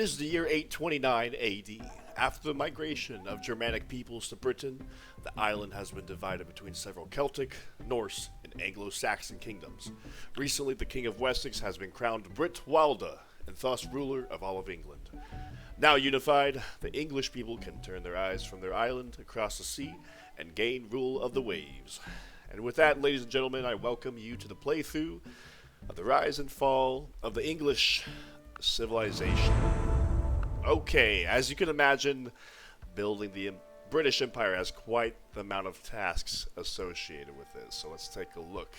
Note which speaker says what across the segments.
Speaker 1: It is the year 829 AD. After the migration of Germanic peoples to Britain, the island has been divided between several Celtic, Norse, and Anglo-Saxon kingdoms. Recently, the King of Wessex has been crowned Britwalda, and thus ruler of all of England. Now unified, the English people can turn their eyes from their island across the sea and gain rule of the waves. And with that, ladies and gentlemen, I welcome you to the playthrough of the rise and fall of the English civilization. Okay, as you can imagine, building the British Empire has quite the amount of tasks associated with it. So let's take a look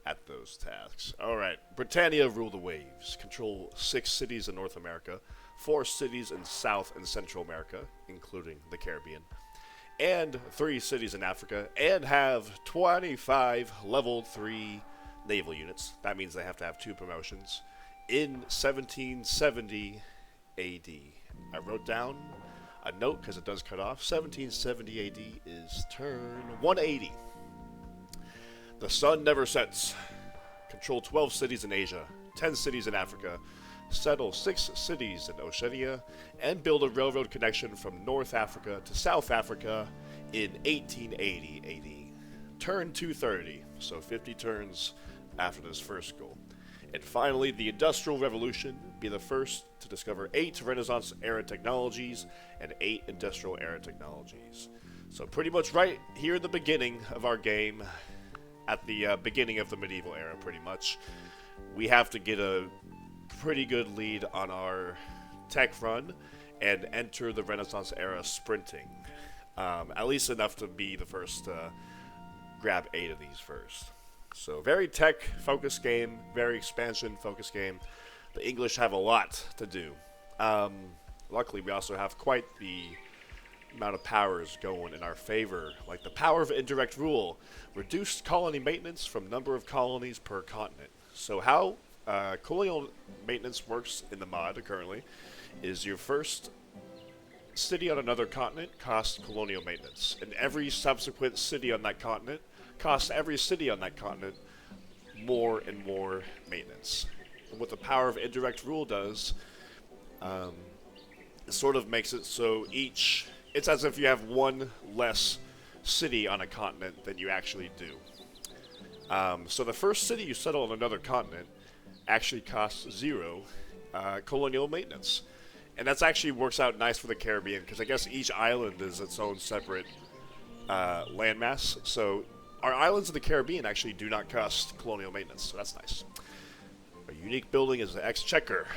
Speaker 1: at those tasks. Alright, Britannia Rule the Waves. Control 6 cities in North America, 4 cities in South and Central America, including the Caribbean, and 3 cities in Africa, and have 25 level 3 naval units. That means they have to have 2 promotions in 1770 AD. I wrote down a note because it does cut off. 1770 AD is turn 180. The sun never sets. Control 12 cities in Asia, 10 cities in Africa, settle 6 cities in Oceania, and build a railroad connection from North Africa to South Africa in 1880 AD. Turn 230, so 50 turns after this first goal. And finally, the Industrial Revolution, be the first to discover 8 Renaissance-era technologies and 8 Industrial-era technologies. So pretty much right here at the beginning of our game, at the beginning of the medieval era pretty much, we have to get a pretty good lead on our tech run and enter the Renaissance era sprinting. At least enough to be the first to grab 8 of these first. So very tech-focused game, very expansion-focused game. The English have a lot to do. Luckily, we also have quite the amount of powers going in our favor, like the power of indirect rule, reduced colony maintenance from number of colonies per continent. So how colonial maintenance works in the mod currently is your first city on another continent costs colonial maintenance, and every subsequent city on that continent costs every city on that continent more and more maintenance. And what the power of indirect rule does, it sort of makes it so it's as if you have one less city on a continent than you actually do. So the first city you settle on another continent actually costs 0 colonial maintenance. And that actually works out nice for the Caribbean, because I guess each island is its own separate landmass. So our islands in the Caribbean actually do not cost colonial maintenance, so that's nice. A unique building is the Exchequer.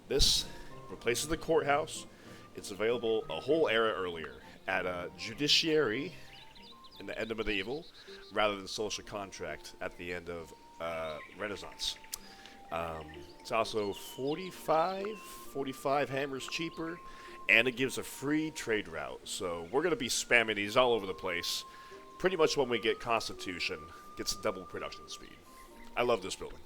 Speaker 1: This replaces the courthouse. It's available a whole era earlier at a judiciary in the end of medieval, rather than social contract at the end of Renaissance. It's also 45 hammers cheaper, and it gives a free trade route. So we're going to be spamming these all over the place. Pretty much when we get Constitution, gets double production speed. I love this building.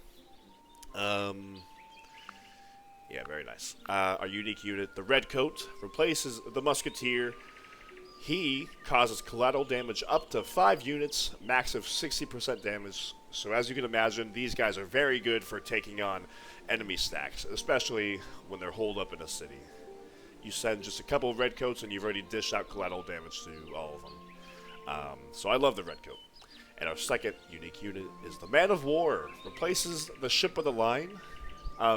Speaker 1: Yeah, very nice. Our unique unit, the Redcoat, replaces the Musketeer. He causes collateral damage up to 5 units, max of 60% damage. So as you can imagine, these guys are very good for taking on enemy stacks, especially when they're holed up in a city. You send just a couple of Redcoats and you've already dished out collateral damage to all of them. So I love the Redcoat. And our second unique unit is the Man of War. Replaces the Ship of the Line.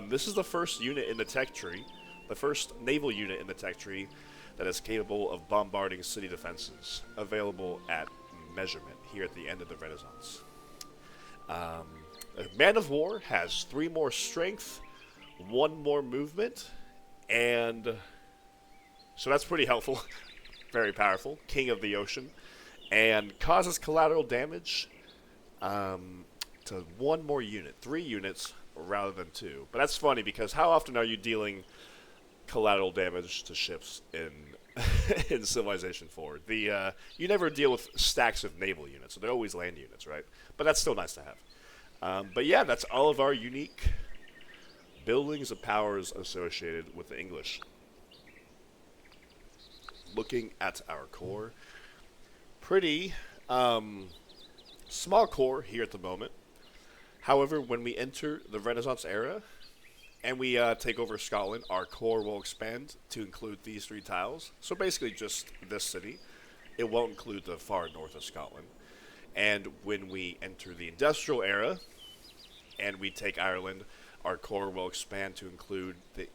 Speaker 1: This is the first unit in the tech tree, the first naval unit in the tech tree that is capable of bombarding city defenses, available at measurement here at the end of the Renaissance. The Man of War has 3 more strength, 1 more movement, and so that's pretty helpful. Very powerful. King of the Ocean. And causes collateral damage to 1 more unit. 3 units rather than 2. But that's funny, because how often are you dealing collateral damage to ships in in Civilization 4? You never deal with stacks of naval units, so they're always land units, right? But that's still nice to have. But yeah, that's all of our unique buildings and powers associated with the English. Looking at our core, pretty small core here at the moment. However, when we enter the Renaissance era, and we take over Scotland, our core will expand to include these three tiles. So basically just this city. It won't include the far north of Scotland. And when we enter the industrial era and we take Ireland, our core will expand to include the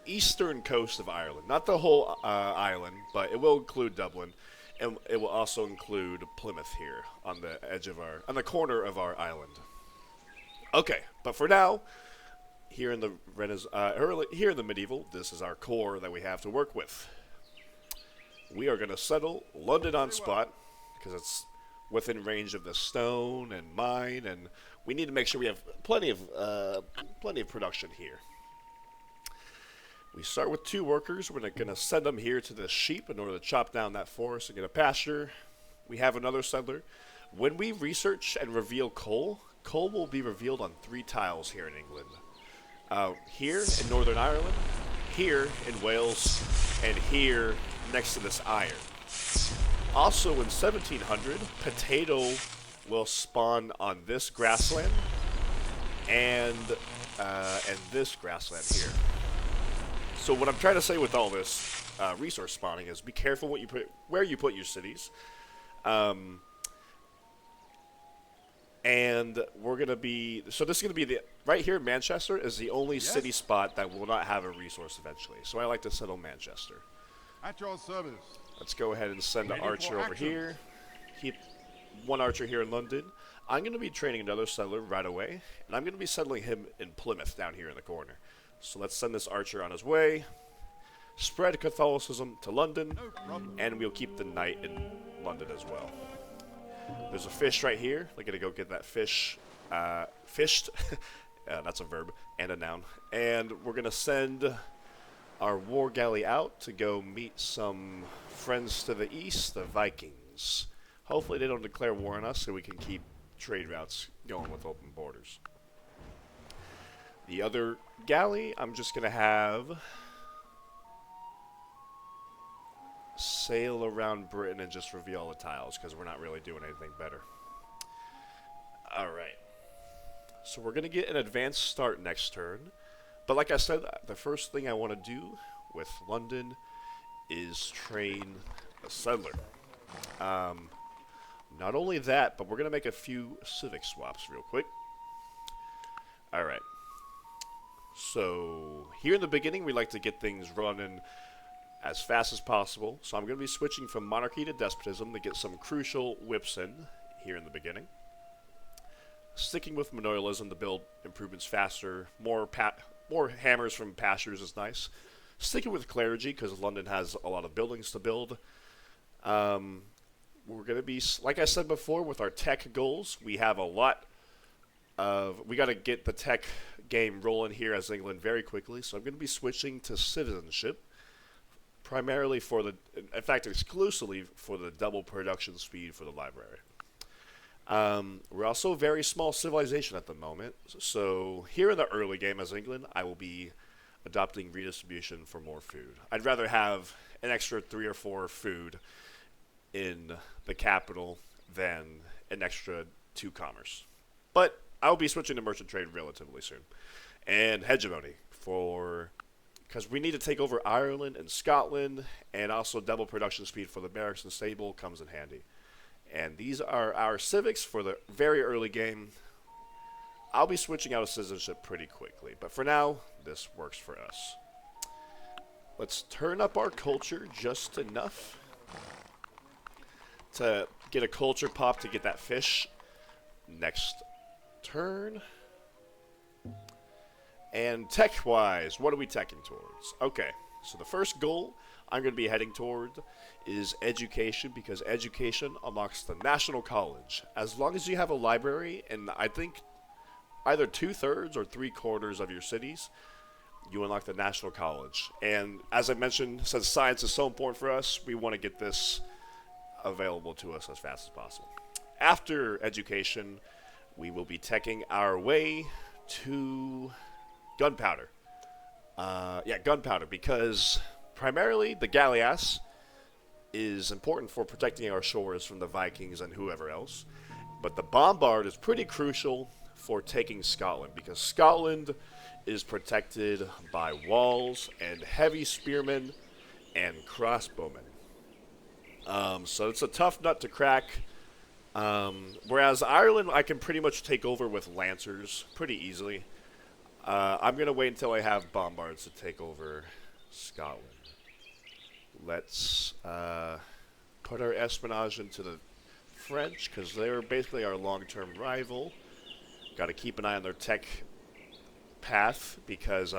Speaker 1: eastern coast of Ireland. Not the whole island, but it will include Dublin. And it will also include Plymouth here on the edge of on the corner of our island. Okay, but for now, here in the here in the medieval, this is our core that we have to work with. We are going to settle London on spot because it's within range of the stone and mine, and we need to make sure we have plenty of production here. We start with 2 workers. We're going to send them here to the sheep in order to chop down that forest and get a pasture. We have another settler. When we research and reveal coal, coal will be revealed on 3 tiles here in England. Here in Northern Ireland, here in Wales, and here next to this iron. Also in 1700, potato will spawn on this grassland and this grassland here. So what I'm trying to say with all this resource spawning is be careful what you put, where you put your cities. And we're going to be, so this is going to be right here in Manchester is the only city spot that will not have a resource eventually. So I like to settle Manchester.
Speaker 2: At your service.
Speaker 1: Let's go ahead and send an archer over here. Keep 1 archer here in London. I'm going to be training another settler right away. And I'm going to be settling him in Plymouth down here in the corner. So let's send this archer on his way. Spread Catholicism to London. And we'll keep the knight in London as well. There's a fish right here. We're going to go get that fish fished. That's a verb and a noun. And we're going to send our war galley out to go meet some friends to the east, the Vikings. Hopefully they don't declare war on us so we can keep trade routes going with open borders. The other galley, I'm just going to have sail around Britain and just reveal all the tiles because we're not really doing anything better. Alright. So we're going to get an advanced start next turn. But like I said, the first thing I want to do with London is train a settler. Not only that, but we're going to make a few civic swaps real quick. Alright. So here in the beginning, we like to get things running as fast as possible. So I'm going to be switching from monarchy to despotism to get some crucial whips in here in the beginning. Sticking with manorialism to build improvements faster. More hammers from pastures is nice. Sticking with clergy because London has a lot of buildings to build. We're going to be, like I said before, with our tech goals, we have a lot of, we got to get the tech game rolling here as England very quickly. So I'm going to be switching to citizenship. Primarily for the, in fact, exclusively for the double production speed for the library. We're also a very small civilization at the moment. So here in the early game as England, I will be adopting redistribution for more food. I'd rather have an extra 3 or 4 food in the capital than an extra 2 commerce. But I'll be switching to merchant trade relatively soon. And hegemony because we need to take over Ireland and Scotland, and also double production speed for the barracks and stable comes in handy. And these are our civics for the very early game. I'll be switching out of citizenship pretty quickly, but for now, this works for us. Let's turn up our culture just enough to get a culture pop to get that fish next turn. And tech-wise, what are we teching towards? Okay, so the first goal I'm going to be heading toward is education, because education unlocks the National College. As long as you have a library, and I think either 2/3 or 3/4 of your cities, you unlock the National College. And as I mentioned, since science is so important for us, we want to get this available to us as fast as possible. After education, we will be teching our way to gunpowder. Gunpowder, because primarily the galleass is important for protecting our shores from the Vikings and whoever else. But the bombard is pretty crucial for taking Scotland, because Scotland is protected by walls and heavy spearmen and crossbowmen. So it's a tough nut to crack. Whereas Ireland, I can pretty much take over with lancers pretty easily. I'm going to wait until I have bombards to take over Scotland. Let's put our espionage into the French, because they're basically our long-term rival. Got to keep an eye on their tech path, because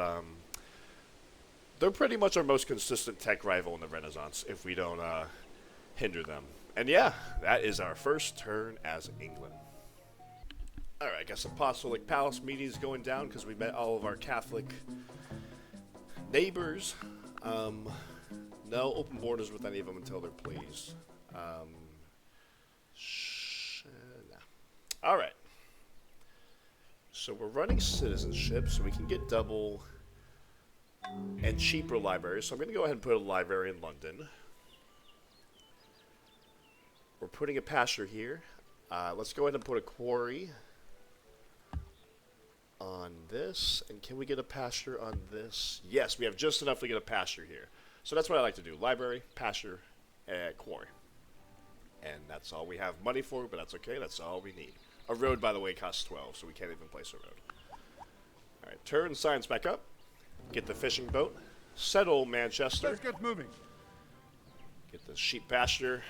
Speaker 1: they're pretty much our most consistent tech rival in the Renaissance if we don't hinder them. And yeah, that is our first turn as England. Alright, I guess Apostolic Palace meeting is going down because we met all of our Catholic neighbors. No open borders with any of them until they're pleased. No. Alright. So we're running citizenship, so we can get double and cheaper libraries. So I'm going to go ahead and put a library in London. We're putting a pasture here. Let's go ahead and put a quarry on this. And can we get a pasture on this? Yes, we have just enough to get a pasture here. So that's what I like to do. Library, pasture, quarry. And that's all we have money for, but that's okay. That's all we need. A road, by the way, costs 12, so we can't even place a road. Alright, turn science back up. Get the fishing boat. Settle Manchester.
Speaker 2: Let's get moving.
Speaker 1: Get the sheep pasture.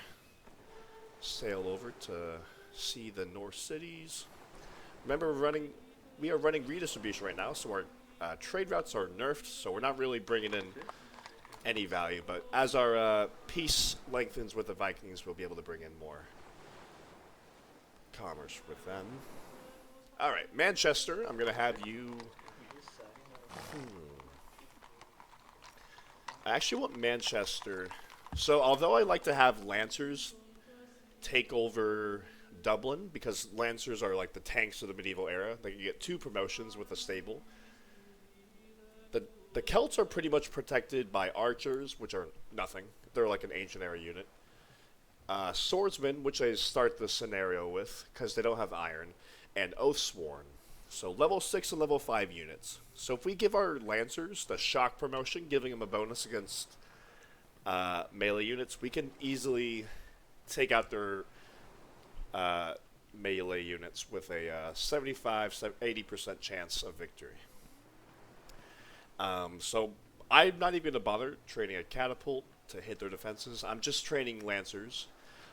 Speaker 1: Sail over to see the North cities. Remember, we are running redistribution right now, so our trade routes are nerfed, so we're not really bringing in any value. But as our peace lengthens with the Vikings, we'll be able to bring in more commerce with them. All right, Manchester. I'm gonna have you. I actually want Manchester. So, although I like to have Lancers take over Dublin, because Lancers are like the tanks of the medieval era. They can get 2 promotions with a stable. The Celts are pretty much protected by archers, which are nothing. They're like an ancient era unit. Swordsmen, which I start the scenario with, because they don't have iron, and Oathsworn. So level 6 and level 5 units. So if we give our Lancers the shock promotion, giving them a bonus against melee units, we can easily take out their melee units with a 75-80% chance of victory. So I'm not even going to bother training a catapult to hit their defenses. I'm just training Lancers.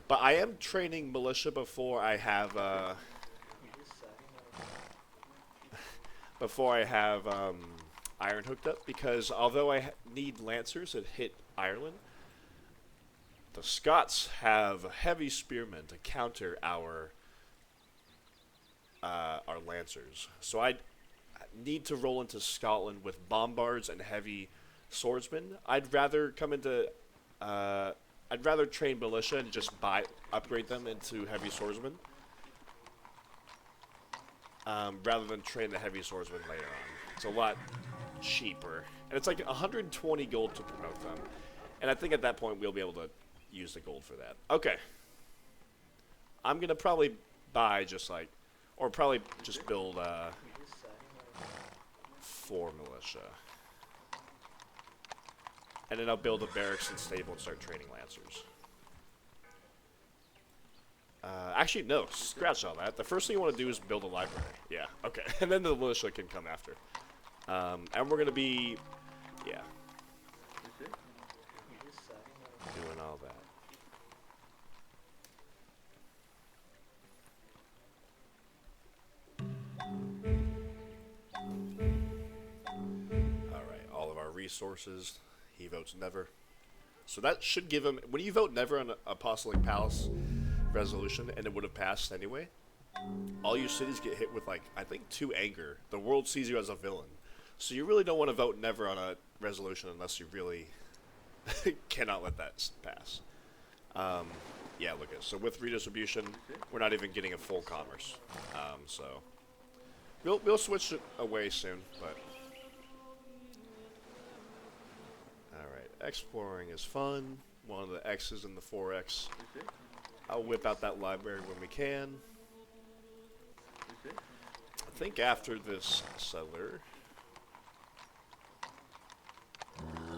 Speaker 1: But I am training militia before I have iron hooked up, because although I need Lancers that hit Ireland, the Scots have heavy spearmen to counter our Lancers. So I need to roll into Scotland with bombards and heavy swordsmen. I'd rather train militia and just upgrade them into heavy swordsmen, rather than train the heavy swordsmen later on. It's a lot cheaper, and it's like 120 gold to promote them. And I think at that point we'll be able to use the gold for that. Okay. I'm gonna probably buy probably just build 4 militia. And then I'll build a barracks and stable and start training Lancers. Actually, no, scratch all that. The first thing you want to do is build a library. Yeah, okay. And then the militia can come after. And we're gonna be, yeah, doing all that. Alright, all of our resources. He votes never. So that should give him, when you vote never on Apostolic Palace resolution, and it would have passed anyway, all your cities get hit with, like, I think 2 anger. The world sees you as a villain. So you really don't want to vote never on a resolution unless you really cannot let that pass. Yeah, look at it. So with redistribution, we're not even getting a full commerce. So we'll switch it away soon, but alright, exploring is fun. One of the X's in the 4X. I'll whip out that library when we can. I think after this settler,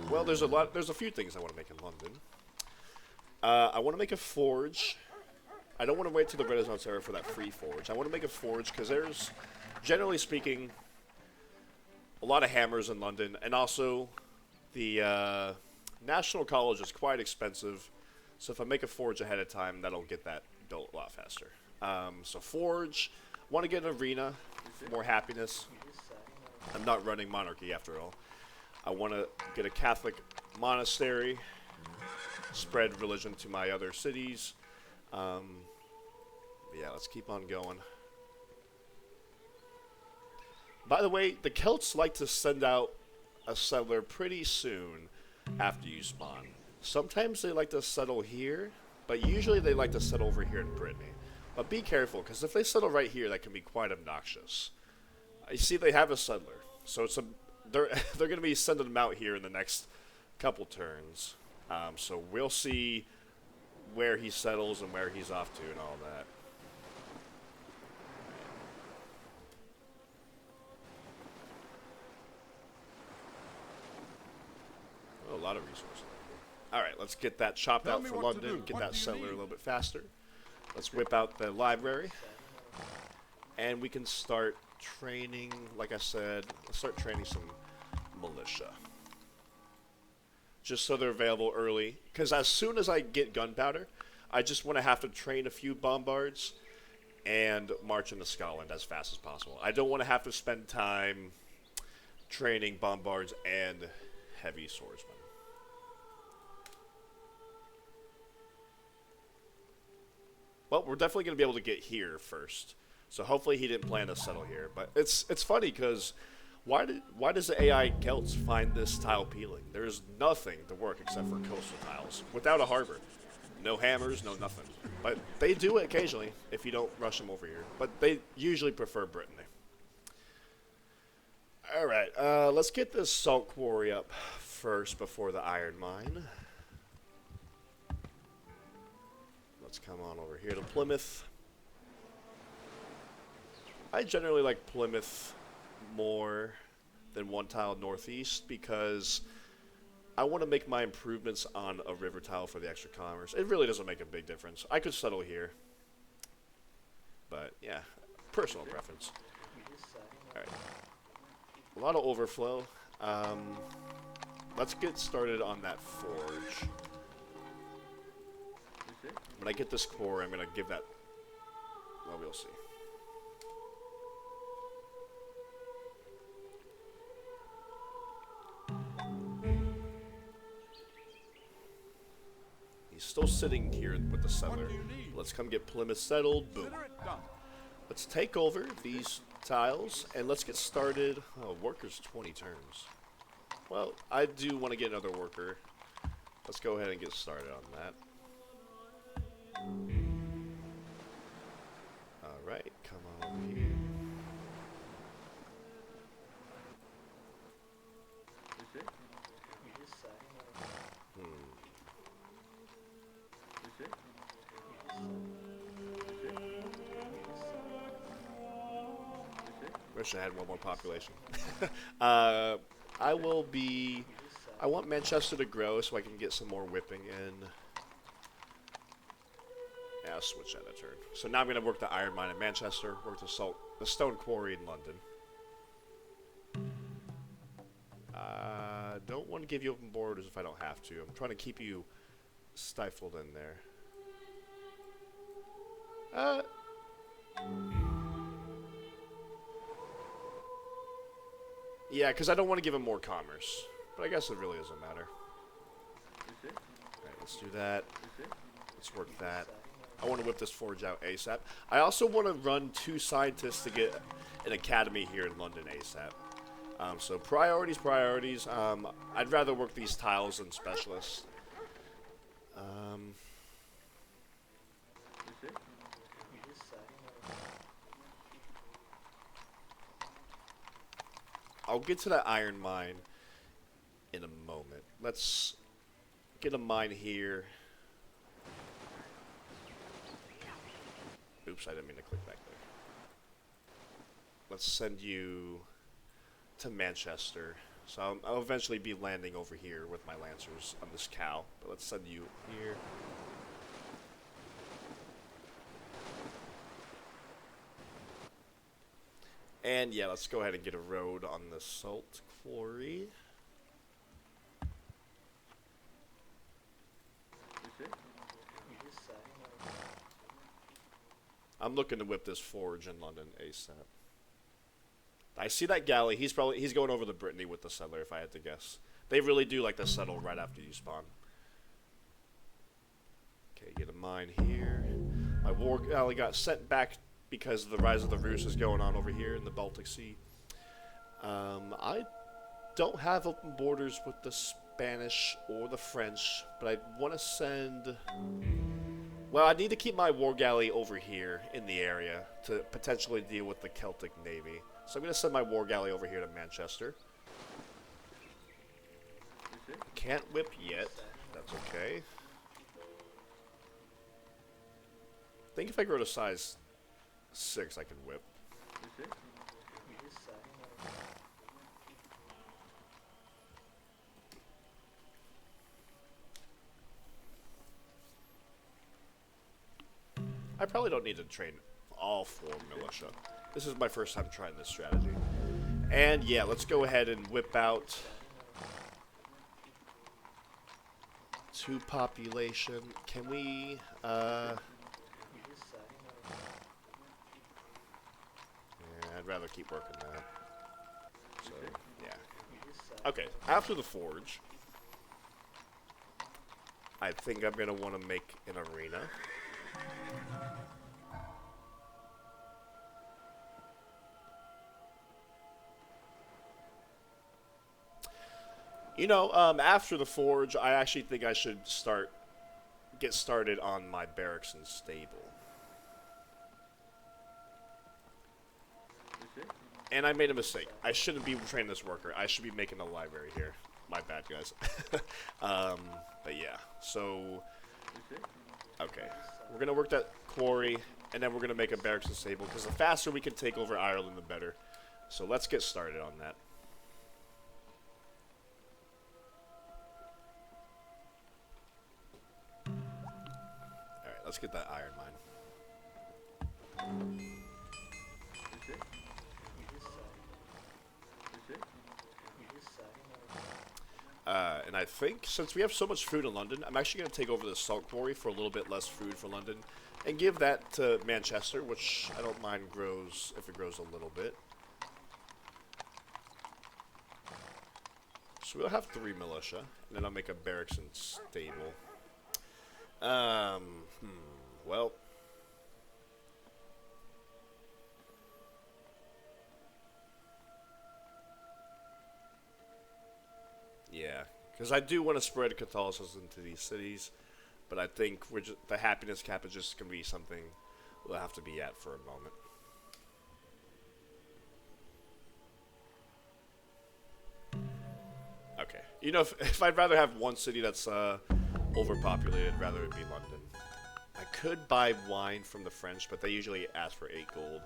Speaker 1: Well, there's a few things I want to make in London. I want to make a forge. I don't want to wait till the Renaissance era for that free forge. I want to make a forge because there's, generally speaking, a lot of hammers in London, and also the National College is quite expensive. So if I make a forge ahead of time, that'll get that built a lot faster. So forge, want to get an arena for more happiness. I'm not running monarchy after all. I want to get a Catholic monastery, spread religion to my other cities. Yeah, let's keep on going. By the way, the Celts like to send out a settler pretty soon after you spawn. Sometimes they like to settle here, but usually they like to settle over here in Brittany. But be careful, because if they settle right here, that can be quite obnoxious. You see, they have a settler, so they're going to be sending them out here in the next couple turns. So we'll see where he settles and where he's off to and all that. Oh, a lot of resources. Alright, let's get that chopped out for London, get that settler a little bit faster. Let's whip out the library. And we can start training, like I said, let's start training some militia. Just so they're available early. Because as soon as I get gunpowder, I just want to have to train a few bombards and march into Scotland as fast as possible. I don't want to have to spend time training bombards and heavy swordsmen. Well, we're definitely going to be able to get here first. So hopefully he didn't plan to settle here. But it's funny because why does the AI Celts find this tile appealing? There's nothing to work except for coastal tiles. Without a harbor. No hammers, no nothing. But they do it occasionally if you don't rush them over here. But they usually prefer Brittany. Alright, let's get this salt quarry up first before the iron mine. Let's come on over here to Plymouth. I generally like Plymouth more than one tile northeast because I want to make my improvements on a river tile for the extra commerce. It really doesn't make a big difference. I could settle here. But yeah, personal preference. Alright. A lot of overflow. Let's get started on that forge. When I get this core, I'm going to give that... Well, we'll see. He's still sitting here with the settler. Let's come get Plymouth settled. Boom. Let's take over these tiles, and let's get started. Oh, workers 20 turns. Well, I do want to get another worker. Let's go ahead and get started on that. Alright, come on over here. Wish I had one more population. I want Manchester to grow so I can get some more whipping in. Yeah, I'll switch that a turn. So now I'm going to work the iron mine in Manchester, work the stone quarry in London. Don't want to give you open borders if I don't have to. I'm trying to keep you stifled in there. Yeah, because I don't want to give him more commerce. But I guess it really doesn't matter. Alright, let's do that. Let's work that. I want to whip this forge out ASAP. I also want to run 2 scientists to get an academy here in London ASAP. So priorities. I'd rather work these tiles than specialists. I'll get to that iron mine in a moment. Let's get a mine here. Oops, I didn't mean to click back there. Let's send you to Manchester. So I'll eventually be landing over here with my lancers on this cow. But let's send you here. And yeah, let's go ahead and get a road on the salt quarry. I'm looking to whip this forge in London ASAP. I see that galley. He's going over the Brittany with the settler, if I had to guess. They really do like to settle right after you spawn. Okay, get a mine here. My war galley got sent back because the rise of the Rus is going on over here in the Baltic Sea. I don't have open borders with the Spanish or the French, but I want to send... Well, I need to keep my war galley over here in the area to potentially deal with the Celtic Navy. So I'm going to send my war galley over here to Manchester. Can't whip yet. That's okay. I think if I grow to size 6, I can whip. I probably don't need to train all 4 militia. This is my first time trying this strategy. And yeah, let's go ahead and whip out 2 population. Can we, yeah, I'd rather keep working that. So, yeah. Okay, after the forge, I think I'm going to want to make an arena. You know, after the forge, I actually think I should get started on my barracks and stable. And I made a mistake. I shouldn't be training this worker. I should be making a library here. My bad, guys. But yeah, so... Okay, we're going to work that quarry, and then we're going to make a barracks and stable, because the faster we can take over Ireland, the better. So let's get started on that. Alright, let's get that iron mine. And I think, since we have so much food in London, I'm actually going to take over the salt quarry for a little bit less food for London, and give that to Manchester, which I don't mind grows, if it grows a little bit. So we'll have 3 militia, and then I'll make a barracks and stable. Well... Yeah, because I do want to spread Catholicism into these cities, but I think the happiness cap is just going to be something we'll have to be at for a moment. Okay, you know, if I'd rather have one city that's overpopulated, I'd rather it be London. I could buy wine from the French, but they usually ask for 8 gold.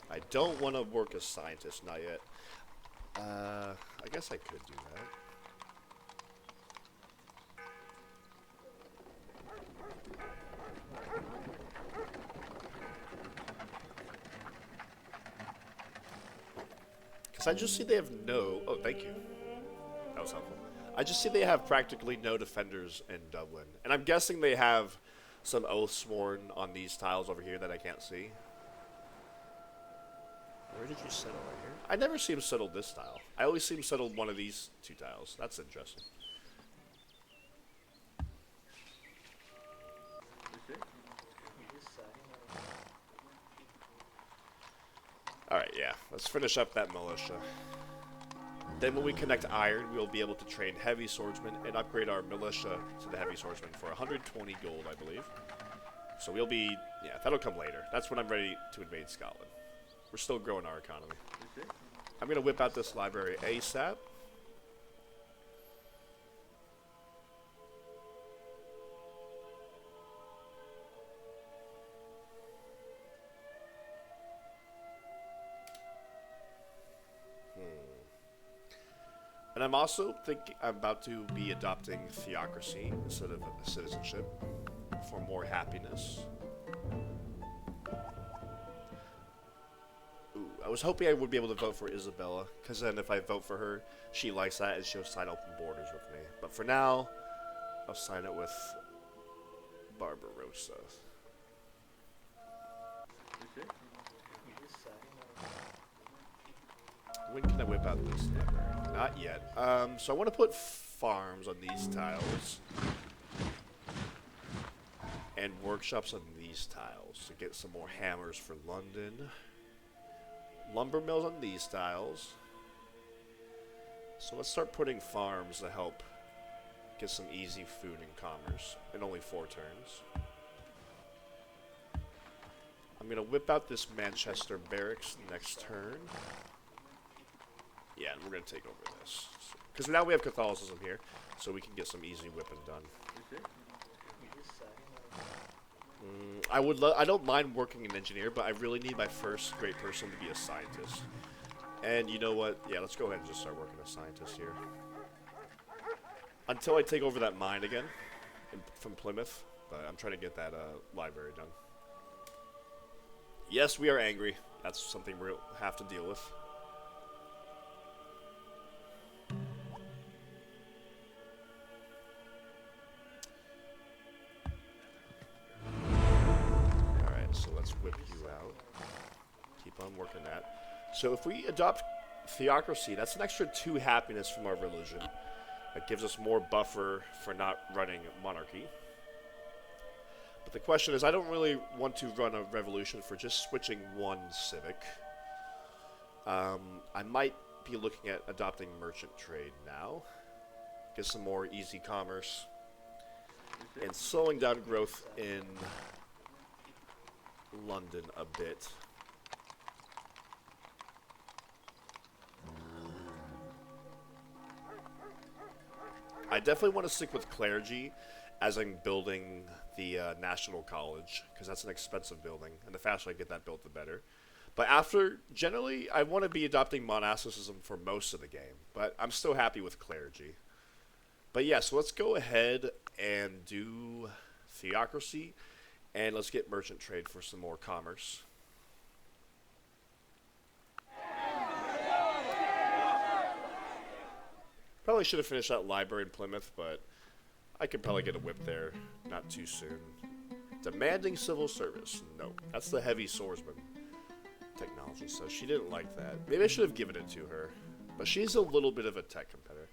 Speaker 1: I don't want to work as scientist, not yet. I guess I could do that. Because I just see they have no... Oh, thank you. That was helpful. I just see they have practically no defenders in Dublin. And I'm guessing they have some oath sworn on these tiles over here that I can't see. Where did you settle right here? I never see him settle this tile. I always see him settle one of these 2 tiles. That's interesting. Alright, yeah. Let's finish up that militia. Then when we connect iron, we'll be able to train heavy swordsmen and upgrade our militia to the heavy swordsmen for 120 gold, I believe. So we'll be... Yeah, that'll come later. That's when I'm ready to invade Scotland. We're still growing our economy. I'm going to whip out this library ASAP. And I'm also thinking I'm about to be adopting theocracy instead of citizenship for more happiness. Ooh, I was hoping I would be able to vote for Isabella, because then if I vote for her, she likes that and she'll sign open borders with me. But for now, I'll sign it with Barbarossa. When can I whip out this library? Not yet. So I want to put farms on these tiles. And workshops on these tiles to get some more hammers for London. Lumber mills on these tiles. So let's start putting farms to help get some easy food and commerce in only 4 turns. I'm going to whip out this Manchester barracks next turn. Yeah, and we're going to take over this. Because now we have Catholicism here, so we can get some easy whipping done. I don't mind working an engineer, but I really need my first great person to be a scientist. And you know what? Yeah, let's go ahead and just start working as scientists here. Until I take over that mine again from Plymouth. But I'm trying to get that library done. Yes, we are angry. That's something we'll have to deal with. So let's whip you out. Keep on working that. So if we adopt theocracy, that's an extra 2 happiness from our religion. That gives us more buffer for not running monarchy. But the question is, I don't really want to run a revolution for just switching 1 civic. I might be looking at adopting merchant trade now. Get some more easy commerce. And slowing down growth in London a bit. I definitely want to stick with clergy as I'm building the National College, because that's an expensive building, and the faster I get that built, the better. But after, generally, I want to be adopting monasticism for most of the game, but I'm still happy with clergy. But yeah, so let's go ahead and do theocracy. And let's get merchant trade for some more commerce. Probably should have finished that library in Plymouth, but I could probably get a whip there not too soon. Demanding civil service. No, that's the heavy swordsman technology, so she didn't like that. Maybe I should have given it to her. But she's a little bit of a tech competitor.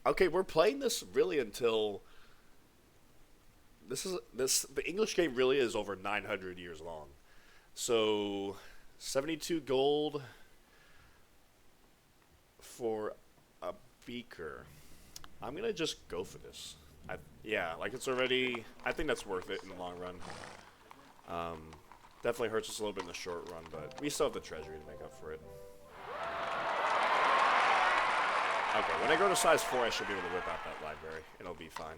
Speaker 1: Okay, we're playing this really until the English game really is over 900 years long. So 72 gold for a beaker. I'm gonna just go for this. Yeah, like it's already. I think that's worth it in the long run. Definitely hurts us a little bit in the short run, but we still have the treasury to make up for it. Okay, when I go to size 4, I should be able to whip out that library. It'll be fine.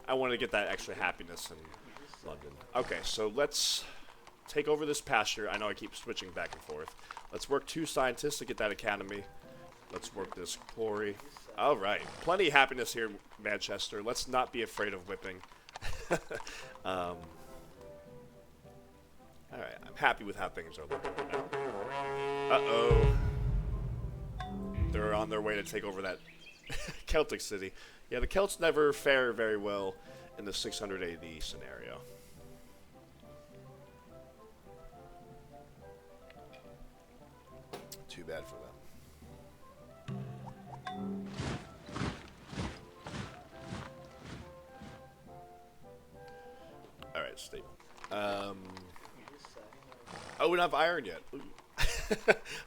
Speaker 1: I want to get that extra happiness in London. Okay, so let's take over this pasture. I know I keep switching back and forth. Let's work 2 scientists to get that academy. Let's work this quarry. All right, plenty of happiness here in Manchester. Let's not be afraid of whipping. All right, I'm happy with how things are looking right now. Uh-oh. They're on their way to take over that Celtic city. Yeah, the Celts never fare very well in the 600 AD scenario. Too bad for them. Alright, stable. Oh, we don't have iron yet.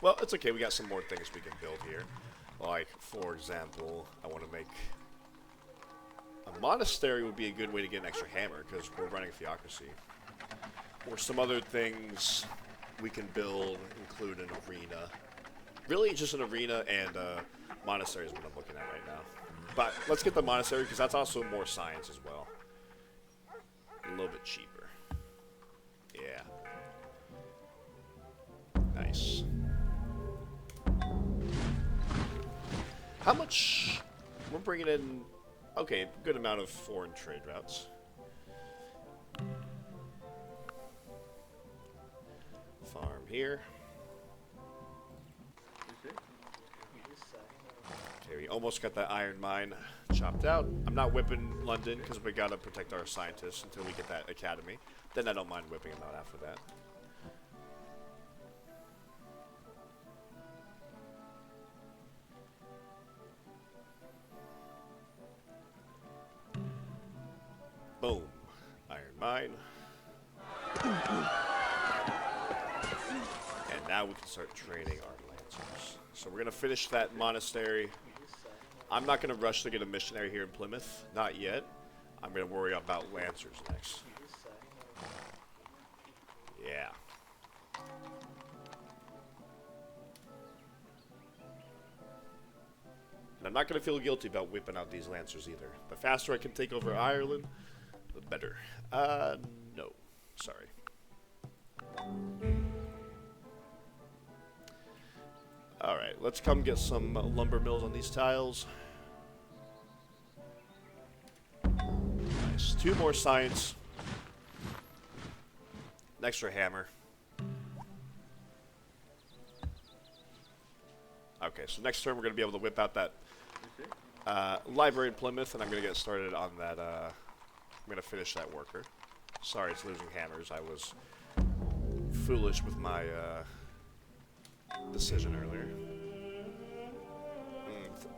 Speaker 1: Well, it's okay. We got some more things we can build here. Like, for example, I want to make... A monastery would be a good way to get an extra hammer, because we're running a theocracy. Or some other things we can build include an arena. Really, just an arena and monastery is what I'm looking at right now. But let's get the monastery, because that's also more science as well. A little bit cheaper. Yeah. How much? We're bringing in, okay, good amount of foreign trade routes. Farm here. Okay, we almost got that iron mine chopped out. I'm not whipping London because we gotta protect our scientists until we get that academy. Then I don't mind whipping them out after that. Boom. Iron mine. And now we can start training our lancers. So we're going to finish that monastery. I'm not going to rush to get a missionary here in Plymouth. Not yet. I'm going to worry about lancers next. Yeah. And I'm not going to feel guilty about whipping out these lancers either. The faster I can take over Ireland, the better. No. Sorry. Alright, let's come get some lumber mills on these tiles. Nice. 2 more science. An extra hammer. Okay, so next turn we're going to be able to whip out that library in Plymouth, and I'm going to get started on that. I'm going to finish that worker. Sorry, it's losing hammers. I was foolish with my decision earlier.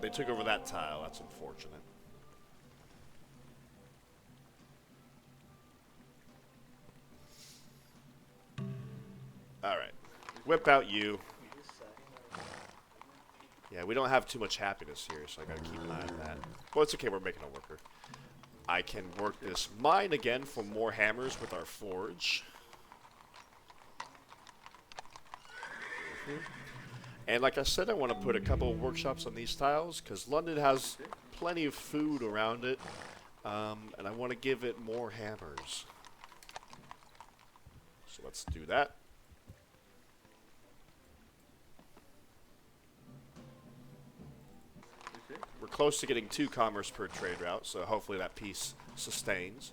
Speaker 1: They took over that tile. That's unfortunate. Alright. Whip out you. Yeah, we don't have too much happiness here, so I gotta keep an eye on that. Well, it's okay, we're making a worker. I can work this mine again for more hammers with our forge. And like I said, I want to put a couple of workshops on these tiles, because London has plenty of food around it, and I want to give it more hammers. So let's do that. We're close to getting 2 commerce per trade route, so hopefully that peace sustains.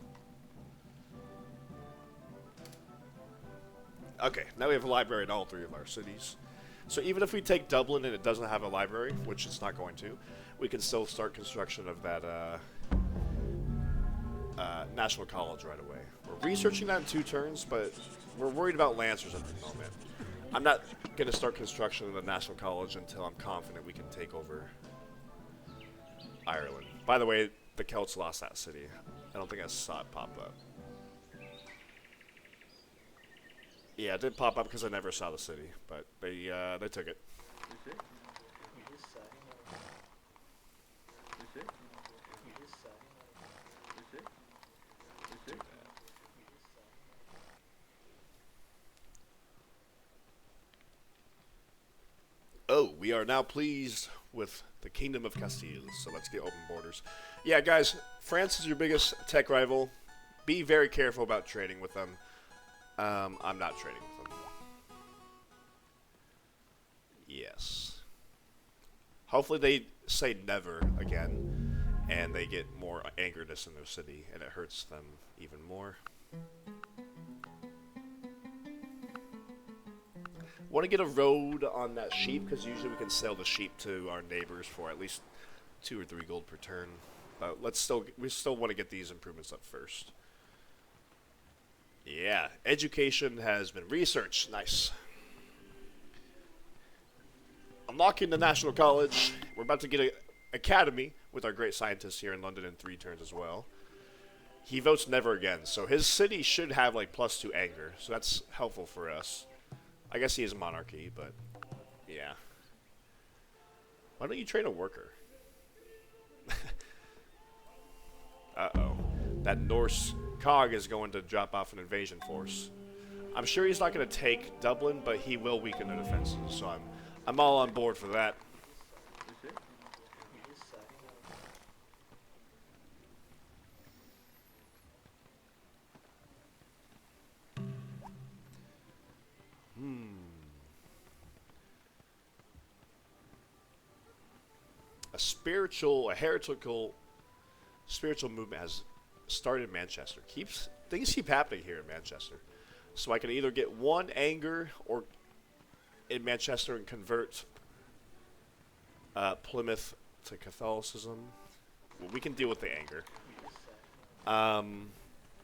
Speaker 1: Okay, now we have a library in all 3 of our cities. So even if we take Dublin and it doesn't have a library, which it's not going to, we can still start construction of that National College right away. We're researching that in 2 turns, but we're worried about lancers at the moment. I'm not going to start construction of the National College until I'm confident we can take over Ireland. By the way, the Celts lost that city. I don't think I saw it pop up. Yeah, it did pop up because I never saw the city, but they took it. Oh, we are now pleased with the Kingdom of Castile, so let's get open borders. Yeah, guys, France is your biggest tech rival. Be very careful about trading with them. I'm not trading with them. Yes. Hopefully they say never again, and they get more angerness in their city, and it hurts them even more. Want to get a road on that sheep, because usually we can sell the sheep to our neighbors for at least 2 or 3 gold per turn. But we still want to get these improvements up first. Yeah, education has been researched. Nice. Unlocking the National College. We're about to get an academy with our great scientists here in London in 3 turns as well. He votes never again, so his city should have like +2 anger, so that's helpful for us. I guess he is a monarchy, but yeah. Why don't you train a worker? Uh-oh. That Norse cog is going to drop off an invasion force. I'm sure he's not going to take Dublin, but he will weaken the defenses, so I'm all on board for that. A a heretical spiritual movement has started in Manchester. Things keep happening here in Manchester. So I can either get one anger or in Manchester and convert Plymouth to Catholicism. Well, we can deal with the anger.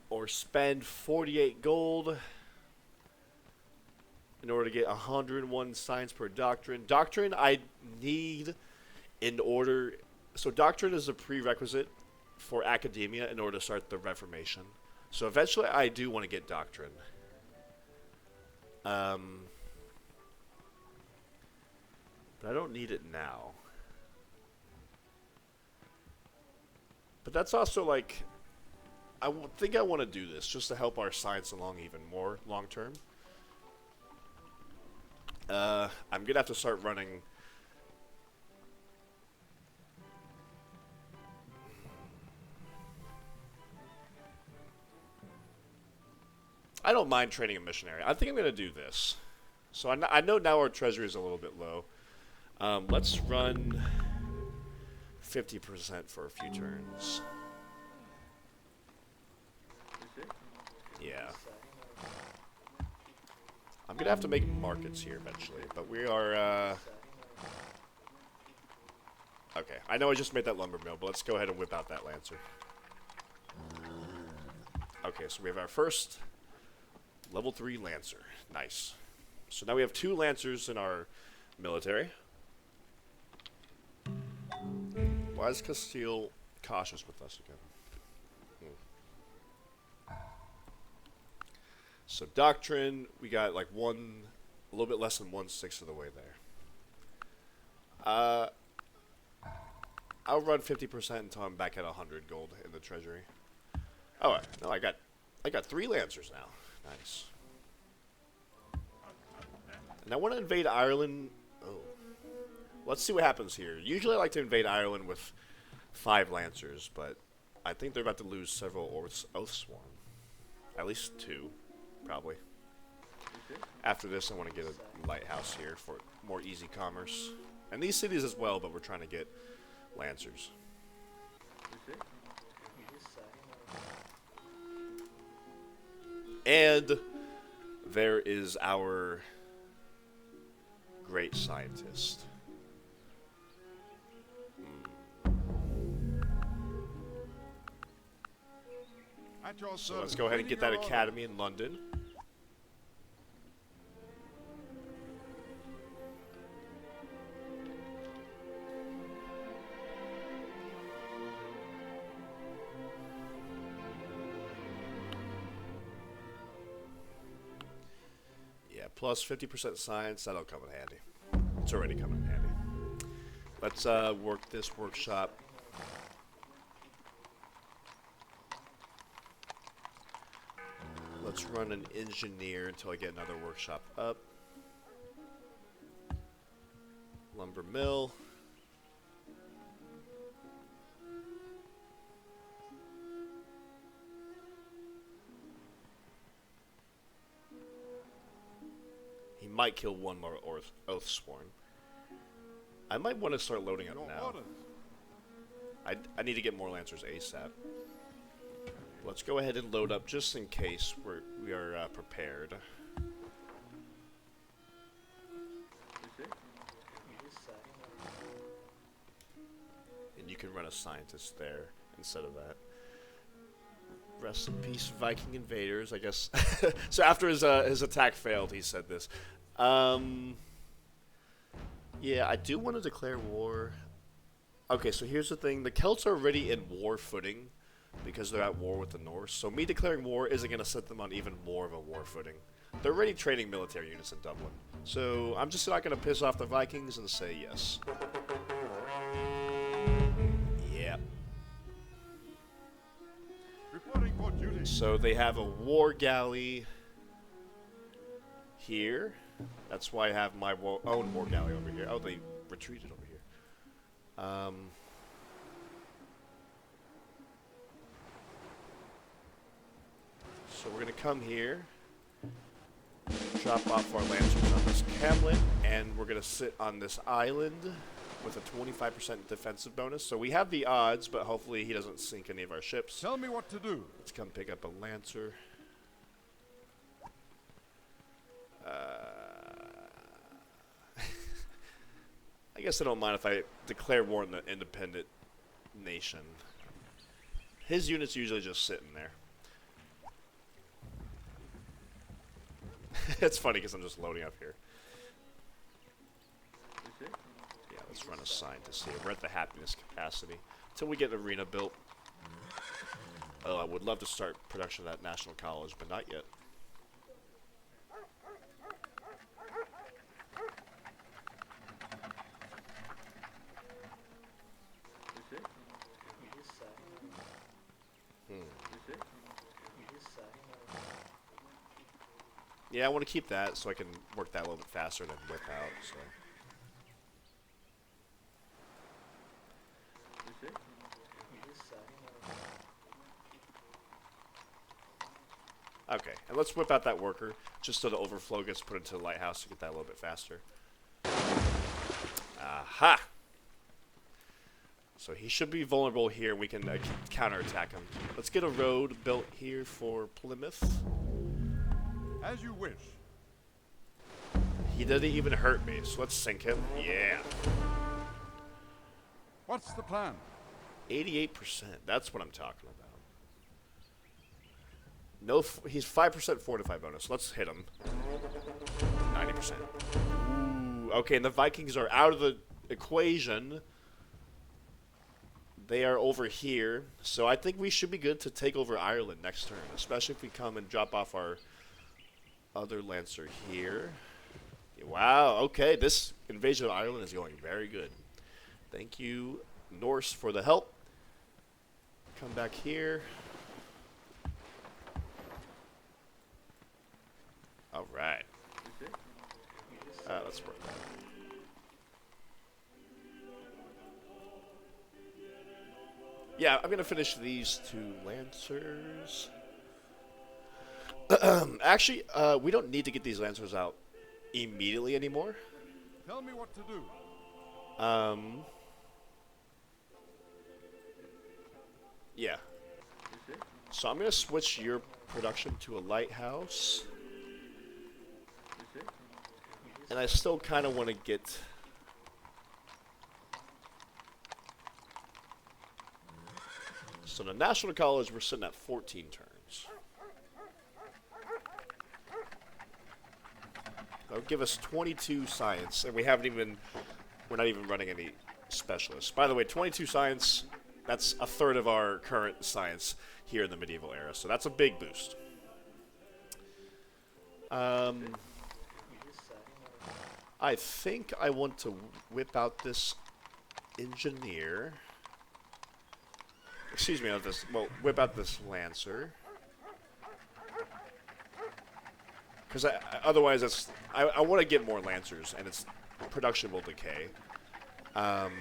Speaker 1: Or spend 48 gold in order to get 101 signs per doctrine. Doctrine I need in order... So doctrine is a prerequisite for academia in order to start the Reformation. So eventually I do want to get doctrine. But I don't need it now. But that's also like... I think I want to do this just to help our science along even more long term. I'm going to have to start running... I don't mind training a missionary. I think I'm going to do this. So I know now our treasury is a little bit low. Let's run 50% for a few turns. Yeah. I'm going to have to make markets here eventually, but we are... Okay, I know I just made that lumber mill, but let's go ahead and whip out that Lancer. Okay, so we have our first level 3 Lancer. Nice. So now we have 2 Lancers in our military. Why is Castile cautious with us again? So doctrine, we got like a little bit less than 1/6 of the way there. I'll run 50% until I'm back at 100 gold in the treasury. Oh no, I got 3 Lancers now. Nice. And I want to invade Ireland. Oh, let's see what happens here. Usually I like to invade Ireland with 5 Lancers, but I think they're about to lose several Oathsworn. At least 2. Probably. After this, I want to get a lighthouse here for more easy commerce. And these cities as well, but we're trying to get Lancers. And there is our great scientist. So let's go ahead and get that academy in London. Yeah, plus 50% science, that'll come in handy. It's already coming in handy. Let's work this workshop. Let's run an engineer until I get another workshop up. Lumber mill. He might kill one more Oathsworn. I might want to start loading up now. I need to get more Lancers ASAP. Let's go ahead and load up just in case we are prepared. And you can run a scientist there instead of that. Rest in peace, Viking invaders, I guess. So after his attack failed, he said this. Yeah, I do want to declare war. Okay, so here's the thing. The Celts are already in war footing because they're at war with the Norse. So me declaring war isn't going to set them on even more of a war footing. They're already training military units in Dublin. So I'm just not going to piss off the Vikings and say yes. Yeah.
Speaker 2: Reporting for duty.
Speaker 1: So they have a war galley here. That's why I have my own war galley over here. Oh, they retreated over here. So we're going to come here, drop off our Lancers on this camlet, and we're going to sit on this island with a 25% defensive bonus. So we have the odds, but hopefully he doesn't sink any of our ships.
Speaker 2: Tell me what to do.
Speaker 1: Let's come pick up a Lancer. I guess I don't mind if I declare war on the independent nation. His unit's usually just sitting there. It's funny because I'm just loading up here. Yeah, let's run a scientist here. We're at the happiness capacity until we get an arena built. Oh, I would love to start production of that national college, but not yet. Yeah, I want to keep that so I can work that a little bit faster than whip out. So. Okay, and let's whip out that worker just so the overflow gets put into the lighthouse to get that a little bit faster. Aha! So he should be vulnerable here. We can counterattack him. Let's get a road built here for Plymouth.
Speaker 2: As you wish.
Speaker 1: He didn't even hurt me, so let's sink him. Yeah.
Speaker 2: What's the plan?
Speaker 1: 88%. That's what I'm talking about. No, he's 5% fortify bonus. Let's hit him. 90%. Ooh, okay, and the Vikings are out of the equation. They are over here, so I think we should be good to take over Ireland next turn, especially if we come and drop off our other Lancer here. Wow, okay, this invasion of Ireland is going very good. Thank you, Norse, for the help. Come back here. All right. Let's work that. Yeah, I'm going to finish these two Lancers. Actually, we don't need to get these Lancers out immediately anymore.
Speaker 2: Tell me what to do.
Speaker 1: Yeah. So I'm going to switch your production to a lighthouse. And I still kind of want to get... So the National College, we're sitting at 14 turns. That'll give us 22 science, and we're not even running any specialists. By the way, 22 science, that's a third of our current science here in the medieval era, so that's a big boost. I think I want to whip out this engineer. Excuse me, not this. Well, whip out this Lancer. Because otherwise, I want to get more Lancers, and its production will decay. I'm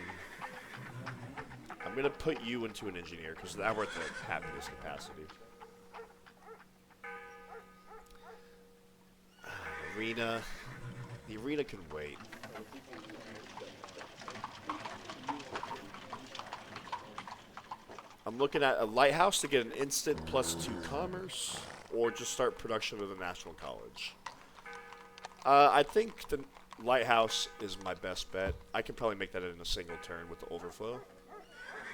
Speaker 1: going to put you into an engineer, because now we're at the happiness capacity. Arena. The arena can wait. I'm looking at a lighthouse to get an instant +2 commerce, or just start production of the National College. I think the lighthouse is my best bet. I can probably make that in a single turn with the overflow.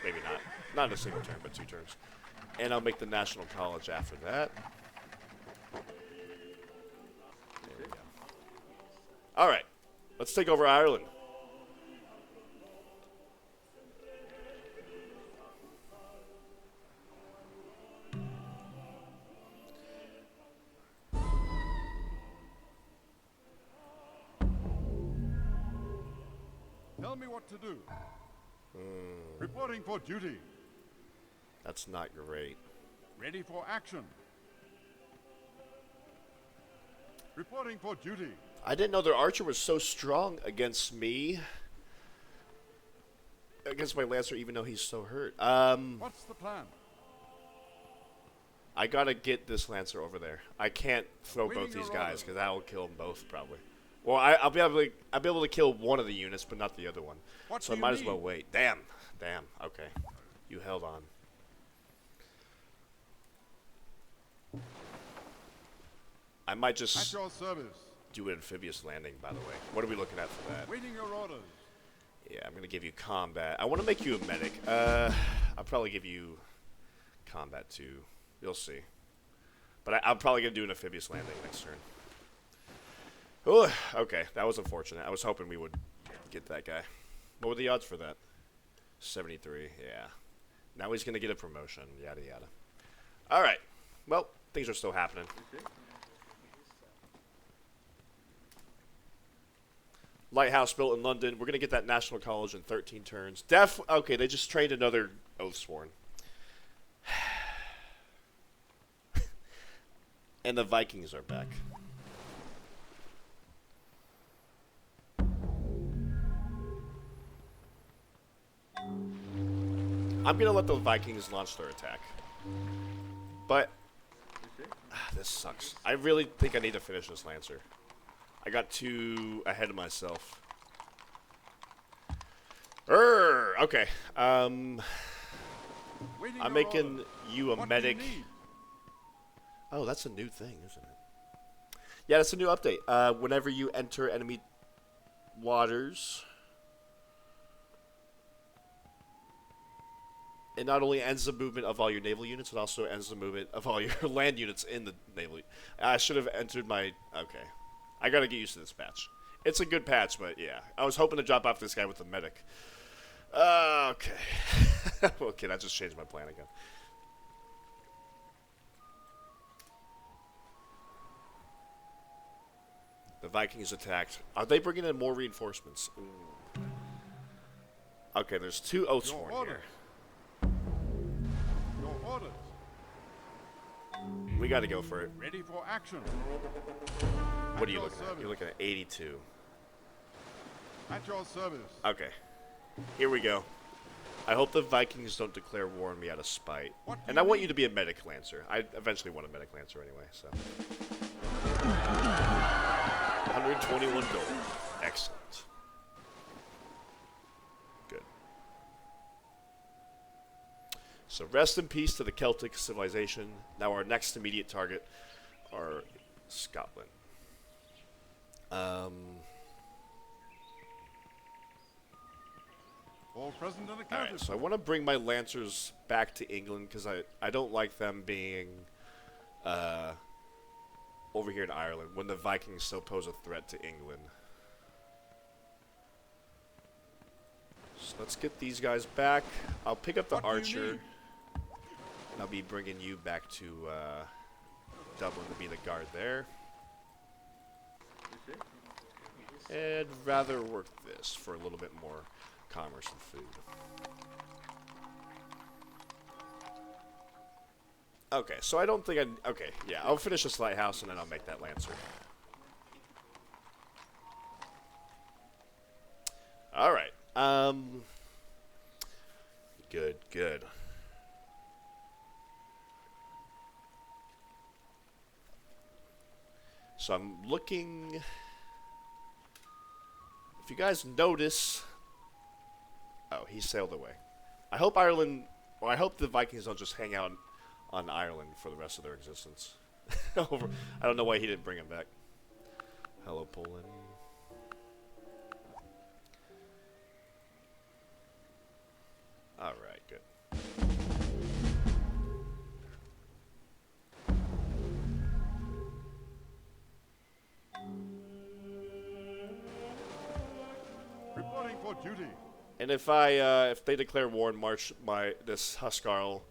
Speaker 1: Maybe not. Not in a single turn, but 2 turns. And I'll make the National College after that. There we go. Alright. Let's take over Ireland.
Speaker 2: Tell me what to do. Reporting for duty.
Speaker 1: That's not great.
Speaker 2: Ready for action. Reporting for duty.
Speaker 1: I didn't know their archer was so strong against me. Against my Lancer, even though he's so hurt.
Speaker 2: What's the plan?
Speaker 1: I gotta get this Lancer over there. I can't throw
Speaker 2: Winning
Speaker 1: both these
Speaker 2: your
Speaker 1: guys,
Speaker 2: order.
Speaker 1: because that will kill them both, probably. Well, I'll be able to kill one of the units, but not the other one.
Speaker 2: What
Speaker 1: So I
Speaker 2: do you
Speaker 1: might as
Speaker 2: need?
Speaker 1: well wait. Damn. Okay, you held on. I might
Speaker 2: At
Speaker 1: just
Speaker 2: your service.
Speaker 1: do an amphibious landing. By the way, what are we looking at for that?
Speaker 2: Waiting your orders.
Speaker 1: Yeah, I'm gonna give you combat. I want to make you a medic. I'll probably give you combat too. You'll see. But I'm probably gonna do an amphibious landing next turn. Ooh, okay, that was unfortunate. I was hoping we would get that guy. What were the odds for that? 73. Yeah. Now he's gonna get a promotion. Yada yada. All right. Well, things are still happening. Lighthouse built in London. We're gonna get that National College in 13 turns. Okay, they just trained another Oathsworn. And the Vikings are back. I'm gonna let the Vikings launch their attack. But this sucks. I really think I need to finish this Lancer. I got too ahead of myself. Okay.
Speaker 2: Waiting
Speaker 1: I'm
Speaker 2: your
Speaker 1: making
Speaker 2: orders.
Speaker 1: you a
Speaker 2: What
Speaker 1: medic.
Speaker 2: do you need?
Speaker 1: Oh, that's a new thing, isn't it? Yeah, that's a new update. Whenever you enter enemy waters, it not only ends the movement of all your naval units, it also ends the movement of all your land units in the naval. I should have entered my. Okay, I gotta get used to this patch. It's a good patch, but yeah, I was hoping to drop off this guy with the medic. Okay. Okay, that just changed my plan again. The Vikings attacked. Are they bringing in more reinforcements? Ooh. Okay, there's two
Speaker 2: Your
Speaker 1: Oathsworn
Speaker 2: orders.
Speaker 1: here.
Speaker 2: Your orders.
Speaker 1: We got to go for it.
Speaker 2: Ready for action.
Speaker 1: What
Speaker 2: At
Speaker 1: are you
Speaker 2: your
Speaker 1: looking at?
Speaker 2: service.
Speaker 1: You're looking at 82.
Speaker 2: At your service.
Speaker 1: Okay. Here we go. I hope the Vikings don't declare war on me out of spite.
Speaker 2: What do
Speaker 1: And
Speaker 2: you
Speaker 1: I want
Speaker 2: need?
Speaker 1: you to be a medic Lancer. I eventually want a medic Lancer anyway, so. 121 gold. Excellent. Good. So rest in peace to the Celtic civilization. Now our next immediate target are Scotland.
Speaker 2: All present and accounted.
Speaker 1: Alright, so I want to bring my Lancers back to England because I don't like them being over here in Ireland when the Vikings still pose a threat to England. So let's get these guys back. I'll pick up the
Speaker 2: What do you
Speaker 1: archer.
Speaker 2: need?
Speaker 1: And I'll be bringing you back to Dublin to be the guard there. And rather work this for a little bit more commerce and food. Okay, so I don't think I... Okay, yeah, I'll finish this lighthouse and then I'll make that Lancer. Alright, good, good. So I'm looking... If you guys notice... Oh, he sailed away. I hope Ireland... Well, I hope the Vikings don't just hang out on Ireland for the rest of their existence. I don't know why he didn't bring him back. Hello, Poland. Alright, good.
Speaker 2: Reporting for duty.
Speaker 1: And if they declare war and march this Huskarl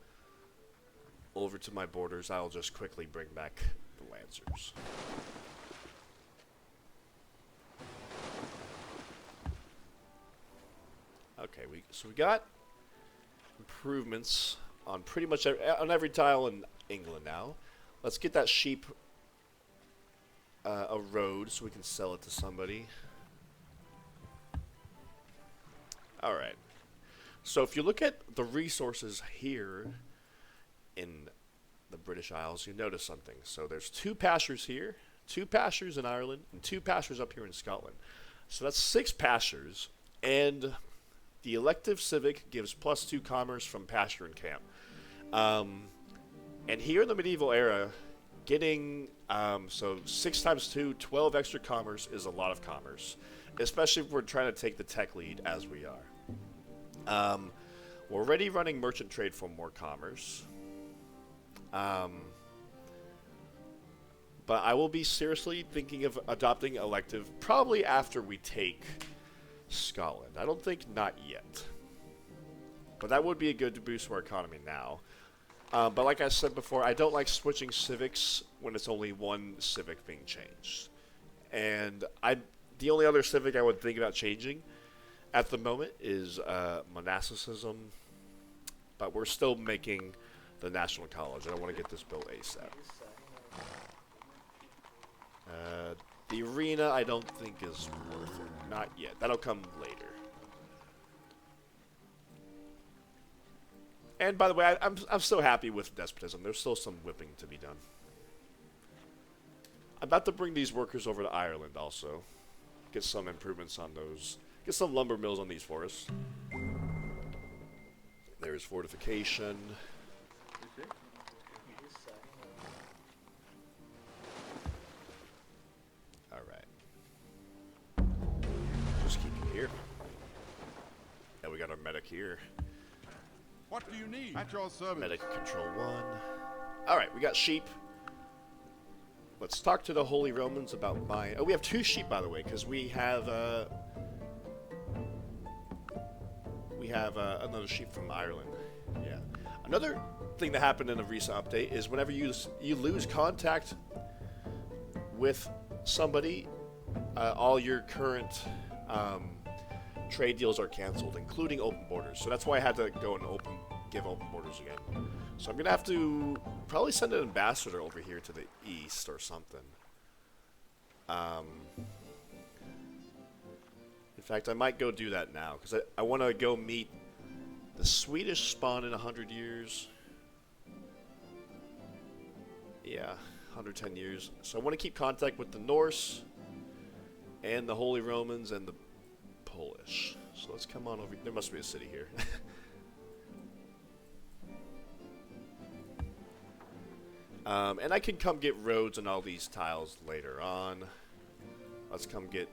Speaker 1: over to my borders, I'll just quickly bring back the Lancers. Okay, so we got improvements on pretty much on every tile in England now. Let's get that sheep a road so we can sell it to somebody. Alright. So if you look at the resources here in the British Isles, you notice something. So there's 2 pastures here, 2 pastures in Ireland, and 2 pastures up here in Scotland. So that's 6 pastures, and the elective civic gives +2 commerce from pasture and camp. And here in the medieval era, getting, so 6 times 2, 12 extra commerce is a lot of commerce, especially if we're trying to take the tech lead as we are. We're already running merchant trade for more commerce. But I will be seriously thinking of adopting elective probably after we take Scotland. I don't think not yet. But that would be a good boost to our economy now. But like I said before, I don't like switching civics when it's only one civic being changed. And the only other civic I would think about changing at the moment is monasticism. But we're still making the National College. I want to get this built ASAP. The arena I don't think is worth it. Not yet. That'll come later. And by the way, I'm so happy with despotism. There's still some whipping to be done. I'm about to bring these workers over to Ireland also. Get some improvements on those. Get some lumber mills on these forests. There's fortification. Here. And we got our medic here.
Speaker 2: What do you need? At your service.
Speaker 1: Medic control 1. Alright, we got sheep. Let's talk to the Holy Romans about buying. Oh, we have 2 sheep, by the way, because we have another sheep from Ireland. Yeah. Another thing that happened in a recent update is whenever you lose contact with somebody, all your current trade deals are canceled, including open borders. So that's why I had to go and give open borders again. So I'm going to have to probably send an ambassador over here to the east or something. In fact, I might go do that now, because I want to go meet the Swedish spawn in 100 years. Yeah, 110 years. So I want to keep contact with the Norse and the Holy Romans and the Polish. So let's come on over. There must be a city here. And I can come get roads and all these tiles later on. Let's come get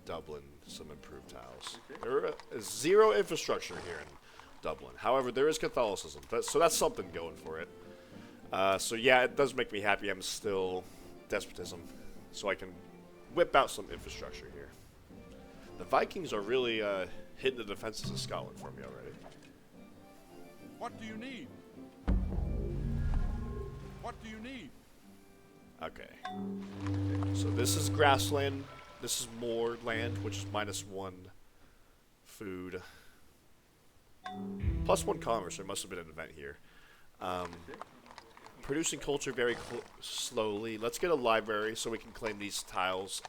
Speaker 1: Dublin some improved tiles. There is 0 infrastructure here in Dublin. However, there is Catholicism, so that's something going for it. So yeah, it does make me happy I'm still despotism, so I can whip out some infrastructure here. The Vikings are really hitting the defenses of Scotland for me already.
Speaker 2: What do you need? What do you need?
Speaker 1: Okay. So this is grassland. This is more land, which is -1 food. +1 commerce. There must have been an event here. Producing culture very slowly. Let's get a library so we can claim these tiles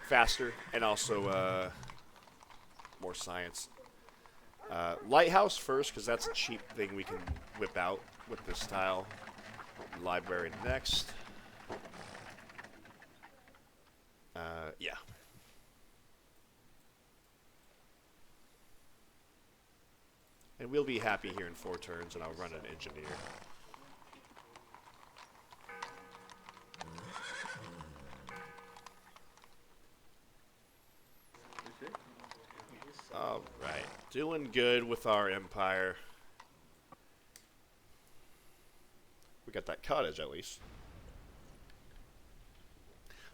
Speaker 1: faster, and also more science. Lighthouse first, because that's a cheap thing we can whip out with this tile. Library next. Yeah. And we'll be happy here in 4 turns, and I'll run an engineer. Alright, doing good with our empire. We got that cottage at least.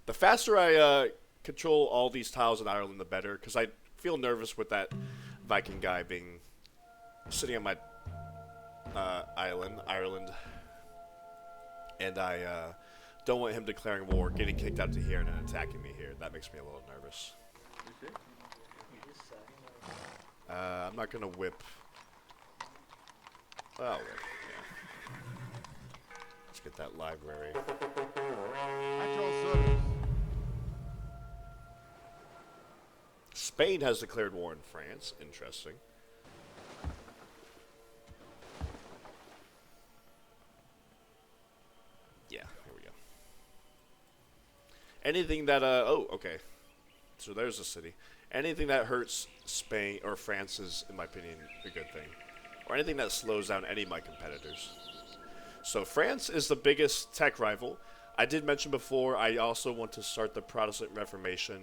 Speaker 1: The faster I control all these tiles in Ireland, the better, because I feel nervous with that Viking guy being sitting on my Ireland, and I don't want him declaring war, getting kicked out to here, and then attacking me here. That makes me a little nervous. I'm not gonna whip. I'll whip. Yeah. Let's get that library.
Speaker 2: At your service.
Speaker 1: Spain has declared war in France. Interesting. Anything that oh, okay. So there's a city. Anything that hurts Spain or France is, in my opinion, a good thing. Or anything that slows down any of my competitors. So France is the biggest tech rival. I did mention before I also want to start the Protestant Reformation.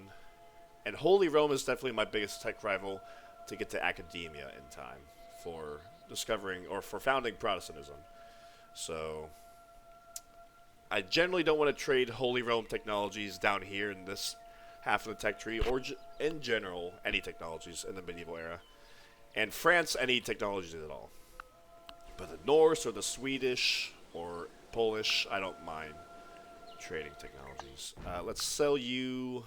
Speaker 1: And Holy Rome is definitely my biggest tech rival to get to academia in time for discovering or for founding Protestantism. So I generally don't want to trade Holy Rome technologies down here in this half of the tech tree, or in general, any technologies in the medieval era. And France, any technologies at all. But the Norse or the Swedish or Polish, I don't mind trading technologies. Let's sell you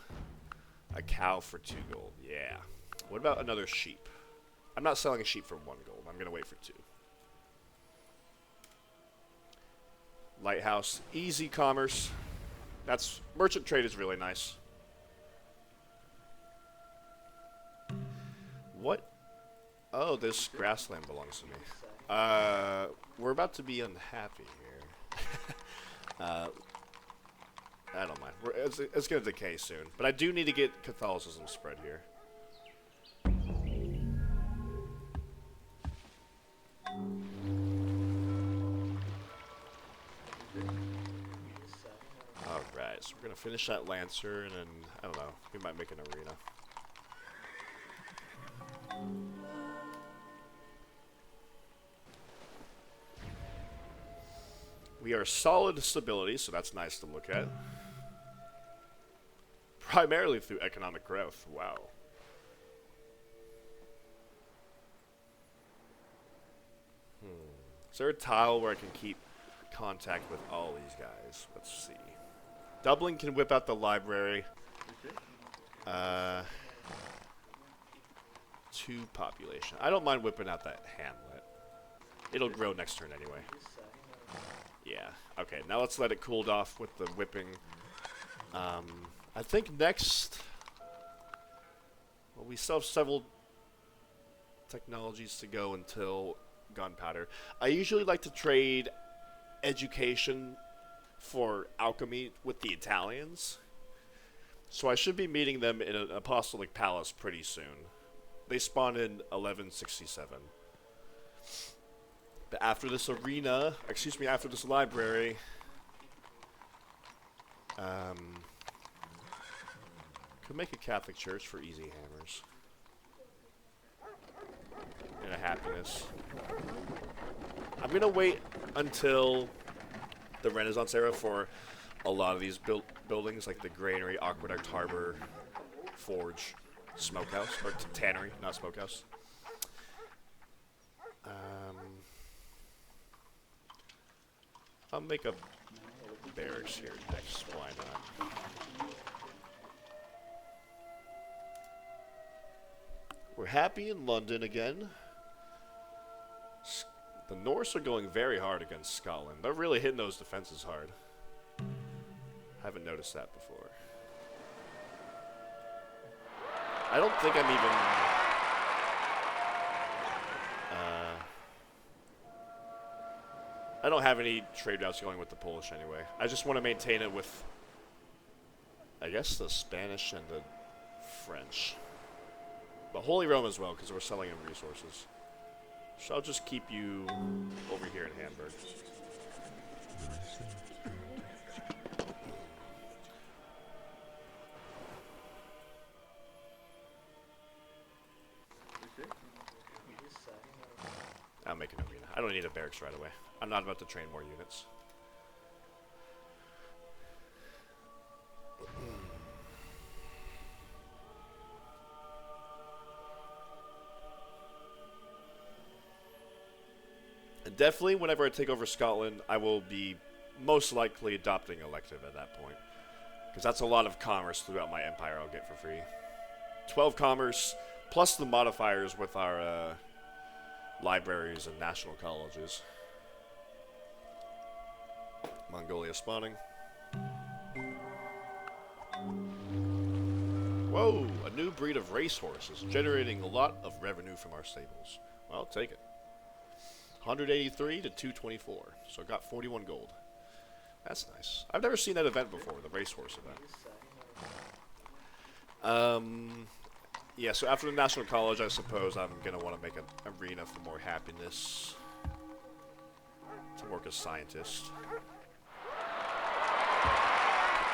Speaker 1: a cow for 2 gold. Yeah. What about another sheep? I'm not selling a sheep for 1 gold. I'm going to wait for 2. Lighthouse. Easy commerce. That's merchant trade is really nice. What? Oh, this grassland belongs to me. We're about to be unhappy here. I don't mind. It's going to decay soon. But I do need to get Catholicism spread here. Alright, so we're going to finish that Lancer, and then, I don't know, we might make an arena. We are solid stability, so that's nice to look at. Primarily through economic growth. Wow. Is there a tile where I can keep contact with all these guys? Let's see. Dublin can whip out the library. 2 population. I don't mind whipping out that hamlet. It'll grow next turn anyway. Yeah. Okay, now let's let it cool off with the whipping. I think next... Well, we still have several technologies to go until gunpowder. I usually like to trade education for alchemy with the Italians. So I should be meeting them in an apostolic palace pretty soon. They spawned in 1167. But after this arena, excuse me, after this library, could make a Catholic church for easy hammers. And a happiness. I'm going to wait until the Renaissance era for a lot of these buildings, like the granary, aqueduct, harbor, forge, smokehouse, or tannery, not smokehouse. I'll make a barracks here next. Why not? We're happy in London again. The Norse are going very hard against Scotland. They're really hitting those defenses hard. Haven't noticed that before. I don't think I'm even... I don't have any trade routes going with the Polish anyway. I just want to maintain it with, I guess, the Spanish and the French. But Holy Rome as well, because we're selling them resources. So I'll just keep you over here in Hamburg. I'll make an arena. I don't need a barracks right away. I'm not about to train more units. And definitely, whenever I take over Scotland, I will be most likely adopting elective at that point. Because that's a lot of commerce throughout my empire I'll get for free. 12 commerce, plus the modifiers with our libraries and national colleges. Mongolia spawning. Whoa, a new breed of racehorses, generating a lot of revenue from our stables. Well, I'll take it. 183 to 224, so I got 41 gold. That's nice. I've never seen that event before, the racehorse event. Yeah, so after the National College, I suppose I'm going to want to make an arena for more happiness. To work as scientist. Get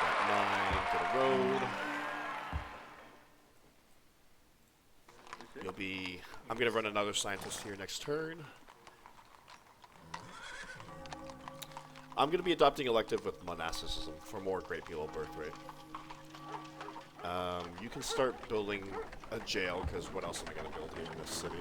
Speaker 1: that 9, get a road. You'll be... I'm going to run another scientist here next turn. I'm going to be adopting elective with monasticism for more great people birth rate. You can start building a jail, because what else am I going to build here in this city?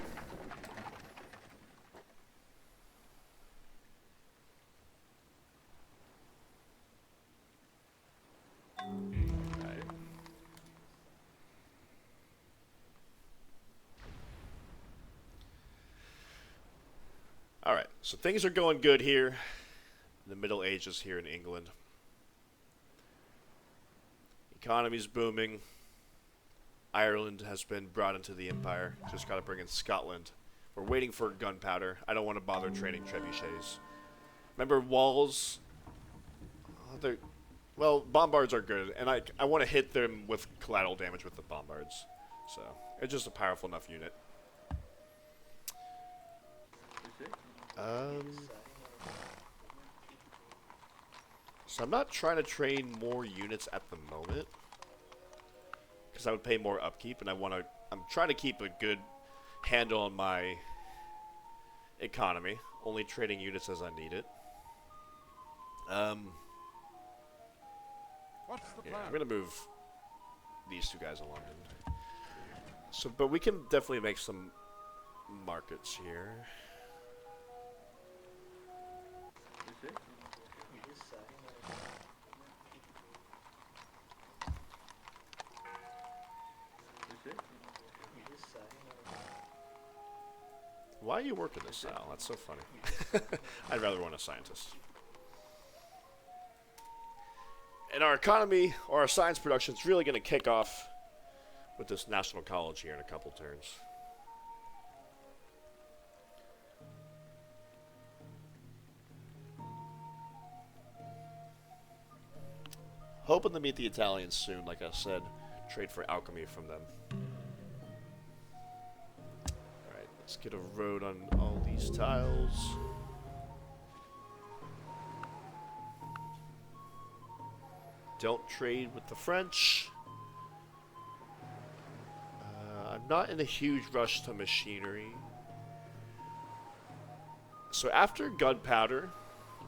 Speaker 1: Alright, so things are going good here in the Middle Ages here in England. Economy's booming. Ireland has been brought into the empire. Just got to bring in Scotland. We're waiting for gunpowder. I don't want to bother training trebuchets. Remember walls? Well, bombards are good, and I want to hit them with collateral damage with the bombards. So, it's just a powerful enough unit. So I'm not trying to train more units at the moment, because I would pay more upkeep, and I'm trying to keep a good handle on my economy, only trading units as I need it.
Speaker 2: What's the
Speaker 1: Yeah,
Speaker 2: plan?
Speaker 1: I'm gonna move these two guys to London. So, but we can definitely make some markets here. Why are you working this, Sal? That's so funny. I'd rather want a scientist. And our economy, or our science production, is really going to kick off with this National College here in a couple turns. Hoping to meet the Italians soon, like I said. Trade for alchemy from them. Alright, let's get a road on all these tiles. Don't trade with the French. I'm not in a huge rush to machinery. So after gunpowder,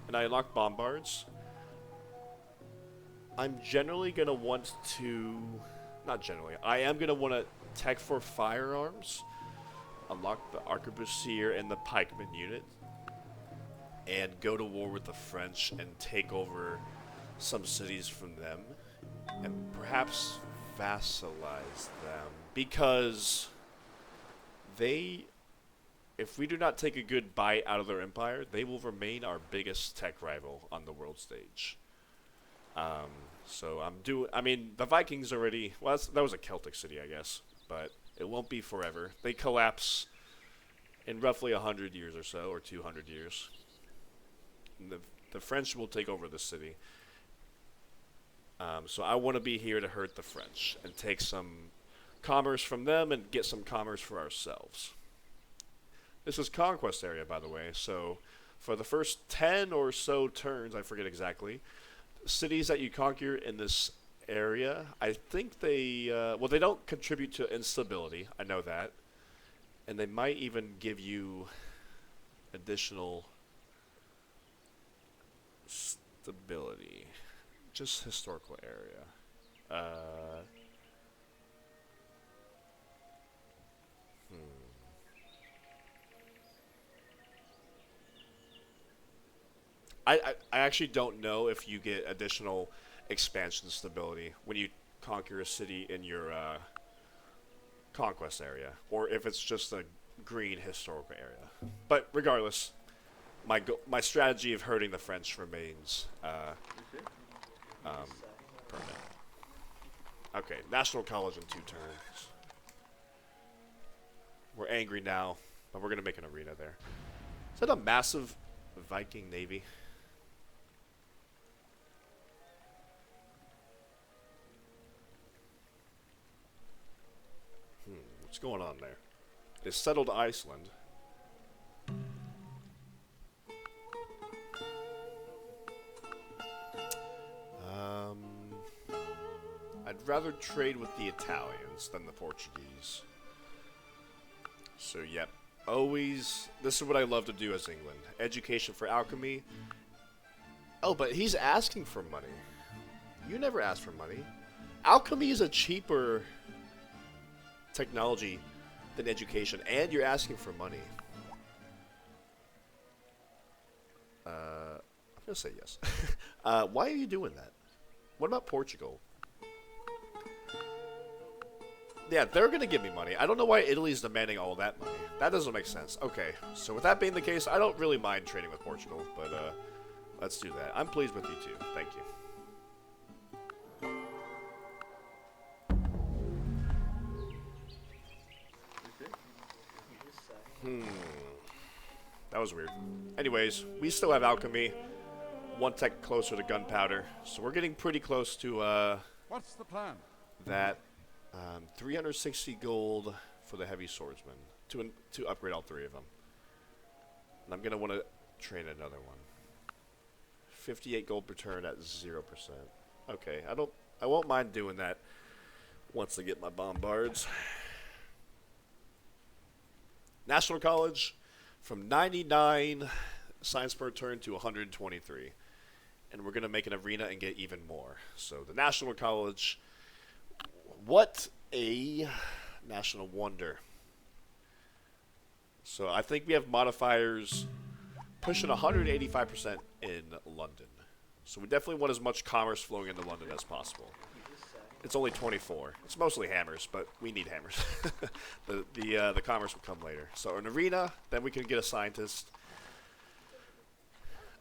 Speaker 1: and I unlock bombards, I'm generally going to want to... Not generally. I am going to want to tech for firearms. Unlock the arquebusier and the pikeman unit. And go to war with the French and take over some cities from them. And perhaps vassalize them. Because they... If we do not take a good bite out of their empire, they will remain our biggest tech rival on the world stage. So I mean, the Vikings already, well, that was a Celtic city, I guess, but it won't be forever. They collapse in roughly 100 years or so, or 200 years. And the French will take over the city. So I want to be here to hurt the French and take some commerce from them and get some commerce for ourselves. This is conquest area, by the way, so for the first 10 or so turns, I forget exactly, cities that you conquer in this area, I think they, well, they don't contribute to instability, I know that, and they might even give you additional stability, just historical area. I actually don't know if you get additional expansion stability when you conquer a city in your conquest area, or if it's just a green historical area. But regardless, my strategy of hurting the French remains permanent. Okay, National College in 2 turns. We're angry now, but we're going to make an arena there. Is that a massive Viking navy? going on there? They settled Iceland. I'd rather trade with the Italians than the Portuguese. So, yep. Always, this is what I love to do as England. Education for alchemy. Oh, but he's asking for money. You never asked for money. Alchemy is a cheaper technology than education, and you're asking for money. I'm gonna say yes. Why are you doing that? What about Portugal? Yeah, they're gonna give me money. I don't know why Italy's demanding all that money. That doesn't make sense. Okay, so with that being the case, I don't really mind trading with Portugal, but let's do that. I'm pleased with you too. Thank you. That was weird. Anyways, we still have alchemy. One tech closer to gunpowder. So we're getting pretty close to
Speaker 2: What's the plan?
Speaker 1: that 360 gold for the heavy swordsman to upgrade all three of them. And I'm going to want to train another one. 58 gold per turn at 0%. Okay, I won't mind doing that once I get my bombards. National College from 99 science per turn to 123. And we're going to make an arena and get even more. So the National College, what a national wonder. So I think we have modifiers pushing 185% in London. So we definitely want as much commerce flowing into London as possible. It's only 24. It's mostly hammers, but we need hammers. the commerce will come later. So an arena, then we can get a scientist.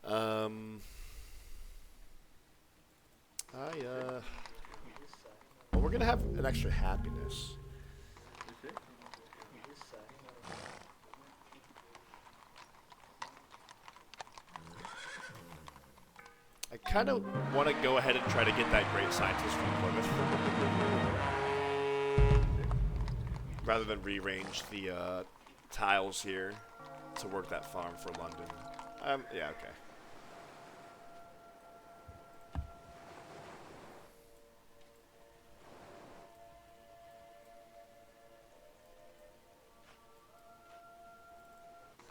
Speaker 1: Well, we're gonna have an extra happiness. I kind of want to go ahead and try to get that great scientist from Plymouth. Rather than rearrange the tiles here to work that farm for London. Yeah, okay.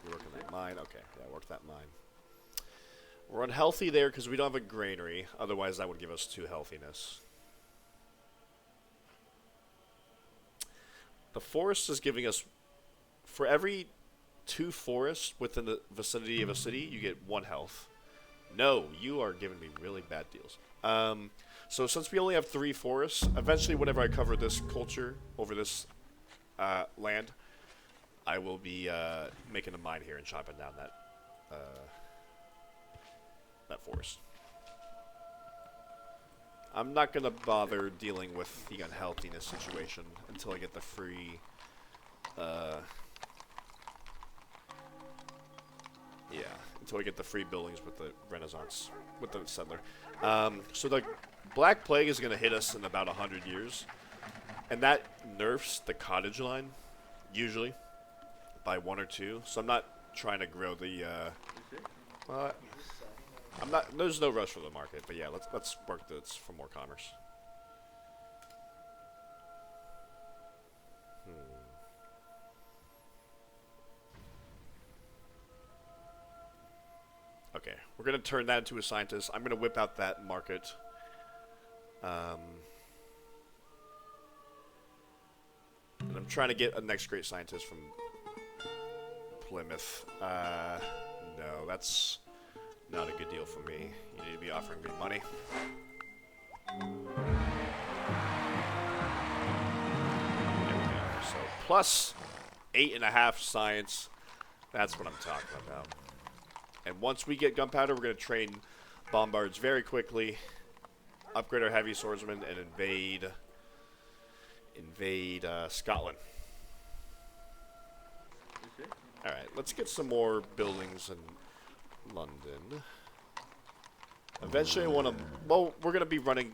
Speaker 1: You're working that mine? Okay, yeah, work that mine. We're unhealthy there because we don't have a granary. Otherwise, that would give us 2 healthiness. The forest is giving us... For every 2 forests within the vicinity of a city, you get 1 health. No, you are giving me really bad deals. So since we only have 3 forests, eventually whenever I cover this culture over this land, I will be making a mine here and chopping down that forest. I'm not going to bother dealing with the unhealthiness situation until I get the free... yeah, until I get the free buildings with the Renaissance, with the settler. So the Black Plague is going to hit us in about 100 years. And that nerfs the cottage line, usually, by 1 or 2. So I'm not trying to grow the... I'm not. There's no rush for the market, but yeah, let's work this for more commerce. Okay, we're gonna turn that into a scientist. I'm gonna whip out that market. And I'm trying to get a next great scientist from Plymouth. No, that's not a good deal for me. You need to be offering me money. There we go. So plus 8.5 science. That's what I'm talking about. And once we get gunpowder, we're going to train bombards very quickly, upgrade our heavy swordsmen, and invade Scotland. All right, let's get some more buildings in London. Eventually, I want to... Well, we're going to be running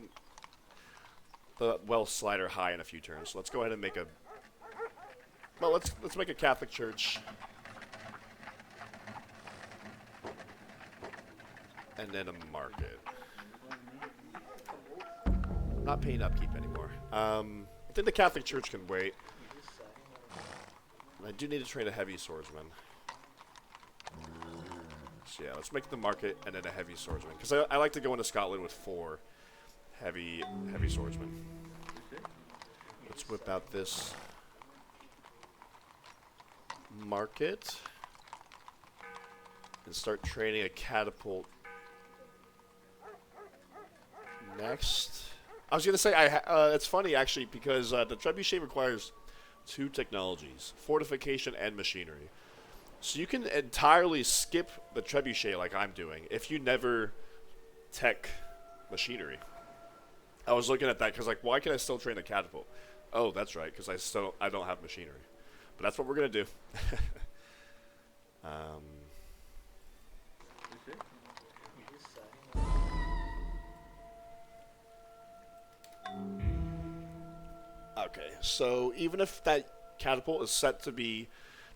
Speaker 1: the well slider high in a few turns. So let's go ahead and make a Well, let's make a Catholic church. And then a market. I'm not paying upkeep anymore. I think the Catholic Church can wait. I do need to train a heavy swordsman. So yeah, let's make the market and then a heavy swordsman. Because I like to go into Scotland with 4 heavy swordsmen. Let's whip out this market. And start training a catapult next. I was going to say, it's funny actually, because the trebuchet requires 2 technologies, fortification and machinery. So you can entirely skip the trebuchet like I'm doing if you never tech machinery. I was looking at that because, like, why can I still train a catapult? Oh, that's right, because I don't have machinery. But that's what we're going to do. Okay, so even if that catapult is set to be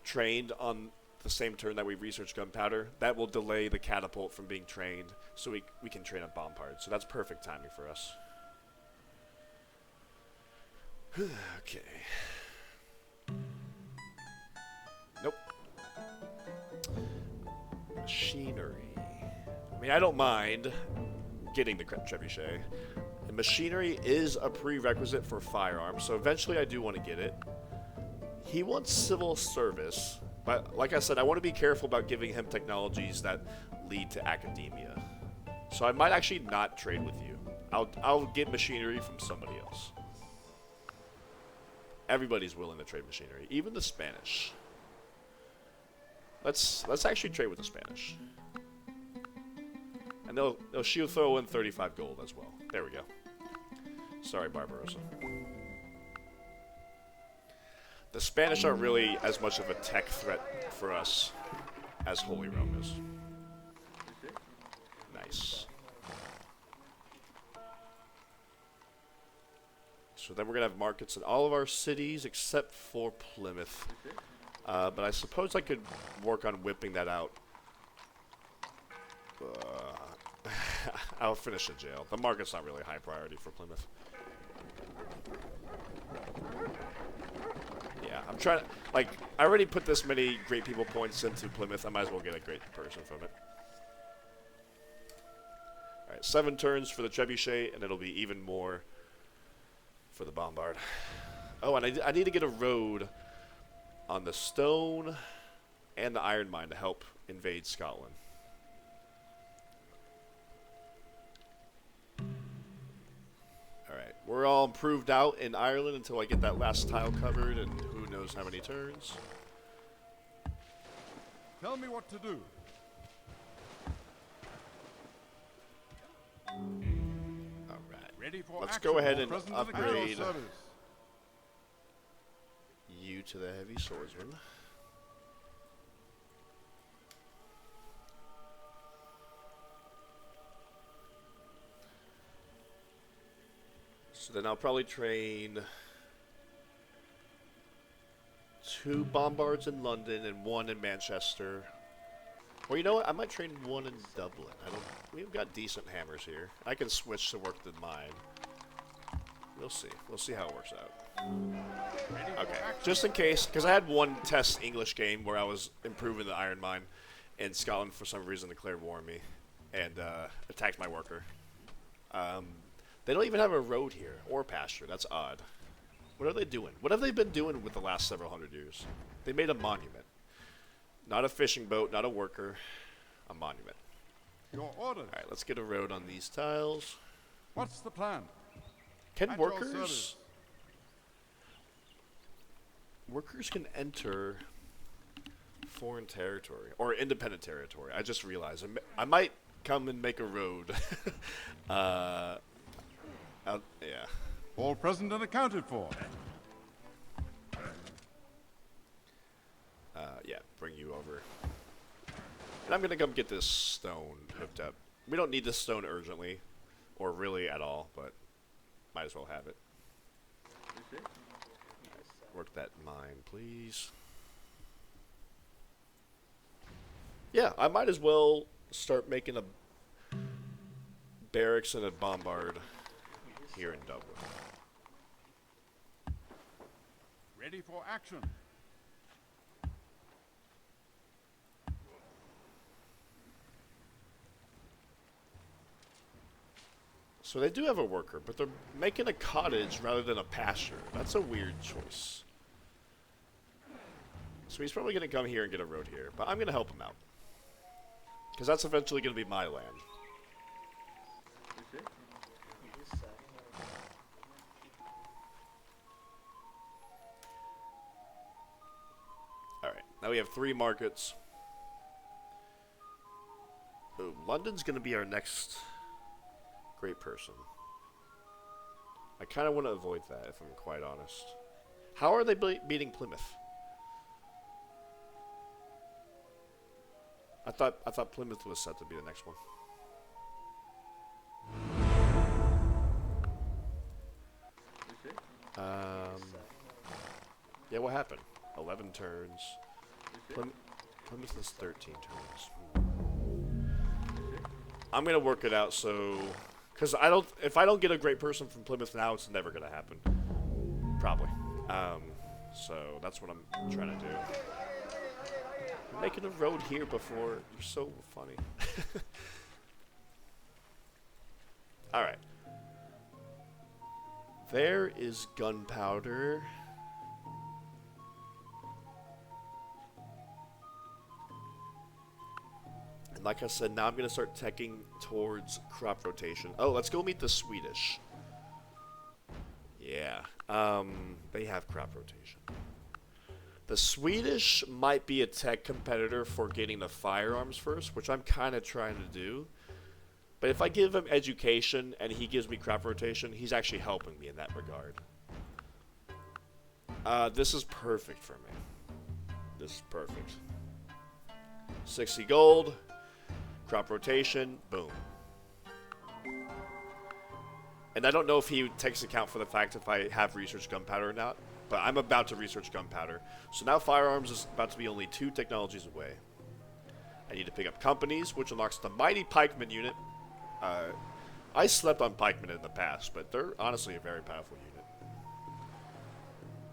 Speaker 1: trained on the same turn that we research gunpowder, that will delay the catapult from being trained, so we can train a bombard. So that's perfect timing for us. Okay. Nope. Machinery. I mean, I don't mind getting the trebuchet. And machinery is a prerequisite for firearms, so eventually I do want to get it. He wants civil service, but like I said, I want to be careful about giving him technologies that lead to academia. So I might actually not trade with you. I'll get machinery from somebody else. Everybody's willing to trade machinery, even the Spanish. Let's actually trade with the Spanish. And she'll throw in 35 gold as well. There we go. Sorry, Barbarossa. The Spanish aren't really as much of a tech threat for us as Holy Rome is. Nice. So then we're going to have markets in all of our cities except for Plymouth. But I suppose I could work on whipping that out. I'll finish the jail. The market's not really high priority for Plymouth. Yeah, I'm trying to, like, I already put this many great people points into Plymouth. I might as well get a great person from it. Alright, 7 turns for the trebuchet, and it'll be even more for the bombard. Oh, and I need to get a road on the stone and the iron mine to help invade Scotland. Alright, we're all improved out in Ireland until I get that last tile covered, and who knows how many turns.
Speaker 2: Tell me what to do.
Speaker 1: Alright,
Speaker 2: Ready for
Speaker 1: let's
Speaker 2: action.
Speaker 1: go ahead and
Speaker 2: Present to the
Speaker 1: upgrade
Speaker 2: King's service.
Speaker 1: you to the heavy swordsman. So then I'll probably train 2 bombards in London and 1 in Manchester. Or you know what? I might train 1 in Dublin. We've got decent hammers here. I can switch to work the mine. We'll see. We'll see how it works out. Okay, just in case, because I had one test English game where I was improving the iron mine, and Scotland for some reason declared war on me and attacked my worker. They don't even have a road here or pasture. That's odd. What are they doing? What have they been doing with the last several hundred years? They made a monument. Not a fishing boat, not a worker, a monument.
Speaker 2: Your orders.
Speaker 1: All right, let's get a road on these tiles.
Speaker 2: What's the plan?
Speaker 1: Can
Speaker 2: At your
Speaker 1: workers...
Speaker 2: service.
Speaker 1: Workers can enter foreign territory or independent territory. I just realized I might come and make a road. Yeah.
Speaker 2: All present and accounted for.
Speaker 1: Yeah, bring you over. And I'm gonna come get this stone hooked up. We don't need this stone urgently, or really at all, but might as well have it. Work that mine, please. Yeah, I might as well start making a barracks and a bombard here in Dublin.
Speaker 2: Ready for action.
Speaker 1: So they do have a worker, but they're making a cottage rather than a pasture. That's a weird choice. So he's probably going to come here and get a road here, but I'm going to help him out. Because that's eventually going to be my land. Alright, now we have 3 markets. Oh, London's going to be our next great person. I kind of want to avoid that, if I'm quite honest. How are they beating Plymouth? I thought Plymouth was set to be the next one. Yeah, what happened? 11 turns. Plymouth is 13 turns. I'm gonna work it out so, because if I don't get a great person from Plymouth now, it's never gonna happen. Probably. So that's what I'm trying to do. I'm making a road here before. You're so funny. All right. There is gunpowder. And like I said, now I'm going to start teching towards crop rotation. Oh, let's go meet the Swedish. Yeah. They have crop rotation. The Swedish might be a tech competitor for getting the firearms first, which I'm kind of trying to do. But if I give him education and he gives me crop rotation, he's actually helping me in that regard. This is perfect for me. This is perfect. 60 gold, crop rotation, boom. And I don't know if he takes account for the fact if I have research gunpowder or not, but I'm about to research gunpowder. So now firearms is about to be only 2 technologies away. I need to pick up companies, which unlocks the mighty pikeman unit. I slept on pikemen in the past, but they're honestly a very powerful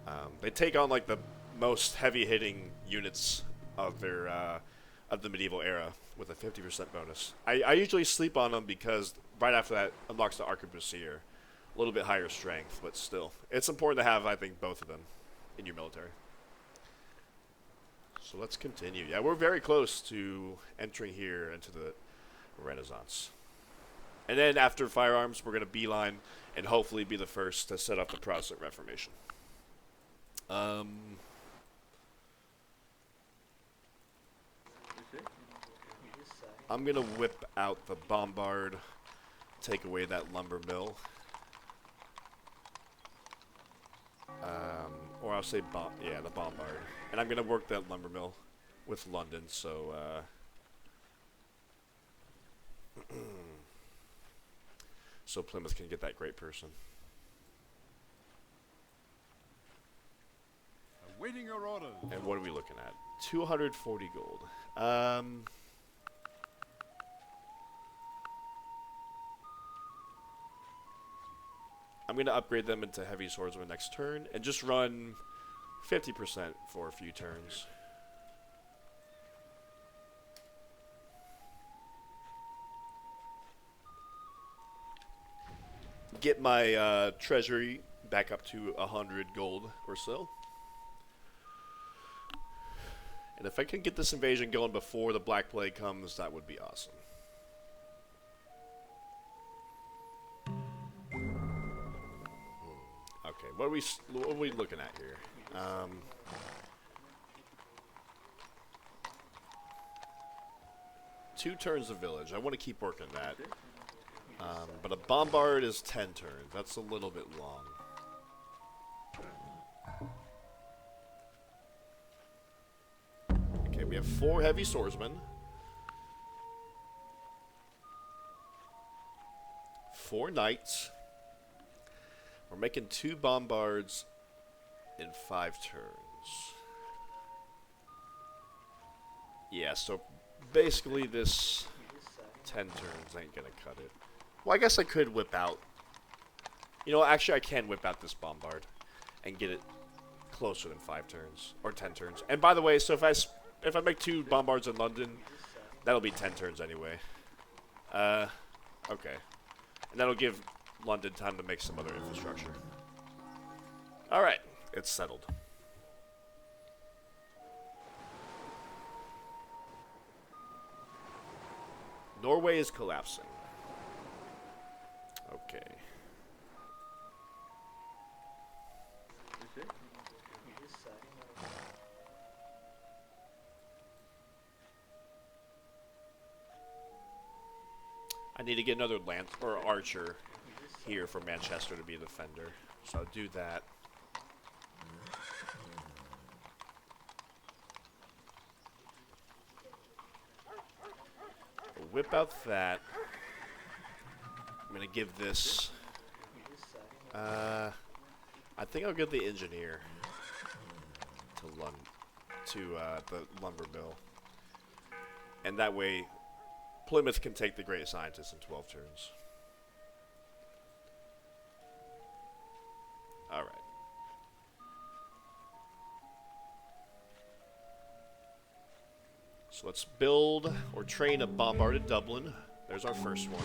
Speaker 1: unit. They take on like the most heavy-hitting units of their of the medieval era with a 50% bonus. I usually sleep on them because right after that unlocks the arquebusier, a little bit higher strength, but still, it's important to have, I think, both of them in your military. So let's continue. Yeah, we're very close to entering here into the Renaissance. And then after firearms, we're going to beeline and hopefully be the first to set up the Protestant Reformation. I'm going to whip out the bombard, take away that lumber mill. Or I'll say the bombard. And I'm going to work that lumber mill with London, so so Plymouth can get that great person.
Speaker 2: Awaiting your orders.
Speaker 1: And what are we looking at? 240 gold. I'm going to upgrade them into heavy swordsman next turn and just run 50% for a few turns. Get my treasury back up to 100 gold or so. And if I can get this invasion going before the Black Plague comes, that would be awesome. Okay, what are we looking at here? 2 turns of village. I want to keep working that. But a bombard is 10 turns. That's a little bit long. Okay, we have 4 heavy swordsmen. 4 knights. We're making 2 bombards in 5 turns. Yeah, so basically this 10 turns ain't gonna cut it. Well, I guess I could whip out. You know, actually I can whip out this bombard and get it closer than 5 turns or 10 turns. And by the way, so if I make 2 bombards in London, that'll be 10 turns anyway. Okay. And that'll give London time to make some other infrastructure. Alright, it's settled. Norway is collapsing. Okay. I need to get another lance or archer here for Manchester to be a defender. So I'll do that. I'll whip out that. I'm gonna give this. I think I'll give the engineer to the lumber mill, and that way Plymouth can take the great scientist in 12 turns. Alright. So let's build or train a bombarded Dublin. There's our first one.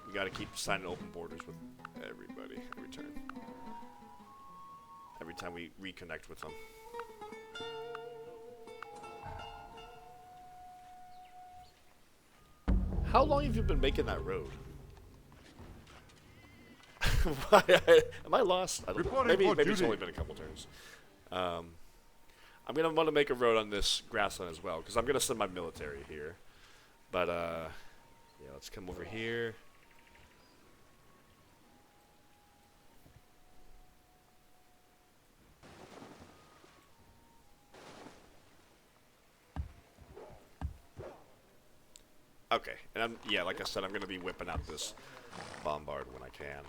Speaker 1: We gotta keep signing open borders with everybody every turn. Every time we reconnect with them. How long have you been making that road? Am I lost? I don't know. Maybe it's only been a couple turns. I'm gonna want to make a road on this grassland as well because I'm gonna send my military here. But yeah, let's come over here. Okay, and yeah, like I said, I'm gonna be whipping out this bombard when I can.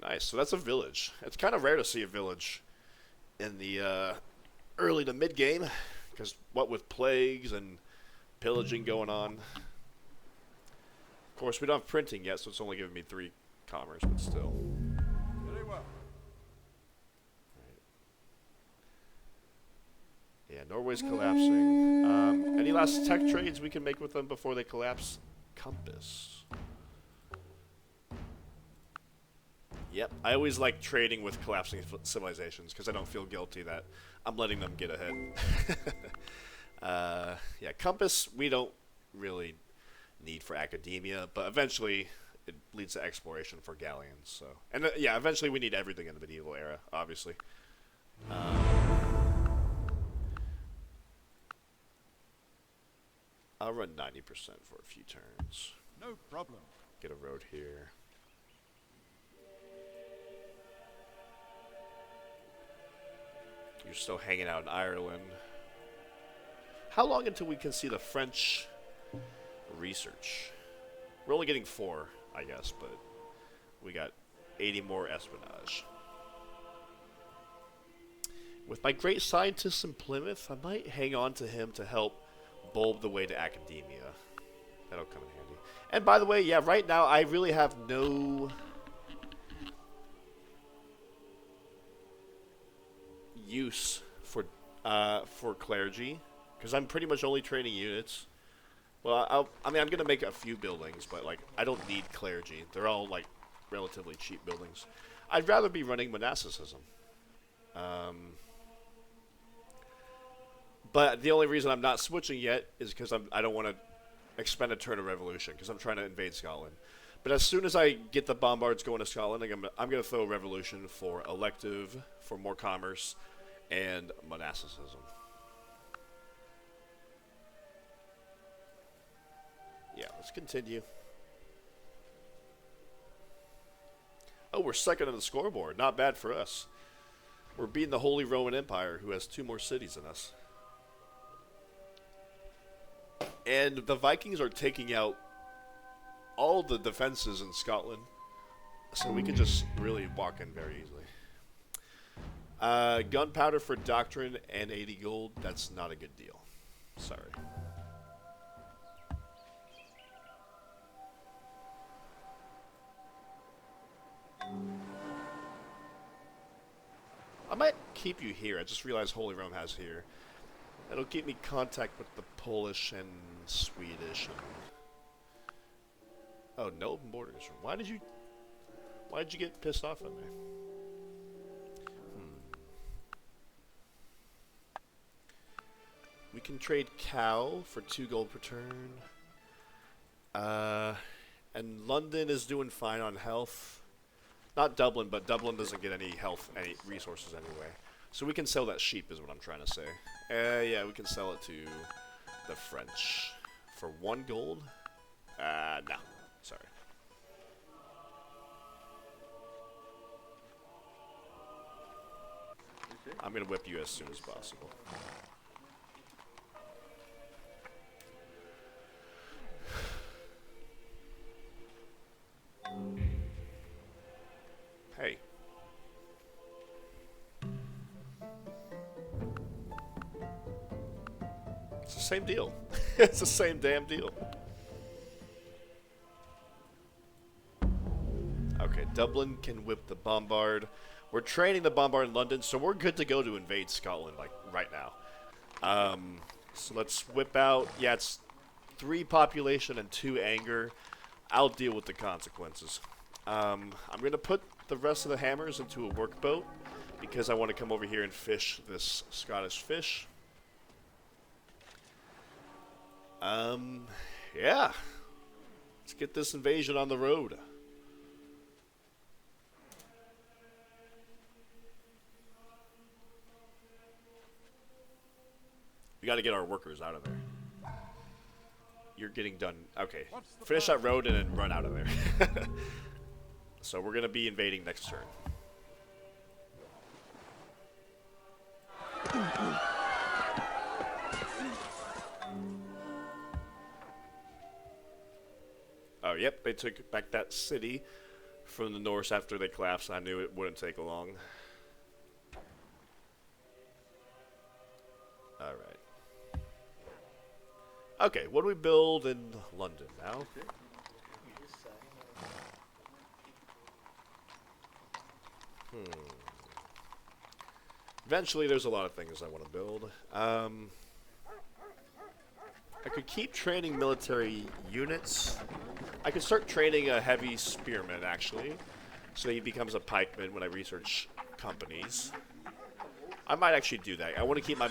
Speaker 1: Nice, so that's a village. It's kind of rare to see a village in the early to mid game, because what with plagues and pillaging going on. Of course, we don't have printing yet, so it's only giving me 3 commerce, but still.
Speaker 2: Very well.
Speaker 1: Yeah, Norway's collapsing. Any last tech trades we can make with them before they collapse? Compass. Yep, I always like trading with collapsing civilizations because I don't feel guilty that I'm letting them get ahead. Yeah, compass we don't really need for academia, but eventually it leads to exploration for galleons. So, and yeah, eventually we need everything in the medieval era, obviously. I'll run 90% for a few turns.
Speaker 2: No problem.
Speaker 1: Get a road here. You're still hanging out in Ireland. How long until we can see the French research? We're only getting 4, I guess, but we got 80 more espionage. With my great scientist in Plymouth, I might hang on to him to help bulb the way to academia. That'll come in handy. And by the way, yeah, right now I really have no use for clergy because I'm pretty much only training units. Well, I mean, I'm gonna make a few buildings, but like I don't need clergy. They're all like relatively cheap buildings. I'd rather be running monasticism. But the only reason I'm not switching yet is because I don't want to expend a turn of revolution because I'm trying to invade Scotland. But as soon as I get the bombards going to Scotland, I'm going to throw a revolution for elective, for more commerce, and monasticism. Yeah, let's continue. Oh, we're second on the scoreboard. Not bad for us. We're beating the Holy Roman Empire, who has 2 more cities than us. And the Vikings are taking out all the defenses in Scotland, so we can just really walk in very easily. Gunpowder for doctrine and 80 gold. That's not a good deal. Sorry. I might keep you here. I just realized Holy Rome has here. It'll keep me contact with the Polish and Swedish. And oh, no open borders. Why did you get pissed off at me? We can trade cow for 2 gold per turn. And London is doing fine on health. Not Dublin, but Dublin doesn't get any health, any resources anyway. So we can sell that sheep is what I'm trying to say. Yeah, we can sell it to the French. For 1 gold? No. Sorry. I'm gonna whip you as soon as possible. Hey. It's the same deal. It's the same damn deal. Okay, Dublin can whip the bombard. We're training the bombard in London, so we're good to go to invade Scotland, like, right now. So let's whip out, yeah, it's 3 population and 2 anger. I'll deal with the consequences. I'm going to put the rest of the hammers into a workboat, because I want to come over here and fish this Scottish fish. Yeah. Let's get this invasion on the road. We got to get our workers out of there. You're getting done. Okay. Finish that road and then run out of there. So we're going to be invading next turn. Oh, yep. They took back that city from the Norse after they collapsed. I knew it wouldn't take long. Alright. Okay, what do we build in London now? Eventually, there's a lot of things I want to build. I could keep training military units. I could start training a heavy spearman, actually, so he becomes a pikeman when I research companies. I might actually do that. I want to keep my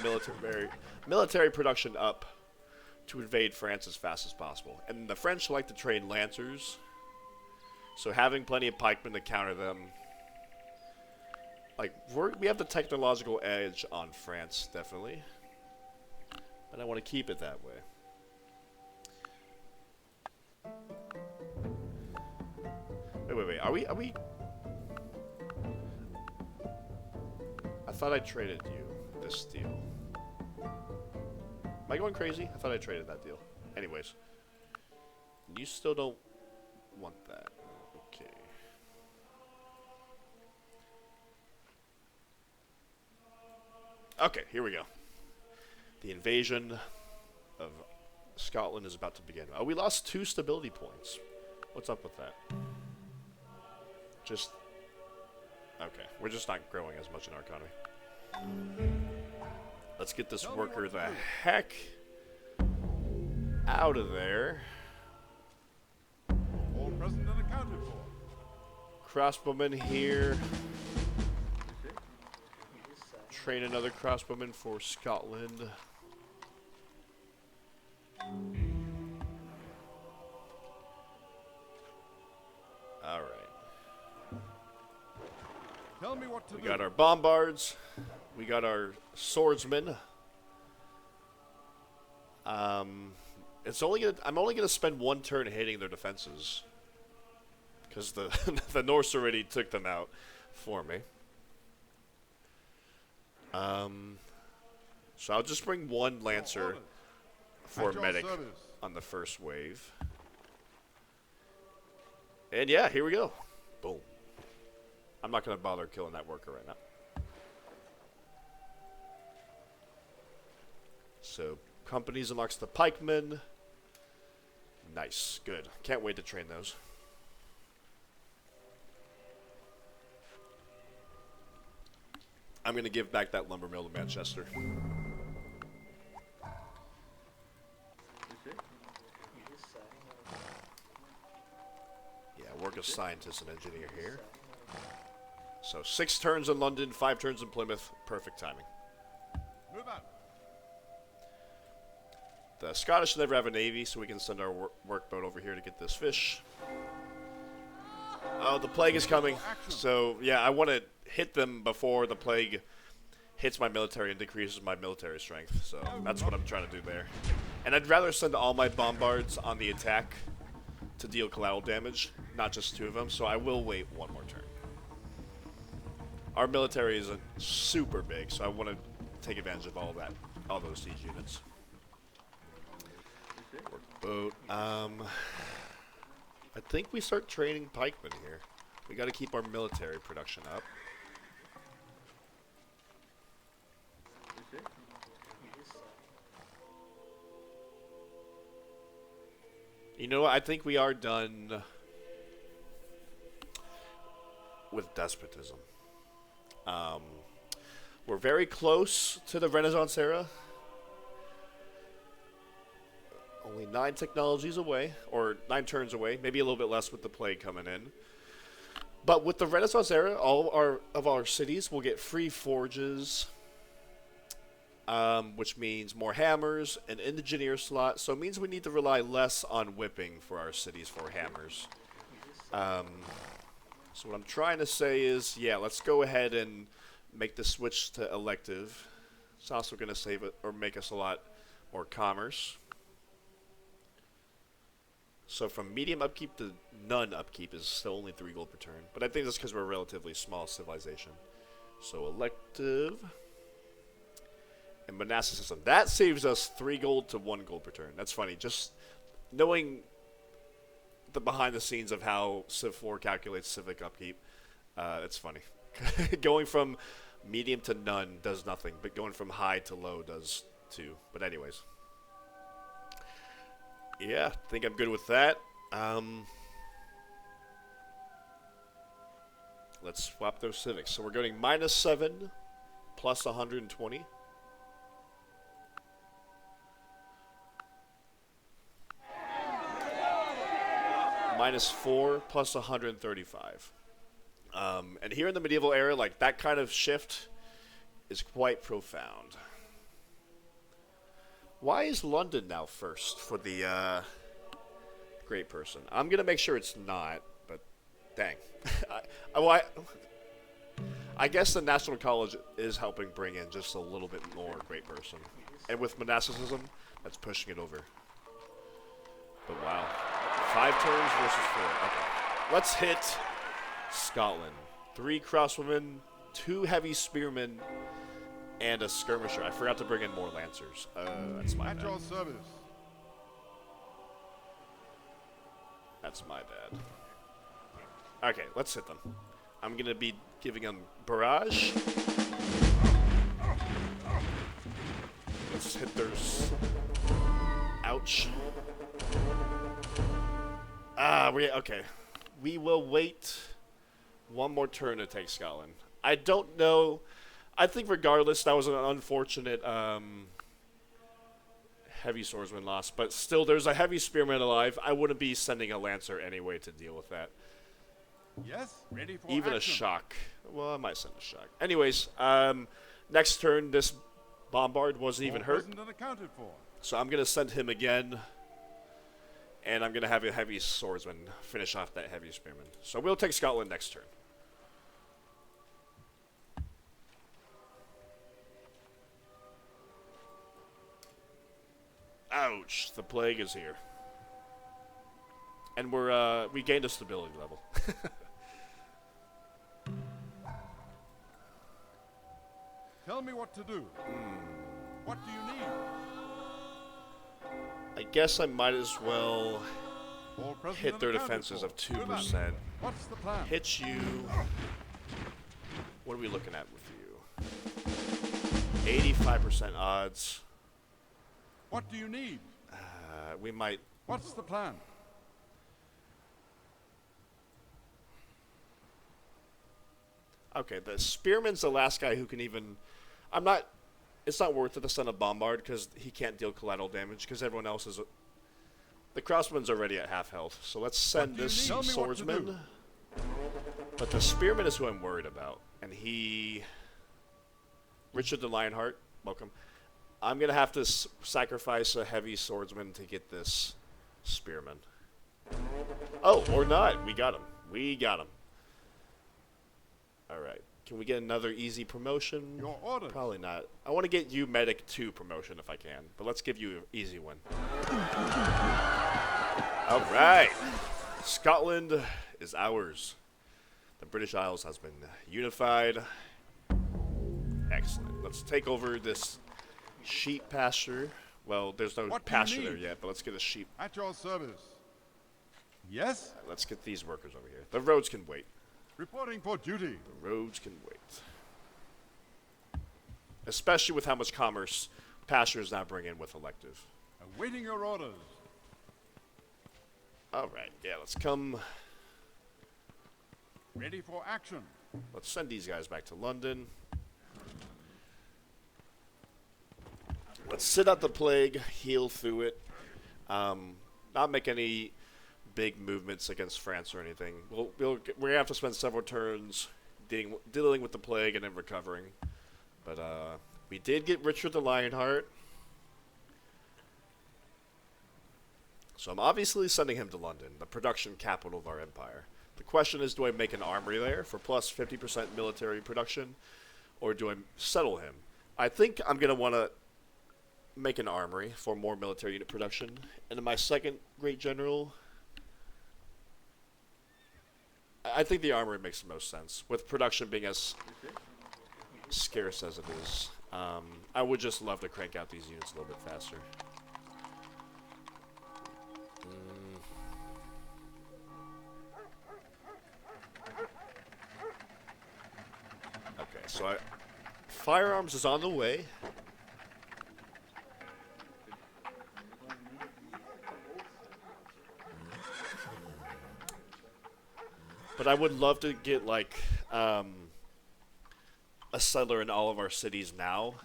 Speaker 1: military production up to invade France as fast as possible. And the French like to train lancers, so having plenty of pikemen to counter them. Like, we have the technological edge on France, definitely. And I want to keep it that way. Wait. Are we... I thought I traded you this deal. Am I going crazy? I thought I traded that deal. Anyways. You still don't want that. Okay. Okay, here we go. The invasion of Scotland is about to begin. Oh, we lost 2 stability points. What's up with that? Just... Okay, we're just not growing as much in our economy. Let's get this worker the heck out of there.
Speaker 2: All present and accounted for.
Speaker 1: Crossbowman here. Train another crossbowman for Scotland. Alright.
Speaker 2: Tell me what to do.
Speaker 1: We got our bombards. We got our swordsmen. I'm only gonna spend 1 turn hitting their defenses, because the the Norse already took them out for me. So I'll just bring 1 lancer for medic on the first wave. And yeah, here we go. Boom. I'm not going to bother killing that worker right now. So, companies unlocks the pikemen. Nice. Good. Can't wait to train those. I'm going to give back that lumber mill to Manchester. Yeah, work as scientist and engineer here. So 6 turns in London, 5 turns in Plymouth. Perfect timing.
Speaker 2: Move out.
Speaker 1: The Scottish never have a navy, so we can send our workboat over here to get this fish. Oh, the plague is coming. So, yeah, I want to hit them before the plague hits my military and decreases my military strength. So, that's what I'm trying to do there. And I'd rather send all my bombards on the attack to deal collateral damage, not just 2 of them. So, I will wait 1 more turn. Our military isn't super big, so I want to take advantage of all those siege units. Workboat. I think we start training pikemen here. We got to keep our military production up. You know what? I think we are done with despotism. We're very close to the Renaissance era. Only 9 technologies away, or 9 turns away. Maybe a little bit less with the plague coming in. But with the Renaissance era, all of our cities will get free forges, which means more hammers, an engineer slot. So it means we need to rely less on whipping for our cities for hammers. So what I'm trying to say is, yeah, let's go ahead and make the switch to elective. It's also going to save it or make us a lot more commerce. So from medium upkeep to none upkeep is still only 3 gold per turn. But I think that's because we're a relatively small civilization. So elective. And monasticism. That saves us 3 gold to 1 gold per turn. That's funny. Just knowing the behind the scenes of how Civ 4 calculates civic upkeep, it's funny. Going from medium to none does nothing, but going from high to low does 2. But anyways. Yeah, I think I'm good with that. Let's swap those civics. So we're going -7 plus 120. -4 plus 135. And here in the medieval era, like that kind of shift is quite profound. Why is London now first for the great person? I'm going to make sure it's not, but dang. I guess the National College is helping bring in just a little bit more great person. And with monasticism, that's pushing it over. But wow. 5 turns versus 4. Okay. Let's hit Scotland. 3 crosswomen, 2 heavy spearmen, and a skirmisher. I forgot to bring in more lancers. That's my bad.
Speaker 2: At your service.
Speaker 1: That's my bad. Okay, let's hit them. I'm going to be giving them barrage. Let's hit theirs. Ouch. Okay. We will wait 1 more turn to take Scotland. I don't know. I think regardless, that was an unfortunate heavy swordsman loss. But still, there's a heavy spearman alive. I wouldn't be sending a lancer anyway to deal with that.
Speaker 2: Yes, ready for
Speaker 1: Even
Speaker 2: action.
Speaker 1: a shock. Well, I might send a shock. Anyways, next turn, this bombard wasn't even hurt.
Speaker 2: Wasn't accounted for.
Speaker 1: So I'm going to send him again. And I'm going to have a heavy swordsman finish off that heavy spearman. So we'll take Scotland next turn. Ouch, the plague is here. And we gained a stability level.
Speaker 2: Tell me what to do. What do you need?
Speaker 1: I guess I might as well
Speaker 2: All present
Speaker 1: hit
Speaker 2: and
Speaker 1: their
Speaker 2: accounted
Speaker 1: defenses
Speaker 2: for.
Speaker 1: of
Speaker 2: Good man.
Speaker 1: 2%.
Speaker 2: What's the plan?
Speaker 1: Hit you. What are we looking at with you? 85% odds.
Speaker 2: What do you need?
Speaker 1: We might.
Speaker 2: What's the plan?
Speaker 1: Okay, the spearman's the last guy who can even. I'm not. It's not worth it to send a bombard because he can't deal collateral damage because everyone else is. The crossman's already at half health, so let's send this
Speaker 2: Tell me what to
Speaker 1: swordsman.
Speaker 2: do.
Speaker 1: But the spearman is who I'm worried about, and he. Richard the Lionheart, welcome. I'm gonna have to sacrifice a heavy swordsman to get this spearman. Oh, or not. We got him. We got him. All right. Can we get another easy promotion?
Speaker 2: Your orders.
Speaker 1: Probably not. I want to get you Medic 2 promotion if I can, but let's give you an easy one. All right. Scotland is ours. The British Isles has been unified. Excellent. Let's take over this sheep pasture. Well, there's no
Speaker 2: What do you
Speaker 1: pasture there
Speaker 2: need?
Speaker 1: yet, but let's get a sheep.
Speaker 2: At your service. Yes?
Speaker 1: Let's get these workers over here. The roads can wait.
Speaker 2: Reporting for duty.
Speaker 1: The roads can wait. Especially with how much commerce pastures now bring in with elective.
Speaker 2: Awaiting your orders.
Speaker 1: All right, yeah, let's come.
Speaker 2: Ready for action.
Speaker 1: Let's send these guys back to London. Let's sit out the plague, heal through it. Not make any big movements against France or anything. We're gonna have to spend several turns dealing with the plague and then recovering. But we did get Richard the Lionheart. So I'm obviously sending him to London, the production capital of our empire. The question is, do I make an armory there for plus 50% military production, or do I settle him? I think I'm going to want to make an armory for more military unit production. And then my second great general, I think the armory makes the most sense, with production being as scarce as it is. I would just love to crank out these units a little bit faster. Okay, so firearms is on the way. But I would love to get, like, a settler in all of our cities now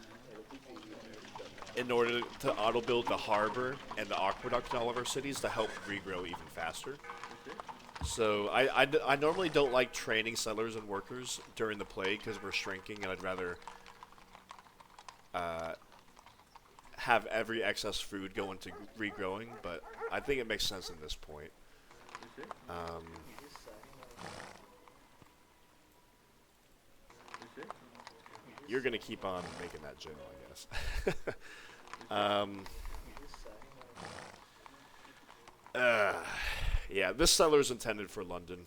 Speaker 1: in order to auto-build the harbor and the aqueduct in all of our cities to help regrow even faster. So I normally don't like training settlers and workers during the plague because we're shrinking, and I'd rather have every excess food go into regrowing, but I think it makes sense in this point. You're going to keep on making that general, I guess. Yeah, this settler's intended for London.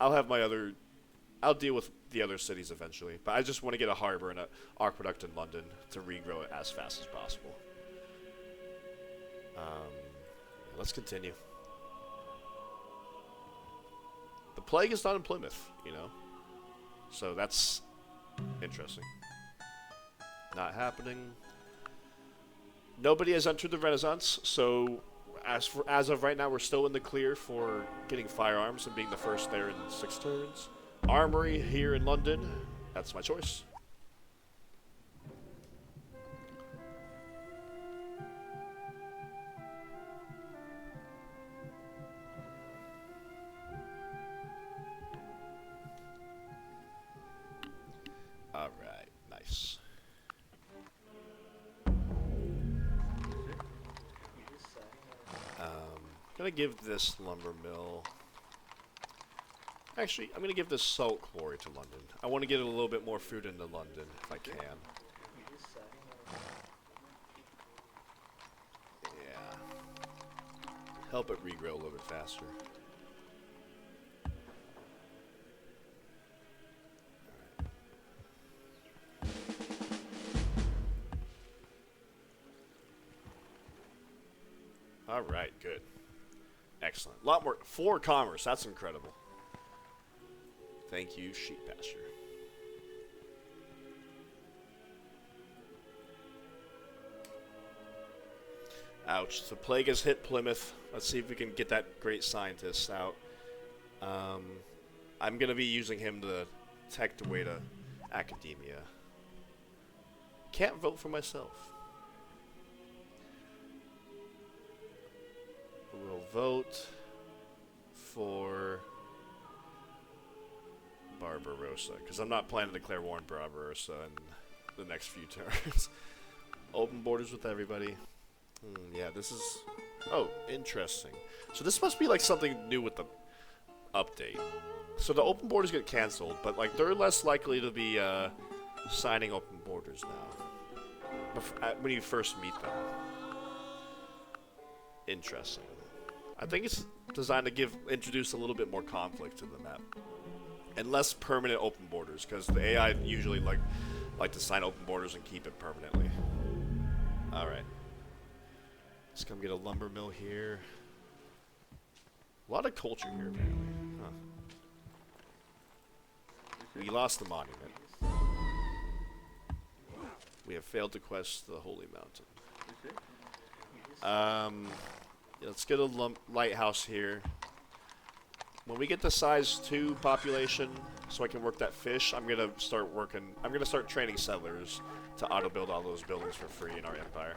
Speaker 1: I'll deal with the other cities eventually, but I just want to get a harbor and an aqueduct in London to regrow it as fast as possible. Let's continue. The plague is not in Plymouth, you know, so that's interesting. Not happening. Nobody has entered the Renaissance, so as of right now, we're still in the clear for getting firearms and being the first there in 6 turns. Armory here in London. That's my choice. All right, nice. Gonna give this lumber mill. Actually, I'm gonna give this salt quarry to London. I want to get a little bit more food into London if I can. Yeah. Help it regrow a little bit faster. All right, good. Excellent. A lot more. 4 commerce. That's incredible. Thank you, sheep pasture. Ouch. The plague has hit Plymouth. Let's see if we can get that great scientist out. I'm going to be using him to tech the way to academia. Can't vote for myself. We'll vote for Barbarossa, because I'm not planning to declare war on Barbarossa in the next few turns. Open borders with everybody. Yeah, this is... Oh, interesting. So this must be like something new with the update. So the open borders get cancelled, but like they're less likely to be signing open borders now. When you first meet them. Interesting. I think it's designed to introduce a little bit more conflict to the map. And less permanent open borders, because the AI usually like to sign open borders and keep it permanently. Alright. Let's come get a lumber mill here. A lot of culture here, apparently. Huh. We lost the monument. We have failed to quest the Holy Mountain. Let's get a lighthouse here. When we get the size 2 population, so I can work that fish, I'm gonna start training settlers to auto build all those buildings for free in our empire.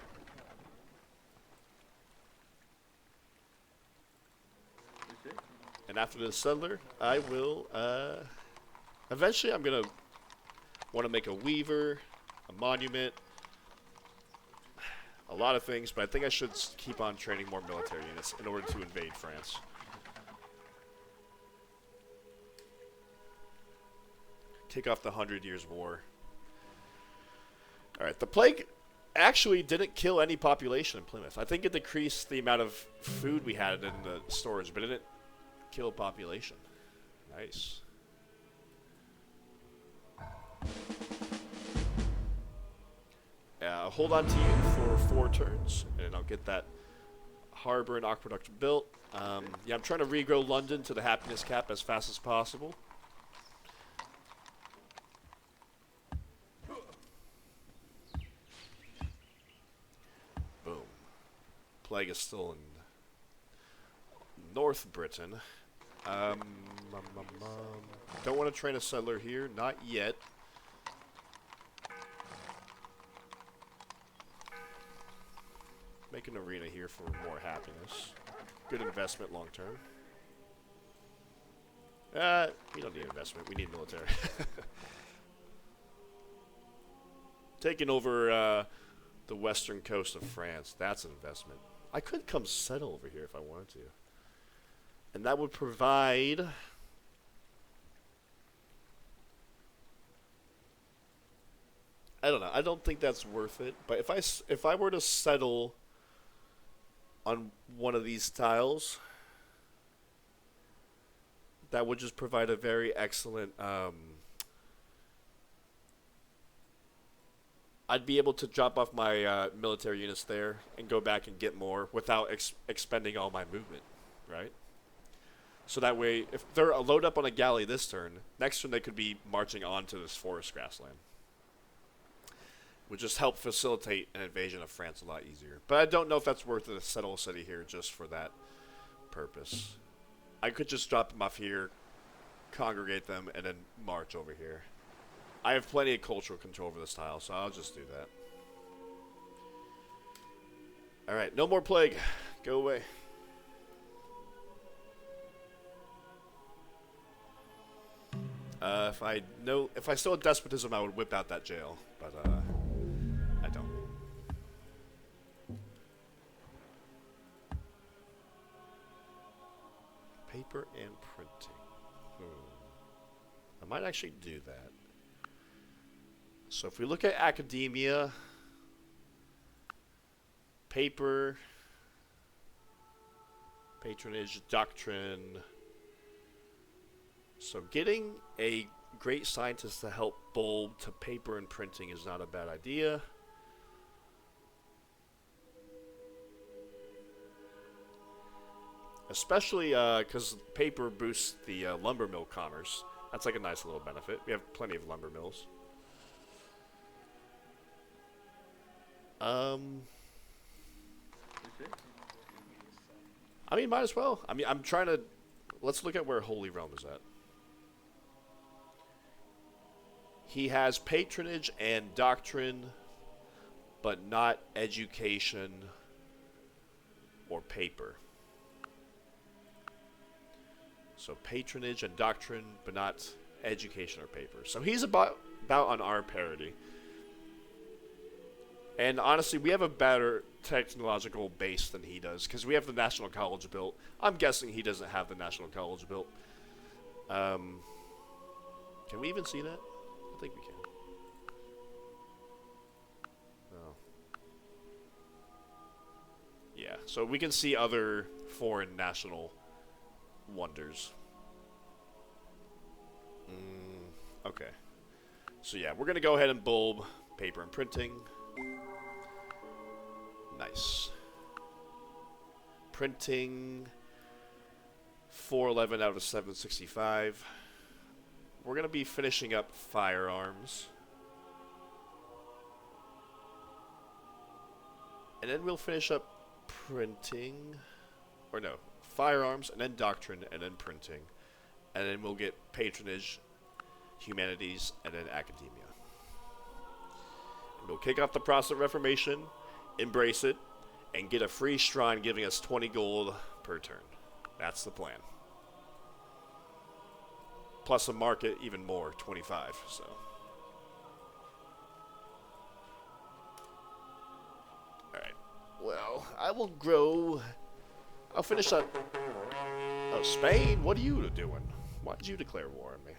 Speaker 1: And after the settler, I will eventually I'm gonna want to make a weaver, a monument, a lot of things, but I think I should keep on training more military units in order to invade France. Kick off the 100 Years' War. Alright, the plague actually didn't kill any population in Plymouth. I think it decreased the amount of food we had in the storage, but it didn't kill population. Nice. I'll hold on to you for 4 turns, and I'll get that harbor and aqueduct built. Yeah, I'm trying to regrow London to the happiness cap as fast as possible. Boom. Plague is still in North Britain. Don't want to train a settler here, not yet. Make an arena here for more happiness. Good investment long term. We don't need investment, we need military. Taking over the western coast of France, that's an investment. I could come settle over here if I wanted to. And that would provide... I don't know, I don't think that's worth it. But if I were to settle on one of these tiles, that would just provide a very excellent... I'd be able to drop off my military units there and go back and get more without expending all my movement, right? So that way, if they're load up on a galley this turn, next turn they could be marching onto this forest grassland. Would just help facilitate an invasion of France a lot easier. But I don't know if that's worth it to settle a city here just for that purpose. I could just drop them off here, congregate them, and then march over here. I have plenty of cultural control over this tile, so I'll just do that. Alright, no more plague. Go away. If I still had despotism, I would whip out that jail, but I don't. Paper and printing. I might actually do that. So if we look at academia, paper, patronage, doctrine. So getting a great scientist to help bulb to paper and printing is not a bad idea. Especially because paper boosts the lumber mill commerce. That's like a nice little benefit. We have plenty of lumber mills. I mean, might as well. I mean, I'm trying to... Let's look at where Holy Realm is at. He has patronage and doctrine, but not education or paper. So patronage and doctrine, but not education or paper. So he's about on our parity. And honestly, we have a better technological base than he does, because we have the National College built. I'm guessing he doesn't have the National College built. Can we even see that? I think we can. Oh. Yeah, so we can see other foreign national wonders. Okay. So yeah, we're going to go ahead and bulb paper and printing. Nice. Printing 411 out of 765. We're going to be finishing up firearms. And then we'll finish up printing. Or no, firearms, and then doctrine, and then printing. And then we'll get patronage, humanities, and then academia. And we'll kick off the Protestant Reformation, embrace it, and get a free shrine giving us 20 gold per turn. That's the plan. Plus a market even more, 25, so. Alright. Well, I will grow. I'll finish up. Oh, Spain? What are you doing? Why did you declare war on me?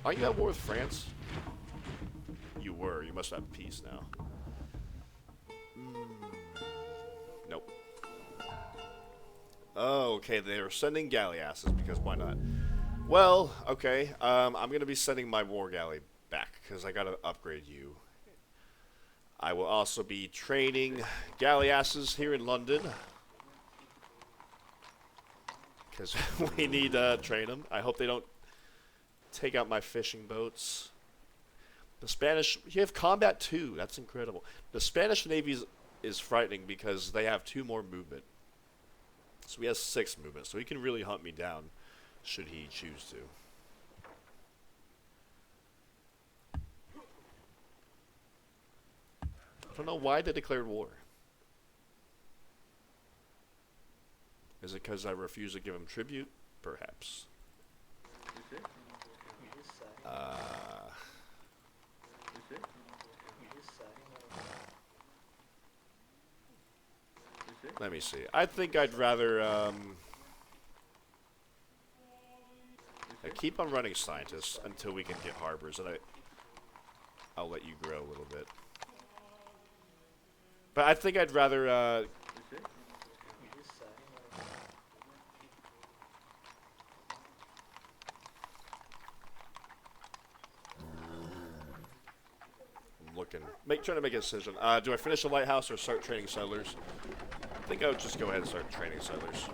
Speaker 1: Aren't you at war with France? You were. You must have peace now. Nope. Oh, okay. They're sending galleasses because why not? Well, okay. I'm going to be sending my war galley back because I got to upgrade you. I will also be training galleasses here in London because we need to train them. I hope they don't take out my fishing boats. The Spanish, you have combat too. That's incredible. The Spanish Navy is frightening because they have 2 more movement. So he has 6 movement. So he can really hunt me down should he choose to. I don't know why they declared war. Is it because I refuse to give him tribute? Perhaps. Let me see. I think I'd rather I keep on running scientists until we can get harbors, and I'll let you grow a little bit. But I think I'd rather trying to make a decision. Do I finish the lighthouse or start training settlers? I think I would just go ahead and start training settlers.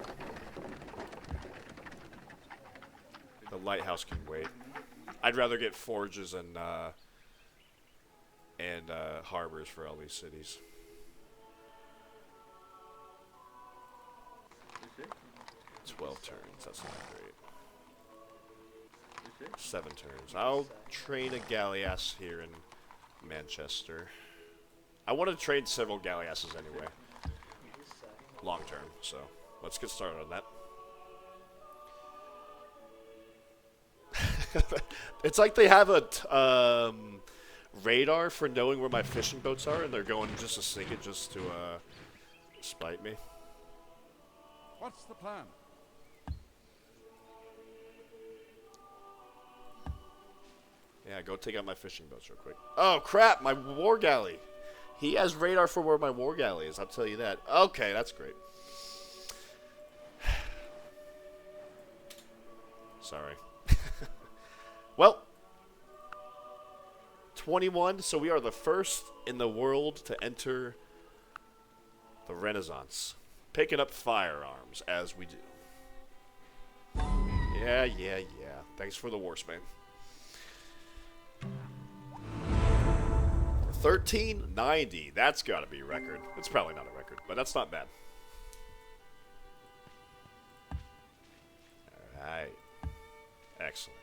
Speaker 1: The lighthouse can wait. I'd rather get forges and harbors for all these cities. Okay. 12 turns. That's not great. 7 turns. I'll train a galleass here in Manchester. I want to trade several galleasses anyway. Long term, so let's get started on that. It's like they have a radar for knowing where my fishing boats are, and they're going just to sink it just to spite me.
Speaker 2: What's the plan?
Speaker 1: Yeah, go take out my fishing boats real quick. Oh, crap, my war galley. He has radar for where my war galley is, I'll tell you that. Okay, that's great. Sorry. Well, 21, so we are the first in the world to enter the Renaissance. Picking up firearms, as we do. Yeah. Thanks for the Warspan. 1390. That's got to be a record. It's probably not a record, but that's not bad. Alright. Excellent.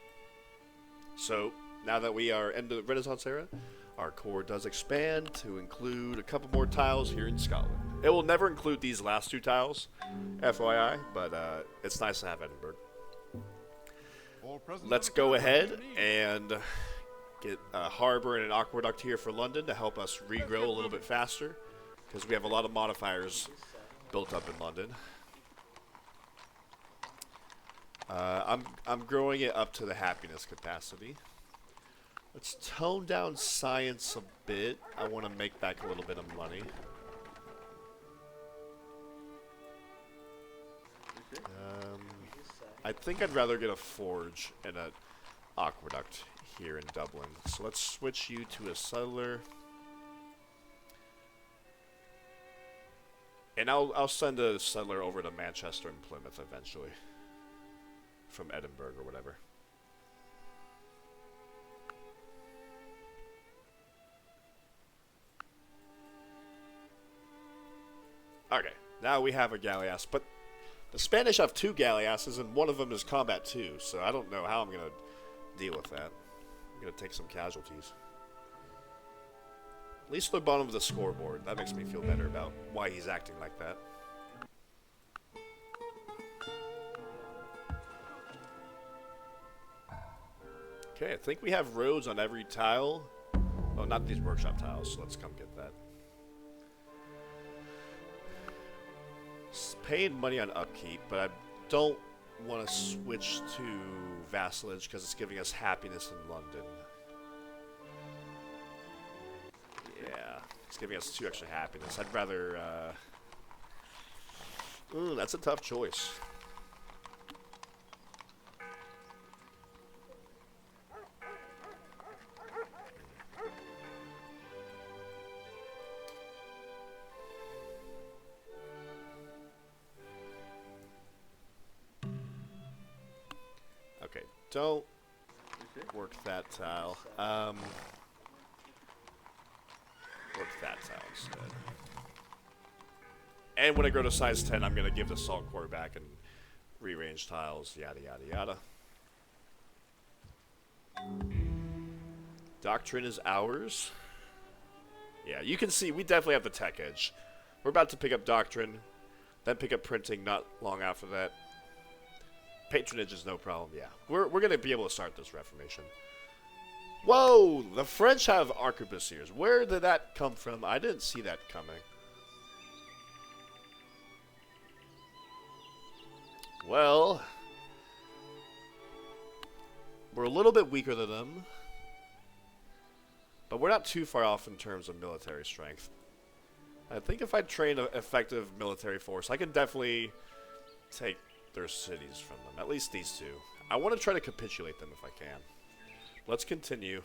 Speaker 1: So, now that we are in the Renaissance era, our core does expand to include a couple more tiles here in Scotland. It will never include these last two tiles, FYI, but it's nice to have Edinburgh. Let's go ahead and get a harbor and an aqueduct here for London to help us regrow a little bit faster, because we have a lot of modifiers built up in London. I'm growing it up to the happiness capacity. Let's tone down science a bit. I want to make back a little bit of money. I think I'd rather get a forge and an aqueduct here in Dublin. So let's switch you to a settler. And I'll send a settler over to Manchester and Plymouth eventually. From Edinburgh or whatever. Okay, now we have a galleass, but the Spanish have 2 galleasses and one of them is combat 2, so I don't know how I'm going to deal with that. I'm going to take some casualties. At least the bottom of the scoreboard. That makes me feel better about why he's acting like that. Okay, I think we have roads on every tile. Oh, not these workshop tiles, so let's come get that. Paying money on upkeep, but I don't want to switch to vassalage because it's giving us happiness in London. Yeah, it's giving us 2 extra happiness. I'd rather... that's a tough choice. Okay, don't work that tile. Work that tile instead. And when I go to size 10, I'm going to give the salt core back and rearrange tiles, yada yada yada. Doctrine is ours. Yeah, you can see we definitely have the tech edge. We're about to pick up Doctrine, then pick up Printing not long after that. Patronage is no problem, yeah. We're going to be able to start this Reformation. Whoa! The French have arquebusiers. Where did that come from? I didn't see that coming. Well, we're a little bit weaker than them, but we're not too far off in terms of military strength. I think if I train an effective military force, I can definitely take their cities from them. At least these 2. I want to try to capitulate them if I can. Let's continue.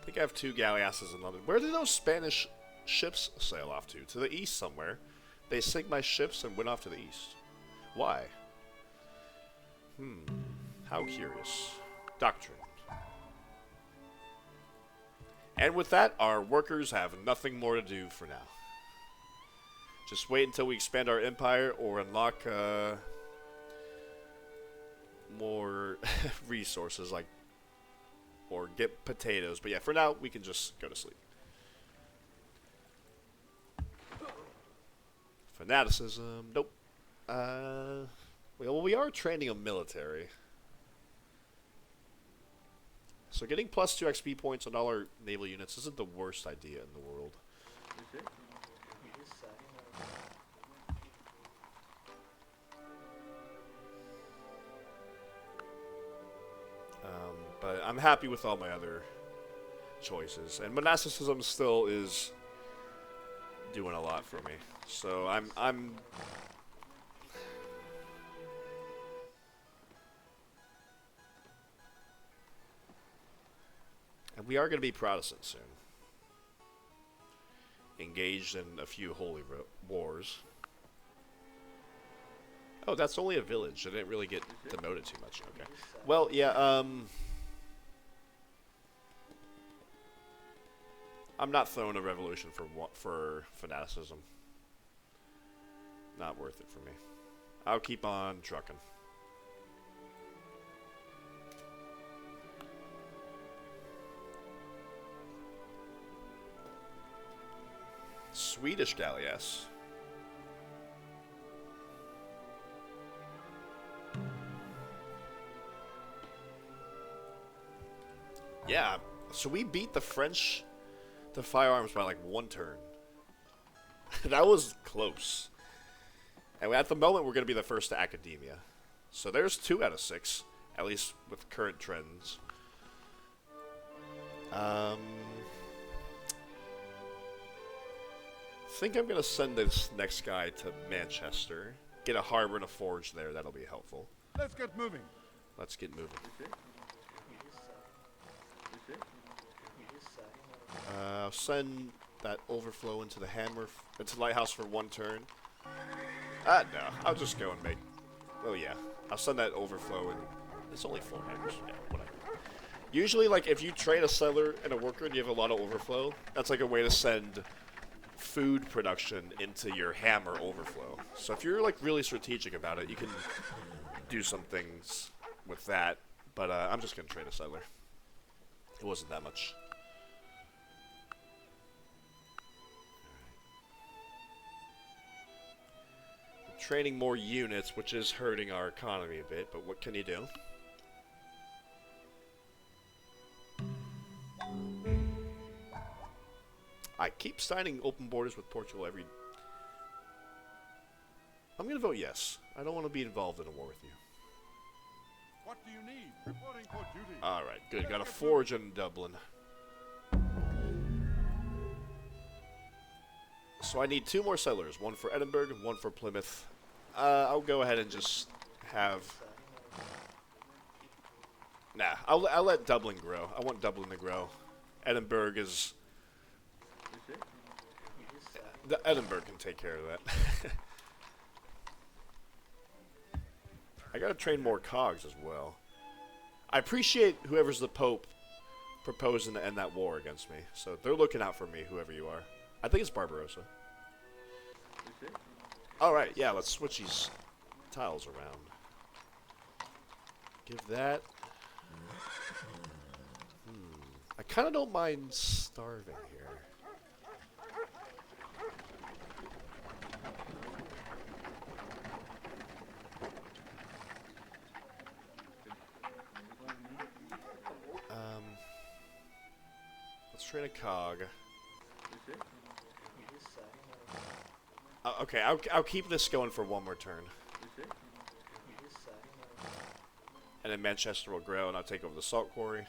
Speaker 1: I think I have 2 galleasses in London. Where did those Spanish ships sail off to? To the east somewhere. They sank my ships and went off to the east. Why? How curious. Doctrine. And with that, our workers have nothing more to do for now. Just wait until we expand our empire or unlock more resources, like, or get potatoes. But yeah, for now, we can just go to sleep. Fanaticism, nope. Well, we are training a military. So getting plus 2 XP points on all our naval units isn't the worst idea in the world. But I'm happy with all my other choices. And monasticism still is doing a lot for me. So I'm And we are going to be Protestant soon. Engaged in a few holy wars. Oh, that's only a village. I didn't really get demoted too much. Okay. Well, yeah, I'm not throwing a revolution for fanaticism. Not worth it for me. I'll keep on trucking. Swedish galleass. Yeah, so we beat the French to firearms by like 1 turn. That was close. And at the moment, we're going to be the first to academia. So there's 2 out of 6, at least with current trends. I think I'm going to send this next guy to Manchester. Get a harbor and a forge there. That'll be helpful.
Speaker 2: Let's get moving.
Speaker 1: Let's get moving. I'll send that overflow into the into the lighthouse for 1 turn. No, I'll just go and make. Oh yeah, I'll send that overflow, and it's only 4 hammers. Yeah, whatever. Usually, like if you train a settler and a worker and you have a lot of overflow, that's like a way to send food production into your hammer overflow. So if you're like really strategic about it, you can do some things with that. But I'm just gonna train a settler. It wasn't that much. Training more units, which is hurting our economy a bit, but what can you do? I keep signing open borders with Portugal every... I'm gonna vote yes. I don't want to be involved in a war with you.
Speaker 2: What do you need? Reporting for duty.
Speaker 1: Alright, good. Got a forge in Dublin. So I need 2 more settlers. 1 for Edinburgh, 1 for Plymouth. I'll go ahead and just have... Nah, I'll let Dublin grow. I want Dublin to grow. Edinburgh is... Edinburgh can take care of that. I gotta train more cogs as well. I appreciate whoever's the Pope proposing to end that war against me. So they're looking out for me, whoever you are. I think it's Barbarossa. Alright, yeah, let's switch these tiles around. Give that. I kind of don't mind starving here. Let's train a cog. Okay, I'll keep this going for 1 more turn. And then Manchester will grow, and I'll take over the salt quarry.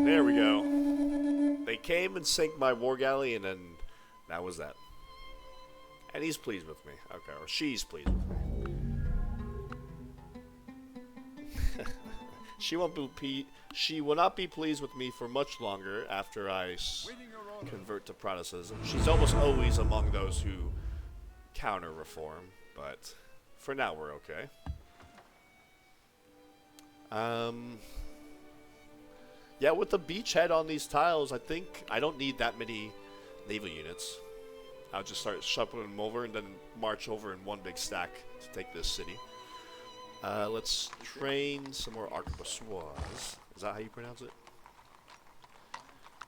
Speaker 1: There we go. They came and sank my war galley, and then that was that. And he's pleased with me. Okay, or she's pleased with me. She will not be pleased with me for much longer after I convert to Protestantism. She's almost always among those who counter reform, but for now we're okay. Yeah, with the beachhead on these tiles, I think I don't need that many naval units. I'll just start shuffling them over and then march over in 1 big stack to take this city. Let's train some more arquebusoirs. Is that how you pronounce it?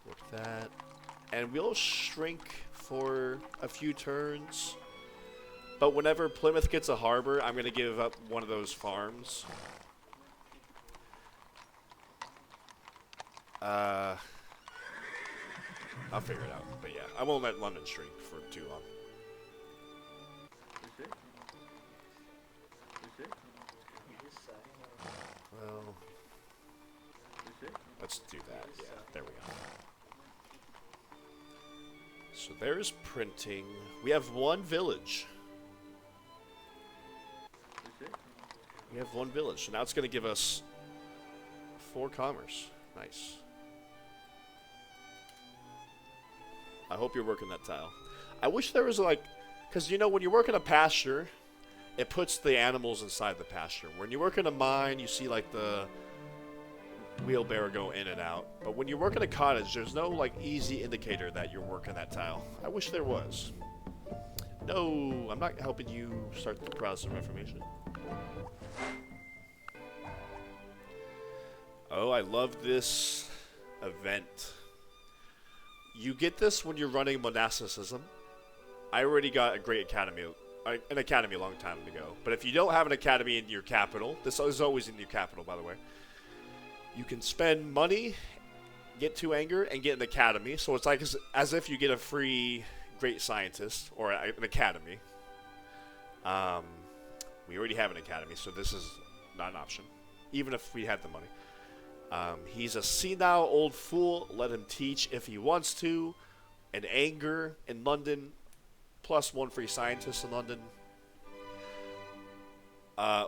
Speaker 1: Work that. And we'll shrink for a few turns. But whenever Plymouth gets a harbor, I'm going to give up 1 of those farms. I'll figure it out. But yeah, I won't let London shrink for too long. Well, Let's do that. Yeah, there we go. So there's printing. We have one village. We have one village. So now it's going to give us 4 commerce. Nice. I hope you're working that tile. I wish there was like, because you know when you work in a pasture, it puts the animals inside the pasture. When you work in a mine, you see like the wheelbarrow go in and out. But when you work in a cottage, there's no like easy indicator that you're working that tile. I wish there was. No, I'm not helping you start the process of Reformation. Oh, I love this event. You get this when you're running monasticism. I already got a great academy, an academy a long time ago. But if you don't have an academy in your capital, this is always in your capital, by the way. You can spend money, get 2 anger, and get an academy. So it's like as if you get a free great scientist or an academy. We already have an academy, so this is not an option, even if we had the money. He's a senile old fool. Let him teach if he wants to. An anger in London, plus 1 free scientist in London.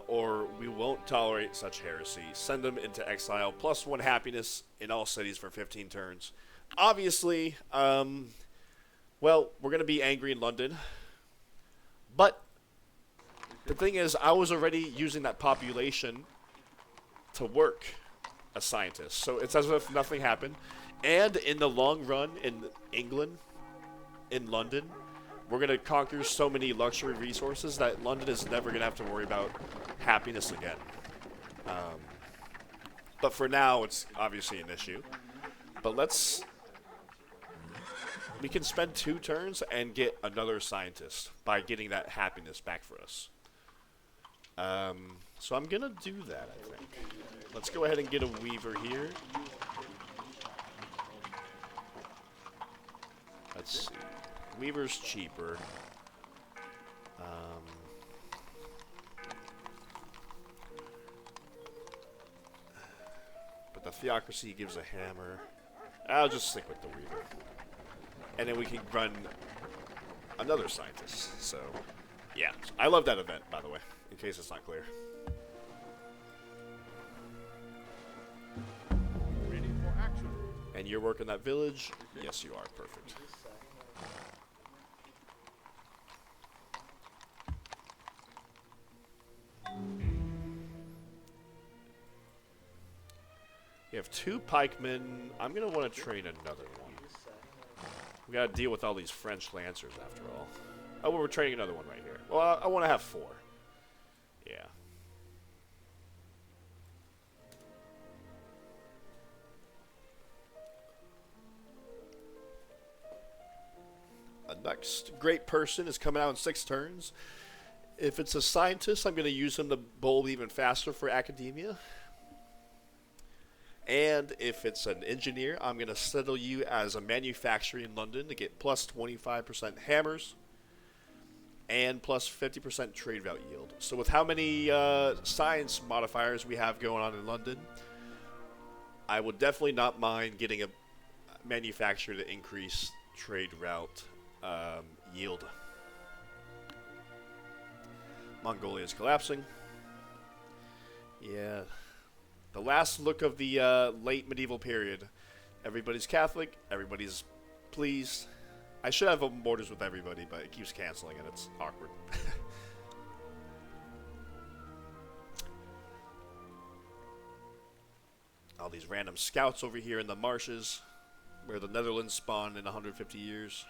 Speaker 1: Or we won't tolerate such heresy. Send him into exile, plus 1 happiness in all cities for 15 turns. Obviously, well, we're going to be angry in London. But the thing is, I was already using that population to work a scientist. So it's as if nothing happened. And in the long run, in England, in London, we're going to conquer so many luxury resources that London is never going to have to worry about happiness again. But for now, it's obviously an issue. But we can spend 2 turns and get another scientist by getting that happiness back for us. So I'm going to do that, I think. Let's go ahead and get a weaver here. Let's see. Weaver's cheaper. But the theocracy gives a hammer. I'll just stick with the weaver. And then we can run another scientist. So, yeah. I love that event, by the way, in case it's not clear.
Speaker 2: Ready for action.
Speaker 1: And you're working that village? Yes, you are. Perfect. We have 2 pikemen. I'm going to want to train another one. We got to deal with all these French lancers after all. Oh, well, we're training another one right here. Well, I want to have 4. Yeah. The next great person is coming out in 6 turns. If it's a scientist, I'm going to use him to bowl even faster for academia. And if it's an engineer, I'm going to settle you as a manufacturer in London to get plus 25% hammers and plus 50% trade route yield. So with how many science modifiers we have going on in London, I would definitely not mind getting a manufacturer to increase trade route yield. Mongolia is collapsing. Yeah. The last look of the late medieval period. Everybody's Catholic. Everybody's pleased. I should have open borders with everybody, but it keeps canceling and it's awkward. All these random scouts over here in the marshes where the Netherlands spawned in 150 years.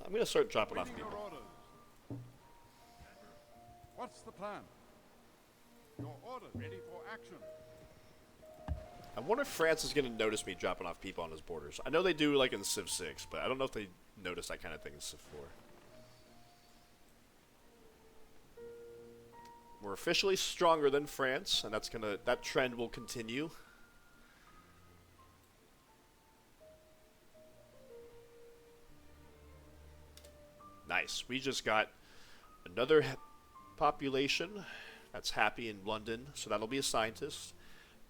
Speaker 1: I'm going to start dropping off
Speaker 2: Waiting
Speaker 1: people.
Speaker 2: your orders. What's the plan? Your orders ready for action.
Speaker 1: I wonder if France is going to notice me dropping off people on his borders. I know they do like in Civ 6, but I don't know if they notice that kind of thing in Civ 4. We're officially stronger than France, and that trend will continue. Nice. We just got another population that's happy in London, so that'll be a scientist.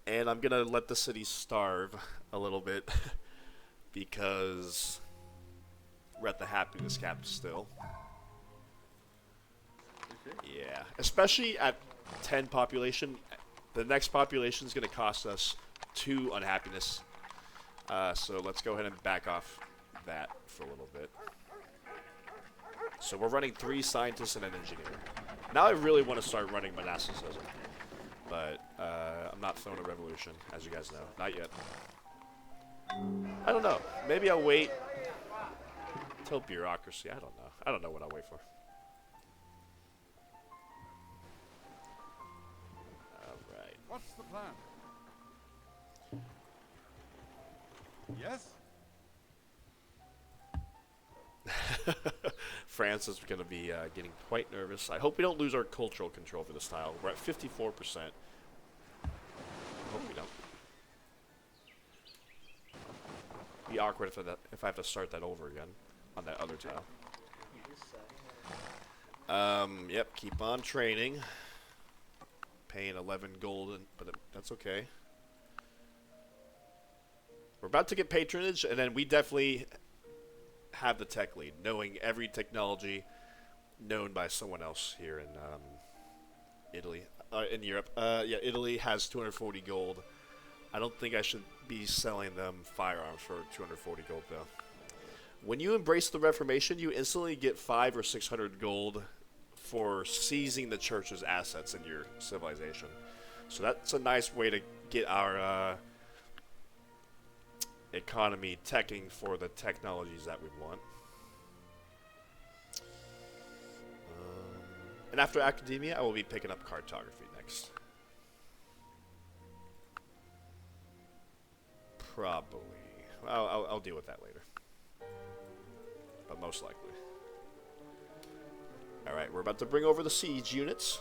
Speaker 1: And I'm gonna let the city starve a little bit because we're at the happiness cap still. Yeah, especially at 10 population, the next population is gonna cost us 2 unhappiness. So let's go ahead and back off that for a little bit. So we're running 3 scientists and an engineer. Now I really want to start running monasticism. But I'm not throwing a revolution, as you guys know. Not yet. I don't know. Maybe I'll wait till bureaucracy. I don't know. I don't know what I'll wait for. Alright.
Speaker 2: What's the plan? Yes?
Speaker 1: France is going to be getting quite nervous. I hope we don't lose our cultural control for this tile. We're at 54%. I hope we don't. Be awkward if I have to start that over again on that other tile. Yep, keep on training. Paying 11 gold, but that's okay. We're about to get patronage, and then we definitely have the tech lead, knowing every technology known by someone else here in Italy, in Europe. Yeah, Italy has 240 gold. I don't think I should be selling them firearms for 240 gold, though. When you embrace the Reformation, you instantly get 500 or 600 gold for seizing the church's assets in your civilization. So that's a nice way to get our economy teching for the technologies that we want. And after academia, I will be picking up cartography next. Probably. I'll deal with that later. But most likely. Alright, we're about to bring over the siege units.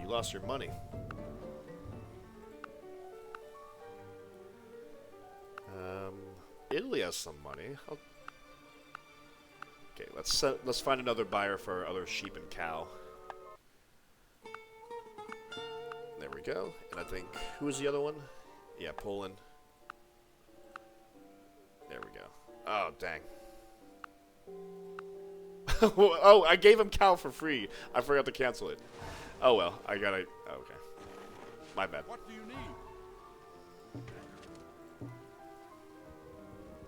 Speaker 1: You lost your money. Italy has some money. Okay, let's find another buyer for our other sheep and cow. There we go. And I think, who was the other one? Yeah, Poland. There we go. Oh, dang. Oh, I gave him cow for free. I forgot to cancel it. Oh, well. I gotta... Okay. My bad.
Speaker 2: What do you need?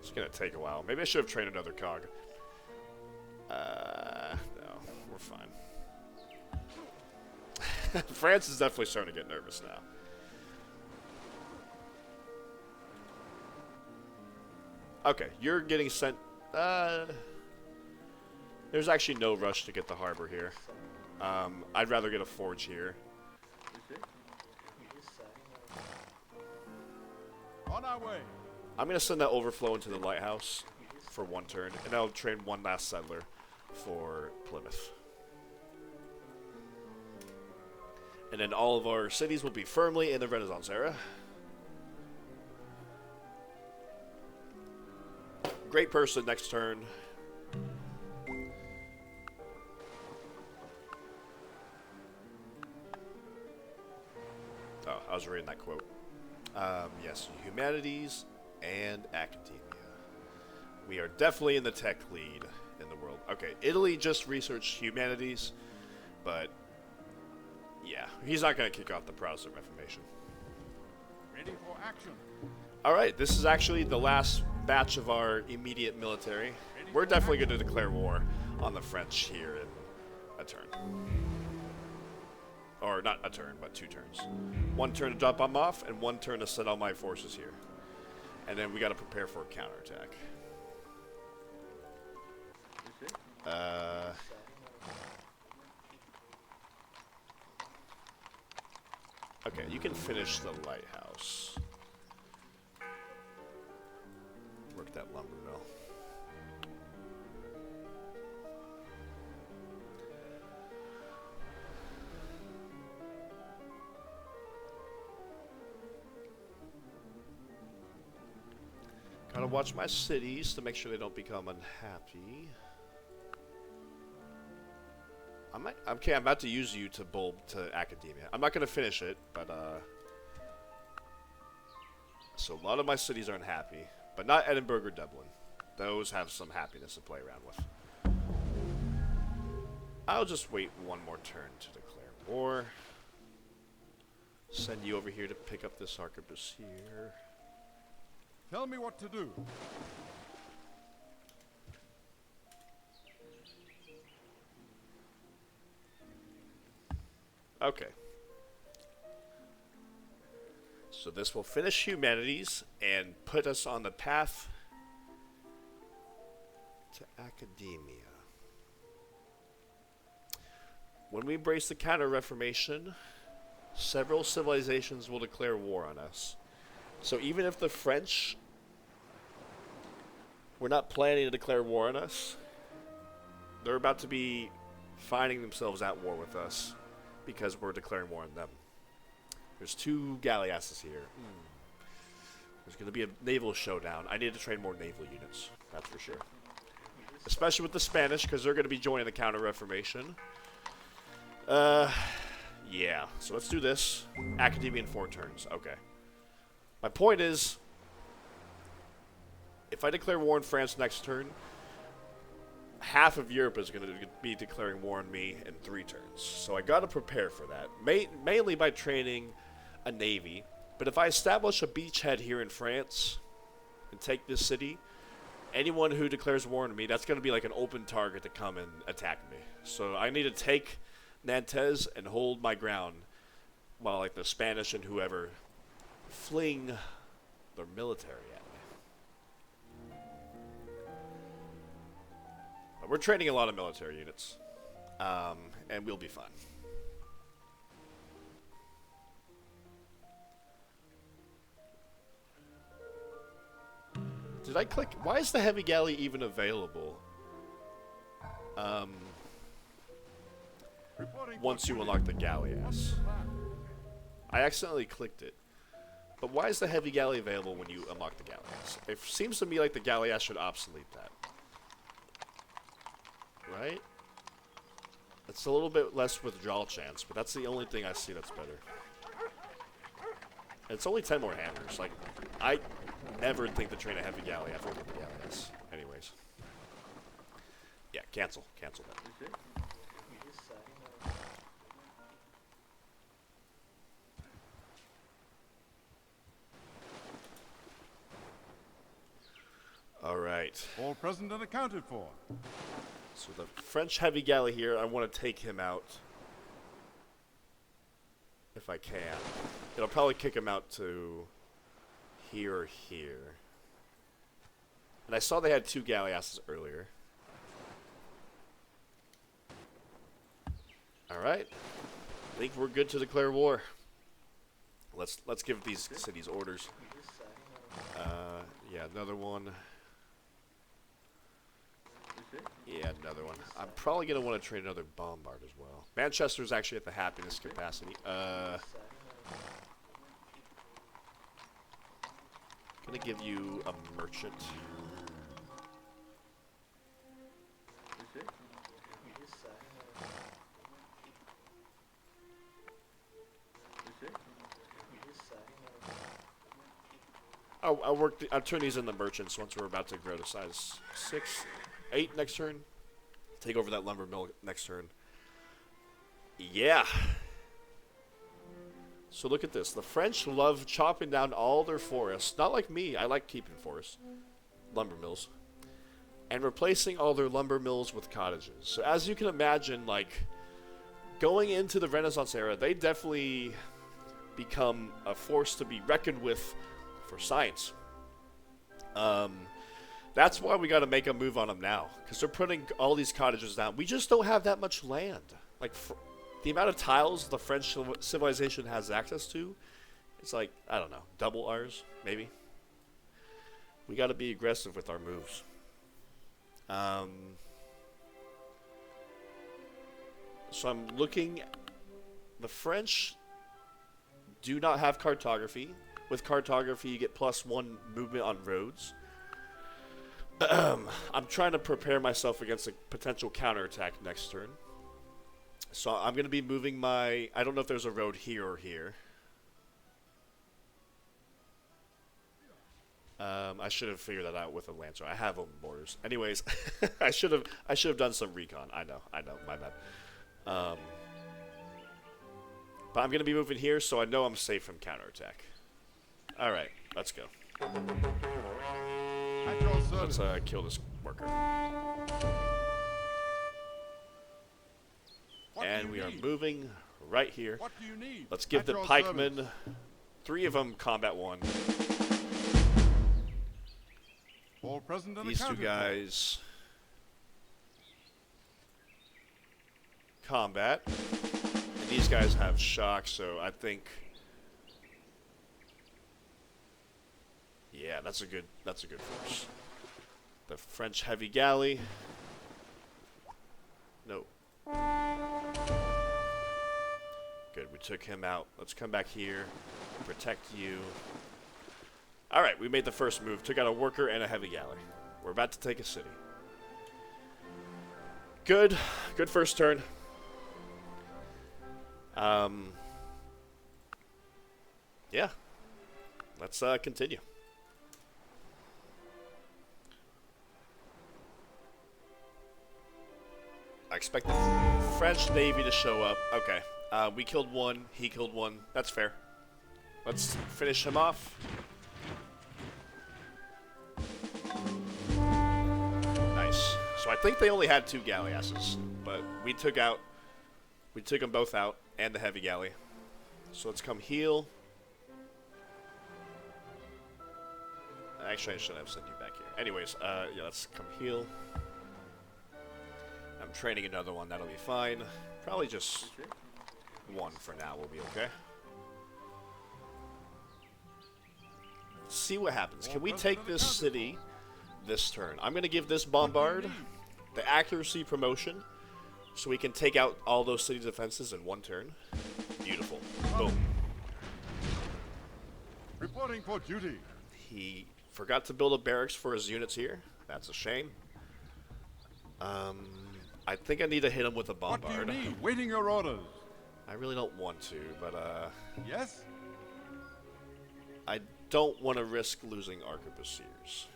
Speaker 1: It's gonna take a while. Maybe I should have trained another cog. No. We're fine. France is definitely starting to get nervous now. Okay, you're getting sent... there's actually no rush to get the harbor here. I'd rather get a forge here.
Speaker 2: On our way.
Speaker 1: I'm going to send that overflow into the lighthouse for 1 turn, and I'll train one last settler for Plymouth. And then all of our cities will be firmly in the Renaissance era. Great person next turn. Oh, I was reading that quote. Yes, humanities and academia. We are definitely in the tech lead in the world. Okay, Italy just researched humanities, but yeah, he's not going to kick off the Protestant Reformation.
Speaker 2: Ready for action.
Speaker 1: Alright, this is actually the last batch of our immediate military. We're definitely going to declare war on the French here in a turn. Or not a turn, but 2 turns. 1 turn to drop them off, and 1 turn to set all my forces here. And then we got to prepare for a counterattack. Okay, you can finish the lighthouse. Work that lumber mill. watch my cities to make sure they don't become unhappy. I'm about to use you to bulb to academia. I'm not going to finish it, but so a lot of my cities are unhappy, but not Edinburgh or Dublin. Those have some happiness to play around with. I'll just wait one more turn to declare war. Send you over here to pick up this arquebus here.
Speaker 2: Tell me what to do.
Speaker 1: Okay. So this will finish humanities and put us on the path to academia. When we embrace the Counter-Reformation, several civilizations will declare war on us. So even if the French were not planning to declare war on us, they're about to be finding themselves at war with us because we're declaring war on them. There's 2 galleasses here. There's going to be a naval showdown. I need to train more naval units, that's for sure. Especially with the Spanish, because they're going to be joining the Counter-Reformation. Yeah. So let's do this. Academia in 4 turns. Okay. My point is, if I declare war on France next turn, half of Europe is going to be declaring war on me in 3 turns. So I got to prepare for that. Mainly by training a navy. But if I establish a beachhead here in France and take this city, anyone who declares war on me, that's going to be like an open target to come and attack me. So I need to take Nantes and hold my ground while like the Spanish and whoever fling their military at me. But we're training a lot of military units, and we'll be fine. Did I click? Why is the heavy galley even available? Once you unlock the galleass. I accidentally clicked it. But why is the heavy galley available when you unlock the galleass? It seems to me like the galleass should obsolete that. Right? It's a little bit less withdrawal chance, but that's the only thing I see that's better. And it's only 10 more hammers. Like, I never think to train a heavy galley after I get the galleass. Anyways. Yeah, cancel. Cancel that. Alright.
Speaker 2: All present and accounted for.
Speaker 1: So the French heavy galley here, I want to take him out. If I can. It'll probably kick him out to here or here. And I saw they had 2 galleasses earlier. Alright. I think we're good to declare war. Let's give these cities orders. Yeah, another one. Yeah, another one. I'm probably going to want to train another bombard as well. Manchester's actually at the happiness capacity. Going to give you a merchant. I'll turn these into merchants once we're about to grow to size 6, 8 next turn. Take over that lumber mill next turn. Yeah. So look at this. The French love chopping down all their forests. Not like me. I like keeping forests. Lumber mills. And replacing all their lumber mills with cottages. So as you can imagine, like, going into the Renaissance era, they definitely become a force to be reckoned with for science. That's why we got to make a move on them now, because they're putting all these cottages down. We just don't have that much land. Like, the amount of tiles the French civilization has access to, it's like, I don't know, double ours, maybe. We got to be aggressive with our moves. So I'm looking. The French do not have cartography. With cartography, you get +1 movement on roads. I'm trying to prepare myself against a potential counterattack next turn. So I'm going to be moving my... I don't know if there's a road here or here. I should have figured that out with a Lancer. I have open borders. Anyways, I should have done some recon. I know, my bad. But I'm going to be moving here, so I know I'm safe from counterattack. Alright, let's go.
Speaker 2: At your service.
Speaker 1: Let's kill this worker.
Speaker 2: What
Speaker 1: And
Speaker 2: do
Speaker 1: we
Speaker 2: you
Speaker 1: are
Speaker 2: need?
Speaker 1: moving right here.
Speaker 2: What do you need?
Speaker 1: Let's give
Speaker 2: At
Speaker 1: the
Speaker 2: your
Speaker 1: pikemen,
Speaker 2: service.
Speaker 1: 3 of them, combat 1.
Speaker 2: All present and
Speaker 1: These 2
Speaker 2: accounted for.
Speaker 1: guys, combat. And these guys have shock, so I think... Yeah, that's a good force. The French heavy galley. No. Good, we took him out. Let's come back here. Protect you. Alright, we made the first move. Took out a worker and a heavy galley. We're about to take a city. Good. Good first turn. Yeah. Let's continue. I expect the French Navy to show up. Okay. We killed 1. He killed 1. That's fair. Let's finish him off. Nice. So I think they only had 2 galleasses, but we took them both out, and the heavy galley. So let's come heal. Actually, I shouldn't have sent you back here. Anyways, yeah, let's come heal. I'm training another one, that'll be fine. Probably just 1 for now will be okay. Let's see what happens. Can we take this city this turn? I'm going to give this bombard the accuracy promotion so we can take out all those city defenses in 1 turn. Beautiful. Boom.
Speaker 2: Reporting for duty.
Speaker 1: He forgot to build a barracks for his units here. That's a shame. I think I need to hit him with a
Speaker 2: What
Speaker 1: bombard.
Speaker 2: do you need? Waiting your orders.
Speaker 1: I really don't want to, but
Speaker 2: Yes?
Speaker 1: I don't want to risk losing arquebusiers.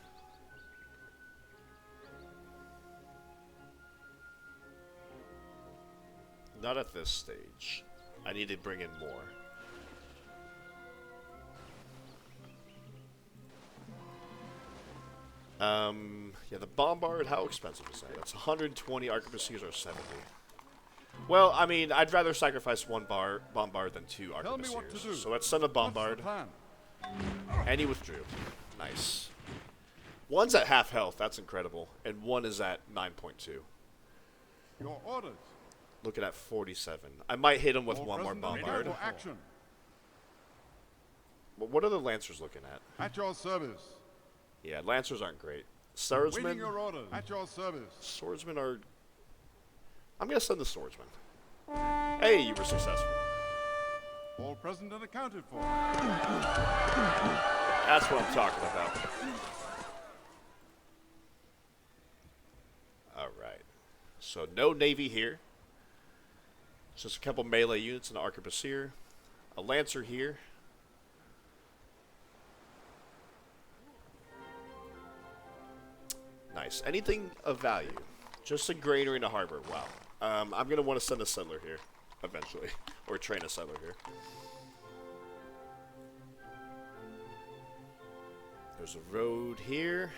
Speaker 1: Not at this stage. I need to bring in more. Yeah, the bombard, how expensive is that? That's 120, arquebusiers are 70. Well, I mean, I'd rather sacrifice 1 bombard than 2
Speaker 2: Tell me what to do.
Speaker 1: arquebusiers. So let's send a bombard.
Speaker 2: What's the plan?
Speaker 1: And he withdrew. Nice. 1's at half health, that's incredible. And 1 is at 9.2.
Speaker 2: Your orders.
Speaker 1: Looking at 47. I might hit him with
Speaker 2: All
Speaker 1: 1 more
Speaker 2: present and
Speaker 1: bombard.
Speaker 2: ready for action.
Speaker 1: But what are the Lancers looking at?
Speaker 2: At your service.
Speaker 1: Yeah, Lancers aren't great.
Speaker 2: Waiting
Speaker 1: Swordsmen?
Speaker 2: your orders. At your service.
Speaker 1: Swordsmen are... I'm going to send the Swordsman. Hey, you were successful.
Speaker 2: All present and accounted for.
Speaker 1: That's what I'm talking about. Alright. So no Navy here. Just a couple melee units and an arquebusier. A Lancer here. Nice. Anything of value. Just a granary and a harbor. Wow. I'm going to want to send a settler here. Eventually. Or train a settler here. There's a road here.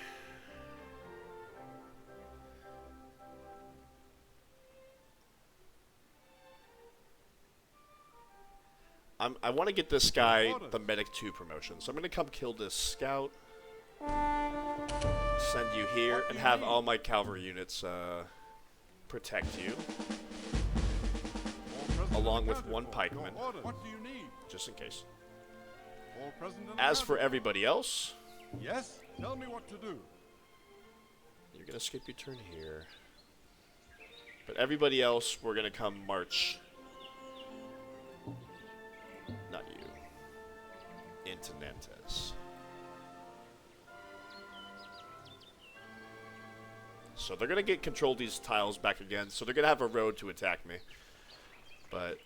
Speaker 1: I want to get this guy the Medic 2 promotion. So I'm going to come kill this scout. Send you here and have all my cavalry units protect you. Along with 1 pikeman.
Speaker 2: What do you need?
Speaker 1: Just in case.
Speaker 2: All present and
Speaker 1: As for
Speaker 2: accounted
Speaker 1: everybody else,
Speaker 2: for. Yes? Tell me what to do.
Speaker 1: you're going to skip your turn here. But everybody else, we're going to come march. Not you. Into Nantes. So they're going to get control of these tiles back again. So they're going to have a road to attack me. But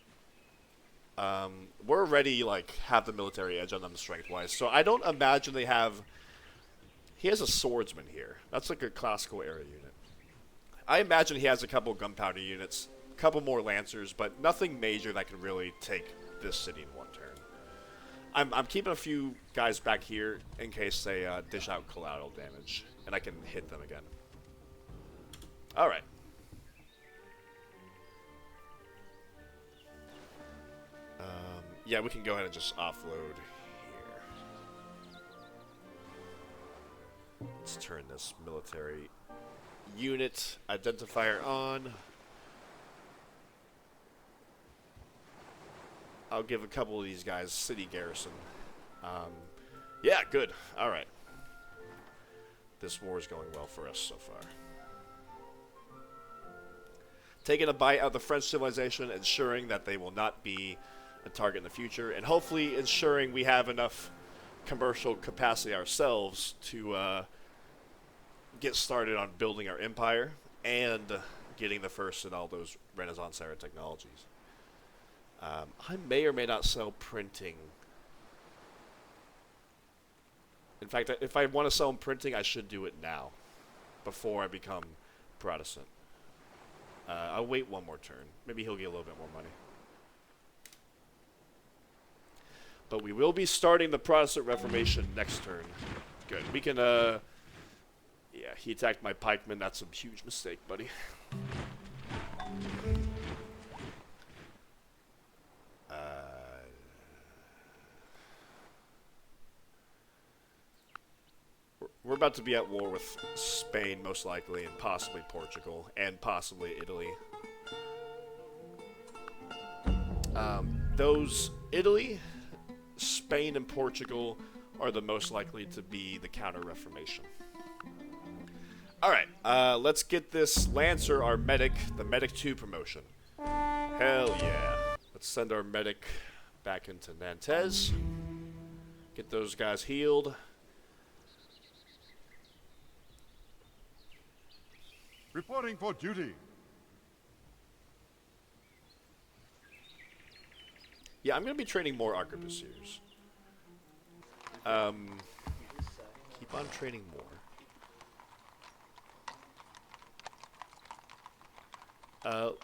Speaker 1: we're already, like, have the military edge on them strength-wise. So I don't imagine they have... He has a swordsman here. That's like a classical era unit. I imagine he has a couple gunpowder units, a couple more lancers, but nothing major that can really take this city in one turn. I'm keeping a few guys back here in case they dish out collateral damage, and I can hit them again. Alright. Yeah, we can go ahead and just offload here. Let's turn this military unit identifier on. I'll give a couple of these guys city garrison. Yeah, good. Alright. This war is going well for us so far. Taking a bite out of the French civilization, ensuring that they will not be a target in the future, and hopefully ensuring we have enough commercial capacity ourselves to get started on building our empire and getting the first in all those Renaissance era technologies. I may or may not sell printing. In fact, if I want to sell printing, I should do it now, before I become Protestant. I'll wait one more turn. Maybe he'll get a little bit more money. But we will be starting the Protestant Reformation next turn. Good. We can, yeah, he attacked my pikemen. That's a huge mistake, buddy. We're about to be at war with Spain, most likely, and possibly Portugal, and possibly Italy. Those Italy, Spain, and Portugal are the most likely to be the counter-reformation. Alright, let's get this Lancer, our medic, the Medic 2 promotion. Hell yeah. Let's send our medic back into Nantes. Get those guys healed.
Speaker 2: Reporting for duty.
Speaker 1: Yeah, I'm going to be training more arquebusiers. Keep on training more.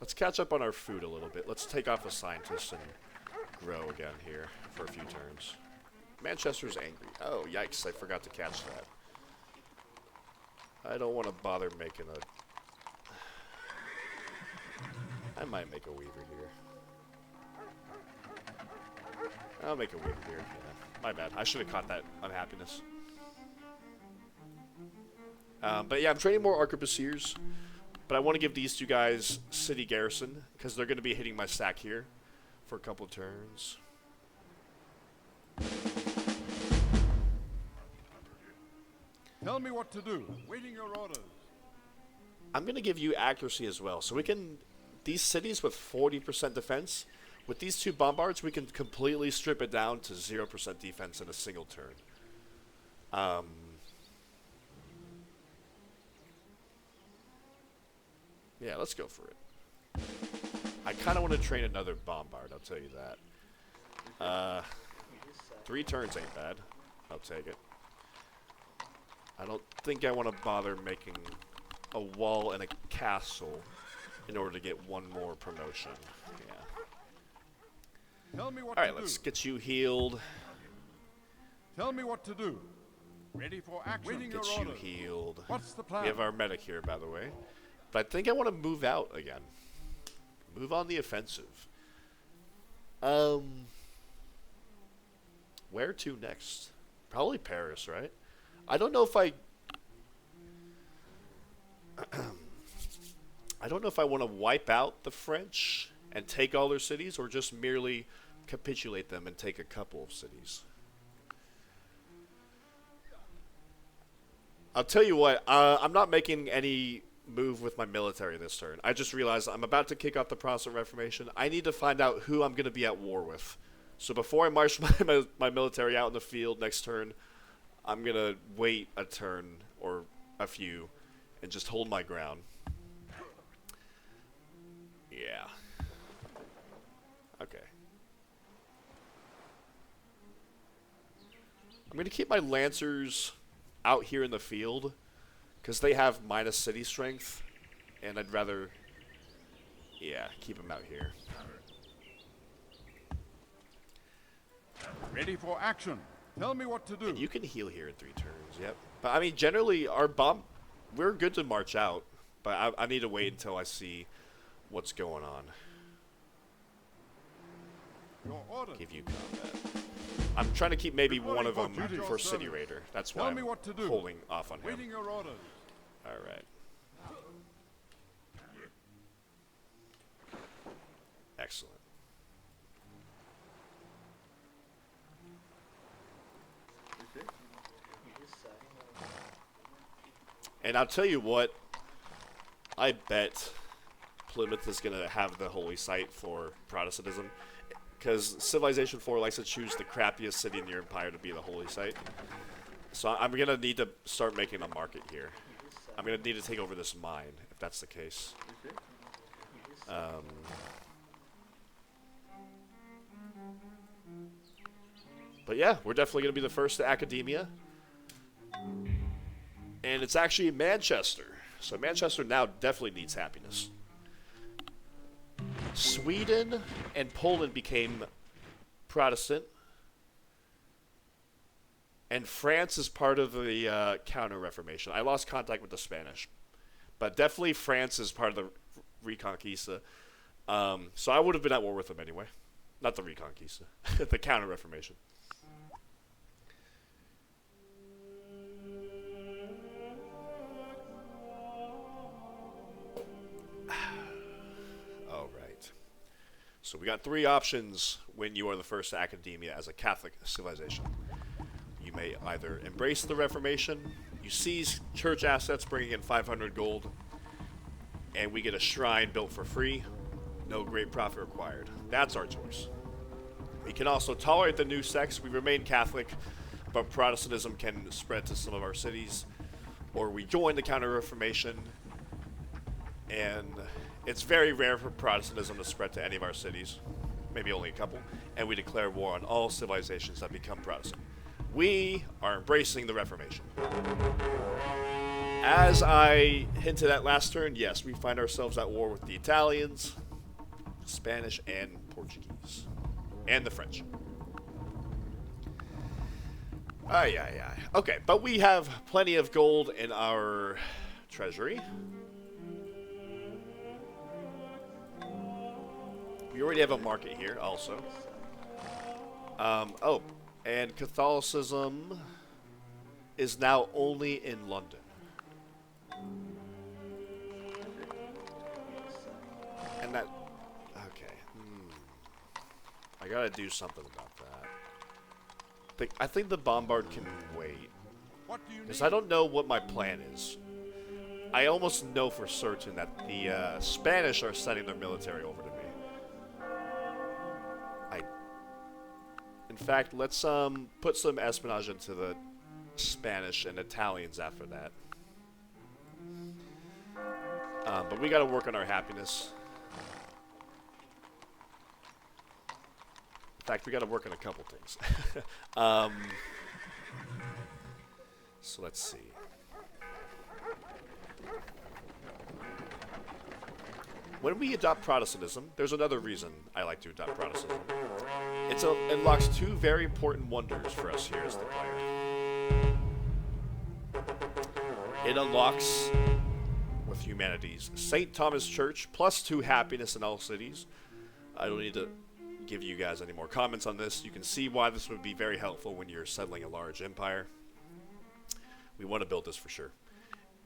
Speaker 1: Let's catch up on our food a little bit. Let's take off a scientist and grow again here for a few turns. Manchester's angry. Oh, yikes, I forgot to catch that. I don't want to bother making a... I might make a weaver here. I'll make a weaver here. Yeah, my bad. I should have caught that unhappiness. But yeah, I'm training more arquebusiers. But I want to give these two guys city garrison, because they're going to be hitting my stack here for a couple of turns.
Speaker 2: Tell me what to do. Waiting your orders.
Speaker 1: I'm going to give you accuracy as well. So we can... These cities with 40% defense, with these two bombards, we can completely strip it down to 0% defense in a single turn. Yeah, let's go for it. I kind of want to train another bombard, I'll tell you that. 3 turns ain't bad. I'll take it. I don't think I want to bother making a wall and a castle in order to get one more promotion. Yeah.
Speaker 2: Tell me what
Speaker 1: Alright,
Speaker 2: to
Speaker 1: let's
Speaker 2: do.
Speaker 1: get you healed.
Speaker 2: Tell me what to do. Ready for action. Waiting your
Speaker 1: Get you
Speaker 2: orders.
Speaker 1: healed.
Speaker 2: What's the plan?
Speaker 1: We have our medic here, by the way. But I think I want to move out again. Move on the offensive. Where to next? Probably Paris, right? I don't know if I don't know if I want to wipe out the French and take all their cities, or just merely capitulate them and take a couple of cities. I'll tell you what, I'm not making any move with my military this turn. I just realized I'm about to kick off the Protestant Reformation. I need to find out who I'm going to be at war with. So before I march my military out in the field next turn, I'm going to wait a turn, or a few and just hold my ground. Yeah. Okay. I'm going to keep my Lancers out here in the field because they have minus city strength, and I'd rather, yeah, keep them out here.
Speaker 2: Ready for action. Tell me what to do.
Speaker 1: And you can heal here in 3 turns, yep. But I mean, generally, we're good to march out, but I need to wait until I see what's going on.
Speaker 2: Your order.
Speaker 1: Give you combat. I'm trying to keep maybe
Speaker 2: Reporting
Speaker 1: one of
Speaker 2: for
Speaker 1: them
Speaker 2: duty or
Speaker 1: for City
Speaker 2: service.
Speaker 1: Raider. That's
Speaker 2: Tell
Speaker 1: why
Speaker 2: me
Speaker 1: I'm
Speaker 2: what to do.
Speaker 1: holding off on him.
Speaker 2: Waiting your orders.
Speaker 1: Alright. Excellent. And I'll tell you what, I bet Plymouth is going to have the holy site for Protestantism, because Civilization 4 likes to choose the crappiest city in your empire to be the holy site. So I'm going to need to start making a market here. I'm going to need to take over this mine, if that's the case. But yeah, we're definitely going to be the first to academia. And it's actually Manchester. So Manchester now definitely needs happiness. Sweden and Poland became Protestant. And France is part of the Counter-Reformation. I lost contact with the Spanish. But definitely France is part of the Reconquista. So I would have been at war with them anyway. Not the Reconquista. The Counter-Reformation. So we got 3 options when you are the first academia as a Catholic civilization. You may either embrace the Reformation, you seize church assets bringing in 500 gold, and we get a shrine built for free, no great profit required. That's our choice. We can also tolerate the new sects, we remain Catholic, but Protestantism can spread to some of our cities, or we join the Counter-Reformation, and it's very rare for Protestantism to spread to any of our cities, maybe only a couple, and we declare war on all civilizations that become Protestant. We are embracing the Reformation. As I hinted at last turn, yes, we find ourselves at war with the Italians, Spanish, and Portuguese, and the French. Aye. Okay, but we have plenty of gold in our treasury. We already have a market here, also. Oh, and Catholicism is now only in London. And that... Okay. I gotta do something about that. I think the bombard can wait. Because I don't know what my plan is. I almost know for certain that the Spanish are sending their military over to me. In fact, let's put some espionage into the Spanish and Italians after that. But we gotta work on our happiness. In fact, we gotta work on a couple things. So let's see. When we adopt Protestantism, there's another reason I like to adopt Protestantism. It unlocks 2 very important wonders for us here as the player. It unlocks, with humanities, St. Thomas Church, plus 2 happiness in all cities. I don't need to give you guys any more comments on this. You can see why this would be very helpful when you're settling a large empire. We want to build this for sure.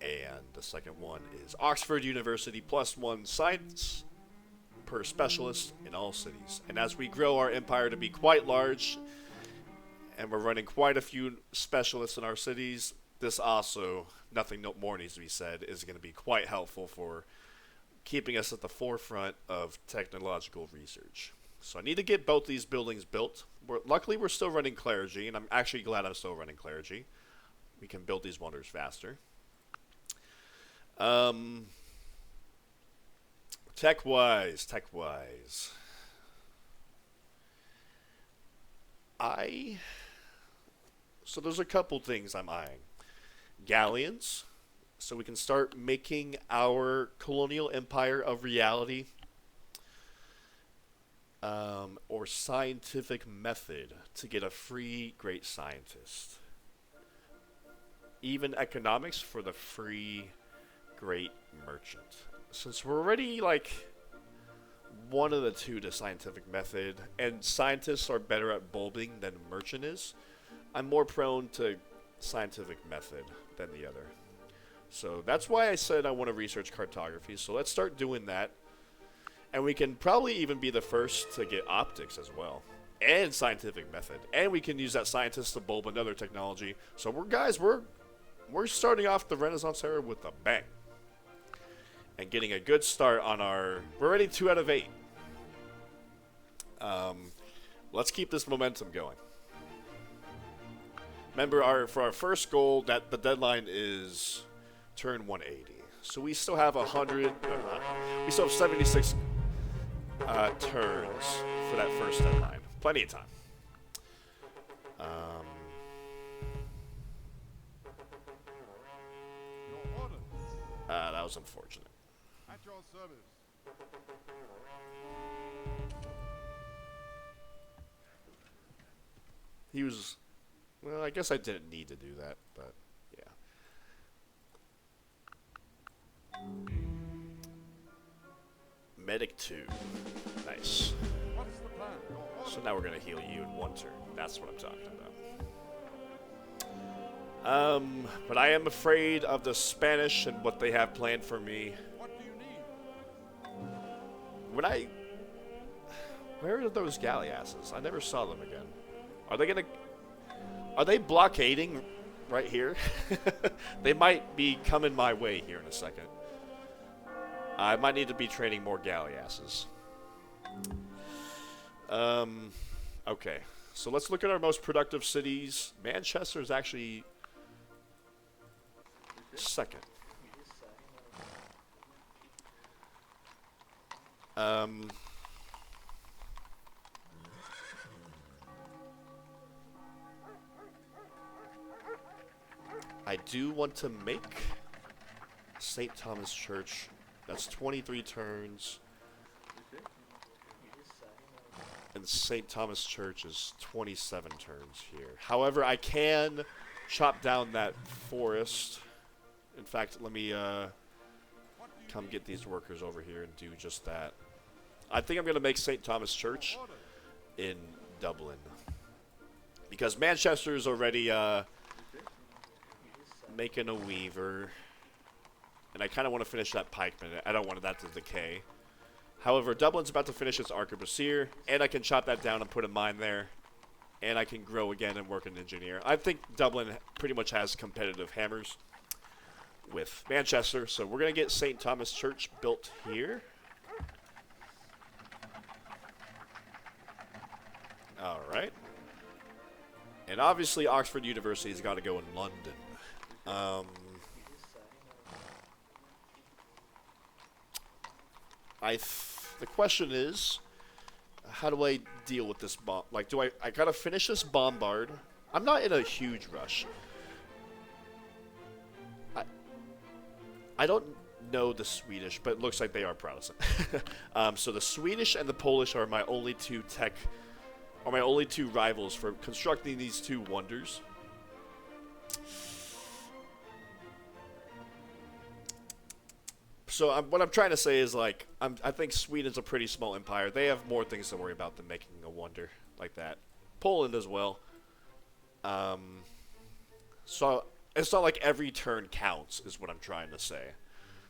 Speaker 1: And the second one is Oxford University, plus 1 science per specialist in all cities. And as we grow our empire to be quite large, and we're running quite a few specialists in our cities, this also, nothing more needs to be said, is going to be quite helpful for keeping us at the forefront of technological research. So I need to get both these buildings built. Luckily, we're still running clergy, and I'm actually glad I'm still running clergy. We can build these wonders faster. Um, tech-wise. So there's a couple things I'm eyeing. Galleons, so we can start making our colonial empire of reality. Or scientific method to get a free great scientist. Even economics for the free great merchant. Since we're already like one of the two to scientific method, and scientists are better at bulbing than merchant is, I'm more prone to scientific method than the other. So that's why I said I want to research cartography. So let's start doing that. And we can probably even be the first to get optics as well. And scientific method. And we can use that scientist to bulb another technology. So we're starting off the Renaissance era with a bang. And getting a good start on we're already 2 out of 8. Let's keep this momentum going. Remember, for our first goal, that the deadline is turn 180. So we still have 100. We still have 76 turns for that first deadline. Plenty of time.
Speaker 2: Your orders.
Speaker 1: That was unfortunate.
Speaker 2: At your service.
Speaker 1: He was... Well, I guess I didn't need to do that, but yeah. Medic 2. Nice.
Speaker 2: What's the plan? Your orders.
Speaker 1: So now we're going to heal you in 1 turn. That's what I'm talking about. But I am afraid of the Spanish and what they have planned for me.
Speaker 2: What do you need?
Speaker 1: Where are those galleasses? I never saw them again. Are they blockading right here? They might be coming my way here in a second. I might need to be training more galleasses. Okay. So let's look at our most productive cities. Manchester is actually second. I do want to make St. Thomas Church. That's 23 turns. And St. Thomas Church is 27 turns here. However, I can chop down that forest. In fact, let me come get these workers over here and do just that. I think I'm going to make St. Thomas Church in Dublin. Because Manchester is already making a weaver. And I kind of want to finish that pikeman. I don't want that to decay. However, Dublin's about to finish its arquebusier, and I can chop that down and put a mine there. And I can grow again and work an engineer. I think Dublin pretty much has competitive hammers with Manchester. So we're going to get St. Thomas Church built here. Alright. And obviously Oxford University's got to go in London. The question is, how do I deal with this bomb? Like, I gotta finish this bombard. I'm not in a huge rush. I don't know the Swedish, but it looks like they are Protestant. So the Swedish and the Polish are my only two rivals for constructing these 2 wonders. So what I'm trying to say is, like, I think Sweden's a pretty small empire. They have more things to worry about than making a wonder like that. Poland as well. So it's not like every turn counts, is what I'm trying to say.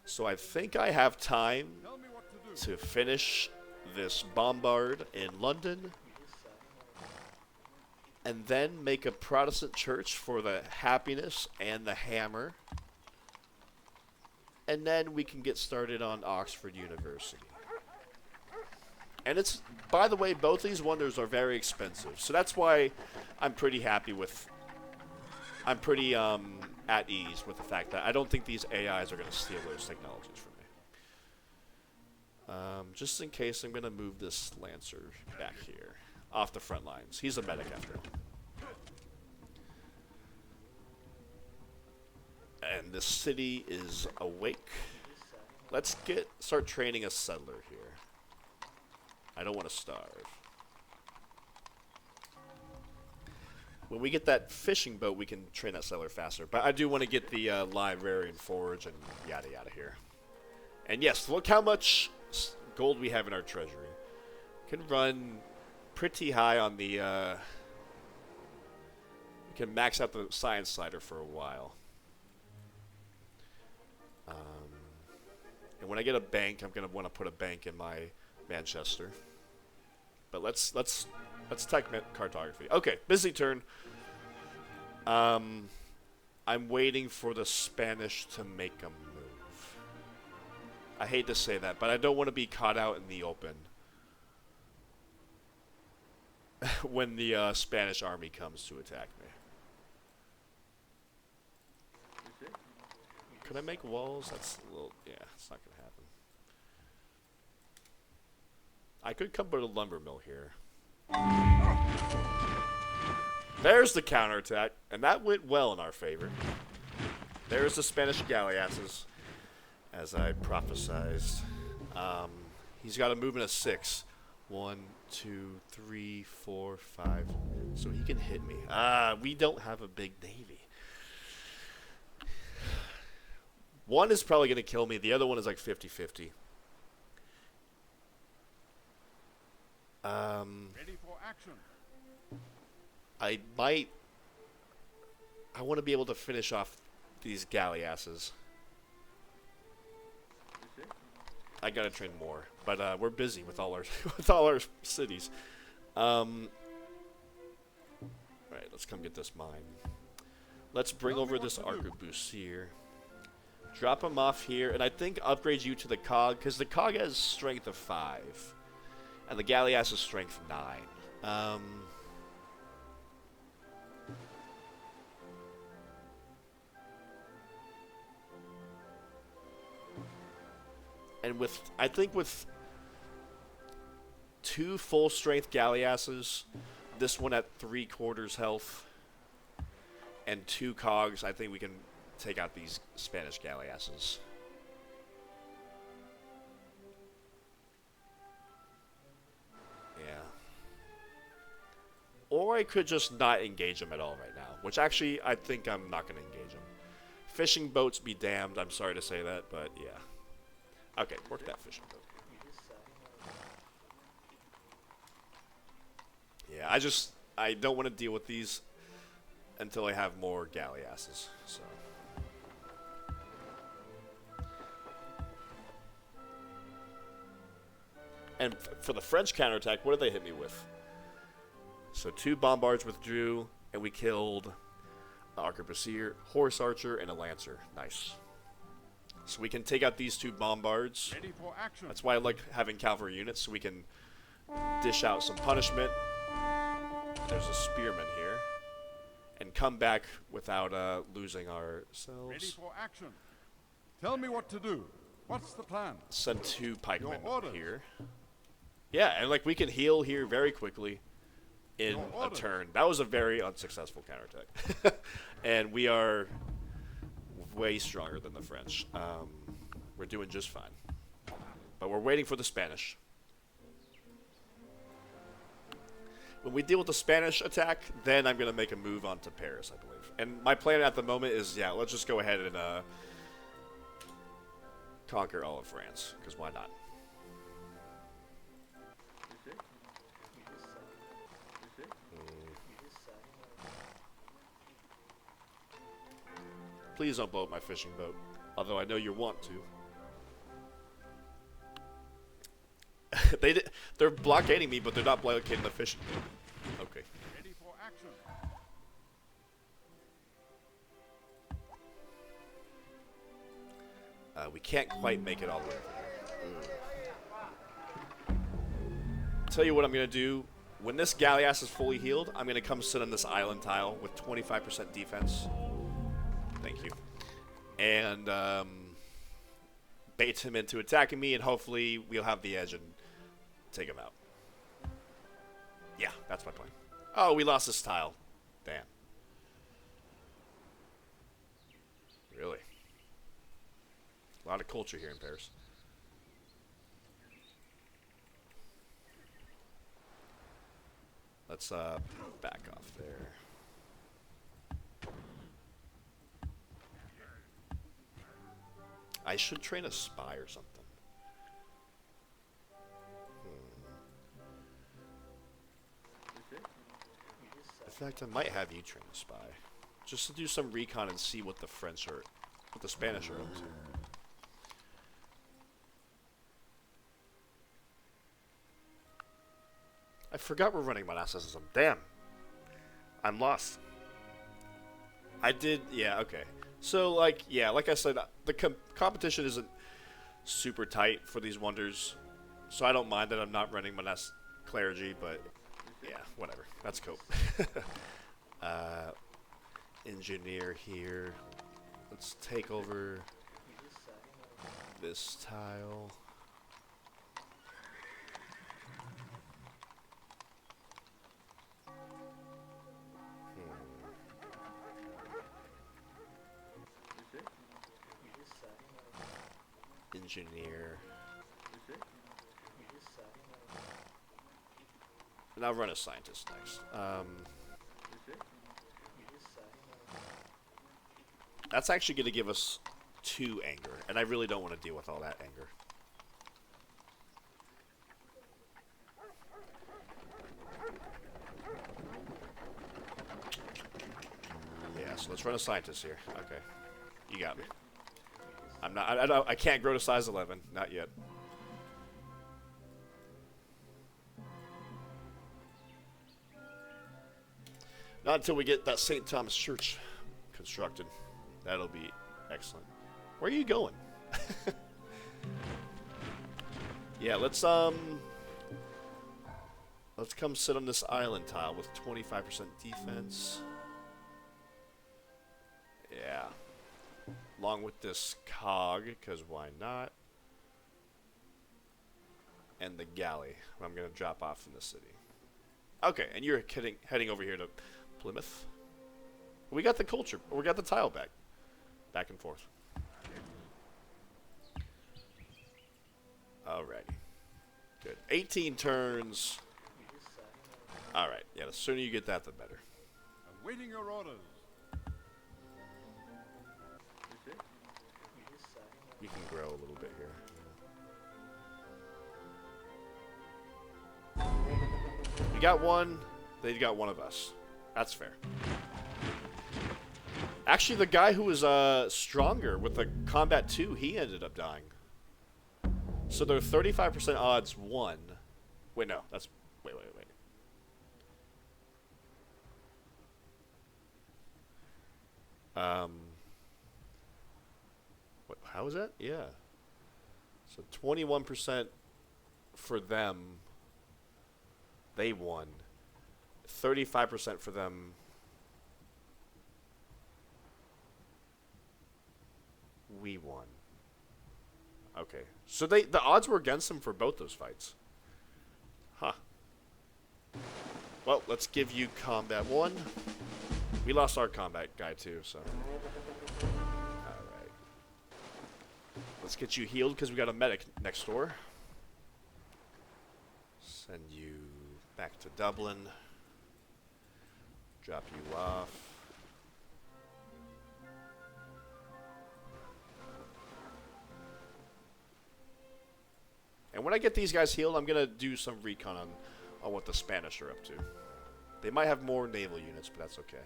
Speaker 1: So I think I have time
Speaker 2: Tell me what to do.
Speaker 1: to finish this bombard in London. And then make a Protestant church for the happiness and the hammer. And then we can get started on Oxford University. And it's, by the way, both these wonders are very expensive. So that's why I'm pretty happy with, I'm pretty at ease with the fact that I don't think these AIs are going to steal those technologies from me. Just in case, I'm going to move this Lancer back here, off the front lines. He's a medic after all. And the city is awake. Let's start training a settler here. I don't want to starve. When we get that fishing boat, we can train that settler faster. But I do want to get the librarian forge and yada yada here. And yes, look how much gold we have in our treasury. We can run pretty high on the... we can max out the science slider for a while. And when I get a bank, I'm going to want to put a bank in my Manchester. But let's tech cartography. Okay, busy turn. I'm waiting for the Spanish to make a move. I hate to say that, but I don't want to be caught out in the open when the Spanish army comes to attack me. Can I make walls? That's a little... yeah, it's not going to happen. I could come put a lumber mill here. There's the counterattack, and that went well in our favor. There's the Spanish galleasses, as I prophesized. He's got a movement of 6. 1, 2, 3, 4, 5. So he can hit me. We don't have a big navy. One is probably going to kill me. The other one is like 50-50.
Speaker 2: Ready for action.
Speaker 1: I want to be able to finish off these galleasses. I gotta train more, but we're busy with all our cities. All right, let's come get this mine. Let's bring over this arquebusier. Drop him off here, and I think upgrade you to the cog, because the cog has strength of 5, and the galleass is strength 9. And I think with 2 full strength galleasses, this one at 3/4 health, and 2 cogs, I think we can take out these Spanish galleasses. Yeah. Or I could just not engage them at all right now, which actually I think I'm not going to engage them. Fishing boats be damned, I'm sorry to say that, but yeah. Okay, work that fishing boat. Yeah, I don't want to deal with these until I have more galleasses, so... And for the French counterattack, what did they hit me with? So 2 bombards withdrew, and we killed an arquebusier, horse archer, and a lancer. Nice. So we can take out these 2 bombards.
Speaker 2: Ready for action.
Speaker 1: That's why I like having cavalry units, so we can dish out some punishment. There's a spearman here. And come back without losing ourselves.
Speaker 2: Ready for action. Tell me what to do. What's the plan?
Speaker 1: Send 2 pikemen here. Yeah, and like we can heal here very quickly in a turn. That was a very unsuccessful counterattack. And we are way stronger than the French. We're doing just fine. But we're waiting for the Spanish. When we deal with the Spanish attack, then I'm going to make a move on to Paris, I believe. And my plan at the moment is, yeah, let's just go ahead and conquer all of France, because why not? Please don't blow up my fishing boat, although I know you want to. They're blockading me, but they're not blockading the fishing boat. Okay.
Speaker 2: Ready for action.
Speaker 1: We can't quite make it all the way over here. Tell you what I'm going to do. When this galleass is fully healed, I'm going to come sit on this island tile with 25% defense. Thank you. And bait him into attacking me, and hopefully we'll have the edge and take him out. Yeah, that's my plan. Oh, we lost this tile. Damn. Really? A lot of culture here in Paris. Let's back off there. I should train a spy or something. In fact, I might have you train a spy. Just to do some recon and see what the French are, what the Spanish are up to. I forgot we're running monasticism. Damn. I'm lost. I did, yeah, okay. So, like, yeah, like I said, the competition isn't super tight for these wonders. So I don't mind that I'm not running monastic clergy, but yeah, whatever. That's cool. Engineer here. Let's take over this tile. Engineer. And I'll run a scientist next. That's actually going to give us 2 anger, and I really don't want to deal with all that anger. Yeah, so let's run a scientist here. Okay, you got me. I'm not. I can't grow to size 11. Not yet. Not until we get that St. Thomas Church constructed. That'll be excellent. Where are you going? Yeah, let's come sit on this island tile with 25% defense. Yeah. Along with this cog, because why not? And the galley, I'm going to drop off in the city. Okay, and you're heading over here to Plymouth. We got the culture. We got the tile back. Back and forth. Alrighty. Good. 18 turns. Alright, yeah, the sooner you get that, the better.
Speaker 2: Awaiting your orders.
Speaker 1: You can grow a little bit here. We got one. They got one of us. That's fair. Actually, the guy who was stronger with the combat 2, he ended up dying. So they're 35% odds won. Wait, no. That's... Wait. What, how is that? Yeah. So 21% for them. They won. 35% for them. We won. Okay. So the odds were against them for both those fights. Huh. Well, let's give you combat 1. We lost our combat guy too, so. Alright. Let's get you healed because we got a medic next door. Send you back to Dublin. Drop you off. And when I get these guys healed, I'm going to do some recon on what the Spanish are up to. They might have more naval units, but that's okay.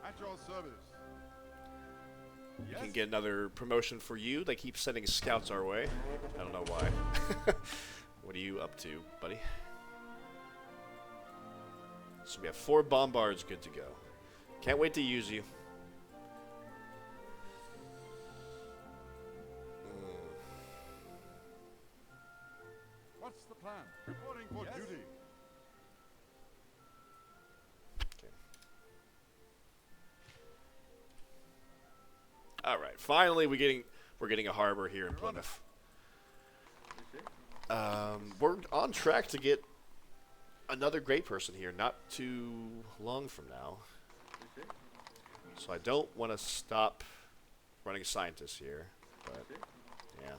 Speaker 2: At your service.
Speaker 1: We
Speaker 2: Yes?
Speaker 1: can get another promotion for you. They keep sending scouts our way. I don't know why. What are you up to, buddy? So we have 4 bombards good to go. Can't wait to use you.
Speaker 2: What's the plan? Reporting for duty.
Speaker 1: Okay. All right, finally we're getting a harbor here in Plymouth. We're on track to get another great person here, not too long from now. So I don't want to stop running scientists here, but yeah.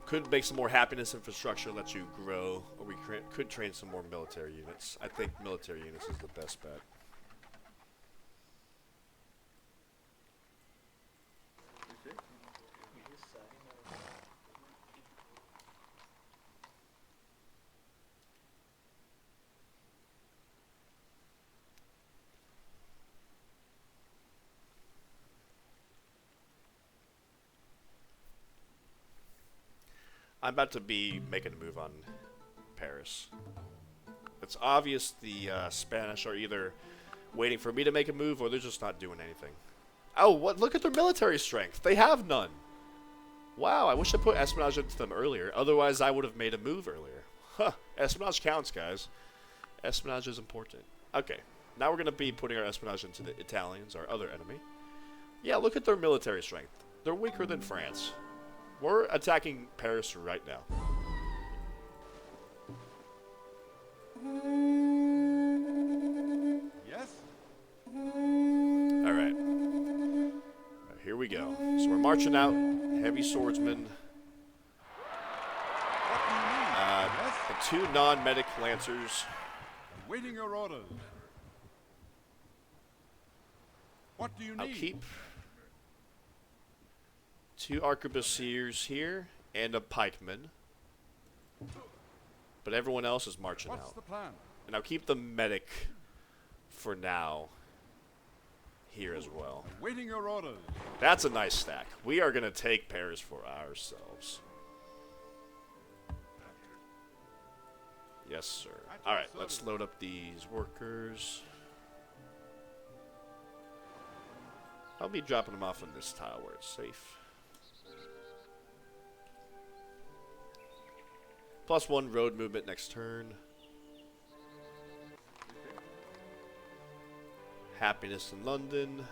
Speaker 1: Could make some more happiness infrastructure, let you grow, or we could train some more military units. I think military units is the best bet. I'm about to be making a move on Paris. It's obvious the Spanish are either waiting for me to make a move or they're just not doing anything. Oh, what? Look at their military strength. They have none. Wow, I wish I put espionage into them earlier. Otherwise, I would have made a move earlier. Huh. Espionage counts, guys. Espionage is important. Okay, now we're going to be putting our espionage into the Italians, our other enemy. Yeah, look at their military strength. They're weaker than France. We're attacking Paris right now.
Speaker 2: Yes?
Speaker 1: Alright. Here we go. So we're marching out. Heavy swordsmen.
Speaker 2: What do you need? Yes?
Speaker 1: And 2 non-medic lancers.
Speaker 2: Waiting your orders. What do you need?
Speaker 1: I'll keep 2 arquebusiers here and a pikeman. But everyone else is marching
Speaker 2: What's
Speaker 1: out.
Speaker 2: the plan?
Speaker 1: And I'll keep the medic for now here as well.
Speaker 2: Waiting your orders.
Speaker 1: That's a nice stack. We are going to take Paris for ourselves. Yes, sir. Alright, let's load up these workers. I'll be dropping them off on this tile where it's safe. +1 road movement next turn. Happiness in London.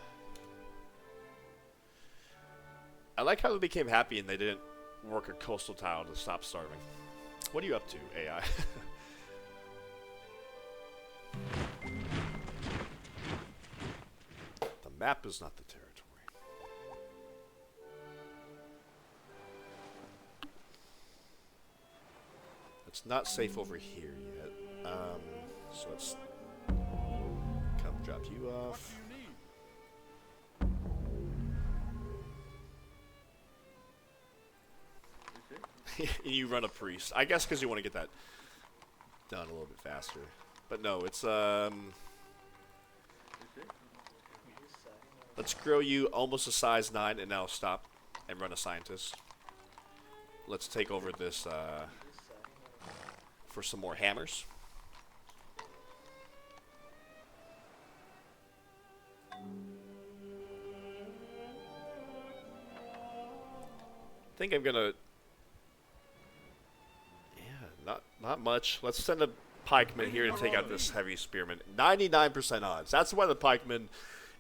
Speaker 1: I like how they became happy and they didn't work a coastal tile to stop starving. What are you up to, AI? The map is not the territory. It's not safe over here yet. So let's come drop you off.
Speaker 2: What do you need?
Speaker 1: You run a priest. I guess because you want to get that done a little bit faster. But no, it's let's grow you almost a size 9 and now stop and run a scientist. Let's take over this for some more hammers. I think I'm gonna not much. Let's send a pikeman here to take out this heavy spearman. 99% odds. That's why the pikeman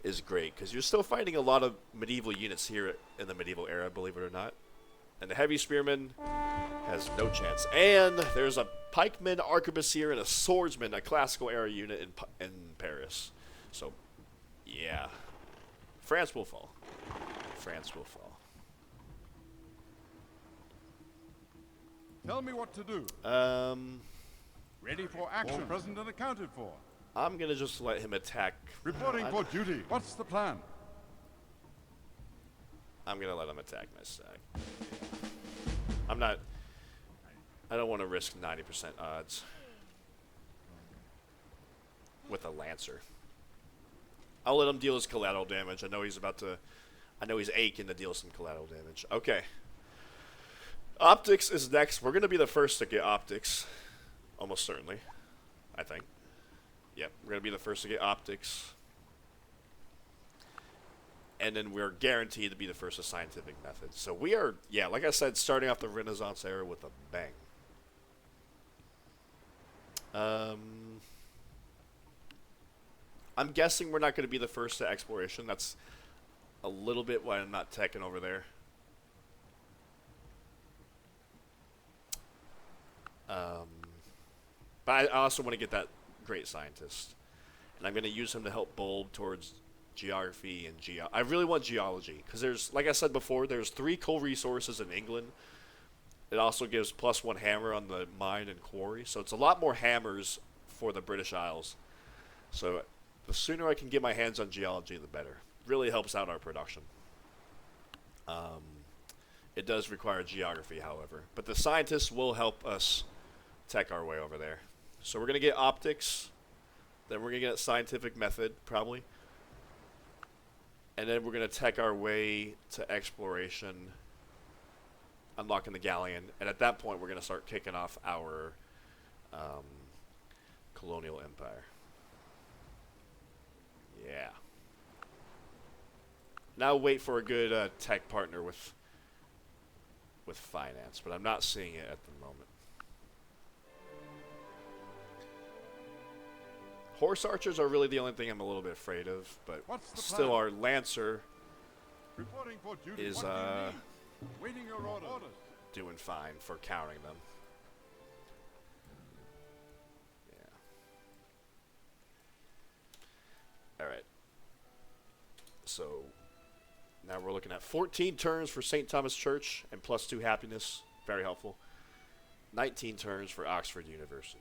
Speaker 1: is great, because you're still fighting a lot of medieval units here in the medieval era, believe it or not. And the heavy spearman has no chance. And there's a pikeman, arquebusier, and a swordsman, a classical era unit in Paris. So, yeah. France will fall. France will fall.
Speaker 2: Tell me what to do. Ready for action. All present and accounted for.
Speaker 1: I'm going to just let him attack.
Speaker 2: Reporting for duty. What's the plan?
Speaker 1: I'm going to let him attack my stack. I don't want to risk 90% odds with a lancer. I'll let him deal his collateral damage. I know he's aching to deal some collateral damage. Okay. Optics is next. We're going to be the first to get optics. Almost certainly. I think. Yep, we're going to be the first to get optics. and then we're guaranteed to be the first of scientific method. So we are, yeah, like I said, starting off the Renaissance era with a bang. I'm guessing we're not going to be the first to exploration. That's a little bit why I'm not teching over there. But I also want to get that great scientist. And I'm going to use him to help bulb towards geography and I really want geology. Because there's, like I said before, there's 3 coal resources in England. It also gives +1 hammer on the mine and quarry. So it's a lot more hammers for the British Isles. So the sooner I can get my hands on geology, the better. Really helps out our production. It does require geography, however. But the scientists will help us tech our way over there. So we're going to get optics. Then we're going to get scientific method, probably. And then we're going to tech our way to exploration, unlocking the galleon. And at that point, we're going to start kicking off our colonial empire. Yeah. Now wait for a good tech partner with finance, but I'm not seeing it at the moment. Horse archers are really the only thing I'm a little bit afraid of, but still our lancer is doing fine for countering them. Yeah. Alright. So now we're looking at 14 turns for St. Thomas Church and +2 happiness. Very helpful. 19 turns for Oxford University.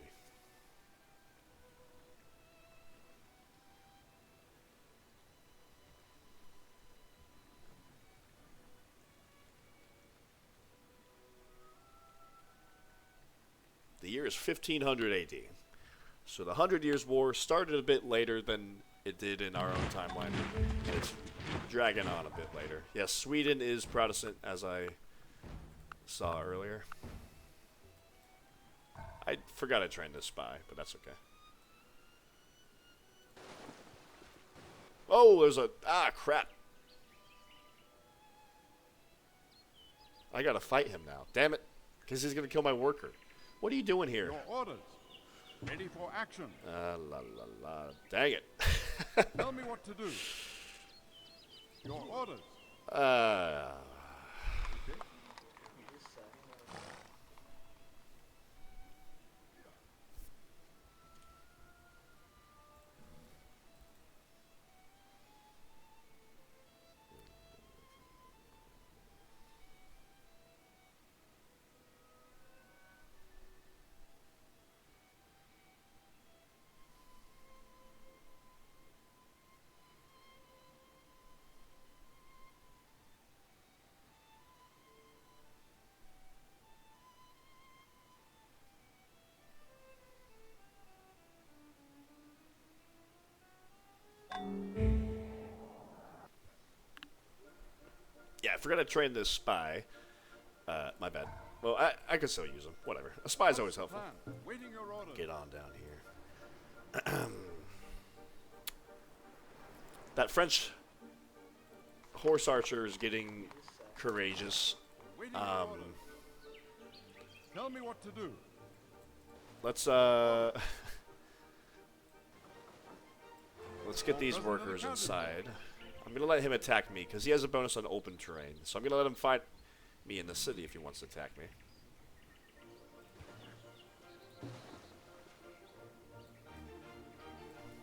Speaker 1: The year is 1500 AD. So the 100 Years' War started a bit later than it did in our own timeline. And it's dragging on a bit later. Yes, Sweden is Protestant, as I saw earlier. I forgot I trained this spy, but that's okay. Oh, there's a... Ah, crap. I gotta fight him now. Damn it. Because he's gonna kill my worker. What are you doing here?
Speaker 2: Your orders. Ready for action.
Speaker 1: La la la. Dang it.
Speaker 2: Tell me what to do. Your orders.
Speaker 1: Yeah, I forgot to train this spy. My bad. Well, I could still use him. Whatever. A spy's always helpful.
Speaker 2: Waiting your orders.
Speaker 1: Get on down here. That French horse archer is getting courageous.
Speaker 2: Waiting your orders. Tell me what to do.
Speaker 1: Let's let's get these workers inside. I'm gonna let him attack me because he has a bonus on open terrain. So I'm gonna let him fight me in the city if he wants to attack me.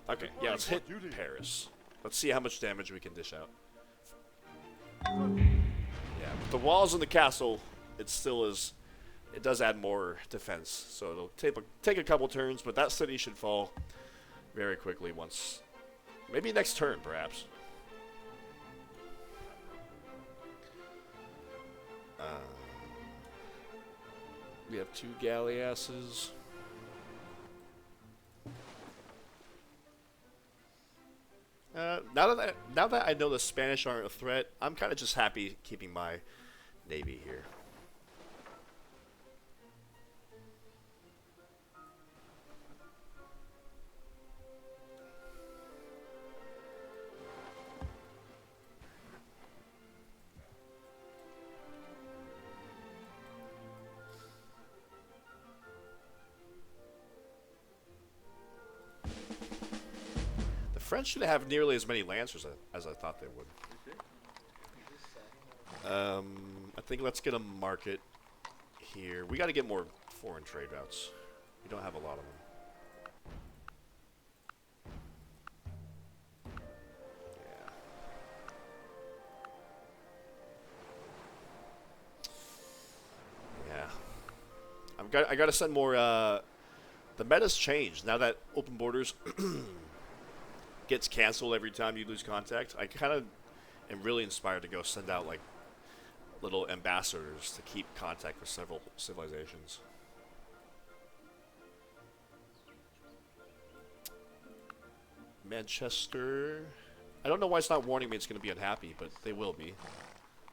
Speaker 1: Okay, yeah, let's hit Paris. Let's see how much damage we can dish out. Yeah, with the walls in the castle, it still is. It does add more defense, so it'll take a couple turns, but that city should fall very quickly once. Maybe next turn, perhaps. We have 2 galleasses. Now that I know the Spanish aren't a threat, I'm kind of just happy keeping my navy here. French didn't have nearly as many lancers as I thought they would. I think let's get a market here. We got to get more foreign trade routes. We don't have a lot of them. Yeah. I got to send more. The meta's changed now that open borders gets canceled every time you lose contact. I kind of am really inspired to go send out like little ambassadors to keep contact with several civilizations. Manchester. I don't know why it's not warning me it's going to be unhappy, but they will be.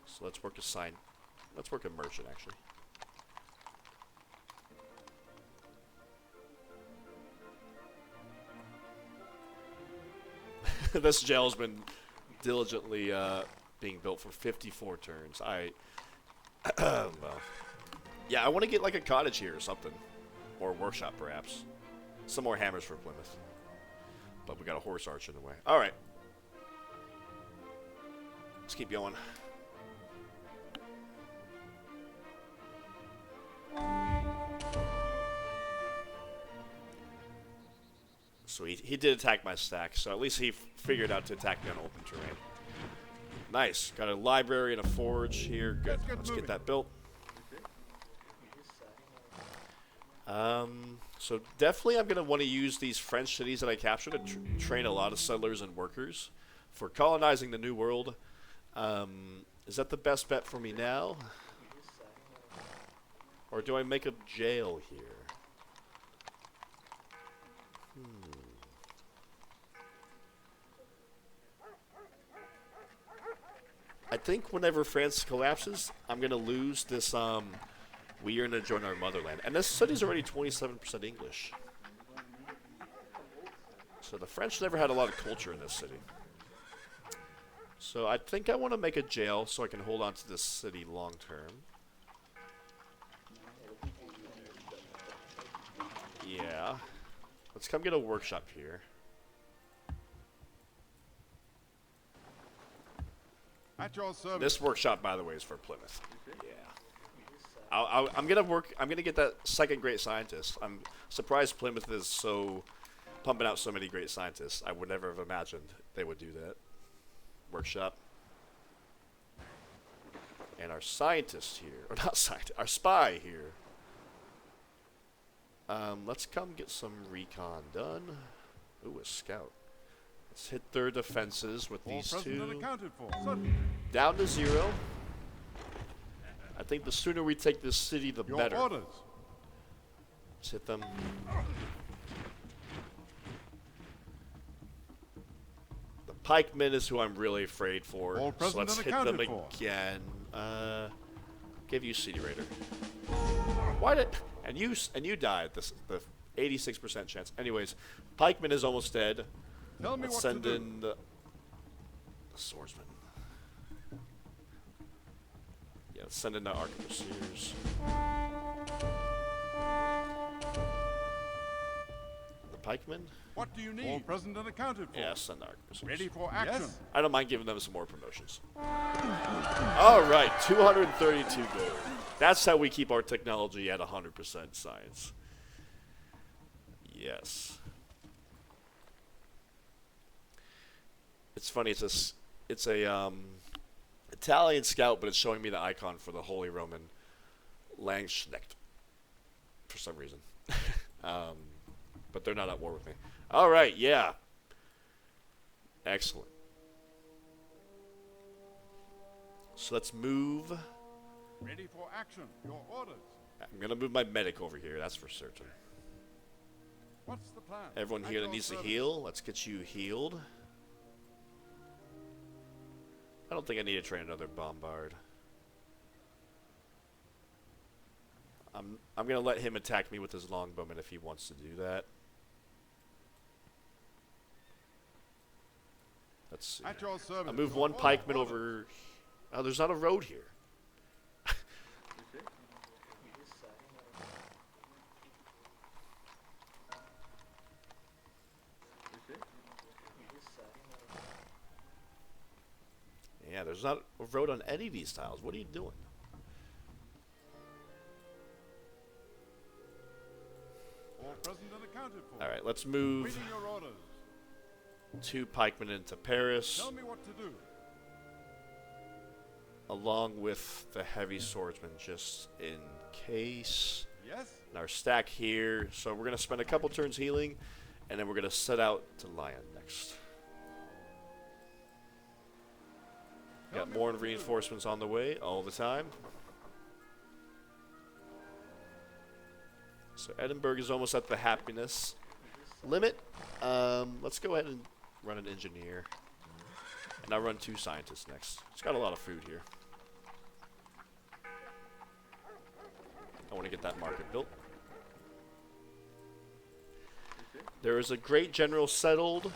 Speaker 1: So let's work a sign. Let's work a merchant, actually. This jail's been diligently being built for 54 turns. Well, yeah, I want to get like a cottage here or something, or a workshop perhaps. Some more hammers for Plymouth, but we got a horse arch in the way. All right, let's keep going. So he did attack my stack, so at least he figured out to attack me on open terrain. Nice. Got a library and a forge here. Good. Let's get that built. So definitely I'm going to want to use these French cities that I captured to train a lot of settlers and workers for colonizing the New World. Is that the best bet for me now? Or do I make a jail here? I think whenever France collapses, I'm going to lose this, we are going to join our motherland. And this city's already 27% English. So the French never had a lot of culture in this city. So I think I want to make a jail so I can hold on to this city long term. Yeah. Let's come get a workshop here.
Speaker 2: At your service.
Speaker 1: This workshop, by the way, is for Plymouth. Yeah. I'm gonna get that second great scientist. I'm surprised Plymouth is so pumping out so many great scientists. I would never have imagined they would do that. Workshop. And our scientist here, or not scientist, our spy here. Let's come get some recon done. Ooh, a scout. Let's hit their defenses with these two. Down to 0. I think the sooner we take this city, the better.
Speaker 2: Orders.
Speaker 1: Let's hit them. The pikemen is who I'm really afraid for. So let's hit them again. Give you City Raider. Why did and you died? The 86% chance. Anyways, pikeman is almost dead.
Speaker 2: Tell me
Speaker 1: Let's
Speaker 2: what
Speaker 1: send
Speaker 2: to do.
Speaker 1: in the swordsman. Yeah, let's send in the arquebusiers. The pikemen?
Speaker 2: What do you need? All present and accounted for.
Speaker 1: Yeah, send the arquebusiers.
Speaker 2: Ready for action. Yes.
Speaker 1: I don't mind giving them some more promotions. All right, 232 gold. That's how we keep our technology at 100% science. Yes. It's funny. It's a Italian scout, but it's showing me the icon for the Holy Roman Landsknecht for some reason. But they're not at war with me. All right, yeah. Excellent. So let's move.
Speaker 2: Ready for action. Your orders.
Speaker 1: I'm gonna move my medic over here. That's for certain.
Speaker 2: What's the plan?
Speaker 1: Everyone here that needs to heal, let's get you healed. I don't think I need to train another bombard. I'm gonna let him attack me with his longbowman if he wants to do that. Let's see.
Speaker 2: At your service.
Speaker 1: I move one pikeman over. Oh, there's not a road here. there's not a road on any of these tiles. What are you doing?
Speaker 2: All present and accounted for.
Speaker 1: Alright, let's move
Speaker 2: Waiting your orders.
Speaker 1: 2 pikemen into Paris,
Speaker 2: Tell me what to do.
Speaker 1: along with the heavy swordsman, just in case.
Speaker 2: Yes?
Speaker 1: And our stack here. So we're going to spend a couple turns healing, and then we're going to set out to Lion next. Got more reinforcements on the way all the time. So Edinburgh is almost at the happiness limit. Let's go ahead and run an engineer. And I'll run 2 scientists next. It's got a lot of food here. I want to get that market built. There is a great general settled,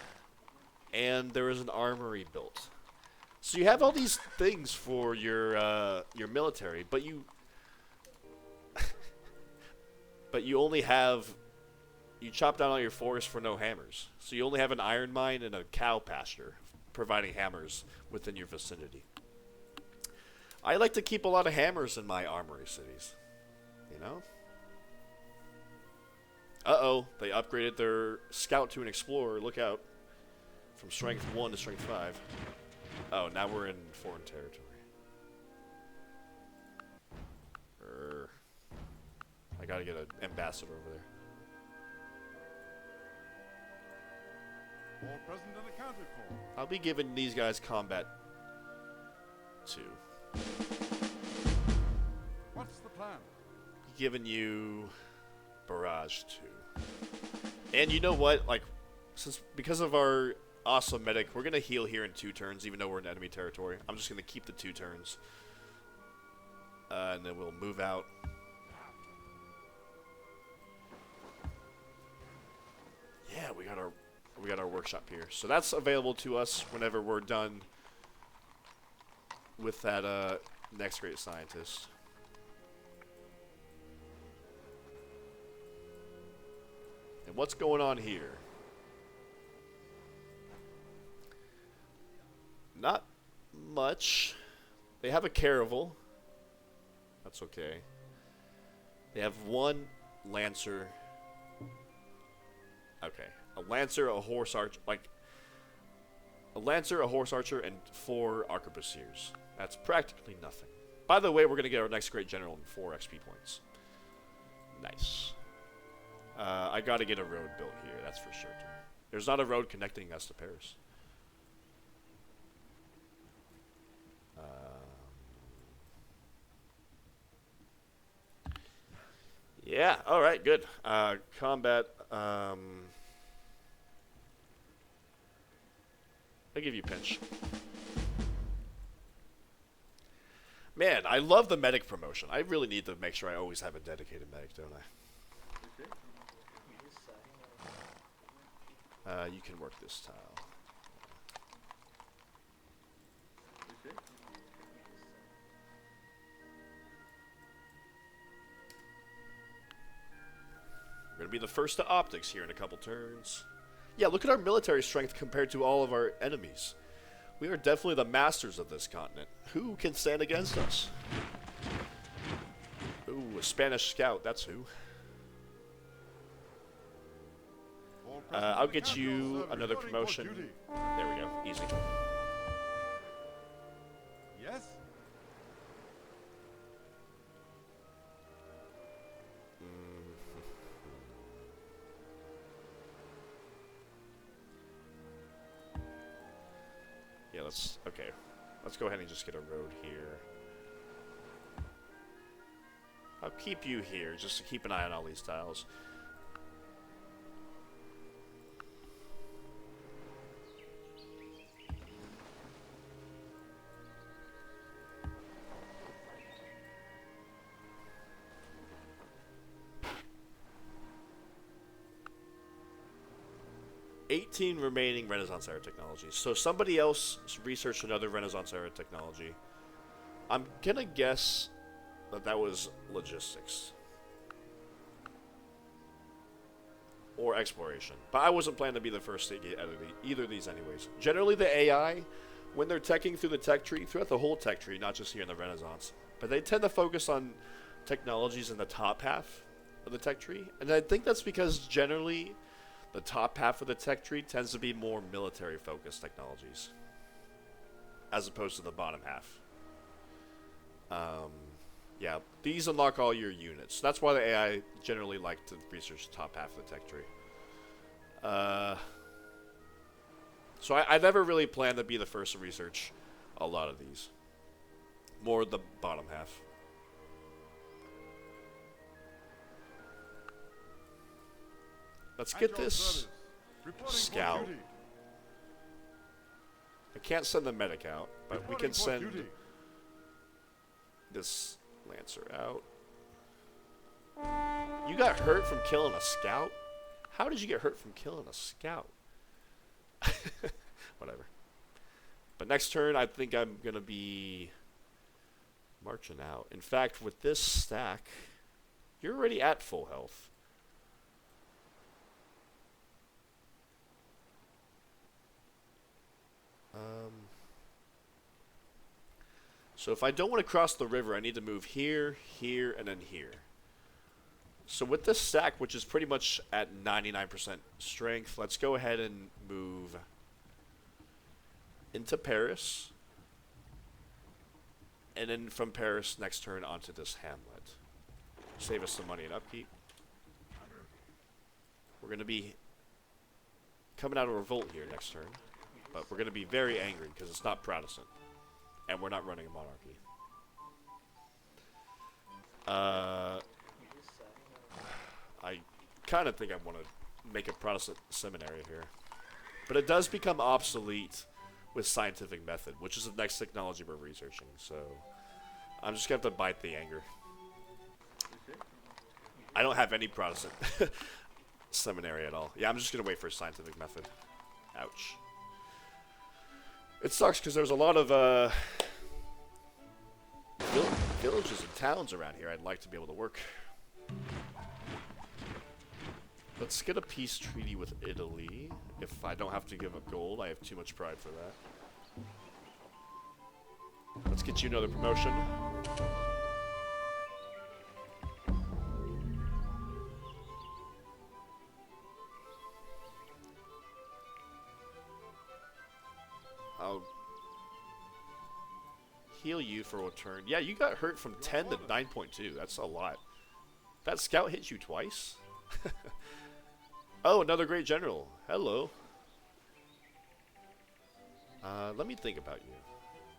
Speaker 1: and there is an armory built. So you have all these things for your military, but you only have, you chop down all your forests for no hammers. So you only have an iron mine and a cow pasture providing hammers within your vicinity. I like to keep a lot of hammers in my armory cities. You know? Uh-oh, they upgraded their scout to an explorer. Look out. From strength 1 to strength 5. Oh, now we're in foreign territory. I gotta get an ambassador over there.
Speaker 2: All present and accounted for.
Speaker 1: I'll be giving these guys combat 2.
Speaker 2: What's the plan?
Speaker 1: Giving you barrage 2. And you know what? Like, because of our awesome medic, we're gonna heal here in 2 turns, even though we're in enemy territory. I'm just gonna keep the 2 turns, and then we'll move out. Yeah, we got our workshop here, so that's available to us whenever we're done with that next great scientist. And what's going on here? Not much. They have a caravel. That's okay. They have 1 lancer. Okay. A lancer, a horse archer, a lancer, a horse archer, and 4 arquebusiers. That's practically nothing. By the way, we're going to get our next great general in 4 XP points. Nice. I got to get a road built here, that's for sure. There's not a road connecting us to Paris. Yeah, alright, good. Combat, I'll give you pinch. Man, I love the medic promotion. I really need to make sure I always have a dedicated medic, don't I? You can work this tile. We're going to be the first to optics here in a couple turns. Yeah, look at our military strength compared to all of our enemies. We are definitely the masters of this continent. Who can stand against us? Ooh, a Spanish scout, that's who. I'll get you another promotion. There we go, easy.
Speaker 2: Yes?
Speaker 1: Yeah, let's go ahead and just get a road here. I'll keep you here, just to keep an eye on all these tiles. $18 remaining Renaissance era technology. So somebody else researched another Renaissance era technology. I'm gonna guess that was logistics or exploration, but I wasn't planning to be the first to get out of either of these anyways. Generally, the AI when they're teching through the tech tree, throughout the whole tech tree, not just here in the Renaissance, but they tend to focus on technologies in the top half of the tech tree. And I think that's because generally the top half of the tech tree tends to be more military focused technologies as opposed to the bottom half. Yeah, these unlock all your units. That's why the AI generally like to research the top half of the tech tree. So I never really planned to be the first to research a lot of these. More the bottom half. Let's get this scout. I can't send the medic out, but we can send this lancer out. You got hurt from killing a scout? How did you get hurt from killing a scout? Whatever. But next turn, I think I'm going to be marching out. In fact, with this stack, you're already at full health. So if I don't want to cross the river, I need to move here, here, and then here. So with this stack, which is pretty much at 99% strength, let's go ahead and move into Paris. And then from Paris, next turn, onto this hamlet. Save us some money and upkeep. We're going to be coming out of revolt here next turn. But we're going to be very angry because it's not Protestant. And we're not running a monarchy. I kind of think I want to make a Protestant seminary here. But it does become obsolete with scientific method, which is the next technology we're researching. So I'm just going to have to bite the anger. I don't have any Protestant seminary at all. Yeah, I'm just going to wait for scientific method. Ouch. It sucks because there's a lot of villages and towns around here I'd like to be able to work. Let's get a peace treaty with Italy. If I don't have to give up gold, I have too much pride for that. Let's get you another promotion. I'll heal you for a turn. Yeah, you got hurt from 10 to 9.2. That's a lot. That scout hit you twice? Oh, another great general. Hello. Let me think about you.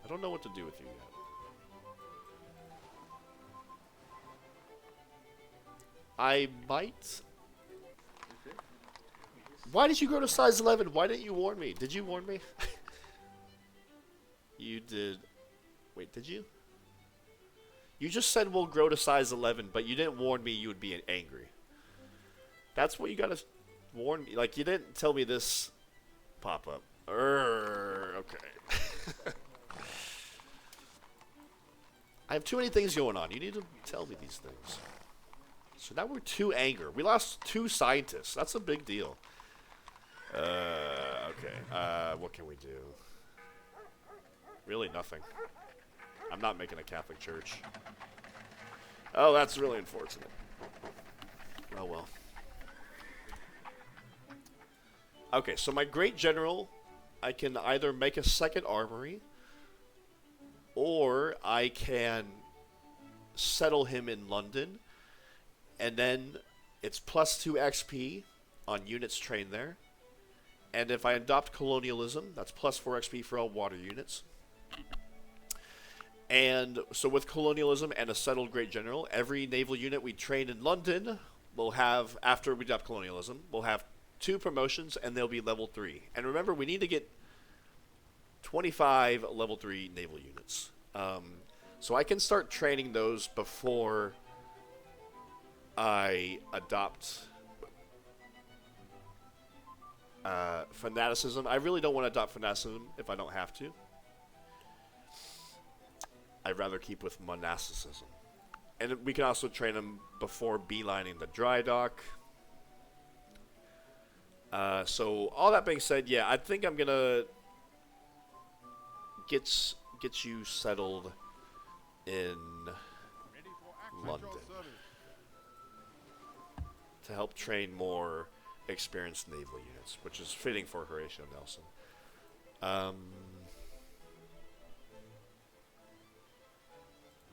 Speaker 1: I don't know what to do with you yet. I might... Why did you go to size 11? Why didn't you warn me? Did you warn me? You did. Wait, did you? You just said we'll grow to size 11, but you didn't warn me you would be angry. That's what you gotta warn me. Like, you didn't tell me this pop-up. Okay. I have too many things going on. You need to tell me these things. So now we're 2 anger. We lost 2 scientists. That's a big deal. Okay. What can we do? Really nothing. I'm not making a Catholic church. Oh, that's really unfortunate. Oh well. Okay, so my great general, I can either make a second armory, or I can settle him in London, and then it's +2 XP on units trained there. And if I adopt colonialism, that's +4 XP for all water units. And so with colonialism and a settled great general, every naval unit we train in London will have, after we adopt colonialism, will have 2 promotions, and they'll be level 3. And remember, we need to get 25 level 3 naval units. So I can start training those before I adopt fanaticism. I really don't want to adopt fanaticism if I don't have to. I'd rather keep with monasticism. And we can also train them before beelining the dry dock. So all that being said, yeah, I think I'm going to gets you settled in
Speaker 2: Ready for action.
Speaker 1: London
Speaker 2: At your service.
Speaker 1: to help train more experienced naval units, which is fitting for Horatio Nelson.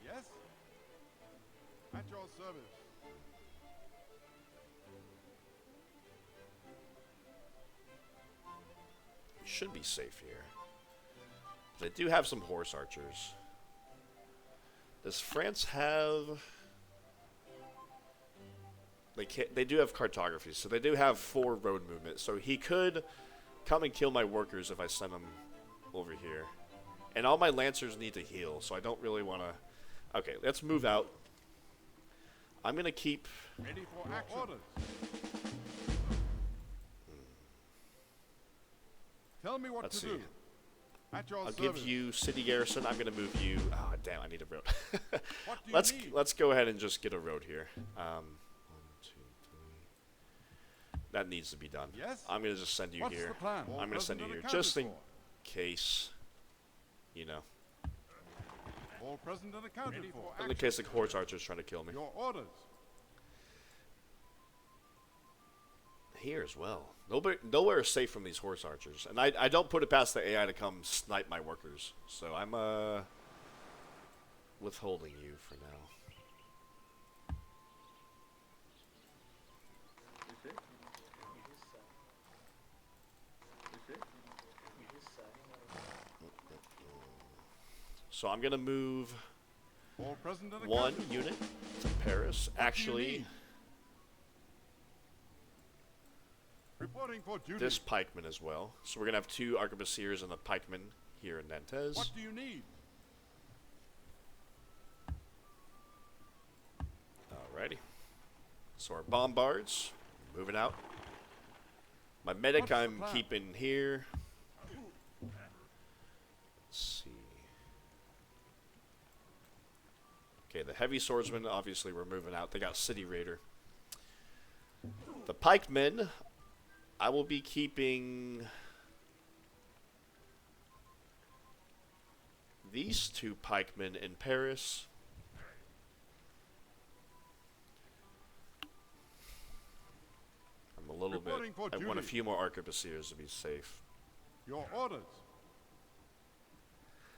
Speaker 2: Yes? At your service.
Speaker 1: You should be safe here. They do have some horse archers. Does France have... They do have cartography, so they do have 4 road movement. So he could come and kill my workers if I send him over here. And all my lancers need to heal, so I don't really want to... Okay, let's move out. I'm going to keep...
Speaker 2: Ready for action. Orders. Tell me what
Speaker 1: Let's
Speaker 2: to
Speaker 1: see.
Speaker 2: do. At your
Speaker 1: I'll
Speaker 2: service.
Speaker 1: give you city garrison. I'm going to move you... Oh, damn, I need a road.
Speaker 2: What do you need?
Speaker 1: Let's go ahead and just get a road here. 1, 2, 3. That needs to be done.
Speaker 2: Yes?
Speaker 1: I'm going to just send you
Speaker 2: What's
Speaker 1: here.
Speaker 2: the plan?
Speaker 1: I'm going to send you here
Speaker 2: Present and
Speaker 1: just in
Speaker 2: accounted
Speaker 1: case, you know,
Speaker 2: for. All present and accounted
Speaker 1: in
Speaker 2: for.
Speaker 1: the case the horse archer's trying to kill me.
Speaker 2: Your orders.
Speaker 1: Here as well. Nowhere is safe from these horse archers, and I don't put it past the AI to come snipe my workers. So I'm withholding you for now. So I'm gonna move
Speaker 2: All present and
Speaker 1: 1
Speaker 2: accounted for.
Speaker 1: unit to Paris. Actually,
Speaker 2: need? Reporting for duty.
Speaker 1: this pikeman as well. So we're gonna have 2 arquebusiers and a pikeman here in Nantes.
Speaker 2: What do you need?
Speaker 1: Alrighty. So our bombards moving out. My medic
Speaker 2: What's the
Speaker 1: I'm
Speaker 2: plan?
Speaker 1: keeping here. Let's see. Okay, the heavy swordsmen obviously we're moving out. They got City Raider. The pikemen, I will be keeping these 2 pikemen in Paris. I'm a little bit.
Speaker 2: Reporting for
Speaker 1: I want a
Speaker 2: duty.
Speaker 1: few more arquebusiers to be safe.
Speaker 2: Your orders.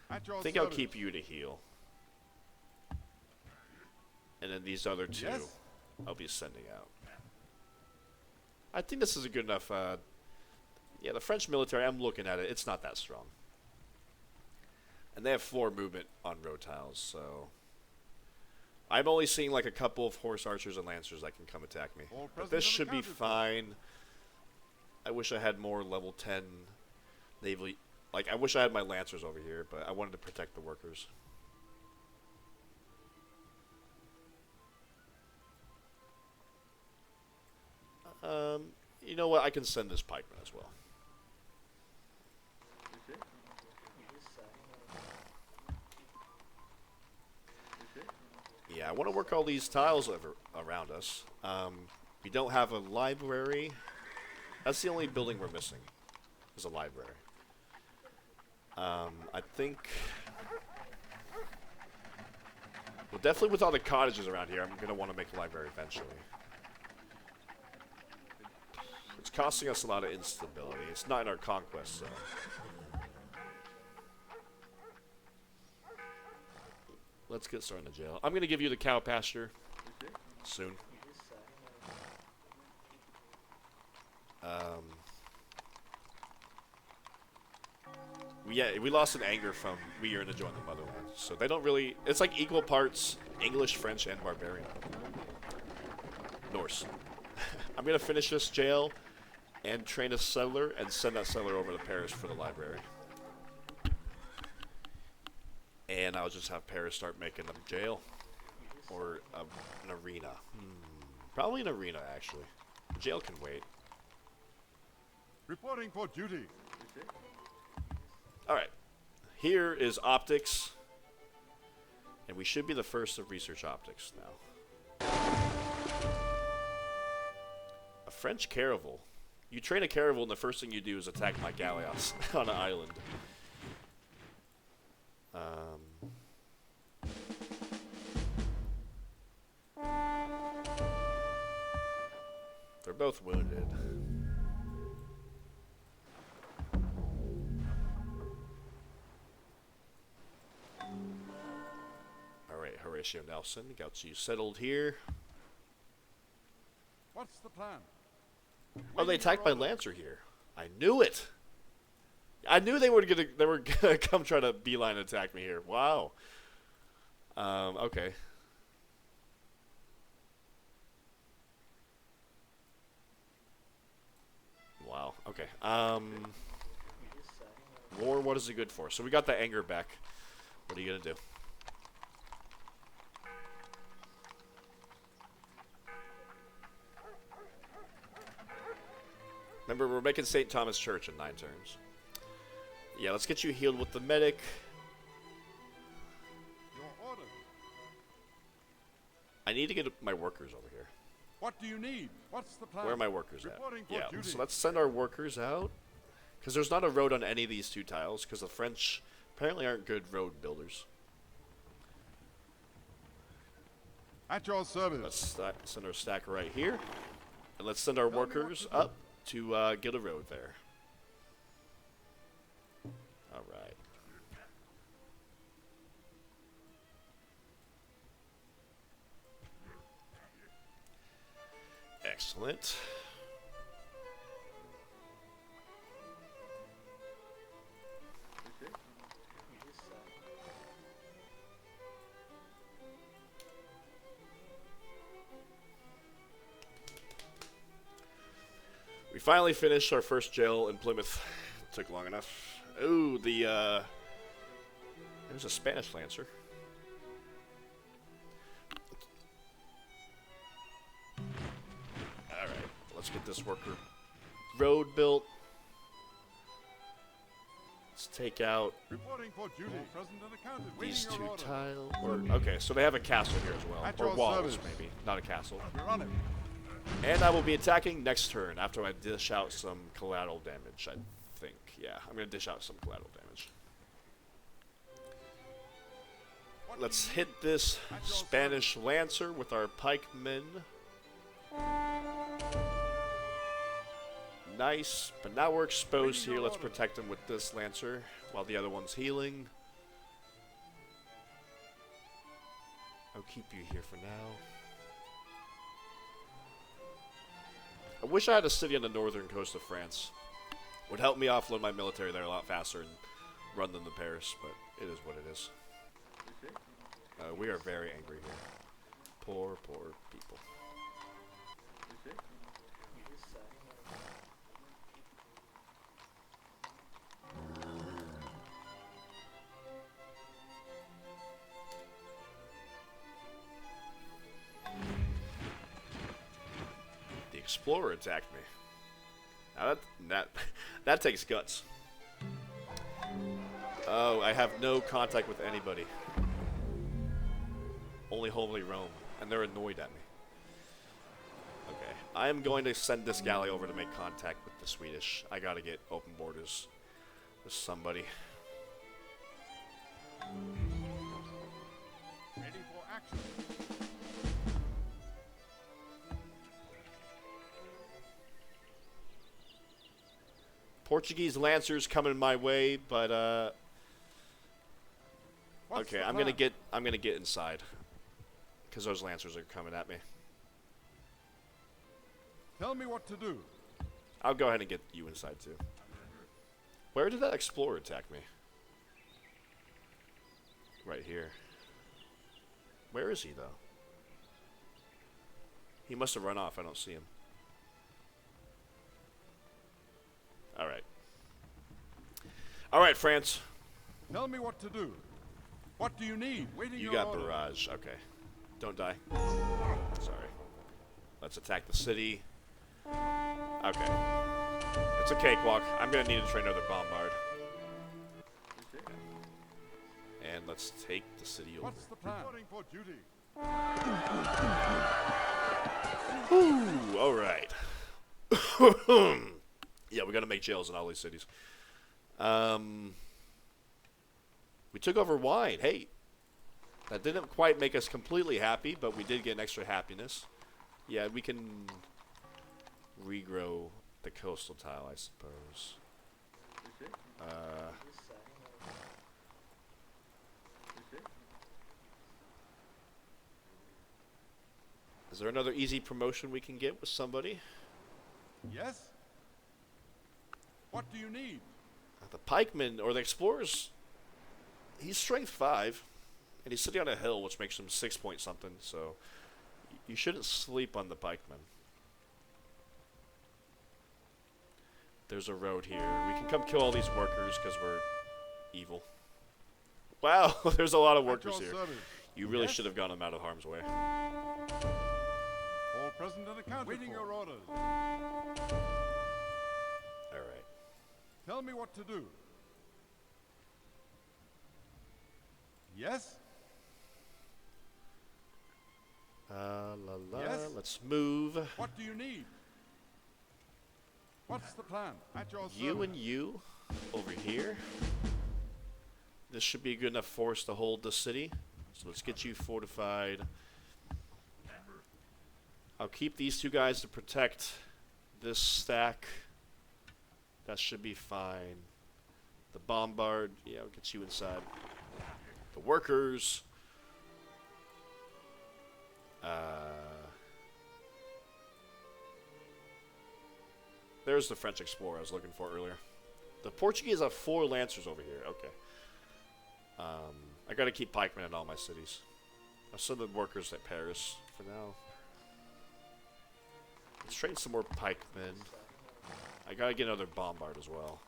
Speaker 2: At your
Speaker 1: I think I'll
Speaker 2: service.
Speaker 1: keep you to heal. And then these other 2,
Speaker 2: Yes.
Speaker 1: I'll be sending out. I think this is a good enough, yeah, the French military, I'm looking at it, it's not that strong. And they have 4 movement on road tiles, so... I'm only seeing like a couple of horse archers and lancers that can come attack me.
Speaker 2: All
Speaker 1: But
Speaker 2: present
Speaker 1: this
Speaker 2: and
Speaker 1: should be
Speaker 2: accounted for.
Speaker 1: fine. I wish I had more level 10 naval... Like, I wish I had my lancers over here, but I wanted to protect the workers. You know what? I can send this pikeman as well. Yeah, I want to work all these tiles around us. We don't have a library. That's the only building we're missing, is a library. I think... Well, definitely with all the cottages around here, I'm going to want to make a library eventually. It's costing us a lot of instability. It's not in our conquest zone. Let's get started in the jail. I'm going to give you the cow pasture soon. We lost an anger from we yearn to join the motherland. So they don't really... It's like equal parts English, French, and barbarian. Norse. I'm going to finish this jail and train a settler and send that settler over to Paris for the library. And I'll just have Paris start making a jail. Or an arena. Probably an arena, actually. The jail can wait.
Speaker 2: Reporting for duty.
Speaker 1: Alright. Here is optics. And we should be the first of research optics now. A French caravel. You train a caravel and the first thing you do is attack my galleass on an island. both wounded. Alright, Horatio Nelson, got you settled here.
Speaker 2: What's the plan?
Speaker 1: Oh, they attacked my Lancer here. I knew it! I knew they were gonna come try to beeline attack me here. Wow. Okay. Wow. Okay. War, what is it good for? So we got the anger back. What are you gonna do? Remember, we're making St. Thomas Church in 9 turns. Yeah, let's get you healed with the medic.
Speaker 2: Your orders.
Speaker 1: I need to get my workers over here.
Speaker 2: What do you need? What's the plan?
Speaker 1: Where are my workers at?
Speaker 2: Reporting for
Speaker 1: Yeah,
Speaker 2: duty.
Speaker 1: so let's send our workers out. Because there's not a road on any of these 2 tiles, because the French apparently aren't good road builders.
Speaker 2: At your service.
Speaker 1: Let's send our stack right here. And let's send our workers up to get a road there. Alright. Excellent. We finally finished our first jail in Plymouth. Took long enough. Ooh, there's a Spanish Lancer. Alright, let's get this worker road built. Let's take out
Speaker 2: Reporting for duty. Present and accounted.
Speaker 1: these
Speaker 2: Waiting
Speaker 1: 2
Speaker 2: your order.
Speaker 1: tiles. Okay, so they have a castle here as well.
Speaker 2: At
Speaker 1: Or
Speaker 2: your
Speaker 1: walls,
Speaker 2: service.
Speaker 1: maybe. Not a castle.
Speaker 2: We're on it.
Speaker 1: And I will be attacking next turn after I dish out some collateral damage, I think. Yeah, I'm going to dish out some collateral damage. Let's hit this Spanish Lancer with our pikemen. Nice, but now we're exposed here. Let's protect him with this Lancer while the other one's healing. I'll keep you here for now. I wish I had a city on the northern coast of France. Would help me offload my military there a lot faster and run them to Paris, but it is what it is. We are very angry here. Poor, poor people. The Explorer attacked me. Now that takes guts. Oh, I have no contact with anybody. Only Holy Rome, and they're annoyed at me. Okay, I am going to send this galley over to make contact with the Swedish. I gotta get open borders with somebody.
Speaker 2: Ready for action.
Speaker 1: Portuguese Lancers coming my way, but
Speaker 2: What's
Speaker 1: okay,
Speaker 2: the
Speaker 1: I'm
Speaker 2: plan?
Speaker 1: gonna get inside because those Lancers are coming at me.
Speaker 2: Tell me what to do.
Speaker 1: I'll go ahead and get you inside too. Where did that Explorer attack me? Right here. Where is he though? He must have run off. I don't see him. Alright. Alright, France.
Speaker 2: Tell me what to do. What do you need? Waiting
Speaker 1: You
Speaker 2: your
Speaker 1: got
Speaker 2: order.
Speaker 1: barrage. Okay. Don't die. Sorry. Let's attack the city. Okay. It's a cakewalk. I'm going to need to train another bombard. And let's take the city over.
Speaker 2: What's the plan? Reporting for duty.
Speaker 1: Ooh, alright. Yeah, we got to make jails in all these cities. We took over wine. Hey, that didn't quite make us completely happy, but we did get an extra happiness. Yeah, we can regrow the coastal tile, I suppose. Is there another easy promotion we can get with somebody?
Speaker 2: Yes? What do you need?
Speaker 1: The pikeman, or the explorer's, he's strength 5, and he's sitting on a hill, which makes him 6 point something, so you shouldn't sleep on the pikeman. There's a road here. We can come kill all these workers because we're evil. Wow, there's a lot of workers here. You really should have gotten them out of harm's way.
Speaker 2: All present and accounted Waiting for. Your orders.
Speaker 1: Alright.
Speaker 2: Tell me what to do. Yes? Yes?
Speaker 1: Let's move.
Speaker 2: What do you need? What's the plan? At your
Speaker 1: You
Speaker 2: service.
Speaker 1: and you over here. This should be a good enough force to hold the city. So let's get you fortified. I'll keep these 2 guys to protect this stack. That should be fine. The bombard, yeah, I'll get you inside. The workers. There's the French explorer I was looking for earlier. The Portuguese have 4 lancers over here. Okay. I gotta keep pikemen in all my cities. I'll send the workers at Paris for now. Let's train some more pikemen. I gotta get another bombard as well.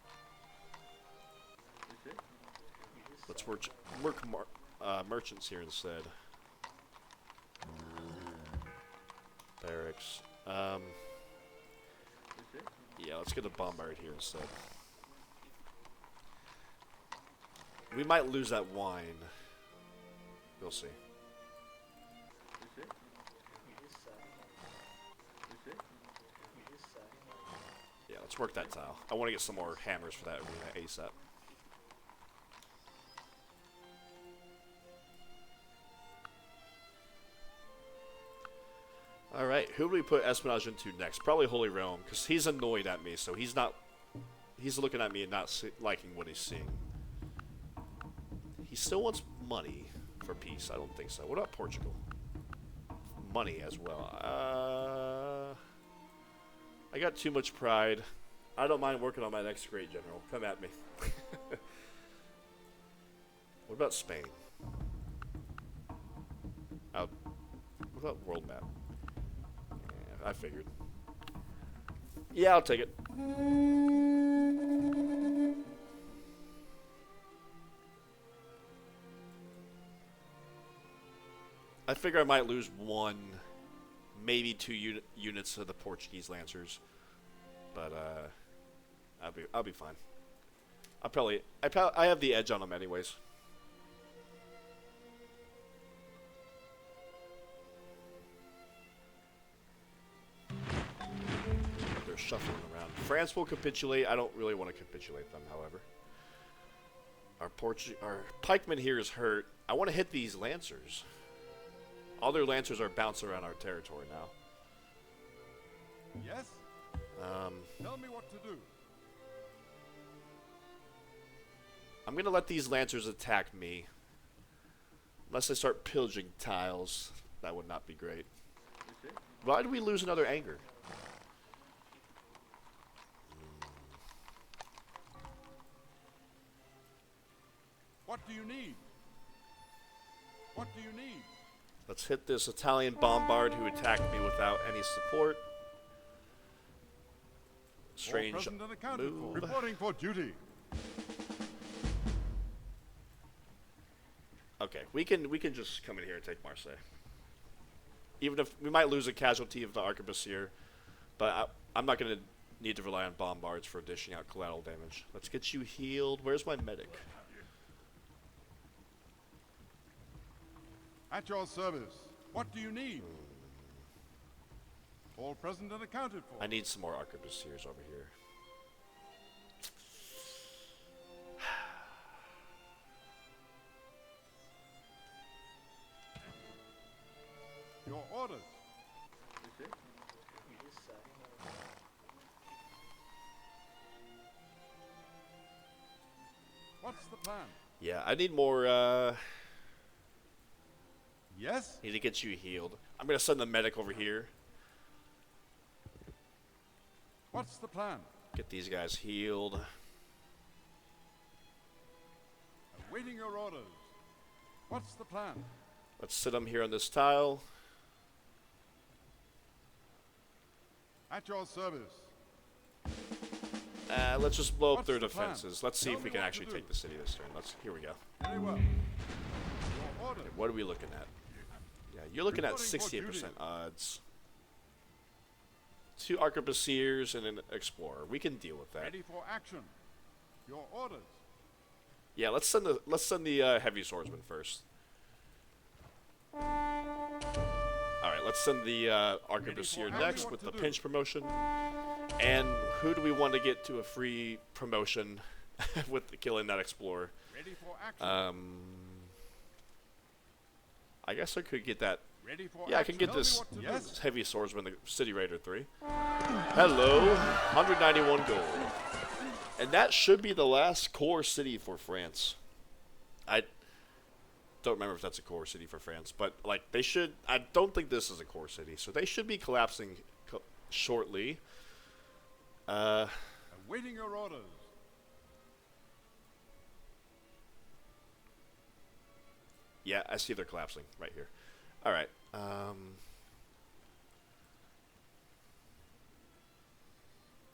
Speaker 1: Let's work merchants here instead. Barracks. Yeah, let's get a bombard here instead. We might lose that wine. We'll see. Yeah, let's work that tile. I want to get some more hammers for that arena ASAP. Alright, who do we put espionage into next? Probably Holy Realm, because he's annoyed at me, so he's looking at me and not liking what he's seeing. He still wants money for peace. I don't think so. What about Portugal? Money as well. I got too much pride. I don't mind working on my next great general. Come at me. What about Spain? What about world map? I figured. Yeah, I'll take it. I figure I might lose 1, maybe 2 units of the Portuguese Lancers, but I'll be fine. I have the edge on them anyways. They're shuffling around. France will capitulate. I don't really want to capitulate them, however. Our pikeman here is hurt. I want to hit these lancers. All their lancers are bouncing around our territory now.
Speaker 2: Yes? Tell me what to do.
Speaker 1: I'm going to let these lancers attack me. Unless they start pillaging tiles. That would not be great. Why did we lose another anger?
Speaker 2: What do you need? What do you need?
Speaker 1: Let's hit this Italian bombard who attacked me without any support. Strange move.
Speaker 2: Reporting for duty.
Speaker 1: Okay, we can just come in here and take Marseille. Even if we might lose a casualty of the arquebusier, but I'm not going to need to rely on bombards for dishing out collateral damage. Let's get you healed. Where's my medic?
Speaker 2: At your service. What do you need? All present and accounted for.
Speaker 1: I need some more arquebusiers over here.
Speaker 2: Your orders. What's the plan?
Speaker 1: Yeah, I need more,
Speaker 2: Yes?
Speaker 1: need to get you healed. I'm gonna send the medic over here.
Speaker 2: What's the plan?
Speaker 1: Get these guys healed.
Speaker 2: Awaiting your orders. What's the plan?
Speaker 1: Let's sit them here on this tile.
Speaker 2: At your service.
Speaker 1: Let's just blow up
Speaker 2: What's
Speaker 1: their
Speaker 2: the plan?
Speaker 1: defenses. Let's see
Speaker 2: Tell
Speaker 1: if we
Speaker 2: me
Speaker 1: can
Speaker 2: what
Speaker 1: actually
Speaker 2: to do.
Speaker 1: take the city this turn. Here we go.
Speaker 2: Very well. Your orders.
Speaker 1: What are we looking at? Yeah, you're looking at
Speaker 2: Reporting for
Speaker 1: 68%
Speaker 2: duty.
Speaker 1: odds. 2 arquebusiers and an explorer. We can deal with that.
Speaker 2: Ready for action. Your orders.
Speaker 1: Yeah, let's send the heavy swordsman first. All right, let's send the arquebusier
Speaker 2: action.
Speaker 1: next
Speaker 2: What
Speaker 1: with
Speaker 2: to
Speaker 1: the
Speaker 2: do.
Speaker 1: pinch promotion. And who do we want to get to a free promotion with the killing that explorer?
Speaker 2: Ready for action.
Speaker 1: I guess I could get that.
Speaker 2: Ready for
Speaker 1: Yeah, I
Speaker 2: action.
Speaker 1: can get
Speaker 2: Tell me
Speaker 1: this
Speaker 2: what to do.
Speaker 1: this heavy swordsman, the City Raider 3. Hello, 191 gold. And that should be the last core city for France. I don't remember if that's a core city for France, but like they should. I don't think this is a core city, so they should be collapsing shortly.
Speaker 2: Awaiting your orders.
Speaker 1: Yeah, I see they're collapsing right here. All right.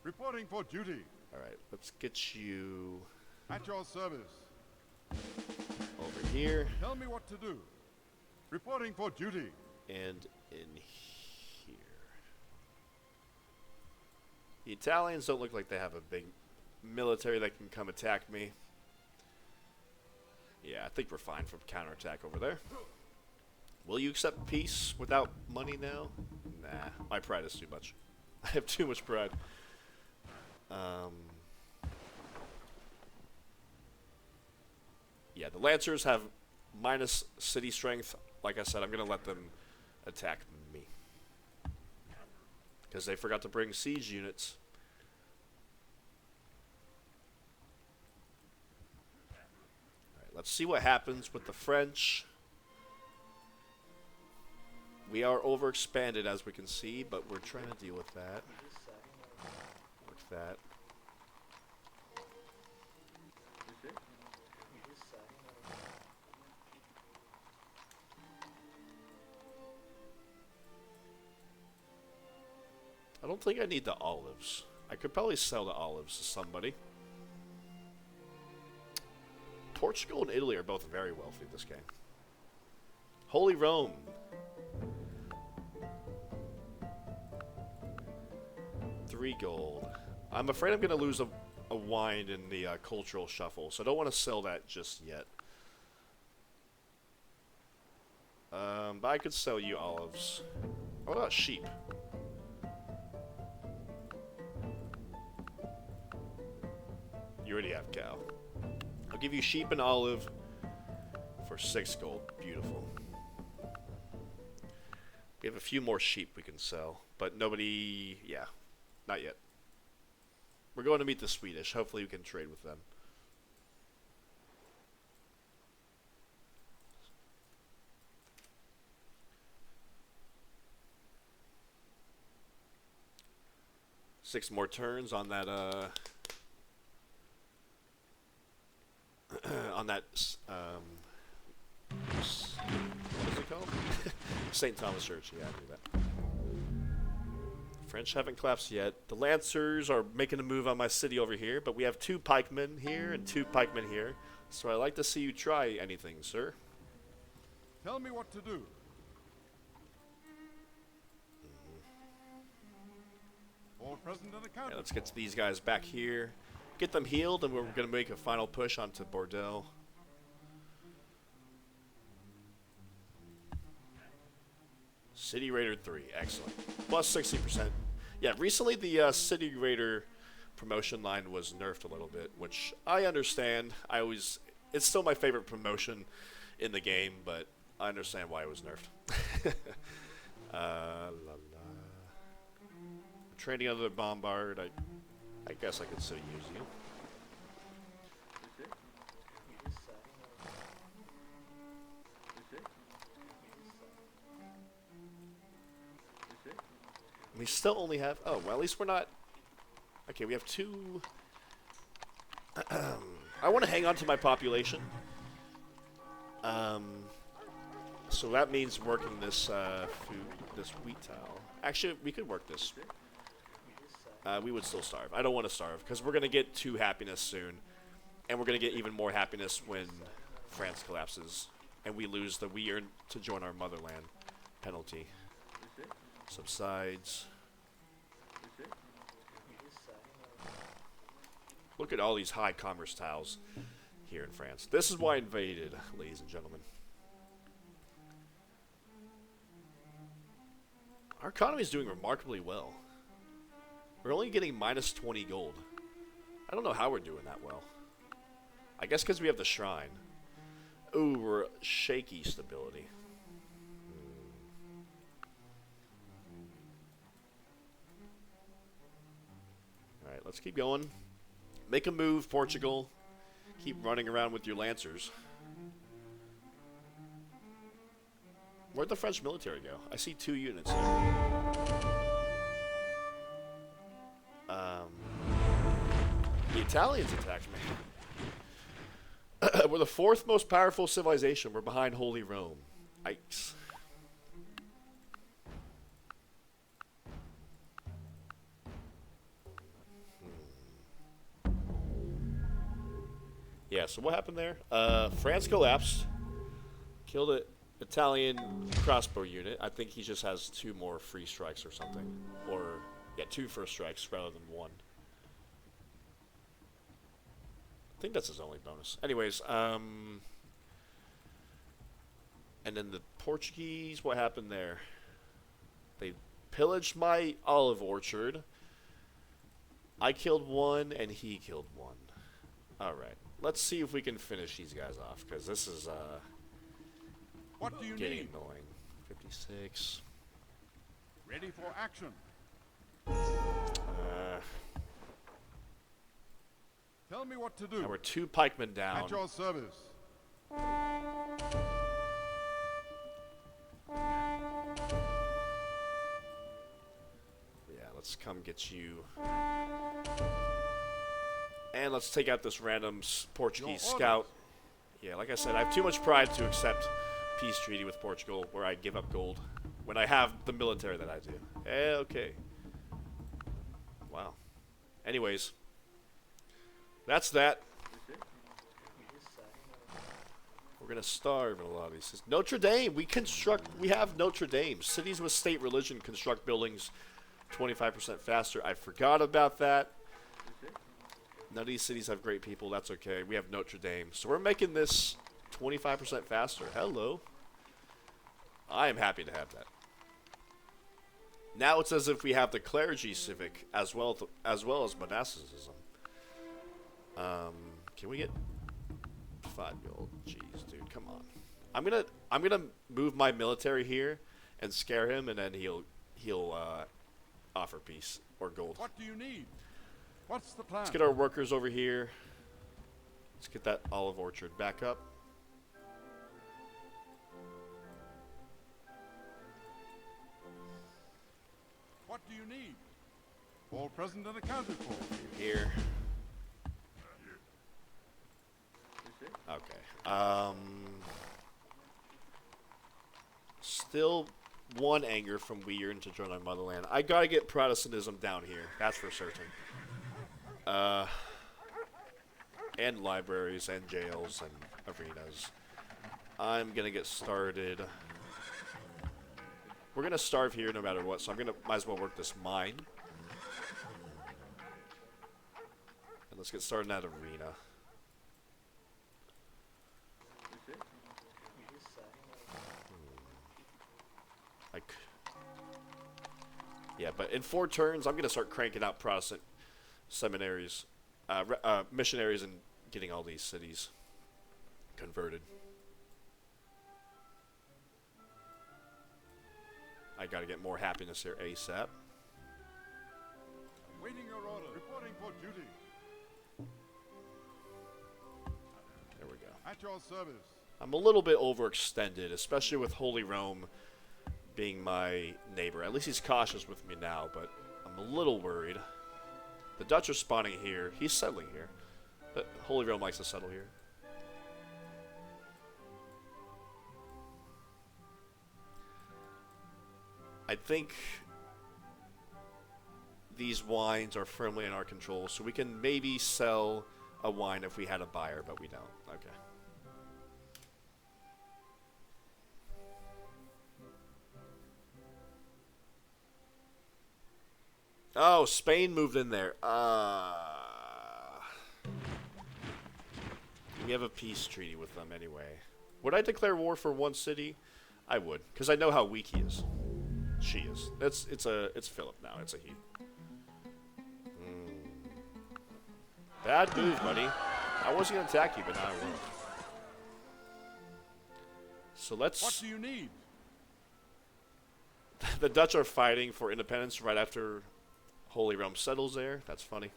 Speaker 2: Reporting for duty.
Speaker 1: All right. Let's get you
Speaker 2: At your service.
Speaker 1: over here
Speaker 2: Tell me what to do. Reporting for duty.
Speaker 1: and in here. The Italians don't look like they have a big military that can come attack me. Yeah, I think we're fine for counterattack over there. Will you accept peace without money now? Nah, my pride is too much. I have too much pride. Yeah, the Lancers have minus city strength. Like I said, I'm going to let them attack me. Because they forgot to bring siege units. Alright, let's see what happens with the French. We are overexpanded, as we can see, but we're trying to deal with that. With that. I don't think I need the olives. I could probably sell the olives to somebody. Portugal and Italy are both very wealthy this game. Holy Rome. $3 gold. I'm afraid I'm going to lose a wine in the cultural shuffle, so I don't want to sell that just yet. But I could sell you olives. What about sheep? You already have cow. I'll give you sheep and olive for 6 gold. Beautiful. We have a few more sheep we can sell, but nobody... Yeah, not yet. We're going to meet the Swedish. Hopefully we can trade with them. Six more turns on that, on that, what is it called? St. Thomas Church, yeah, I knew that. French haven't collapsed yet. The Lancers are making a move on my city over here, but we have 2 pikemen here and 2 pikemen here. So I'd like to see you try anything, sir.
Speaker 2: Tell me what to do. All present and accounted
Speaker 1: Yeah, let's get to these guys back here. Get them healed, and we're going to make a final push onto Bordeaux. City Raider 3, excellent. Plus 60%. Yeah, recently the City Raider promotion line was nerfed a little bit, which I understand. It's still my favorite promotion in the game, but I understand why it was nerfed. Trading another bombard. I guess I could still use you. We still only have... Oh, well, at least we're not... Okay, we have 2... I want to hang on to my population. So that means working this this wheat tile. Actually, we could work this. We would still starve. I don't want to starve, because we're going to get 2 happiness soon. And we're going to get even more happiness when France collapses. And we lose the we earn to join our motherland penalty. Subsides. Look at all these high commerce tiles here in France. This is why I invaded, ladies and gentlemen. Our economy is doing remarkably well. We're only getting minus 20 gold. I don't know how we're doing that well. I guess because we have the shrine. Ooh, we're shaky stability. Alright, let's keep going. Make a move, Portugal. Keep running around with your lancers. Where'd the French military go? I see 2 units here. The Italians attacked me. We're the 4th most powerful civilization. We're behind Holy Rome. Yikes. Yeah, so what happened there? France collapsed. Killed an Italian crossbow unit. I think he just has 2 more free strikes or something. Or, yeah, 2 first strikes rather than 1. I think that's his only bonus. Anyways, and then the Portuguese, what happened there? They pillaged my olive orchard. I killed 1, and he killed 1. Alright. Let's see if we can finish these guys off, because this is
Speaker 2: What do you
Speaker 1: getting
Speaker 2: need?
Speaker 1: annoying. 56.
Speaker 2: Ready for action. Tell me what to do.
Speaker 1: Now we're 2 pikemen down.
Speaker 2: At your service.
Speaker 1: Yeah, let's come get you. And let's take out this random Portuguese scout. Yeah, like I said, I have too much pride to accept peace treaty with Portugal where I give up gold when I have the military that I do. Okay. Wow. Anyways, that's that. We're gonna starve in a lot of these. Notre Dame. We have Notre Dame. Cities with state religion construct buildings 25% faster. I forgot about that. None of these cities have great people. That's okay. We have Notre Dame. So we're making this 25% faster. Hello. I am happy to have that. Now it's as if we have the clergy civic as well as monasticism. Can we get 5 gold? Jeez, dude, come on. I'm gonna move my military here and scare him, and then he'll offer peace or gold.
Speaker 2: What do you need? What's the plan?
Speaker 1: Let's get our workers over here. Let's get that olive orchard back up.
Speaker 2: What do you need? All present and accounted for.
Speaker 1: Here. Okay. Still 1 anger from Weird to join our motherland. I gotta get Protestantism down here. That's for certain. And libraries and jails and arenas. I'm gonna get started. We're gonna starve here no matter what, so might as well work this mine. And let's get started in that arena. Yeah, but in 4 turns, I'm gonna start cranking out Protestant seminaries, missionaries, and getting all these cities converted. I gotta get more happiness here ASAP.
Speaker 2: Waiting your order. Reporting for duty.
Speaker 1: There we go.
Speaker 2: At your service.
Speaker 1: I'm a little bit overextended, especially with Holy Rome being my neighbor. At least he's cautious with me now, but I'm a little worried. The Dutch are spawning here. He's settling here. The Holy Realm likes to settle here. I think these wines are firmly in our control, so we can maybe sell a wine if we had a buyer, but we don't. Okay. Oh, Spain moved in there. We have a peace treaty with them anyway. Would I declare war for one city? I would, because I know how weak he is. She is. It's Philip now. It's a he. Bad move, buddy. I wasn't gonna attack you, but now I will. So let's.
Speaker 2: What do you need?
Speaker 1: The Dutch are fighting for independence right after Holy Realm settles there. That's funny.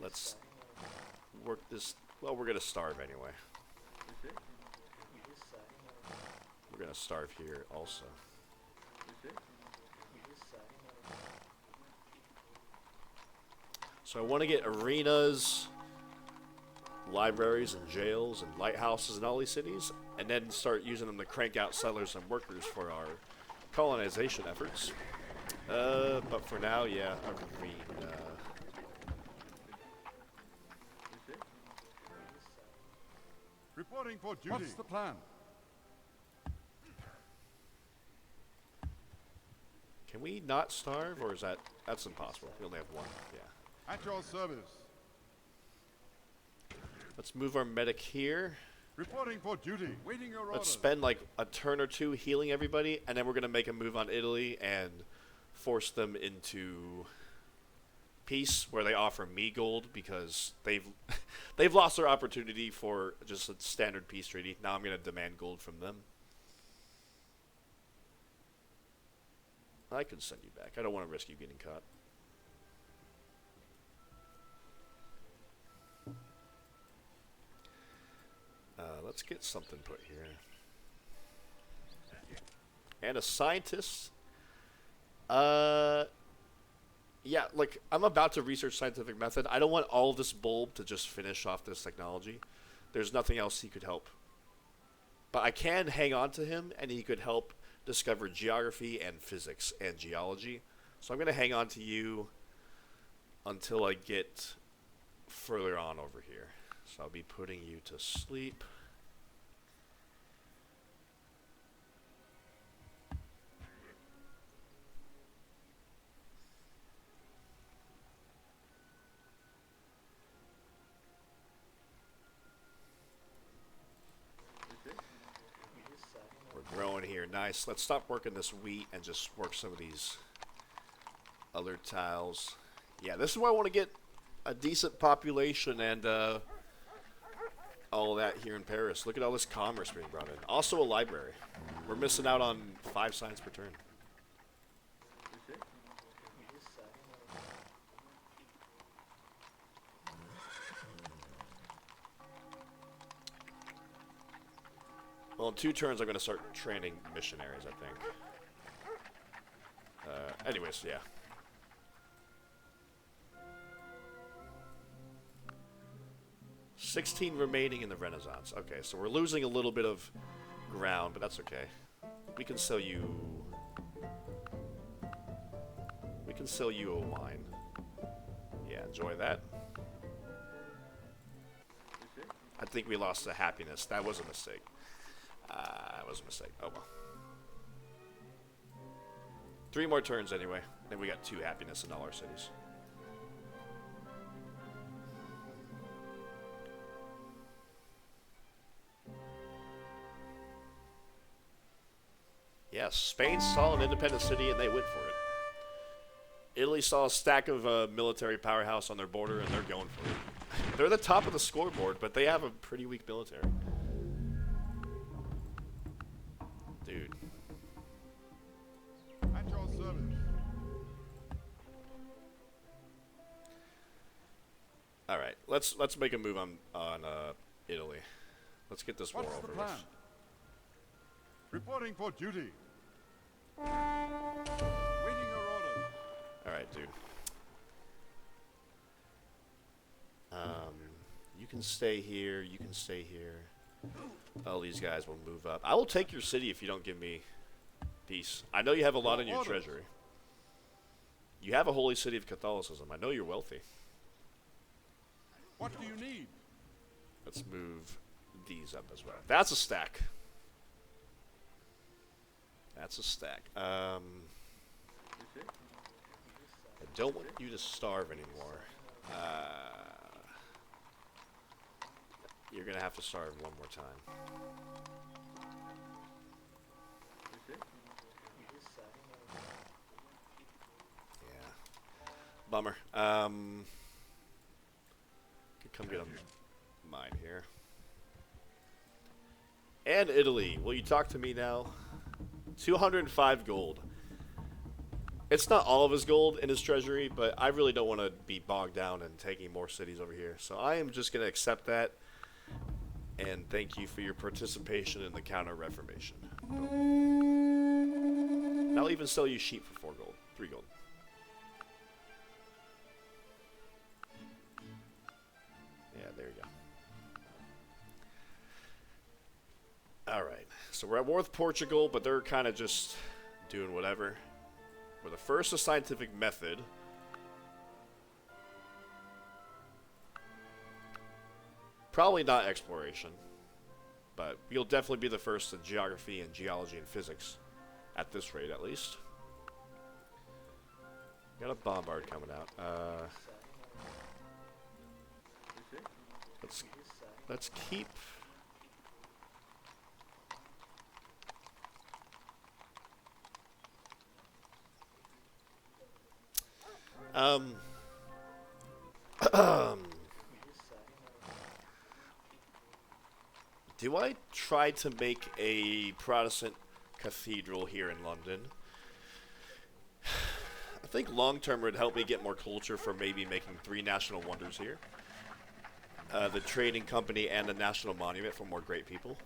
Speaker 1: Let's work this. Well, we're gonna starve anyway. We're gonna starve here also. So I want to get arenas, libraries and jails and lighthouses in all these cities, and then start using them to crank out settlers and workers for our colonization efforts. But for now, yeah, arena.
Speaker 2: Reporting for duty. What's the plan?
Speaker 1: Can we not starve, or is that's impossible? We only have one. Yeah.
Speaker 2: At your service.
Speaker 1: Let's move our medic here.
Speaker 2: Reporting for duty. Waiting your orders.
Speaker 1: Let's spend like a turn or two healing everybody, and then we're gonna make a move on Italy and force them into peace, where they offer me gold because they've lost their opportunity for just a standard peace treaty. Now I'm gonna demand gold from them. I could send you back. I don't want to risk you getting caught. Let's get something put here. And a scientist. Yeah, like, I'm about to research scientific method. I don't want all of this bulb to just finish off this technology. There's nothing else he could help. But I can hang on to him, and he could help discover geography and physics and geology. So I'm going to hang on to you until I get further on over here. So I'll be putting you to sleep. We're growing here. Nice. Let's stop working this wheat and just work some of these other tiles. Yeah, this is why I want to get a decent population and all of that here in Paris. Look at all this commerce being brought in. Also a library. We're missing out on 5 science per turn. Well, in 2 turns, I'm going to start training missionaries, I think. Anyways, yeah. $16 remaining in the Renaissance. Okay, so we're losing a little bit of ground, but that's okay. We can sell you... We can sell you a wine. Yeah, enjoy that. I think we lost the happiness. That was a mistake. That was a mistake. Oh well. 3 more turns anyway. Then we got 2 happiness in all our cities. Yes, Spain saw an independent city and they went for it. Italy saw a stack of military powerhouse on their border and they're going for it. They're the top of the scoreboard, but they have a pretty weak military. Dude.
Speaker 2: At your service.
Speaker 1: All right, let's make a move on Italy. Let's get this war
Speaker 2: What's
Speaker 1: over
Speaker 2: the
Speaker 1: with.
Speaker 2: plan? Reporting for duty. Waiting your orders.
Speaker 1: Alright, dude. You can stay here, you can stay here. Oh, these guys will move up. I will take your city if you don't give me peace. I know you have a lot in your treasury. You have a holy city of Catholicism. I know you're wealthy.
Speaker 2: What do you need?
Speaker 1: Let's move these up as well. That's a stack. That's a stack. I don't want you to starve anymore. You're going to have to starve one more time. Yeah. Bummer. Could come get a mine here. And Italy. Will you talk to me now? 205 gold. It's not all of his gold in his treasury, but I really don't want to be bogged down in taking more cities over here. So I am just going to accept that. And thank you for your participation in the counter-reformation. And I'll even sell you sheep for 4 gold. 3 gold. Yeah, there you go. Alright, so we're at war with Portugal, but they're kind of just doing whatever. We're the first of scientific method. Probably not exploration, but we'll definitely be the first in geography and geology and physics, at this rate at least. Got a bombard coming out. Let's keep. Do I try to make a Protestant cathedral here in London? I think long term would help me get more culture for maybe making 3 national wonders here. The trading company and the national monument for more great people.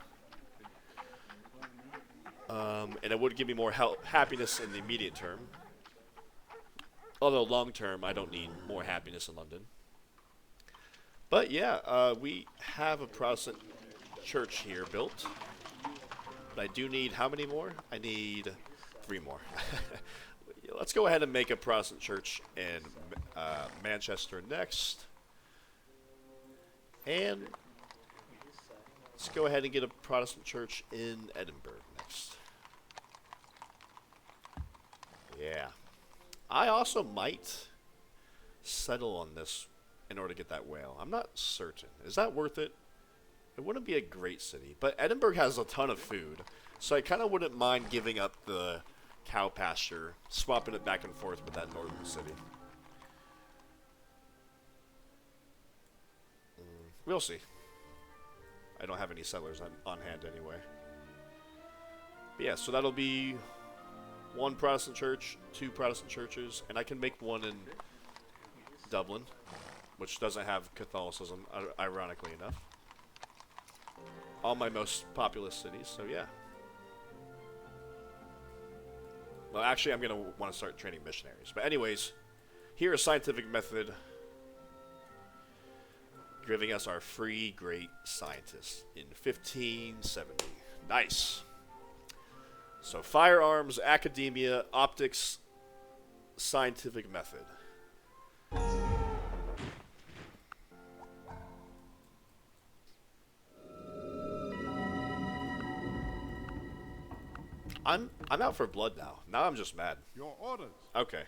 Speaker 1: And it would give me more happiness in the immediate term. Although long term, I don't need more happiness in London. But yeah, we have a Protestant church here built. But I do need how many more? I need 3 more. Let's go ahead and make a Protestant church in Manchester next. And let's go ahead and get a Protestant church in Edinburgh next. Yeah. I also might settle on this in order to get that whale. I'm not certain. Is that worth it? It wouldn't be a great city, but Edinburgh has a ton of food, so I kind of wouldn't mind giving up the cow pasture, swapping it back and forth with that northern city. We'll see. I don't have any settlers on hand anyway. But yeah, so that'll be 1 Protestant church, 2 Protestant churches, and I can make 1 in Dublin, which doesn't have Catholicism, ironically enough. All my most populous cities, so yeah. Well, actually, I'm going to want to start training missionaries. But anyways, here is Scientific Method giving us our free great scientists in 1570. Nice. So firearms, academia, optics, scientific method. I'm out for blood now. Now I'm just mad.
Speaker 2: Your orders.
Speaker 1: Okay.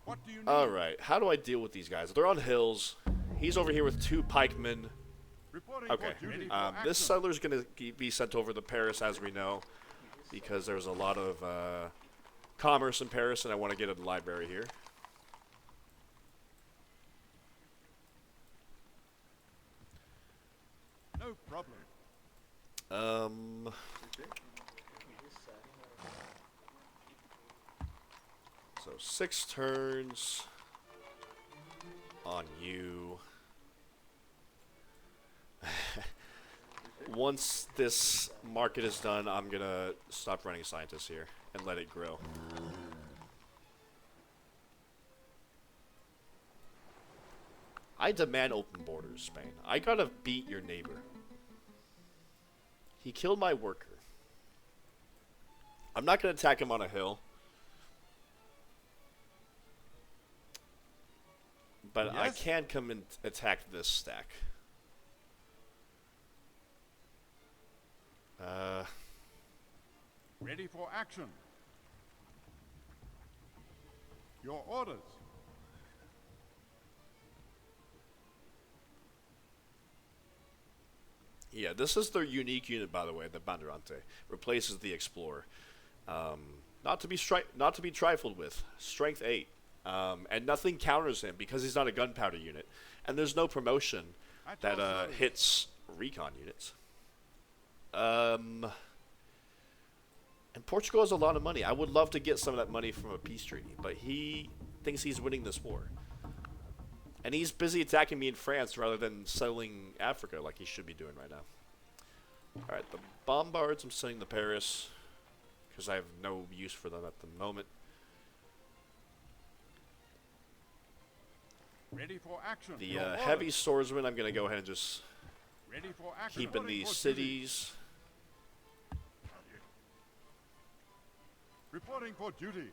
Speaker 2: What do you need?
Speaker 1: Alright, how do I deal with these guys? They're on hills. He's over here with 2 pikemen.
Speaker 2: Reporting
Speaker 1: Okay.
Speaker 2: for duty.
Speaker 1: This settler's going to be sent over to Paris, as we know, because there's a lot of commerce in Paris, and I want to get a library here.
Speaker 2: No problem.
Speaker 1: So 6 turns on you. once this market is done, I'm gonna stop running scientists here and let it grow. I demand open borders, Spain. I gotta beat your neighbor. He killed my worker. I'm not gonna attack him on a hill. But I can come and attack this stack.
Speaker 2: Ready for action. Your orders.
Speaker 1: Yeah, this is their unique unit, by the way. The Banderante replaces the Explorer. Not to be trifled with. Strength 8. And nothing counters him because he's not a gunpowder unit. And there's no promotion that hits recon units. And Portugal has a lot of money. I would love to get some of that money from a peace treaty, but he thinks he's winning this war. And he's busy attacking me in France rather than settling Africa like he should be doing right now. Alright, the bombards I'm sending to Paris because I have no use for them at the moment.
Speaker 2: Ready for action.
Speaker 1: The heavy swordsmen, I'm going to go ahead and just keep in these cities.
Speaker 2: Reporting for duty.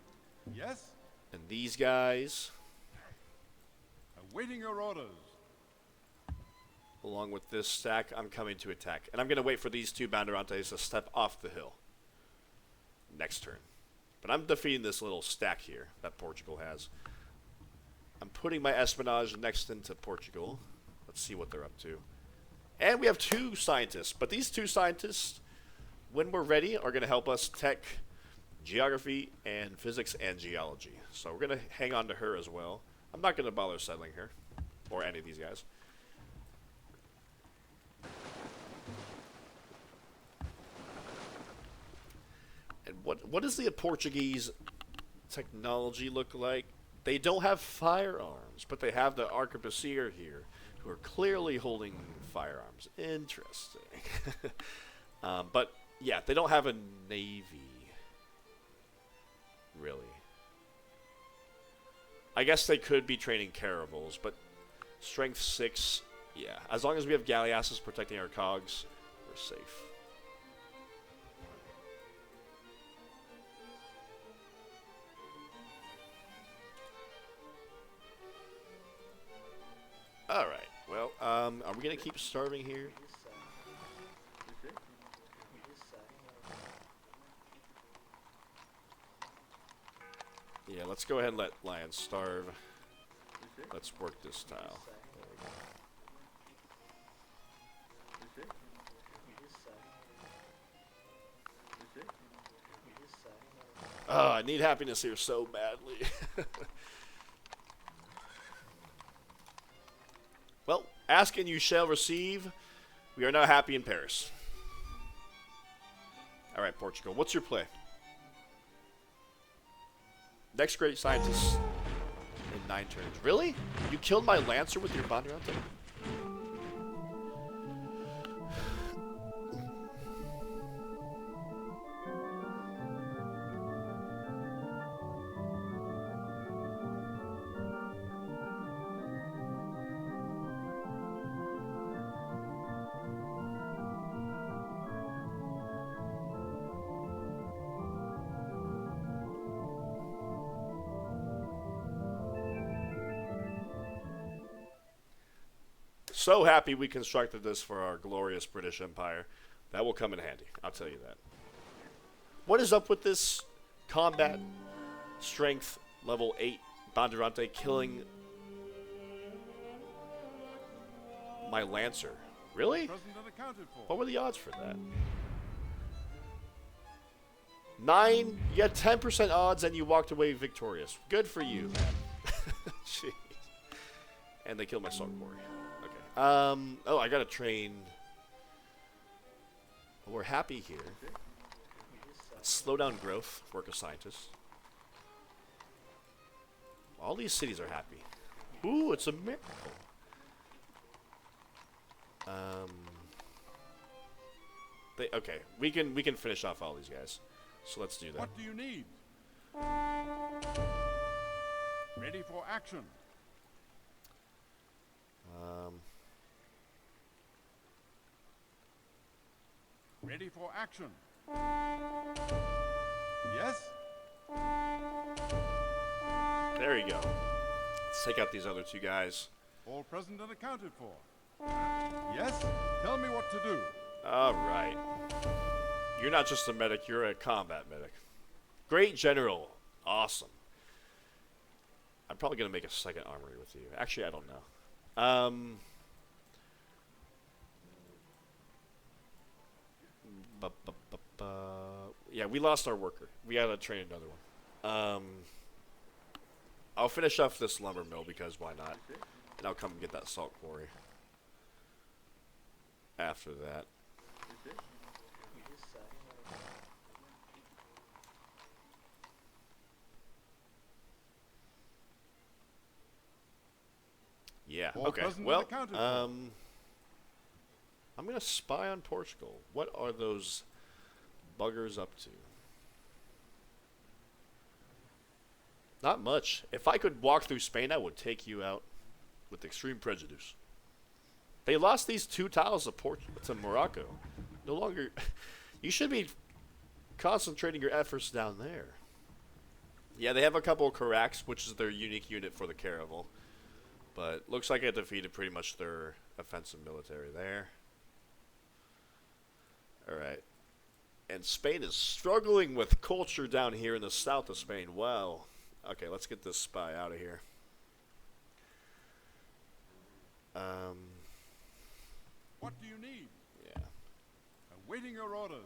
Speaker 2: Yes?
Speaker 1: And these guys,
Speaker 2: awaiting your orders.
Speaker 1: Along with this stack, I'm coming to attack. And I'm going to wait for these two Banderantes to step off the hill. Next turn. But I'm defeating this little stack here that Portugal has. I'm putting my espionage next into Portugal. Let's see what they're up to. And we have 2 scientists. But these 2 scientists, when we're ready, are going to help us tech, geography, and physics and geology. So we're going to hang on to her as well. I'm not going to bother settling her. Or any of these guys. And what does the Portuguese technology look like? They don't have firearms, but they have the arquebusier here, who are clearly holding firearms. Interesting. But, yeah, they don't have a navy. Really. I guess they could be training caravels, but strength 6, yeah. As long as we have galleasses protecting our cogs, we're safe. Alright, well, are we going to keep starving here? Yeah, let's go ahead and let lions starve. Let's work this tile. There we go. Oh, I need happiness here so badly. Well, ask and you shall receive. We are now happy in Paris. Alright, Portugal, what's your play? Next great scientist in 9 turns. Really? You killed my Lancer with your Banderante? So happy we constructed this for our glorious British Empire. That will come in handy, I'll tell you that. What is up with this combat strength level 8 Banderante killing my Lancer? Really? What were the odds for that? 9, you had 10% odds and you walked away victorious. Good for you, man. Jeez. And they killed my Salt Quarry. Oh, I gotta train. We're happy here. Let's slow down growth, work as scientists. All these cities are happy. Ooh, it's a miracle. Okay, we can finish off all these guys. So let's do that.
Speaker 2: What do you need? Ready for action. Ready for action. Yes?
Speaker 1: There you go. Let's take out these other two guys.
Speaker 2: All present and accounted for. Yes? Tell me what to do.
Speaker 1: All right. You're not just a medic, you're a combat medic. Great general. Awesome. I'm probably going to make a second armory with you. Actually, I don't know. Yeah, we lost our worker. We got to train another one. I'll finish off this lumber mill because why not? And I'll come and get that salt quarry. After that. Yeah, okay. Well, I'm going to spy on Portugal. What are those buggers up to? Not much. If I could walk through Spain, I would take you out with extreme prejudice. They lost these 2 tiles to Morocco. No longer... You should be concentrating your efforts down there. Yeah, they have a couple of Carracks, which is their unique unit for the Caravel. But looks like I defeated pretty much their offensive military there. Alright. And Spain is struggling with culture down here in the south of Spain. Wow. Okay, let's get this spy out of here.
Speaker 2: What do you need?
Speaker 1: Yeah.
Speaker 2: Awaiting your orders.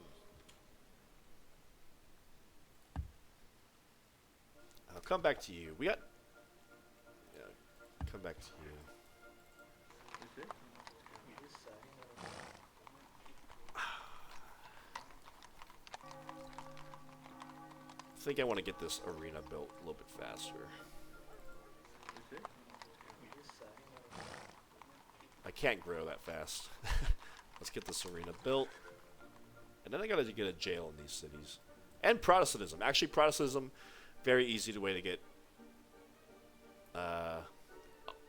Speaker 1: I'll come back to you. Yeah, come back to you. I think I want to get this arena built a little bit faster. I can't grow that fast. Let's get this arena built. And then I gotta get a jail in these cities. And Protestantism. Actually, Protestantism, very easy way to get...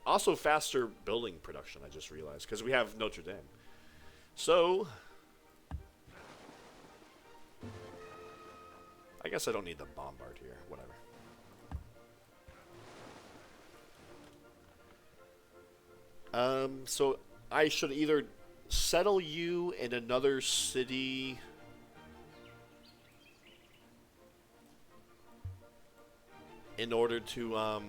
Speaker 1: also faster building production, I just realized. Because we have Notre Dame. So... I guess I don't need the bombard here. Whatever. So I should either settle you in another city in order to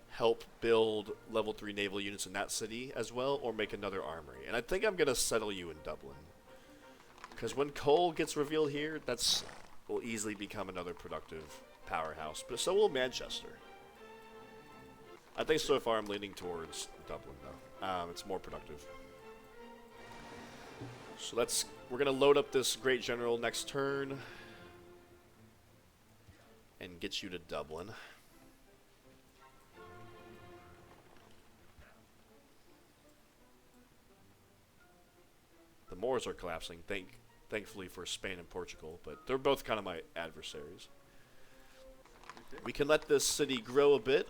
Speaker 1: help build level 3 naval units in that city as well, or make another armory. And I think I'm going to settle you in Dublin. Because when coal gets revealed here, will easily become another productive powerhouse. But so will Manchester. I think so far I'm leaning towards Dublin, though. It's more productive. So we're going to load up this great general next turn. And get you to Dublin. The Moors are collapsing, thankfully for Spain and Portugal, but they're both kind of my adversaries. We can let this city grow a bit.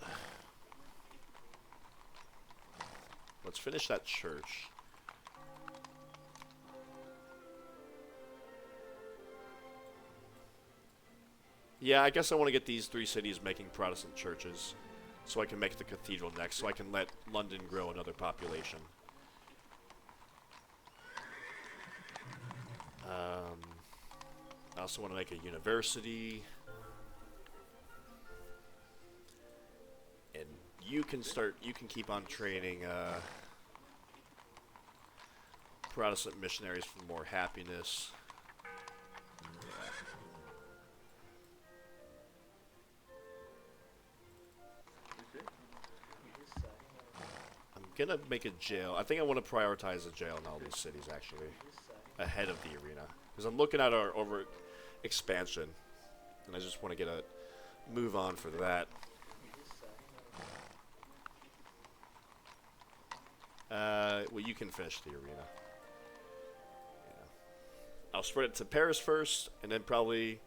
Speaker 1: Let's finish that church. Yeah, I guess I want to get these 3 cities making Protestant churches so I can make the cathedral next, so I can let London grow another population. I also want to make a university. And you can keep on training Protestant missionaries for more happiness. I'm gonna make a jail. I think I want to prioritize a jail in all these cities actually, ahead of the arena, because I'm looking at our expansion, and I just want to get a move on for that. Well, you can finish the arena. I'll spread it to Paris first, and then probably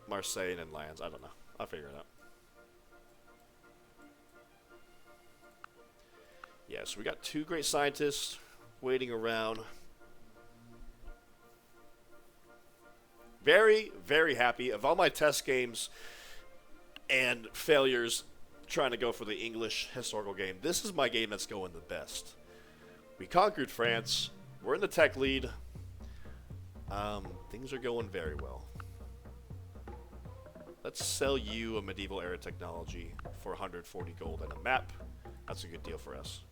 Speaker 1: Marseille and then lands. I don't know. I'll figure it out. Yeah, so we got 2 great scientists waiting around. Very, very happy. Of all my test games and failures trying to go for the English historical game, this is my game that's going the best. We conquered France. We're in the tech lead. Things are going very well. Let's sell you a medieval era technology for 140 gold and a map. That's a good deal for us.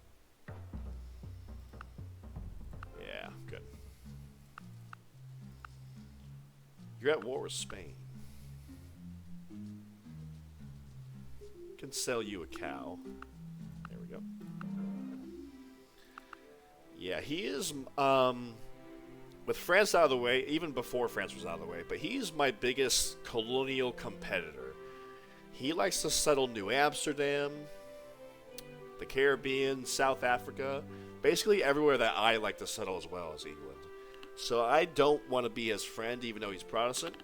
Speaker 1: Yeah, good. You're at war with Spain. Can sell you a cow. There we go. Yeah, he is, with France out of the way, even before France was out of the way, but he's my biggest colonial competitor. He likes to settle New Amsterdam, the Caribbean, South Africa, basically everywhere that I like to settle as well as England. So I don't want to be his friend, even though he's Protestant.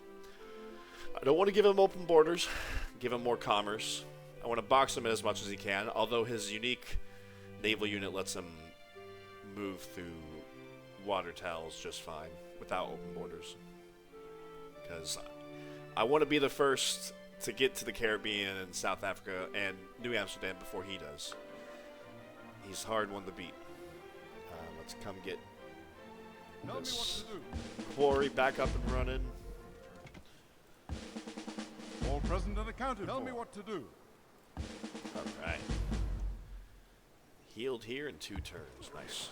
Speaker 1: I don't want to give him open borders, give him more commerce. I want to box him in as much as he can, although his unique naval unit lets him move through water towels just fine without open borders. Because I want to be the first to get to the Caribbean and South Africa and New Amsterdam before he does. He's hard one to beat. Let's come get this quarry back up and running.
Speaker 2: All present and accounted. Tell me what to do.
Speaker 1: Alright. Healed here in 2 turns. Nice.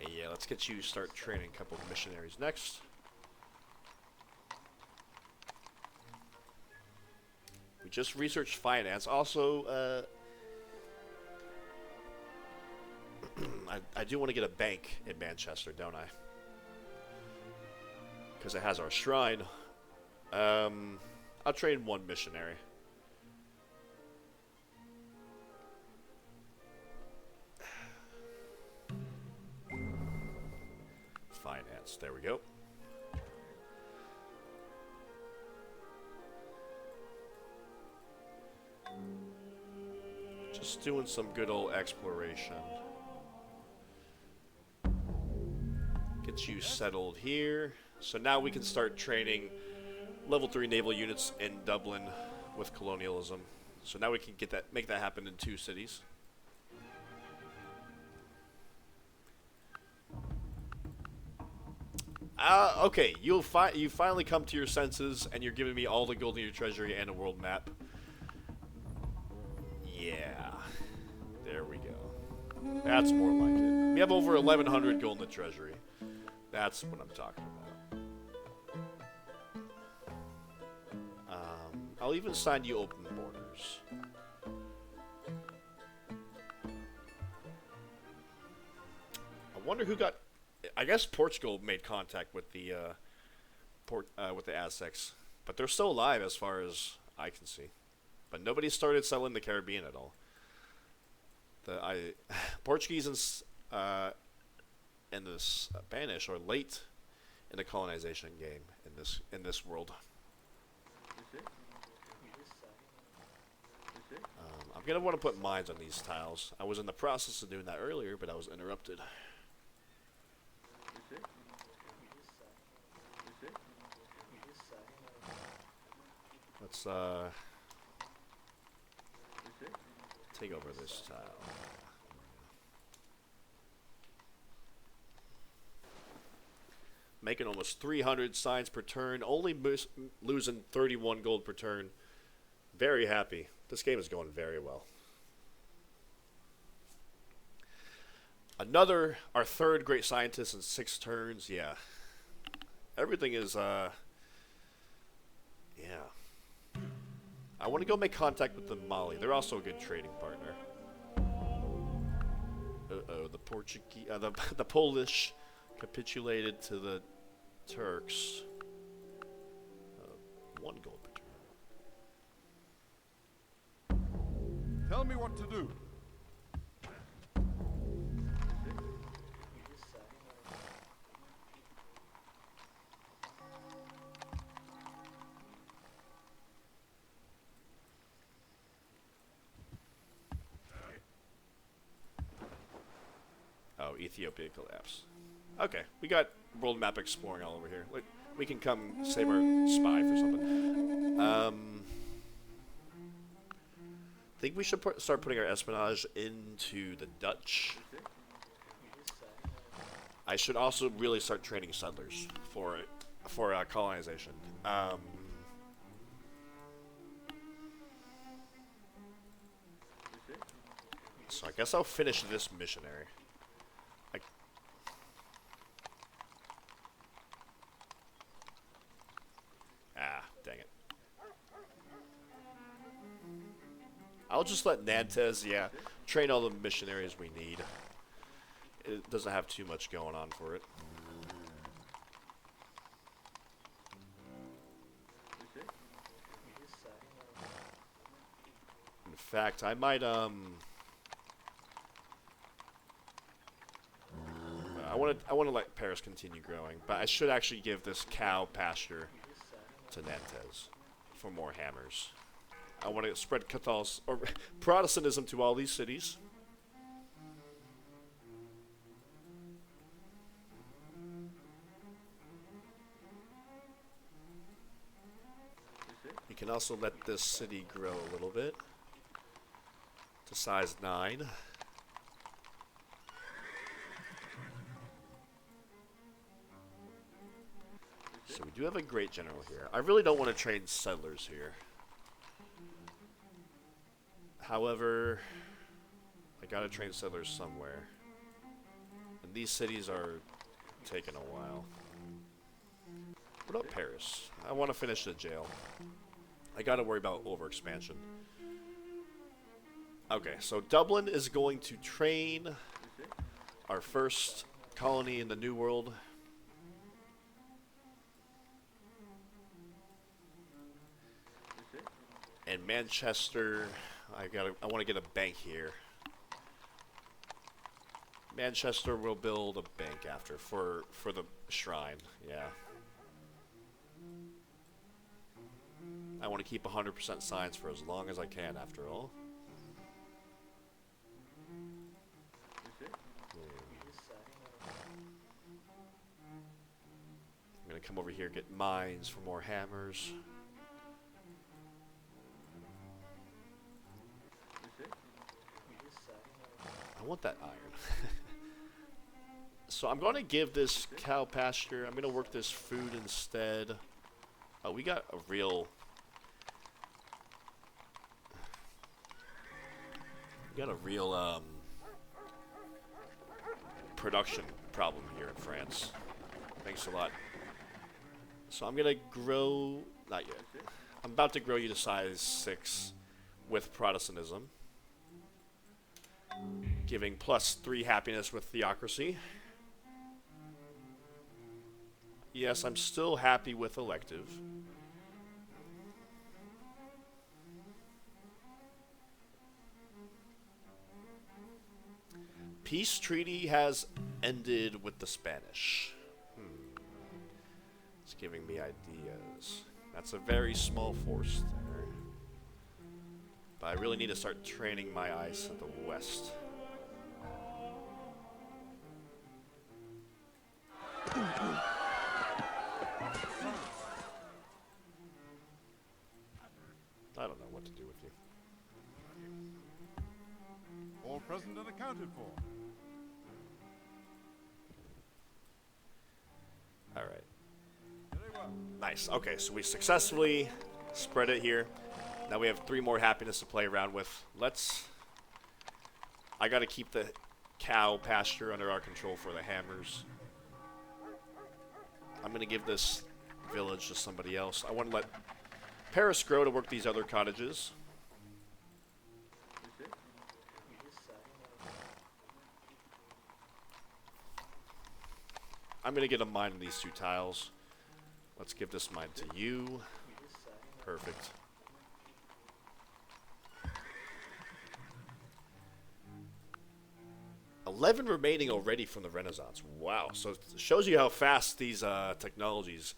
Speaker 1: Yeah, let's get you start training a couple of missionaries next. We just researched finance. Also, I do want to get a bank in Manchester, don't I? Because it has our shrine. I'll train 1 missionary. Finance. There we go. Just doing some good old exploration. Get you settled here. So now we can start training level 3 naval units in Dublin with colonialism. So now we can make that happen in 2 cities. Okay, you finally come to your senses, and you're giving me all the gold in your treasury and a world map. Yeah, there we go. That's more like it. We have over 1,100 gold in the treasury. That's what I'm talking about. I'll even sign you open borders. I wonder who got. I guess Portugal made contact with the Aztecs, but they're still alive as far as I can see. But nobody started settling the Caribbean at all. Portuguese and the Spanish are late in the colonization game in this world. I'm gonna want to put mines on these tiles. I was in the process of doing that earlier, but I was interrupted. Let's take over this tile. Making almost 300 signs per turn, only losing 31 gold per turn. Very happy. This game is going very well. Our 3rd great scientist in 6 turns. Yeah. Everything is, yeah. I want to go make contact with the Mali. They're also a good trading partner. Uh-oh, the Portuguese, the Polish capitulated to the Turks. One gold per turn.
Speaker 2: Tell me what to do.
Speaker 1: Oh, Ethiopia collapse. Okay, we got world map exploring all over here. We can come save our spy for something. I think we should start putting our espionage into the Dutch. I should also really start training settlers for colonization. So I guess I'll finish this missionary. Dang it. I'll just let Nantes, train all the missionaries we need. It doesn't have too much going on for it. In fact, I might, I want to let Paris continue growing, but I should actually give this cow pasture to Nantes for more hammers. I want to spread Protestantism to all these cities. You can also let this city grow a little bit to size 9. So we do have a great general here. I really don't want to train settlers here. However, I gotta train settlers somewhere. And these cities are taking a while. What about Paris? I want to finish the jail. I gotta worry about overexpansion. Okay, so Dublin is going to train our first colony in the New World. And Manchester, I want to get a bank here. Manchester will build a bank after for the shrine. Yeah. I want to keep 100% science for as long as I can after all. I'm going to come over here, get mines for more hammers. I want that iron. So I'm going to give this cow pasture. I'm going to work this food instead. Oh, we got a real... production problem here in France. Thanks a lot. So I'm going to grow... Not yet. I'm about to grow you to size 6 with Protestantism. Giving +3 happiness with theocracy. Yes, I'm still happy with elective. Peace treaty has ended with the Spanish. It's giving me ideas. That's a very small force there. But I really need to start training my ice at the west. I don't know what to do with you.
Speaker 2: All present and accounted for.
Speaker 1: Alright.
Speaker 2: Very well.
Speaker 1: Nice. Okay, so we successfully spread it here. Now we have 3 more happiness to play around with. I gotta keep the cow pasture under our control for the hammers. I'm gonna give this village to somebody else. I want to let Paris grow to work these other cottages. I'm going to get a mine in these 2 tiles. Let's give this mine to you. Perfect. $11 remaining already from the Renaissance. Wow. So it shows you how fast these technologies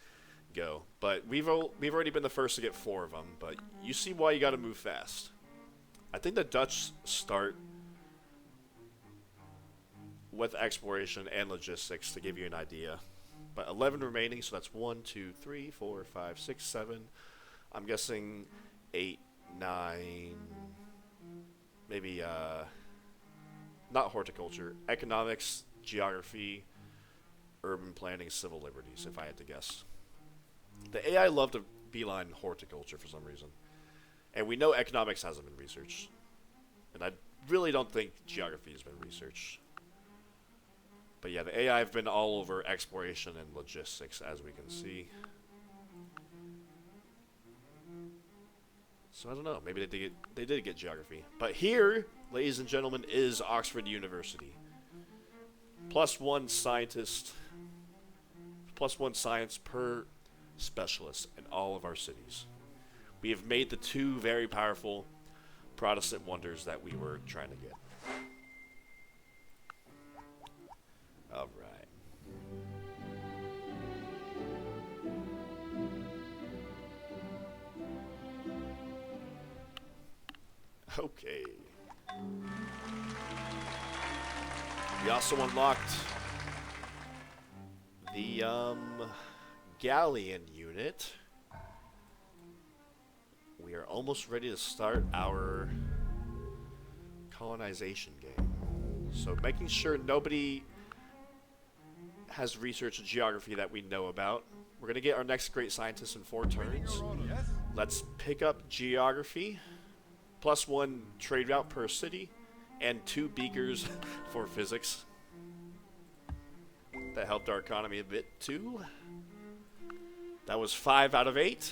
Speaker 1: go. But we've already been the first to get 4 of them. But you see why you got to move fast. I think the Dutch start with exploration and logistics to give you an idea. But 11 remaining, so that's 1, 2, 3, 4, 5, 6, 7. I'm guessing 8, 9, maybe not horticulture, economics, geography, urban planning, civil liberties, if I had to guess. The AI love to beeline horticulture for some reason. And we know economics hasn't been researched. And I really don't think geography has been researched. But yeah, the AI have been all over exploration and logistics, as we can see. So I don't know, maybe they did get geography. But here, ladies and gentlemen, is Oxford University. +1 scientist, +1 science per specialist in all of our cities. We have made the 2 very powerful Protestant wonders that we were trying to get. All right. Okay. We also unlocked the galleon unit. We are almost ready to start our colonization game. So making sure nobody has research and geography that we know about. We're going to get our next great scientist in 4 turns. Let's pick up geography. +1 trade route per city. And 2 beakers for physics. That helped our economy a bit too. That was 5 out of 8.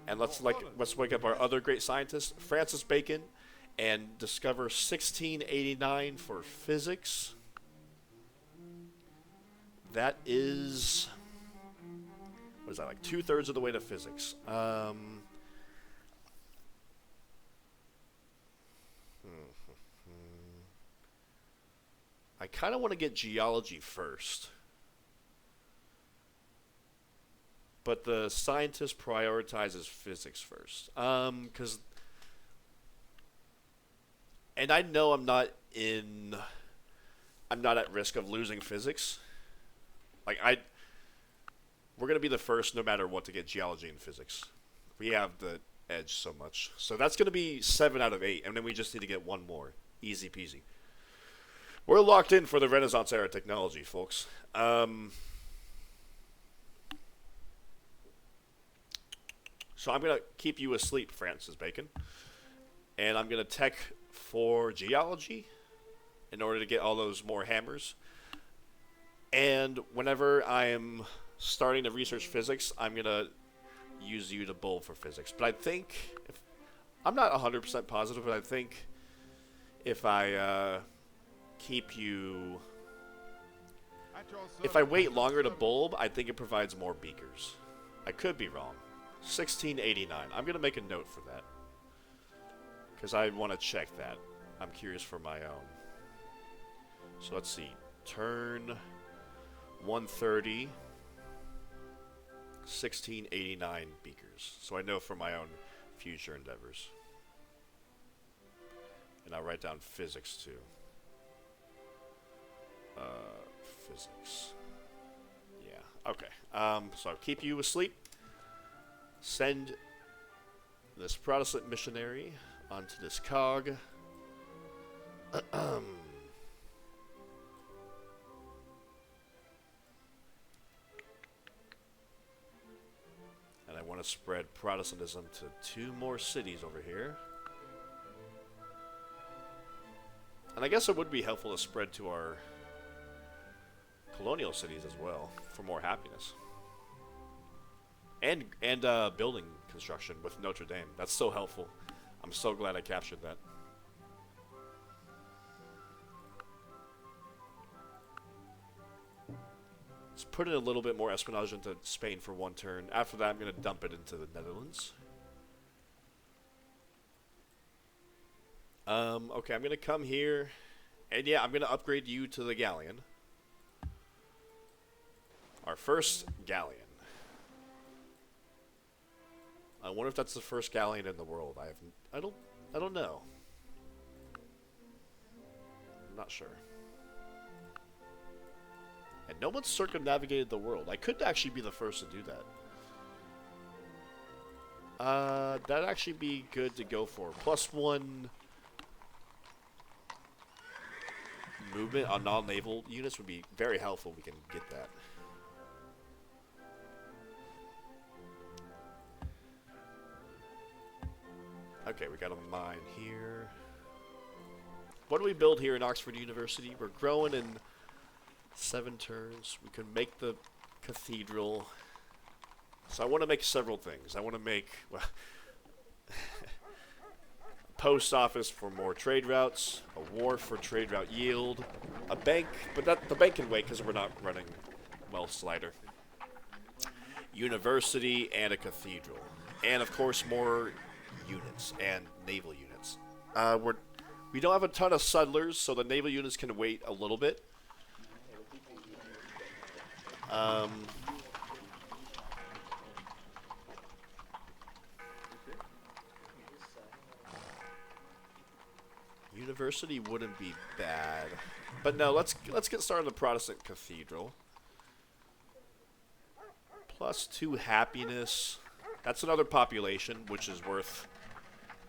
Speaker 1: And let's wake up our other great scientist, Francis Bacon, and discover 1689 for physics. That is, what is that, like 2/3 of the way to physics. I kind of want to get geology first. But the scientist prioritizes physics first. And I know I'm not at risk of losing physics. Like we're going to be the first no matter what to get geology and physics. We have the edge so much. So that's going to be 7 out of 8, and then we just need to get 1 more. Easy peasy. We're locked in for the Renaissance era technology, folks. So I'm going to keep you asleep, Francis Bacon. And I'm going to tech for geology in order to get all those more hammers. And whenever I am starting to research physics, I'm going to use you to bull for physics. But I think, I'm not 100% positive, but I think if I keep you, if I wait longer to bulb, I think it provides more beakers. I could be wrong. 1689. I'm going to make a note for that. Because I want to check that. I'm curious for my own. So let's see. Turn 130. 1689 beakers. So I know for my own future endeavors. And I'll write down physics too. Physics. Yeah. Okay. So I'll keep you asleep. Send this Protestant missionary onto this cog. And I want to spread Protestantism to 2 more cities over here. And I guess it would be helpful to spread to our colonial cities as well for more happiness. And building construction with Notre Dame. That's so helpful. I'm so glad I captured that. Let's put in a little bit more espionage into Spain for one turn. After that, I'm going to dump it into the Netherlands. Okay, I'm going to come here. And yeah, I'm going to upgrade you to the galleon. Our first galleon. I wonder if that's the first galleon in the world. I don't know. I'm not sure. And no one's circumnavigated the world. I could actually be the first to do that. That'd actually be good to go for. +1 movement on non-naval units would be very helpful. We can get that. Okay, we got a mine here. What do we build here in Oxford University? We're growing in 7 turns. We can make the cathedral. So I want to make several things. I want to make, well, post office for more trade routes, a wharf for trade route yield, a bank, but the bank can wait because we're not running wealth slider. University and a cathedral, and of course more units and naval units. We don't have a ton of settlers, so the naval units can wait a little bit. University wouldn't be bad, but no. Let's get started on the Protestant cathedral. +2 happiness. That's another population, which is worth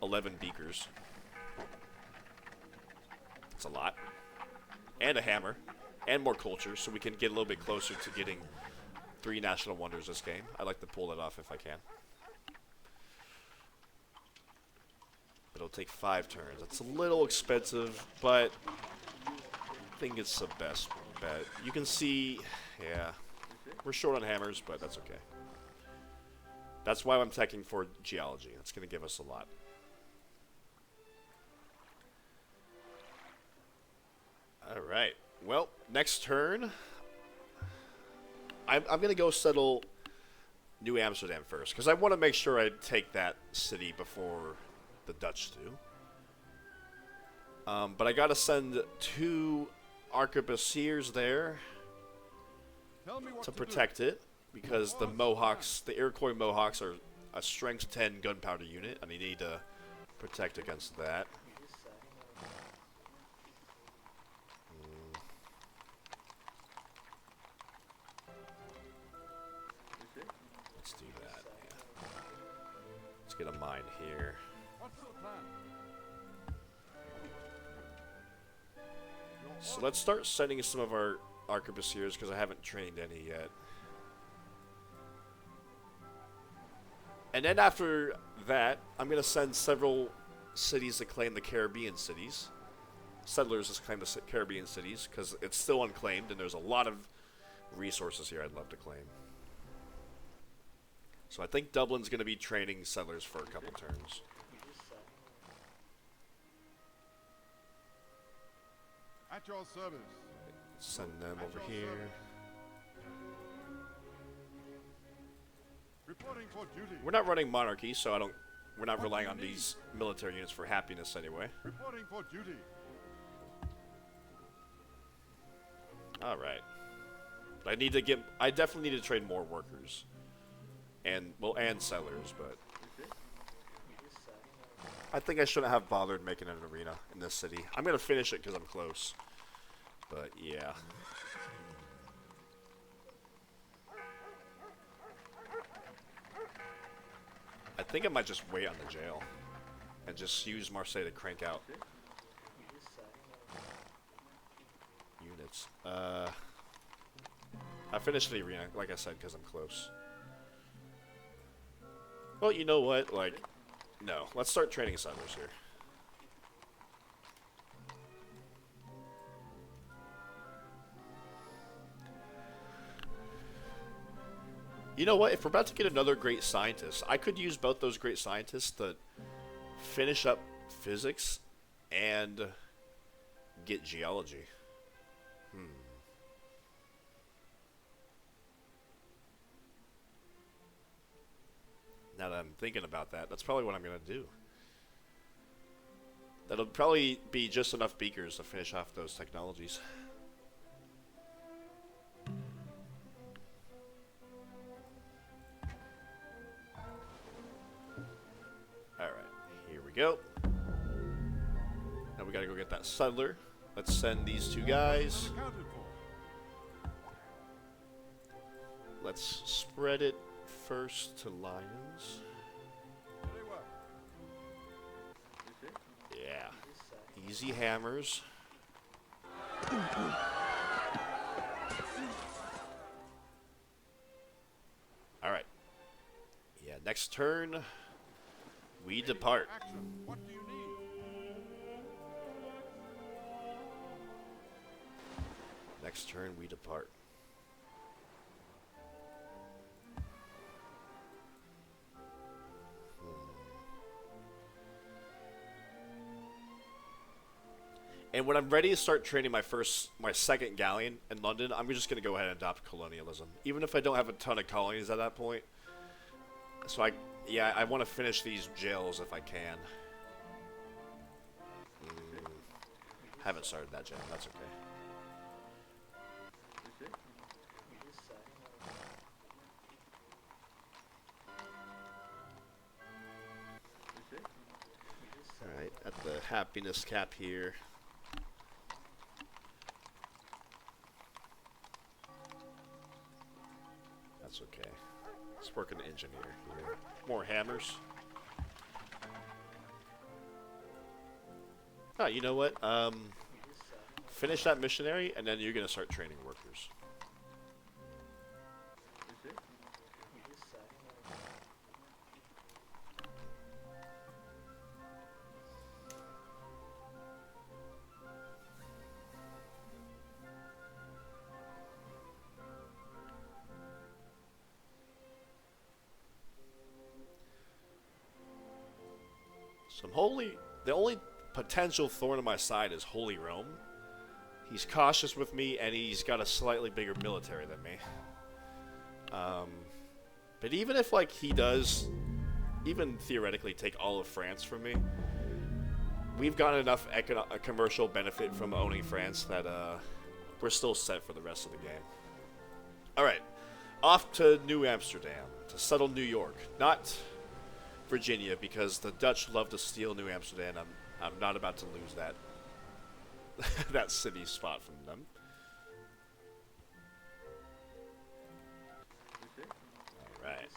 Speaker 1: 11 beakers. That's a lot. And a hammer. And more culture, so we can get a little bit closer to getting 3 national wonders this game. I'd like to pull that off if I can. It'll take 5 turns. It's a little expensive, but I think it's the best bet. You can see, yeah, we're short on hammers, but that's okay. That's why I'm teching for geology. That's going to give us a lot. Alright. Well, next turn, I'm going to go settle New Amsterdam first, because I want to make sure I take that city before the Dutch do. But I got to send 2 arquebusiers there to protect it, because the Mohawks, the Iroquois Mohawks, are a strength 10 gunpowder unit, and I need to protect against that. Let's do that. Yeah. Let's get a mine here. So let's start sending some of our arquebusiers, because I haven't trained any yet. And then after that, I'm going to send several cities to claim the Caribbean cities. Settlers to claim the Caribbean cities, because it's still unclaimed, and there's a lot of resources here I'd love to claim. So I think Dublin's going to be training settlers for a couple turns.
Speaker 2: At your service.
Speaker 1: Send them over here.
Speaker 2: Reporting for duty.
Speaker 1: We're not running monarchy, so we're not relying on these military units for happiness anyway.
Speaker 2: Reporting for duty.
Speaker 1: All right. I definitely need to train more workers. And settlers, but I think I shouldn't have bothered making an arena in this city. I'm going to finish it because I'm close. But yeah. I think I might just wait on the jail and just use Marseille to crank out units. I finished the arena, like I said, because I'm close. Well, you know what? Like, no. Let's start training settlers here. You know what? If we're about to get another great scientist, I could use both those great scientists to finish up physics and get geology. Now that I'm thinking about that, that's probably what I'm going to do. That'll probably be just enough beakers to finish off those technologies. Alright, here we go. Now we gotta go get that settler. Let's send these two guys.
Speaker 2: Accounted for.
Speaker 1: Let's spread it first to lions.
Speaker 2: Very well.
Speaker 1: Yeah. Easy hammers. Alright. Yeah, next turn, we depart.
Speaker 2: Action. What do you need?
Speaker 1: Next turn, we depart. And when I'm ready to start training my second galleon in London, I'm just going to go ahead and adopt colonialism. Even if I don't have a ton of colonies at that point. So I want to finish these jails if I can. Haven't started that jail, that's okay. Alright, at the happiness cap here. That's okay. Let's work an engineer here. More hammers. Oh, you know what? Finish that missionary, and then you're going to start training workers. The only potential thorn in my side is Holy Rome. He's cautious with me, and he's got a slightly bigger military than me. But even if, like, he does, even theoretically take all of France from me, we've got enough commercial benefit from owning France that we're still set for the rest of the game. Alright, off to New Amsterdam to settle New York. Not Virginia, because the Dutch love to steal New Amsterdam. I'm not about to lose that that city spot from them. Alright.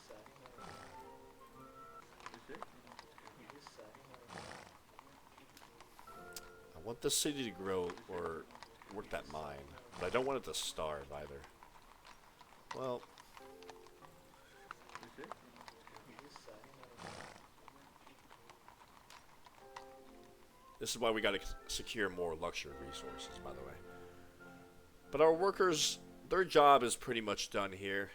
Speaker 1: I want the city to grow or work that mine, but I don't want it to starve either. Well, this is why we gotta secure more luxury resources, by the way. But our workers, their job is pretty much done here.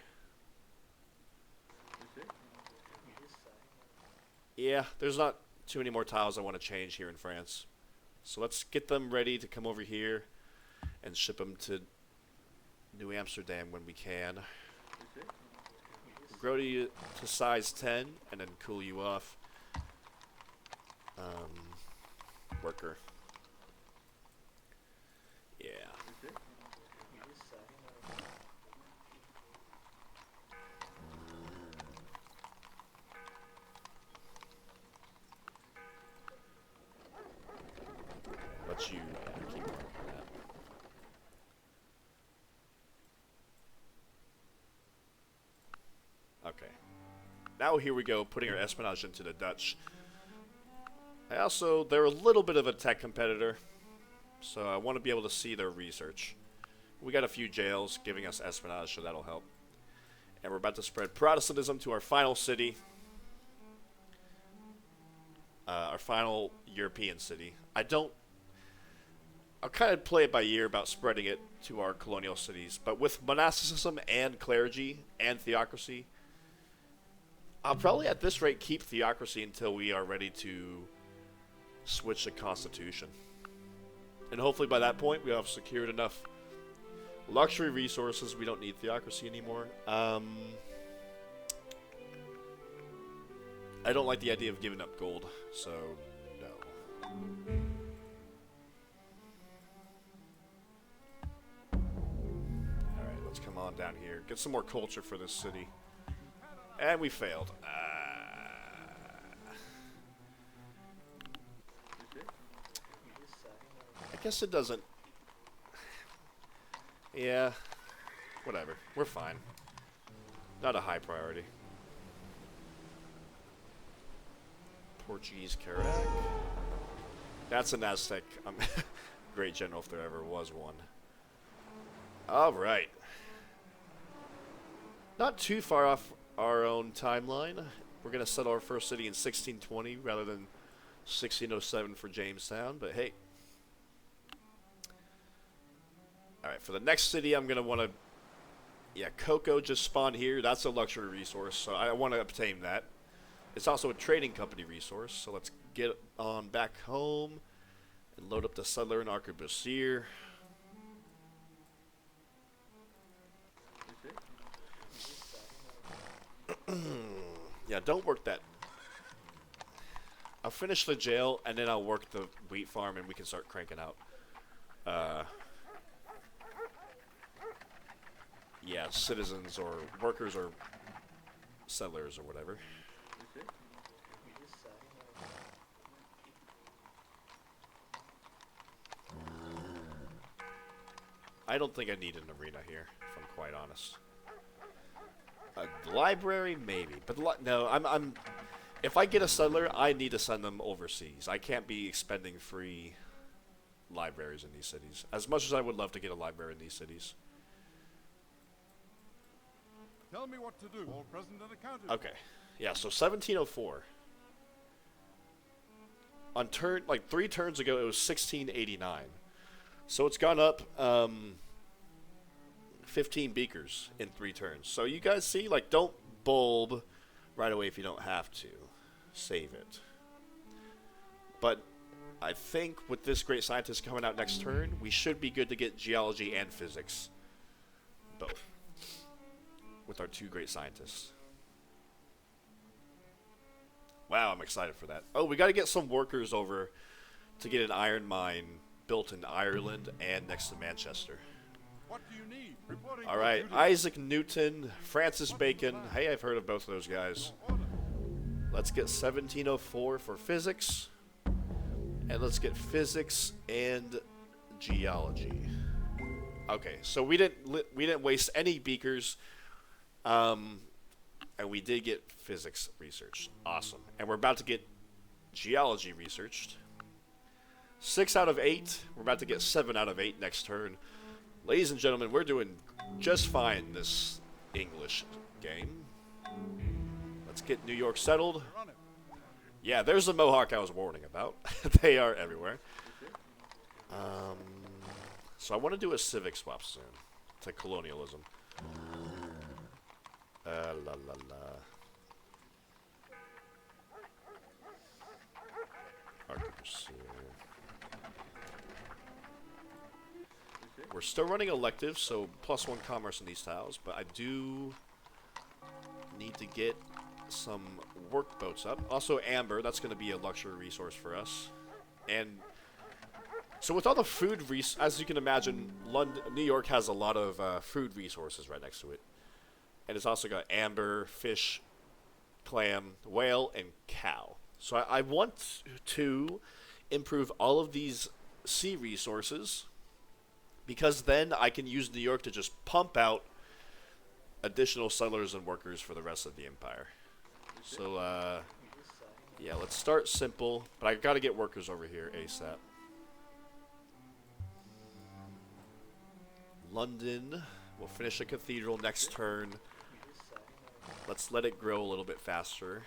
Speaker 1: Yeah, there's not too many more tiles I want to change here in France. So let's get them ready to come over here and ship them to New Amsterdam when we can. Grow you to size 10 and then cool you off. Worker. Yeah. Let you keep working that. Okay. Now here we go, putting our espionage into the Dutch. They're a little bit of a tech competitor, so I want to be able to see their research. We got a few jails giving us espionage, so that'll help. And we're about to spread Protestantism to our final city. Our final European city. I'll kind of play it by ear about spreading it to our colonial cities, but with monasticism and clergy and theocracy, I'll probably at this rate keep theocracy until we are ready to switch the constitution. And hopefully by that point we have secured enough luxury resources we don't need theocracy anymore. I don't like the idea of giving up gold, so no. Alright, let's come on down here. Get some more culture for this city. And we failed. I guess it doesn't... Yeah, whatever. We're fine. Not a high priority. Portuguese Carac. That's an Aztec great general if there ever was one. Alright. Not too far off our own timeline. We're going to settle our first city in 1620 rather than 1607 for Jamestown, but hey. Alright, for the next city I'm going to want to... Yeah, cocoa just spawned here. That's a luxury resource, so I want to obtain that. It's also a trading company resource, so let's get on back home and load up the settler and arquebusier. Yeah, don't work that. I'll finish the jail and then I'll work the wheat farm and we can start cranking out. Yeah, citizens or workers or settlers or whatever. I don't think I need an arena here, if I'm quite honest. A library, maybe, but no. I'm. If I get a settler, I need to send them overseas. I can't be expending free libraries in these cities. As much as I would love to get a library in these cities.
Speaker 2: Tell me what to do. All present and accounted.
Speaker 1: Okay, yeah. So 1704. On turn, like 3 turns ago, it was 1689. So it's gone up 15 beakers in 3 turns. So you guys see, like, don't bulb right away if you don't have to. Save it. But I think with this great scientist coming out next turn, we should be good to get geology and physics. Both. With our 2 great scientists. Wow, I'm excited for that. Oh, we got to get some workers over to get an iron mine built in Ireland and next to Manchester.
Speaker 2: What do you need? Reporting.
Speaker 1: All right, Isaac Newton, Francis Bacon. Hey, I've heard of both of those guys. Let's get 1704 for physics, and let's get physics and geology. Okay, so we didn't waste any beakers, and we did get physics researched. Awesome, and we're about to get geology researched. 6 out of 8. We're about to get 7 out of 8 next turn. Ladies and gentlemen, we're doing just fine this English game. Let's get New York settled. Yeah, there's the Mohawk I was warning about. They are everywhere. So I want to do a civic swap soon to colonialism. La la la. Arquebusier. We're still running electives, so +1 commerce in these tiles, but I do need to get some work boats up. Also amber, that's going to be a luxury resource for us. And so with all the food, as you can imagine, New York has a lot of food resources right next to it. And it's also got amber, fish, clam, whale, and cow. So I want to improve all of these sea resources, because then I can use New York to just pump out additional settlers and workers for the rest of the empire. So, yeah, let's start simple, but I gotta get workers over here ASAP. London, we'll finish a cathedral next turn. Let's let it grow a little bit faster.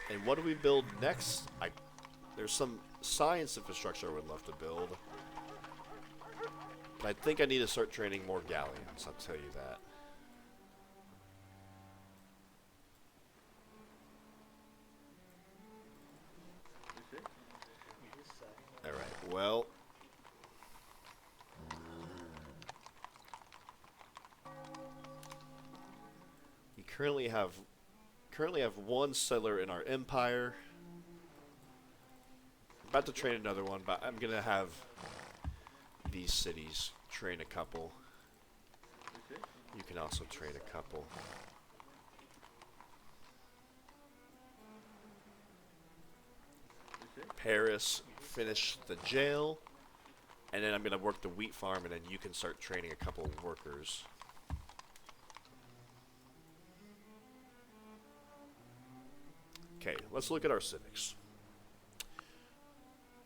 Speaker 1: And what do we build next? There's some science infrastructure I would love to build. But I think I need to start training more galleons, I'll tell you that. well. We currently have one settler in our empire. I'm about to train another one, but I'm gonna have these cities train a couple. You can also train a couple. Paris, finish the jail, and then I'm gonna work the wheat farm, and then you can start training a couple workers. Okay, let's look at our civics.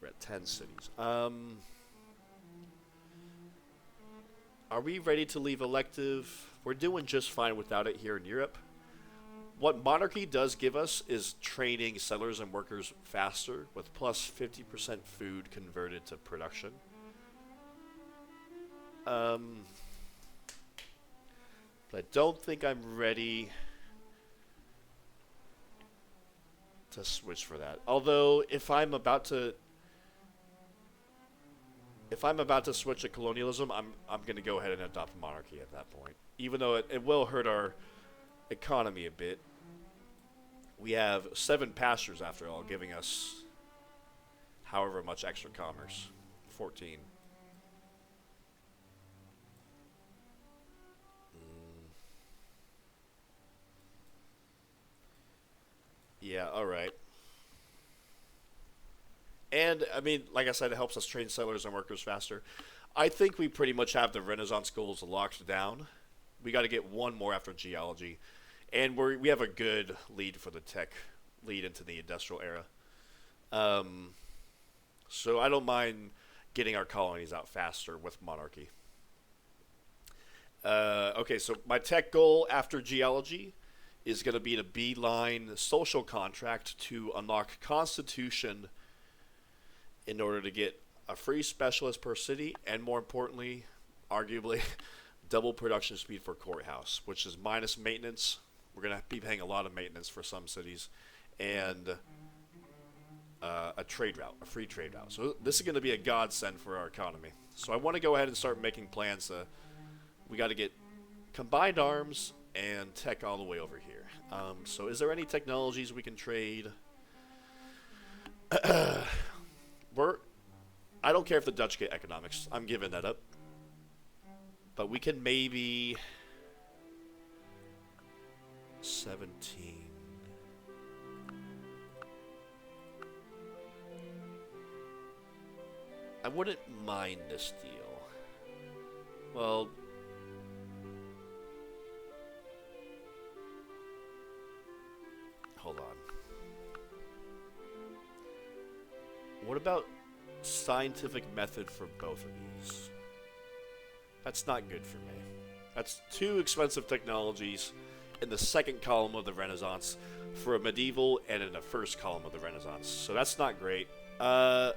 Speaker 1: We're at 10 cities. Are we ready to leave elective? We're doing just fine without it here in Europe. What monarchy does give us is training settlers and workers faster with plus 50% food converted to production. But I don't think I'm ready to switch for that. Although if I'm about to switch to colonialism, I'm going to go ahead and adopt monarchy at that point. Even though it will hurt our economy a bit. We have 7 pastures after all, giving us however much extra commerce. 14. Yeah, alright. And, I mean, like I said, it helps us train settlers and workers faster. I think we pretty much have the Renaissance goals locked down. We got to get one more after geology. And we have a good lead for the tech lead into the industrial era. So I don't mind getting our colonies out faster with monarchy. Okay, so my tech goal after geology is going to be to beeline social contract to unlock constitution in order to get a free specialist per city, and more importantly, arguably, double production speed for courthouse, which is minus maintenance. We're going to be paying a lot of maintenance for some cities, and a trade route, a free trade route. So this is going to be a godsend for our economy. So I want to go ahead and start making plans. We got to get combined arms and tech all the way over here. So is there any technologies we can trade? I don't care if the Dutch get economics. I'm giving that up. But we can maybe 17. I wouldn't mind this deal. Well, hold on. What about scientific method for both of these? That's not good for me. That's 2 expensive technologies in the second column of the Renaissance for a medieval and in the first column of the Renaissance. So that's not great. I'm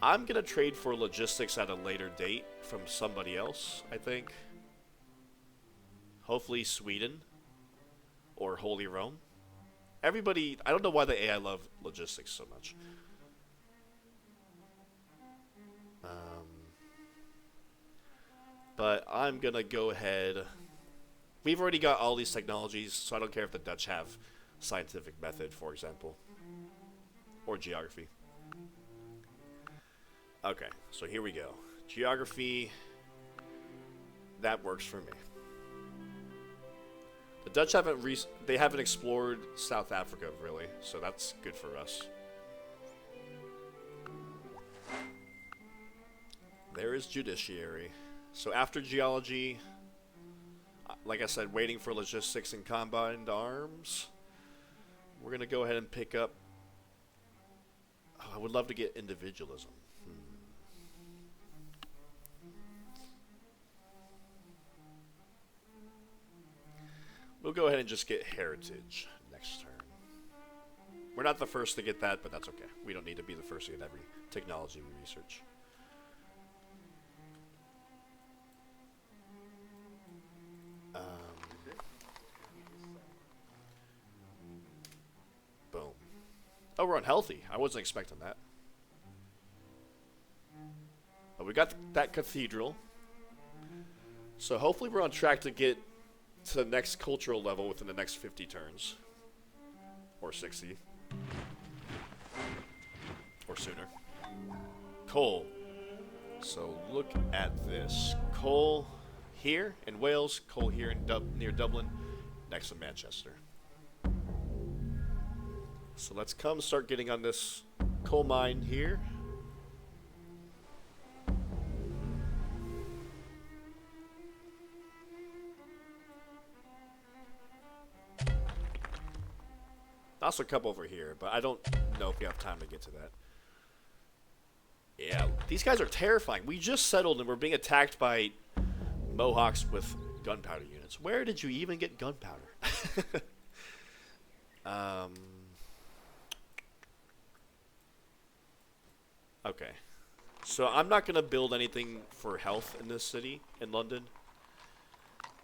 Speaker 1: going to trade for logistics at a later date from somebody else, I think. Hopefully Sweden or Holy Rome. Everybody, I don't know why the AI love logistics so much. But I'm going to go ahead. We've already got all these technologies, so I don't care if the Dutch have scientific method, for example. Or geography. Okay, so here we go. Geography. That works for me. The Dutch haven't explored South Africa, really, so that's good for us. There is judiciary. So after geology, like I said, waiting for logistics and combined arms, we're going to go ahead and pick up... Oh, I would love to get individualism. We'll go ahead and just get heritage next turn. We're not the first to get that, but that's okay. We don't need to be the first to get every technology we research. Boom. Oh, we're unhealthy. I wasn't expecting that. But we got that cathedral. So hopefully we're on track to get to the next cultural level within the next 50 turns. Or 60. Or sooner. Coal. So look at this. Coal here in Wales, coal here in near Dublin, next to Manchester. So let's come start getting on this coal mine here. Also a couple over here, but I don't know if we have time to get to that. Yeah, these guys are terrifying. We just settled and we're being attacked by Mohawks with gunpowder units. Where did you even get gunpowder? Okay. So I'm not going to build anything for health in this city, in London.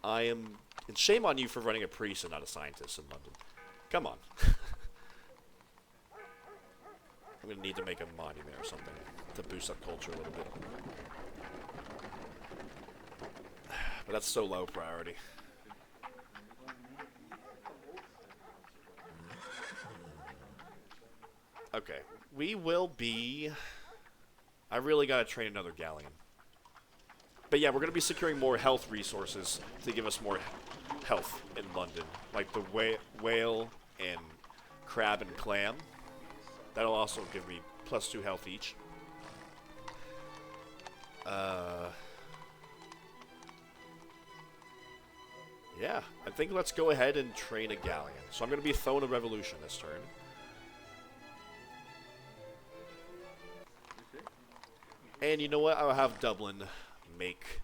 Speaker 1: And shame on you for running a priest and not a scientist in London. Come on. I'm going to need to make a monument or something to boost up culture a little bit. But that's so low priority. Okay. We will be... I really got to train another galleon. But yeah, we're going to be securing more health resources to give us more health in London. Like the whale and crab and clam. That'll also give me +2 health each. Yeah, I think let's go ahead and train a galleon. So I'm going to be throwing a revolution this turn. And you know what? I'll have Dublin make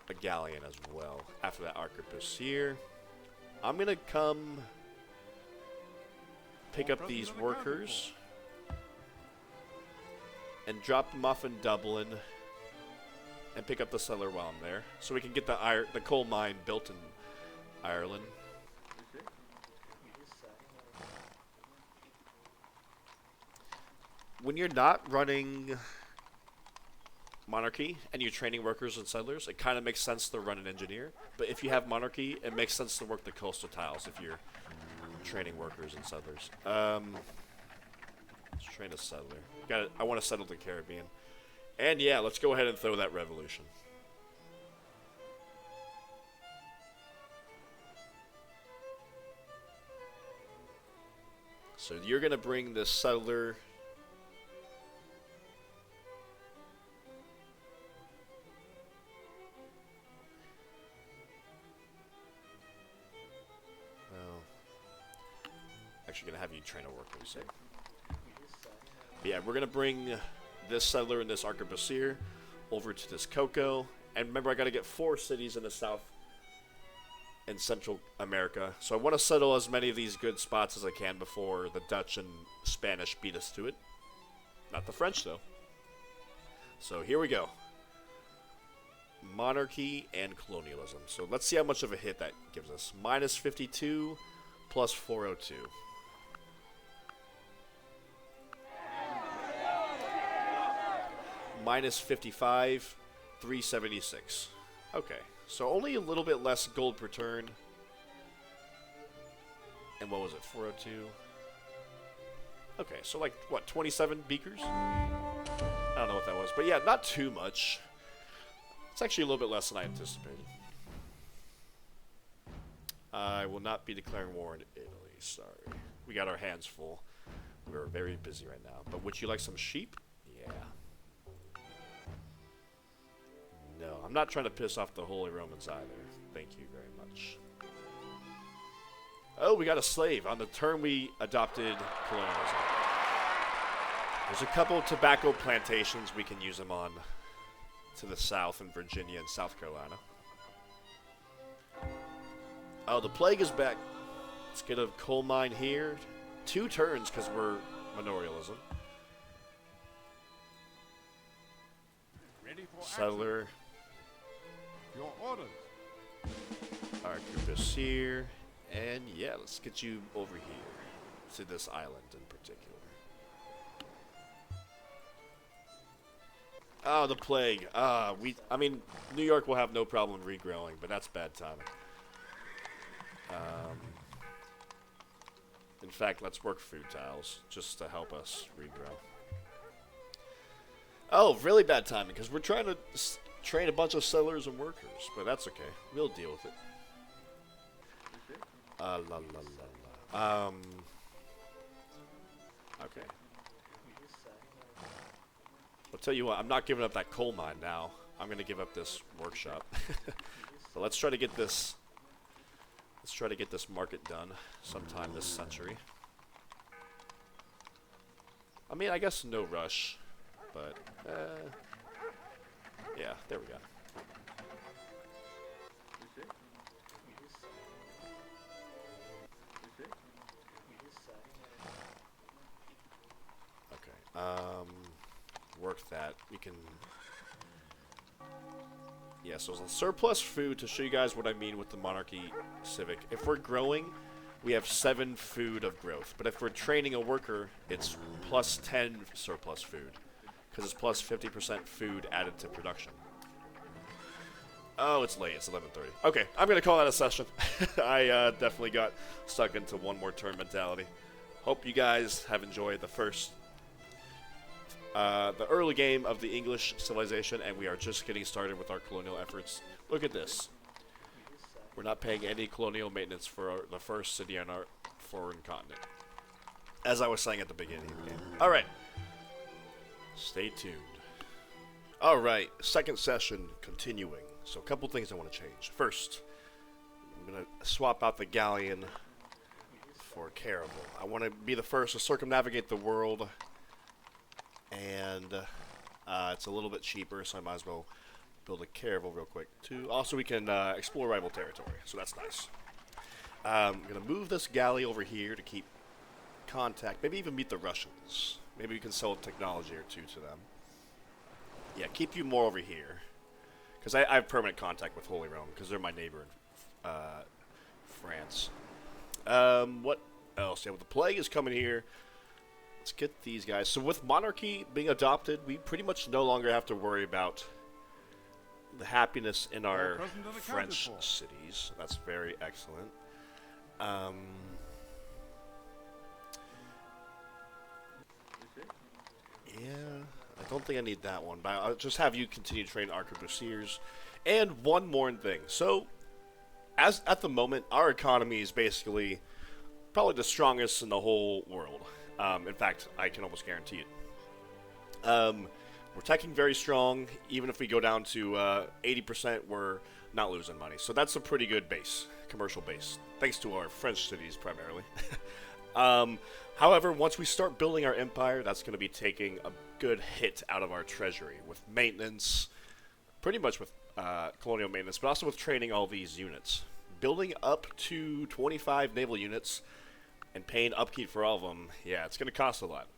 Speaker 1: a galleon as well. After that arquebusier. I'm going to come pick up these workers and drop them off in Dublin and pick up the settler while I'm there. So we can get the coal mine built in Ireland. When you're not running monarchy and you're training workers and settlers, it kind of makes sense to run an engineer. But if you have monarchy, it makes sense to work the coastal tiles if you're training workers and settlers. Let's train a settler. I want to settle the Caribbean. And yeah, let's go ahead and throw that revolution. So you're going to bring this settler... Actually going to have you train a worker, you say. But yeah, we're going to bring this settler and this arquebusier over to this cocoa. And remember, I got to get 4 cities in the South and Central America. So I want to settle as many of these good spots as I can before the Dutch and Spanish beat us to it. Not the French, though. So here we go. Monarchy and colonialism. So let's see how much of a hit that gives us. -52 plus 402. -55, 376. Okay, so only a little bit less gold per turn. And what was it, 402? Okay, so like, what, 27 beakers? I don't know what that was, but yeah, not too much. It's actually a little bit less than I anticipated. I will not be declaring war in Italy, sorry. We got our hands full. We're very busy right now. But would you like some sheep? Yeah. No, I'm not trying to piss off the Holy Romans either. Thank you very much. Oh, we got a slave on the turn we adopted colonialism. There's a couple of tobacco plantations we can use them on to the south in Virginia and South Carolina. Oh, the plague is back. Let's get a coal mine here. 2 turns because we're manorialism.
Speaker 2: Ready for
Speaker 1: Settler.
Speaker 2: action. Your orders.
Speaker 1: Arquebusier. And yeah, let's get you over here to this island in particular. Oh, the plague. I mean, New York will have no problem regrowing, but that's bad timing. In fact, let's work food tiles just to help us regrow. Oh, really bad timing, because we're trying to train a bunch of settlers and workers, but that's okay. We'll deal with it. La la la la. Okay. I'll tell you what, I'm not giving up that coal mine now. I'm gonna give up this workshop. But let's try to get this. Let's try to get this market done sometime this century. I mean, I guess no rush, but yeah, there we go. Okay. Work that. We can. Yeah, so it's a surplus food to show you guys what I mean with the monarchy civic. If we're growing, we have 7 food of growth. But if we're training a worker, it's plus 10 surplus food. Because it's plus 50% food added to production. Oh, it's late. It's 11:30. Okay, I'm going to call that a session. I definitely got stuck into one more turn mentality. Hope you guys have enjoyed the early game of the English civilization, and we are just getting started with our colonial efforts. Look at this. We're not paying any colonial maintenance for the first city on our foreign continent. As I was saying at the beginning of the game. Alright. Stay tuned. Alright, second session continuing. So a couple things I want to change. First, I'm going to swap out the galleon for a caravel. I want to be the first to circumnavigate the world, and it's a little bit cheaper, so I might as well build a caravel real quick too. Also, we can explore rival territory, so that's nice. I'm going to move this galley over here to keep contact, maybe even meet the Russians. Maybe we can sell a technology or two to them. Yeah, keep you more over here. Because I have permanent contact with Holy Rome, because they're my neighbor in France. What else? Yeah, well, the plague is coming here. Let's get these guys. So with monarchy being adopted, we pretty much no longer have to worry about the happiness in our French cities. That's very excellent. Yeah, I don't think I need that one, but I'll just have you continue to train arquebusiers. And one more thing. So, as at the moment, our economy is basically probably the strongest in the whole world. In fact, I can almost guarantee it. We're teching very strong. Even if we go down to 80%, we're not losing money. So that's a pretty good base, commercial base, thanks to our French cities primarily. However, once we start building our empire, that's going to be taking a good hit out of our treasury with maintenance, pretty much with colonial maintenance, but also with training all these units. Building up to 25 naval units and paying upkeep for all of them, yeah, it's going to cost a lot.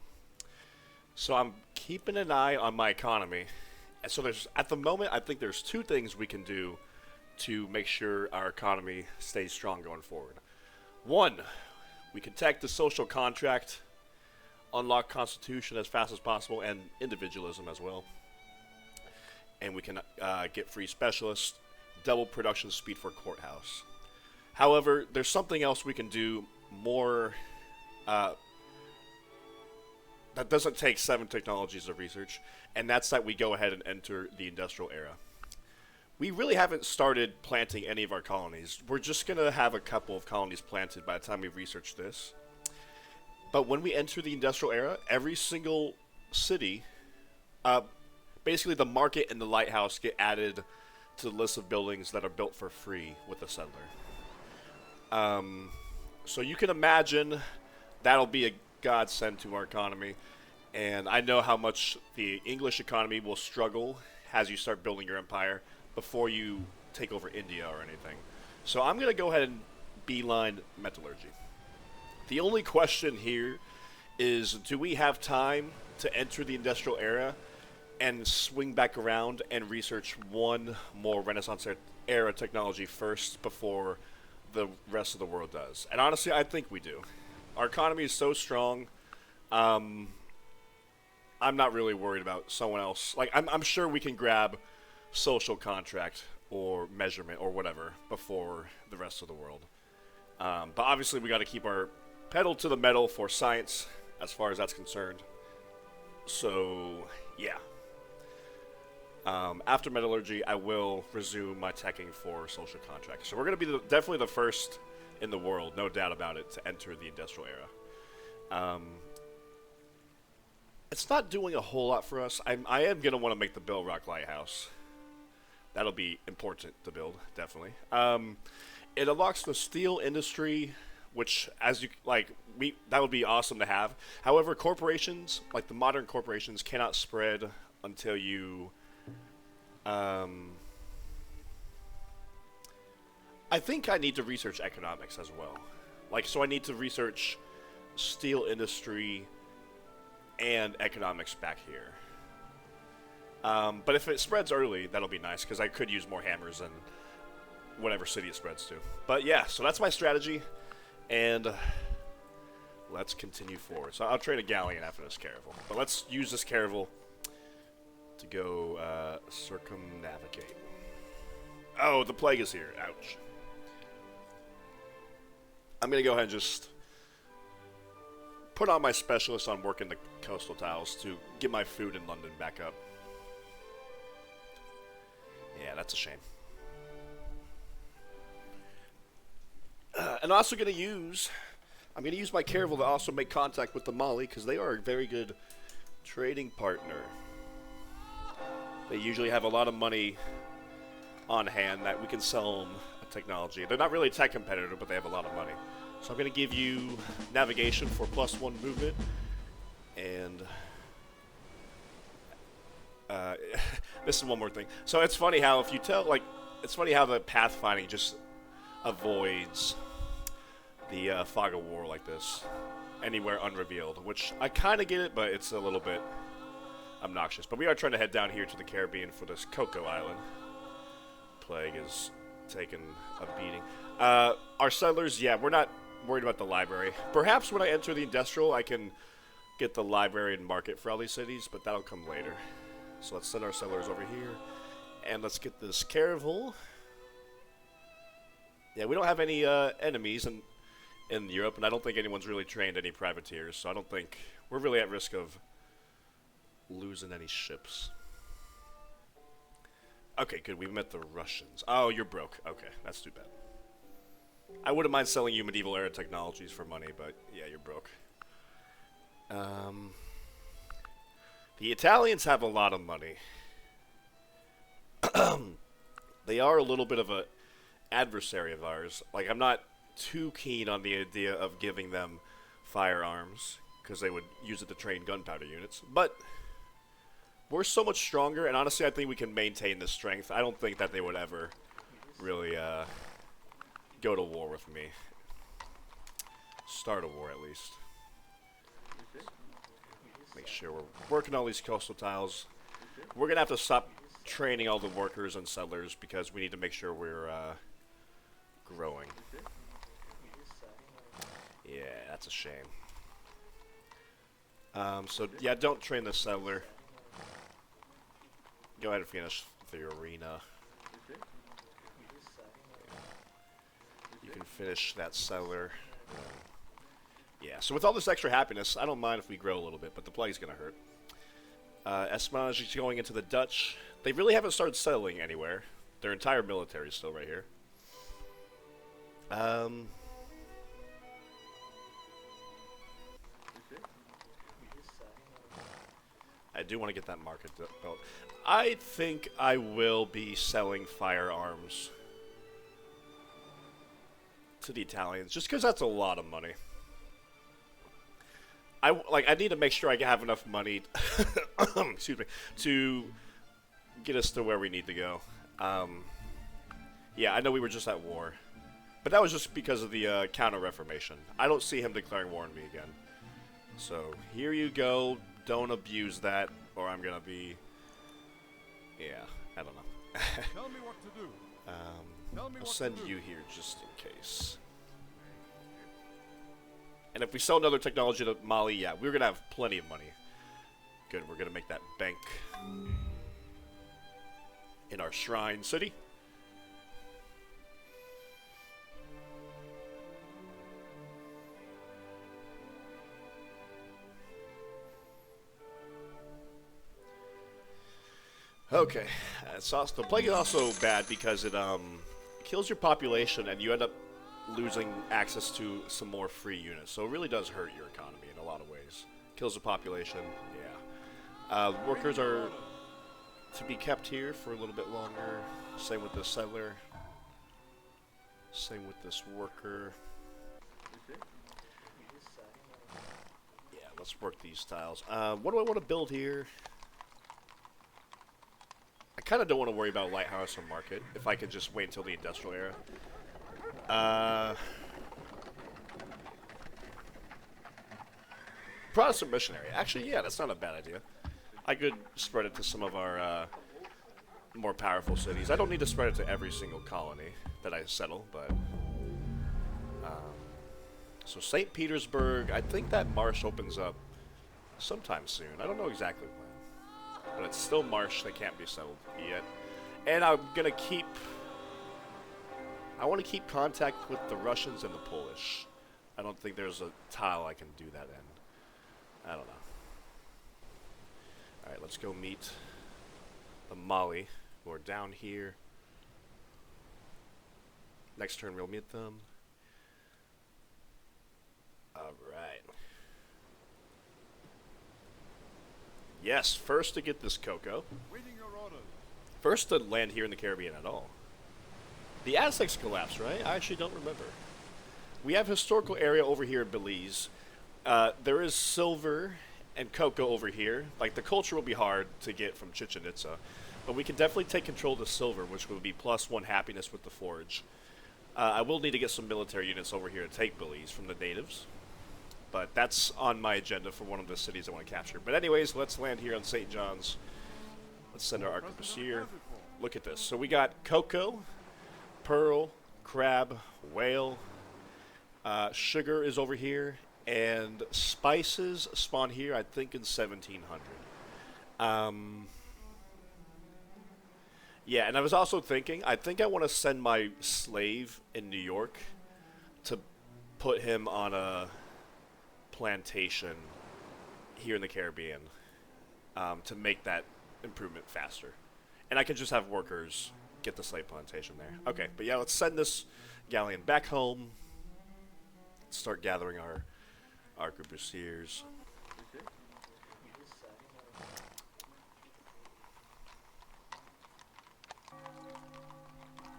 Speaker 1: So I'm keeping an eye on my economy. And so there's, at the moment, I think there's 2 things we can do to make sure our economy stays strong going forward. 1, we can tech the social contract, unlock constitution as fast as possible, and individualism as well. And we can get free specialists, double production speed for courthouse. However, there's something else we can do more that doesn't take 7 technologies of research, and that's that we go ahead and enter the industrial era. We really haven't started planting any of our colonies. We're just going to have a couple of colonies planted by the time we research this. But when we enter the industrial era, every single city, basically the market and the lighthouse get added to the list of buildings that are built for free with a settler. So you can imagine that'll be a godsend to our economy. And I know how much the English economy will struggle as you start building your empire before you take over India or anything. So I'm going to go ahead and beeline metallurgy. The only question here is, do we have time to enter the industrial era and swing back around and research one more Renaissance era technology first before the rest of the world does? And honestly, I think we do. Our economy is so strong. I'm not really worried about someone else. Like, I'm sure we can grab social contract or measurement or whatever before the rest of the world. But obviously, we got to keep our pedal to the metal for science as far as that's concerned. So, yeah. After metallurgy, I will resume my teching for social contract. So we're going to be definitely the first in the world, no doubt about it, to enter the industrial era. It's not doing a whole lot for us. I am going to want to make the Bill Rock Lighthouse. That'll be important to build, definitely. It unlocks the steel industry, which, as you that would be awesome to have. However, corporations, like the modern corporations, cannot spread until you. I think I need to research economics as well. So I need to research steel industry and economics back here. But if it spreads early, that'll be nice, because I could use more hammers in whatever city it spreads to. But yeah, so that's my strategy, and let's continue forward. So I'll trade a galleon after this caravel. But let's use this caravel to go circumnavigate. Oh, the plague is here. Ouch. I'm going to go ahead and just put on my specialist on working the coastal tiles to get my food in London back up. Yeah, that's a shame. And I'm also going to use my caravel to also make contact with the Mali, because they are a very good trading partner. They usually have a lot of money on hand that we can sell them a technology. They're not really a tech competitor, but they have a lot of money. So I'm going to give you navigation for +1 movement, and this is one more thing. So it's funny how if you tell, it's funny how the pathfinding just avoids the fog of war like this, anywhere unrevealed, which I kind of get it, but it's a little bit obnoxious. But we are trying to head down here to the Caribbean for this Cocoa Island. Plague is taking a beating. Our settlers, yeah, we're not worried about the library. Perhaps when I enter the industrial, I can get the library and market for all these cities, but that'll come later. So let's send our settlers over here, and let's get this caravel. Yeah, we don't have any enemies in Europe, and I don't think anyone's really trained any privateers, so I don't think we're really at risk of losing any ships. Okay, good. We met the Russians. Oh, you're broke. Okay, that's too bad. I wouldn't mind selling you medieval era technologies for money, but yeah, you're broke. The Italians have a lot of money. They are a little bit of a adversary of ours. I'm not too keen on the idea of giving them firearms, because they would use it to train gunpowder units. But we're so much stronger, and honestly, I think we can maintain this strength. I don't think that they would ever really go to war with me. Start a war, at least. Make sure we're working all these coastal tiles. We're going to have to stop training all the workers and settlers, because we need to make sure we're growing. Yeah, that's a shame. So, yeah, don't train the settler. Go ahead and finish the arena. You can finish that settler. Yeah, so with all this extra happiness, I don't mind if we grow a little bit, but the plague's going to hurt. Espionage is going into the Dutch. They really haven't started settling anywhere. Their entire military is still right here. I do want to get that market built. I think I will be selling firearms to the Italians, just because that's a lot of money. I need to make sure I have enough money, excuse me, to get us to where we need to go. Yeah, I know we were just at war, but that was just because of the counter-reformation. I don't see him declaring war on me again. So here you go. Don't abuse that, or I'm gonna be. Yeah, I don't know.
Speaker 2: Tell me what to do.
Speaker 1: I'll send you here just in case. And if we sell another technology to Mali, yeah, we're going to have plenty of money. Good, we're gonna make that bank in our shrine city. Okay, it's also, the plague is also bad because it kills your population and you end up losing access to some more free units. So it really does hurt your economy in a lot of ways. Kills the population, yeah. Workers are to be kept here for a little bit longer. Same with this settler. Same with this worker. Yeah, let's work these tiles. What do I want to build here? I kind of don't want to worry about lighthouse or market if I could just wait until the industrial era. Protestant missionary. Actually, yeah, that's not a bad idea. I could spread it to some of our more powerful cities. I don't need to spread it to every single colony that I settle, but... so St. Petersburg, I think that marsh opens up sometime soon. I don't know exactly when. But it's still marsh that can't be settled yet. And I'm going to keep... I want to keep contact with the Russians and the Polish. I don't think there's a tile I can do that in. I don't know. Alright, let's go meet the Mali, who are down here. Next turn we'll meet them. Alright. Yes, first to get this cocoa.
Speaker 2: Waiting your orders.
Speaker 1: First to land here in the Caribbean at all. The Aztecs collapsed, right? I actually don't remember. We have historical area over here in Belize. There is silver and cocoa over here. Like, the culture will be hard to get from Chichen Itza. But we can definitely take control of the silver, which will be +1 happiness with the forge. I will need to get some military units over here to take Belize from the natives. But that's on my agenda for one of the cities I want to capture. But anyways, let's land here on St. John's. Let's send our arquebusier. Look at this. So we got cocoa, pearl, crab, whale, sugar is over here, and spices spawn here, I think, in 1700. Yeah, and I was also thinking, I think I want to send my slave in New York to put him on a plantation here in the Caribbean to make that improvement faster. And I can just have workers get the slave plantation there. Okay, but yeah, let's send this galleon back home. Start gathering our arquebusiers.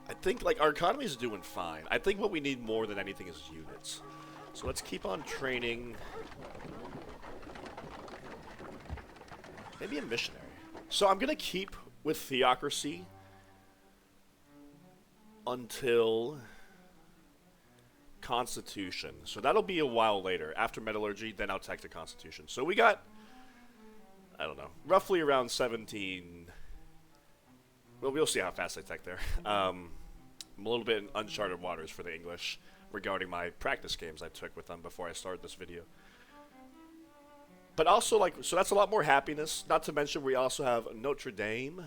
Speaker 1: I think, like, our economy is doing fine. I think what we need more than anything is units. So let's keep on training. Maybe a missionary. So I'm going to keep with theocracy until Constitution. So that'll be a while later. After metallurgy, then I'll tech to Constitution. So we got, I don't know, roughly around 17. Well, we'll see how fast I tech there. I'm a little bit in uncharted waters for the English regarding my practice games I took with them before I started this video. But also, like, so that's a lot more happiness. Not to mention, we also have Notre Dame.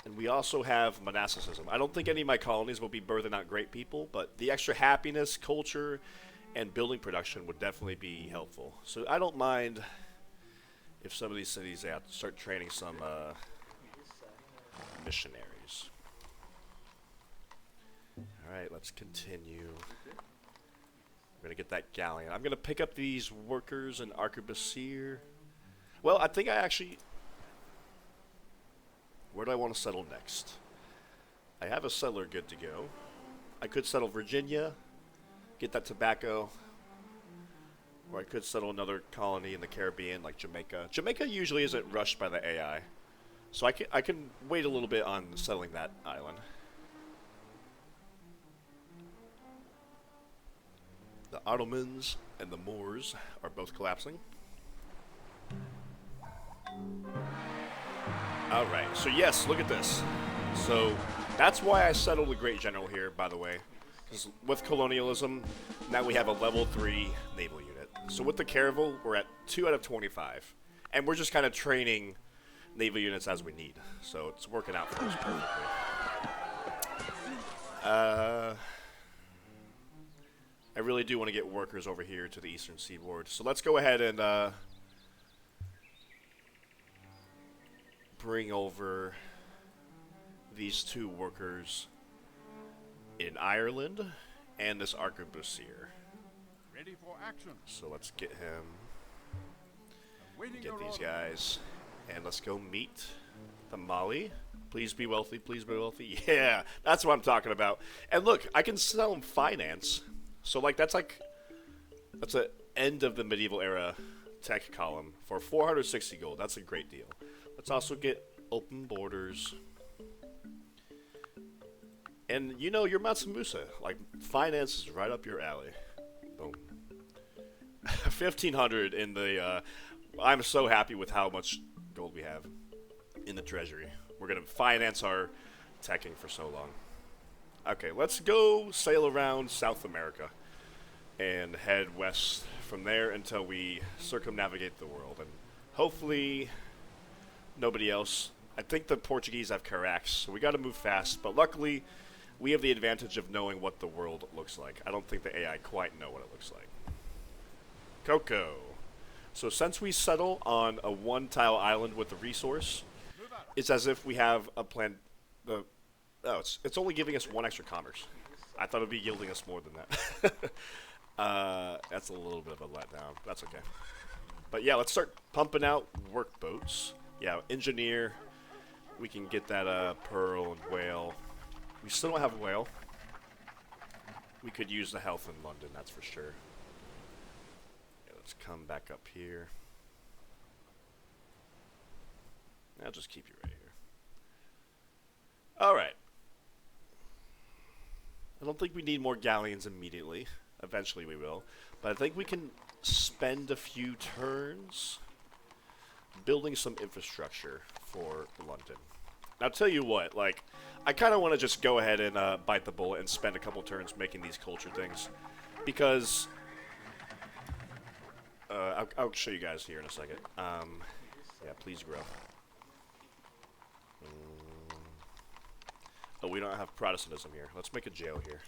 Speaker 1: And we also have monasticism. I don't think any of my colonies will be birthing out great people, but the extra happiness, culture, and building production would definitely be helpful. So I don't mind if some of these cities they have to start training some missionaries. Alright, let's continue. We're going to get that galleon. I'm going to pick up these workers and arquebusier. Well, I think I actually... Where do I want to settle next? I have a settler good to go. I could settle Virginia, get that tobacco. Or I could settle another colony in the Caribbean, like Jamaica. Jamaica usually isn't rushed by the AI. So I can wait a little bit on settling that island. The Ottomans and the Moors are both collapsing. Alright, so yes, look at this. So that's why I settled the Great General here, by the way. Because with colonialism, now we have a level 3 naval unit. So with the Caravel, we're at 2 out of 25. And we're just kind of training naval units as we need. So it's working out for us perfectly. I really do want to get workers over here to the eastern seaboard. So let's go ahead and bring over these 2 workers in Ireland and this arquebusier.
Speaker 2: Ready for action.
Speaker 1: So let's get him,
Speaker 2: Waiting
Speaker 1: get
Speaker 2: your
Speaker 1: these
Speaker 2: order.
Speaker 1: guys, and let's go meet the Mali. Please be wealthy, please be wealthy. Yeah, that's what I'm talking about. And look, I can sell them finance. So that's an end of the medieval era tech column for 460 gold. That's a great deal. Let's also get open borders. And you know, you're Matsumusa. Finance is right up your alley. Boom. 1,500 in the, I'm so happy with how much gold we have in the treasury. We're going to finance our teching for so long. Okay, let's go sail around South America and head west from there until we circumnavigate the world. And hopefully nobody else. I think the Portuguese have Carax, so we got to move fast. But luckily, we have the advantage of knowing what the world looks like. I don't think the AI quite know what it looks like. Cocoa. So since we settle on a 1-tile island with a resource, it's as if we have a plan. It's only giving us 1 extra commerce. I thought it'd be yielding us more than that. That's a little bit of a letdown. That's okay. But yeah, let's start pumping out work boats. Yeah, engineer. We can get that pearl and whale. We still don't have a whale. We could use the health in London, that's for sure. Yeah, let's come back up here. I'll just keep you right here. Alright. I don't think we need more galleons immediately. Eventually we will. But I think we can spend a few turns building some infrastructure for London. Now, I'll tell you what, I kind of want to just go ahead and bite the bullet and spend a couple turns making these culture things. Because, I'll show you guys here in a second. Yeah, please grow. Oh, we don't have Protestantism here. Let's make a jail here.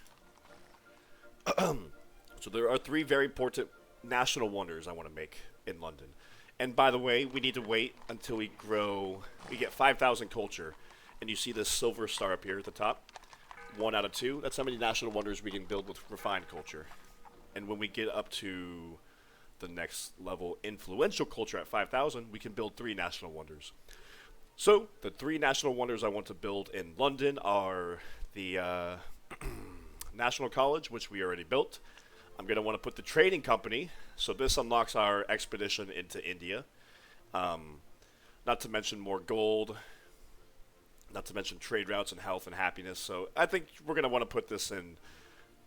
Speaker 1: So there are 3 very important national wonders I want to make in London. And by the way, we need to wait until we grow. We get 5,000 culture. And you see this silver star up here at the top. 1 out of 2. That's how many national wonders we can build with refined culture. And when we get up to the next level, influential culture at 5,000, we can build 3 national wonders. So, the 3 national wonders I want to build in London are the National College, which we already built. I'm going to want to put the trading company, so this unlocks our expedition into India. Not to mention more gold, not to mention trade routes and health and happiness. So I think we're going to want to put this in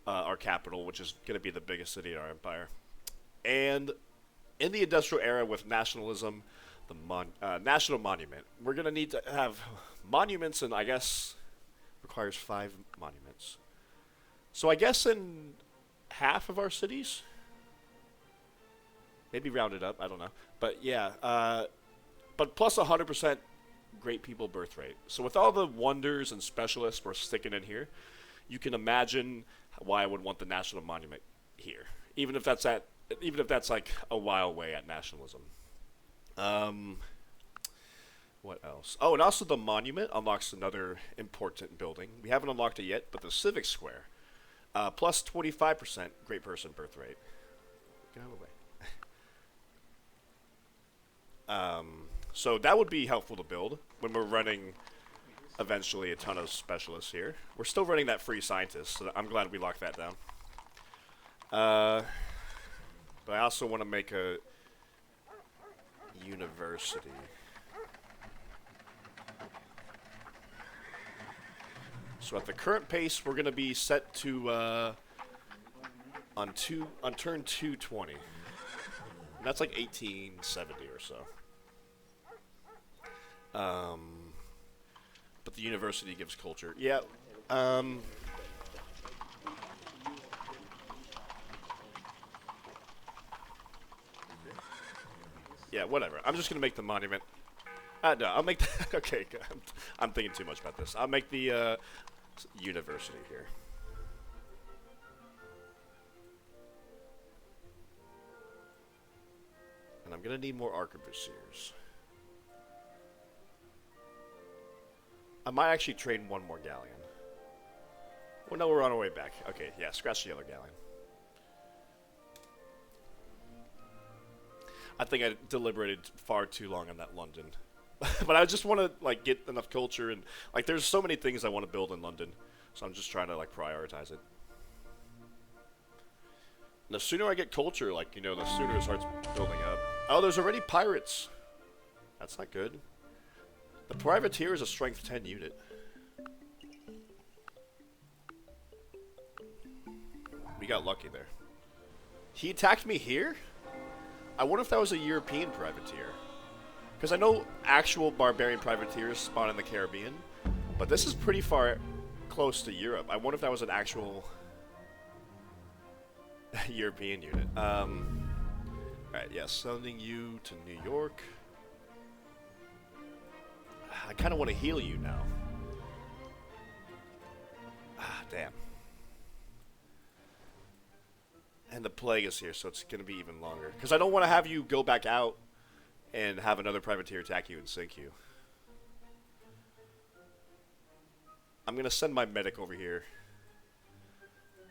Speaker 1: our capital, which is going to be the biggest city in our empire. And in the industrial era with nationalism, the national monument. We're going to need to have monuments, and I guess requires 5 monuments. So I guess in half of our cities, maybe rounded up, I don't know. But yeah, but plus 100% great people birth rate. So with all the wonders and specialists we're sticking in here, you can imagine why I would want the national monument here, even if that's like a while away at nationalism. What else? Oh, and also the monument unlocks another important building. We haven't unlocked it yet, but the Civic Square. Plus 25% great person birth rate. Get out of the way. So that would be helpful to build when we're running eventually a ton of specialists here. We're still running that free scientist, so I'm glad we locked that down. But I also want to make a university. So at the current pace, we're going to be set to on turn 220. And that's like 1870 or so. But the university gives culture. Yeah. Yeah, whatever. I'm just gonna make the monument. No, I'll make the okay, I'm thinking too much about this. I'll make the, university here. And I'm gonna need more arquebusiers. I might actually train one more galleon. Well, no, we're on our way back. Okay, yeah, scratch the other galleon. I think I deliberated far too long on that London. But I just want to, like, get enough culture and, like, there's so many things I want to build in London. So I'm just trying to, like, prioritize it. And the sooner I get culture, like, you know, the sooner it starts building up. Oh, there's already pirates. That's not good. The privateer is a strength 10 unit. We got lucky there. He attacked me here? I wonder if that was a European privateer. Because I know actual barbarian privateers spawn in the Caribbean, but this is pretty far close to Europe. I wonder if that was an actual European unit. Alright, yeah, sending you to New York. I kind of want to heal you now. Ah, damn. And the plague is here, so it's going to be even longer. Because I don't want to have you go back out and have another privateer attack you and sink you. I'm going to send my medic over here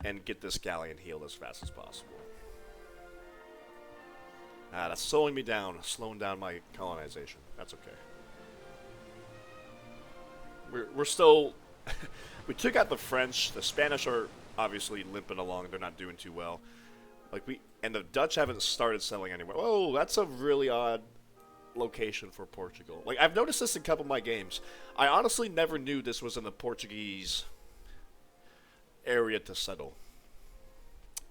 Speaker 1: and get this galleon healed as fast as possible. Ah, that's slowing me down, slowing down my colonization. That's okay. We're still... we took out the French. The Spanish are obviously limping along. They're not doing too well. And the Dutch haven't started selling anywhere. Oh, that's a really odd location for Portugal. Like, I've noticed this in a couple of my games. I honestly never knew this was in the Portuguese area to settle.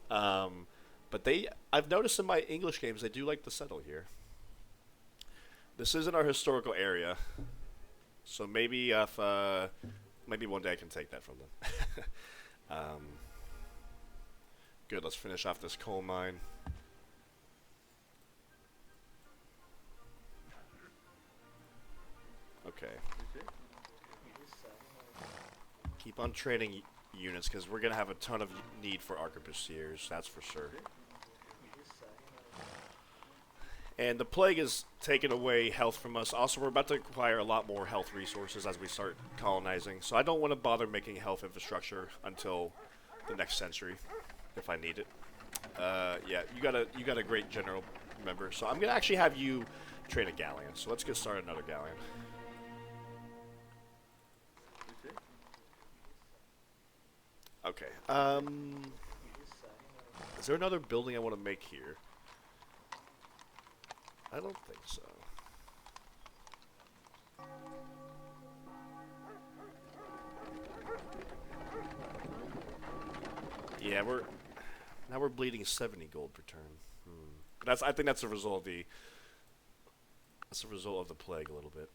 Speaker 1: But I've noticed in my English games, they do like to settle here. This isn't our historical area. So maybe if, maybe one day I can take that from them. Good, let's finish off this coal mine. Okay. Keep on training units, because we're going to have a ton of need for arquebusiers, that's for sure. And the plague is taking away health from us. Also, we're about to acquire a lot more health resources as we start colonizing. So I don't want to bother making health infrastructure until the next century, if I need it. Yeah, you got a great general member. So I'm gonna actually have you train a galleon. So let's get started another galleon. Okay. Is there another building I want to make here? I don't think so. Yeah, we're bleeding 70 gold per turn. I think that's a result of the plague a little bit.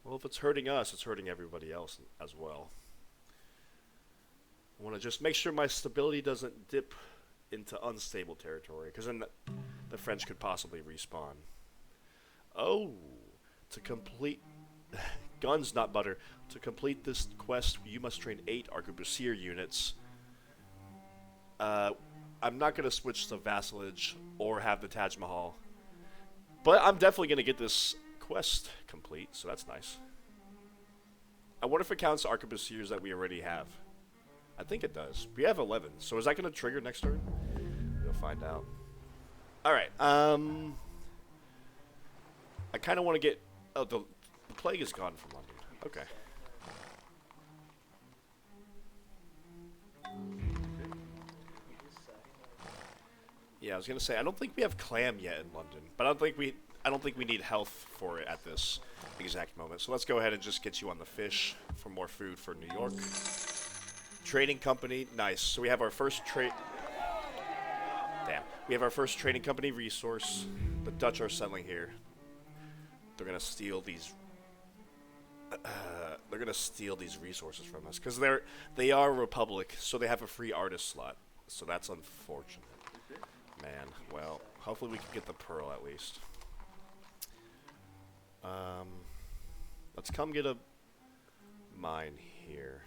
Speaker 1: Well, if it's hurting us, it's hurting everybody else as well. I want to just make sure my stability doesn't dip into unstable territory, because then the French could possibly respawn. Oh, to complete... Guns, not butter. To complete this quest, you must train 8 arquebusier units. I'm not going to switch to vassalage or have the Taj Mahal. But I'm definitely going to get this quest complete, so that's nice. I wonder if it counts arquebusiers that we already have. I think it does. We have 11, so is that going to trigger next turn? We'll find out. Alright, I kind of want to get... Oh, the plague is gone from London. Okay. Yeah, I was gonna say I don't think we have clam yet in London, but I don't think we need health for it at this exact moment. So let's go ahead and just get you on the fish for more food for New York. Trading company, nice. So we have our first trade. Damn, we have our first trading company resource. The Dutch are settling here. They're gonna steal these they're gonna steal these resources from us because they are a republic, so they have a free artist slot. So that's unfortunate. Man, well, hopefully we can get the pearl at least. Let's come get a mine here.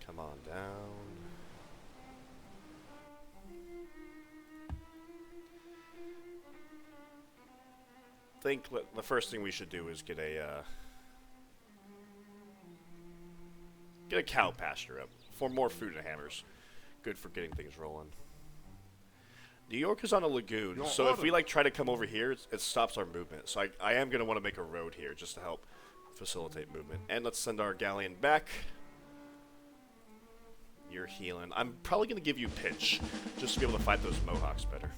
Speaker 1: Come on down. I think the first thing we should do is get a cow pasture up for more food and hammers. Good for getting things rolling. New York is on a lagoon, so if we like try to come over here, it stops our movement. So I am gonna want to make a road here just to help facilitate movement. And let's send our galleon back. You're healing. I'm probably gonna give you pinch just to be able to fight those Mohawks better.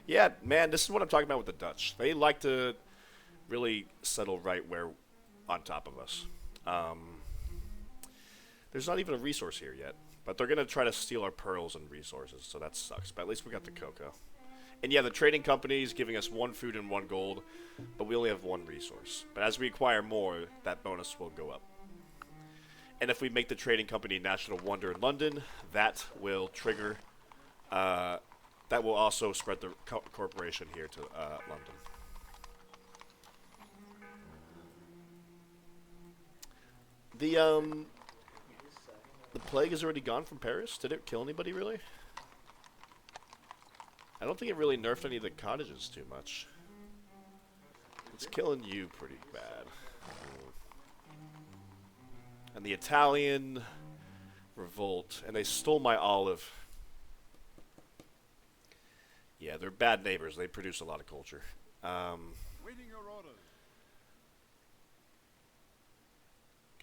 Speaker 1: Yeah, man, this is what I'm talking about with the Dutch. They like to really settle right where on top of us. There's not even a resource here yet. But they're going to try to steal our pearls and resources, so that sucks. But at least we got the cocoa. And yeah, the trading company is giving us 1 food and 1 gold, but we only have 1 resource. But as we acquire more, that bonus will go up. And if we make the trading company national wonder in London, that will trigger, that will also spread the corporation here to London. The plague is already gone from Paris? Did it kill anybody, really? I don't think it really nerfed any of the cottages too much. It's killing you pretty bad. And the Italian revolt. And they stole my olive. Yeah, they're bad neighbors. They produce a lot of culture.
Speaker 2: Waiting your orders.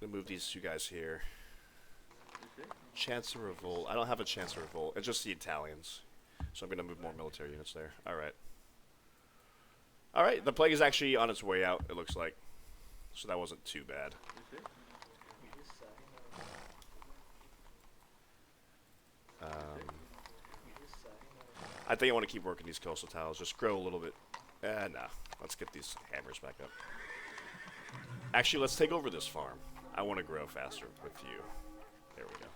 Speaker 1: Gonna move these 2 guys here. Chance of revolt. I don't have a chance of revolt. It's just the Italians. So I'm going to move more military units there. Alright. Alright, the plague is actually on its way out, it looks like. So that wasn't too bad. I think I want to keep working these coastal tiles. Just grow a little bit. Nah. Let's get these hammers back up. Actually, let's take over this farm. I want to grow faster with you. There we go.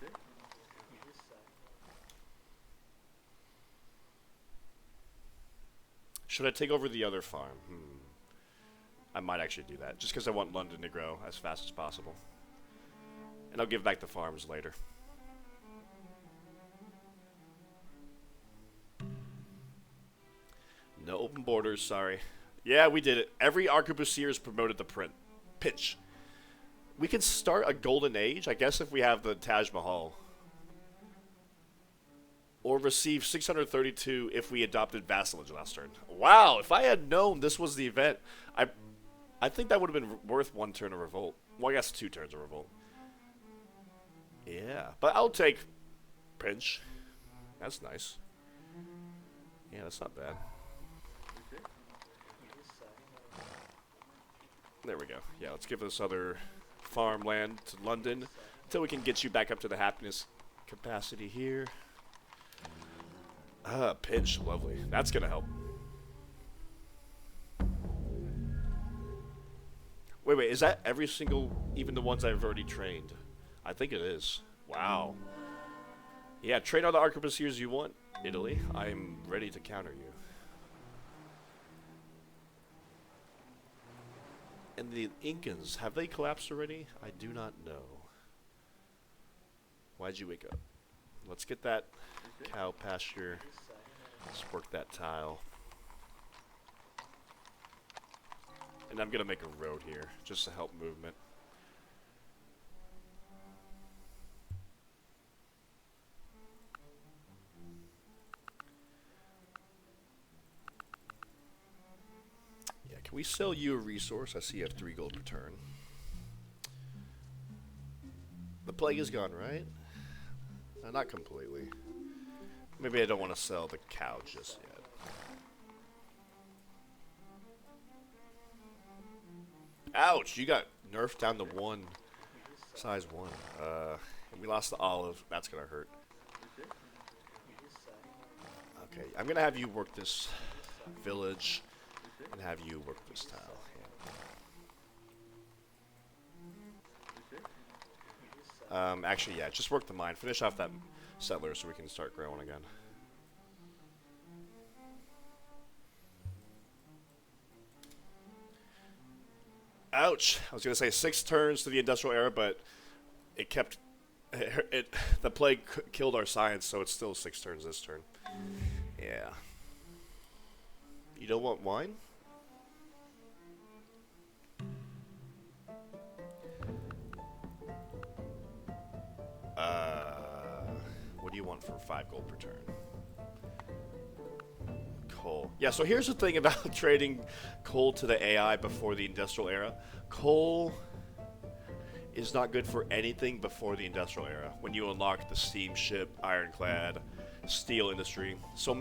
Speaker 1: Should I take over the other farm? I might actually do that, just because I want London to grow as fast as possible. And I'll give back the farms later. No open borders, sorry. Yeah, we did it. Every arquebusier is promoted to pinch. We can start a golden age, I guess, if we have the Taj Mahal. Or receive 632 if we adopted vassalage last turn. Wow, if I had known this was the event, I think that would have been worth 1 turn of revolt. Well, I guess 2 turns of revolt. Yeah, but I'll take pinch. That's nice. Yeah, that's not bad. There we go. Yeah, let's give this other farmland to London until we can get you back up to the happiness capacity here. Pinch, lovely. That's gonna help. Wait, is that every single, even the ones I've already trained? I think it is. Wow. Yeah, train all the arquebusiers you want, Italy. I'm ready to counter you. And the Incans, have they collapsed already? I do not know. Why'd you wake up? Let's get that cow pasture. Let's work that tile. And I'm gonna make a road here, just to help movement. Yeah, can we sell you a resource? I see you have 3 gold per turn. The plague is gone, right? Not completely. Maybe I don't want to sell the cow just yet. Ouch! You got nerfed down to 1. Size 1. And we lost the olive. That's gonna hurt. Okay, I'm gonna have you work this village and have you work this tile. Yeah. Actually, yeah, just work the mine. Finish off that settler so we can start growing again. Ouch! I was gonna say 6 turns to the industrial era, but it kept the plague killed our science, so it's still 6 turns this turn. Yeah. You don't want wine? What do you want for 5 gold per turn? Coal. Yeah, so here's the thing about trading coal to the AI before the industrial era. Coal is not good for anything before the industrial era, when you unlock the steamship, ironclad, steel industry. So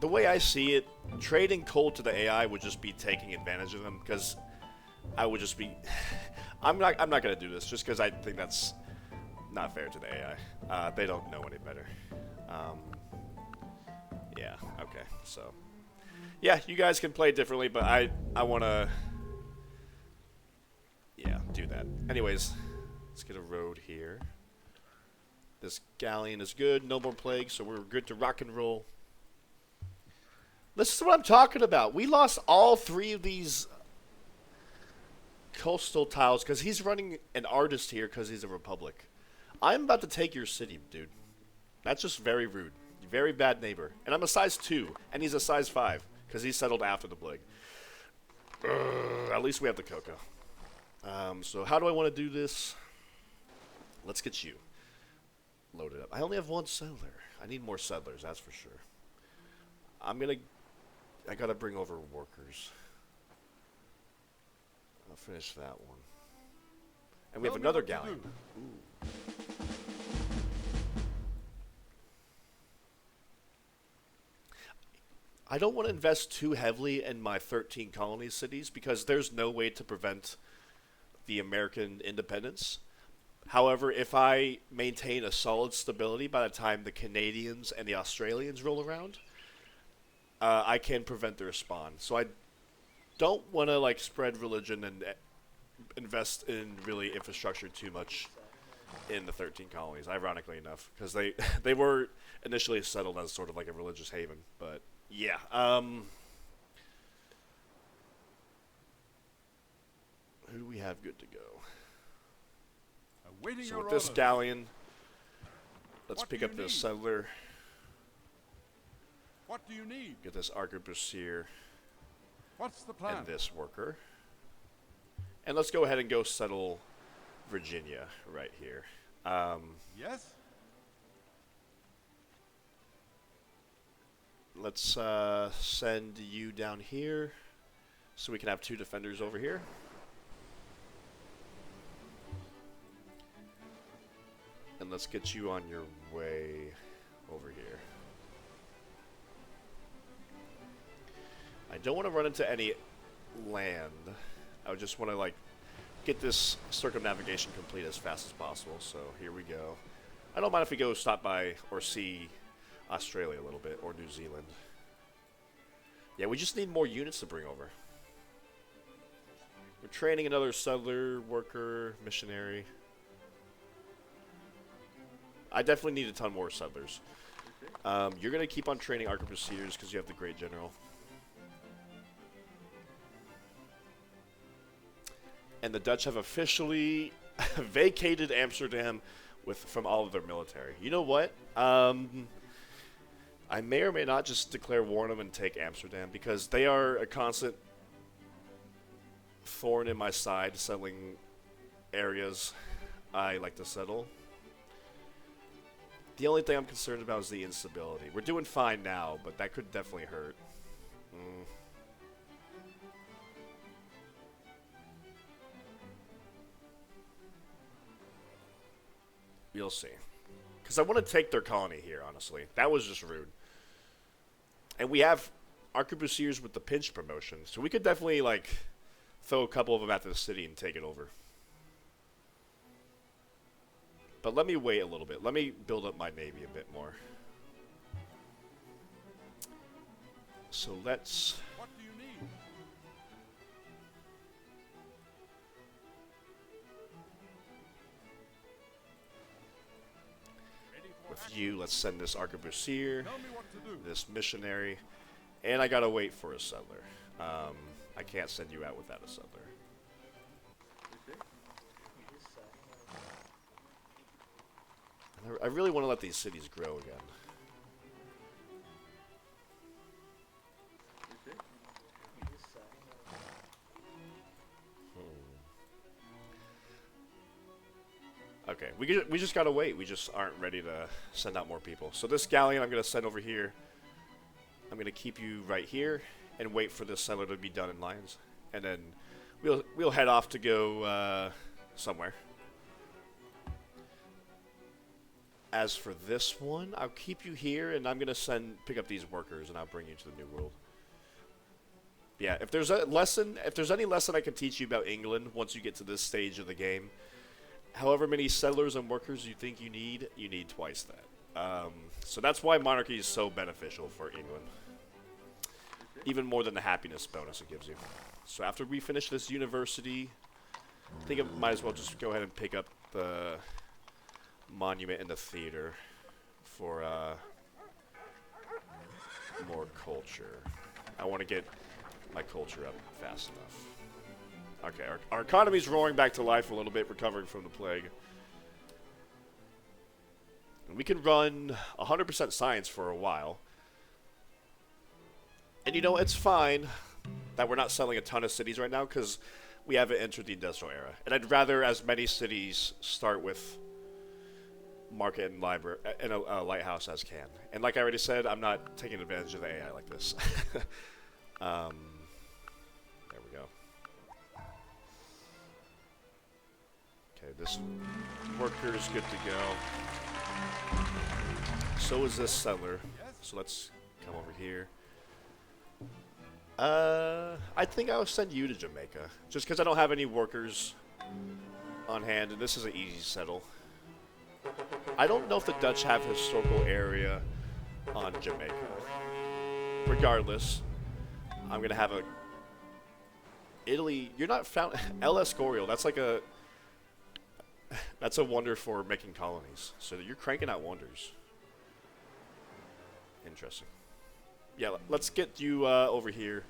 Speaker 1: the way I see it, trading coal to the AI would just be taking advantage of them, because I would just be... I'm not going to do this, just because I think that's not fair to the AI. They don't know any better. Yeah, okay, so... Yeah, you guys can play differently, but I want to... Yeah, do that. Anyways, let's get a road here. This galleon is good, no more plague, so we're good to rock and roll. This is what I'm talking about. We lost all 3 of these coastal tiles because he's running an artist here because he's a republic. I'm about to take your city, dude. That's just very rude. Very bad neighbor. And I'm a size 2, and he's a size 5 because he settled after the plague. At least we have the cocoa. So how do I want to do this? Let's get you loaded up. I only have 1 settler. I need more settlers, that's for sure. I gotta bring over workers. I'll finish that one. And we have another galleon. Ooh. I don't want to invest too heavily in my 13 colony cities because there's no way to prevent the American independence. However, if I maintain a solid stability by the time the Canadians and the Australians roll around, I can prevent their spawn. So I don't want to like spread religion and invest in really infrastructure too much in the 13 colonies, ironically enough, because they were initially settled as sort of like a religious haven, but yeah. Who do we have good to go? So with this galleon, let's pick up this settler.
Speaker 2: What do you need?
Speaker 1: Get this arquebusier.
Speaker 2: What's the plan?
Speaker 1: And this worker. And let's go ahead and go settle Virginia right here.
Speaker 2: Yes?
Speaker 1: Let's send you down here so we can have 2 defenders over here. And let's get you on your way over here. I don't want to run into any land. I would just want to like get this circumnavigation complete as fast as possible. So here we go. I don't mind if we go stop by or see Australia a little bit, or New Zealand. Yeah, we just need more units to bring over. We're training another settler, worker, missionary. I definitely need a ton more settlers. You're going to keep on training arquebusiers because you have the great general. And the Dutch have officially vacated Amsterdam from all of their military. You know what? I may or may not just declare war on them and take Amsterdam because they are a constant thorn in my side settling areas I like to settle. The only thing I'm concerned about is the instability. We're doing fine now, but that could definitely hurt. You'll see. Because I want to take their colony here, honestly. That was just rude. And we have arquebusiers with the pinch promotion, so we could definitely, like, throw a couple of them at the city and take it over. But let me wait a little bit. Let me build up my navy a bit more. So let's...
Speaker 2: What do you need? Ready for
Speaker 1: With
Speaker 2: action.
Speaker 1: you, let's send this arquebusier,
Speaker 2: Tell me what to do.
Speaker 1: this missionary, and I gotta wait for a settler. I can't send you out without a settler. And I really want to let these cities grow again. Okay, we just gotta wait. We just aren't ready to send out more people. So this galleon I'm gonna send over here. I'm gonna keep you right here and wait for this settler to be done in lines, and then we'll head off to go somewhere. As for this one, I'll keep you here, and I'm gonna pick up these workers, and I'll bring you to the New World. Yeah, if there's any lesson I can teach you about England once you get to this stage of the game. However many settlers and workers you think you need twice that. So that's why monarchy is so beneficial for England. Even more than the happiness bonus it gives you. So after we finish this university, I think I might as well just go ahead and pick up the monument and the theater for more culture. I want to get my culture up fast enough. Okay, our economy's roaring back to life a little bit, recovering from the plague. And we can run 100% science for a while. And you know, it's fine that we're not selling a ton of cities right now, because we haven't entered the industrial era. And I'd rather as many cities start with market and library and a lighthouse as can. And like I already said, I'm not taking advantage of the AI like this. There we go. Okay, this worker is good to go. So is this settler. So let's come over here. I think I'll send you to Jamaica, just because I don't have any workers on hand, and this is an easy settle. I don't know if the Dutch have historical area on Jamaica. Regardless, I'm gonna have a Italy. You're not found El Escorial. That's like a wonder for making colonies. So you're cranking out wonders. Interesting. Yeah, let's get you over here.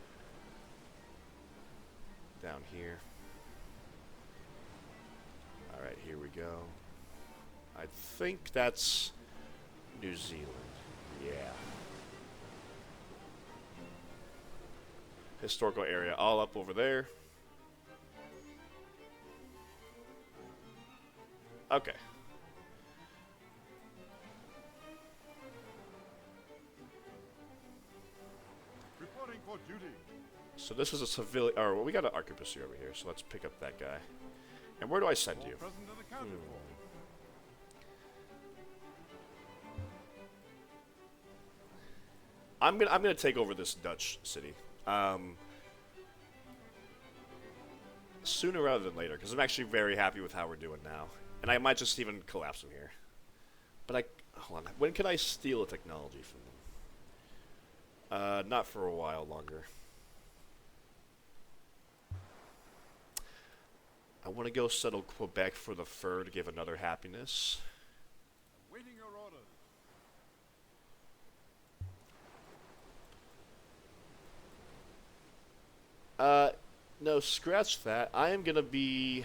Speaker 1: Down here. Alright, here we go. I think that's New Zealand. Yeah. Historical area all up over there. Okay.
Speaker 2: Reporting for duty.
Speaker 1: So this is a civilian, or well, we got an arquebusier over here, so let's pick up that guy. And where do I send
Speaker 2: All
Speaker 1: you?
Speaker 2: present and accounted for.
Speaker 1: I'm gonna take over this Dutch city. Sooner rather than later, because I'm actually very happy with how we're doing now. And I might just even collapse them here. But hold on, when can I steal a technology from them? Not for a while longer. I want to go settle Quebec for the fur to give another happiness.
Speaker 2: Awaiting your orders.
Speaker 1: No, scratch that. I am gonna be...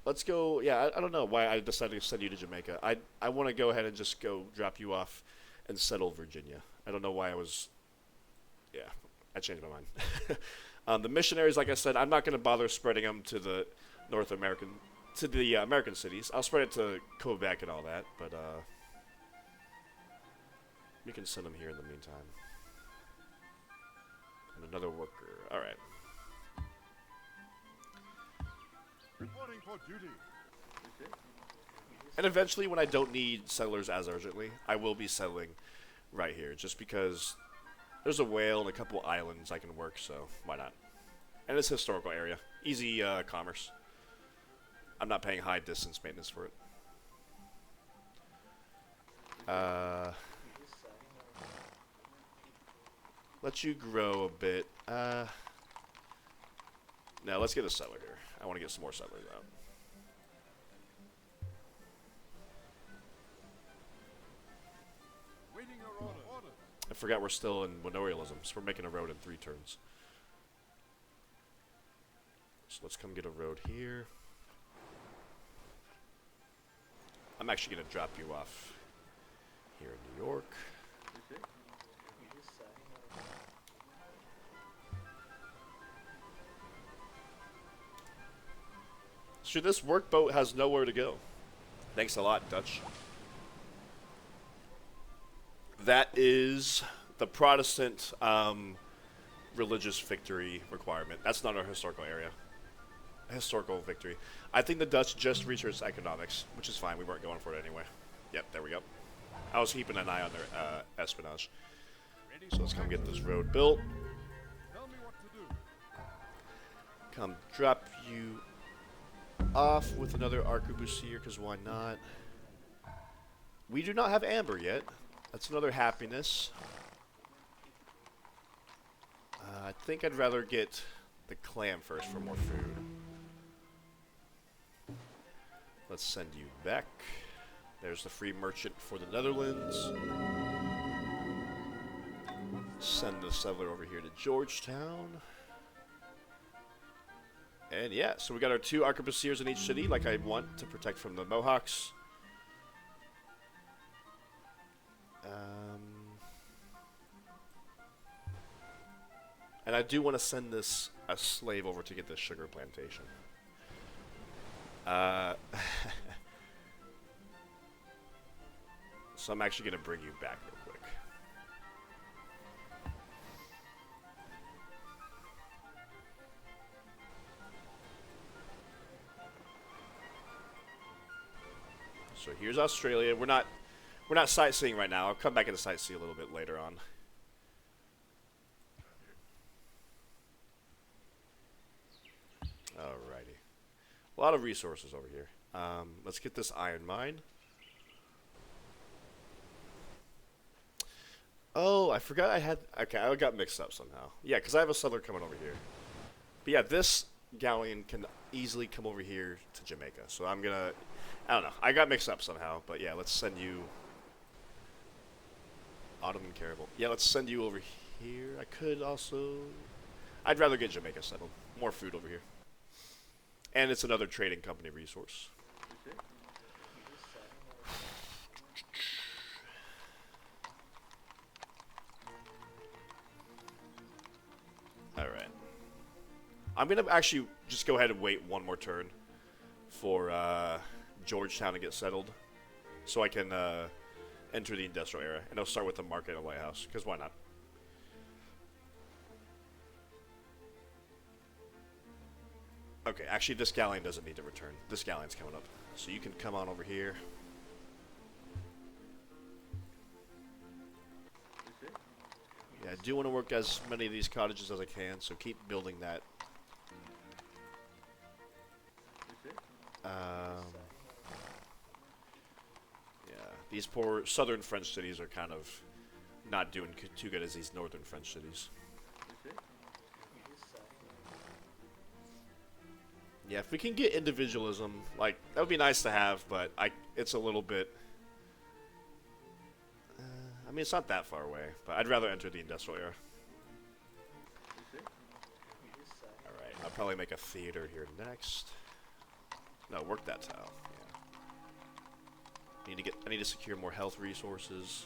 Speaker 1: Let's go... Yeah, I don't know why I decided to send you to Jamaica. I want to go ahead and just go drop you off and settle Virginia. I don't know why I was... Yeah, I changed my mind. The missionaries, like I said, I'm not gonna bother spreading them to the North American... to the American cities. I'll spread it to Quebec and all that, but we can send them here in the meantime. And another worker. Alright.
Speaker 2: Reporting for duty.
Speaker 1: And eventually, when I don't need settlers as urgently, I will be settling right here, just because there's a whale and a couple islands I can work, so why not? And it's a historical area. Easy commerce. I'm not paying high distance maintenance for it. let you grow a bit. Now let's get a settler here. I want to get some more settlers out.
Speaker 2: Waiting your order.
Speaker 1: I forgot we're still in manorialism, so we're making a road in 3 turns. So let's come get a road here. I'm actually going to drop you off here in New York. So this workboat has nowhere to go. Thanks a lot, Dutch. That is the Protestant religious victory requirement. That's not our historical area. Historical victory. I think the Dutch just researched economics, which is fine. We weren't going for it anyway. Yep, there we go. I was keeping an eye on their espionage. So let's come get this road built.
Speaker 2: Tell me what to do.
Speaker 1: Come drop you off with another arquebusier, because why not? We do not have amber yet. That's another happiness. I think I'd rather get the clam first for more food. Let's send you back. There's the free merchant for the Netherlands. Send the settler over here to Georgetown. And yeah, so we got our 2 arquebusiers in each city, like I want, to protect from the Mohawks. And I do want to send a slave over to get this sugar plantation. So I'm actually going to bring you back real quick. So here's Australia. We're not sightseeing right now. I'll come back and sightsee a little bit later on. Alrighty. A lot of resources over here. Let's get this iron mine. Oh, I forgot I had... Okay, I got mixed up somehow. Yeah, because I have a settler coming over here. But yeah, this galleon can easily come over here to Jamaica. So I'm going to... I don't know. I got mixed up somehow. But yeah, let's send you... Ottoman Caravel. Yeah, let's send you over here. I could also... I'd rather get Jamaica settled. More food over here. And it's another trading company resource. Alright. I'm going to actually just go ahead and wait one more turn for Georgetown to get settled. So I can enter the industrial era. And I'll start with the market and lighthouse. Because why not? Okay, actually this galleon doesn't need to return. This galleon's coming up. So you can come on over here. Yeah, I do want to work as many of these cottages as I can, so keep building that. Yeah, these poor southern French cities are kind of not doing too good as these northern French cities. Yeah, if we can get individualism, like, that would be nice to have, but it's a little bit... I mean, it's not that far away, but I'd rather enter the industrial era. Alright, I'll probably make a theater here next. No, work that tile. Yeah. I need to secure more health resources.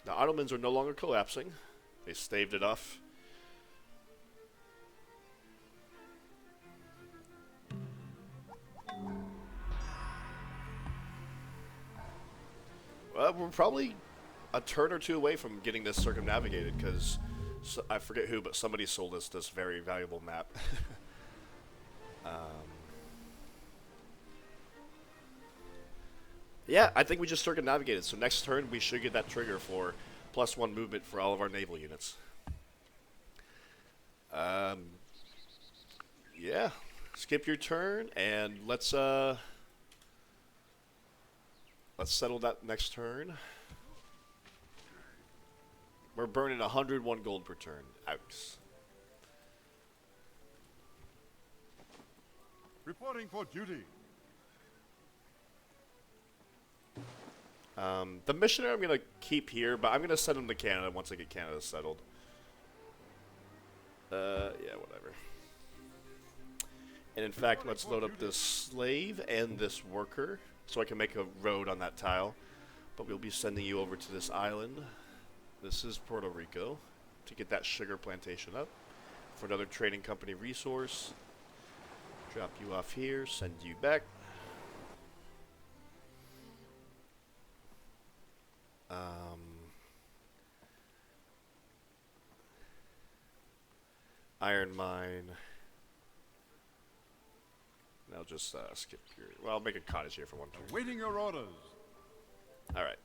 Speaker 1: The Ottomans are no longer collapsing. They staved it off. Well, we're probably a turn or two away from getting this circumnavigated, because I forget who, but somebody sold us this very valuable map. Yeah, I think we just circumnavigated, so next turn we should get that trigger for +1 movement for all of our naval units. Yeah, skip your turn, and let's Let's settle that next turn. We're burning 101 gold per turn. Ouch.
Speaker 2: Reporting for duty.
Speaker 1: The missionary I'm going to keep here, but I'm going to send him to Canada once I get Canada settled. Yeah, whatever. And in fact, let's load up this slave and this worker so I can make a road on that tile. But we'll be sending you over to this island. This is Puerto Rico to get that sugar plantation up for another trading company resource. Drop you off here, send you back. Iron mine. And I'll just skip here. Well, I'll make a cottage here for one turn.
Speaker 2: Awaiting your orders.
Speaker 1: Alright.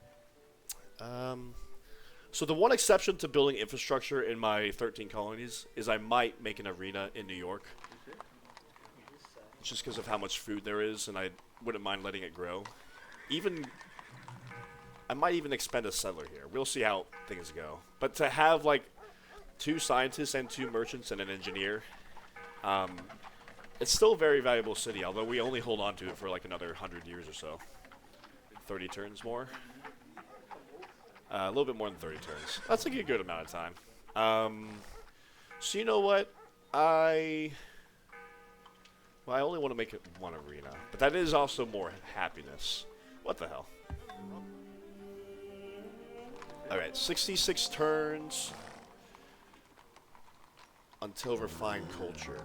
Speaker 1: So the one exception to building infrastructure in my 13 colonies is I might make an arena in New York. Just because of how much food there is, and I wouldn't mind letting it grow. I might even expend a settler here. We'll see how things go. But to have, like, 2 scientists and 2 merchants and an engineer, it's still a very valuable city, although we only hold on to it for, like, another 100 years or so. 30 turns more. A little bit more than 30 turns. That's like a good amount of time. So you know what? I only want to make it 1 arena. But that is also more happiness. What the hell? Alright, 66 turns until refined culture.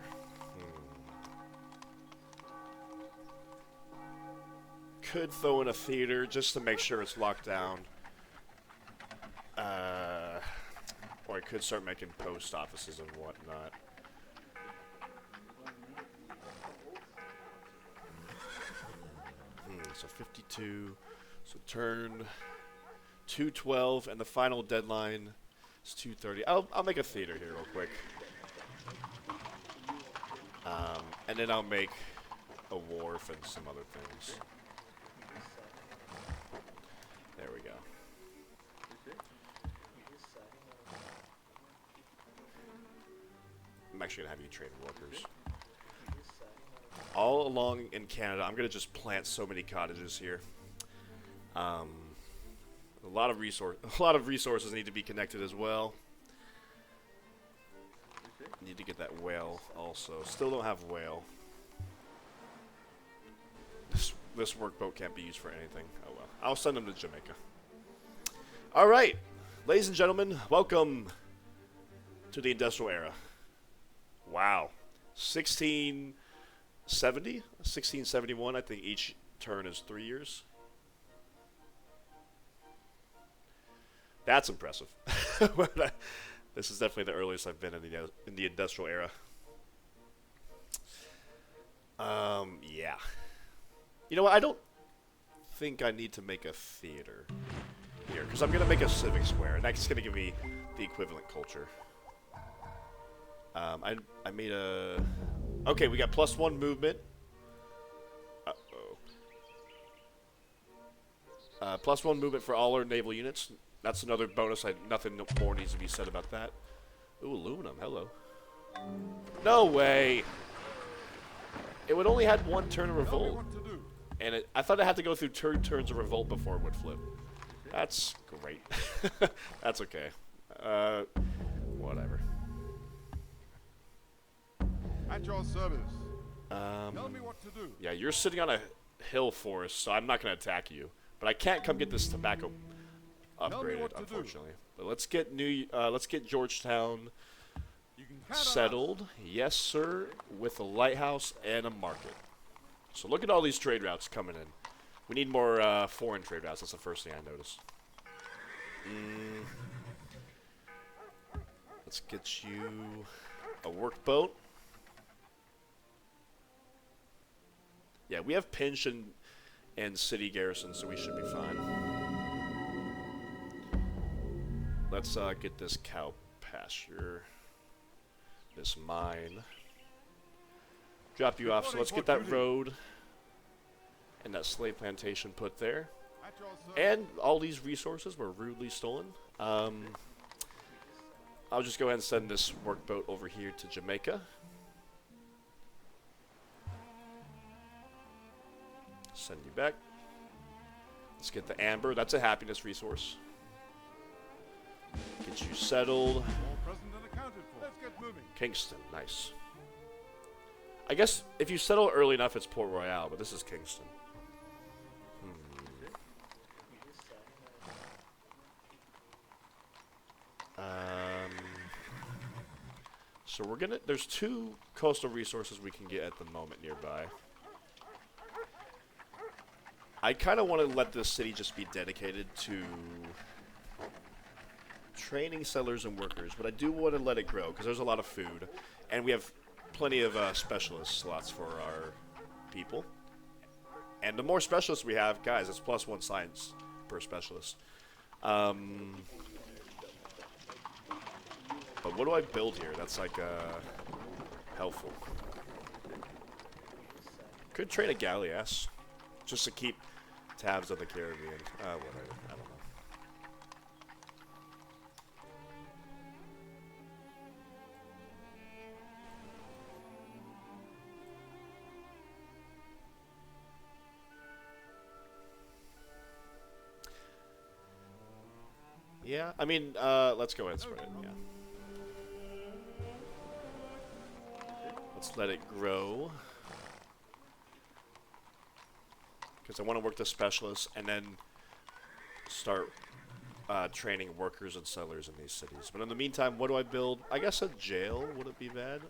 Speaker 1: Could throw in a theater just to make sure it's locked down. Or I could start making post offices and whatnot. So 52. So turn 212, and the final deadline is 2:30. I'll make a theater here real quick. And then I'll make a wharf and some other things. There we go. I'm actually going to have you train workers. All along in Canada, I'm going to just plant so many cottages here. A lot of resources need to be connected as well. Need to get that whale also. Still don't have whale. This workboat can't be used for anything. Oh well. I'll send them to Jamaica. Alright. Ladies and gentlemen, welcome to the industrial era. Wow. 1670? 1671. I think each turn is 3 years. That's impressive. This is definitely the earliest I've been in the industrial era. Yeah. You know what? I don't think I need to make a theater here, because I'm going to make a civic square, and that's going to give me the equivalent culture. I made a... Okay, we got +1 movement. Uh-oh. +1 movement for all our naval units. That's another bonus. Nothing more needs to be said about that. Ooh, aluminum. Hello. No way. It would only had 1 turn of revolt. And I thought it had to go through 2 turns of revolt before it would flip. That's great. That's okay. Whatever.
Speaker 2: At your service. Tell me what to do.
Speaker 1: Yeah, you're sitting on a hill forest, so I'm not going to attack you. But I can't come get this tobacco upgraded, unfortunately. But let's get Georgetown settled. Yes, sir, with a lighthouse and a market. So look at all these trade routes coming in. We need more foreign trade routes. That's the first thing I noticed. Let's get you a workboat. Yeah, we have pinch and city garrison, so we should be fine. Let's get this cow pasture, this mine. Drop you off, so let's get that road and that slave plantation put there.
Speaker 2: At your service.
Speaker 1: And all these resources were rudely stolen. I'll just go ahead and send this workboat over here to Jamaica. Send you back. Let's get the amber. That's a happiness resource. Get you settled.
Speaker 2: All present and accounted for. Let's get moving.
Speaker 1: Kingston, nice. I guess if you settle early enough, it's Port Royal, but this is Kingston. So we're gonna. There's 2 coastal resources we can get at the moment nearby. I kind of want to let this city just be dedicated to training settlers and workers, but I do want to let it grow because there's a lot of food, and we have plenty of specialist slots for our people. And the more specialists we have, guys, it's +1 science per specialist. But what do I build here that's like helpful? Could train a galleass just to keep tabs on the Caribbean. Whatever. I don't know. Yeah, I mean, let's go ahead and spread it. Yeah. Let's let it grow. Because I want to work the specialists and then start training workers and settlers in these cities. But in the meantime, what do I build? I guess a jail wouldn't be bad.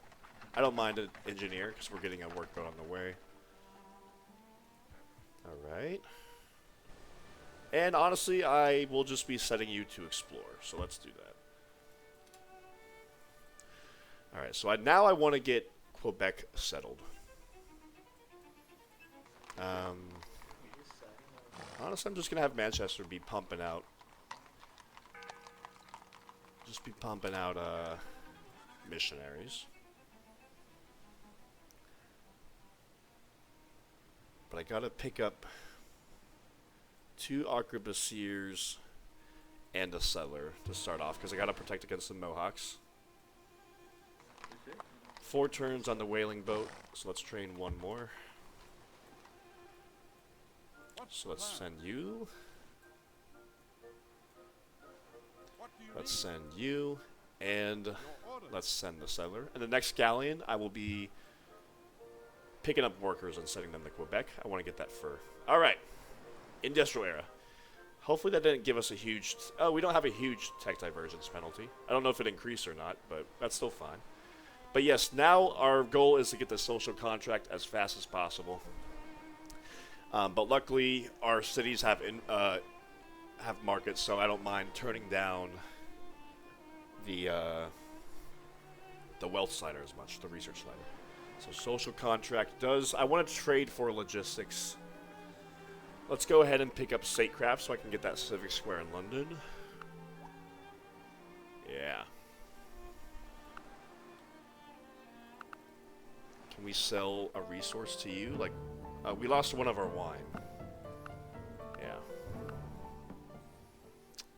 Speaker 1: I don't mind an engineer because we're getting a workboat on the way. Alright. And honestly, I will just be setting you to explore. So let's do that. Alright, so now I want to get Quebec settled. Honestly, I'm just going to have Manchester be pumping out. Just be pumping out missionaries. But I got to pick up 2 arquebusiers and a settler to start off because I got to protect against the Mohawks. 4 turns on the whaling boat, so let's train 1 more. So let's send you. Let's send you, and let's send the settler. And the next galleon, I will be picking up workers and sending them to Quebec. I want to get that fur. All right, industrial era. Hopefully that didn't give us a huge. Oh, we don't have a huge tech divergence penalty. I don't know if it increased or not, but that's still fine. But yes, now our goal is to get the social contract as fast as possible. But luckily, our cities have markets, so I don't mind turning down the wealth slider as much, the research slider. So social contract does. I want to trade for logistics. Let's go ahead and pick up statecraft so I can get that civic square in London. Yeah. Can we sell a resource to you? Like, we lost one of our wine. Yeah.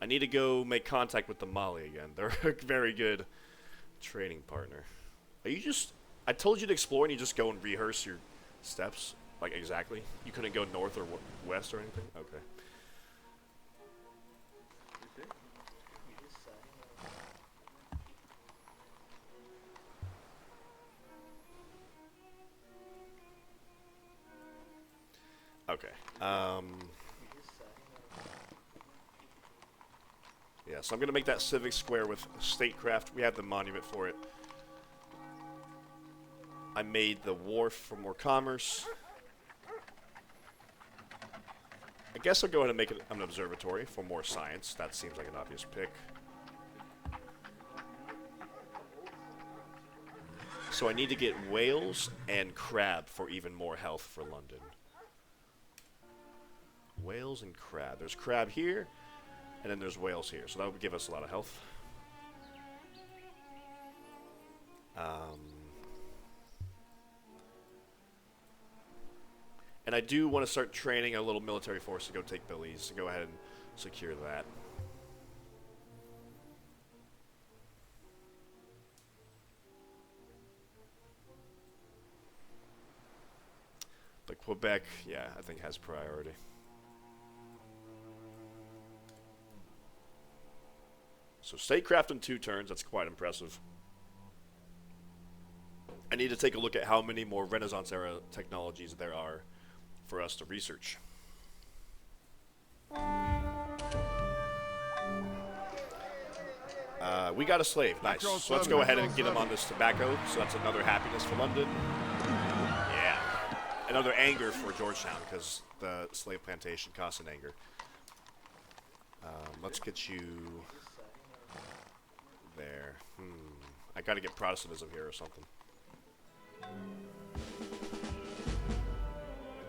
Speaker 1: I need to go make contact with the Mali again. They're a very good trading partner. Are you just... I told you to explore and you just go and rehearse your steps? Like, exactly? You couldn't go north or west or anything? Okay. Okay. Yeah, so I'm going to make that civic square with statecraft. We have the monument for it. I made the wharf for more commerce. I guess I'll go ahead and make it an observatory for more science. That seems like an obvious pick. So I need to get whales and crab for even more health for London. Whales and crab. There's crab here, and then there's whales here. So that would give us a lot of health. And I do want to start training a little military force to go take Belize, to go ahead and secure that. But Quebec, yeah, I think has priority. So statecraft in 2 turns, that's quite impressive. I need to take a look at how many more Renaissance era technologies there are for us to research. We got a slave, nice. So let's go ahead and get him on this tobacco. So that's another happiness for London. Yeah. Another anger for Georgetown, because the slave plantation costs an anger. Let's get you there. I gotta get Protestantism here or something.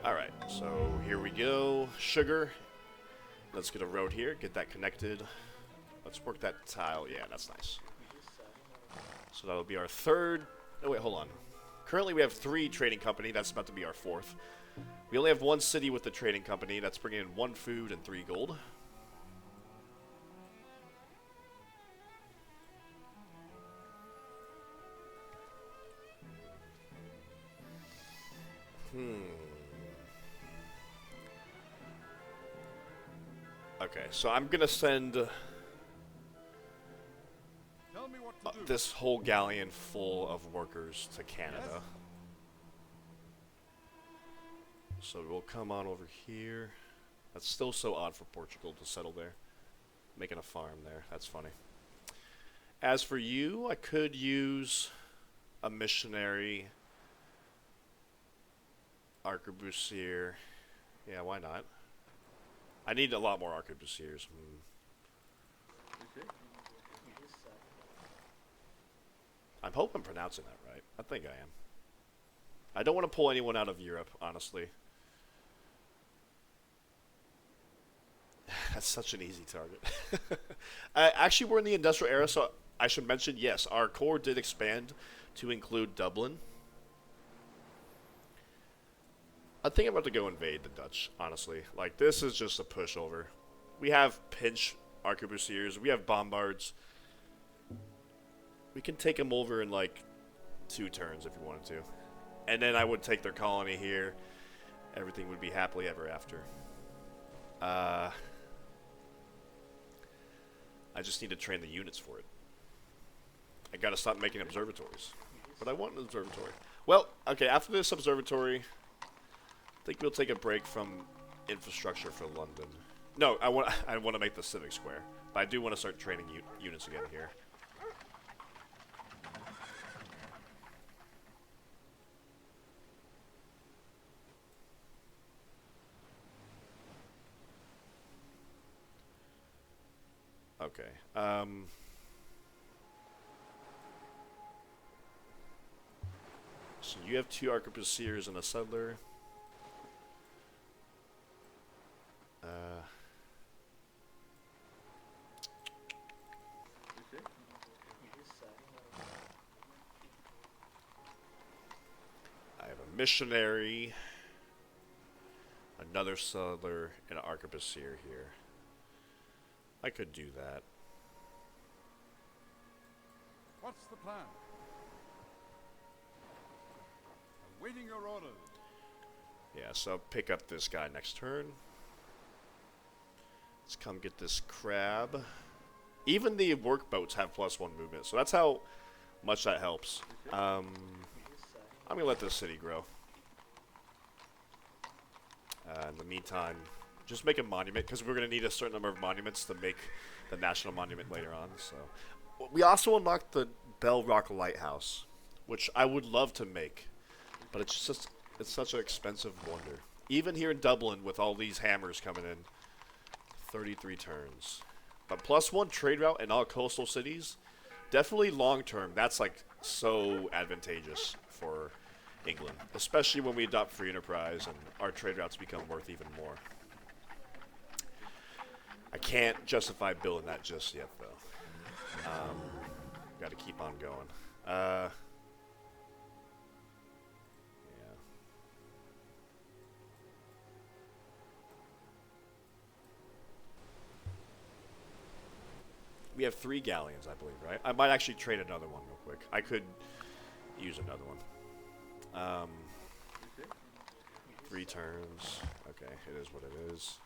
Speaker 1: Alright, so here we go. Sugar. Let's get a road here, get that connected. Let's work that tile. Yeah, that's nice. So that'll be our 3rd. Oh, wait, hold on. Currently we have 3 trading company. That's about to be our 4th. We only have 1 city with the trading company. That's bringing in 1 food and 3 gold. Okay, so I'm gonna send
Speaker 2: Tell me what to do.
Speaker 1: this whole galleon full of workers to Canada.
Speaker 2: Yes.
Speaker 1: So we'll come on over here. That's still so odd for Portugal to settle there. Making a farm there. That's funny. As for you, I could use a missionary arquebusier. Yeah, why not? I need a lot more arquebusiers. I hope I'm pronouncing that right. I think I am. I don't want to pull anyone out of Europe, honestly. That's such an easy target. Actually, we're in the industrial era, so I should mention, yes, our core did expand to include Dublin. I think I'm about to go invade the Dutch, honestly. Like, this is just a pushover. We have pinch arquebusiers. We have bombards. We can take them over in, like, 2 turns if we wanted to. And then I would take their colony here. Everything would be happily ever after. I just need to train the units for it. I gotta stop making observatories. But I want an observatory. Well, okay, after this observatory, I think we'll take a break from infrastructure for London. No, I want to make the civic square. But I do want to start training units again here. Okay. So you have 2 arquebusiers and a settler. I have a missionary, another settler, and an arquebusier here. I could do that.
Speaker 2: What's the plan? I'm waiting your orders.
Speaker 1: Yeah, so I'll pick up this guy next turn. Let's come get this crab. Even the workboats have +1 movement, so that's how much that helps. I'm going to let this city grow. In the meantime, just make a monument, because we're going to need a certain number of monuments to make the national monument later on. So, we also unlocked the Bell Rock Lighthouse, which I would love to make, but it's such an expensive wonder. Even here in Dublin, with all these hammers coming in, 33 turns. But +1 trade route in all coastal cities, definitely long term, that's like so advantageous for England, especially when we adopt free enterprise and our trade routes become worth even more. I can't justify building that just yet, though. Got to keep on going. Yeah. We have 3 galleons, I believe, right? I might actually trade another one real quick. I could use another one. 3 turns. Okay, it is what it is.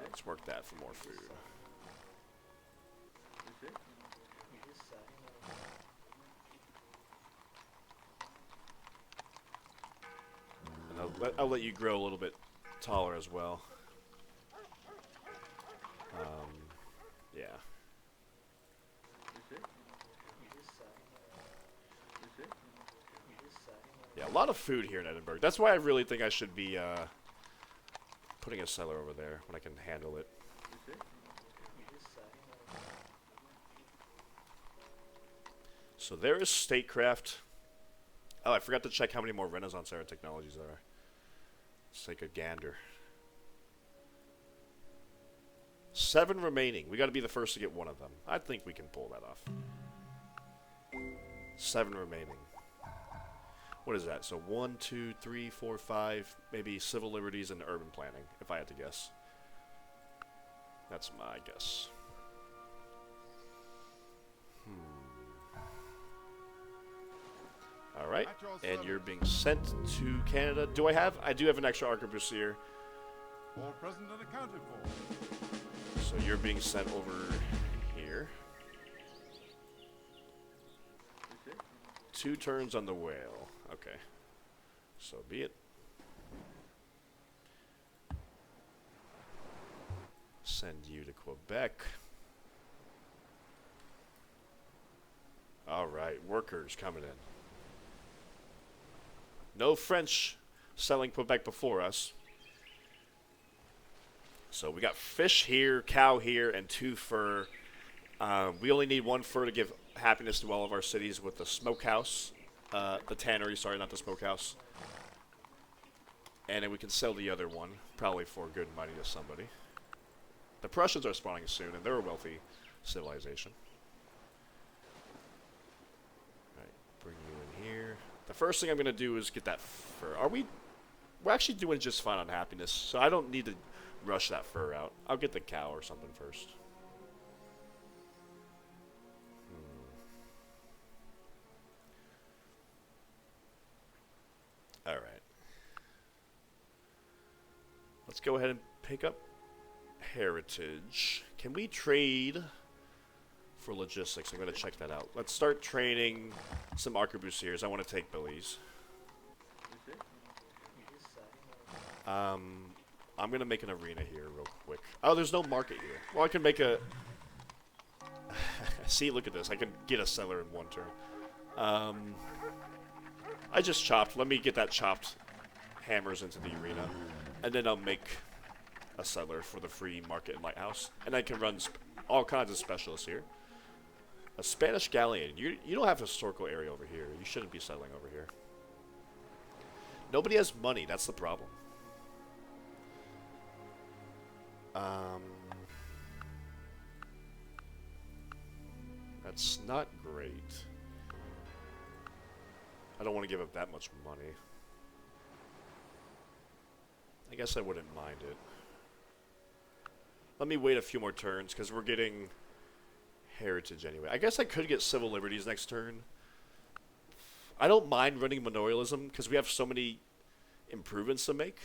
Speaker 1: Let's work that for more food. And I'll let you grow a little bit taller as well. Yeah. Yeah, a lot of food here in Edinburgh. That's why I really think I should be putting a cellar over there when I can handle it. So there is statecraft. Oh, I forgot to check how many more Renaissance era technologies there are. Let's take a gander. 7 remaining. We got to be the first to get one of them. I think we can pull that off. 7 remaining. What is that? So 1, 2, 3, 4, 5, maybe civil liberties and urban planning, if I had to guess. That's my guess. Alright, and you're being sent to Canada. I do have an extra arquebusier.
Speaker 2: All present and accounted for.
Speaker 1: So you're being sent over here. 2 turns on the whale. Okay. So be it. Send you to Quebec. Alright, workers coming in. No French selling Quebec before us. So we got fish here, cow here, and 2 fur. We only need 1 fur to give happiness to all of our cities with the smokehouse. The tannery, sorry, not the smokehouse. And then we can sell the other one, probably for good money to somebody. The Prussians are spawning soon, and they're a wealthy civilization. Alright, bring you in here. The first thing I'm going to do is get that fur. We're actually doing just fine on happiness, so I don't need to rush that fur out. I'll get the cow or something first. Alright. Let's go ahead and pick up heritage. Can we trade for logistics? I'm going to check that out. Let's start trading some arquebusiers. I want to take Billy's. I'm going to make an arena here real quick. Oh, there's no market here. Well, I can make a... See, look at this. I can get a seller in 1 turn. I just chopped. Let me get that chopped hammers into the arena. And then I'll make a settler for the free market and lighthouse. And I can run all kinds of specialists here. A Spanish galleon. You don't have a historical area over here. You shouldn't be settling over here. Nobody has money. That's the problem. That's not great. I don't want to give up that much money. I guess I wouldn't mind it. Let me wait a few more turns, because we're getting heritage anyway. I guess I could get civil liberties next turn. I don't mind running manorialism, because we have so many improvements to make.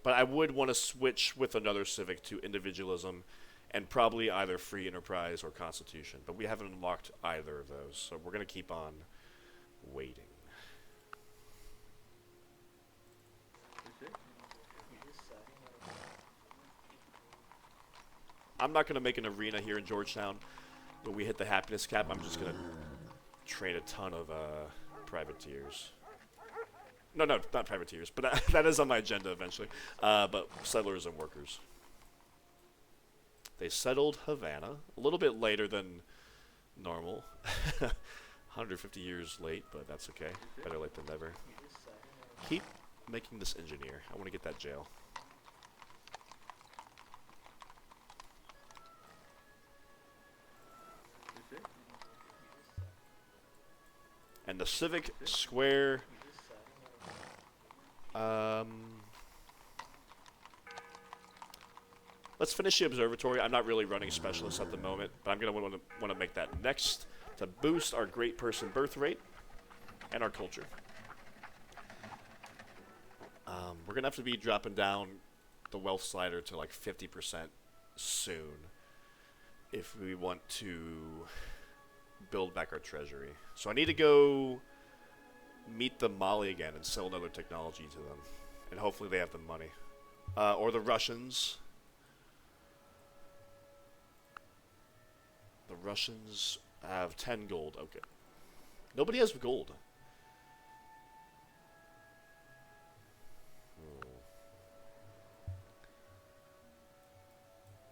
Speaker 1: But I would want to switch with another civic to individualism, and probably either free enterprise or constitution. But we haven't unlocked either of those, so we're going to keep on waiting. I'm not going to make an arena here in Georgetown. When we hit the happiness cap, I'm just going to train a ton of privateers. No, not privateers, but that is on my agenda eventually. But settlers and workers. They settled Havana a little bit later than normal. 150 years late, but that's okay. Better late than never. Keep making this engineer. I want to get that jail. And the civic square... Let's finish the observatory. I'm not really running specialists at the moment, but I'm going to want to make that next to boost our great person birth rate and our culture. We're going to have to be dropping down the wealth slider to like 50% soon if we want to build back our treasury. So I need to go meet the Mali again and sell another technology to them. And hopefully they have the money. Or the Russians. The Russians have 10 gold. Okay. Nobody has gold.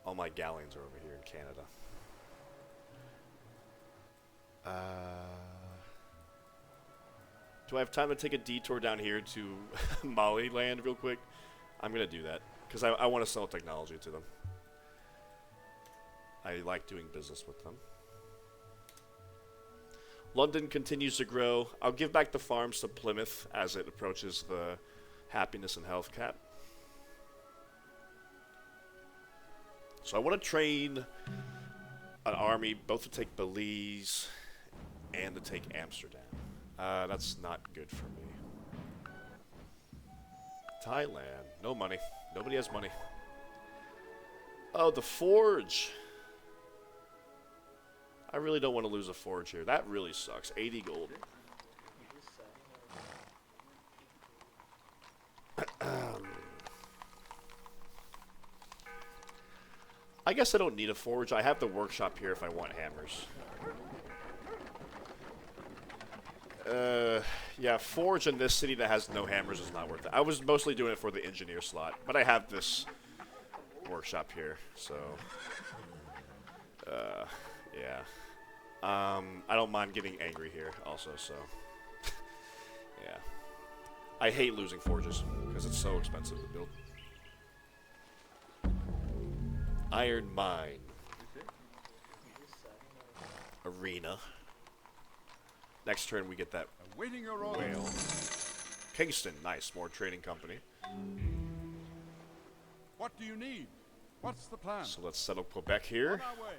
Speaker 1: All my galleons are over here in Canada. Do I have time to take a detour down here to Mali land real quick? I'm going to do that, because I want to sell technology to them. I like doing business with them. London continues to grow. I'll give back the farms to Plymouth as it approaches the happiness and health cap. So I want to train an army both to take Belize and to take Amsterdam. That's not good for me. Thailand. No money. Nobody has money. Oh, the forge. I really don't want to lose a forge here. That really sucks. 80 gold. I guess I don't need a forge. I have the workshop here if I want hammers. Yeah, forge in this city that has no hammers is not worth it. I was mostly doing it for the engineer slot, but I have this workshop here, so yeah. I don't mind getting angry here also, so yeah. I hate losing forges because it's so expensive to build. Iron Mine. Arena. Next turn we get that whale. Kingston, nice, more trading company.
Speaker 2: What do you need? What's the plan?
Speaker 1: So let's settle Quebec here.
Speaker 2: On our way.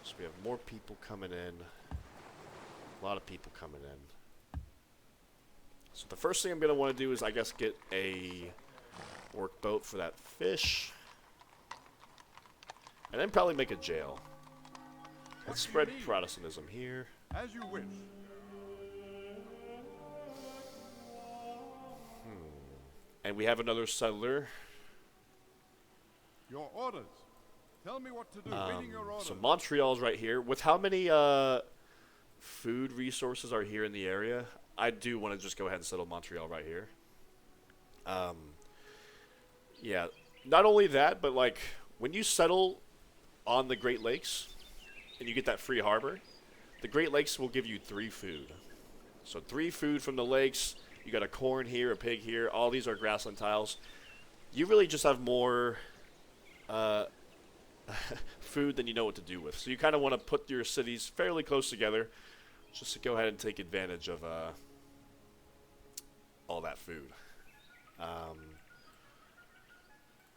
Speaker 1: So we have more people coming in. A lot of people coming in. So the first thing I'm going to want to do is, I guess, get a workboat for that fish. And then probably make a jail. Let's spread Protestantism here.
Speaker 2: As you wish.
Speaker 1: And we have another settler.
Speaker 2: Your orders. Tell me what to do. Waiting your orders.
Speaker 1: So Montreal's right here. With how many food resources are here in the area, I do want to just go ahead and settle Montreal right here. Yeah, not only that, but like when you settle on the Great Lakes and you get that free harbor, the Great Lakes will give you 3 food. So 3 food from the lakes. You got a corn here, a pig here. All these are grassland tiles. You really just have more food than you know what to do with. So you kind of want to put your cities fairly close together just to go ahead and take advantage of all that food.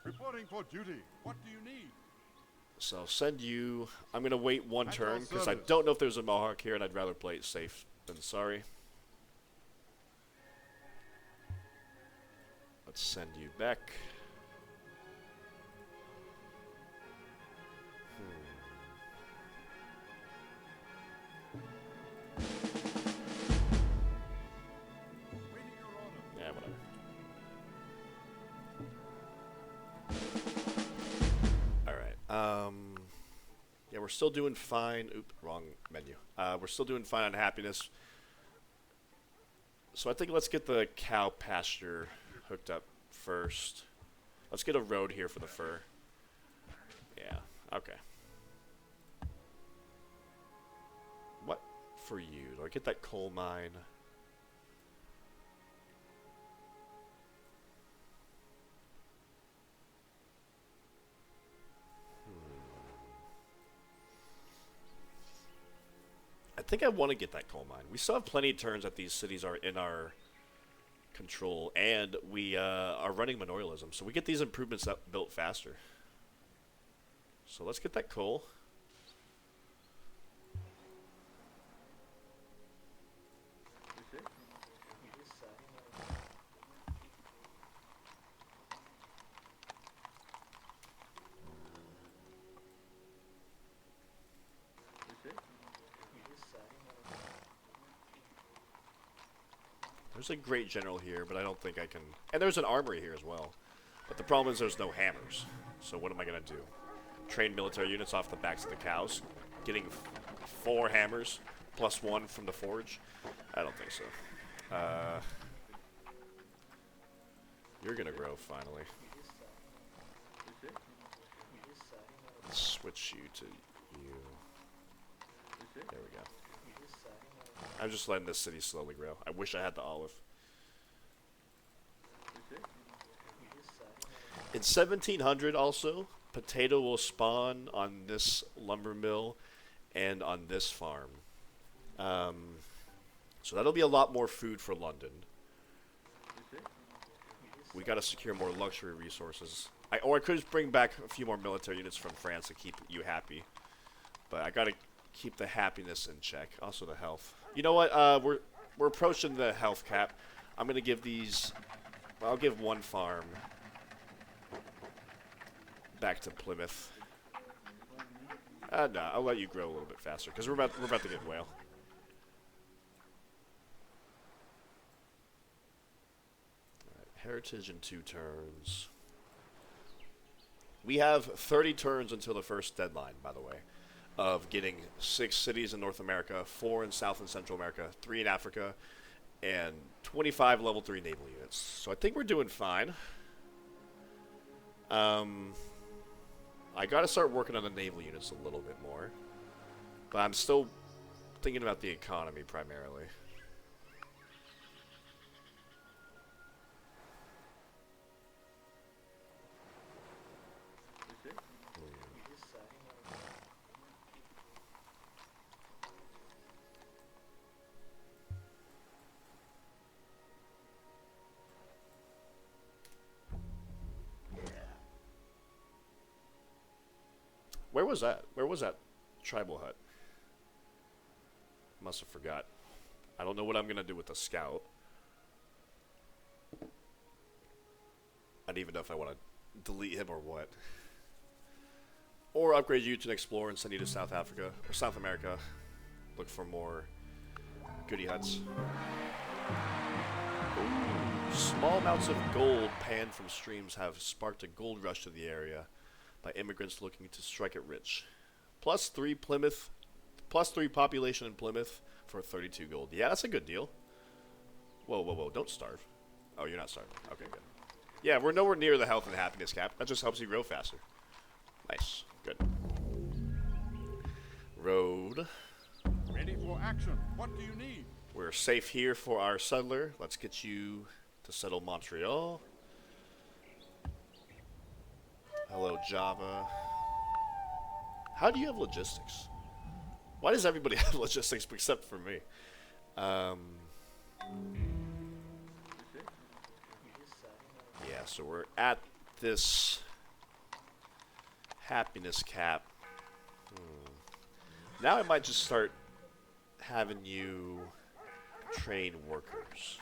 Speaker 2: Reporting for duty. What do you need?
Speaker 1: So I'll send you. I'm going to wait one
Speaker 2: At
Speaker 1: turn
Speaker 2: your
Speaker 1: because I
Speaker 2: service.
Speaker 1: don't know if there's a Mohawk here, and I'd rather play it safe than sorry. Let's send you back.
Speaker 2: Waiting your orders.
Speaker 1: Yeah, whatever. Alright, yeah, we're still doing fine. Oop, wrong menu. We're still doing fine on happiness. So I think let's get the cow pasture hooked up first. Let's get a road here for the fur. Yeah, okay. What for you? Do I get that coal mine? I think I want to get that coal mine. We still have plenty of turns that these cities are in our control, and we are running manorialism, so we get these improvements up built faster. So let's get that coal. There's a great general here, but I don't think I can... And there's an armory here as well. But the problem is there's no hammers. So what am I going to do? Train military units off the backs of the cows? Getting 4 hammers plus 1 from the forge? I don't think so. You're going to grow, finally. Let's switch you to you. There we go. I'm just letting this city slowly grow. I wish I had the olive. In 1700 also, potato will spawn on this lumber mill and on this farm. So that'll be a lot more food for London. We gotta secure more luxury resources. Or I could just bring back a few more military units from France to keep you happy. But I gotta keep the happiness in check. Also the health. You know what? We're approaching the health cap. I'm gonna give these. Well, I'll give 1 farm back to Plymouth. No, I'll let you grow a little bit faster because we're about to get whale. All right, heritage in 2 turns. We have 30 turns until the first deadline, by the way, of getting 6 cities in North America, 4 in South and Central America, 3 in Africa, and 25 level 3 naval units. So I think we're doing fine. I gotta start working on the naval units a little bit more. But I'm still thinking about the economy primarily. Where was that? Where was that tribal hut? Must have forgot. I don't know what I'm going to do with the scout. I don't even know if I want to delete him or what. Or upgrade you to an explorer and send you to South Africa or South America. Look for more goodie huts. Ooh, small amounts of gold panned from streams have sparked a gold rush to the area by immigrants looking to strike it rich. +3 Plymouth, +3 population in Plymouth for 32 gold. Yeah, that's a good deal. Whoa, whoa, whoa, don't starve. Oh, you're not starving. Okay, good. Yeah, we're nowhere near the health and happiness cap. That just helps you grow faster. Nice. Good. Road.
Speaker 2: Ready for action. What do you need?
Speaker 1: We're safe here for our settler. Let's get you to settle Montreal. Hello, Java. How do you have logistics? Why does everybody have logistics except for me? Yeah, so we're at this happiness cap. Now I might just start having you train workers.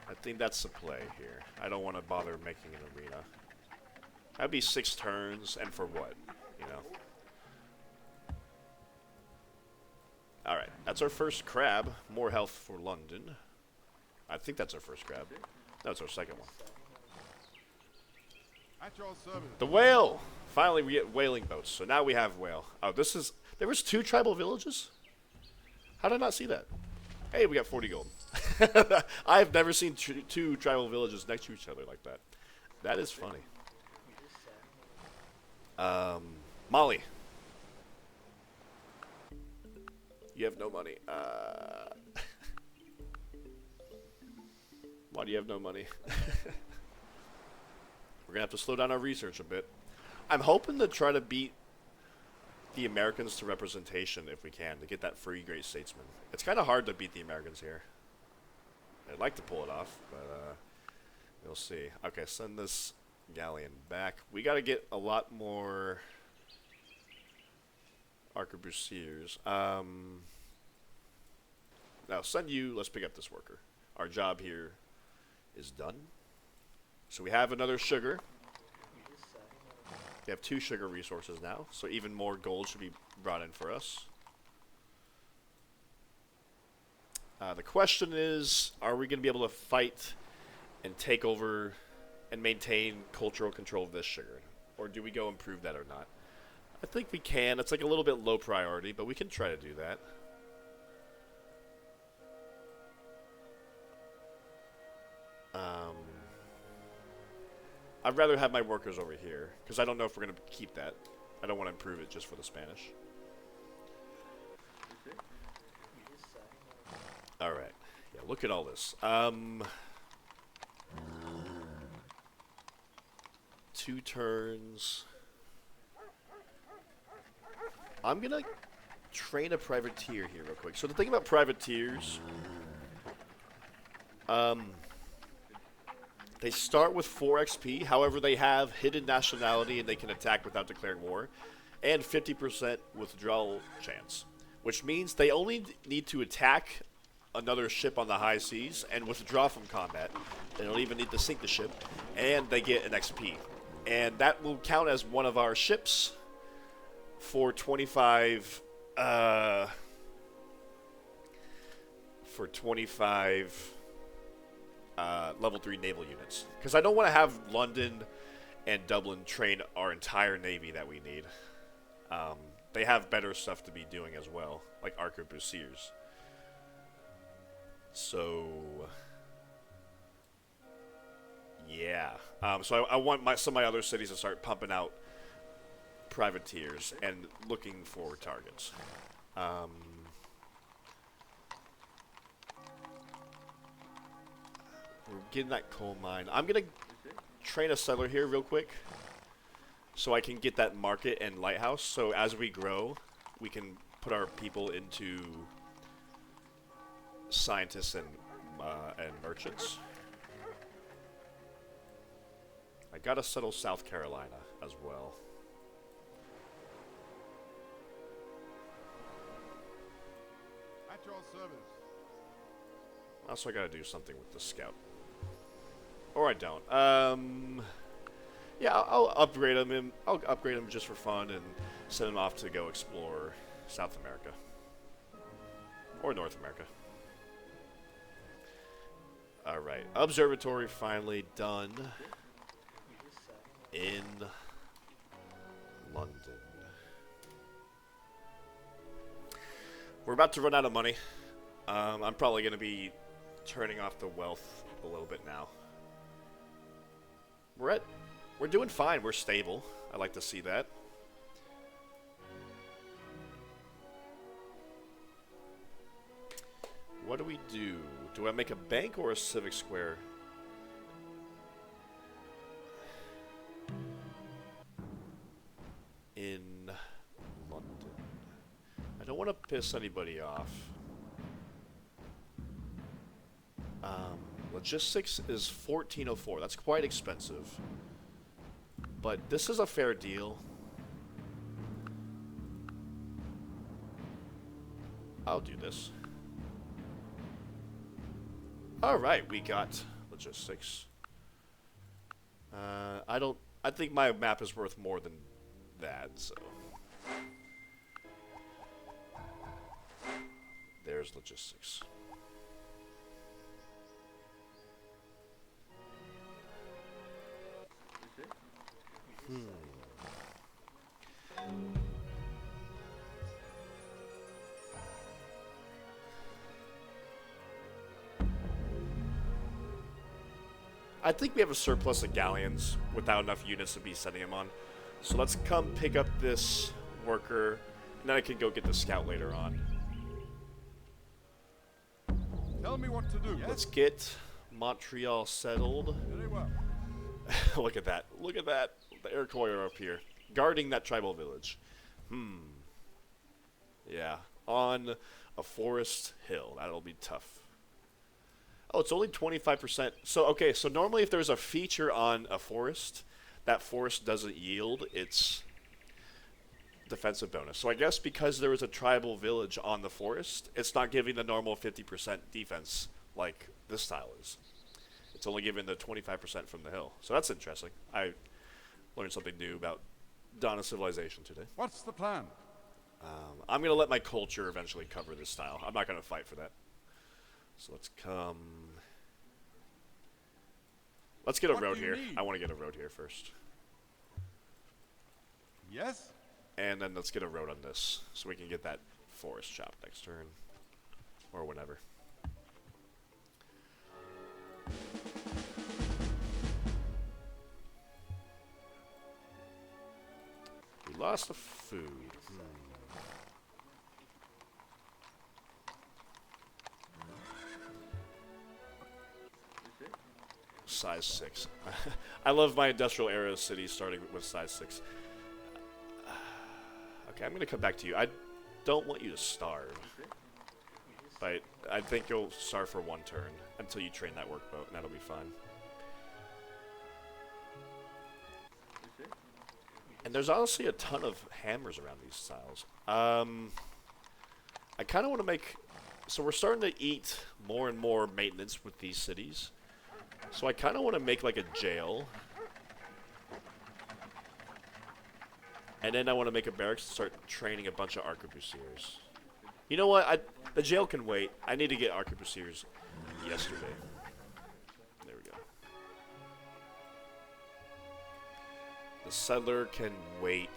Speaker 1: I think that's the play here. I don't want to bother making an arena. That'd be 6 turns, and for what? You know? Alright, that's our first crab. More health for London. I think that's our first crab. No, it's our second one.
Speaker 2: At your service.
Speaker 1: The whale! Finally, we get whaling boats. So now we have whale. Oh, this is... There was 2 tribal villages? How did I not see that? Hey, we got 40 gold. I've never seen 2 tribal villages next to each other like that. That is funny. Molly. You have no money. Why do you have no money? We're gonna have to slow down our research a bit. I'm hoping to try to beat the Americans to representation if we can, to get that free great statesman. It's kind of hard to beat the Americans here. I'd like to pull it off, but we'll see. Okay, send this galleon back. We got to get a lot more arquebusiers. Now send you. Let's pick up this worker. Our job here is done. So we have another sugar. We have 2 sugar resources now, so even more gold should be brought in for us. The question is, are we going to be able to fight and take over and maintain cultural control of this sugar? Or do we go improve that or not? I think we can. It's like a little bit low priority, but we can try to do that. I'd rather have my workers over here, because I don't know if we're going to keep that. I don't want to improve it just for the Spanish. Alright. Yeah, look at all this. 2 turns. I'm going to train a privateer here real quick. So the thing about privateers... they start with 4 XP, however they have hidden nationality and they can attack without declaring war, and 50% withdrawal chance, which means they only need to attack another ship on the high seas and withdraw from combat. They don't even need to sink the ship, and they get an XP. And that will count as one of our ships for 25, level 3 naval units. Because I don't want to have London and Dublin train our entire navy that we need. They have better stuff to be doing as well, like arquebusiers. So, yeah. So I want some of my other cities to start pumping out privateers and looking for targets. We're getting that coal mine. I'm going to train a settler here real quick so I can get that market and lighthouse. So as we grow, we can put our people into scientists and merchants. I got to settle South Carolina as well.
Speaker 2: At your service.
Speaker 1: Also, I got to do something with the scout. Or I don't. Yeah, I'll upgrade him. I'll upgrade him just for fun and send him off to go explore South America. Or North America. Alright, observatory finally done in London. We're about to run out of money. I'm probably going to be turning off the wealth a little bit now. We're doing fine. We're stable. I like to see that. What do we do? Do I make a bank or a civic square? In London. I don't want to piss anybody off. Logistics is 1404. That's quite expensive. But this is a fair deal. I'll do this. Alright, we got logistics. I think my map is worth more than that, so. There's logistics. I think we have a surplus of galleons without enough units to be sending them on. So let's come pick up this worker, and then I can go get the scout later on.
Speaker 2: Tell me what to do. Yes?
Speaker 1: Let's get Montreal settled.
Speaker 2: Very well.
Speaker 1: Look at that. Look at that. The Iroquois are up here, guarding that tribal village. Yeah, on a forest hill. That'll be tough. Oh, it's only 25%. So, okay, so normally if there's a feature on a forest, that forest doesn't yield its defensive bonus. So I guess because there was a tribal village on the forest, it's not giving the normal 50% defense like this tile is. It's only giving the 25% from the hill. So that's interesting. I learned something new about Dawn of Civilization today.
Speaker 2: What's the plan?
Speaker 1: I'm going to let my culture eventually cover this tile. I'm not going to fight for that. So let's come... Let's get a road here. I want to get a road here first.
Speaker 2: Yes?
Speaker 1: And then let's get a road on this, so we can get that forest chopped next turn. Or whenever. We lost the food. Size 6. I love my industrial era cities starting with size 6. Okay, I'm going to come back to you. I don't want you to starve. But I think you'll starve for one turn until you train that workboat, and that'll be fine. And there's honestly a ton of hammers around these tiles. I kind of want to make... So we're starting to eat more and more maintenance with these cities. So I kind of want to make like a jail. And then I want to make a barracks to start training a bunch of arquebusiers. You know what? The jail can wait. I need to get arquebusiers yesterday. There we go. The settler can wait.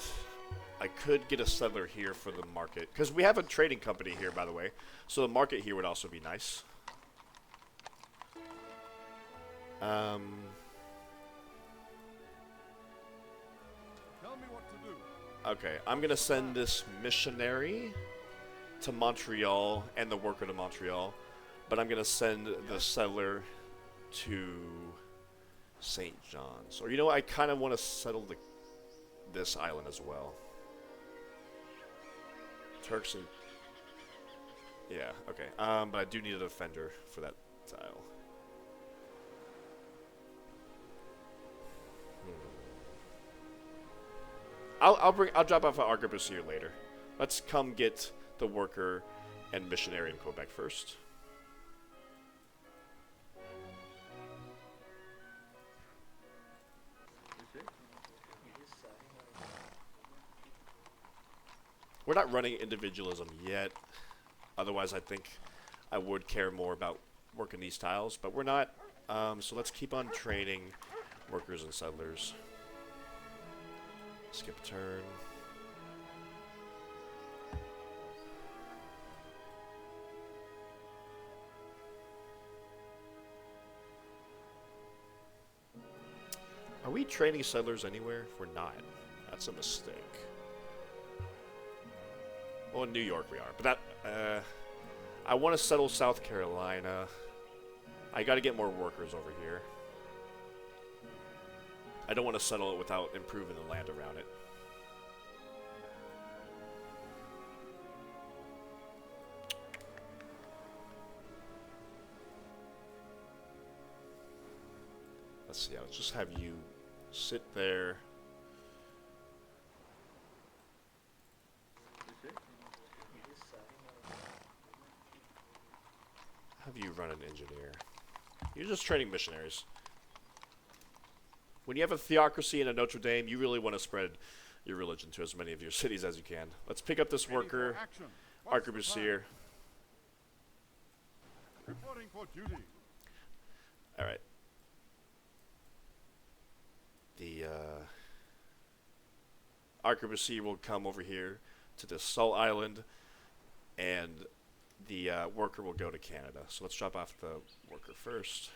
Speaker 1: I could get a settler here for the market. Because we have a trading company here, by the way. So the market here would also be nice.
Speaker 2: Tell me what to do.
Speaker 1: Okay, I'm going to send this missionary to Montreal and the worker to Montreal. But I'm going to send the settler to St. John's. Or you know what? I kind of want to settle this island as well. Turks and... Yeah, okay. But I do need a defender for that tile. I'll drop off an arquebusier later. Let's come get the worker and missionary in Quebec first. We're not running individualism yet. Otherwise, I think I would care more about working these tiles, but we're not. So let's keep on training workers and settlers. Skip a turn. Are we training settlers anywhere? We're not. That's a mistake. Well, in New York we are. But that, I want to settle South Carolina. I got to get more workers over here. I don't want to settle it without improving the land around it. Let's see, I'll just have you sit there. Have you run an engineer? You're just training missionaries. When you have a theocracy in a Notre Dame, you really want to spread your religion to as many of your cities as you can. Let's pick up this worker, arquebusier.
Speaker 2: Reporting for duty.
Speaker 1: All right. The arquebusier will come over here to the Salt Island, and the worker will go to Canada. So let's drop off the worker first.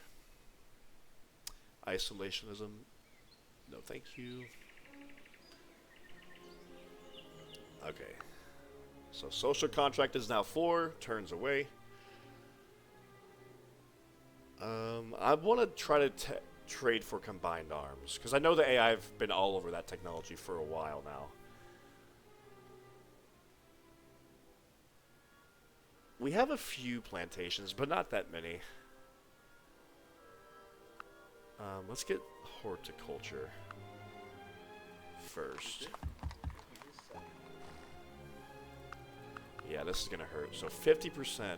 Speaker 1: Isolationism. No, thank you. Okay. So social contract is now 4 turns away. I want to try to trade for combined arms, because I know the AI have been all over that technology for a while now. We have a few plantations, but not that many. Let's get horticulture first. Yeah, this is gonna hurt. So 50%,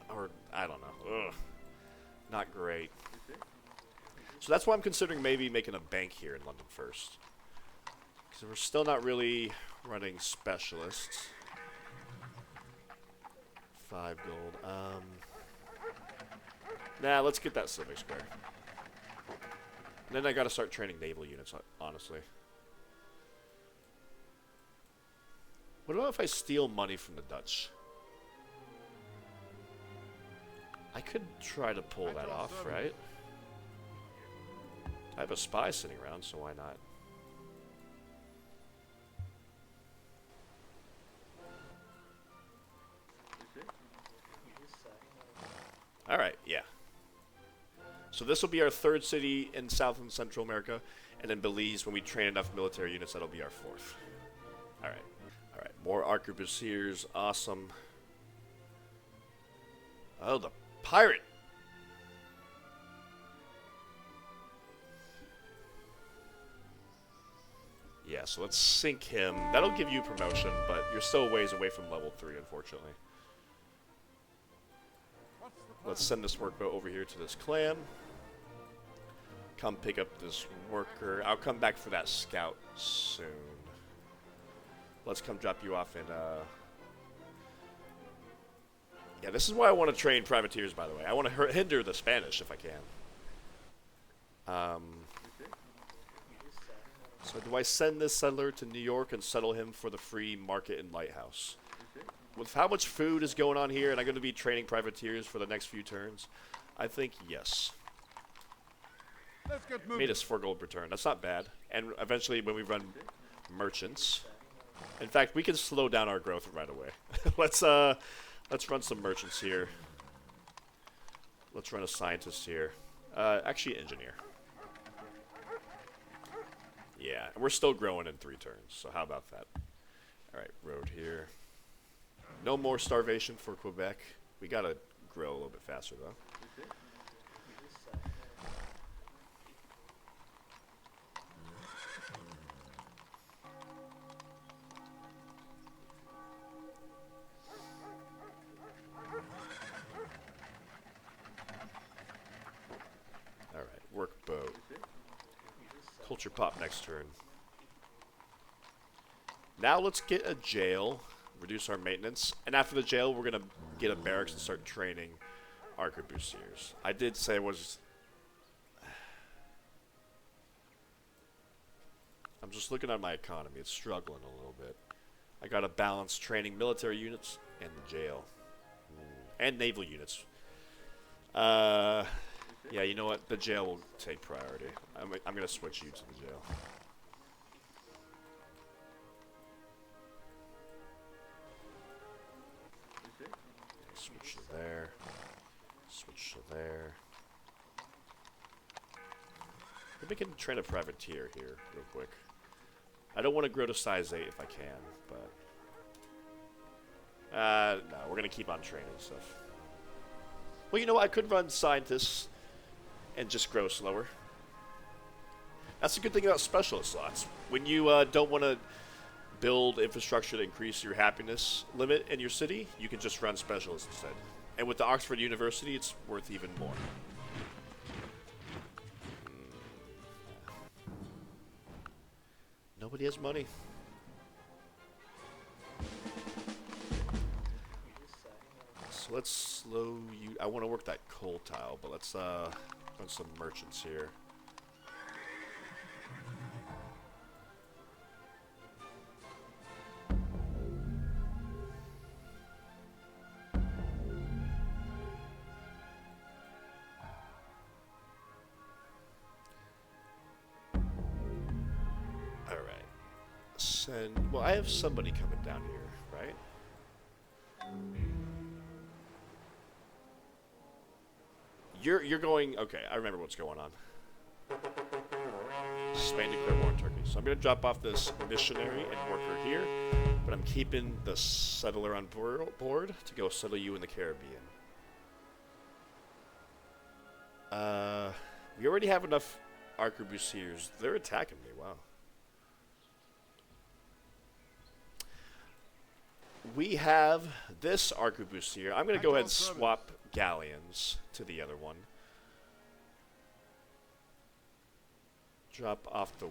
Speaker 1: or I don't know. Ugh, not great. So that's why I'm considering maybe making a bank here in London first. Because we're still not really running specialists. 5 gold. Nah, let's get that civic square. And then I gotta start training naval units, honestly. What about if I steal money from the Dutch? I could try to pull that off, right? I have a spy sitting around, so why not? Alright, yeah. So this will be our 3rd city in South and Central America, and then Belize, when we train enough military units, that'll be our 4th. Alright. Alright, more arquebusiers, awesome. Oh, the pirate! Yeah, so let's sink him. That'll give you promotion, but you're still a ways away from level 3, unfortunately. Let's send this workboat over here to this clan. Come pick up this worker. I'll come back for that scout soon. Let's come drop you off in, yeah, this is why I want to train privateers, by the way. I want to hinder the Spanish if I can. So do I send this settler to New York and settle him for the free market and lighthouse? With how much food is going on here, and I'm going to be training privateers for the next few turns, I think yes.
Speaker 2: Let's get moving.
Speaker 1: Made us 4 gold per turn. That's not bad. And eventually, when we run merchants, in fact, we can slow down our growth right away. Let's run some merchants here. Let's run a scientist here. Actually, engineer. Yeah, and we're still growing in 3 turns. So how about that? All right, road here. No more starvation for Quebec. We gotta grow a little bit faster, though. All right, workboat. Culture pop next turn. Now let's get a jail. Reduce our maintenance, and after the jail, we're gonna get a barracks and start training arquebusiers. I did say I was. I'm just looking at my economy; it's struggling a little bit. I gotta balance training military units and the jail, and naval units. Yeah, you know what? The jail will take priority. I'm gonna switch you to the jail. Switch to there. Switch to there. Maybe I can train a privateer here real quick. I don't want to grow to size 8 if I can, but... no, we're going to keep on training stuff. Well, you know what? I could run scientists and just grow slower. That's the good thing about specialist slots. When you don't want to build infrastructure to increase your happiness limit in your city, you can just run specialists instead. And with the Oxford University, it's worth even more. Nobody has money. So let's slow you. I want to work that coal tile, but let's run some merchants here. Well, I have somebody coming down here, right? You're going... Okay, I remember what's going on. Spain declared war on Turkey. So I'm going to drop off this missionary and worker here, but I'm keeping the settler on board to go settle you in the Caribbean. We already have enough arquebusiers. They're attacking me. Wow. We have this arquebusier. I'm going to go ahead and swap galleons to the other one. Drop off the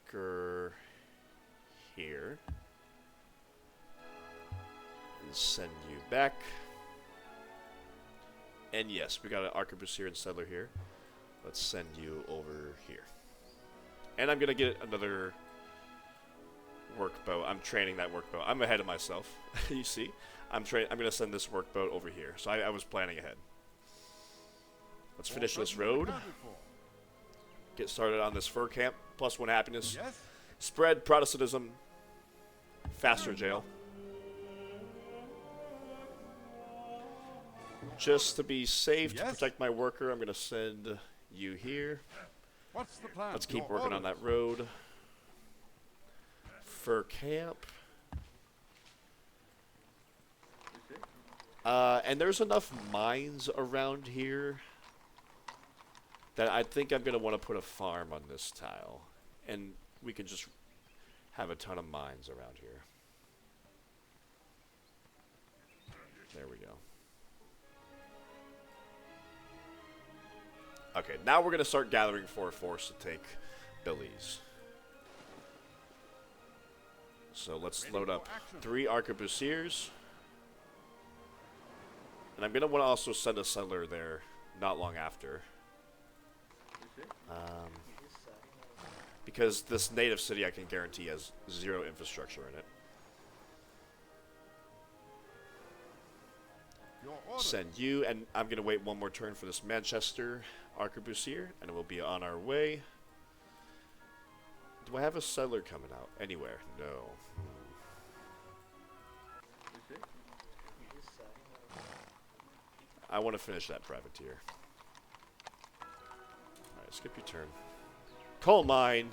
Speaker 1: worker here. And send you back. And yes, we got an arquebusier and settler here. Let's send you over here. And I'm going to get another workboat. I'm training that workboat. I'm ahead of myself. You see? I'm going to send this workboat over here. So I was planning ahead. Let's finish this road. Get started on this fur camp. +1 happiness.
Speaker 2: Yes?
Speaker 1: Spread Protestantism. Faster jail. Just to be safe, to protect my worker, I'm going to send you here.
Speaker 2: What's the plan?
Speaker 1: Let's keep working on that road. Fur camp. And there's enough mines around here that I think I'm going to want to put a farm on this tile. And we can just have a ton of mines around here. There we go. Okay, now we're going to start gathering for a force to take Belize. So let's load up 3 arquebusiers. And I'm going to want to also send a settler there not long after. Because this native city I can guarantee has 0 infrastructure in it. Send you, and I'm going to wait one more turn for this Manchester arquebusier, and we'll be on our way. Do I have a settler coming out anywhere? No. I want to finish that privateer. Alright, skip your turn. Coal mine!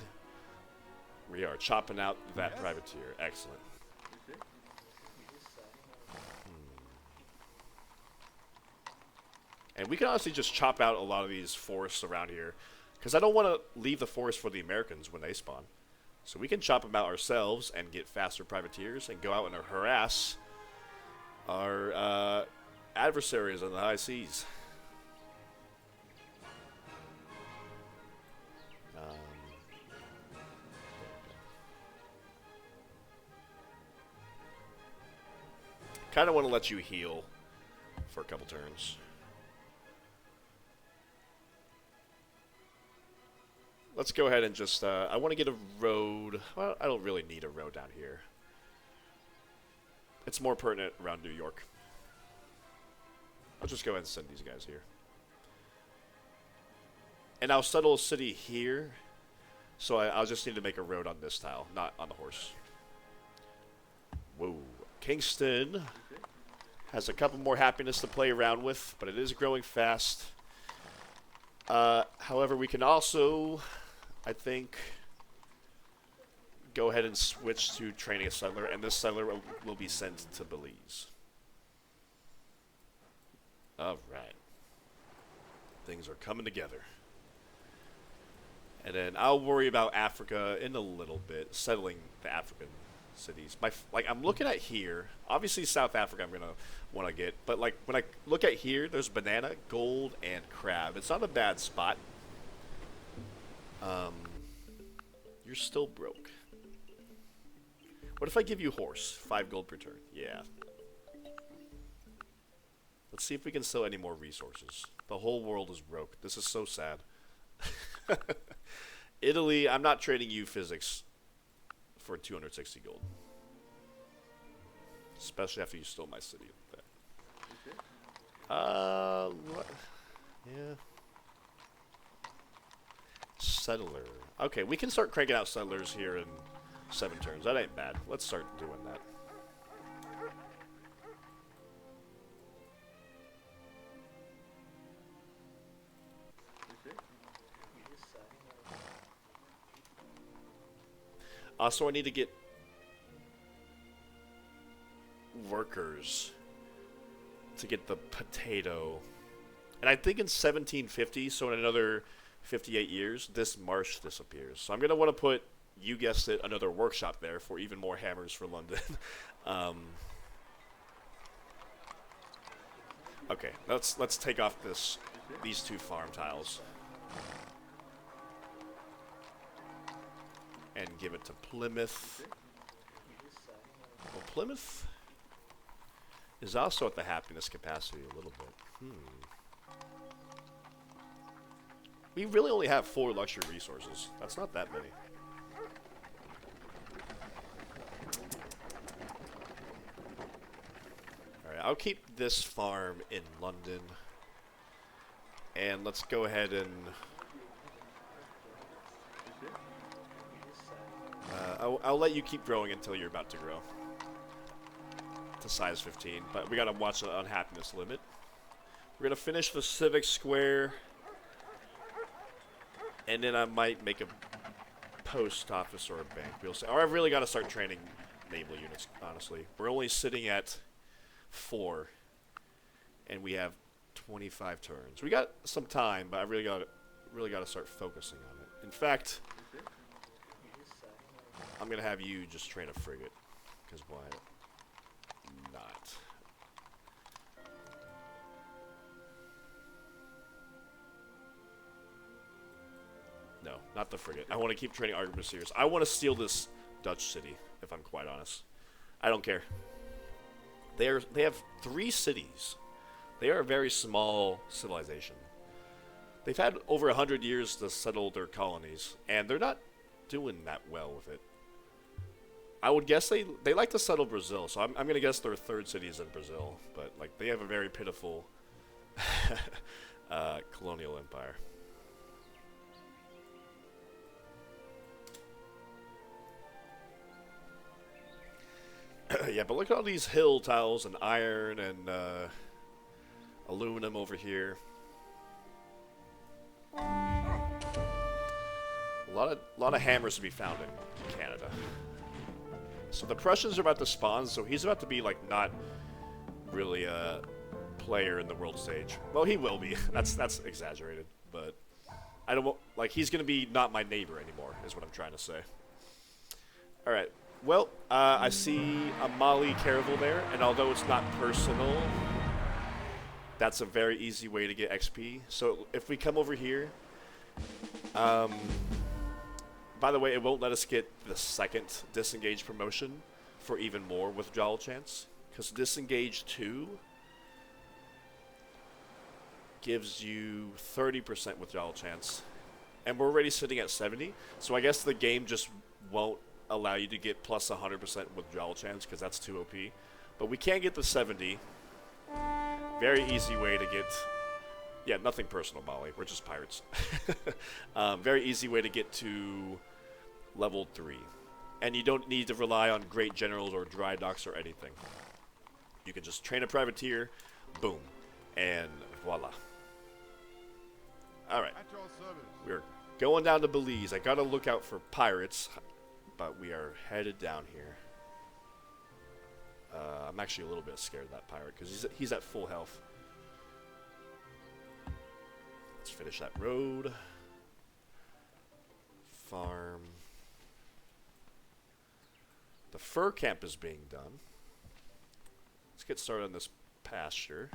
Speaker 1: We are chopping out that privateer. Excellent. And we can honestly just chop out a lot of these forests around here, because I don't want to leave the forest for the Americans when they spawn. So we can chop them out ourselves and get faster privateers and go out and harass our adversaries on the high seas. Kind of want to let you heal for a couple turns. Let's go ahead and just, I want to get a road. Well, I don't really need a road down here. It's more pertinent around New York. I'll just go ahead and send these guys here. And I'll settle a city here. So I'll just need to make a road on this tile, not on the horse. Whoa. Kingston has a couple more happiness to play around with, but it is growing fast. However, we can also, I think, go ahead and switch to training a settler, and this settler will be sent to Belize. Alright. Things are coming together. And then I'll worry about Africa in a little bit, settling the African cities. Like, I'm looking at here, obviously South Africa I'm going to want to get, but like when I look at here, there's banana, gold, and crab. It's not a bad spot. You're still broke. What if I give you horse? 5 gold per turn. Yeah. Let's see if we can sell any more resources. The whole world is broke. This is so sad. Italy, I'm not trading you physics for 260 gold. Especially after you stole my city. What? Yeah. Settler. Okay, we can start cranking out settlers here in 7 turns. That ain't bad. Let's start doing that. Also, I need to get workers to get the potato And I think in 1750, so in another 58 years, this marsh disappears. So I'm going to want to put, you guessed it, another workshop there for even more hammers for London. Okay, let's take off these two farm tiles and give it to Plymouth. Well, Plymouth is also at the happiness capacity a little bit. We really only have 4 luxury resources. That's not that many. Alright, I'll keep this farm in London. And let's go ahead and... I'll let you keep growing until you're about to grow. To size 15. But we gotta watch the unhappiness limit. We're gonna finish the civic square. And then I might make a post office or a bank. We'll say, or I've really got to start training naval units, honestly. We're only sitting at 4. And we have 25 turns. We got some time, but I really got to start focusing on it. In fact, I'm going to have you just train a frigate. Because why not? No, not the frigate. I want to keep training arquebusiers. I want to steal this Dutch city, if I'm quite honest. I don't care. They have 3 cities. They are a very small civilization. They've had over 100 years to settle their colonies, and they're not doing that well with it. I would guess they like to settle Brazil, so I'm going to guess their 3rd city is in Brazil. But like they have a very pitiful colonial empire. Yeah, but look at all these hill tiles and iron and aluminum over here. A lot of hammers to be found in Canada. So the Prussians are about to spawn, so he's about to be like not really a player in the world stage. Well, he will be. That's exaggerated, but I don't like he's gonna be not my neighbor anymore. Is what I'm trying to say. All right. Well, I see a Mali caravel there, and although it's not personal, that's a very easy way to get XP. So if we come over here, by the way, it won't let us get the 2nd disengage promotion for even more withdrawal chance, because disengage 2 gives you 30% withdrawal chance, and we're already sitting at 70. So I guess the game just won't allow you to get plus 100% withdrawal chance because that's too OP. But we can get the 70. Very easy way to get... Yeah, nothing personal, Molly. We're just pirates. Very easy way to get to level 3. And you don't need to rely on great generals or dry docks or anything. You can just train a privateer, boom, and voila. Alright.
Speaker 2: At your service.
Speaker 1: We're going down to Belize. I gotta look out for pirates. But we are headed down here. I'm actually a little bit scared of that pirate because he's at full health. Let's finish that road. Farm. The fur camp is being done. Let's get started on this pasture.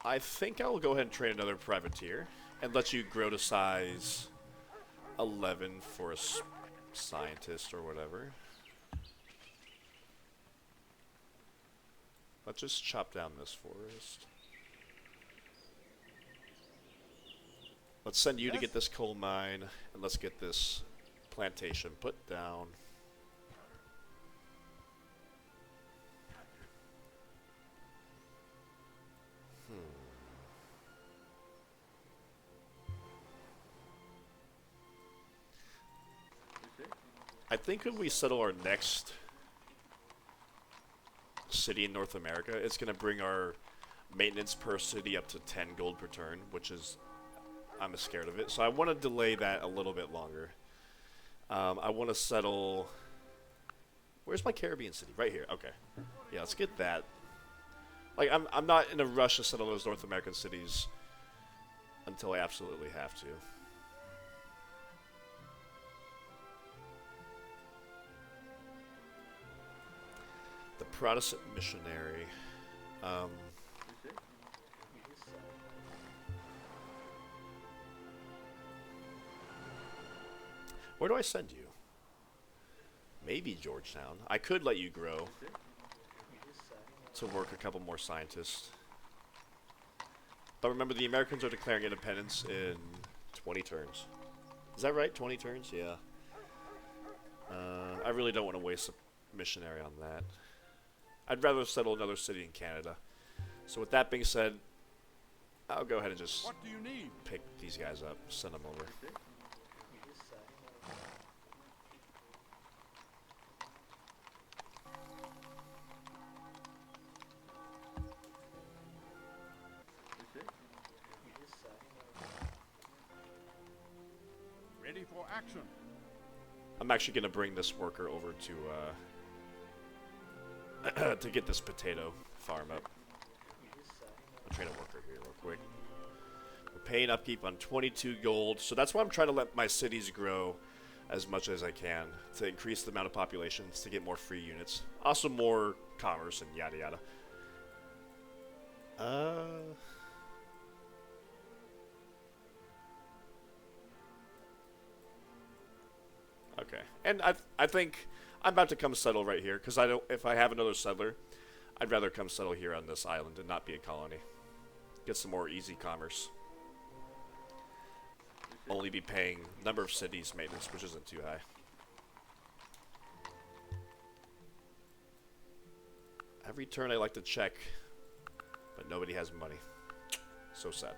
Speaker 1: I think I will go ahead and train another privateer and let you grow to size 11 for a scientist or whatever. Let's just chop down this forest. Let's send you to get this coal mine, and let's get this plantation put down. I think when we settle our next city in North America, it's going to bring our maintenance per city up to 10 gold per turn, which is, I'm scared of it. So I want to delay that a little bit longer. I want to settle... Where's my Caribbean city? Right here. Okay. Yeah, let's get that. Like, I'm not in a rush to settle those North American cities until I absolutely have to. The Protestant missionary. Where do I send you? Maybe Georgetown. I could let you grow to work a couple more scientists. But remember, the Americans are declaring independence in 20 turns. Is that right? 20 turns? Yeah. I really don't want to waste a missionary on that. I'd rather settle another city in Canada. So with that being said, I'll go ahead and just
Speaker 2: What do you need?
Speaker 1: pick these guys up, send them over.
Speaker 2: Ready for action.
Speaker 1: I'm actually going to bring this worker over to get this potato farm up. I'll train a worker here real quick. We're paying upkeep on 22 gold, so that's why I'm trying to let my cities grow as much as I can to increase the amount of populations, to get more free units. Also more commerce and yada yada. Okay, and I think I'm about to come settle right here, because if I have another settler, I'd rather come settle here on this island and not be a colony. Get some more easy commerce. Only be paying number of cities maintenance, which isn't too high. Every turn I like to check, but nobody has money. So sad.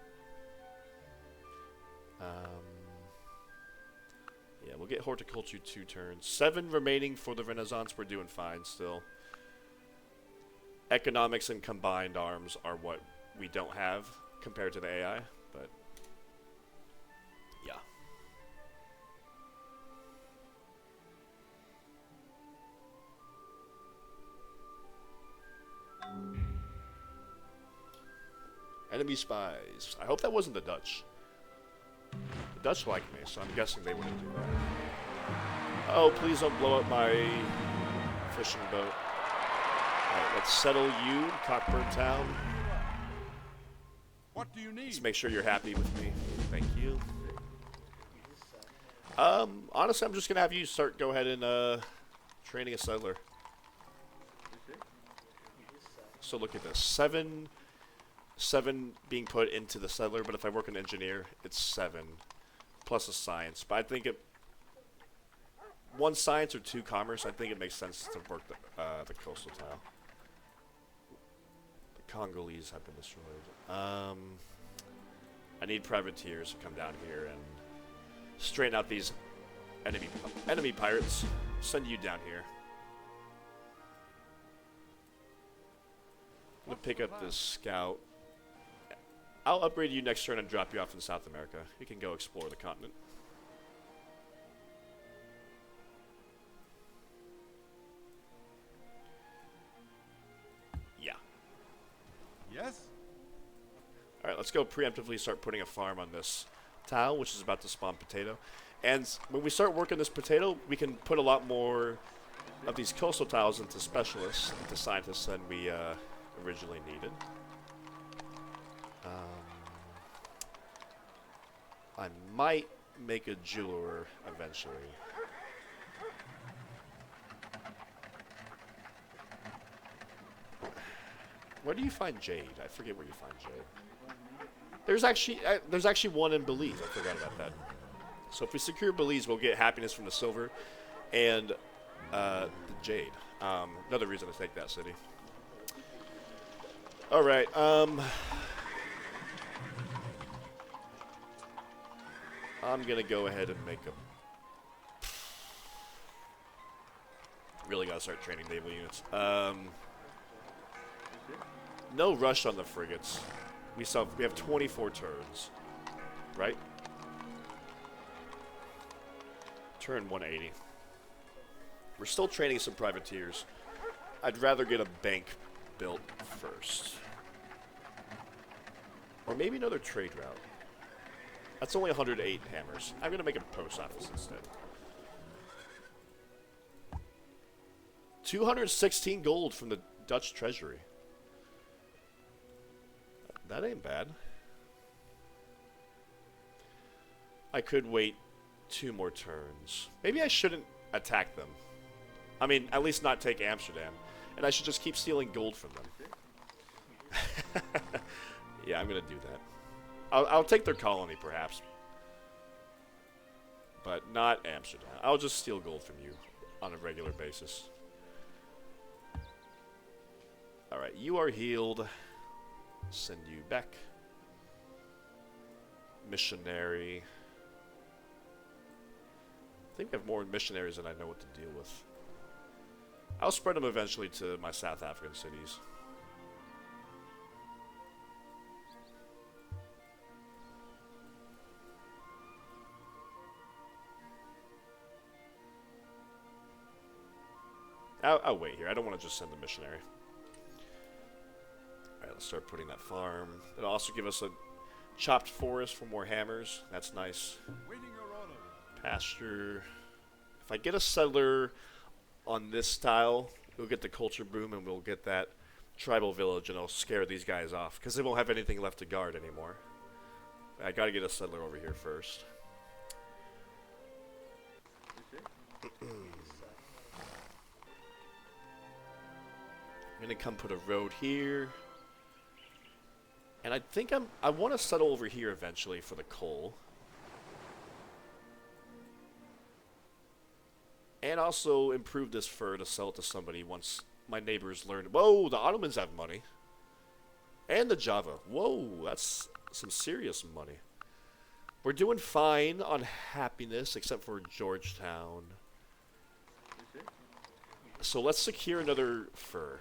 Speaker 1: Yeah, we'll get horticulture 2 turns. 7 remaining for the Renaissance. We're doing fine still. Economics and combined arms are what we don't have compared to the AI, but yeah. Enemy spies. I hope that wasn't the Dutch. The Dutch like me, so I'm guessing they wouldn't do that. Oh, please don't blow up my fishing boat. Alright, let's settle you, Cockburn Town.
Speaker 2: What do you need?
Speaker 1: Let's make sure you're happy with me. Thank you. Honestly, I'm just gonna have you go ahead and training a settler. So look at this. 7 being put into the settler, but if I work an engineer, it's 7 plus a science. But I think 1 science or 2 commerce, I think it makes sense to work the coastal tile. The Congolese have been destroyed. I need privateers to come down here and straighten out these enemy pirates. Send you down here. I'm gonna pick up this scout. I'll upgrade you next turn and drop you off in South America. You can go explore the continent. Yeah.
Speaker 2: Yes?
Speaker 1: Alright, let's go preemptively start putting a farm on this tile, which is about to spawn potato. And when we start working this potato, we can put a lot more of these coastal tiles into specialists, into scientists than we originally needed. I might make a jeweler eventually. Where do you find jade? I forget where you find jade. There's actually one in Belize. I forgot about that. So if we secure Belize, we'll get happiness from the silver and the jade. Another reason to take that city. All right. I'm gonna go ahead and make a. Really gotta start training naval units. No rush on the frigates. We have 24 turns, right? Turn 180. We're still training some privateers. I'd rather get a bank built first. Or maybe another trade route. That's only 108 hammers. I'm going to make a post office instead. 216 gold from the Dutch treasury. That ain't bad. I could wait 2 more turns. Maybe I shouldn't attack them. I mean, at least not take Amsterdam. And I should just keep stealing gold from them. Yeah, I'm going to do that. I'll take their colony, perhaps. But not Amsterdam. I'll just steal gold from you on a regular basis. Alright, you are healed. Send you back. Missionary. I think we have more missionaries than I know what to deal with. I'll spread them eventually to my South African cities. I'll wait here. I don't want to just send the missionary. Alright, let's start putting that farm. It'll also give us a chopped forest for more hammers. That's nice. Pasture. If I get a settler on this style, we'll get the culture boom and we'll get that tribal village and I'll scare these guys off because they won't have anything left to guard anymore. I gotta get a settler over here first. I'm gonna come put a road here. And I think I want to settle over here eventually for the coal. And also improve this fur to sell it to somebody once my neighbors learn. Whoa, the Ottomans have money. And the Java. Whoa, that's some serious money. We're doing fine on happiness, except for Georgetown. So let's secure another fur.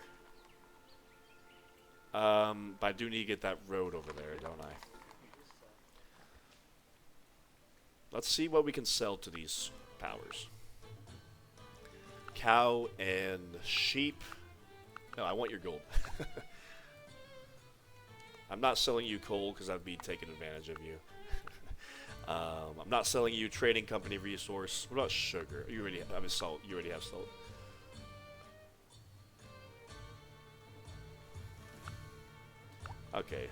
Speaker 1: But I do need to get that road over there, don't I? Let's see what we can sell to these powers. Cow and sheep. No, I want your gold. I'm not selling you coal because I'd be taking advantage of you. I'm not selling you trading company resource. What about sugar? You already have salt. You already have salt. Okay.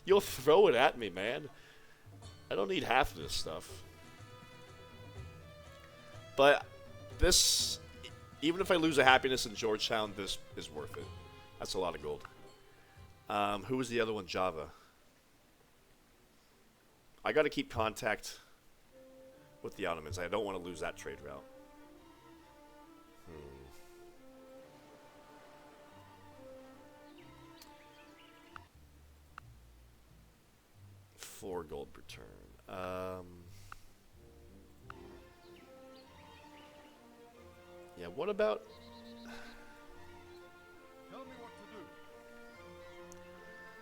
Speaker 1: You'll throw it at me, man. I don't need half of this stuff. But this, even if I lose a happiness in Georgetown, this is worth it. That's a lot of gold. Who was the other one? Java. I got to keep contact with the Ottomans. I don't want to lose that trade route. 4 gold per turn. Yeah, what about...
Speaker 2: Tell me what to do.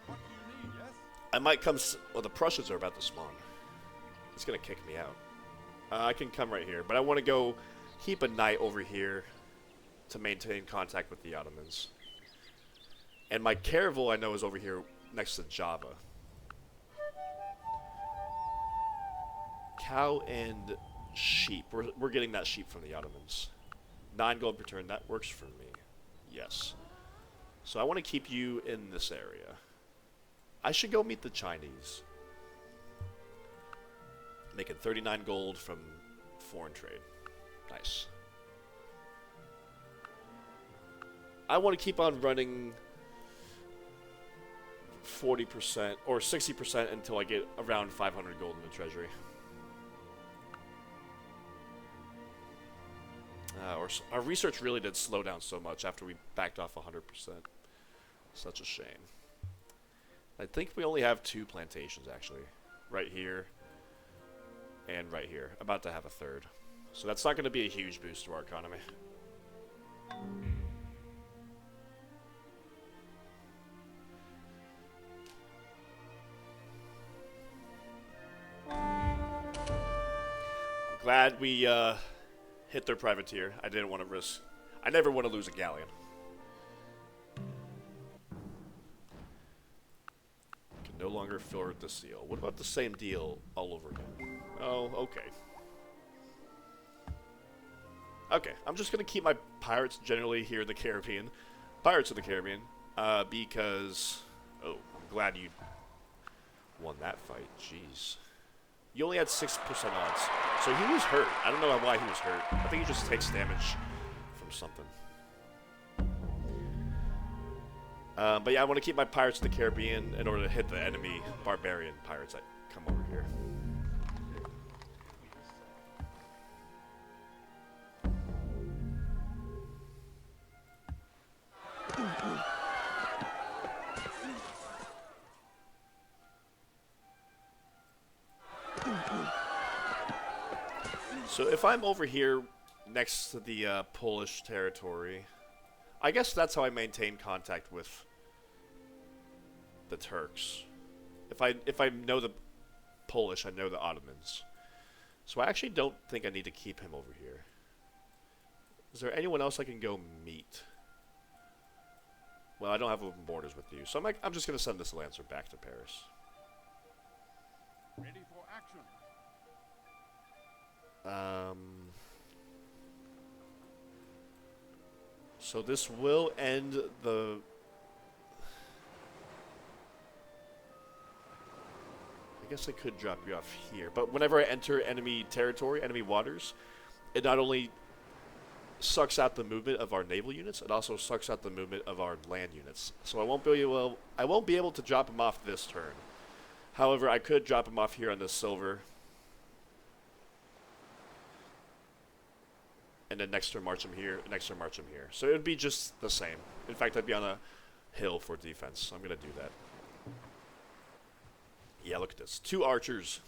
Speaker 2: What do you need, yes?
Speaker 1: I might come... Well, the Prussians are about to spawn. It's going to kick me out. I can come right here, but I want to go keep a knight over here to maintain contact with the Ottomans. And my caravel, I know, is over here next to Java. Cow and sheep. We're getting that sheep from the Ottomans. 9 gold per turn. That works for me. Yes. So I want to keep you in this area. I should go meet the Chinese. Making 39 gold from foreign trade. Nice. I want to keep on running 40% or 60% until I get around 500 gold in the treasury. Our research really did slow down so much after we backed off 100%. Such a shame. I think we only have 2 plantations, actually. Right here. And right here. About to have a third. So that's not going to be a huge boost to our economy. Glad we hit their privateer. I didn't want to risk. I never want to lose a galleon. Can no longer forward the seal. What about the same deal all over again? Oh, okay. Okay, I'm just gonna keep my pirates generally here in the Caribbean. Pirates of the Caribbean. Because... Oh, I'm glad you won that fight. Jeez. You only had 6% odds. So he was hurt. I don't know why he was hurt. I think he just takes damage from something. But yeah, I want to keep my Pirates of the Caribbean in order to hit the enemy barbarian pirates that come over here. So if I'm over here next to the Polish territory, I guess that's how I maintain contact with the Turks. If I know the Polish, I know the Ottomans. So I actually don't think I need to keep him over here. Is there anyone else I can go meet? Well, I don't have open borders with you, so I'm just going to send this Lancer back to Paris.
Speaker 2: Ready for action.
Speaker 1: So this will end the... I guess I could drop you off here, but whenever I enter enemy territory, enemy waters, it not only sucks out the movement of our naval units, it also sucks out the movement of our land units. So I won't be able to drop them off this turn. However, I could drop them off here on this silver. And then next turn march them here, next turn march them here. So it would be just the same. In fact, I'd be on a hill for defense, so I'm going to do that. Yeah, look at this. 2 archers.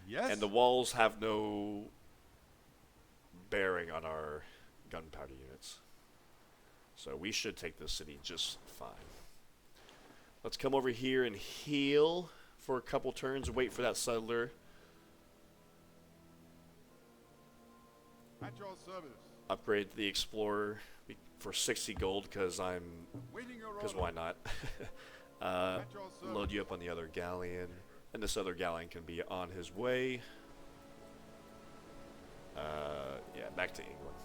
Speaker 2: Yes.
Speaker 1: And the walls have no bearing on our gunpowder units. So we should take this city just fine. Let's come over here and heal for a couple turns, wait for that settler.
Speaker 2: At your service.
Speaker 1: Upgrade the Explorer for 60 gold because why not? Load you up on the other galleon, and this other galleon can be on his way. Yeah, back to England.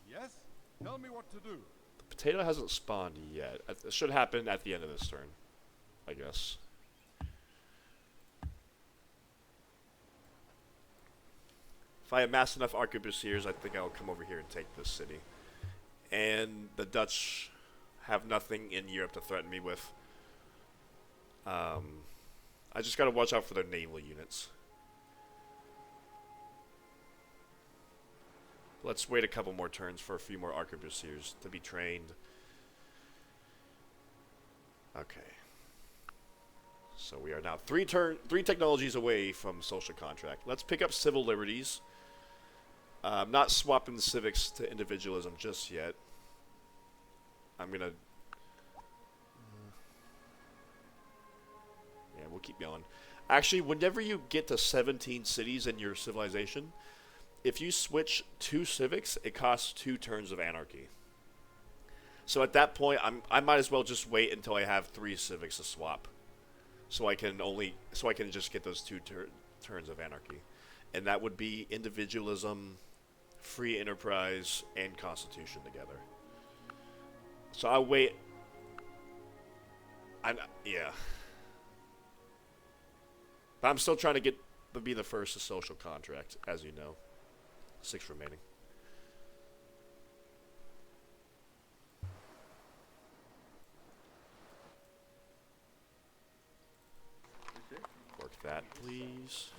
Speaker 2: Yes? Tell me what to do.
Speaker 1: Potato hasn't spawned yet. It should happen at the end of this turn, I guess. If I amass enough arquebusiers, I think I'll come over here and take this city. And the Dutch have nothing in Europe to threaten me with. I just gotta watch out for their naval units. Let's wait a couple more turns for a few more arquebusiers to be trained. Okay. So we are now three technologies away from social contract. Let's pick up civil liberties. I'm not swapping the civics to individualism just yet. I'm gonna... yeah, we'll keep going. Actually, whenever you get to 17 cities in your civilization, if you switch 2 civics, it costs 2 turns of anarchy. So at that point, I might as well just wait until I have 3 civics to swap, so I can just get those 2 turns of anarchy, and that would be individualism, free enterprise, and constitution together. So I'll wait. Yeah. But I'm still trying to be the first to social contract, as you know. 6 remaining. Work that, please.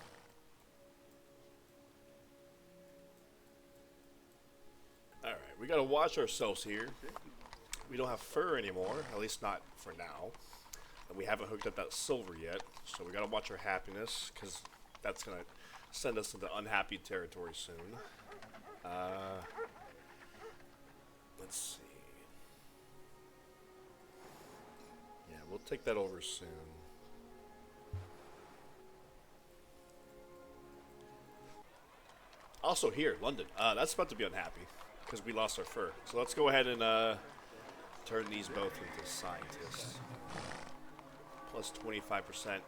Speaker 1: Alright, we gotta watch ourselves here. we don't have fur anymore, at least not for now. And we haven't hooked up that silver yet, so we gotta watch our happiness, because that's gonna send us into unhappy territory soon. Let's see. Yeah, we'll take that over soon. Also here, London. That's about to be unhappy, because we lost our fur. So let's go ahead and turn these both into scientists. Plus 25%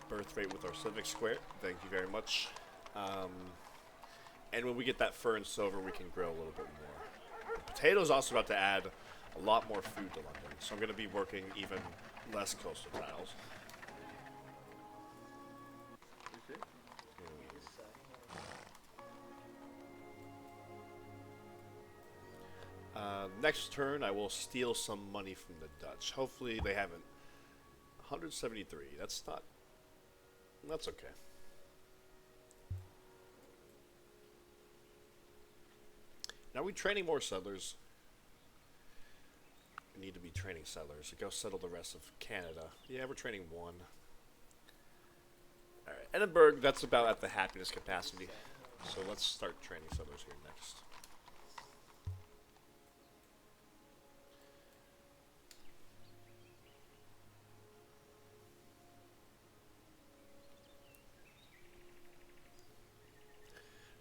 Speaker 1: birth rate with our civic square. Thank you very much. And when we get that fur and silver, we can grow a little bit more. The potato's also about to add a lot more food to London, so I'm going to be working even less coastal tiles. Next turn, I will steal some money from the Dutch. Hopefully they haven't. 173. That's not. That's okay. Now, are we training more settlers? We need to be training settlers. Go settle the rest of Canada. Yeah, we're training one. Alright, Edinburgh, that's about at the happiness capacity. So let's start training settlers here next.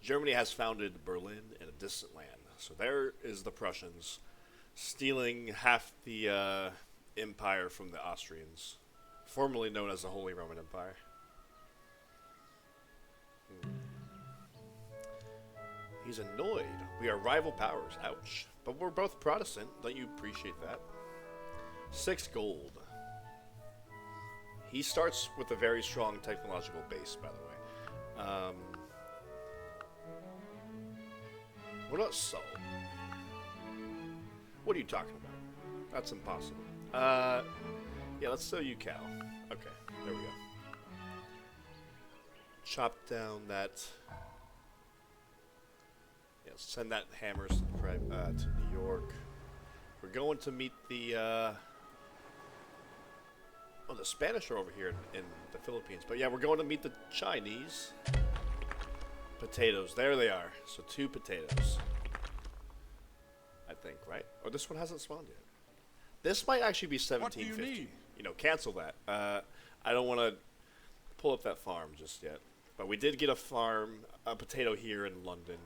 Speaker 1: Germany has founded Berlin in a distant land. So there is the Prussians stealing half the empire from the Austrians, formerly known as the Holy Roman Empire. He's annoyed. We are rival powers. Ouch. But we're both Protestant. Don't you appreciate that? 6 gold. He starts with a very strong technological base, by the way. What about Seoul? What are you talking about? That's impossible. Yeah, let's sell you cow. Okay, there we go. Chop down that. Yeah, send that hammers to New York. We're going to meet the. Oh, the Spanish are over here in the Philippines. But yeah, we're going to meet the Chinese. Potatoes. There they are. So 2 potatoes. I think, right? Or this one hasn't spawned yet. This might actually be 1750. You know, cancel that. I don't want to pull up that farm just yet. But we did get a potato here in London.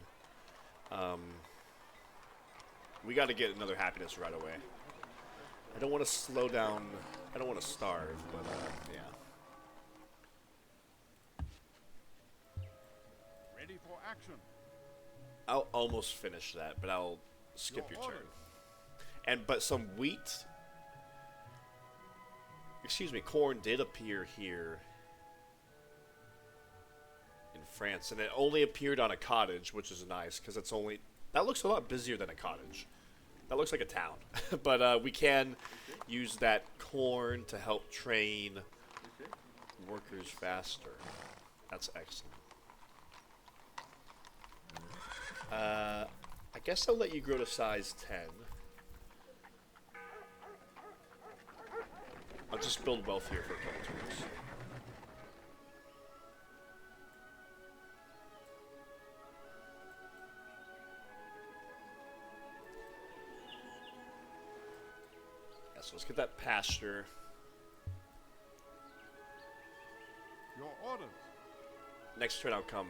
Speaker 1: We got to get another happiness right away. I don't want to slow down. I don't want to starve, but yeah.
Speaker 2: Ready for action.
Speaker 1: I'll almost finish that, but I'll skip your turn. But some wheat, excuse me, corn did appear here in France, and it only appeared on a cottage, which is nice because it's only that looks a lot busier than a cottage. That looks like a town, but we can use that corn to help train workers faster. That's excellent. I guess I'll let you grow to size 10. I'll just build wealth here for a couple turns. Yeah, so let's get that pasture.
Speaker 2: Your orders.
Speaker 1: Next turn I'll come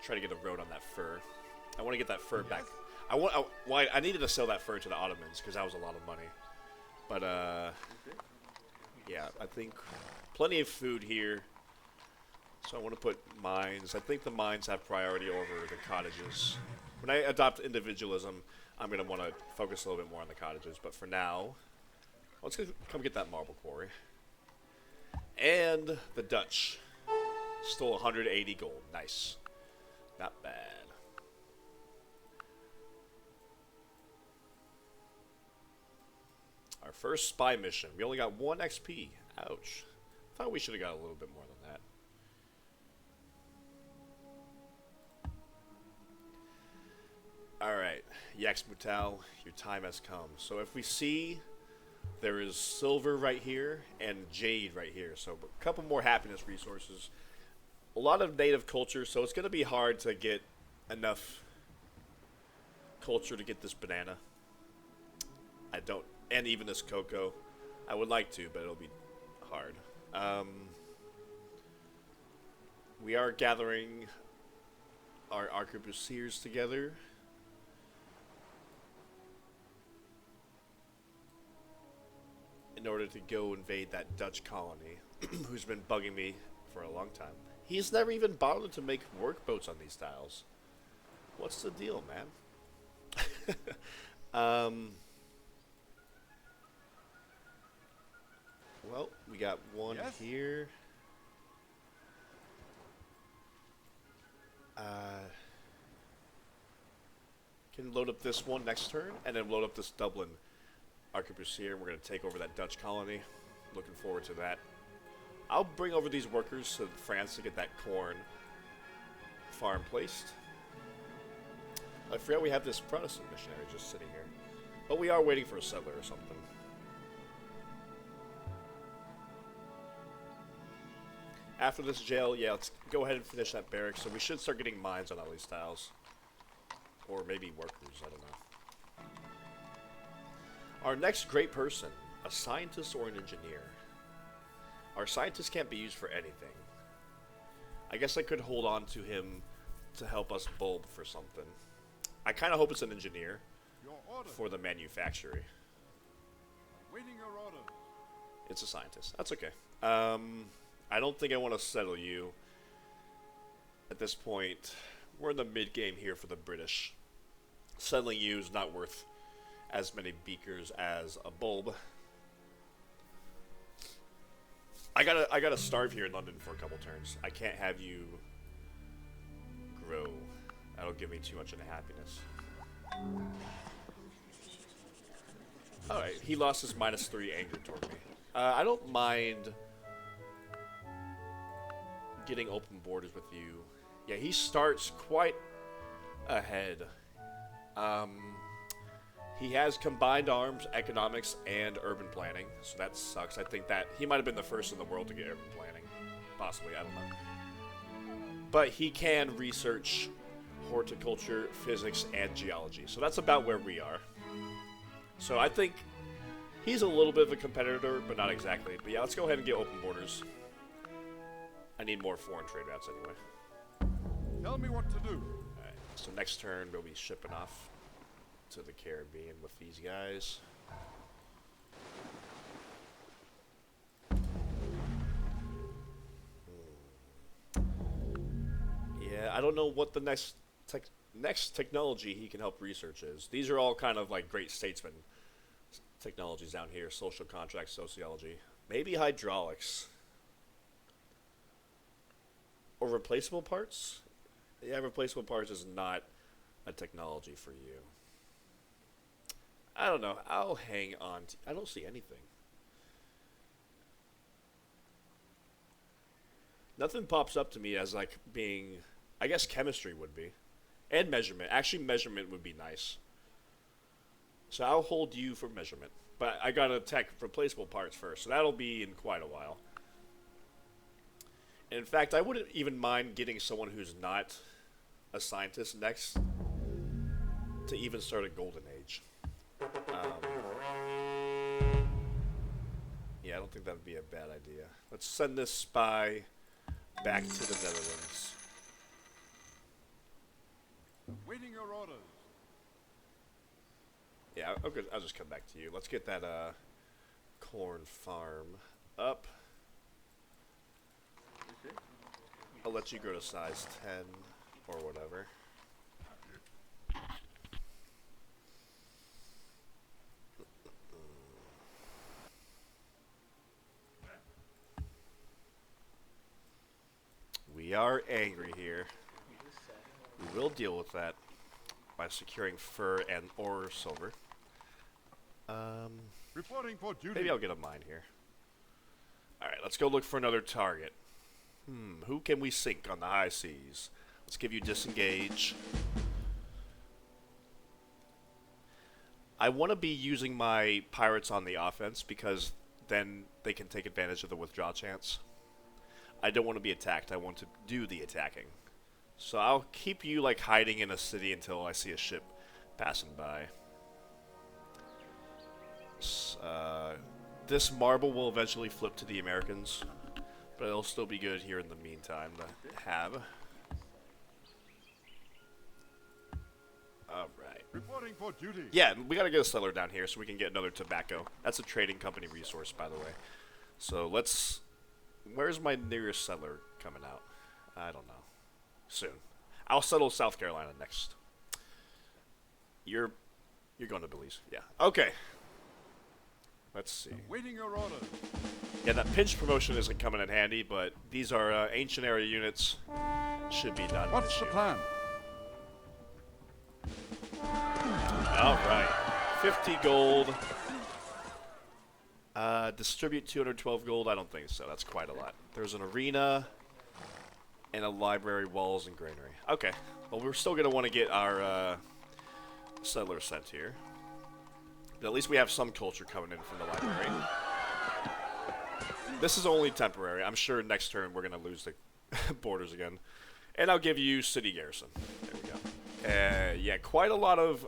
Speaker 1: try to get a road on that fur. I want to get that fur back. I needed to sell that fur to the Ottomans because that was a lot of money. But yeah, I think plenty of food here. So I want to put mines. I think the mines have priority over the cottages. When I adopt individualism, I'm going to want to focus a little bit more on the cottages. But for now, let's come get that marble quarry. And the Dutch stole 180 gold. Nice. Not bad. Our first spy mission. We only got 1 XP. Ouch. Thought we should have got a little bit more than that. Alright, Yax Mutal, your time has come. So if we see, there is silver right here and jade right here. So a couple more happiness resources. A lot of native culture, so it's going to be hard to get enough culture to get this banana. I don't, and even this cocoa. I would like to, but it'll be hard. We are gathering our arquebusiers together. In order to go invade that Dutch colony, who's been bugging me for a long time. He's never even bothered to make workboats on these tiles. What's the deal, man? Well, we got one here. Can load up this one next turn, and then load up this Dublin arquebusier, and we're going to take over that Dutch colony. Looking forward to that. I'll bring over these workers to France to get that corn farm placed. I forgot we have this Protestant missionary just sitting here. But we are waiting for a settler or something. After this jail, yeah, let's go ahead and finish that barracks. So we should start getting mines on all these tiles. Or maybe workers, I don't know. Our next great person, a scientist or an engineer. Our scientist can't be used for anything. I guess I could hold on to him to help us bulb for something. I kind of hope it's an engineer for the manufactory.
Speaker 2: Waiting your orders.
Speaker 1: It's a scientist. That's okay. I don't think I want to settle you. At this point, we're in the mid-game here for the British. Settling you is not worth as many beakers as a bulb. I gotta starve here in London for a couple turns. I can't have you grow. That'll give me too much happiness. Alright, he lost his -3 anger toward me. I don't mind getting open borders with you. Yeah, he starts quite ahead. He has combined arms, economics, and urban planning, so that sucks. I think that he might have been the first in the world to get urban planning. Possibly, I don't know. But he can research horticulture, physics, and geology, so that's about where we are. So I think he's a little bit of a competitor, but not exactly. But yeah, let's go ahead and get open borders. I need more foreign trade routes anyway.
Speaker 2: Tell me what to do.
Speaker 1: Alright, so next turn we'll be shipping off to the Caribbean with these guys. Yeah, I don't know what the next technology he can help research is. These are all kind of like great statesman technologies down here. Social contract, sociology. Maybe hydraulics. Or replaceable parts? Yeah, replaceable parts is not a technology for you. I don't know. I'll hang on. I don't see anything. Nothing pops up to me as like being... I guess chemistry would be. And measurement. Actually, measurement would be nice. So I'll hold you for measurement. But I gotta tech replaceable parts first. So that'll be in quite a while. And in fact, I wouldn't even mind getting someone who's not a scientist next to even start a golden age. Yeah, I don't think that would be a bad idea. Let's send this spy back to the Netherlands.
Speaker 2: Waiting your orders.
Speaker 1: Yeah, okay, I'll just come back to you. Let's get that corn farm up. I'll let you grow to size 10 or whatever. We are angry here. We will deal with that by securing fur and or silver.
Speaker 2: Reporting for duty.
Speaker 1: Maybe I'll get a mine here. Alright, let's go look for another target. Who can we sink on the high seas? Let's give you disengage. I want to be using my pirates on the offense because then they can take advantage of the withdraw chance. I don't want to be attacked. I want to do the attacking. So I'll keep you like hiding in a city until I see a ship passing by. This marble will eventually flip to the Americans, but it'll still be good here in the meantime to have. Alright.
Speaker 2: Reporting for duty.
Speaker 1: Yeah, we gotta get a settler down here so we can get another tobacco. That's a trading company resource, by the way. So let's... Where's my nearest settler coming out? I don't know. Soon. I'll settle South Carolina next. You're going to Belize. Yeah. Okay. Let's see.
Speaker 2: Waiting your orders.
Speaker 1: Yeah, that pinch promotion isn't coming in handy, but these are ancient area units. Should be done.
Speaker 2: What's the plan?
Speaker 1: Alright. 50 gold. Distribute 212 gold? I don't think so. That's quite a lot. There's an arena and a library, walls, and granary. Okay. Well, we're still going to want to get our settler sent here. But at least we have some culture coming in from the library. This is only temporary. I'm sure next turn we're going to lose the borders again. And I'll give you city garrison. There we go. Yeah, quite a lot of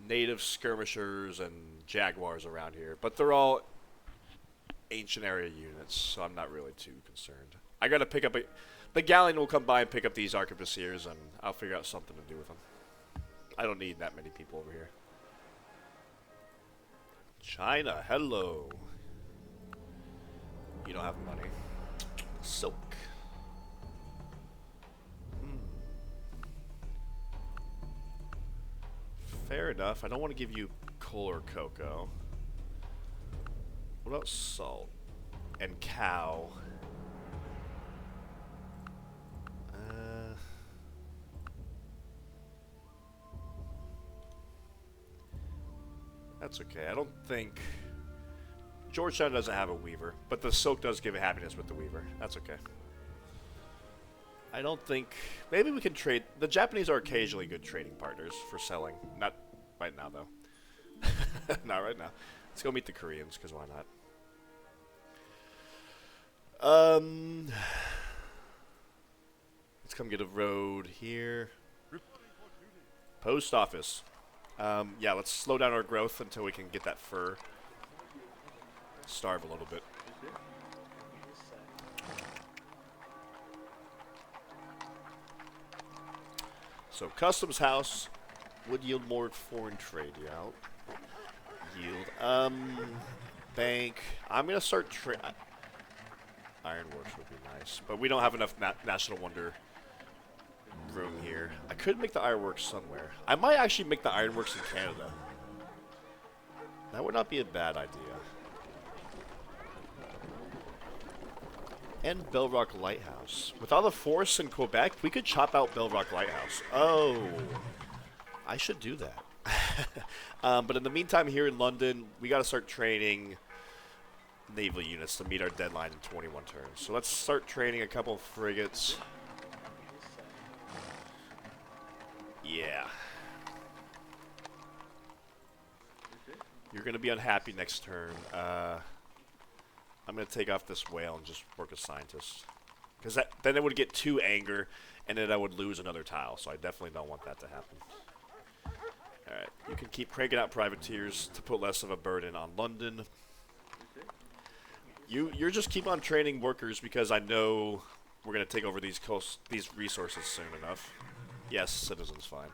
Speaker 1: native skirmishers and jaguars around here. But they're all ancient area units, so I'm not really too concerned. I got to pick up the galleon will come by and pick up these arquebusiers, and I'll figure out something to do with them. I don't need that many people over here. China, hello. You don't have money. Silk. Fair enough. I don't want to give you coal or cocoa. What about salt? And cow? That's okay. I don't think... Georgetown doesn't have a weaver, but the silk does give happiness with the weaver. That's okay. I don't think... Maybe we can trade... The Japanese are occasionally good trading partners for selling. Not right now, though. Not right now. Let's go meet the Koreans, because why not? Let's come get a road here. Post office. Yeah, let's slow down our growth until we can get that fur. Starve a little bit. So, customs house would yield more foreign trade. Yeah. Yield. Bank. I'm gonna start Ironworks would be nice, but we don't have enough national wonder room here. I could make the ironworks somewhere. I might actually make the ironworks in Canada. That would not be a bad idea. And Bellrock Lighthouse. With all the forests in Quebec, we could chop out Bellrock Lighthouse. Oh, I should do that. But in the meantime, here in London, we got to start training naval units to meet our deadline in 21 turns. So let's start training a couple of frigates. Yeah. You're going to be unhappy next turn. I'm going to take off this whale and just work as scientist. Because then it would get too anger, and then I would lose another tile. So I definitely don't want that to happen. Alright, you can keep cranking out privateers to put less of a burden on London. You're just keep on training workers because I know we're going to take over these resources soon enough. Yes, citizens, fine.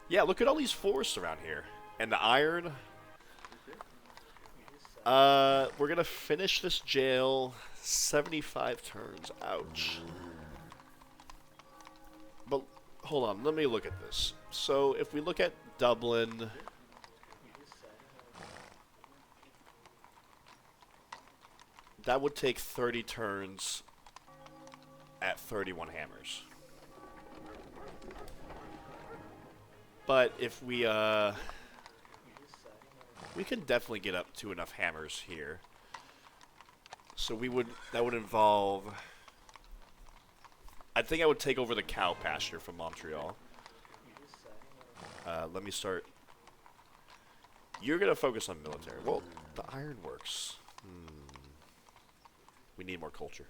Speaker 1: Yeah, look at all these forests around here. And the iron. We're going to finish this jail 75 turns. Ouch. But hold on, let me look at this. So if we look at Dublin... That would take 30 turns at 31 hammers. But if we can definitely get up to enough hammers here. So that would involve... I think I would take over the cow pasture from Montreal. Let me start You're going to focus on military. Well, the ironworks. We need more culture.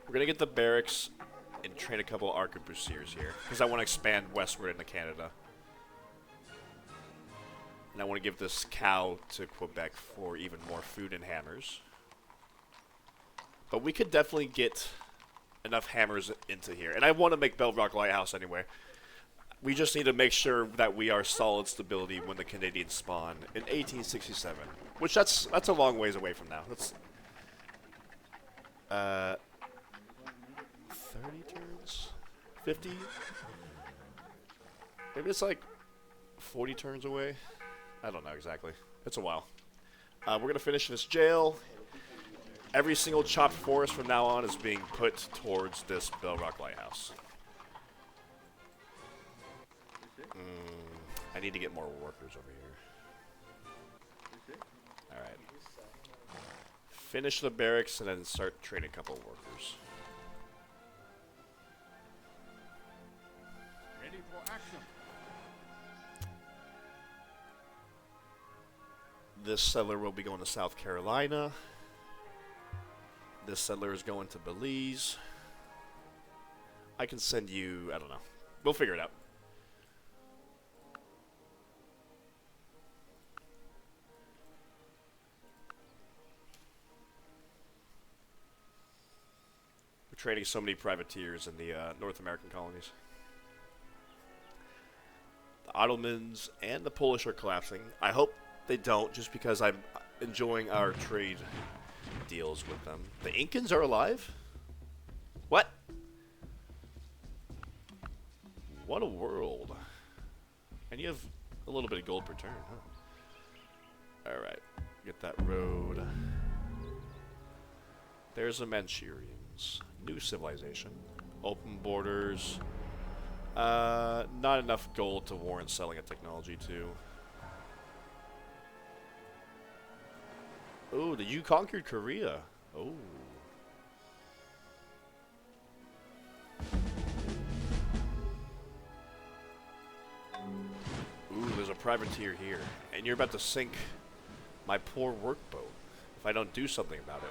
Speaker 1: We're going to get the barracks and train a couple of arquebusiers here, because I want to expand westward into Canada. And I want to give this cow to Quebec for even more food and hammers. But we could definitely get enough hammers into here. And I want to make Bell Rock Lighthouse anyway. We just need to make sure that we are solid stability when the Canadians spawn in 1867. Which that's a long ways away from now. That's 30 turns? 50? Maybe it's like 40 turns away. I don't know exactly. It's a while. We're going to finish this jail. Every single chopped forest from now on is being put towards this Bell Rock Lighthouse. I need to get more workers over here. Alright. Finish the barracks and then start training a couple of workers.
Speaker 2: Ready for action.
Speaker 1: This settler will be going to South Carolina. This settler is going to Belize. I can send you, I don't know. We'll figure it out. We're training so many privateers in the North American colonies. The Ottomans and the Polish are collapsing. I hope they don't, just because I'm enjoying our trade deals with them. The Incans are alive? What? What a world. And you have a little bit of gold per turn, huh? Alright. Get that road. There's the Manchurians. New civilization. Open borders. Not enough gold to warrant selling a technology to. Oh, you conquered Korea. Oh. Ooh, there's a privateer here. And you're about to sink my poor workboat if I don't do something about it.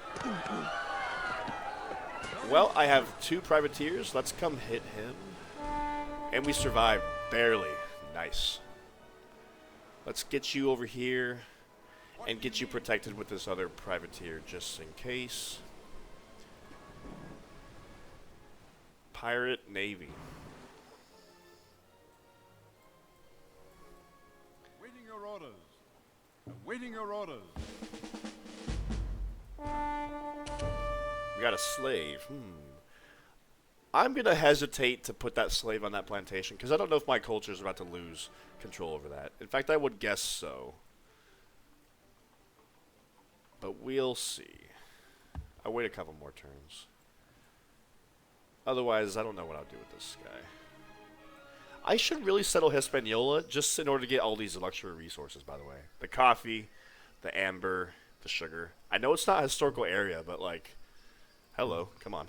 Speaker 1: Well, I have 2 privateers. Let's come hit him. And we survived. Barely. Nice. Let's get you over here. And get you protected with this other privateer just in case. Pirate Navy.
Speaker 2: Waiting your orders. Awaiting your orders.
Speaker 1: We got a slave. I'm going to hesitate to put that slave on that plantation because I don't know if my culture is about to lose control over that. In fact, I would guess so. But we'll see. I'll wait a couple more turns. Otherwise, I don't know what I'll do with this guy. I should really settle Hispaniola just in order to get all these luxury resources, by the way. The coffee, the amber, the sugar. I know it's not a historical area, but like, hello, come on.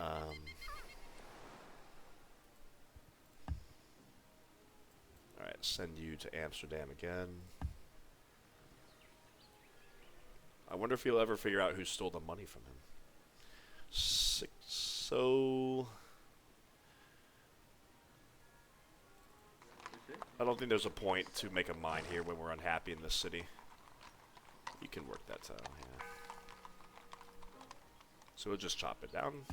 Speaker 1: Alright, send you to Amsterdam again. I wonder if he'll ever figure out who stole the money from him. So I don't think there's a point to make a mine here when we're unhappy in this city. You can work that tile, yeah. So we'll just chop it down.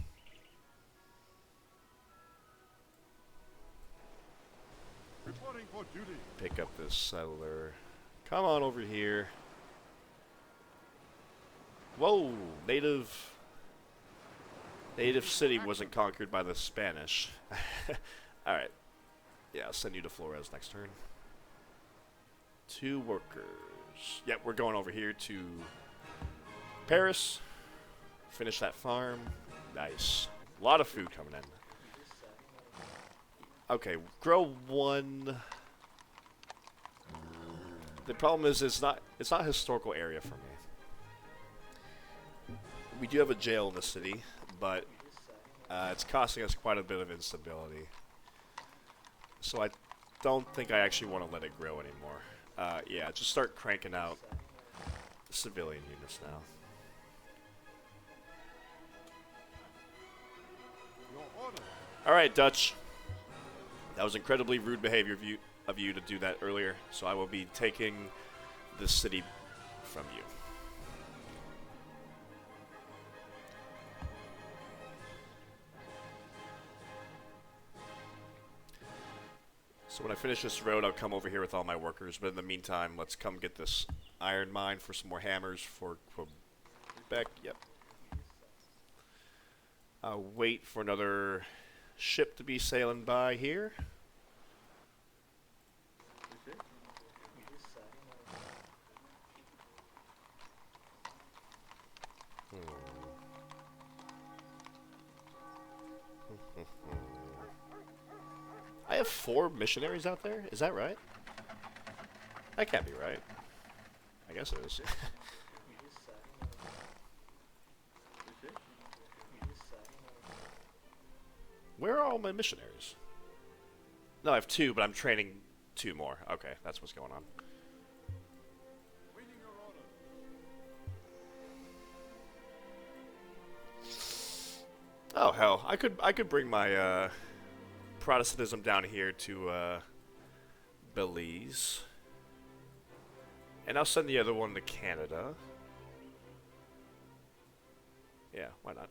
Speaker 2: Reporting for duty.
Speaker 1: Pick up this settler. Come on over here. Whoa, native city wasn't conquered by the Spanish. Alright. Yeah, I'll send you to Flores next turn. 2 workers. Yep, we're going over here to Paris. Finish that farm. Nice. A lot of food coming in. Okay, grow 1. The problem is it's not a historical area for me. We do have a jail in the city, but it's costing us quite a bit of instability. So I don't think I actually want to let it grow anymore. Yeah, just start cranking out civilian units now. Alright, Dutch. That was incredibly rude behavior of you to do that earlier, so I will be taking this city from you. So when I finish this road, I'll come over here with all my workers, but in the meantime, let's come get this iron mine for some more hammers for Quebec. Yep. I'll wait for another ship to be sailing by here. I have 4 missionaries out there? Is that right? That can't be right. I guess it is. Where are all my missionaries? No, I have 2, but I'm training 2 more. Okay, that's what's going on. Oh hell, I could bring my Protestantism down here to Belize, and I'll send the other one to Canada. Yeah, why not?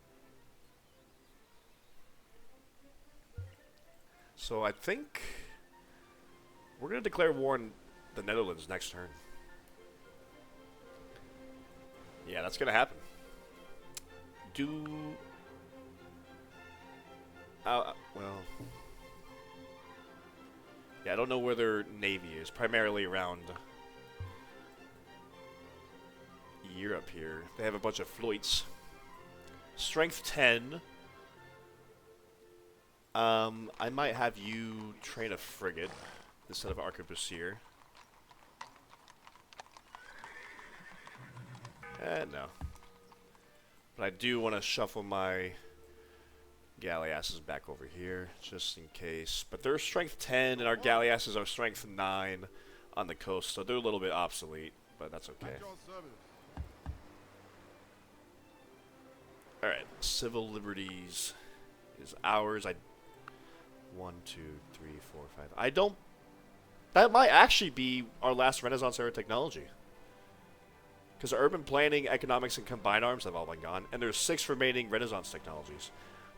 Speaker 1: So I think we're gonna declare war on the Netherlands next turn. Yeah, that's gonna happen. Well, yeah, I don't know where their navy is. Primarily around Europe here. They have a bunch of fleets. Strength 10. I might have you train a frigate instead of arquebusier. No. But I do want to shuffle my galleasses back over here, just in case. But they're strength 10, and our galleasses are strength 9 on the coast, so they're a little bit obsolete, but that's okay. Alright, civil liberties is ours. 1, 2, 3, 4, 5. I don't... That might actually be our last Renaissance era technology. Because urban planning, economics, and combined arms have all been gone, and there's 6 remaining Renaissance technologies.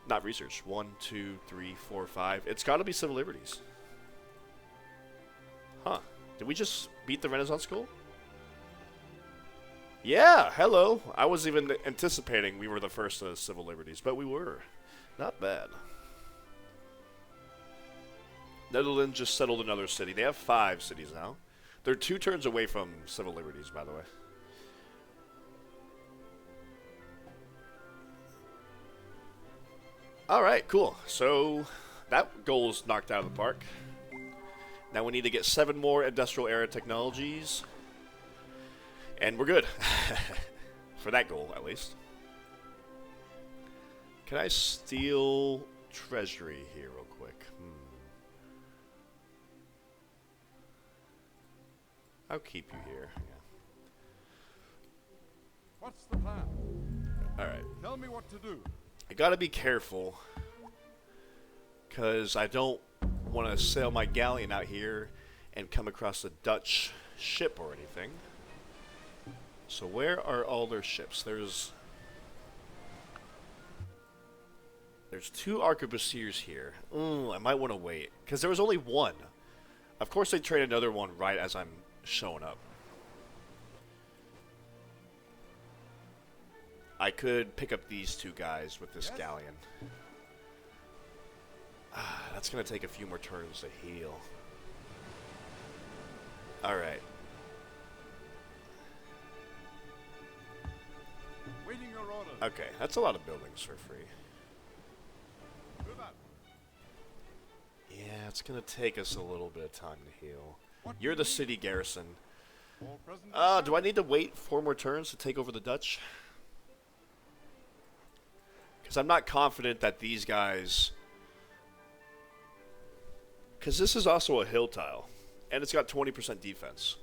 Speaker 1: Not research. 1, 2, 3, 4, 5. It's got to be civil liberties. Huh. Did we just beat the Renaissance school? Yeah, hello. I wasn't even anticipating we were the first civil liberties, but we were. Not bad. Netherlands just settled another city. They have 5 cities now. They're 2 turns away from civil liberties, by the way. Alright, cool. So, that goal is knocked out of the park. Now we need to get 7 more industrial era technologies. And we're good. For that goal, at least. Can I steal treasury here real quick? I'll keep you here. Yeah.
Speaker 2: What's the plan?
Speaker 1: Alright.
Speaker 2: Tell me what to do.
Speaker 1: I gotta be careful, because I don't want to sail my galleon out here and come across a Dutch ship or anything. So where are all their ships? There's 2 arquebusiers here. I might want to wait, because there was only 1. Of course they trade another one right as I'm showing up. I could pick up these 2 guys with this galleon. That's going to take a few more turns to heal. Alright.
Speaker 2: Waiting your order.
Speaker 1: Okay, that's a lot of buildings for free.
Speaker 2: Do that.
Speaker 1: Yeah, it's going to take us a little bit of time to heal.
Speaker 2: What
Speaker 1: You're
Speaker 2: do
Speaker 1: the
Speaker 2: you
Speaker 1: city garrison.
Speaker 2: need? All present.
Speaker 1: Do I need to wait 4 more turns to take over the Dutch? Because I'm not confident that these guys... Because this is also a hill tile. And it's got 20% defense.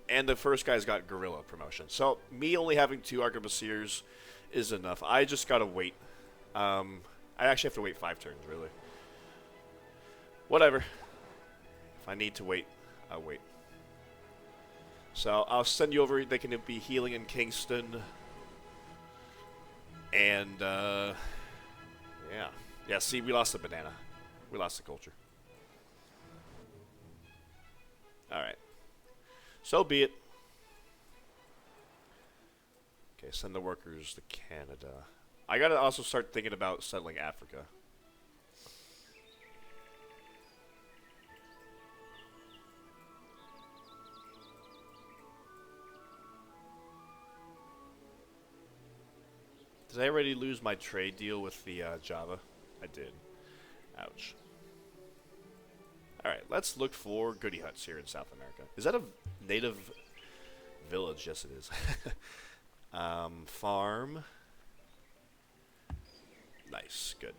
Speaker 1: And the first guy's got Guerrilla promotion. So, me only having 2 Arquebusiers is enough. I just gotta wait. I actually have to wait 5 turns, really. Whatever. If I need to wait, I'll wait. So, I'll send you over. They can be healing in Kingston. And, yeah. Yeah, see, we lost the banana. We lost the culture. Alright. So be it. Okay, send the workers to Canada. I gotta also start thinking about settling Africa. Did I already lose my trade deal with the Java? I did. Ouch. Alright, let's look for goody huts here in South America. Is that a native village? Yes, it is. Farm. Nice, good.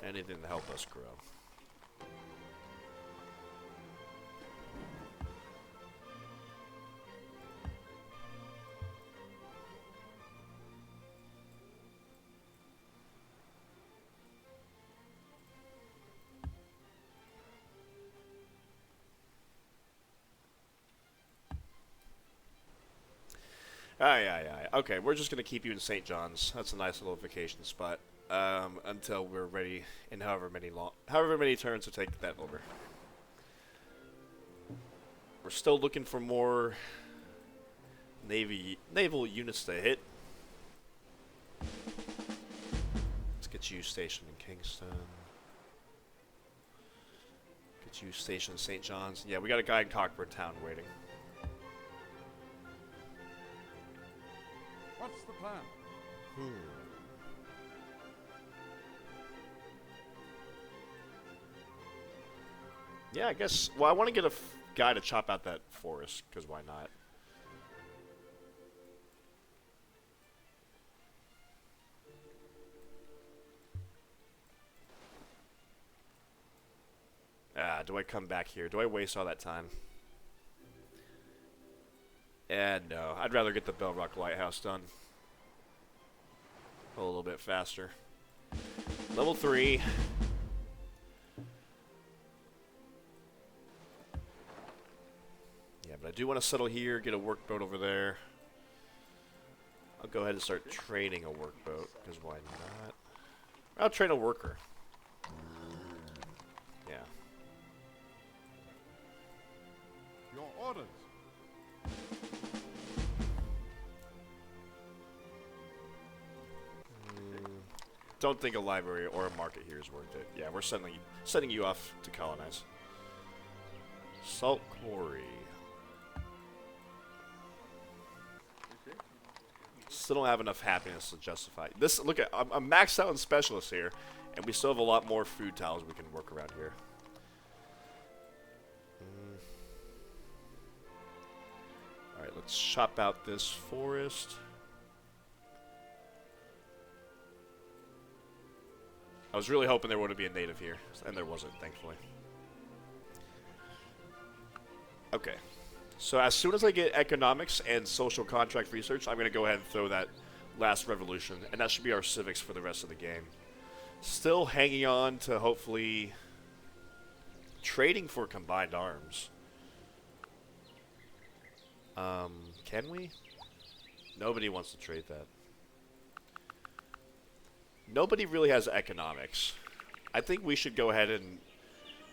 Speaker 1: Anything to help us grow. Okay, we're just gonna keep you in St. John's. That's a nice little vacation spot. Until we're ready in however many turns to take that over. We're still looking for more naval units to hit. Let's get you stationed in Kingston. Get you stationed in St. John's. Yeah, we got a guy in Cockburn Town waiting.
Speaker 2: What's the plan?
Speaker 1: Yeah, I guess... Well, I want to get a guy to chop out that forest, because why not? Do I come back here? Do I waste all that time? No. I'd rather get the Bellrock Lighthouse done. A little bit faster. Level 3. Yeah, but I do want to settle here, get a workboat over there. I'll go ahead and start training a workboat, because why not? I'll train a worker. Yeah.
Speaker 2: Your orders.
Speaker 1: Don't think a library or a market here is worth it. Yeah, we're sending you off to colonize. Salt quarry. Still don't have enough happiness to justify this. Look at I'm maxed out in specialists here, and we still have a lot more food tiles we can work around here. All right, let's chop out this forest. I was really hoping there would be a native here, and there wasn't, thankfully. Okay. So as soon as I get economics and social contract research, I'm going to go ahead and throw that last revolution, and that should be our civics for the rest of the game. Still hanging on to hopefully trading for combined arms. Can we? Nobody wants to trade that. Nobody really has economics. I think we should go ahead and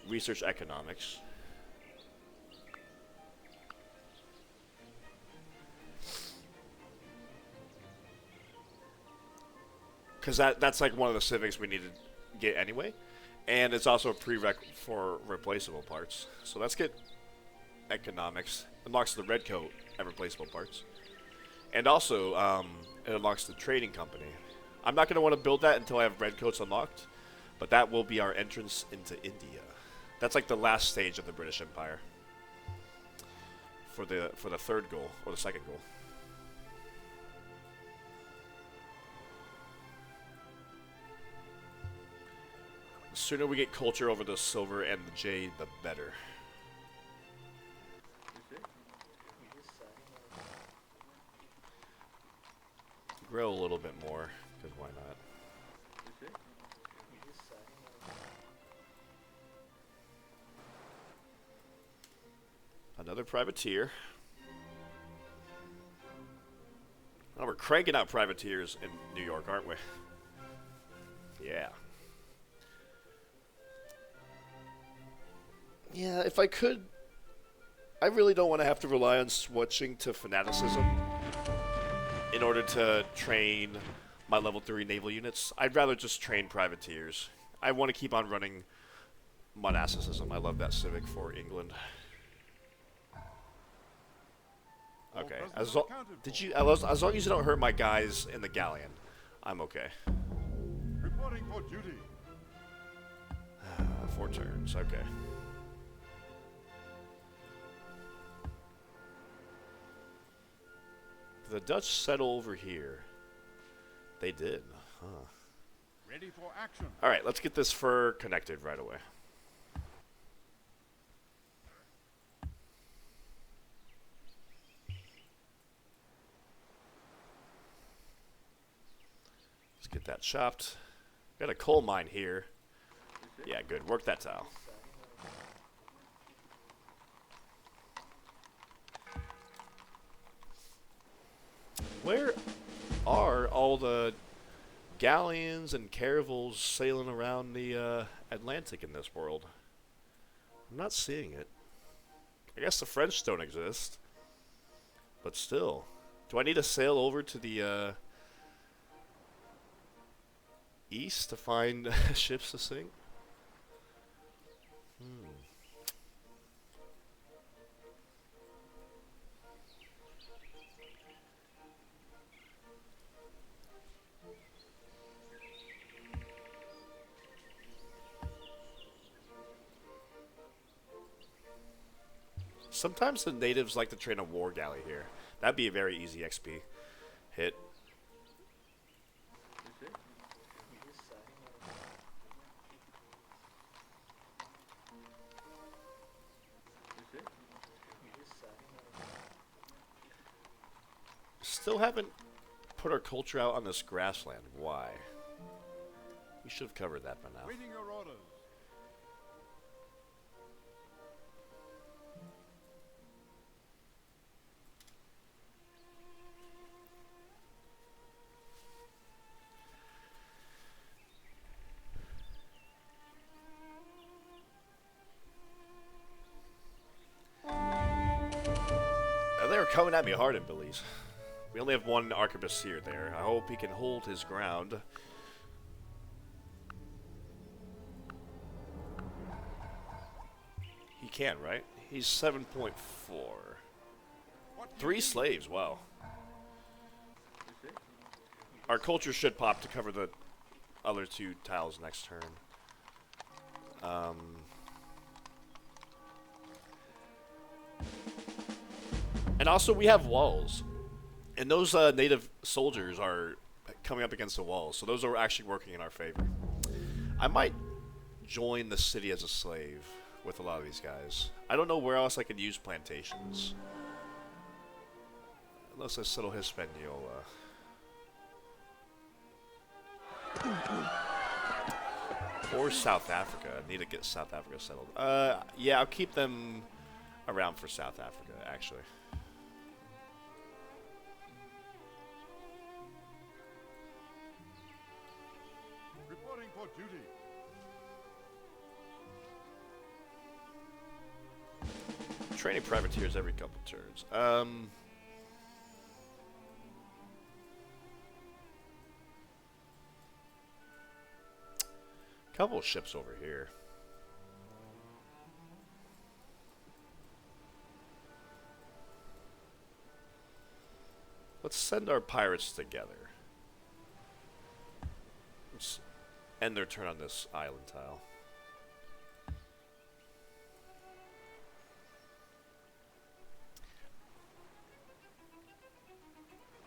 Speaker 1: research economics. Because that's like one of the civics we need to get anyway. And it's also a prereq for replaceable parts. So let's get economics. Unlocks the red coat and replaceable parts. And also, it unlocks the trading company. I'm not going to want to build that until I have red coats unlocked. But that will be our entrance into India. That's like the last stage of the British Empire. For the third goal, or the second goal. sooner we get culture over the silver and the jade, the better. Grow a little bit more, because why not? Another privateer. Oh, we're cranking out privateers in New York, aren't we? Yeah. Yeah, if I could, I really don't want to have to rely on switching to fanaticism in order to train my level 3 naval units. I'd rather just train privateers. I want to keep on running monasticism. I love that civic for England. Okay, as long as you don't hurt my guys in the galleon, I'm okay.
Speaker 2: Reporting for duty.
Speaker 1: 4 turns, okay. The Dutch settle over here. They did, huh?
Speaker 2: Ready for action.
Speaker 1: All right, let's get this fur connected right away. Let's get that chopped. Got a coal mine here. Yeah, good. Work that tile. Where are all the galleons and caravels sailing around the Atlantic in this world? I'm not seeing it. I guess the French don't exist. But still. Do I need to sail over to the east to find ships to sink? Sometimes the natives like to train a war galley here. That'd be a very easy XP hit. Still haven't put our culture out on this grassland. Why? We should have covered that by now.
Speaker 2: Waiting your orders.
Speaker 1: They're coming at me hard in Belize. We only have one arquebusier there. I hope he can hold his ground. He can, right? He's 7.4. 3 slaves, wow. Our culture should pop to cover the other 2 tiles next turn. And also, we have walls. And those native soldiers are coming up against the walls. So those are actually working in our favor. I might join the city as a slave with a lot of these guys. I don't know where else I could use plantations. Unless I settle Hispaniola. Or South Africa. I need to get South Africa settled. Yeah, I'll keep them around for South Africa, actually.
Speaker 2: Reporting for duty.
Speaker 1: Training privateers every couple turns. Couple of ships over here. Let's send our pirates together. Let's end their turn on this island tile.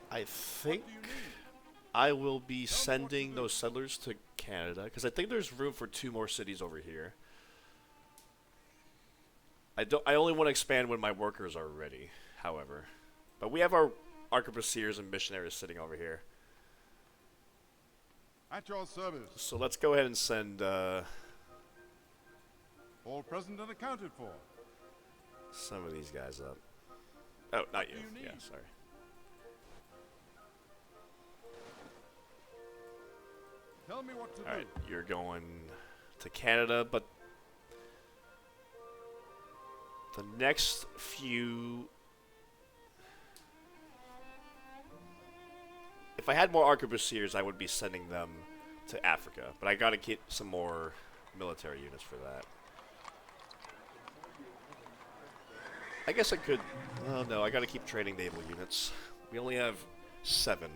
Speaker 1: I think I will be sending those settlers to Canada, because I think there's room for 2 more cities over here. I only want to expand when my workers are ready, however. But we have our arquebusiers and missionaries sitting over here.
Speaker 2: At your service.
Speaker 1: So let's go ahead and send
Speaker 2: All present and accounted for.
Speaker 1: some of these guys up. Oh, not you.
Speaker 2: do you
Speaker 1: Yeah,
Speaker 2: need?
Speaker 1: sorry.
Speaker 2: Tell me what to
Speaker 1: Alright,
Speaker 2: do.
Speaker 1: you're going to Canada, but the next few... If I had more arquebusiers, I would be sending them to Africa, but I gotta get some more military units for that. I guess I could... Oh no, I gotta keep training naval units. We only have 7.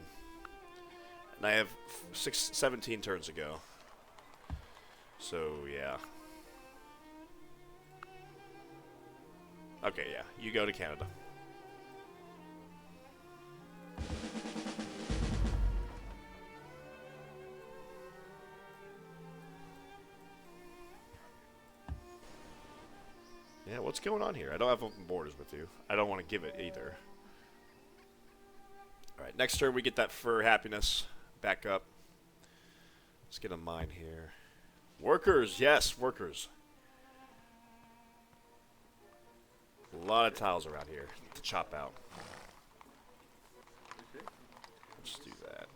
Speaker 1: And I have 17 turns to go. So, yeah. Okay, yeah. You go to Canada. Yeah, what's going on here? I don't have open borders with you. I don't want to give it either. Alright, next turn we get that fur happiness back up. Let's get a mine here. Workers, yes, workers. A lot of tiles around here to chop out. Let's do that.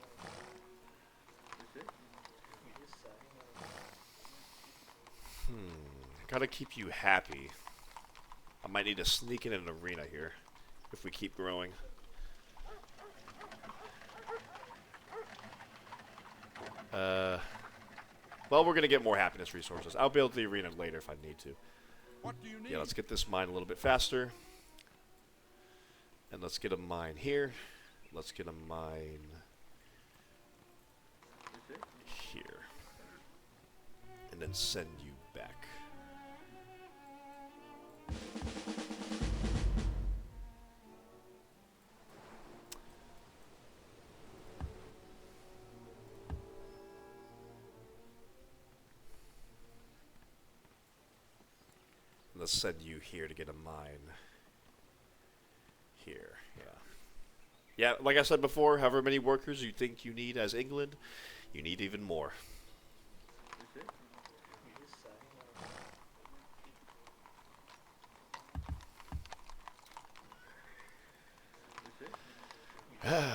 Speaker 1: Gotta keep you happy. I might need to sneak in an arena here if we keep growing. Well, we're gonna get more happiness resources. I'll build the arena later if I need to.
Speaker 2: What do you need?
Speaker 1: Yeah, let's get this mine a little bit faster. And let's get a mine here. Let's get a mine here. And then send you back. Let's send you here to get a mine. Here, yeah. Yeah, like I said before, however many workers you think you need as England, you need even more.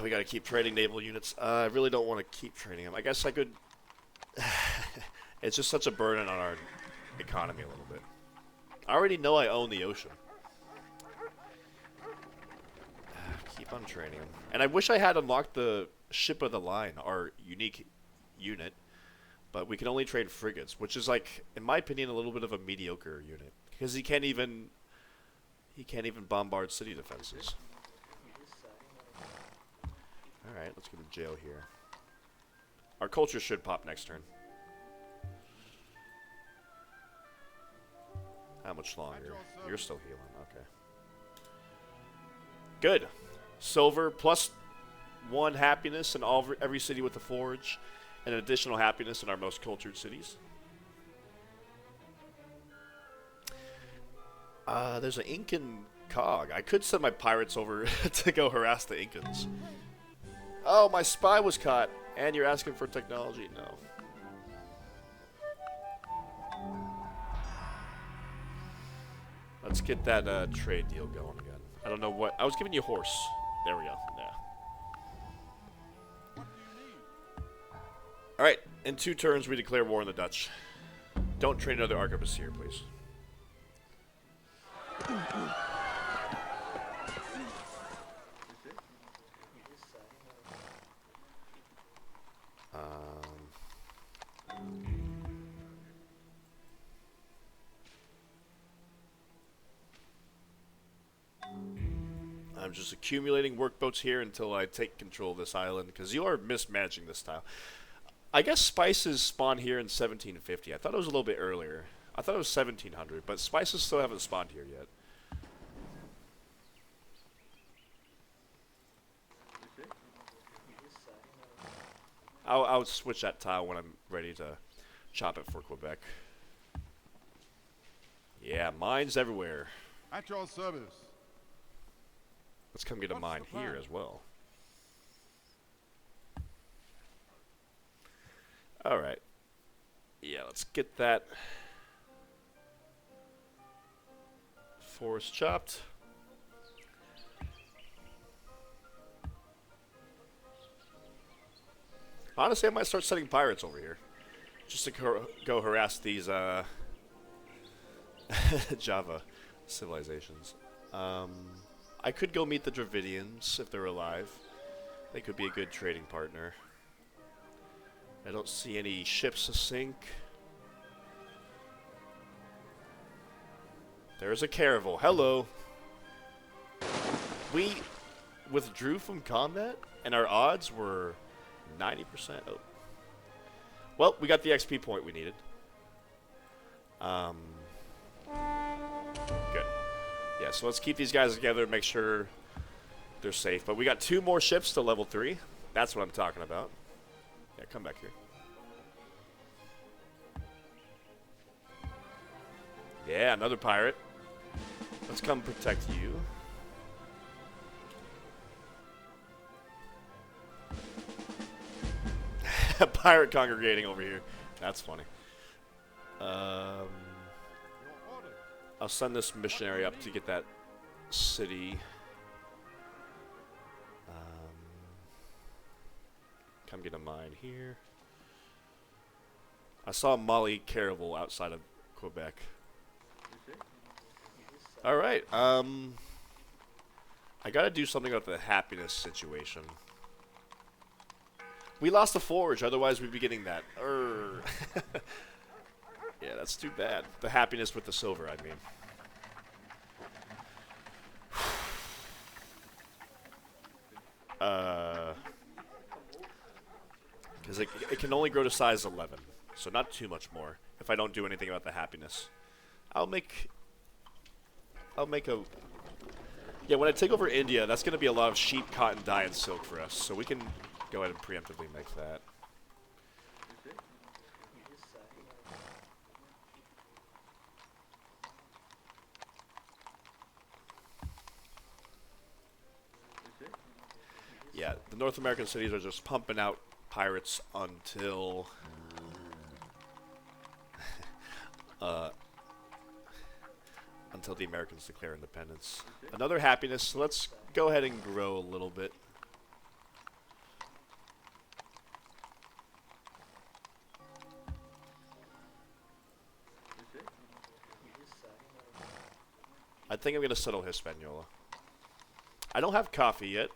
Speaker 1: We gotta keep training naval units. I really don't want to keep training them. I guess I could... It's just such a burden on our economy a little bit. I already know I own the ocean. Keep on training them. And I wish I had unlocked the ship of the line, our unique unit. But we can only train frigates, which is like, in my opinion, a little bit of a mediocre unit. Because he can't even bombard city defenses. Alright, let's go to jail here. Our culture should pop next turn. How much longer? You're still healing, okay. Good. Silver plus 1 happiness in every city with a forge, and an additional happiness in our most cultured cities. There's an Incan cog. I could send my pirates over to go harass the Incans. Oh, my spy was caught, and you're asking for technology? No. Let's get that trade deal going again. I don't know what... I was giving you a horse. There we go. Yeah. Alright, in 2 turns we declare war on the Dutch. Don't train another arquebusier, please. I'm just accumulating workboats here until I take control of this island, because you are mismanaging this tile. I guess spices spawn here in 1750. I thought it was a little bit earlier. I thought it was 1700, but spices still haven't spawned here yet. I'll switch that tile when I'm ready to chop it for Quebec. Yeah, mines everywhere.
Speaker 2: At your service.
Speaker 1: Let's come get a
Speaker 2: What's
Speaker 1: mine
Speaker 2: the
Speaker 1: here
Speaker 2: plan?
Speaker 1: as well. Alright. Yeah, let's get that forest chopped. Honestly, I might start sending pirates over here. Just to go harass these Java civilizations. I could go meet the Dravidians if they're alive. They could be a good trading partner. I don't see any ships to sink. There's a caravel. Hello. We withdrew from combat, and our odds were 90%. Oh. Well, we got the XP point we needed. Good. Yeah, so let's keep these guys together, make sure they're safe. But we got 2 more ships to level 3. That's what I'm talking about. Yeah, come back here. Yeah, another pirate. Let's come protect you. Pirate congregating over here. That's funny.
Speaker 2: Your orders.
Speaker 1: I'll send this missionary up to get that city. Come get a mine here. I saw Molly Caravel outside of Quebec. Alright, I gotta do something about the happiness situation. We lost the forge, otherwise we'd be getting that. Yeah, that's too bad. The happiness with the silver, I mean. Because it can only grow to size 11, so not too much more. If I don't do anything about the happiness, I'll make a. Yeah, when I take over India, that's going to be a lot of sheep, cotton, dye, and silk for us. So we can go ahead and preemptively make that. Yeah, the North American cities are just pumping out pirates until until the Americans declare independence. Another happiness. So let's go ahead and grow a little bit. I think I'm going to settle Hispaniola. I don't have coffee yet.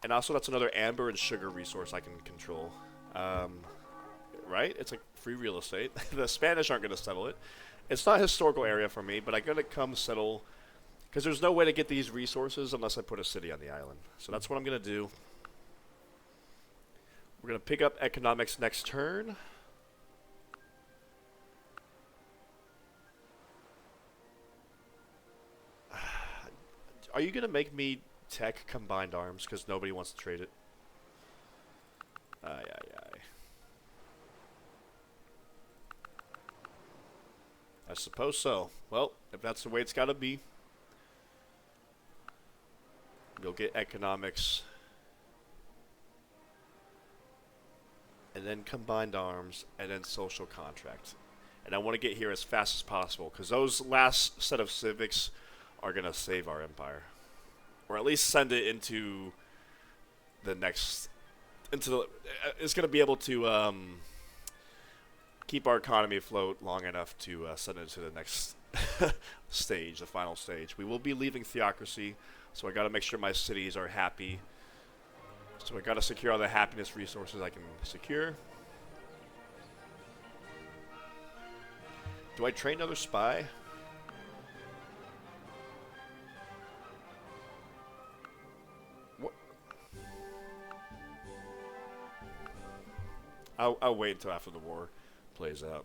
Speaker 1: And also that's another amber and sugar resource I can control. Right? It's like free real estate. The Spanish aren't going to settle it. It's not a historical area for me, but I'm going to come settle. Because there's no way to get these resources unless I put a city on the island. So that's what I'm going to do. We're going to pick up economics next turn. Are you going to make me tech combined arms because nobody wants to trade it? Aye, aye, aye. I suppose so. Well, if that's the way it's got to be, you'll get economics. And then combined arms, and then social contract. And I want to get here as fast as possible because those last set of civics are going to save our empire. Or at least send it into the next... it's going to be able to keep our economy afloat long enough to send it to the next stage, the final stage. We will be leaving theocracy, so I got to make sure my cities are happy. So I got to secure all the happiness resources I can secure. Do I train another spy? What? I'll wait until after the war plays out.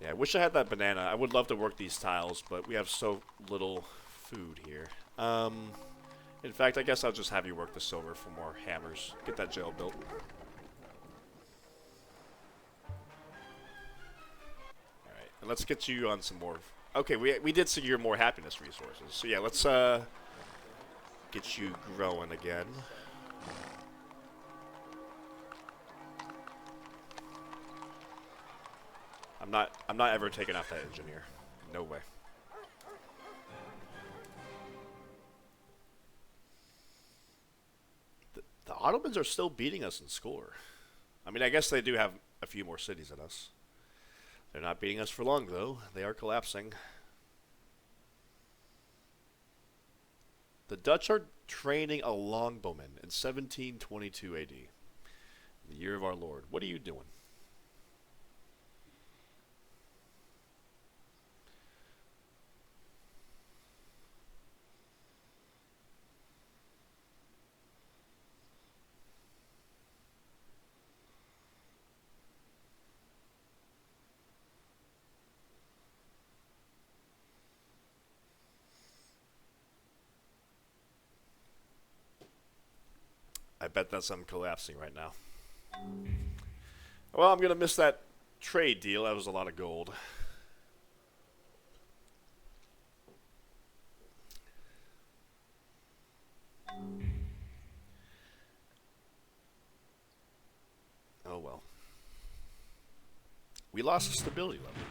Speaker 1: Yeah, I wish I had that banana. I would love to work these tiles, but we have so little food here. In fact, I guess I'll just have you work the silver for more hammers. Get that jail built. Alright, and let's get you on some more... Okay, we did secure more happiness resources. So yeah, let's get you growing again. I'm not ever taking off that engineer. No way. The Ottomans are still beating us in score. I mean, I guess they do have a few more cities than us. They're not beating us for long, though. They are collapsing. The Dutch are training a longbowman in 1722 AD. The year of our Lord. What are you doing? I bet that's I'm collapsing right now. Well, I'm going to miss that trade deal. That was a lot of gold. Oh well. We lost the stability level.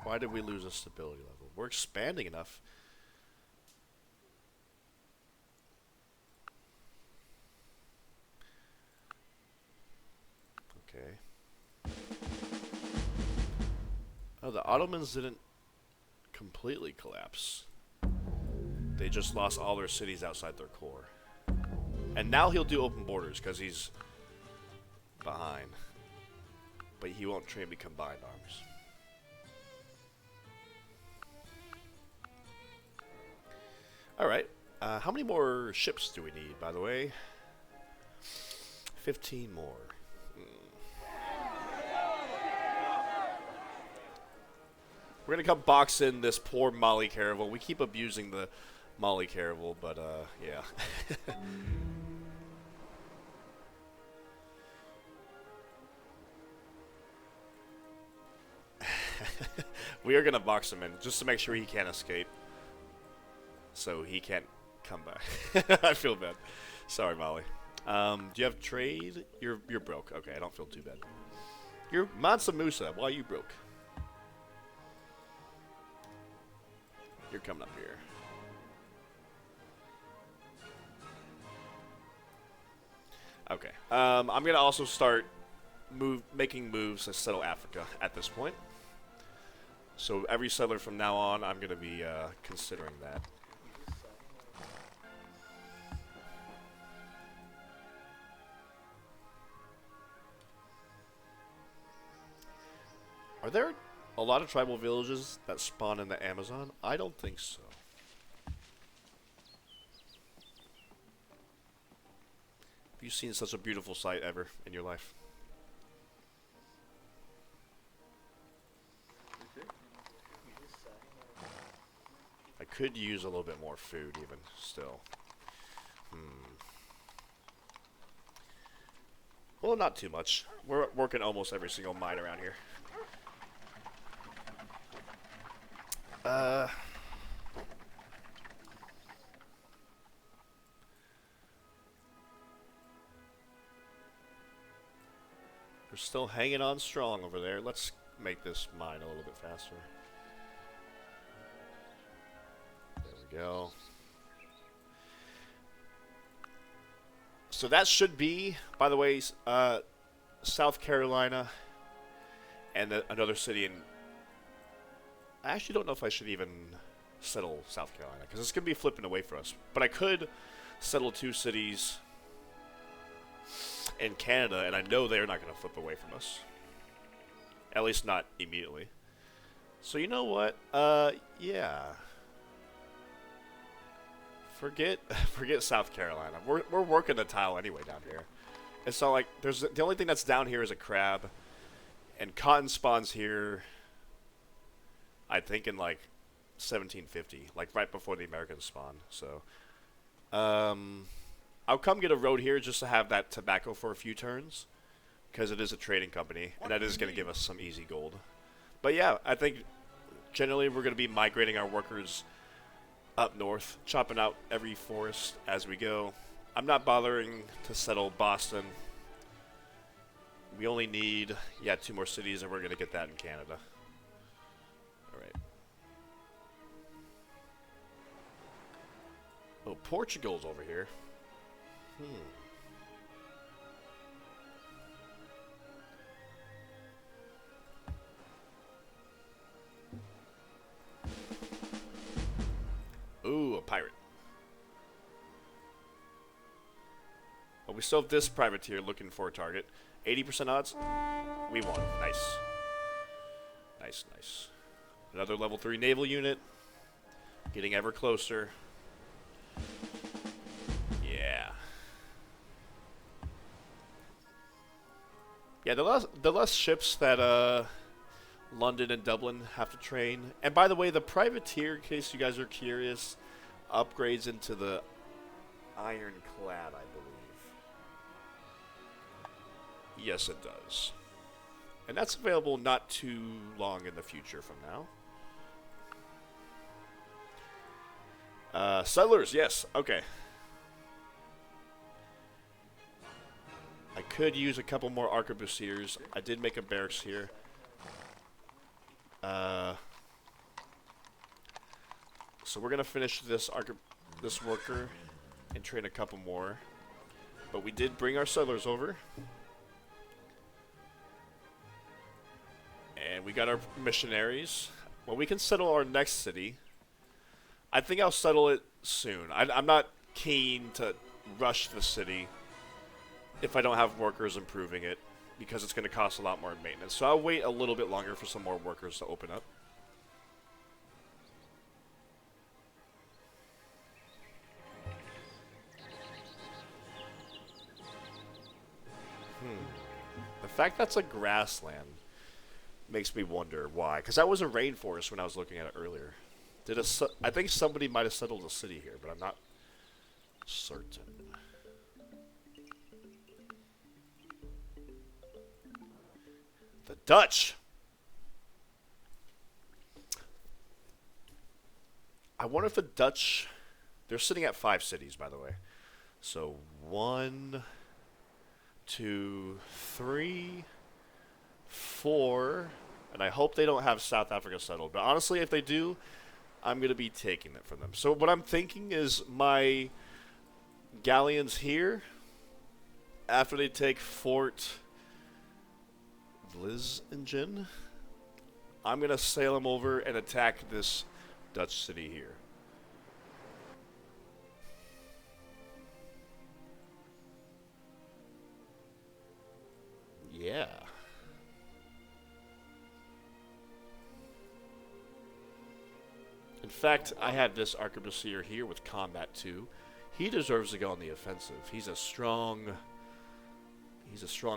Speaker 1: Why did we lose a stability level? We're expanding enough. Okay. Oh, the Ottomans didn't completely collapse. They just lost all their cities outside their core. And now he'll do open borders because he's behind. But he won't train me combined arms. Alright. How many more ships do we need, by the way? 15 more. We're gonna come box in this poor Molly Caravel. We keep abusing the Molly Caravel, but yeah. We are gonna box him in just to make sure he can't escape. So he can't come back. I feel bad. Sorry, Molly. Do you have trade? You're broke. Okay, I don't feel too bad. You're Mansa Musa. Why are you broke? You're coming up here. Okay. I'm gonna also start making moves to settle Africa at this point. So every settler from now on, I'm gonna be considering that. Are there a lot of tribal villages that spawn in the Amazon? I don't think so. Have you seen such a beautiful sight ever in your life? I could use a little bit more food even, still. Well, not too much. We're working almost every single mine around here. We're still hanging on strong over there. Let's make this mine a little bit faster. There we go. So that should be, by the way, South Carolina and another city in... I actually don't know if I should even settle South Carolina, because it's going to be flipping away for us. But I could settle 2 cities in Canada, and I know they're not going to flip away from us. At least not immediately. So you know what? Yeah. Forget forget South Carolina. We're working the tile anyway down here. It's not like there's the only thing that's down here is a crab, and cotton spawns here. I think in like 1750, like right before the Americans spawn. So, I'll come get a road here just to have that tobacco for a few turns, because it is a trading company, and that is going to give us some easy gold. But yeah, I think generally we're going to be migrating our workers up north, chopping out every forest as we go. I'm not bothering to settle Boston. We only need, yeah, 2 more cities, and we're going to get that in Canada. Alright. Oh, Portugal's over here. Ooh, a pirate. But we still have this privateer looking for a target. 80% odds. We won. Nice. Nice, nice. Another level 3 naval unit. Getting ever closer. Yeah. Yeah, the less ships that London and Dublin have to train. And by the way, the privateer, in case you guys are curious, upgrades into the ironclad, I believe. Yes, it does. And that's available not too long in the future from now. Settlers, yes. Okay. I could use a couple more arquebusiers. I did make a barracks here. So we're gonna finish this worker and train a couple more. But we did bring our settlers over. And we got our missionaries. Well, we can settle our next city. I think I'll settle it soon. I'm not keen to rush the city if I don't have workers improving it, because it's going to cost a lot more in maintenance. So I'll wait a little bit longer for some more workers to open up. The fact that's a grassland makes me wonder why. Because that was a rainforest when I was looking at it earlier. I think somebody might have settled a city here, but I'm not certain. The Dutch! I wonder if the Dutch... They're sitting at 5 cities, by the way. So, 1, 2, 3, 4... And I hope they don't have South Africa settled. But honestly, if they do, I'm going to be taking it from them. So what I'm thinking is my galleons here, after they take Fort Vlissingen, I'm going to sail them over and attack this Dutch city here. Yeah. In fact, I have this arquebusier here with combat 2. He deserves to go on the offensive. He's a strong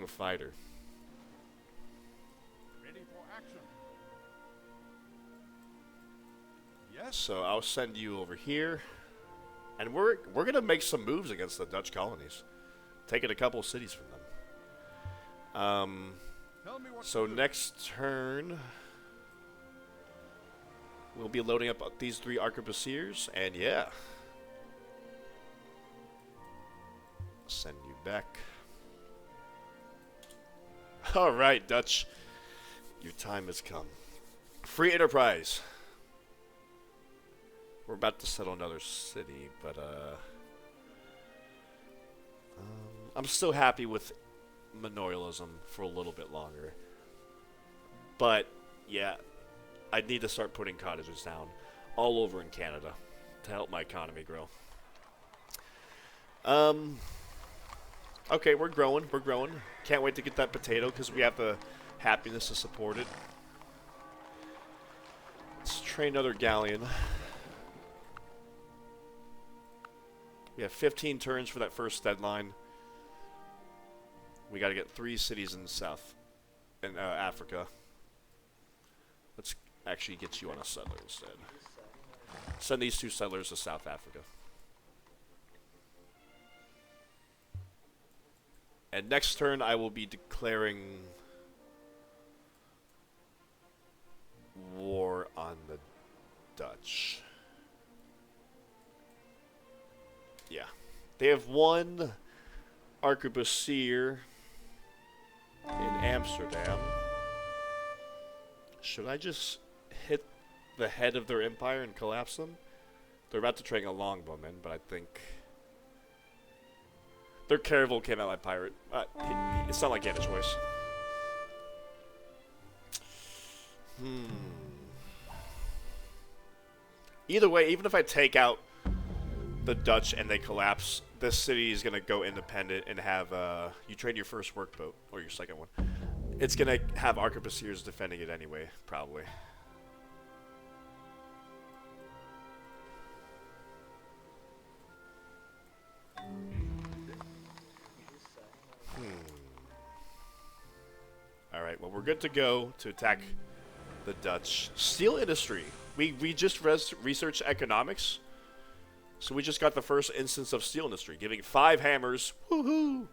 Speaker 1: fighter.
Speaker 2: Ready for action. Yes.
Speaker 1: So I'll send you over here, and we're gonna make some moves against the Dutch colonies, taking a couple of cities from them.
Speaker 2: Tell me what
Speaker 1: So
Speaker 2: to do.
Speaker 1: next turn, we'll be loading up these 3 arquebusiers, and yeah. Send you back. Alright, Dutch. Your time has come. Free enterprise. We're about to settle another city, but I'm still happy with manorialism for a little bit longer. But, yeah. I need to start putting cottages down all over in Canada to help my economy grow. Okay, we're growing. We're growing. Can't wait to get that potato because we have the happiness to support it. Let's train another galleon. We have 15 turns for that first deadline. We got to get 3 cities in South in Africa. Let's actually get you on a settler instead. Send these 2 settlers to South Africa. And next turn, I will be declaring war on the Dutch. Yeah. They have one arquebusier in Amsterdam. Should I just hit the head of their empire and collapse them? They're about to train a longbowman, but I think their caravel came out like pirate. It's not like he had a choice. Either way, even if I take out the Dutch and they collapse, this city is going to go independent and have, you train your first workboat, or your second one. It's going to have arquebusiers defending it anyway, probably. Alright, well, we're good to go to attack the Dutch. Steel industry. We just researched economics. So we just got the first instance of steel industry, giving 5 hammers. Woohoo!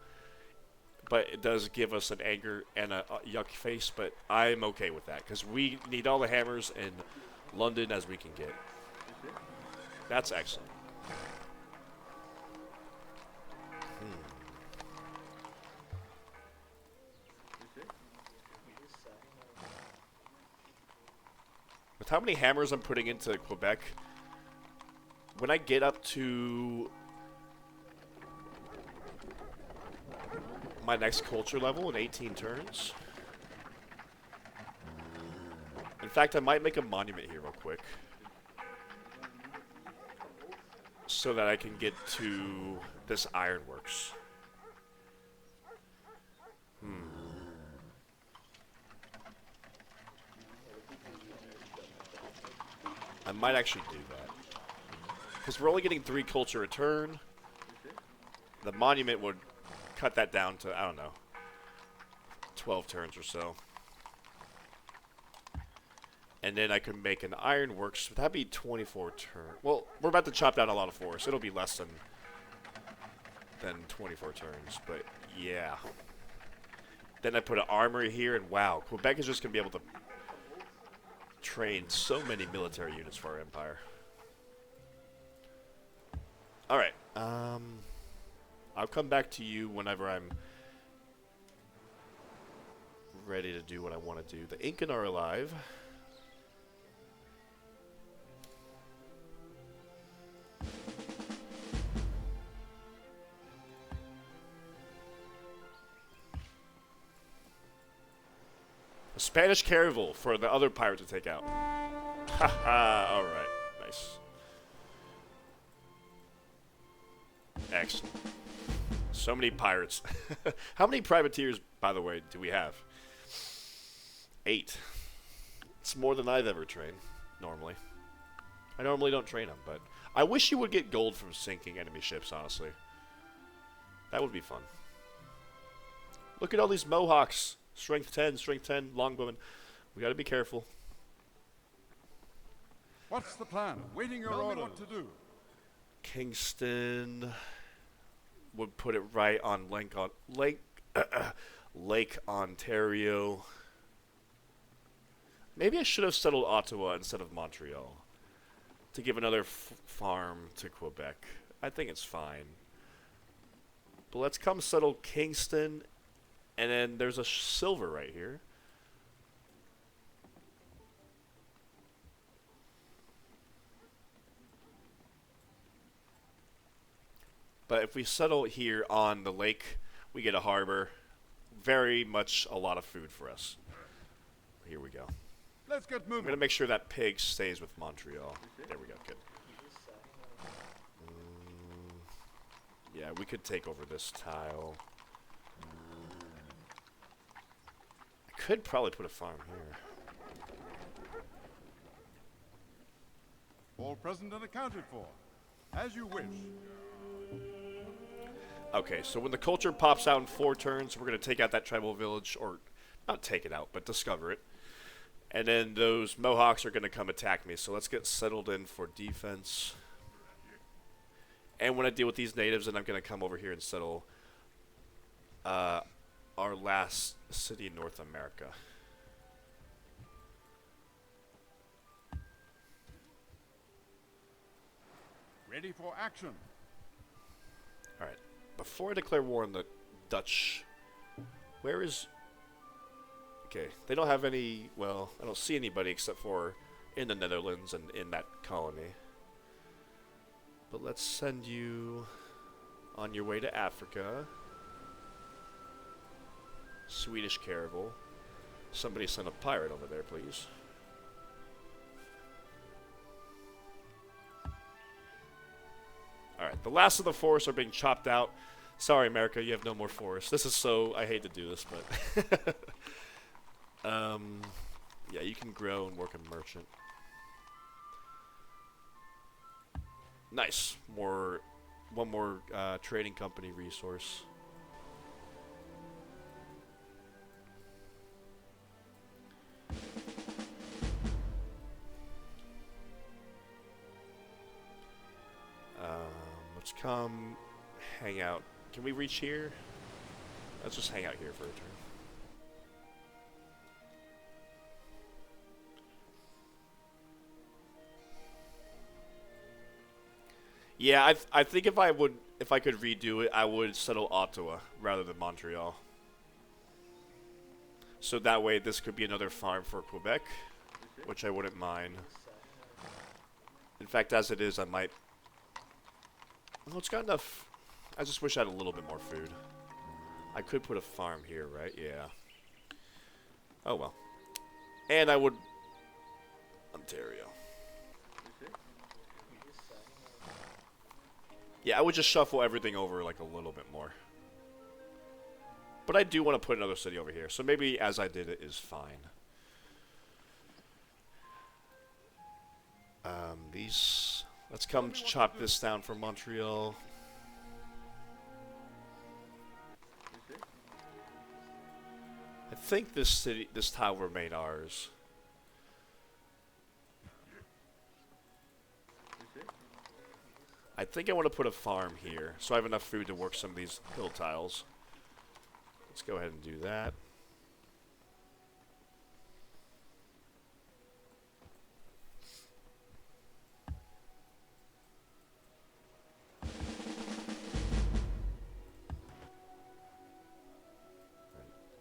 Speaker 1: But it does give us an anger and a yuck face, but I'm okay with that, because we need all the hammers in London as we can get. That's excellent. With how many hammers I'm putting into Quebec, when I get up to my next culture level in 18 turns, in fact, I might make a monument here real quick so that I can get to this ironworks. I might actually do that. Because we're only getting 3 culture a turn. The monument would cut that down to, I don't know, 12 turns or so. And then I could make an ironworks. That'd be 24 turns. Well, we're about to chop down a lot of forests. It'll be less than 24 turns. But, yeah. Then I put an armory here, and wow, Quebec is just going to be able to train so many military units for our empire. Alright, I'll come back to you whenever I'm ready to do what I want to do. The Incan are alive. A Spanish caravel for the other pirate to take out. Haha, alright, nice. Excellent. So many pirates. How many privateers, by the way, do we have? 8. It's more than I've ever trained, normally. I normally don't train them, but I wish you would get gold from sinking enemy ships, honestly. That would be fun. Look at all these Mohawks. Strength 10, longbowmen. We gotta be careful.
Speaker 2: What's the plan? Waiting your order. What to do?
Speaker 1: Kingston would put it right on Lake Ontario. Maybe I should have settled Ottawa instead of Montreal to give another farm to Quebec. I think it's fine. But let's come settle Kingston, and then there's a silver right here. But if we settle here on the lake, we get a harbor. Very much a lot of food for us. Here we go.
Speaker 2: Let's get moving.
Speaker 1: I'm going to make sure that pig stays with Montreal. There we go. Good. Yeah, we could take over this tile. I could probably put a farm here.
Speaker 2: All present and accounted for. As you wish.
Speaker 1: Okay, so when the culture pops out in 4 turns, we're going to take out that tribal village, or not take it out, but discover it. And then those Mohawks are going to come attack me, so let's get settled in for defense. And when I deal with these natives, then I'm going to come over here and settle our last city in North America.
Speaker 2: Ready for action.
Speaker 1: Alright, before I declare war on the Dutch, where is... Okay, they don't have any... Well, I don't see anybody except for in the Netherlands and in that colony. But let's send you on your way to Africa. Swedish caravel. Somebody send a pirate over there, please. Alright, the last of the forests are being chopped out. Sorry, America, you have no more forests. This is so... I hate to do this, but... yeah, you can grow and work a merchant. Nice. One more trading company resource. Let's come hang out. Can we reach here? Let's just hang out here for a turn. Yeah, I think if I could redo it, I would settle Ottawa rather than Montreal. So that way this could be another farm for Quebec, which I wouldn't mind. In fact, as it is, I might... Well, it's got enough... I just wish I had a little bit more food. I could put a farm here, right? Yeah. Oh well. And I would... Ontario. Yeah, I would just shuffle everything over like a little bit more. But I do want to put another city over here, so maybe as I did it is fine. These... Let's come chop this down for Montreal. I think this tile will remain ours. I think I want to put a farm here, so I have enough food to work some of these hill tiles. Let's go ahead and do that.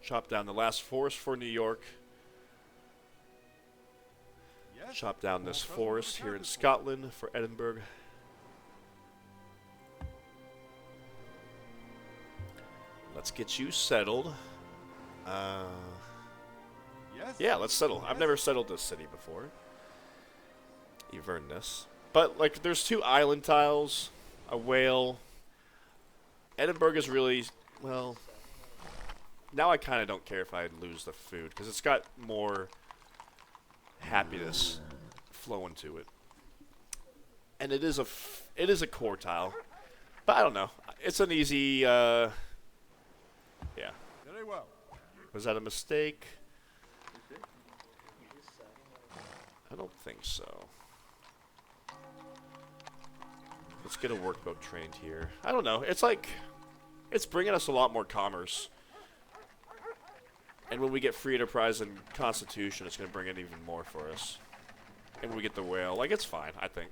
Speaker 1: Chop down the last forest for New York.
Speaker 2: Yes.
Speaker 1: Chop down this forest here in Scotland for Edinburgh. Let's get you settled.
Speaker 2: Yes.
Speaker 1: Yeah, let's settle. I've never settled this city before. You've earned this. But, like, there's 2 island tiles, a whale. Edinburgh is really, well... Now I kind of don't care if I lose the food, because it's got more happiness flowing to it. And it is a core tile. But I don't know. It's an easy, yeah.
Speaker 2: Very well.
Speaker 1: Was that a mistake? I don't think so. Let's get a workboat trained here. I don't know. It's like... It's bringing us a lot more commerce. And when we get free enterprise and constitution, it's going to bring in even more for us. And when we get the whale, like, it's fine, I think.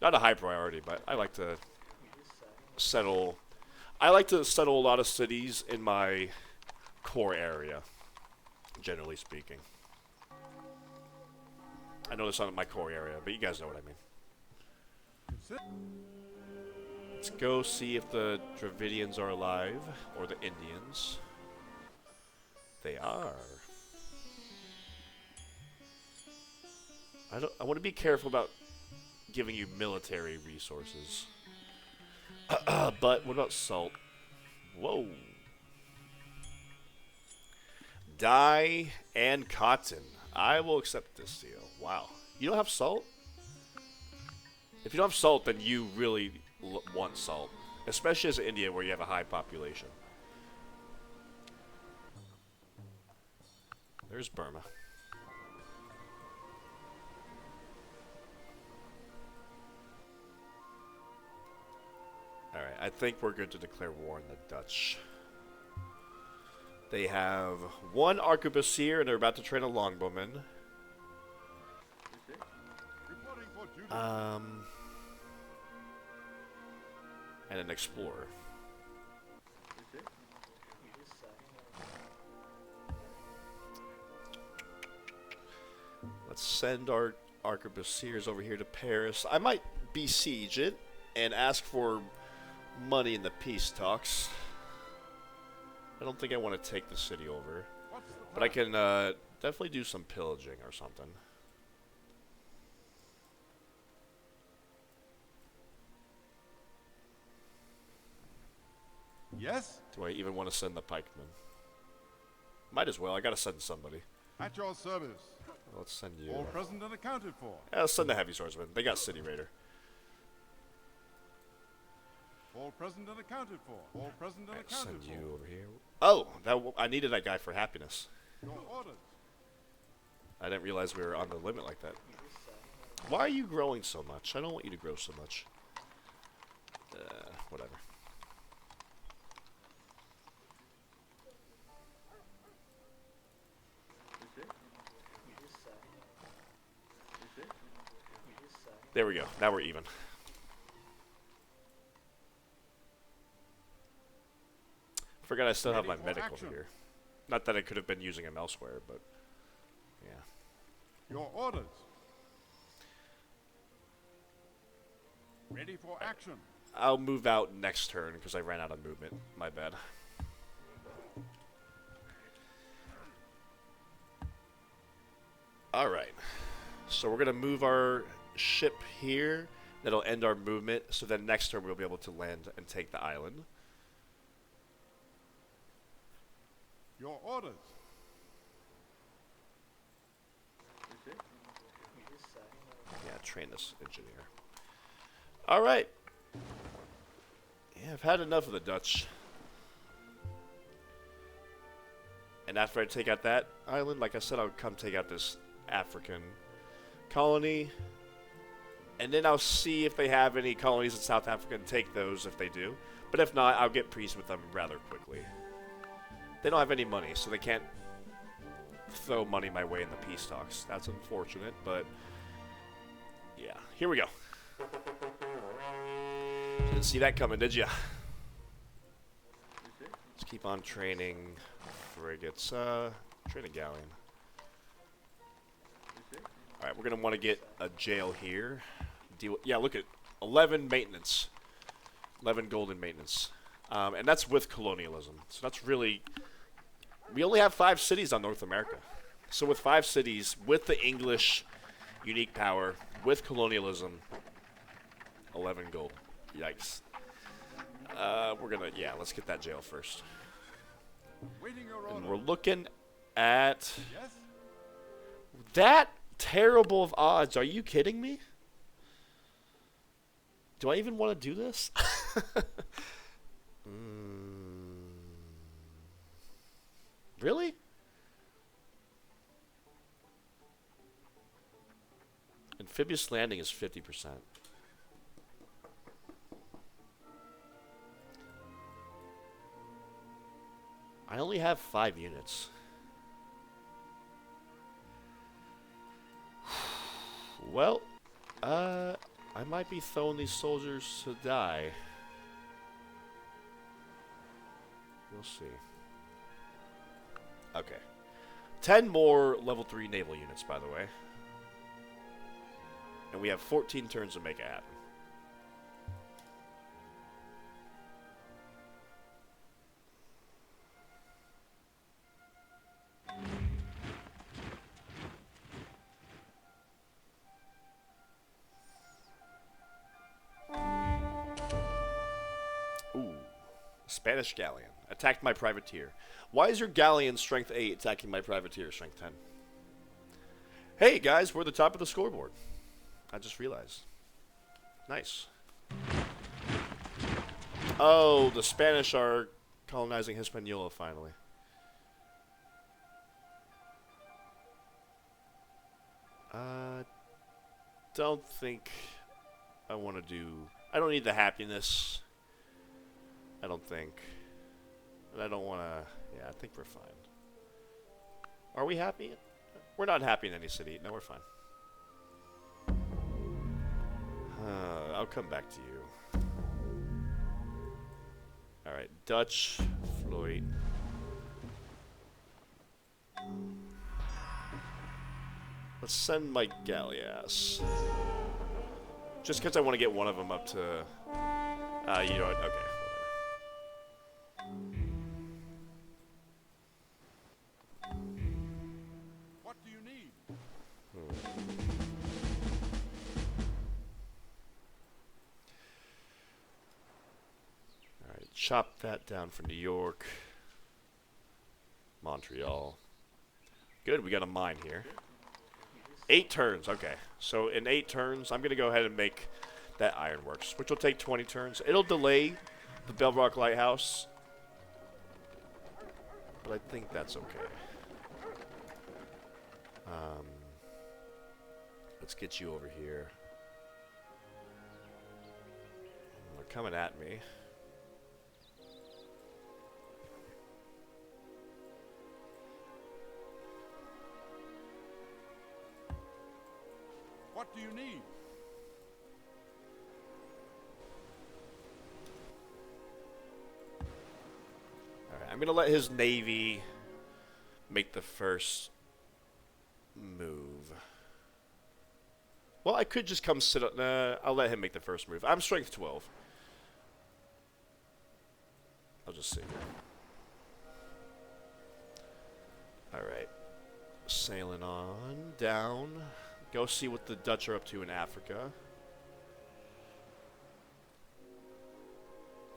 Speaker 1: Not a high priority, but I like to settle... I like to settle a lot of cities in my core area, generally speaking. I know this isn't my core area, but you guys know what I mean. Let's go see if the Dravidians are alive, or the Indians. They are. I want to be careful about giving you military resources. But what about salt? Whoa. Dye and cotton. I will accept this deal. Wow. You don't have salt? If you don't have salt, then you really want salt, especially as India where you have a high population. There's Burma. Alright, I think we're good to declare war on the Dutch. They have one arquebusier and they're about to train a longbowman. And an explorer. Let's send our arquebusiers over here to Paris. I might besiege it and ask for money in the peace talks. I don't think I want to take the city over, but I can definitely do some pillaging or something.
Speaker 2: Yes?
Speaker 1: Do I even want to send the pikemen? Might as well. I gotta send somebody.
Speaker 2: At your service.
Speaker 1: Let's send you.
Speaker 2: All present and accounted for.
Speaker 1: Yeah, let's send the heavy swordsmen. They got City Raider.
Speaker 2: All present and accounted for. All present and accounted
Speaker 1: Send
Speaker 2: for.
Speaker 1: you over here. Oh, I needed that guy for happiness.
Speaker 2: Your orders.
Speaker 1: I didn't realize we were on the limit like that. Why are you growing so much? I don't want you to grow so much. Whatever. There we go. Now we're even. Forgot I still have my medic over here. Not that I could have been using him elsewhere, but yeah.
Speaker 2: Your orders. Ready for action.
Speaker 1: I'll move out next turn because I ran out of movement. My bad. Alright. So we're going to move our ship here. That'll end our movement. So then next turn we'll be able to land and take the island.
Speaker 2: Your orders.
Speaker 1: Yeah, train this engineer. Alright. Yeah, I've had enough of the Dutch. And after I take out that island, like I said, I'll come take out this African colony. And then I'll see if they have any colonies in South Africa and take those if they do. But if not, I'll get peace with them rather quickly. They don't have any money, so they can't throw money my way in the peace talks. That's unfortunate, but yeah. Here we go. Didn't see that coming, did ya? Let's keep on training frigates. Train a galleon. Alright, we're going to want to get a jail here. Yeah, look at 11 maintenance. 11 golden maintenance. And that's with colonialism. So that's really... We only have 5 cities on North America. So with 5 cities, with the English unique power, with colonialism, 11 gold. Yikes. We're gonna, yeah, let's get that jail first.
Speaker 2: Waiting your
Speaker 1: And
Speaker 2: order.
Speaker 1: we're looking at
Speaker 2: Yes?
Speaker 1: that terrible of odds. Are you kidding me? Do I even want to do this? Really? Amphibious landing is 50%. I only have 5 units. Well, I might be throwing these soldiers to die. We'll see. Okay. 10 more level 3 naval units, by the way. And we have 14 turns to make it happen. Ooh. Spanish galleon. Attacked my privateer. Why is your galleon strength 8 attacking my privateer strength 10? Hey guys, we're at the top of the scoreboard. I just realized. Nice. Oh, the Spanish are colonizing Hispaniola finally. Don't think I want to do... I don't need the happiness. I don't think. And I don't want to... Yeah, I think we're fine. Are we happy? We're not happy in any city. No, we're fine. I'll come back to you. Alright, Dutch, Floyd. Let's send my galleass. Just because I want to get one of them up to... you know what? Okay, whatever.
Speaker 2: What do you need?
Speaker 1: Alright, chop that down for New York. Montreal. Good, we got a mine here. 8 turns, okay. So in 8 turns, I'm going to go ahead and make that ironworks, which will take 20 turns. It'll delay the Bell Rock Lighthouse, but I think that's okay. Let's get you over here. They're coming at me.
Speaker 2: What do you need?
Speaker 1: Alright, I'm going to let his navy make the first move. Well, I could just come sit up. Nah, I'll let him make the first move. I'm strength 12. I'll just sit here. Alright. Sailing on down. Go see what the Dutch are up to in Africa.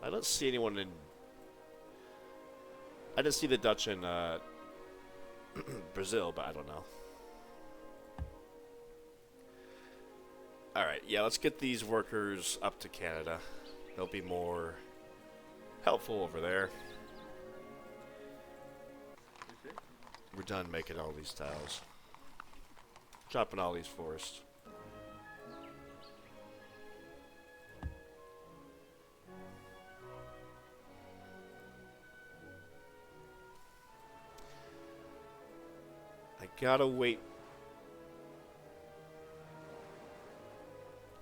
Speaker 1: I don't see anyone in... I didn't see the Dutch in Brazil, but I don't know. Alright, yeah, let's get these workers up to Canada. They'll be more helpful over there. We're done making all these tiles. Chopping all these forests. I gotta wait.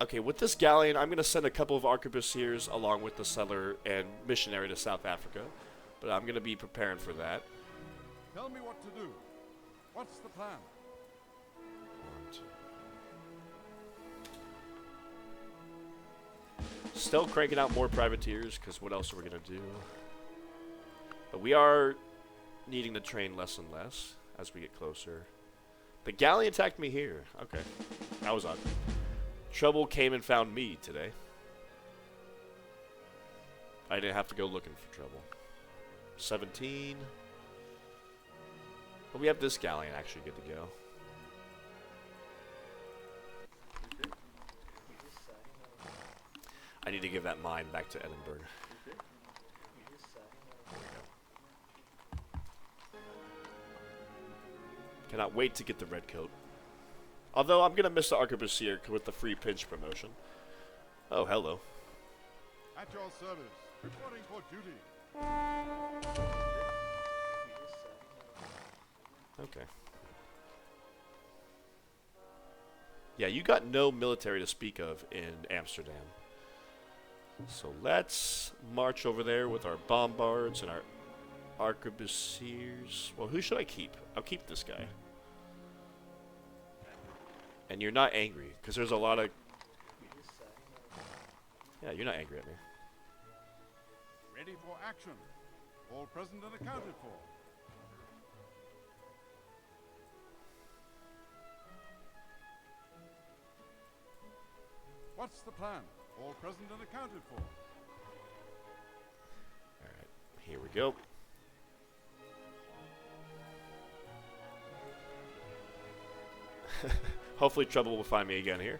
Speaker 1: Okay, with this galleon, I'm gonna send a couple of arquebusiers along with the settler and missionary to South Africa. But I'm gonna be preparing for that.
Speaker 2: Tell me what to do. What's the plan?
Speaker 1: Still cranking out more privateers, because what else are we going to do? But we are needing to train less and less as we get closer. The galleon attacked me here. Okay. That was odd. Trouble came and found me today. I didn't have to go looking for trouble. 17. But we have this galleon actually good to go. I need to give that mine back to Edinburgh. There we go. Cannot wait to get the red coat. Although I'm going to miss the arquebusier with the free pinch promotion. Oh, hello.
Speaker 2: At your service. Reporting for duty.
Speaker 1: Okay. Yeah, you got no military to speak of in Amsterdam. So let's march over there with our bombards and our arquebusiers. Well, who should I keep? I'll keep this guy. And you're not angry, because there's a lot of... Yeah, you're not angry at me.
Speaker 2: Ready for action. All present and accounted for. What's the plan? All present and accounted for.
Speaker 1: Alright, here we go. Hopefully trouble will find me again here.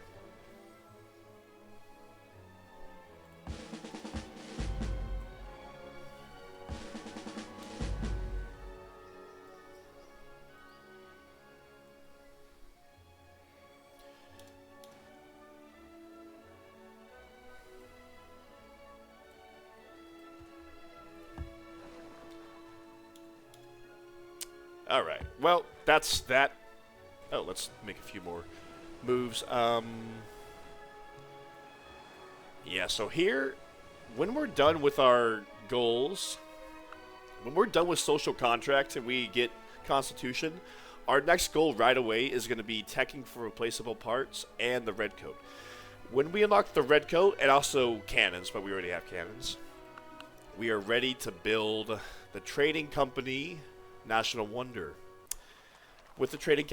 Speaker 1: Alright, well, that's that. Oh, let's make a few more moves. Yeah, so here, when we're done with our goals, when we're done with social contract and we get Constitution, our next goal right away is going to be teching for replaceable parts and the red coat. When we unlock the red coat, and also cannons, but we already have cannons, we are ready to build the trading company National Wonder. With the trading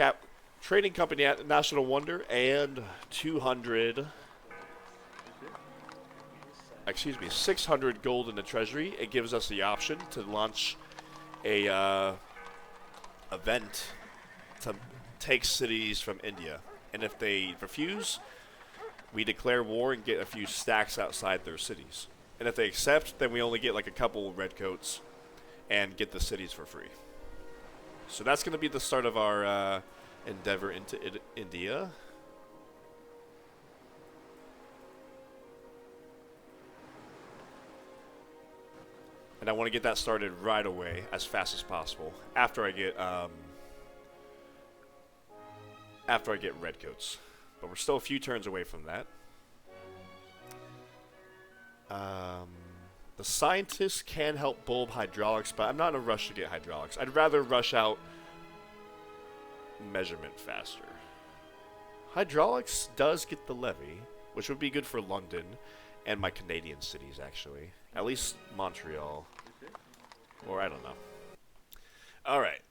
Speaker 1: company at National Wonder and 600 gold in the treasury, it gives us the option to launch a event to take cities from India. And if they refuse, we declare war and get a few stacks outside their cities. And if they accept, then we only get like a couple redcoats and get the cities for free. So that's going to be the start of our endeavor into India. And I want to get that started right away, as fast as possible, after I get redcoats. But we're still a few turns away from that. The scientists can help bulb hydraulics, but I'm not in a rush to get hydraulics. I'd rather rush out measurement faster. Hydraulics does get the levy, which would be good for London and my Canadian cities, actually. At least Montreal. Or I don't know. Alright.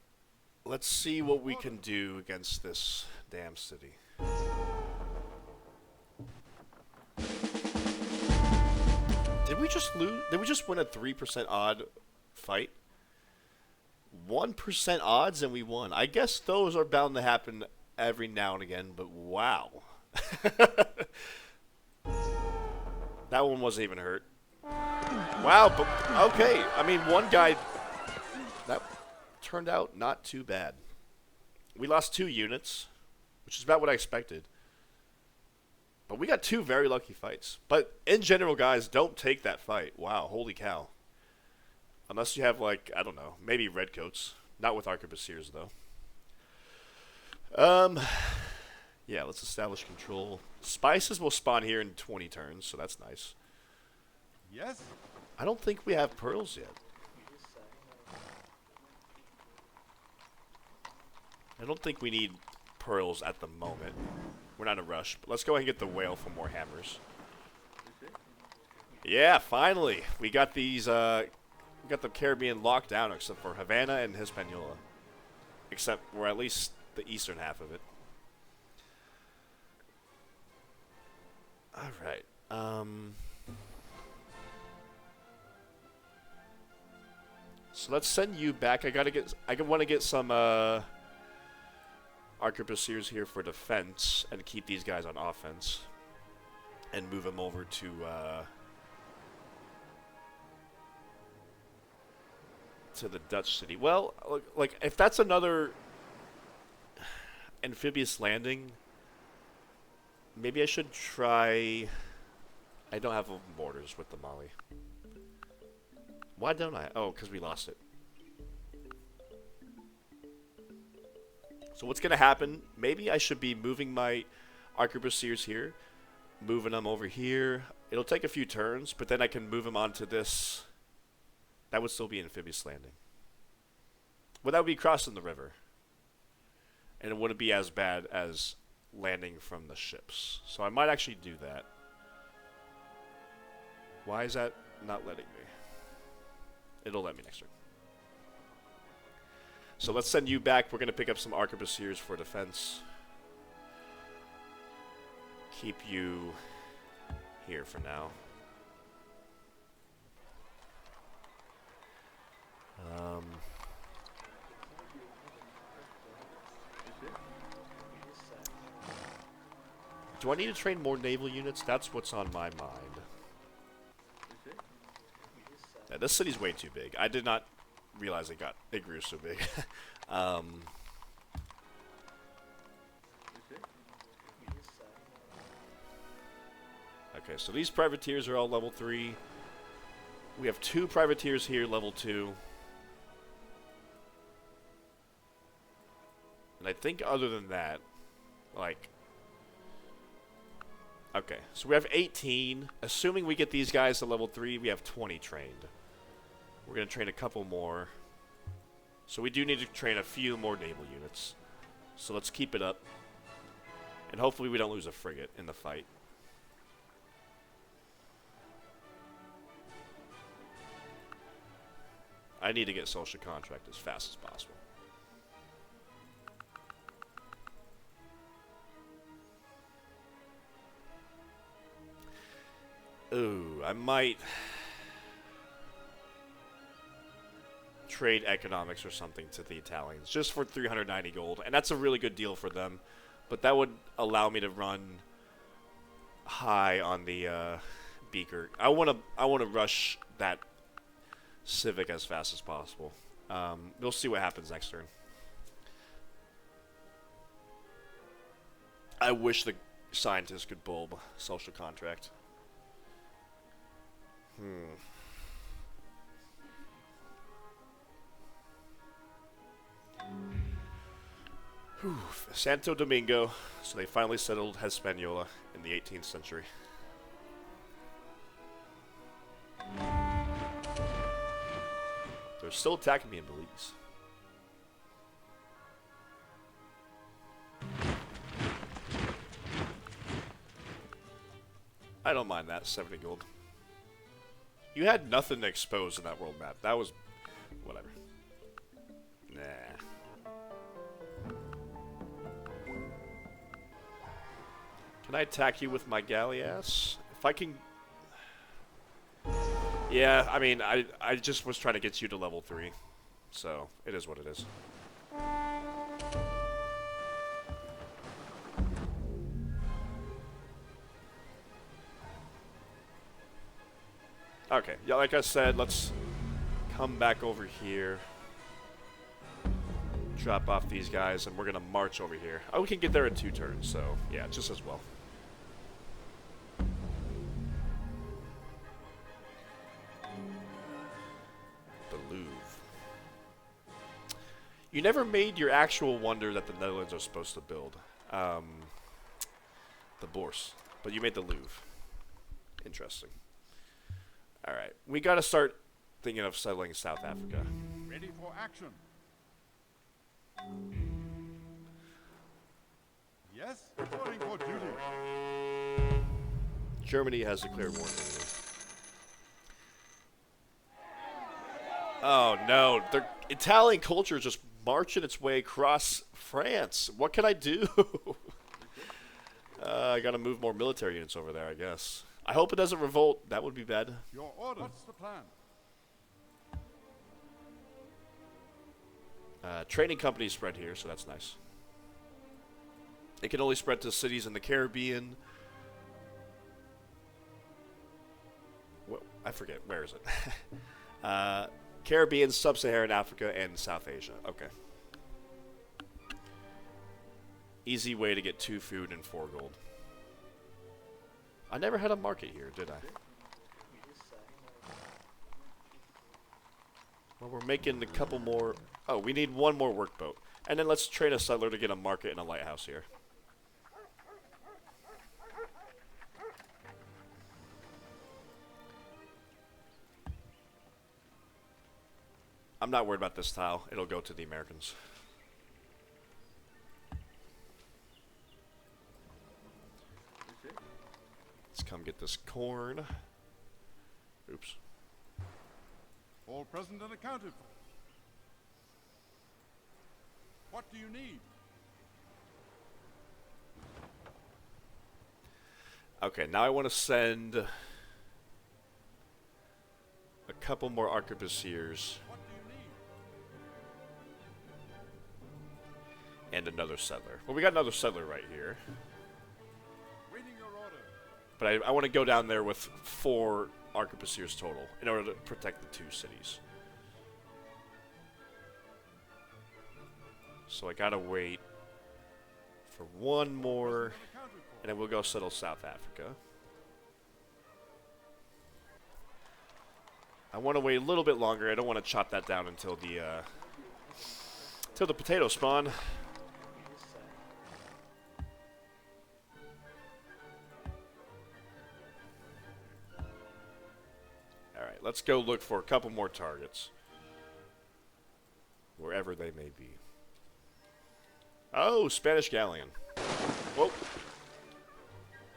Speaker 1: Let's see what we can do against this damn city. Did we just lose? Did we just win a 3% odd fight? 1% odds and we won. I guess those are bound to happen every now and again, but wow. That one wasn't even hurt. Wow, but okay. I mean, one guy, that turned out not too bad. We lost 2 units, which is about what I expected. But we got 2 very lucky fights. But in general, guys, don't take that fight. Wow, holy cow. Unless you have, like, I don't know, maybe redcoats. Not with arquebusiers, though. Yeah, let's establish control. Spices will spawn here in 20 turns, so that's nice.
Speaker 2: Yes?
Speaker 1: I don't think we have pearls yet. I don't think we need pearls at the moment. We're not in a rush, but let's go ahead and get the whale for more hammers. Yeah, finally! We got these, we got the Caribbean locked down except for Havana and Hispaniola. Except we're at least the eastern half of it. Alright, so let's send you back. I want to get some, arquebusiers here for defense and keep these guys on offense and move them over to the Dutch city. Well, like if that's another amphibious landing, maybe I should try. I don't have borders with the Mali. Why don't I? Oh, because we lost it. So what's going to happen, maybe I should be moving my arquebusiers here, moving them over here. It'll take a few turns, but then I can move them onto this. That would still be amphibious landing. Well, that would be crossing the river. And it wouldn't be as bad as landing from the ships. So I might actually do that. Why is that not letting me? It'll let me next turn. So let's send you back. We're going to pick up some arquebusiers for defense. Keep you here for now. Do I need to train more naval units? That's what's on my mind. Yeah, this city's way too big. I did not realize it grew so big. Okay, so these privateers are all level 3. We have 2 privateers here, level 2. I think other than that, like... Okay, so we have 18. Assuming we get these guys to level 3, we have 20 trained. We're going to train a couple more. So we do need to train a few more naval units. So let's keep it up. And hopefully we don't lose a frigate in the fight. I need to get social contract as fast as possible. Ooh, I might trade economics or something to the Italians just for 390 gold, and that's a really good deal for them. But that would allow me to run high on the beaker. I want to rush that civic as fast as possible. We'll see what happens next turn. I wish the scientists could bulb social contract. Santo Domingo. So they finally settled Hispaniola in the 18th century. They're still attacking me in Belize. I don't mind that, 70 gold. You had nothing to expose in that world map. That was... whatever. Nah. Can I attack you with my galleass? If I can... Yeah, I mean, I just was trying to get you to level 3. So, it is what it is. Okay, yeah, like I said, let's come back over here. Drop off these guys, and we're going to march over here. Oh, we can get there in 2 turns, so yeah, just as well. The Louvre. You never made your actual wonder that the Netherlands are supposed to build. The Bourse. But you made the Louvre. Interesting. Alright, we gotta start thinking of settling South Africa.
Speaker 2: Ready for action. Yes, reporting for duty.
Speaker 1: Germany has declared war. Oh no, the Italian culture is just marching its way across France. What can I do? I gotta move more military units over there, I guess. I hope it doesn't revolt. That would be bad.
Speaker 2: Your order. What's the plan?
Speaker 1: Training companies spread here, so that's nice. It can only spread to cities in the Caribbean. Well, I forget. Where is it? Caribbean, Sub-Saharan Africa, and South Asia. Okay. Easy way to get 2 food and 4 gold. I never had a market here, did I? Well, we're making a couple more... Oh, we need 1 more workboat. And then let's train a settler to get a market and a lighthouse here. I'm not worried about this tile. It'll go to the Americans. Let's come get this corn. Oops.
Speaker 2: All present and accounted for. What do you need?
Speaker 1: Okay, now I want to send a couple more arquebusiers
Speaker 2: What do you need?
Speaker 1: and another settler. Well, we got another settler right here.
Speaker 2: Waiting your order.
Speaker 1: But I want to go down there with 4 arquebusiers total in order to protect the 2 cities. So I gotta wait for 1 more, and then we'll go settle South Africa. I want to wait a little bit longer. I don't want to chop that down until the potatoes spawn. Alright, let's go look for a couple more targets. Wherever they may be. Oh, Spanish galleon. Whoa.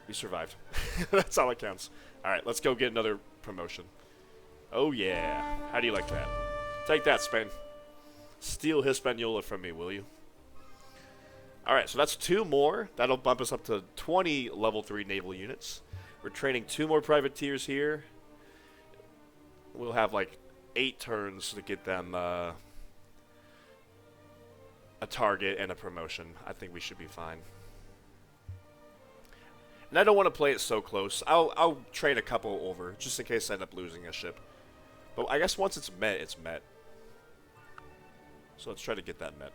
Speaker 1: We survived. That's all that counts. Alright, let's go get another promotion. Oh yeah. How do you like that? Take that, Spain. Steal Hispaniola from me, will you? Alright, so that's 2 more. That'll bump us up to 20 level 3 naval units. We're training 2 more privateers here. We'll have like 8 turns to get them a target and a promotion. I think we should be fine. And I don't want to play it so close. I'll trade a couple over, just in case I end up losing a ship. But I guess once it's met, it's met. So let's try to get that met.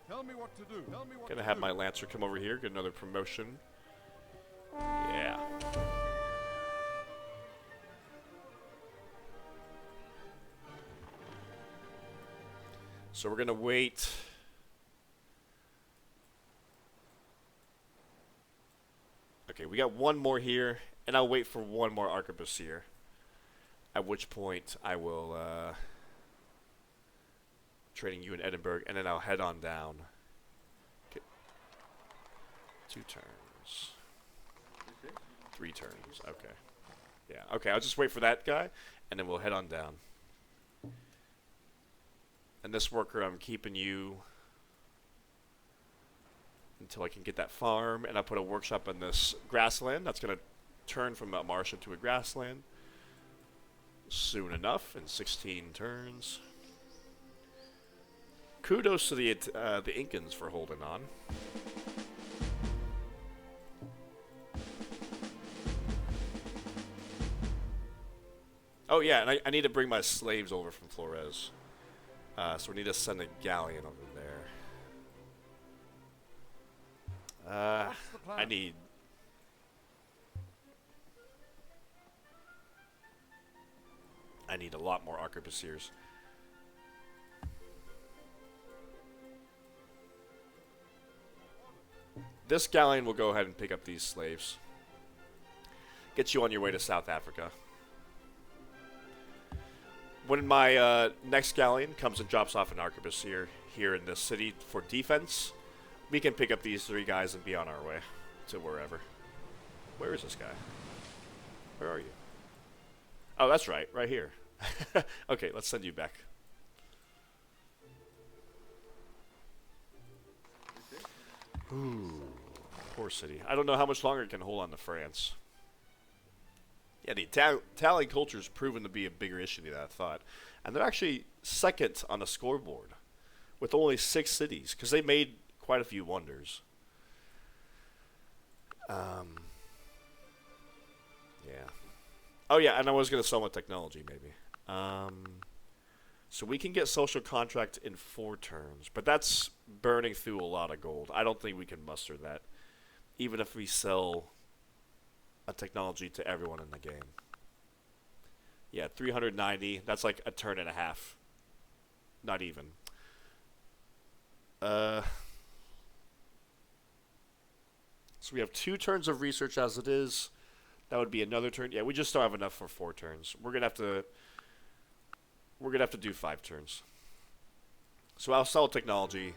Speaker 2: Tell me what to do. Tell me what
Speaker 1: Gonna
Speaker 2: to
Speaker 1: have
Speaker 2: do.
Speaker 1: my Lancer come over here, get another promotion. Yeah. So we're gonna wait. Okay, we got 1 more here, and I'll wait for 1 more arquebusier. At which point I will training you in Edinburgh, and then I'll head on down. Okay. 2 turns. 3 turns. Okay. Yeah. Okay. I'll just wait for that guy, and then we'll head on down. And this worker, I'm keeping you until I can get that farm, and I'll put a workshop in this grassland. That's going to turn from a marsh into a grassland soon enough in 16 turns. Kudos to the Incans for holding on. Oh yeah, and I need to bring my slaves over from Flores. So we need to send a galleon over there. I need... a lot more arquebusiers. This galleon will go ahead and pick up these slaves. Get you on your way to South Africa. When my next galleon comes and drops off an arquebusier here in this city for defense, we can pick up these 3 guys and be on our way to wherever. Where is this guy? Where are you? Oh, that's right. Right here. Okay, let's send you back. Ooh, poor city. I don't know how much longer it can hold on to France. Yeah, the Italian culture has proven to be a bigger issue than I thought. And they're actually second on the scoreboard with only 6 cities, because they made quite a few wonders. Yeah. Oh, yeah, and I was going to sell my technology, maybe. So we can get social contract in 4 turns, but that's burning through a lot of gold. I don't think we can muster that, even if we sell a technology to everyone in the game. Yeah, 390. That's like a turn and a half. Not even. So we have 2 turns of research as it is. That would be another turn. Yeah, we just don't have enough for 4 turns. We're gonna have to do 5 turns. So I'll sell technology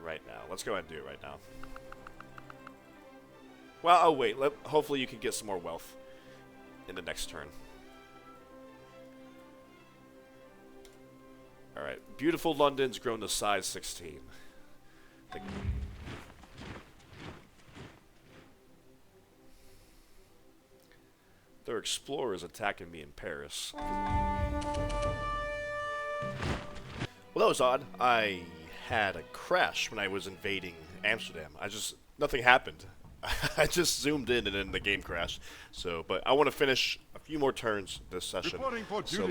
Speaker 1: right now. Let's go ahead and do it right now. Well, oh wait. Hopefully you can get some more wealth in the next turn. All right. Beautiful London's grown to size 16. Their explorers attacking me in Paris. Well, that was odd. I had a crash when I was invading Amsterdam. Nothing happened. I just zoomed in and then the game crashed. So, but I want to finish a few more turns this session. So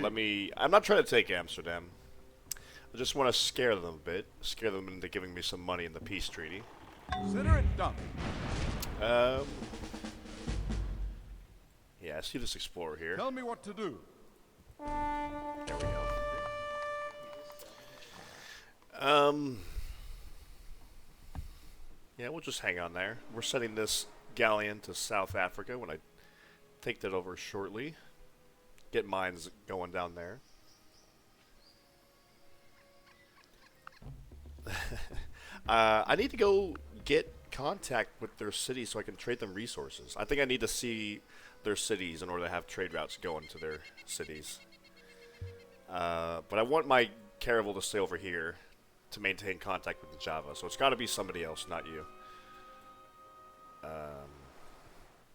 Speaker 1: I'm not trying to take Amsterdam. I just want to scare them a bit. Scare them into giving me some money in the peace treaty.
Speaker 2: Consider it done.
Speaker 1: Yeah, I see this explorer here.
Speaker 2: Tell me what to do.
Speaker 1: There we go. Yeah, we'll just hang on there. We're sending this galleon to South Africa when I take that over shortly. Get mines going down there. I need to go get contact with their city so I can trade them resources. I think I need to see their cities in order to have trade routes going to their cities. But I want my caravel to stay over here to maintain contact with the Java, so it's got to be somebody else, not you.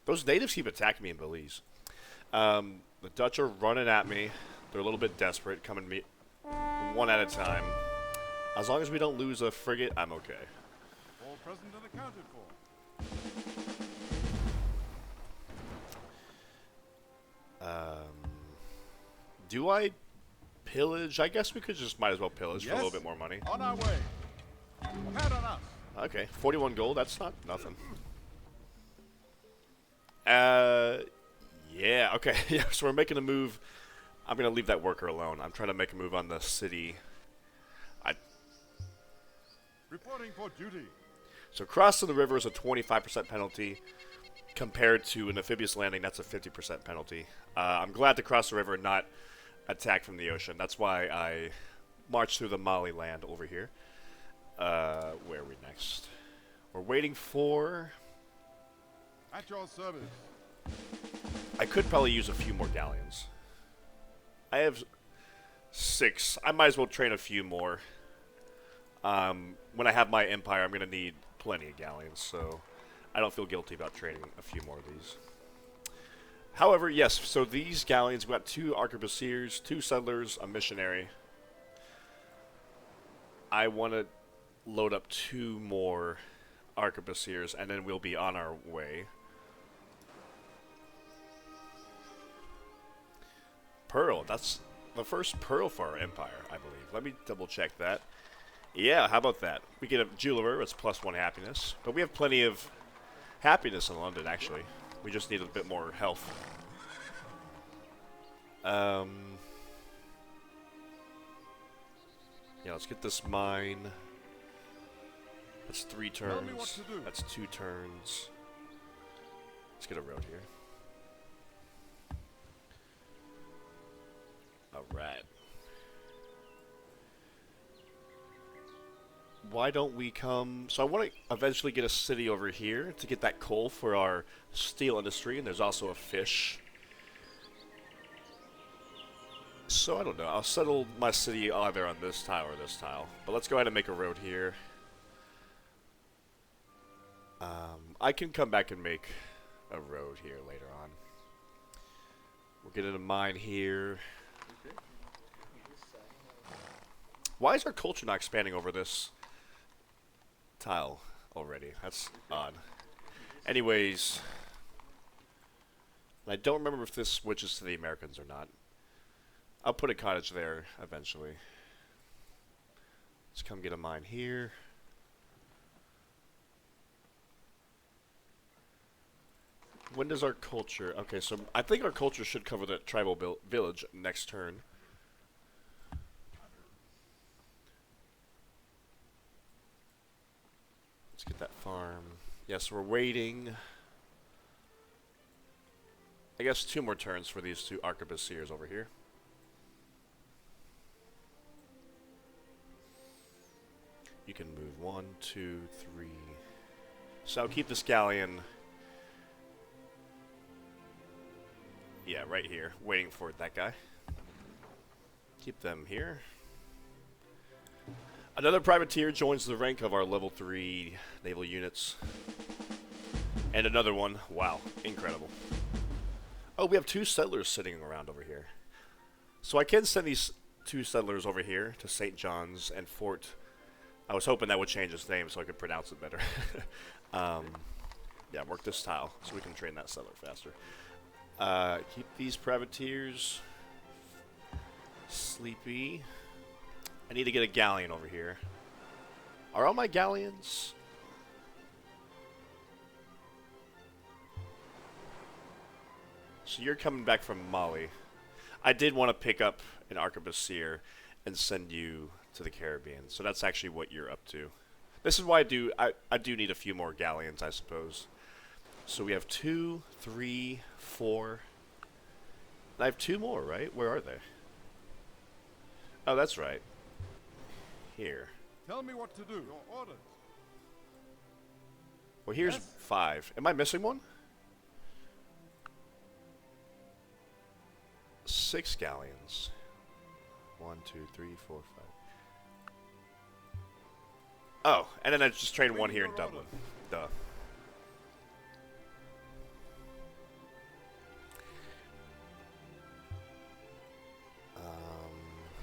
Speaker 1: Those natives keep attacking me in Belize. The Dutch are running at me. They're a little bit desperate, coming me one at a time. As long as we don't lose a frigate, I'm okay.
Speaker 2: All present and accounted for.
Speaker 1: Do I pillage? I guess we could just might as well pillage for a little bit more money.
Speaker 2: On our way. Pad on us.
Speaker 1: Okay, 41 gold, that's not nothing. Yeah, okay. Yeah, so we're making a move. I'm going to leave that worker alone. I'm trying to make a move on the city.
Speaker 2: Reporting for duty.
Speaker 1: So crossing the river is a 25% penalty. Compared to an amphibious landing, that's a 50% penalty. I'm glad to cross the river and not attack from the ocean. That's why I marched through the Mali land over here. Where are we next? We're waiting for...
Speaker 2: At your service.
Speaker 1: I could probably use a few more galleons. I have 6. I might as well train a few more. When I have my empire, I'm going to need plenty of galleons, so I don't feel guilty about training a few more of these. However, yes, so these galleons, we've got 2 arquebusiers, 2 settlers, a missionary. I want to load up 2 more arquebusiers, and then we'll be on our way. Pearl, that's the first pearl for our empire, I believe. Let me double check that. Yeah, how about that? We get a jeweler, it's +1 happiness. But we have plenty of happiness in London, actually. We just need a bit more health. Yeah, let's get this mine. That's 3 turns.
Speaker 2: Tell me what to do.
Speaker 1: That's 2 turns. Let's get a road here. Alright. Why don't we come... So I want to eventually get a city over here to get that coal for our steel industry, and there's also a fish. So I don't know. I'll settle my city either on this tile or this tile. But let's go ahead and make a road here. I can come back and make a road here later on. We'll get in a mine here. Why is our culture not expanding over this tile already? That's odd. Anyways, I don't remember if this switches to the Americans or not. I'll put a cottage there eventually. Let's come get a mine here. When does our culture... Okay, so I think our culture should cover the tribal village next turn. Let's get that farm. Yes, we're waiting. I guess 2 more turns for these 2 arquebusiers over here. You can move 1, 2, 3. So I'll keep this galleon. Yeah, right here, waiting for that guy. Keep them here. Another privateer joins the rank of our level 3 naval units. And another one. Wow, incredible. Oh, we have 2 settlers sitting around over here. So I can send these 2 settlers over here to St. John's and Fort. I was hoping that would change its name so I could pronounce it better. Yeah, work this tile so we can train that settler faster. Keep these privateers sleepy. I need to get a galleon over here. Are all my galleons? So you're coming back from Mali. I did want to pick up an arquebusier and send you to the Caribbean. So that's actually what you're up to. This is why I do need a few more galleons, I suppose. So we have 2, 3, 4. I have 2 more, right? Where are they? Oh, that's right. Here.
Speaker 2: Tell me what to do. Your orders.
Speaker 1: Well, here's
Speaker 2: Yes.
Speaker 1: 5. Am I missing one? 6 galleons. 1, 2, 3, 4, 5. Oh, and then I just trained one here in Dublin. Duh.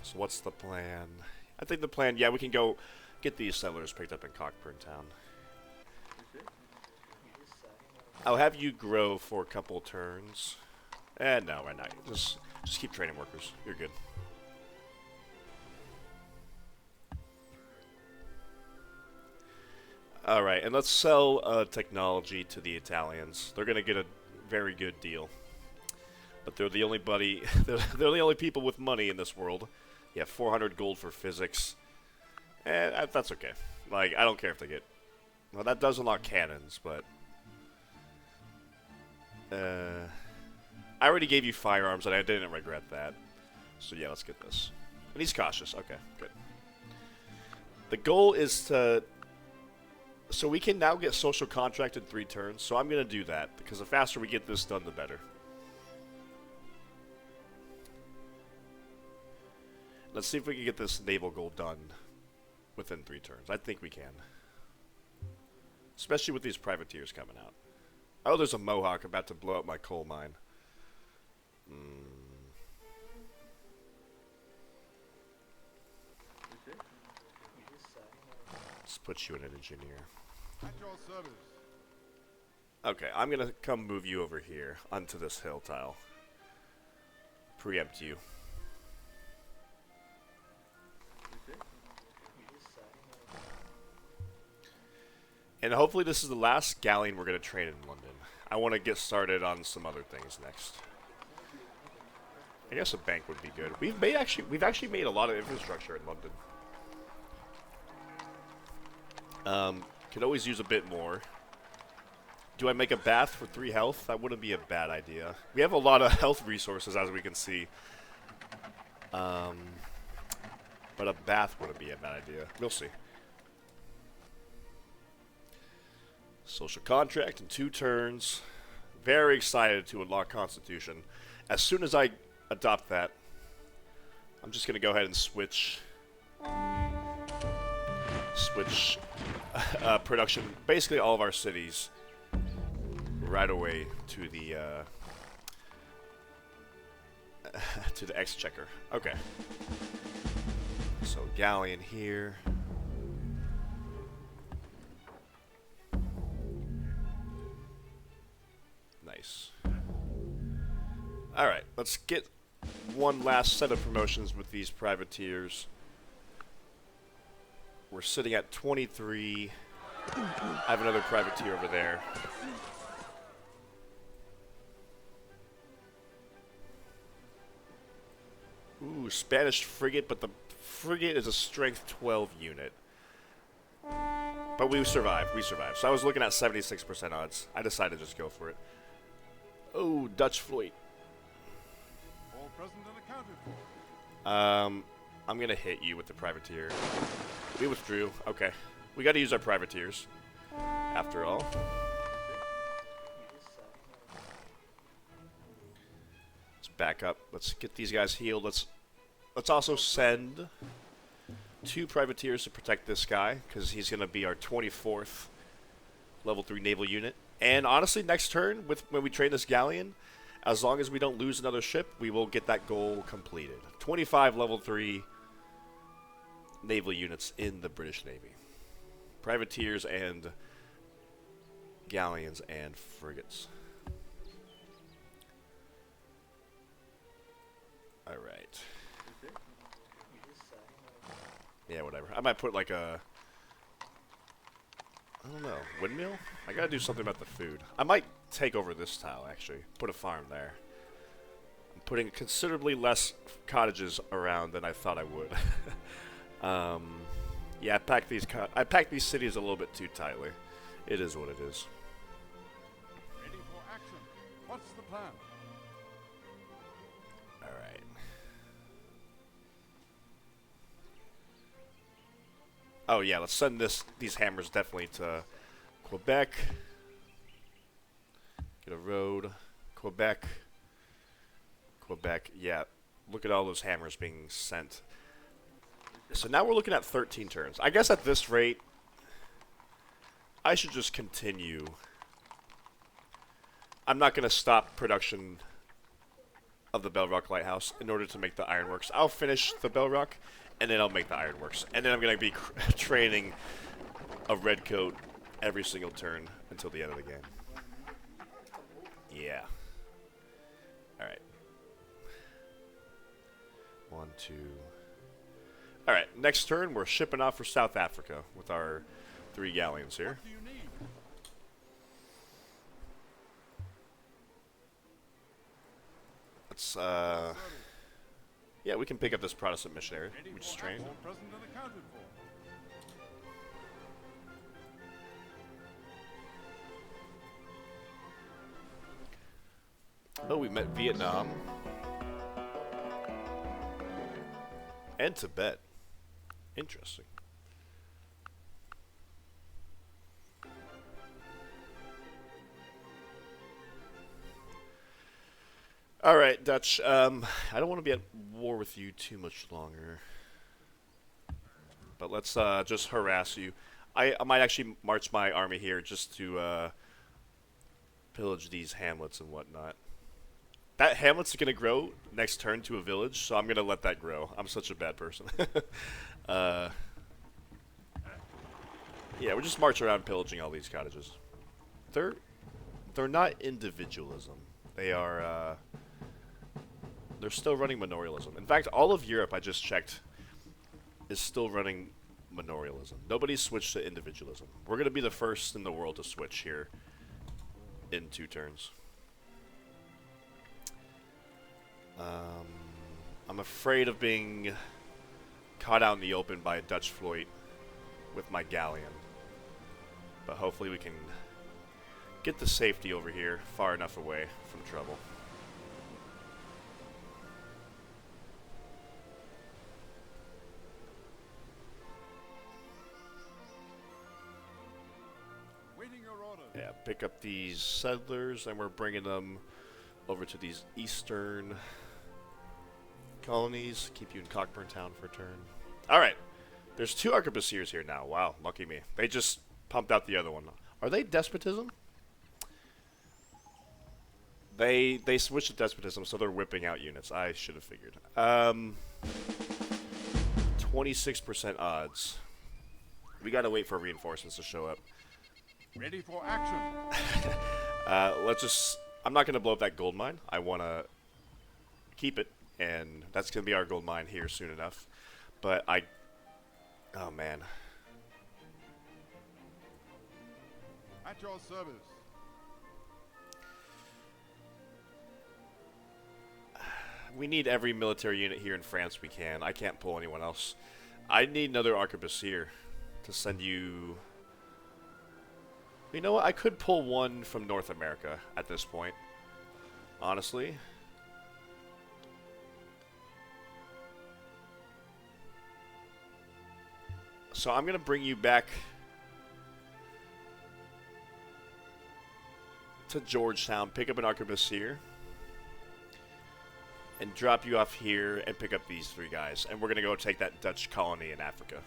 Speaker 1: So what's the plan? I think the plan, yeah, we can go get these settlers picked up in Cockburn Town. I'll have you grow for a couple turns. No, why not? Just keep training workers. You're good. Alright, and let's sell technology to the Italians. They're gonna get a very good deal. But they're the only they're the only people with money in this world. Yeah, 400 gold for physics. That's okay. Like, I don't care if they get... Well, that does unlock cannons, but... I already gave you firearms, and I didn't regret that. So yeah, let's get this. And he's cautious. Okay, good. The goal is to... So we can now get social contract in 3 turns, so I'm going to do that, because the faster we get this done, the better. Let's see if we can get this naval goal done within 3 turns. I think we can. Especially with these privateers coming out. Oh, there's a Mohawk about to blow up my coal mine. Let's put you in an engineer.
Speaker 2: At your service.
Speaker 1: Okay, I'm going to come move you over here onto this hill tile. Preempt you. And hopefully this is the last galleon we're going to train in London. I want to get started on some other things next. I guess a bank would be good. We've actually made a lot of infrastructure in London. Could always use a bit more. Do I make a bath for 3 health? That wouldn't be a bad idea. We have a lot of health resources, as we can see. But a bath wouldn't be a bad idea. We'll see. Social contract in 2 turns. Very excited to unlock Constitution. As soon as I adopt that, I'm just going to go ahead and switch production, basically all of our cities, right away to the exchequer. Okay. So galleon here. Nice. Alright, let's get one last set of promotions with these privateers. We're sitting at 23. I have another privateer over there. Ooh, Spanish frigate, but the frigate is a strength 12 unit. But we survived, So I was looking at 76% odds. I decided to just go for it. Oh, Dutch fleet.
Speaker 2: All present and accounted for.
Speaker 1: I'm gonna hit you with the privateer. We withdrew. Okay. We gotta use our privateers. After all. Let's back up. Let's get these guys healed. Let's also send 2 privateers to protect this guy, because he's gonna be our 24th level 3 naval unit. And honestly, next turn, when we train this galleon, as long as we don't lose another ship, we will get that goal completed. 25 level 3 naval units in the British Navy. Privateers and galleons and frigates. Alright. Yeah, whatever. I might put like a... I don't know. Windmill? I gotta do something about the food. I might take over this tile, actually. Put a farm there. putting considerably less cottages around than I thought I would. Yeah, I packed these cities a little bit too tightly. It is what it is.
Speaker 2: Ready for action. What's the plan?
Speaker 1: All right. Oh yeah, let's send these hammers definitely to Quebec. Get a road. Quebec. Quebec. Yeah, look at all those hammers being sent. So now we're looking at 13 turns. I guess at this rate, I should just continue. I'm not going to stop production of the Bellrock Lighthouse in order to make the ironworks. I'll finish the Bellrock, and then I'll make the ironworks. And then I'm going to be training a redcoat every single turn until the end of the game. Yeah. Alright. 1, 2... Alright, next turn, we're shipping off for South Africa with our 3 galleons here.
Speaker 2: What do you need?
Speaker 1: Let's, yeah, we can pick up this Protestant missionary
Speaker 2: Ready
Speaker 1: we just
Speaker 2: for
Speaker 1: trained.
Speaker 2: action. Present and accounted for.
Speaker 1: Oh, we met Vietnam. And Tibet. Interesting. Alright, Dutch. I don't want to be at war with you too much longer. But let's just harass you. I might actually march my army here just to pillage these hamlets and whatnot. That hamlet's going to grow next turn to a village, so I'm going to let that grow. I'm such a bad person. Yeah, we're just marching around pillaging all these cottages. They're not individualism. They are, they're still running manorialism. In fact, all of Europe, I just checked, is still running manorialism. Nobody's switched to individualism. We're going to be the first in the world to switch here in 2 turns. I'm afraid of being caught out in the open by a Dutch fleet with my galleon. But hopefully we can get the safety over here far enough away from trouble.
Speaker 2: Waiting your order.
Speaker 1: Yeah, pick up these settlers and we're bringing them over to these eastern colonies. Keep you in Cockburn Town for a turn. Alright. There's 2 arquebusiers here now. Wow, lucky me. They just pumped out the other one. Are they despotism? They switched to despotism, so they're whipping out units. I should have figured. 26% odds. We gotta wait for reinforcements to show up.
Speaker 2: Ready for action.
Speaker 1: Let's just... I'm not gonna blow up that gold mine. I wanna keep it. And that's going to be our gold mine here soon enough. But oh man.
Speaker 2: At your service.
Speaker 1: We need every military unit here in France we can. I can't pull anyone else. I need another arquebusier to send you... You know what? I could pull one from North America at this point. Honestly. So I'm going to bring you back to Georgetown, pick up an arquebusier, and drop you off here and pick up these 3 guys. And we're going to go take that Dutch colony in Africa.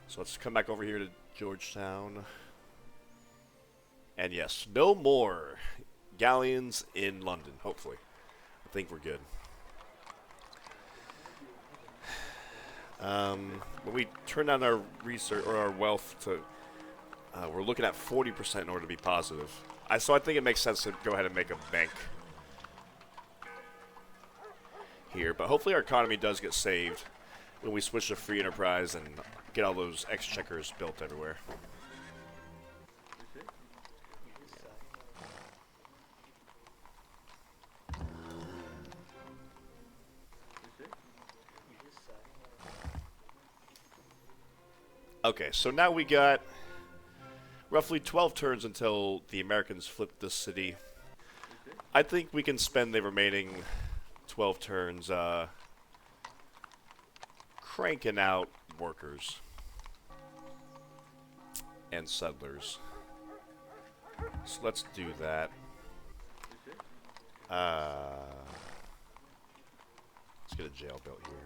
Speaker 1: So let's come back over here to Georgetown. And yes, no more galleons in London, hopefully. I think we're good. When we turn down our research or our wealth to, we're looking at 40% in order to be positive. So I think it makes sense to go ahead and make a bank here. But hopefully our economy does get saved when we switch to free enterprise and get all those exchequers built everywhere. Okay, so now we got roughly 12 turns until the Americans flip this city. I think we can spend the remaining 12 turns cranking out workers and settlers. So let's do that. Let's get a jail built here.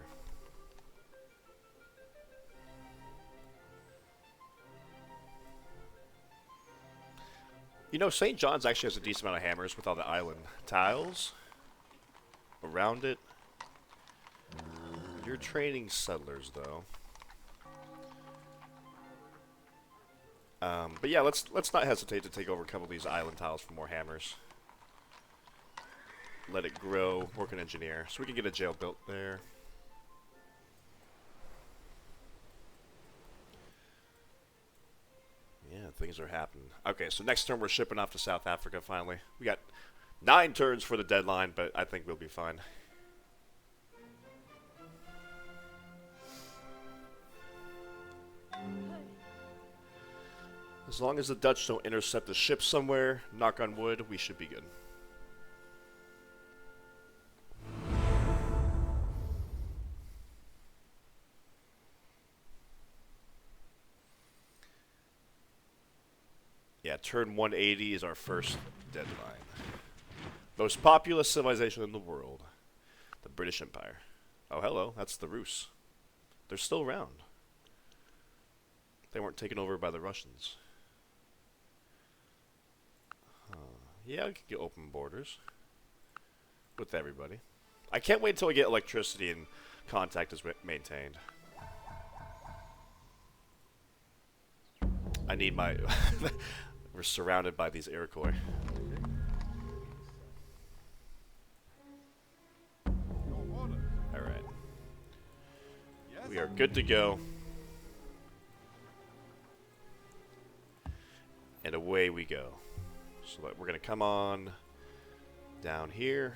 Speaker 1: You know, St. John's actually has a decent amount of hammers with all the island tiles around it. You're training settlers, though. But yeah, let's not hesitate to take over a couple of these island tiles for more hammers. Let it grow. Work an engineer, so we can get a jail built there. Yeah, things are happening. Okay, so next turn we're shipping off to South Africa finally. We got 9 turns for the deadline, but I think we'll be fine. As long as the Dutch don't intercept the ship somewhere, knock on wood, we should be good. Yeah, turn 180 is our first deadline. Most populous civilization in the world. The British Empire. Oh, hello, that's the Rus. They're still around. They weren't taken over by the Russians. Yeah, we can get open borders with everybody. I can't wait until we get electricity and contact is maintained. I need my... We're surrounded by these Iroquois. Alright. We are good to go. And away we go. So we're going to come on down here.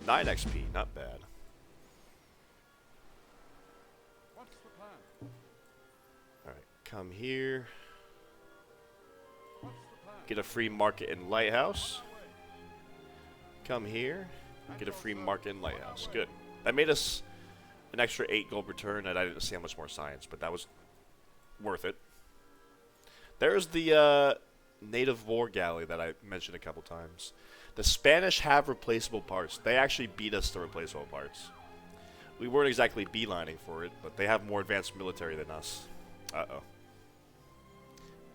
Speaker 1: 9 XP, not bad.
Speaker 2: What's the plan?
Speaker 1: Alright, come here.
Speaker 2: What's the plan?
Speaker 1: Get a free market in Lighthouse. Come here. Get a free market in Lighthouse. Good. That made us an extra 8 gold return, and I didn't see how much more science, but that was worth it. There's the native war galley that I mentioned a couple times. The Spanish have replaceable parts. They actually beat us to replaceable parts. We weren't exactly beelining for it, but they have more advanced military than us. Uh-oh.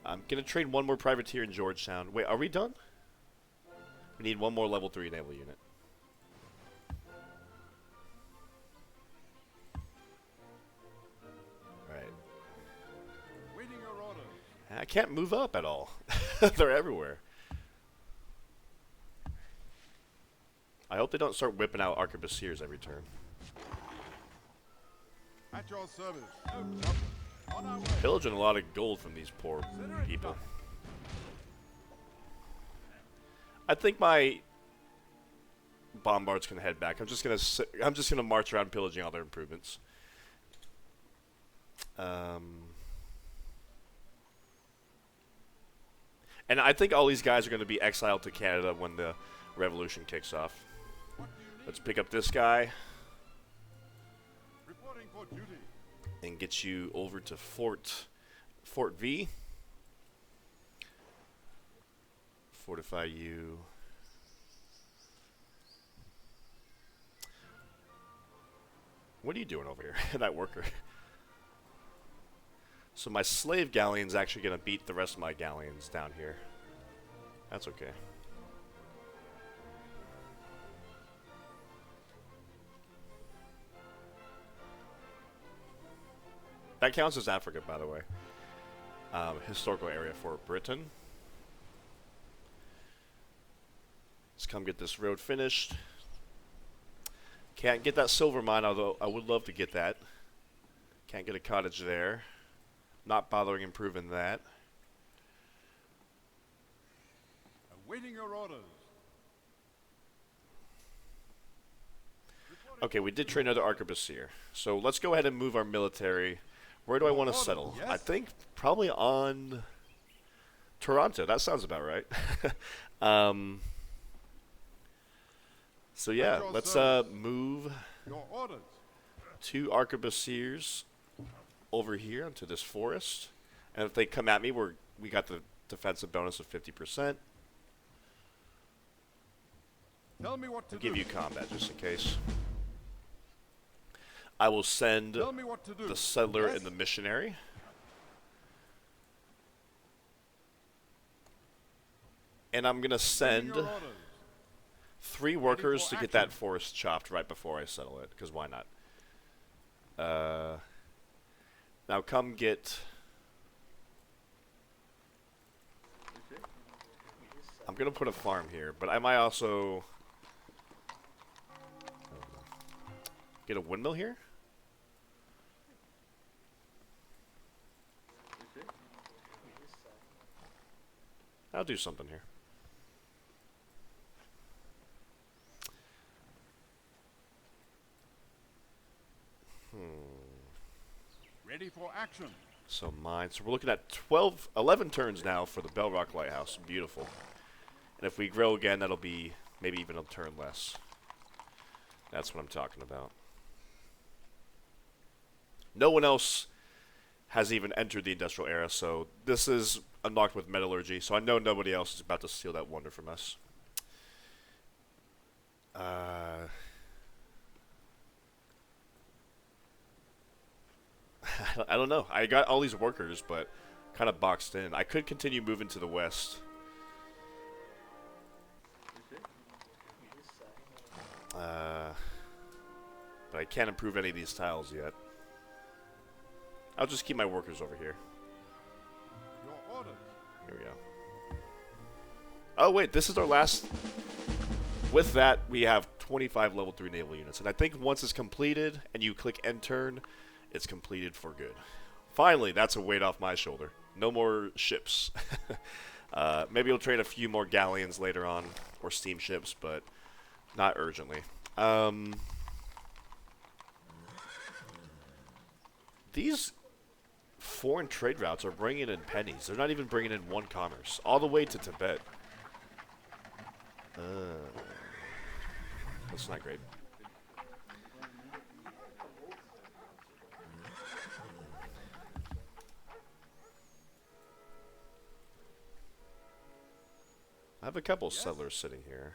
Speaker 1: I'm going to trade one more privateer in Georgetown. Wait, are we done? We need one more level 3 naval unit. I can't move up at all. They're everywhere. I hope they don't start whipping out arquebusiers every turn.
Speaker 2: At your service. No problem. On our way.
Speaker 1: Pillaging a lot of gold from these poor people. I think my bombards can head back. I'm just gonna march around pillaging all their improvements. And I think all these guys are going to be exiled to Canada when the revolution kicks off. Let's pick up this guy.
Speaker 2: Reporting for duty.
Speaker 1: And get you over to Fort V. Fortify you. What are you doing over here? That worker. So my slave galleon's actually going to beat the rest of my galleons down here. That's okay. That counts as Africa, by the way. Historical area for Britain. Let's come get this road finished. Can't get that silver mine, although I would love to get that. Can't get a cottage there. Not bothering improving that.
Speaker 2: Awaiting your orders.
Speaker 1: Okay, we did train another arquebusier. So let's go ahead and move our military. Where do I want to settle?
Speaker 2: Yes.
Speaker 1: I think probably on Toronto. That sounds about right. um, so yeah, let's move
Speaker 2: Your orders.
Speaker 1: 2 arquebusiers over here into this forest. And if they come at me, we got the defensive bonus of 50%.
Speaker 2: Tell me what to
Speaker 1: I'll
Speaker 2: do.
Speaker 1: give you combat just in case. I will send
Speaker 2: Tell me what to do.
Speaker 1: the settler
Speaker 2: Yes.
Speaker 1: and the missionary. And I'm going to send
Speaker 2: Your orders.
Speaker 1: 3 workers
Speaker 2: for
Speaker 1: to get that
Speaker 2: action.
Speaker 1: forest chopped right before I settle it, because why not? Now come get... I'm going to put a farm here, but I might also... get a windmill here? I'll do something here.
Speaker 2: Ready for action.
Speaker 1: So mine. So we're looking at 11 turns now for the Bell Rock Lighthouse. Beautiful. And if we grow again, that'll be maybe even a turn less. That's what I'm talking about. No one else has even entered the industrial era, so this is unlocked with metallurgy, so I know nobody else is about to steal that wonder from us. I don't know. I got all these workers, but kind of boxed in. I could continue moving to the west. But I can't improve any of these tiles yet. I'll just keep my workers over here.
Speaker 2: Your orders.
Speaker 1: Here we go. Oh, wait, this is our last... With that, we have 25 level 3 naval units. And I think once it's completed and you click end turn, it's completed for good. Finally, that's a weight off my shoulder. No more ships. Maybe we'll trade a few more galleons later on, or steamships, but not urgently. These foreign trade routes are bringing in pennies. They're not even bringing in 1 commerce. All the way to Tibet. That's not great. I have a couple settlers sitting here.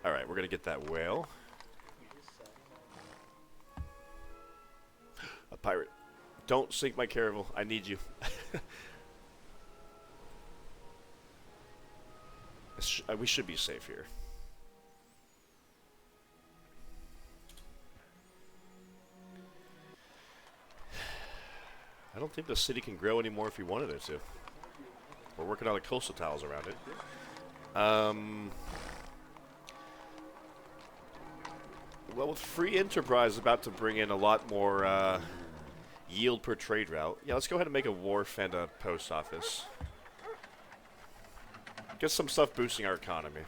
Speaker 1: Alright, we're going to get that whale. A pirate. Don't sink my caravel. I need you. We should be safe here. I don't think the city can grow anymore if we wanted it to. We're working on the coastal tiles around it. Well, with free enterprise about to bring in a lot more yield per trade route. Yeah, let's go ahead and make a wharf and a post office. Get some stuff boosting our economy.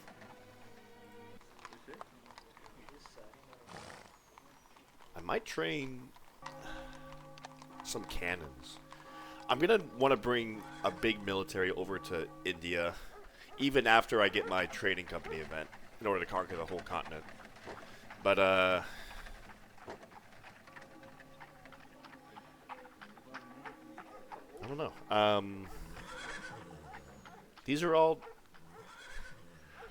Speaker 1: I might train some cannons. I'm going to want to bring a big military over to India, even after I get my trading company event, in order to conquer the whole continent. But, I don't know. These are all...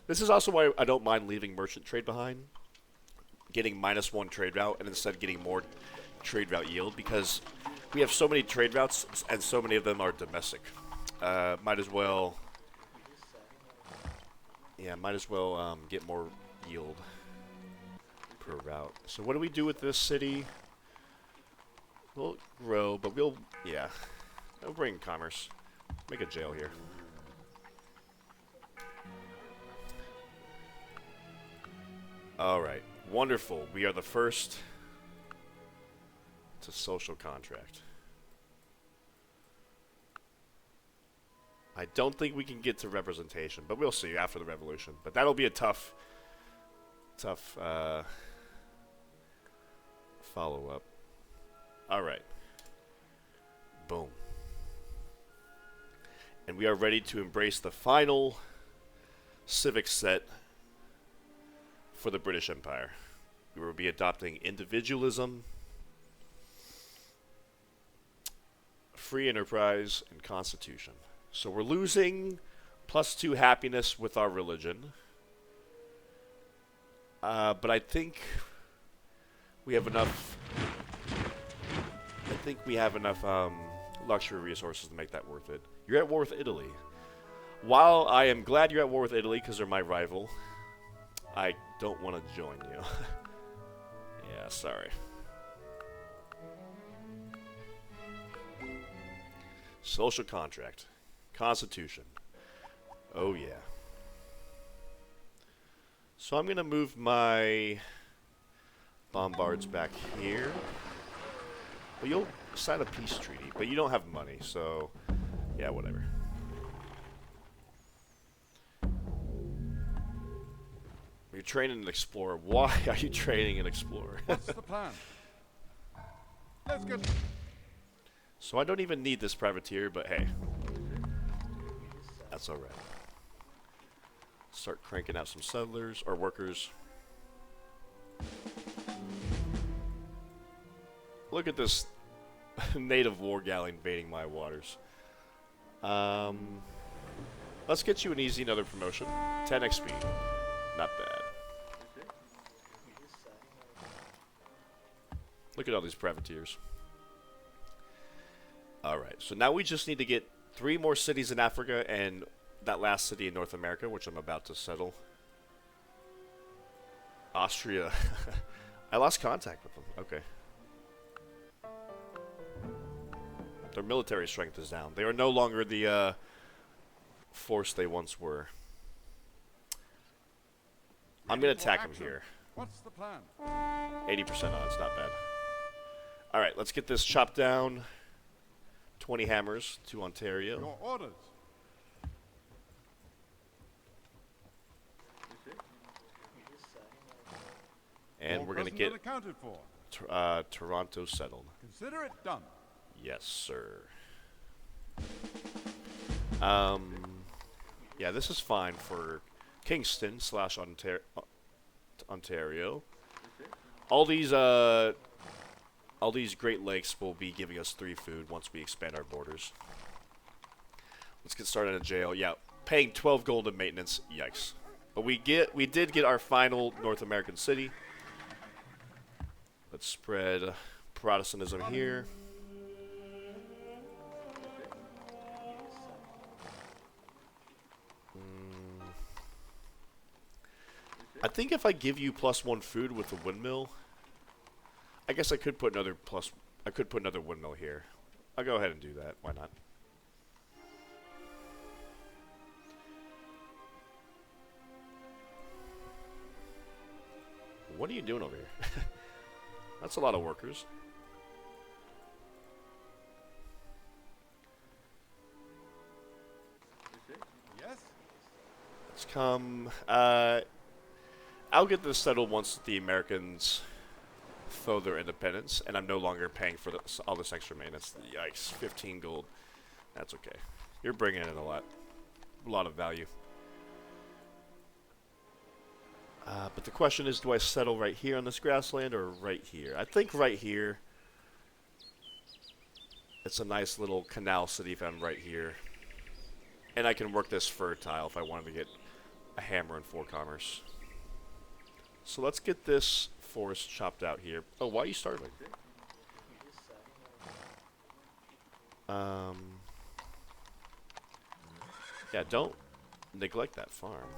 Speaker 1: This is also why I don't mind leaving merchant trade behind. Getting -1 trade route, and instead getting more trade route yield, because we have so many trade routes, and so many of them are domestic. Might as well... Yeah, might as well get more yield per route. So what do we do with this city? We'll grow, but we'll... Yeah. We'll bring commerce. Make a jail here. Alright. Wonderful. We are the first to social contract. I don't think we can get to representation, but we'll see after the revolution. But that'll be a tough follow-up. Alright. Boom. And we are ready to embrace the final civic set for the British Empire. We will be adopting individualism, free enterprise, and constitution. So we're losing +2 happiness with our religion. But I think we have enough. I think we have enough luxury resources to make that worth it. You're at war with Italy. While I am glad you're at war with Italy because they're my rival, I don't want to join you. Yeah, sorry. Social contract. Constitution. Oh, yeah. So I'm going to move my bombards back here. Well, you'll sign a peace treaty, but you don't have money, so yeah, whatever. You're training an explorer. Why are you training an explorer?
Speaker 2: What's the plan? Let's get...
Speaker 1: So I don't even need this privateer, but hey. That's alright. Start cranking out some settlers, or workers. Look at this native war galley invading my waters. Let's get you an easy another promotion. 10 XP. Not bad. Look at all these privateers. Alright, so now we just need to get 3 more cities in Africa and that last city in North America, which I'm about to settle. Austria. I lost contact with them. Okay. Their military strength is down. They are no longer the force they once were. I'm going to attack them here.
Speaker 2: What's the plan?
Speaker 1: 80% odds, not bad. Alright, let's get this chopped down. 20 hammers to Ontario.
Speaker 2: Your orders.
Speaker 1: And we're going to get
Speaker 2: accounted for.
Speaker 1: Toronto settled.
Speaker 2: Consider it done.
Speaker 1: Yes, sir. Yeah, this is fine for Kingston / Ontario. All these Great Lakes will be giving us 3 food once we expand our borders. Let's get started in a jail. Yeah, paying 12 gold in maintenance. Yikes. But we did get our final North American city. Let's spread Protestantism here. I think if I give you +1 food with the windmill, I guess I could put another windmill here. I'll go ahead and do that. Why not? What are you doing over here? That's a lot of workers.
Speaker 2: Yes?
Speaker 1: Let's come. I'll get this settled once the Americans throw their independence, and I'm no longer paying for all this extra maintenance. Yikes, 15 gold. That's okay. You're bringing in a lot of value. But the question is, do I settle right here on this grassland or right here? I think right here. It's a nice little canal city if I'm right here. And I can work this fertile if I wanted to get a hammer and 4 commerce. So let's get this forest chopped out here. Oh, why are you starving? Yeah, don't neglect that farm.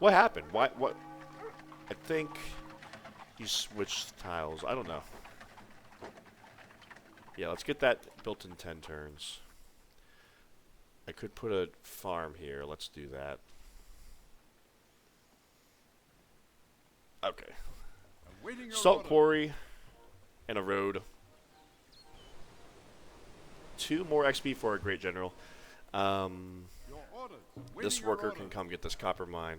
Speaker 1: What happened? What? I think you switched tiles. I don't know. Yeah, let's get that built in 10 turns. I could put a farm here. Let's do that. Okay. Salt quarry and a road. 2 more XP for our great general.
Speaker 2: Your orders.
Speaker 1: This
Speaker 2: Waiting your
Speaker 1: worker can
Speaker 2: orders.
Speaker 1: come get this copper mine.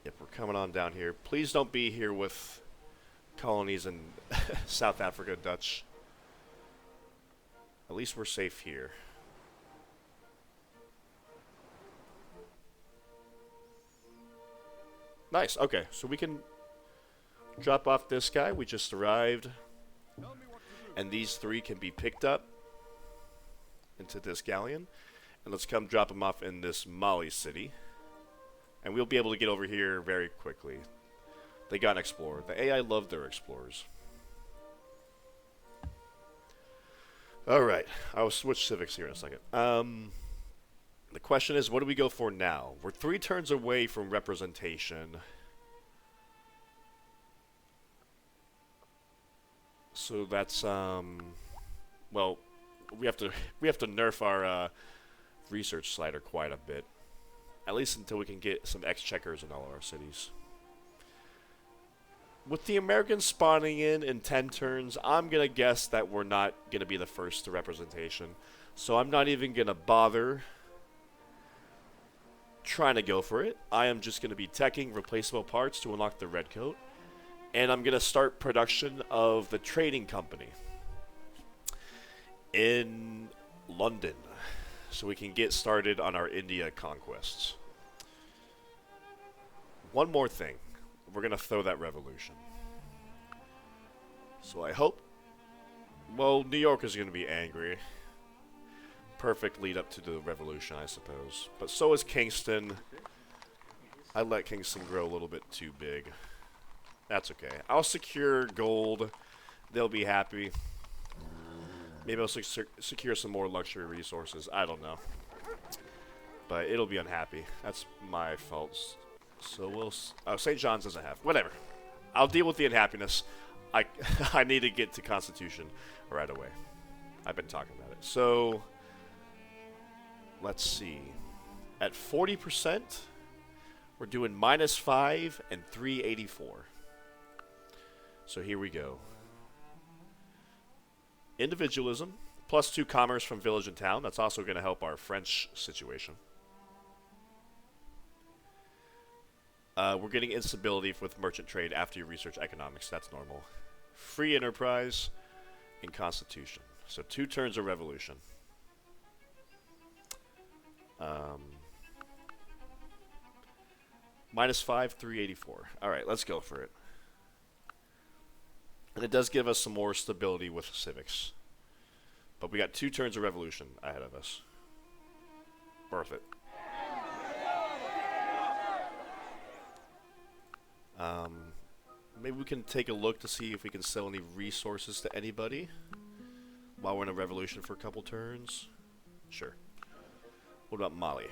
Speaker 1: Yep, we're coming on down here. Please don't be here with colonies in South Africa, Dutch. At least we're safe here. Nice, okay, so we can drop off this guy. We just arrived.
Speaker 2: Tell me what to do.
Speaker 1: And these 3 can be picked up into this galleon. And let's come drop them off in this Mali city. And we'll be able to get over here very quickly. They got an explorer. The AI love their explorers. Alright, I'll switch civics here in a second. The question is, what do we go for now? We're 3 turns away from representation. So that's, well, we have to nerf our research slider quite a bit. At least until we can get some exchequers in all of our cities. With the Americans spawning in 10 turns, I'm going to guess that we're not going to be the first to representation. So I'm not even going to bother trying to go for it. I am just going to be teching replaceable parts to unlock the red coat. And I'm going to start production of the trading company in London, so we can get started on our India conquests. One more thing. We're going to throw that revolution. So I hope... Well, New York is going to be angry. Perfect lead up to the revolution, I suppose. But so is Kingston. I let Kingston grow a little bit too big. That's okay. I'll secure gold. They'll be happy. Maybe I'll secure some more luxury resources. I don't know. But it'll be unhappy. That's my fault. So we'll... Oh, St. John's doesn't have... Whatever. I'll deal with the unhappiness. I need to get to Constitution right away. I've been talking about it. So... Let's see. At 40%, we're doing -5 and 384. So here we go. Individualism, +2 commerce from village and town. That's also going to help our French situation. We're getting instability with merchant trade after you research economics. That's normal. Free enterprise and constitution. So 2 turns of revolution. -5, 384. Alright, let's go for it. And it does give us some more stability with civics. But we got 2 turns of revolution ahead of us. Worth it. Maybe we can take a look to see if we can sell any resources to anybody while we're in a revolution for a couple turns. Sure. What about Mali?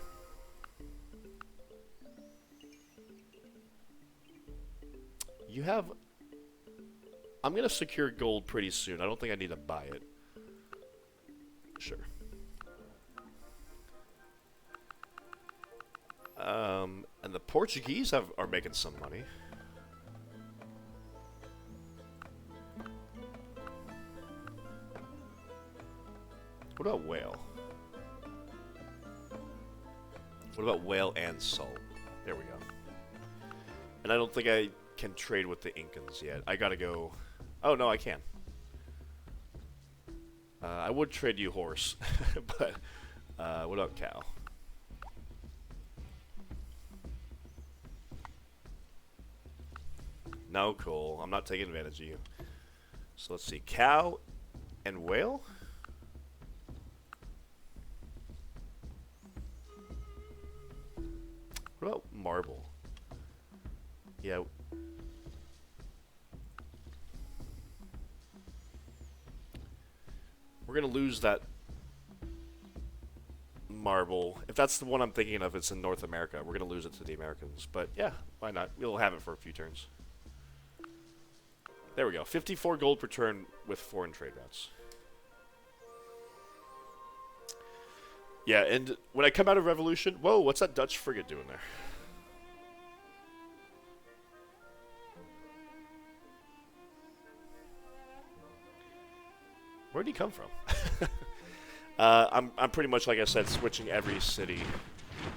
Speaker 1: You have... I'm going to secure gold pretty soon. I don't think I need to buy it. Sure. And the Portuguese are making some money. What about whale? What about whale and salt? There we go. And I don't think I can trade with the Incans yet. I gotta go... Oh, no, I can. I would trade you horse, but what about cow? No, cool. I'm not taking advantage of you. So let's see. Cow and whale? What about marble? Yeah. We're going to lose that marble. If that's the one I'm thinking of, it's in North America. We're going to lose it to the Americans. But yeah, why not? We'll have it for a few turns. There we go. 54 gold per turn with foreign trade routes. Yeah, and when I come out of Revolution... Whoa, what's that Dutch frigate doing there? Where'd he come from? I'm pretty much, like I said, switching every city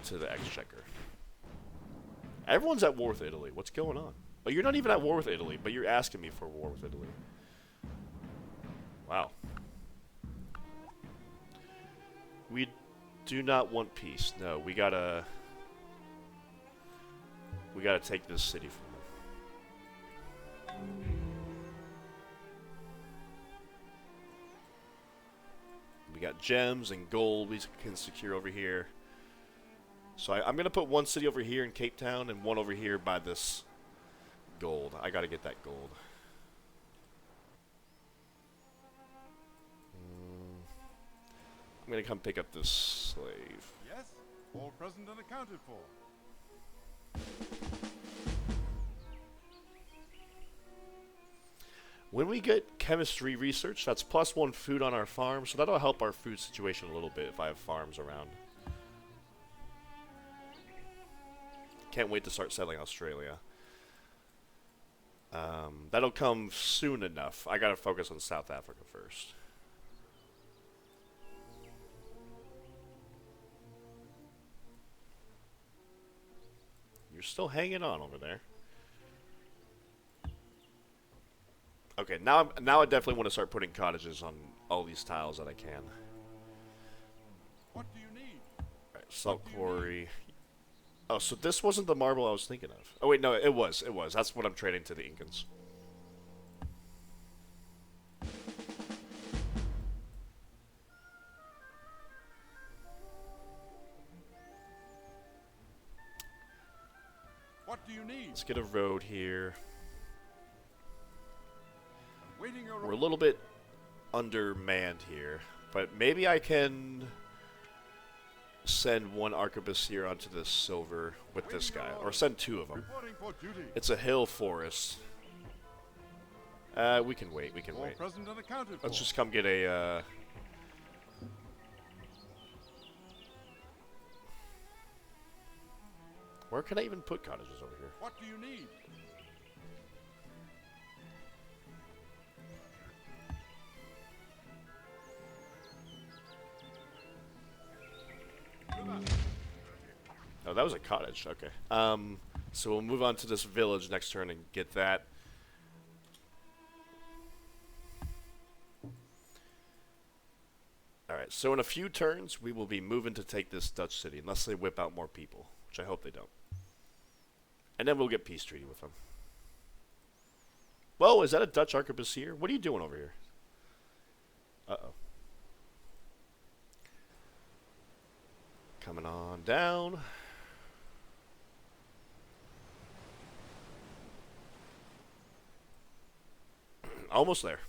Speaker 1: to the Exchequer. Everyone's at war with Italy. What's going on? Oh, you're not even at war with Italy, but you're asking me for war with Italy. Wow. We do not want peace. No, we gotta take this city from them. We got gems and gold we can secure over here. So I'm gonna put one city over here in Cape Town and one over here by this gold. I gotta get that gold. I'm gonna come pick up this slave.
Speaker 2: Yes, all present and accounted for.
Speaker 1: When we get chemistry research, that's +1 food on our farm, so that'll help our food situation a little bit if I have farms around. Can't wait to start settling Australia. That'll come soon enough. I gotta focus on South Africa first. You're still hanging on over there. Okay, now I definitely want to start putting cottages on all these tiles that I can.
Speaker 2: What do you need?
Speaker 1: Alright, salt quarry. Oh, so this wasn't the marble I was thinking of. Oh wait, no, it was. It was. That's what I'm trading to the Incans.
Speaker 2: What do you need?
Speaker 1: Let's get a road here.
Speaker 2: Waiting your
Speaker 1: We're a little bit undermanned here, but maybe I can send one arquebusier onto this silver with this guy, or send 2 of them.
Speaker 2: reporting for duty.
Speaker 1: It's a hill forest. We can wait. We can
Speaker 2: All
Speaker 1: wait.
Speaker 2: present and accounted for.
Speaker 1: Let's just come get a. Where can I even put cottages over here?
Speaker 2: What do you need?
Speaker 1: Oh, that was a cottage. Okay. So we'll move on to this village next turn and get that. Alright, so in a few turns, we will be moving to take this Dutch city, unless they whip out more people, which I hope they don't. And then we'll get peace treaty with them. Whoa, is that a Dutch arquebusier? What are you doing over here? Uh-oh. Coming on down. Almost there.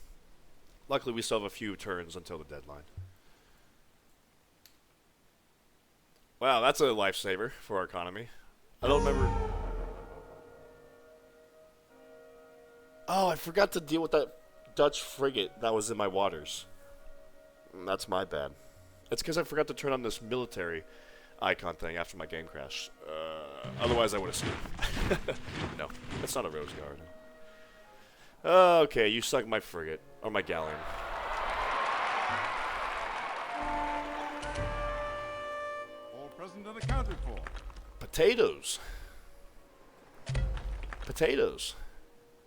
Speaker 1: Luckily, we still have a few turns until the deadline. Wow, that's a lifesaver for our economy. I don't remember. Oh, I forgot to deal with that Dutch frigate that was in my waters. That's my bad. It's because I forgot to turn on this military icon thing after my game crash. Otherwise, I would have seen it. No, that's not a rose garden. Okay, you sunk my frigate. Or my galleon.
Speaker 2: All present and accounted for.
Speaker 1: Potatoes. Potatoes.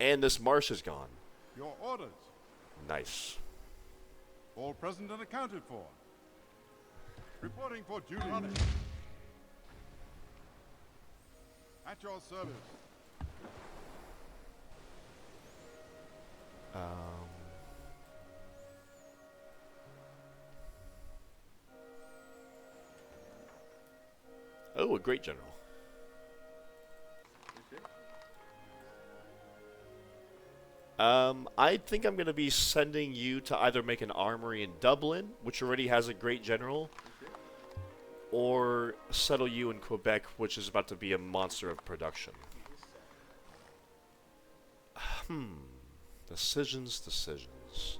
Speaker 1: And this marsh is gone.
Speaker 2: Your orders.
Speaker 1: Nice.
Speaker 2: All present and accounted for. Reporting for duty. At your service.
Speaker 1: Oh, a great general. I think I'm going to be sending you to either make an armory in Dublin, which already has a great general, or settle you in Quebec, which is about to be a monster of production. Decisions.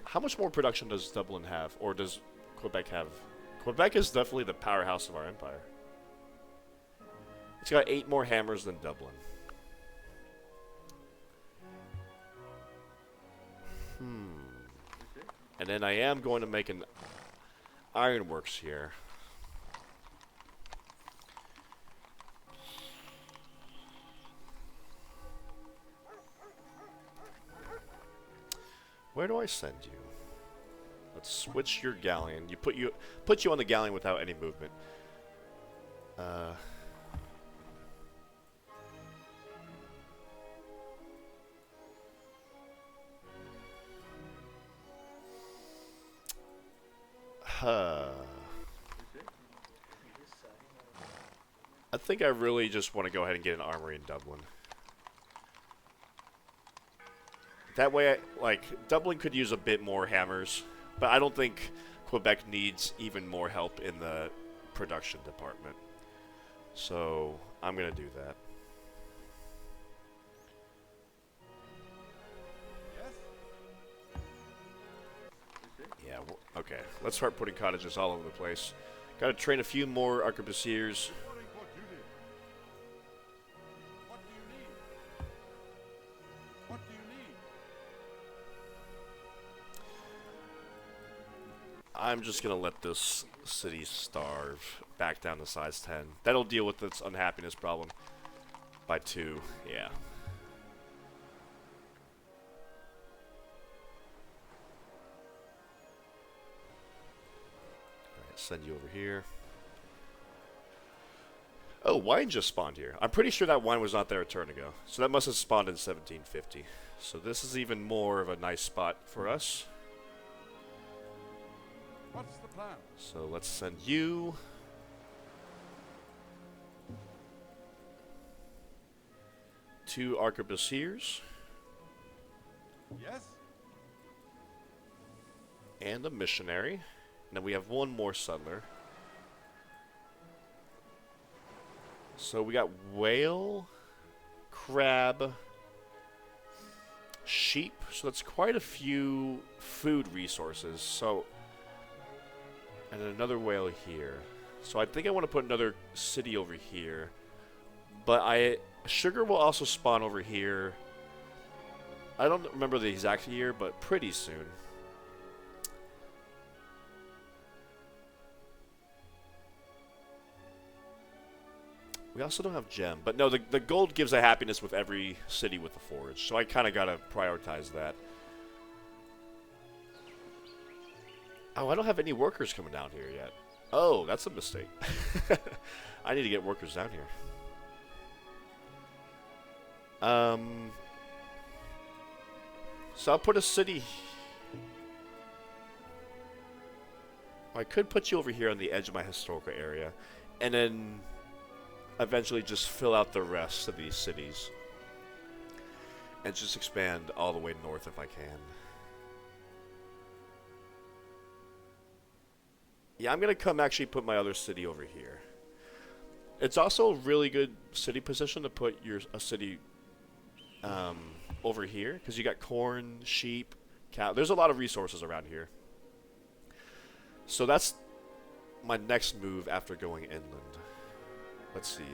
Speaker 1: How much more production does Dublin have, or does Quebec have? Quebec is definitely the powerhouse of our empire. It's got 8 more hammers than Dublin. And then I am going to make an ironworks here. Where do I send you? Let's switch your galleon. Put you on the galleon without any movement. I think I really just want to go ahead and get an armory in Dublin. That way, Dublin could use a bit more hammers, but I don't think Quebec needs even more help in the production department. So, I'm going to do that. Yeah, okay. Let's start putting cottages all over the place. Got to train a few more arquebusiers. I'm just going to let this city starve back down to size 10. That'll deal with its unhappiness problem by 2, yeah. Alright, send you over here. Oh, wine just spawned here. I'm pretty sure that wine was not there a turn ago. So that must have spawned in 1750. So this is even more of a nice spot for us.
Speaker 2: What's the plan?
Speaker 1: So let's send you. Two arquebusiers.
Speaker 2: Yes?
Speaker 1: And a missionary. And then we have one more settler. So we got whale, crab, sheep. So that's quite a few food resources. So, and another whale here. So I think I want to put another city over here. But sugar will also spawn over here. I don't remember the exact year, but pretty soon. We also don't have gem. But no, the gold gives a happiness with every city with the forge. So I kind of got to prioritize that. Oh, I don't have any workers coming down here yet. Oh, that's a mistake. I need to get workers down here. So I'll put a city. I could put you over here on the edge of my historical area. And then eventually just fill out the rest of these cities. And just expand all the way north if I can. Yeah, I'm going to come actually put my other city over here. It's also a really good city position to put a city over here. Because you got corn, sheep, cow. There's a lot of resources around here. So that's my next move after going inland. Let's see.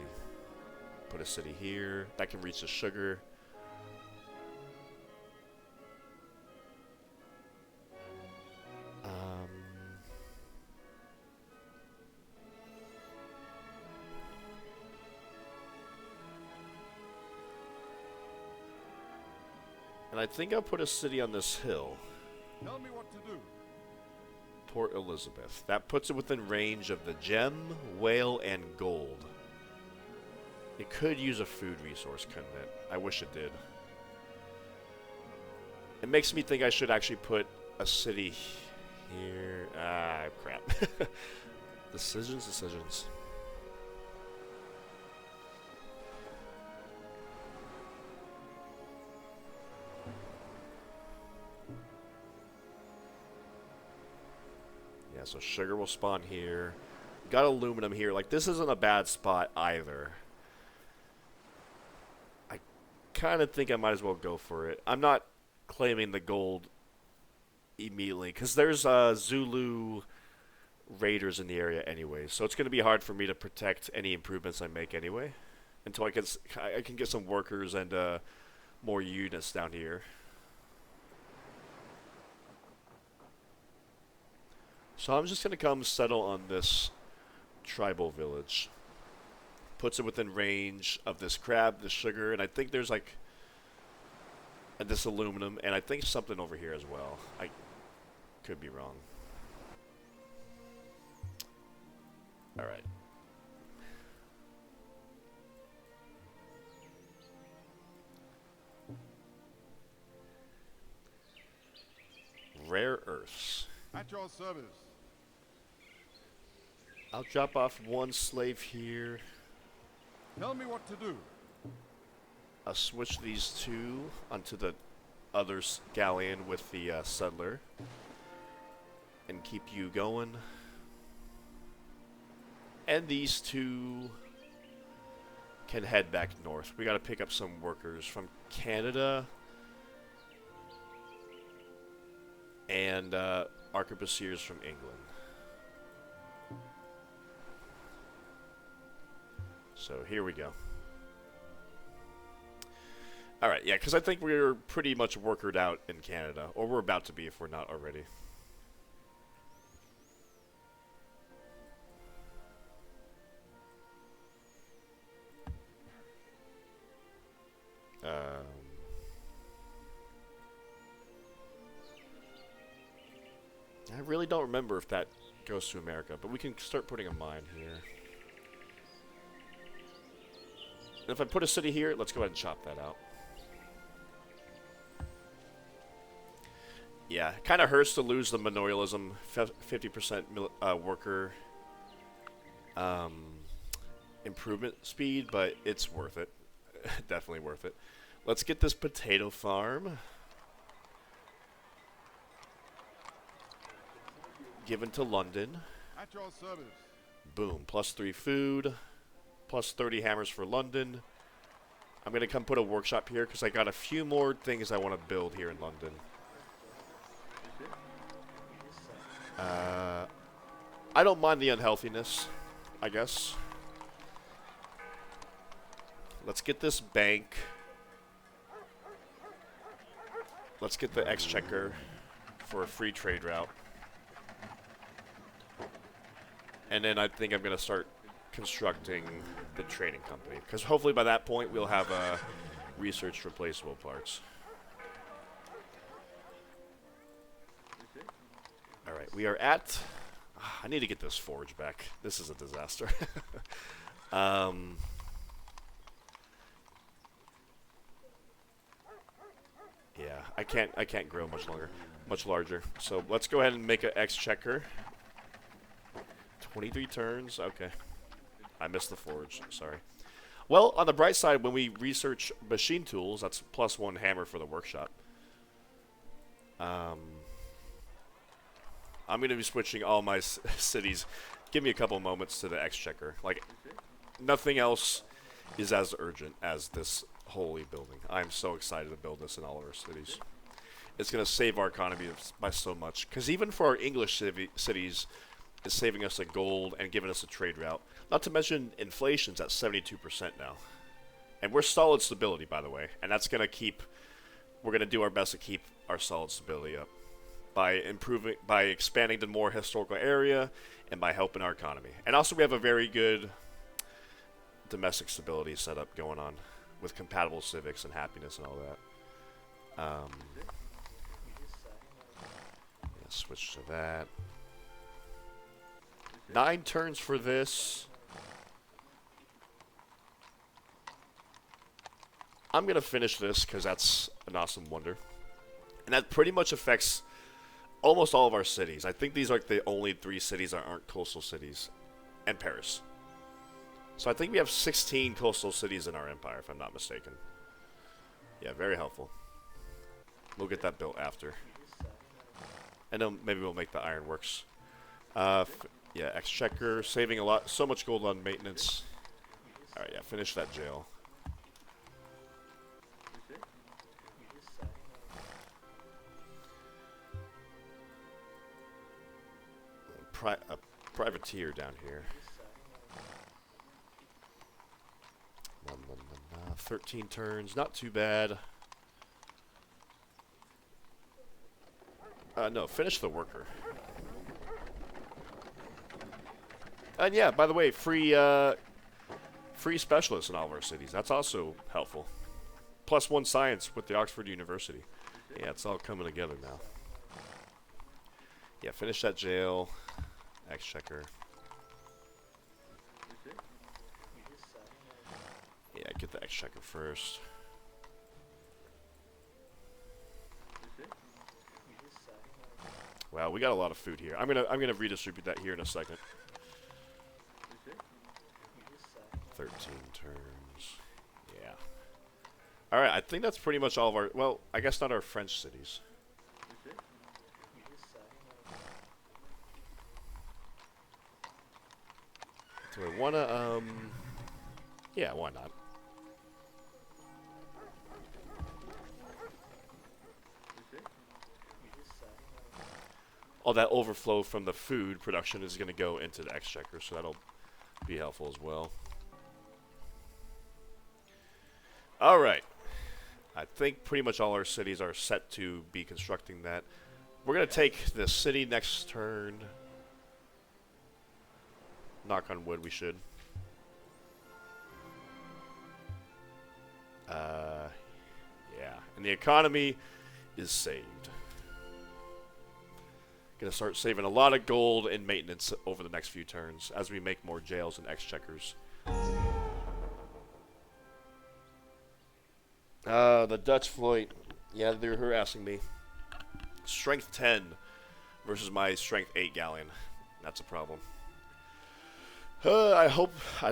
Speaker 1: Put a city here. That can reach the sugar. And I think I'll put a city on this hill.
Speaker 2: Tell me what to do.
Speaker 1: Port Elizabeth. That puts it within range of the gem, whale, and gold. It could use a food resource, couldn't it? I wish it did. It makes me think I should actually put a city here. Ah, crap. Decisions. Yeah, so sugar will spawn here. Got aluminum here. Like, this isn't a bad spot either. I kind of think I might as well go for it. I'm not claiming the gold immediately, because there's Zulu raiders in the area anyway. So it's going to be hard for me to protect any improvements I make anyway. Until I can get some workers and more units down here. So I'm just going to come settle on this tribal village. Puts it within range of this crab, this sugar, and I think there's like this aluminum, and I think something over here as well. I could be wrong. Alright. Rare earths.
Speaker 2: At your service.
Speaker 1: I'll drop off one slave here.
Speaker 2: Tell me what to do.
Speaker 1: I'll switch these two onto the other galleon with the settler. And keep you going. And these two can head back north. We gotta pick up some workers from Canada. And arquebusiers from England. So here we go. Alright, yeah, because I think we're pretty much workered out in Canada. Or we're about to be if we're not already. I really don't remember if that goes to America, but we can start putting a mine here. And if I put a city here, let's go ahead and chop that out. Yeah, it kind of hurts to lose the manorialism, 50% worker improvement speed, but it's worth it. Definitely worth it. Let's get this potato farm given to London.
Speaker 2: At your service.
Speaker 1: Boom. +3 food. +30 hammers for London. I'm going to come put a workshop here because I got a few more things I want to build here in London. I don't mind the unhealthiness, I guess. Let's get this bank. Let's get the exchequer for a free trade route. And then I think I'm going to start constructing the trading company. Because hopefully by that point we'll have research replaceable parts. Alright, we are at... I need to get this forge back. This is a disaster. Yeah, I can't grow much larger. So let's go ahead and make an exchequer. 23 turns. Okay. I missed the forge. Sorry. Well, on the bright side, when we research machine tools, that's +1 hammer for the workshop. I'm going to be switching all my cities. Give me a couple moments to the exchequer. Like, nothing else is as urgent as this holy building. I'm so excited to build this in all of our cities. It's going to save our economy by so much. Because even for our English cities, it's saving us a gold and giving us a trade route. Not to mention, inflation's at 72% now. And we're solid stability, by the way. And that's going to keep... We're going to do our best to keep our solid stability up. By expanding to more historical area, and by helping our economy. And also we have a very good domestic stability setup going on with compatible civics and happiness and all that. Yeah, switch to that. 9 turns for this. I'm going to finish this because that's an awesome wonder. And that pretty much affects almost all of our cities. I think these are like the only 3 cities that aren't coastal cities. And Paris. So I think we have 16 coastal cities in our empire, if I'm not mistaken. Yeah, very helpful. We'll get that built after. And then maybe we'll make the ironworks. Yeah, exchequer, saving a lot, so much gold on maintenance. Alright, yeah, finish that jail. A privateer down here. 13 turns, not too bad. No, finish the worker. And yeah, by the way, free specialists in all of our cities. That's also helpful. +1 science with the Oxford University. Yeah, it's all coming together now. Yeah, finish that jail. Exchequer. Yeah, get the exchequer first. Wow, we got a lot of food here. I'm gonna redistribute that here in a second. 13 turns. Yeah. Alright, I think that's pretty much all of our... Well, I guess not our French cities. Do I wanna, yeah, why not? All that overflow from the food production is gonna go into the exchequer, so that'll be helpful as well. Alright. I think pretty much all our cities are set to be constructing that. We're going to take the city next turn. Knock on wood, we should. Yeah. And the economy is saved. Going to start saving a lot of gold in maintenance over the next few turns as we make more jails and exchequers. The Dutch fleet. Yeah, they're harassing me. Strength 10 versus my strength 8 galleon. That's a problem. I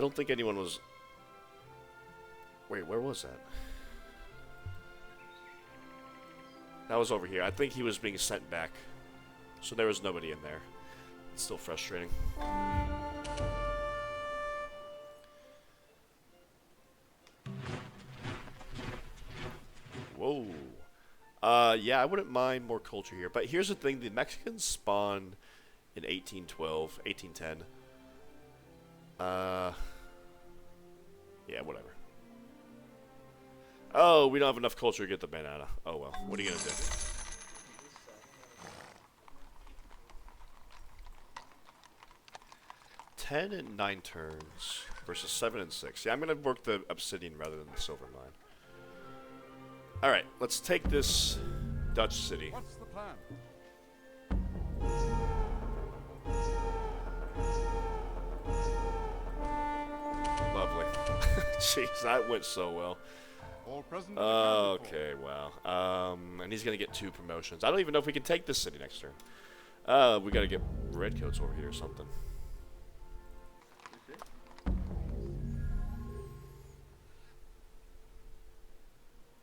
Speaker 1: don't think anyone was... Wait, where was that? That was over here. I think he was being sent back. So there was nobody in there. It's still frustrating. Whoa. Yeah, I wouldn't mind more culture here. But here's the thing. The Mexicans spawned in 1812, 1810. Yeah, whatever. Oh, we don't have enough culture to get the banana. Oh, well. What are you going to do? Ten and 9 turns versus 7 and 6. Yeah, I'm going to work the obsidian rather than the silver mine. Alright, let's take this Dutch city.
Speaker 2: What's the plan?
Speaker 1: Lovely. Jeez, that went so well.
Speaker 2: All present.
Speaker 1: Okay, wow. And he's going to get 2 promotions. I don't even know if we can take this city next turn. We got to get redcoats over here or something.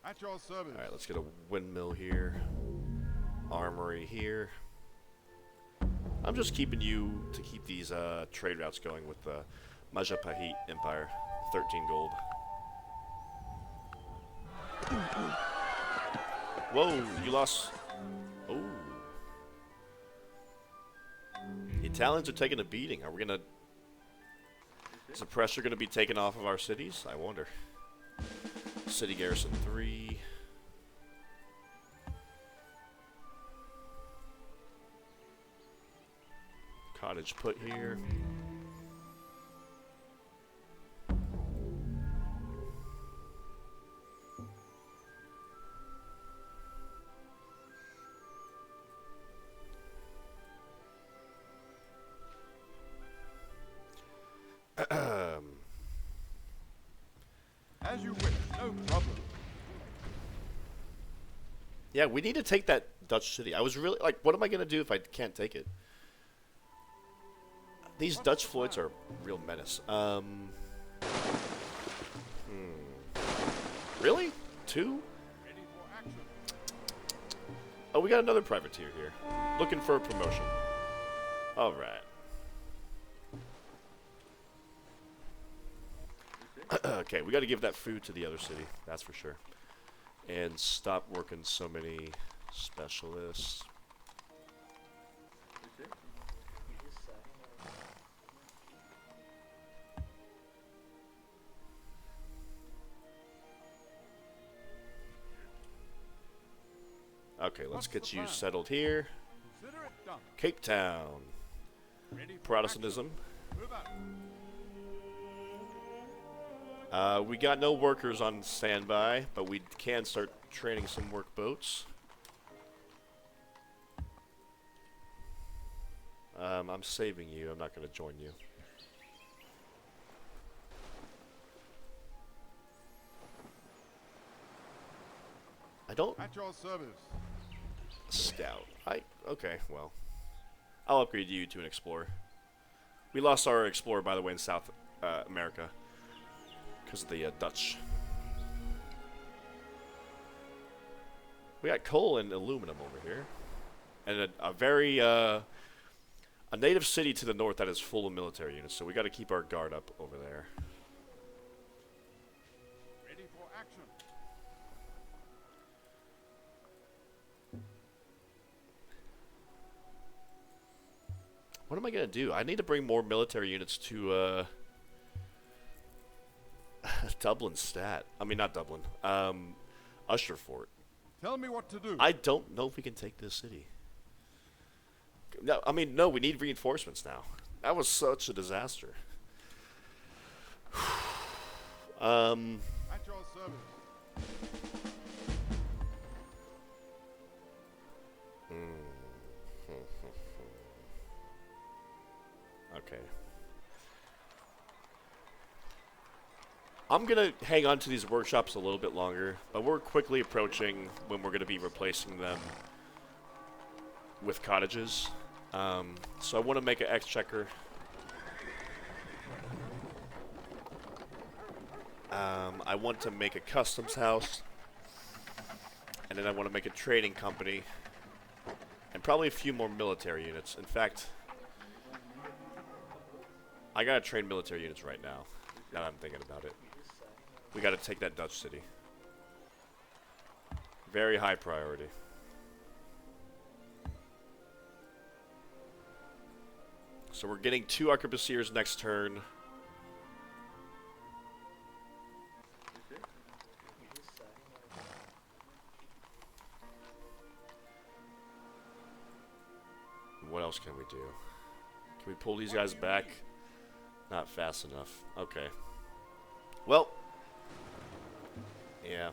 Speaker 2: At your service.
Speaker 1: Alright, let's get a windmill here. Armory here. I'm just keeping you to keep these trade routes going with the Majapahit Empire. 13 gold. Whoa, you lost. Oh. The Italians are taking a beating. Are we gonna... Is the pressure gonna be taken off of our cities? I wonder. City garrison 3. Cottage put here.
Speaker 2: As you wish, no problem.
Speaker 1: Yeah, we need to take that Dutch city. I was really like, what am I gonna do if I can't take it? These Dutch floats are a real menace. Really? 2?
Speaker 2: Ready for action.
Speaker 1: Oh, we got another privateer here. Looking for a promotion. Alright. Okay, we got to give that food to the other city. That's for sure. And stop working so many specialists. Okay, let's get you settled here.
Speaker 2: Consider it done.
Speaker 1: Cape Town.
Speaker 2: Ready for
Speaker 1: Protestantism.
Speaker 2: Move out.
Speaker 1: We got no workers on standby, but we can start training some work boats. I'm saving you. I'm not going to join you. I don't...
Speaker 2: At your service.
Speaker 1: Scout. Okay, well. I'll upgrade you to an explorer. We lost our explorer, by the way, in South America. Because of the Dutch. We got coal and aluminum over here. And a very... a native city to the north that is full of military units, so we got to keep our guard up over there.
Speaker 2: Ready for action.
Speaker 1: What am I going to do? I need to bring more military units to Dublin stat. I mean, not Dublin. Usherfort.
Speaker 2: Tell me what to do.
Speaker 1: I don't know if we can take this city. No, I mean, no, we need reinforcements now. That was such a disaster.
Speaker 2: At your service.
Speaker 1: Okay. I'm going to hang on to these workshops a little bit longer, but we're quickly approaching when we're going to be replacing them with cottages. So I want to make an exchequer. I want to make a customs house. And then I want to make a trading company. And probably a few more military units. In fact, I gotta train military units right now. Now that I'm thinking about it. We gotta take that Dutch city. Very high priority. So we're getting 2 arquebusiers next turn. What else can we do? Can we pull these guys back? Not fast enough. Okay. Well. Yeah.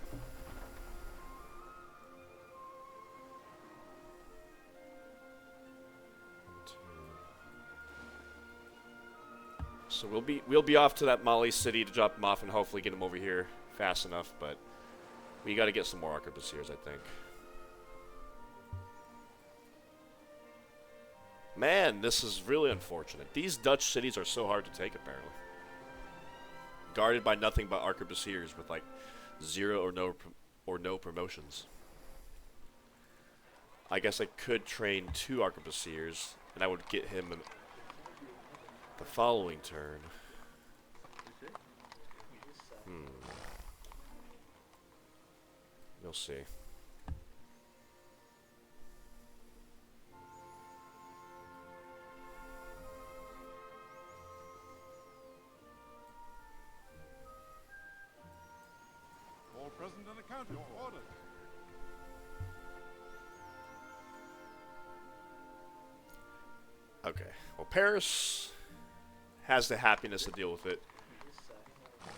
Speaker 1: So we'll be off to that Mali city to drop them off and hopefully get them over here fast enough, but we got to get some more arquebusiers, I think. Man, this is really unfortunate. These Dutch cities are so hard to take, apparently. Guarded by nothing but arquebusiers with like 0 or no promotions. I guess I could train 2 arquebusiers, and I would get him the following turn. You'll see.
Speaker 2: All present and accounted for. Orders.
Speaker 1: Okay. Well, Paris has the happiness to deal with it.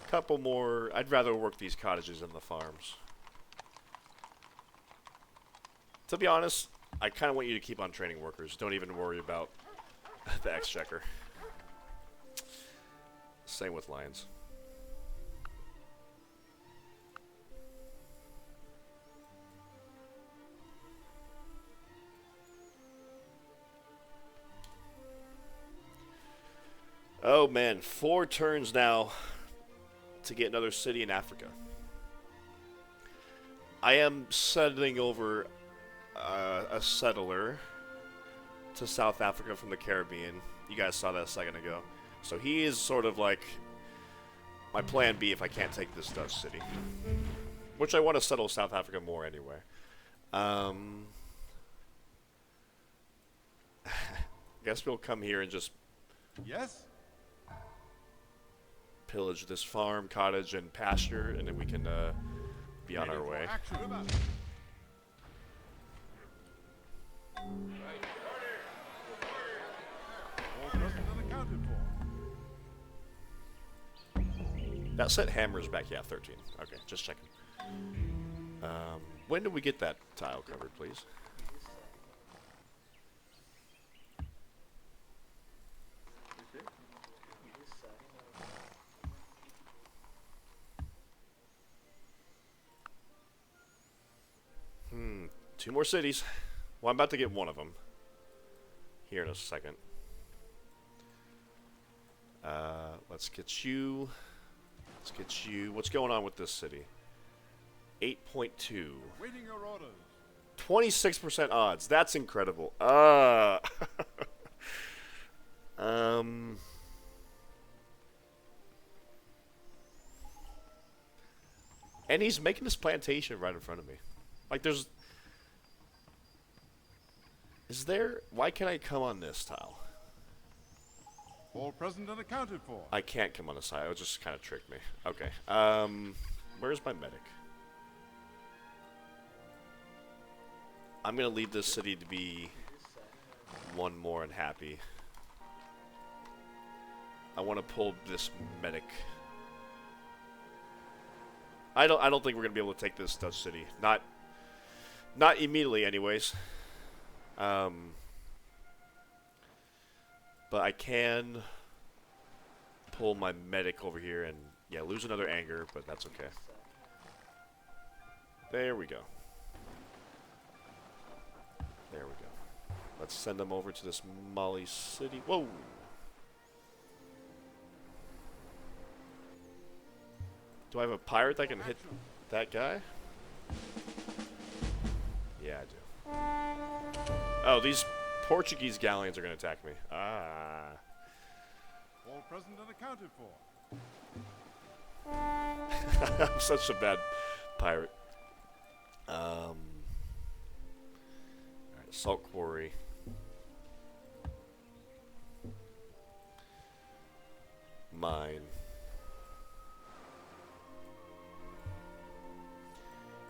Speaker 1: Couple more. I'd rather work these cottages than the farms. To be honest, I kind of want you to keep on training workers. Don't even worry about the exchequer. Same with lions. Oh man, 4 turns now to get another city in Africa. I am sending over a settler to South Africa from the Caribbean. You guys saw that a second ago. So he is sort of like my plan B if I can't take this Dutch city. Which I want to settle South Africa more anyway. Guess we'll come here and just
Speaker 2: Yes?
Speaker 1: pillage this farm, cottage, and pasture, and then we can be on our way.
Speaker 2: Action. Move out. All present and accounted for.
Speaker 1: That set hammers back. Yeah, 13. Okay, just checking. When did we get that tile covered, please? Two more cities. Well, I'm about to get one of them here in a second. Let's get you. Let's get you. What's going on with this city? 8.2.
Speaker 2: Waiting your orders.
Speaker 1: 26% odds. That's incredible. And he's making this plantation right in front of me. Like, there's... Is there... Why can't I come on this tile?
Speaker 2: All present and accounted for.
Speaker 1: I can't come on this tile. It just kind of tricked me. Okay. Where's my medic? I'm going to leave this city to be one more and happy. I want to pull this medic. I don't think we're going to be able to take this Dutch city. Not immediately anyways. But I can pull my medic over here and yeah, lose another anger, but that's okay. There we go. There we go. Let's send them over to this Mali city. Whoa! Do I have a pirate that can hit that guy? Yeah, I do. Oh, these Portuguese galleons are going to attack me. Ah.
Speaker 2: All present and accounted for.
Speaker 1: I'm such a bad pirate. Alright, salt quarry. Mine.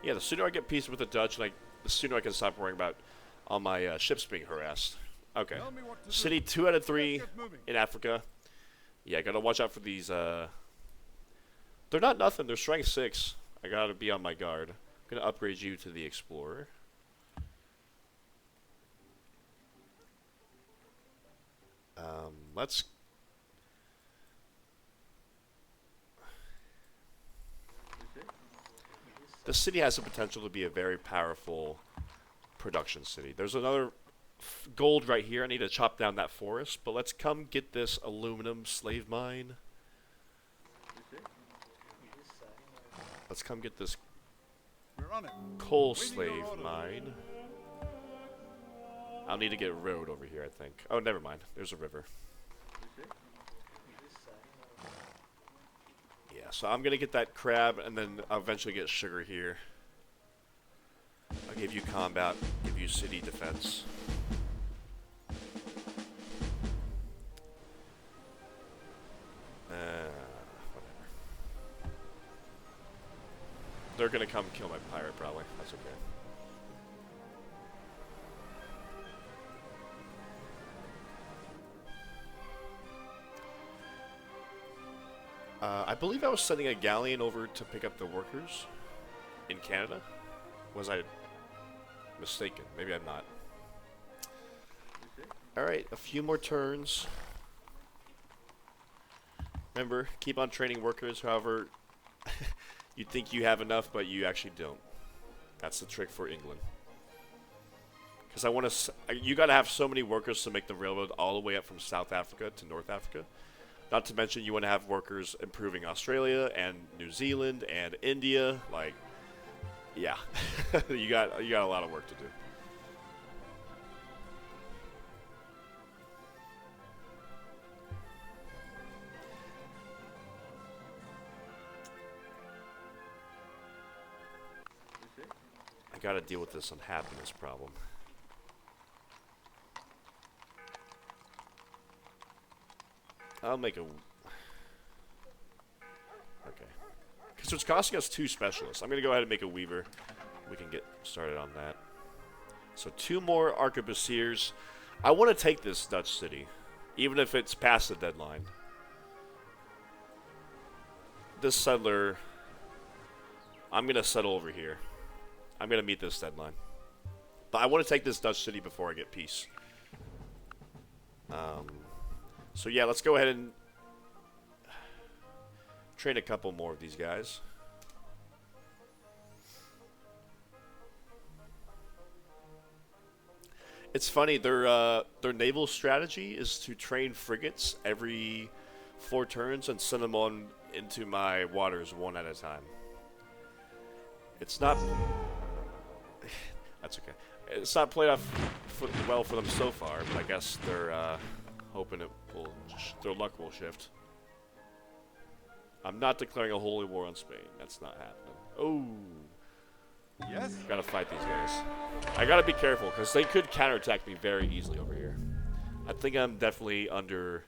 Speaker 1: Yeah, the sooner I get peace with the Dutch, like the sooner I can stop worrying about all my ships being harassed. Okay. City 2 out of 3 in Africa. Yeah, I gotta watch out for these. They're not nothing. They're strength 6. I gotta be on my guard. I'm gonna upgrade you to the Explorer. Let's. This city has the potential to be a very powerful production city. There's another gold right here. I need to chop down that forest, but let's come get this aluminum slave mine. Let's come get this coal slave mine. I'll need to get a road over here, I think. Oh, never mind. There's a river. Yeah, so I'm going to get that crab, and then I'll eventually get sugar here. I'll give you combat, give you city defense. Whatever. They're going to come kill my pirate, probably. That's okay. I believe I was sending a galleon over to pick up the workers in Canada. Was I mistaken? Maybe I'm not. Alright, a few more turns. Remember, keep on training workers. However, you think you have enough, but you actually don't. That's the trick for England. Because I want to... You got to have so many workers to make the railroad all the way up from South Africa to North Africa. Not to mention, you want to have workers improving Australia and New Zealand and India. Like, yeah, you got a lot of work to do. I got to deal with this unhappiness problem. I'll make a... Okay. Because it's costing us 2 specialists. I'm going to go ahead and make a weaver. We can get started on that. So 2 more arquebusiers. I want to take this Dutch city. Even if it's past the deadline. this settler, I'm gonna settle over here. I'm gonna meet this deadline. But I want to take this Dutch city before I get peace. So yeah, let's go ahead and train a couple more of these guys. It's funny, their naval strategy is to train frigates every 4 turns and send them on into my waters one at a time. It's not... That's okay. It's not played off well for them so far, but I guess they're hoping their luck will shift. I'm not declaring a holy war on Spain. That's not happening. Oh.
Speaker 2: Yes?
Speaker 1: Gotta fight these guys. I gotta be careful, because they could counterattack me very easily over here. I think I'm definitely under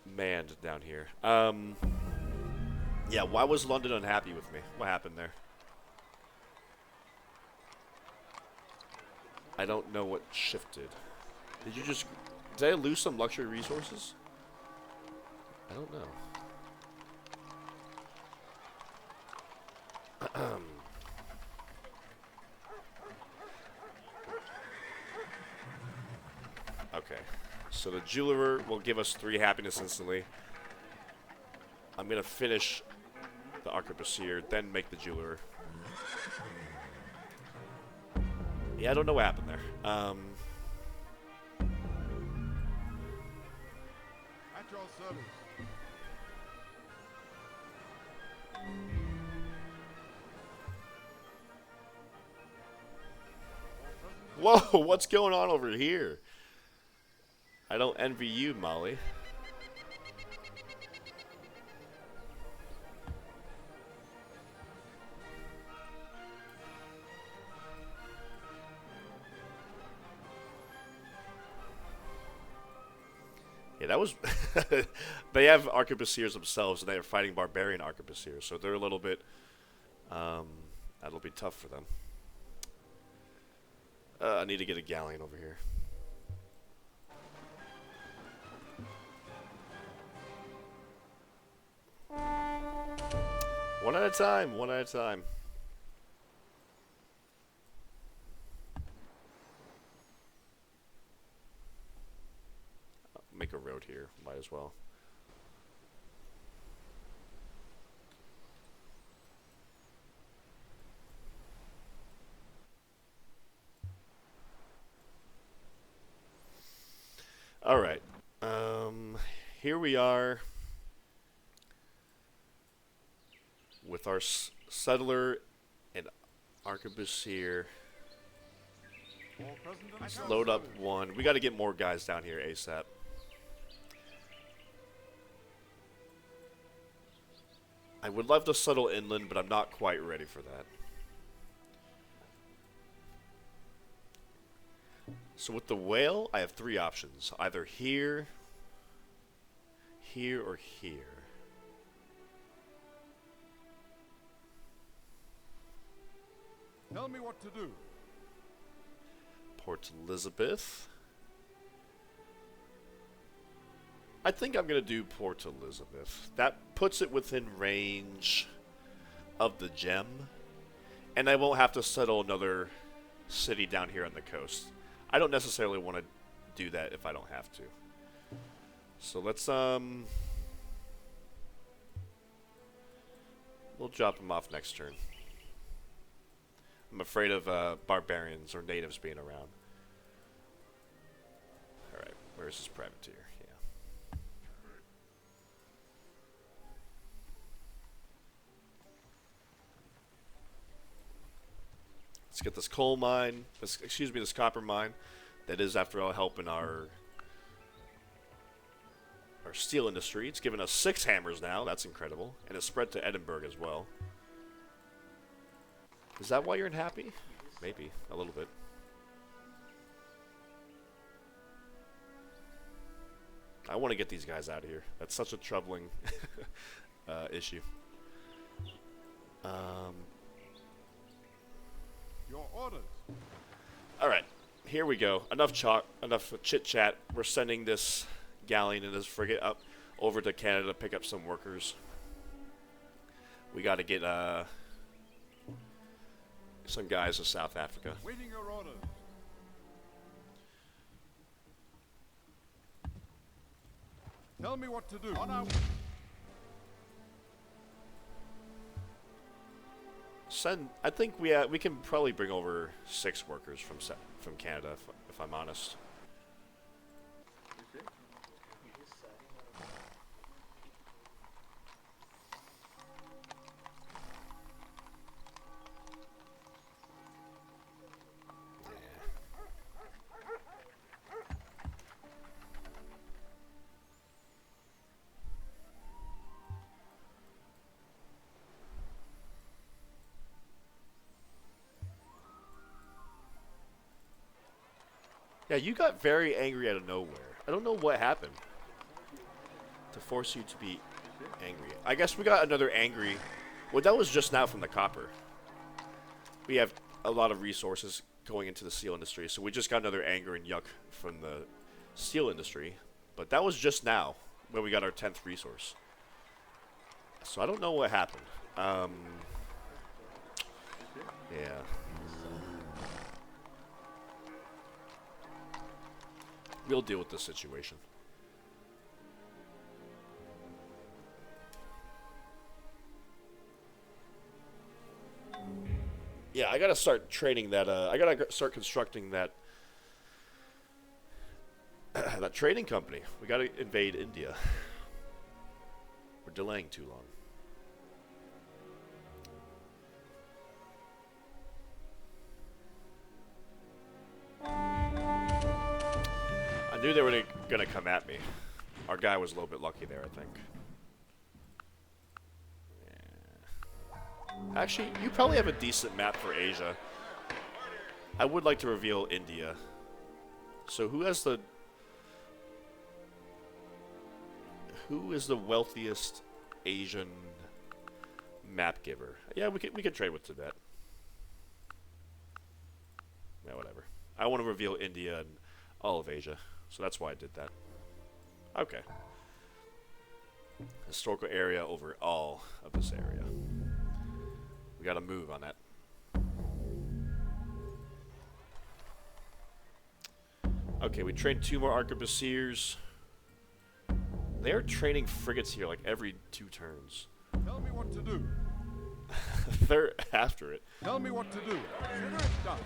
Speaker 1: manned down here. Yeah, why was London unhappy with me? What happened there? I don't know what shifted. Did I lose some luxury resources? I don't know. Okay, so the jeweler will give us 3 happiness instantly. I'm gonna finish the arquebusier, then make the jeweler. Yeah, I don't know what happened there.
Speaker 2: At your service.
Speaker 1: Whoa, what's going on over here? I don't envy you, Molly. Yeah, that was... They have arquebusiers themselves, and they are fighting barbarian arquebusiers, so they're a little bit... that'll be tough for them. I need to get a galleon over here. One at a time, one at a time. Make a road here, might as well. All right. Here we are with our settler and arquebusier. Let's load up one. We got to get more guys down here ASAP. I would love to settle inland, but I'm not quite ready for that. So with the whale, I have 3 options. Either here, here, or here.
Speaker 2: Tell me what to do.
Speaker 1: Port Elizabeth. I think I'm going to do Port Elizabeth. That puts it within range of the gem. And I won't have to settle another city down here on the coast. I don't necessarily want to do that if I don't have to. So let's, we'll drop them off next turn. I'm afraid of barbarians or natives being around. Alright, where's this privateer? Yeah. Let's get this coal mine, this copper mine. That is, after all, helping our steel industry. It's given us 6 hammers now. That's incredible. And it's spread to Edinburgh as well. Is that why you're unhappy? Maybe. A little bit. I want to get these guys out of here. That's such a troubling issue.
Speaker 2: Your orders.
Speaker 1: Alright. Here we go. Enough chit-chat. We're sending this galleon and this frigate up. over to Canada to pick up some workers. We got to get some guys to South Africa.
Speaker 2: Waiting your orders. Tell me what to do. On our
Speaker 1: Send. I think we can probably bring over 6 workers from Canada, if I'm honest. Yeah, you got very angry out of nowhere. I don't know what happened to force you to be angry. I guess we got another angry. Well, that was just now from the copper. We have a lot of resources going into the steel industry, so we just got another anger and yuck from the steel industry. But that was just now when we got our 10th resource. So I don't know what happened. Yeah. We'll deal with this situation. Yeah, I gotta start training that. I gotta start constructing that. That trading company. We gotta invade India. We're delaying too long. I knew they were gonna come at me. Our guy was a little bit lucky there, I think. Yeah. Actually, you probably have a decent map for Asia. I would like to reveal India. So who is the wealthiest Asian map giver? Yeah, we could trade with Tibet. Yeah, whatever. I want to reveal India and all of Asia. So that's why I did that. Okay. Historical area over all of this area. We gotta move on that. Okay, we trained 2 more arquebusiers. They're training frigates here like every 2 turns.
Speaker 2: Tell me what to do.
Speaker 1: They're after it.
Speaker 2: Tell me what to do. Consider it done.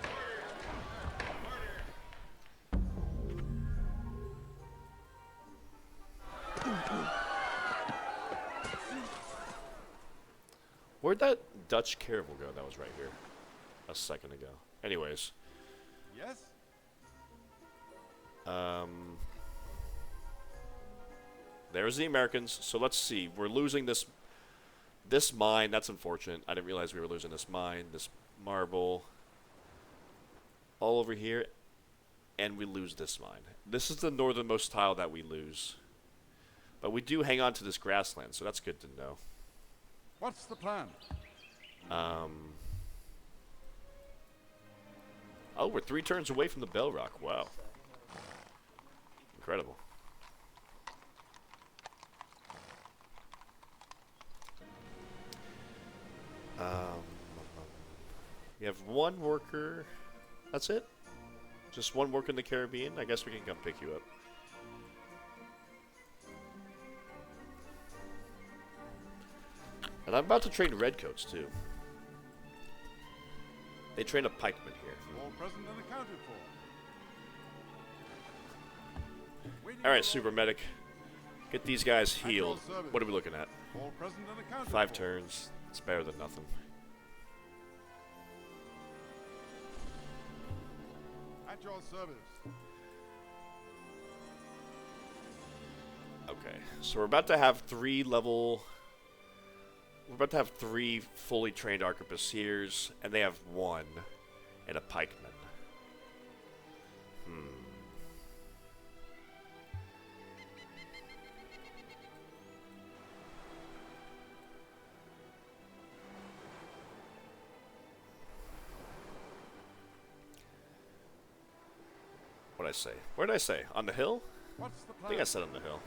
Speaker 1: Where'd that Dutch caravel go that was right here a second ago? Anyways.
Speaker 2: Yes?
Speaker 1: There's the Americans. So let's see. We're losing this mine. That's unfortunate. I didn't realize we were losing this mine, this marble. All over here. And we lose this mine. This is the northernmost tile that we lose. But we do hang on to this grassland, so that's good to know.
Speaker 2: What's the plan?
Speaker 1: Oh, we're 3 turns away from the Bell Rock. Wow. Incredible. We have 1 worker. That's it? Just 1 worker in the Caribbean? I guess we can come pick you up. And I'm about to train redcoats too. They train a pikeman here.
Speaker 2: All present and accounted for.
Speaker 1: Alright, super medic. Get these guys healed. What are we looking at?
Speaker 2: All present and accounted
Speaker 1: 5
Speaker 2: for.
Speaker 1: turns. It's better than nothing.
Speaker 2: At your service.
Speaker 1: Okay, so we're about to have 3 level... We're about to have 3 fully trained arquebusiers, and they have 1 and a pikeman. What'd I say? Where did I say? On the hill?
Speaker 2: What's the
Speaker 1: I
Speaker 2: plan?
Speaker 1: think I said on the hill.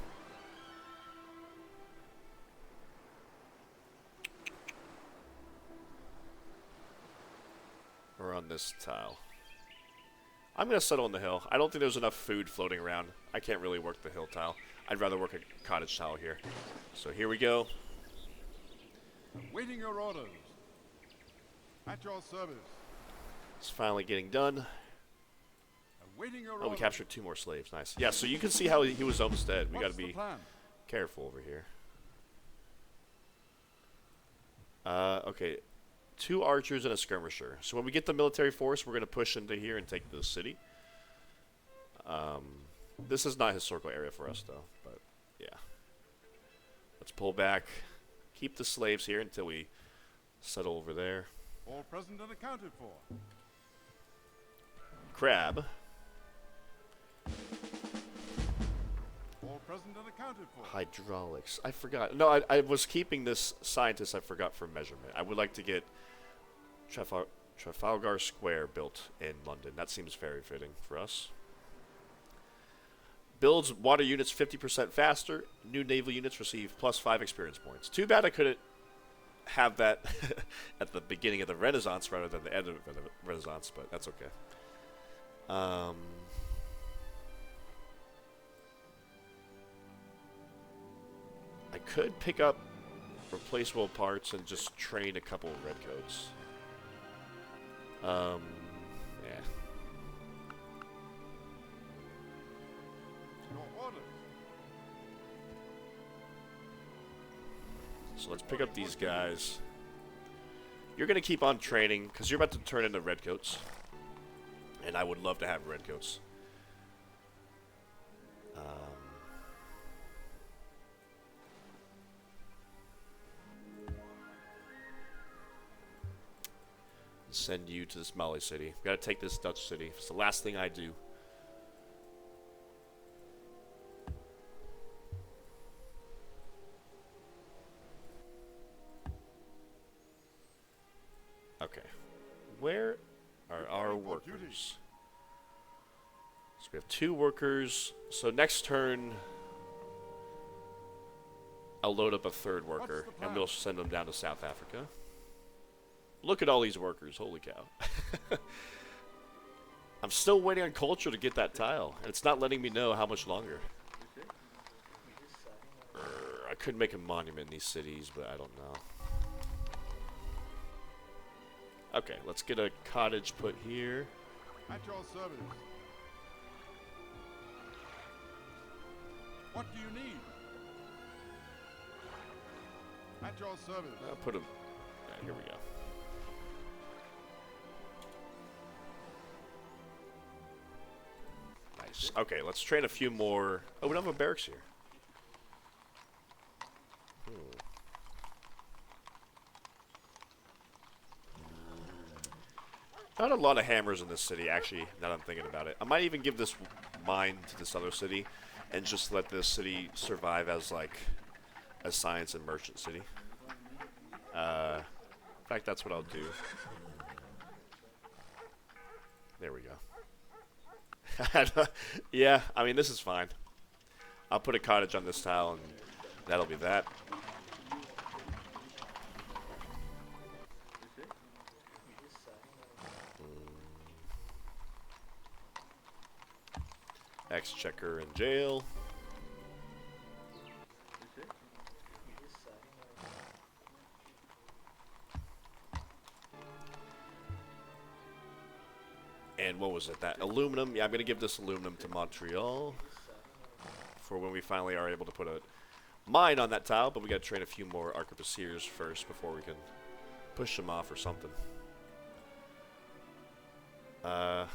Speaker 1: or on this tile? I'm going to settle on the hill. I don't think there's enough food floating around. I can't really work the hill tile. I'd rather work a cottage tile here. So here we go.
Speaker 2: Waiting your orders. At your service.
Speaker 1: It's finally getting done.
Speaker 2: Awaiting your
Speaker 1: Oh, we
Speaker 2: orders.
Speaker 1: captured 2 more slaves. Nice. Yeah, so you can see how he was almost dead. We got to
Speaker 2: What's the
Speaker 1: be
Speaker 2: plan?
Speaker 1: careful over here. Okay. 2 archers and a skirmisher. So when we get the military force, we're going to push into here and take the city. This is not a historical area for us, though. But, yeah. Let's pull back. Keep the slaves here until we settle over there.
Speaker 2: All present and accounted for.
Speaker 1: Crab.
Speaker 2: All present and accounted for.
Speaker 1: Hydraulics. I forgot. No, I was keeping this scientist I forgot for measurement. I would like to get Trafalgar Square built in London. That seems very fitting for us. Builds water units 50% faster. New naval units receive +5 experience points. Too bad I couldn't have that at the beginning of the Renaissance rather than the end of the Renaissance, but that's okay. I could pick up replaceable parts and just train a couple of redcoats. Yeah.
Speaker 2: Your orders.
Speaker 1: So let's pick up these guys. You're going to keep on training because you're about to turn into redcoats. And I would love to have redcoats. Send you to this Mali city. We gotta take this Dutch city. It's the last thing I do. Okay. Where are our workers? So we have 2 workers. So next turn, I'll load up a 3rd worker, and we'll send them down to South Africa. Look at all these workers. Holy cow. I'm still waiting on culture to get that tile. And it's not letting me know how much longer. I could make a monument in these cities, but I don't know. Okay, let's get a cottage put here.
Speaker 2: At your service. What do you need? At your service.
Speaker 1: I'll put a... here we go. Nice. Okay, let's train a few more... Oh, we don't have a barracks here. Not a lot of hammers in this city, actually, now that I'm thinking about it. I might even give this mine to this other city and just let this city survive as, like, a science and merchant city. In fact, that's what I'll do. There we go. Yeah, I mean, this is fine. I'll put a cottage on this tile, and that'll be that. Exchequer in jail. And what was it? That aluminum? Yeah, I'm going to give this aluminum to Montreal for when we finally are able to put a mine on that tile, but we got to train a few more arquebusiers first before we can push them off or something. Yeah.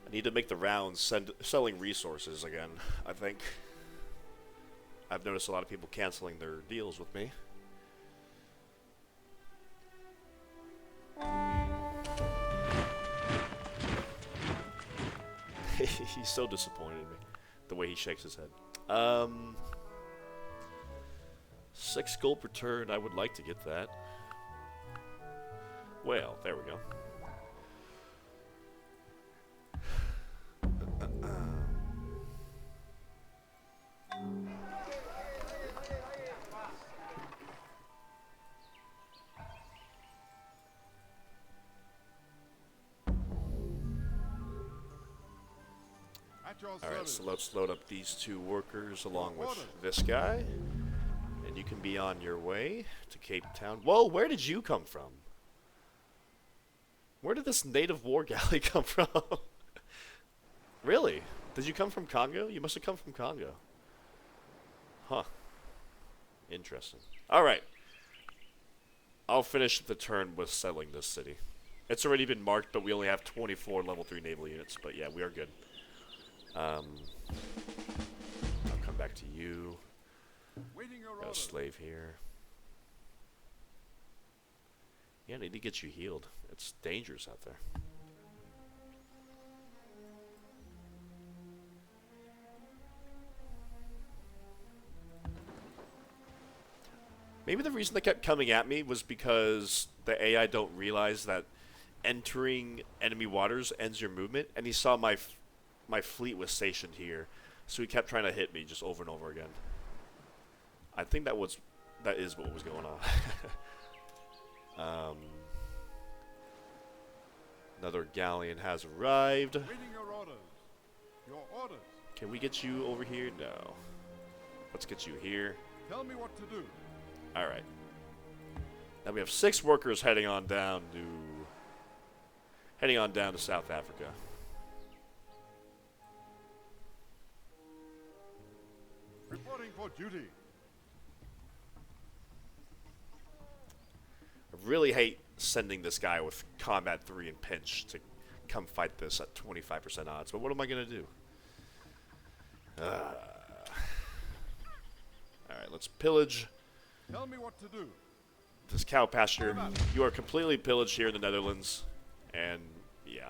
Speaker 1: I need to make the rounds selling resources again, I think. I've noticed a lot of people canceling their deals with me. He's so disappointed in me, the way he shakes his head. 6 gold per turn, I would like to get that. Well, there we go.
Speaker 2: At your
Speaker 1: Alright,
Speaker 2: service.
Speaker 1: so let's load up these 2 workers along with
Speaker 2: Orders.
Speaker 1: this guy. And you can be on your way to Cape Town. Whoa, where did you come from? Where did this native war galley come from? Really? Did you come from Congo? You must have come from Congo. Huh. Interesting. Alright. I'll finish the turn with settling this city. It's already been marked, but we only have 24 level 3 naval units. But yeah, we are good. I'll come back to you.
Speaker 2: Waiting your
Speaker 1: Got a
Speaker 2: orders.
Speaker 1: slave here. Yeah, I need to get you healed. It's dangerous out there. Maybe the reason they kept coming at me was because the AI don't realize that entering enemy waters ends your movement, and he saw my fleet was stationed here, so he kept trying to hit me just over and over again. I think that is what was going on. Another galleon has arrived.
Speaker 2: Waiting your orders. Your orders.
Speaker 1: Can we get you over here? No. Let's get you here.
Speaker 2: Tell me what to do.
Speaker 1: Alright. Now we have 6 workers heading on down to South Africa.
Speaker 2: Reporting for duty.
Speaker 1: I really hate sending this guy with Combat 3 and Pinch to come fight this at 25% odds, but what am I going to do? Alright, let's pillage
Speaker 2: Tell me what to do.
Speaker 1: this cow pasture. You are completely pillaged here in the Netherlands, and yeah.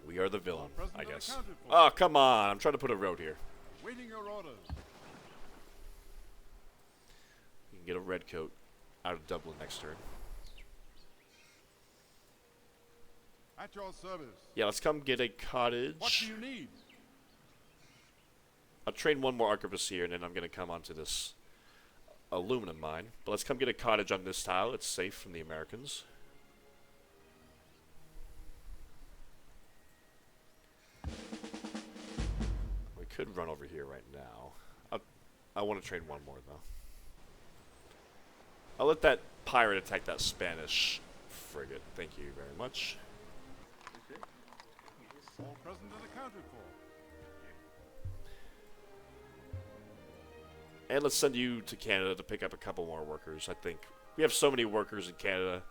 Speaker 1: We are the villain, I guess. Oh, come on. I'm trying to put a road here.
Speaker 2: Waiting your orders.
Speaker 1: You can get a red coat out of Dublin next turn.
Speaker 2: At your service.
Speaker 1: Yeah, let's come get a cottage.
Speaker 2: What do you need?
Speaker 1: I'll train one more archivist here, and then I'm going to come onto this aluminum mine. But let's come get a cottage on this tile. It's safe from the Americans. We could run over here right now. I want to train one more, though. I'll let that pirate attack that Spanish frigate. Thank you very much.
Speaker 2: All present and accounted for.
Speaker 1: And let's send you to Canada to pick up a couple more workers. I think we have so many workers in Canada,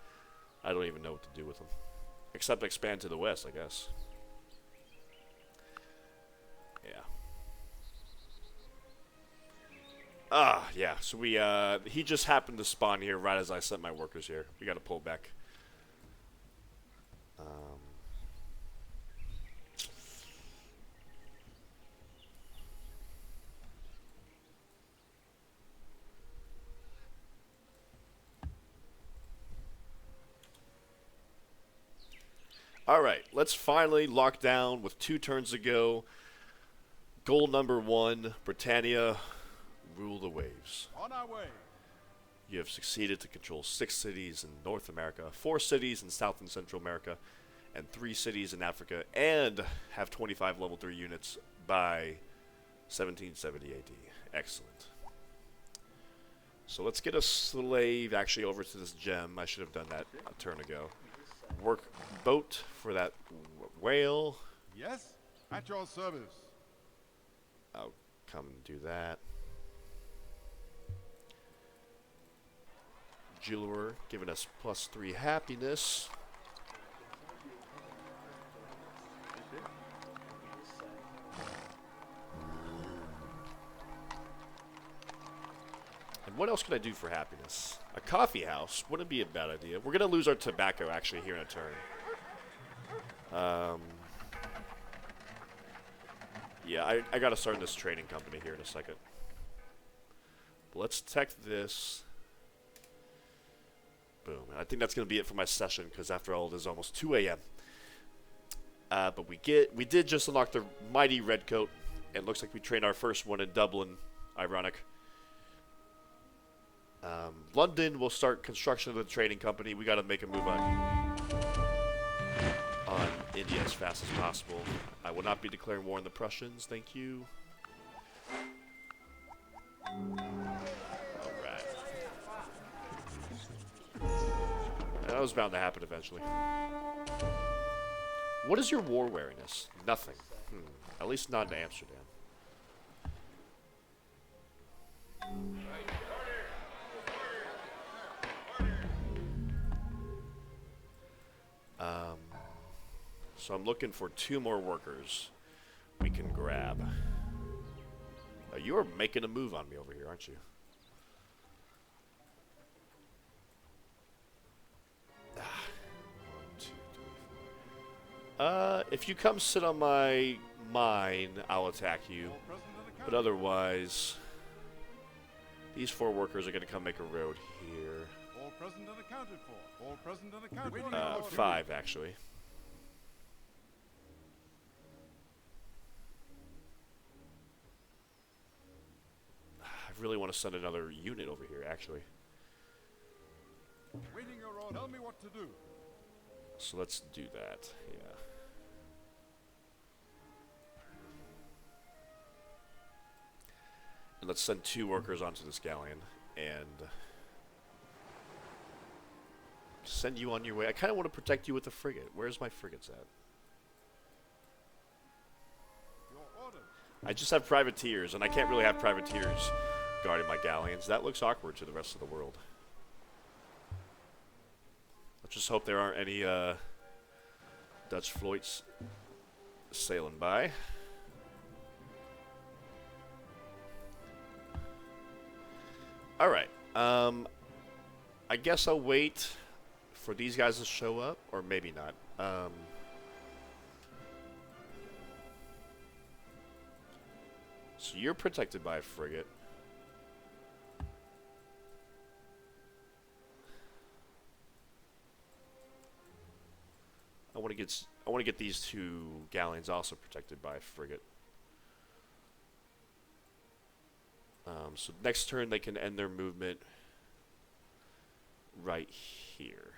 Speaker 1: I don't even know what to do with them. Except expand to the west, I guess. Yeah. Yeah. So he just happened to spawn here right as I sent my workers here. We got to pull back. Alright, let's finally lock down with 2 turns to go. Goal number 1, Britannia Rule the Waves.
Speaker 2: On our way.
Speaker 1: You have succeeded to control 6 cities in North America, 4 cities in South and Central America, and 3 cities in Africa, and have 25 level 3 units by 1770 AD. Excellent. So let's get a slave actually over to this gem. I should have done that a turn ago. Work boat for that whale.
Speaker 2: Yes, at your service.
Speaker 1: I'll come and do that. Jeweler giving us +3 happiness. And what else could I do for happiness? A coffee house wouldn't be a bad idea. We're going to lose our tobacco actually here in a turn. Yeah, I got to start this trading company here in a second. But let's tech this. Boom. I think that's going to be it for my session because after all, it is almost 2 a.m. But we did just unlock the mighty redcoat. It looks like we trained our first one in Dublin. Ironic. London will start construction of the trading company. We got to make a move on India as fast as possible. I will not be declaring war on the Prussians, thank you. Alright. That was bound to happen eventually. What is your war wariness? Nothing. At least not in Amsterdam. So I'm looking for 2 more workers we can grab. You are making a move on me over here, aren't you? Ah. 1, 2, 3, 4. If you come sit on my mine, I'll attack you. But otherwise, these 4 workers are going to come make a road here.
Speaker 2: All present and accounted for. All present and accounted for.
Speaker 1: 5 actually. I really want to send another unit over here, actually.
Speaker 2: Waiting your order. Tell me what to do.
Speaker 1: So let's do that. Yeah. And let's send 2 workers onto this galleon and send you on your way. I kind of want to protect you with the frigate. Where's my frigates at?
Speaker 2: Your orders.
Speaker 1: I just have privateers, and I can't really have privateers guarding my galleons. That looks awkward to the rest of the world. Let's just hope there aren't any Dutch fleets sailing by. Alright. I guess I'll wait for these guys to show up, or maybe not. So you're protected by a frigate. I want to get these 2 galleons also protected by a frigate. So next turn they can end their movement right here.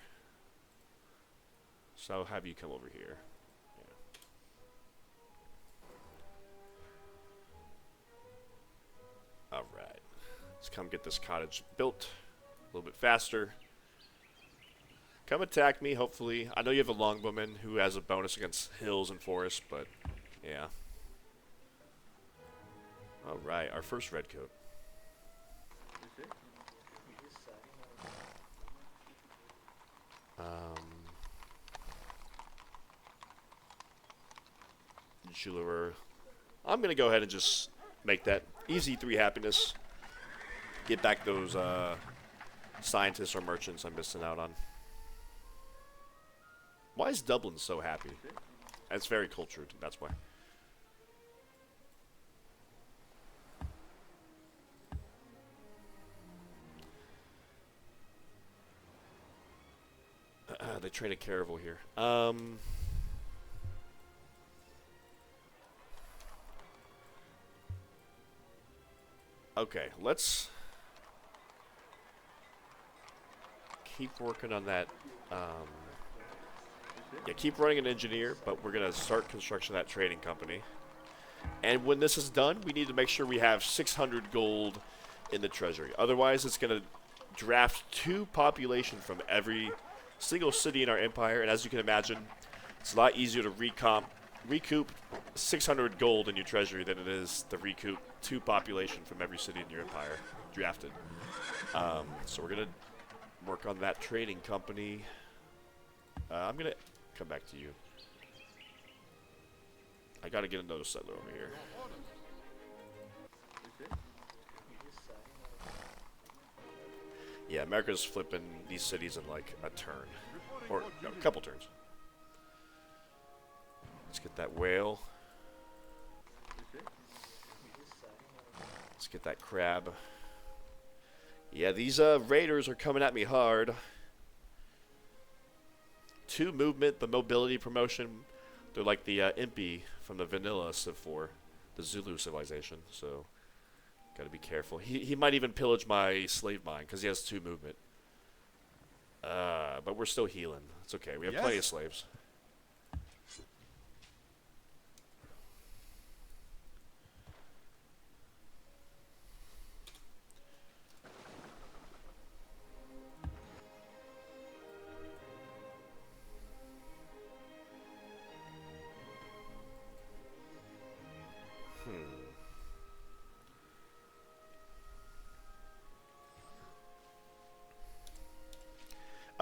Speaker 1: So I'll have you come over here. Yeah. Alright. Let's come get this cottage built a little bit faster. Come attack me, hopefully. I know you have a longbowman who has a bonus against hills and forests, but yeah. Alright, our first redcoat. Jeweler. I'm going to go ahead and just make that easy 3 happiness. Get back those scientists or merchants I'm missing out on. Why is Dublin so happy? It's very cultured, that's why. They train a caravel here. Okay, let's keep working on that. Yeah, keep running an engineer, but we're going to start construction of that trading company. And when this is done, we need to make sure we have 600 gold in the treasury. Otherwise, it's going to draft 2 population from every single city in our empire. And as you can imagine, it's a lot easier to recoup 600 gold in your treasury than it is to recoup 2 population from every city in your empire drafted. So we're going to work on that trading company. I'm going to come back to you. I got to get another settler over here. Yeah, America's flipping these cities in like a turn. Or no, a couple turns. Let's get that whale. Let's get that crab. Yeah, these raiders are coming at me hard. 2 movement, the mobility promotion. They're like the Impi from the vanilla Civ 4, the Zulu civilization. So, gotta be careful. He might even pillage my slave mine because he has 2 movement. But we're still healing. It's okay. We have plenty of slaves.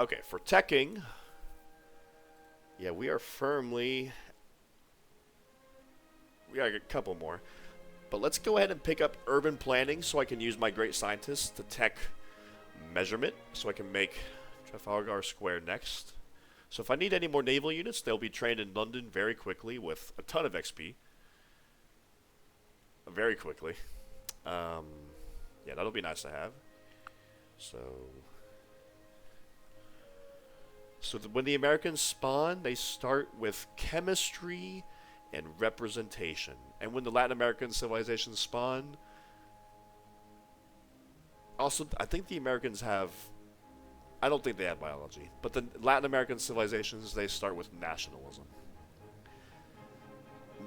Speaker 1: Okay, for teching, yeah, we are firmly... We got a couple more. But let's go ahead and pick up urban planning so I can use my great scientists to tech measurement so I can make Trafalgar Square next. So if I need any more naval units, they'll be trained in London very quickly with a ton of XP. Very quickly. Yeah, that'll be nice to have. So when the Americans spawn, they start with chemistry and representation. And when the Latin American civilizations spawn, also, I think the Americans have, I don't think they have biology, but the Latin American civilizations, they start with nationalism.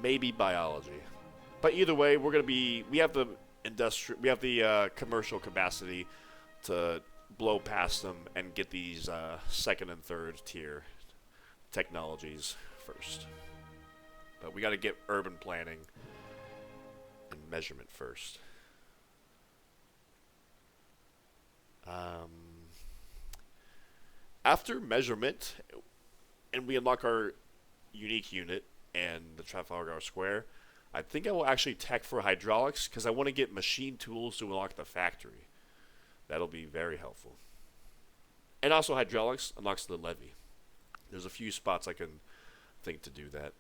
Speaker 1: Maybe biology. But either way, we have the commercial capacity to blow past them and get these second and third tier technologies first. But we got to get urban planning and measurement first. After measurement, and we unlock our unique unit and the Trafalgar Square, I think I will actually tech for hydraulics because I want to get machine tools to unlock the factory. That'll be very helpful. And also hydraulics unlocks the levee. There's a few spots I can think to do that.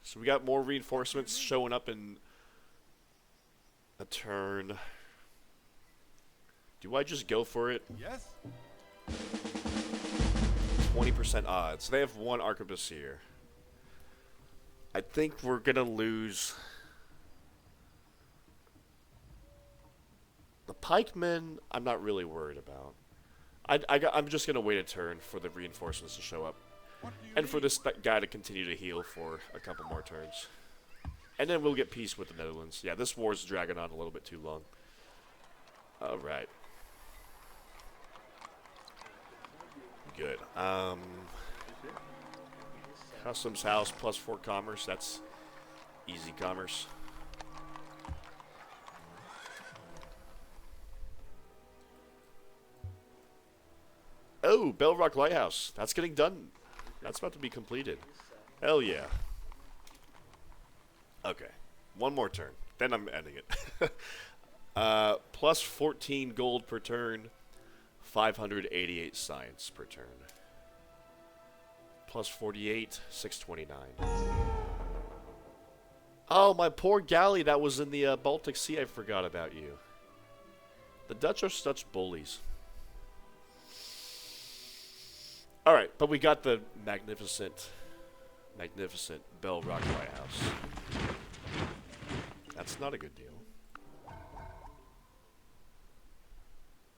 Speaker 1: So we got more reinforcements showing up in a turn. Do I just go for it?
Speaker 2: Yes.
Speaker 1: 20% odds. So they have one arquebusier. I think we're gonna lose. The pikemen, I'm not really worried about. I'm just gonna wait a turn for the reinforcements to show up. And for this guy to continue to heal for a couple more turns. And then we'll get peace with the Netherlands. Yeah, this war's dragging on a little bit too long. Alright. Good. Customs house plus 4 commerce. That's easy commerce. Oh, Bell Rock Lighthouse. That's getting done. That's about to be completed. Hell yeah. Okay. One more turn. Then I'm ending it. Plus 14 gold per turn. 588 science per turn. Plus 48, 629. Oh, my poor galley that was in the Baltic Sea. I forgot about you. The Dutch are such bullies. Alright, but we got the magnificent Bell Rock Lighthouse. That's not a good deal.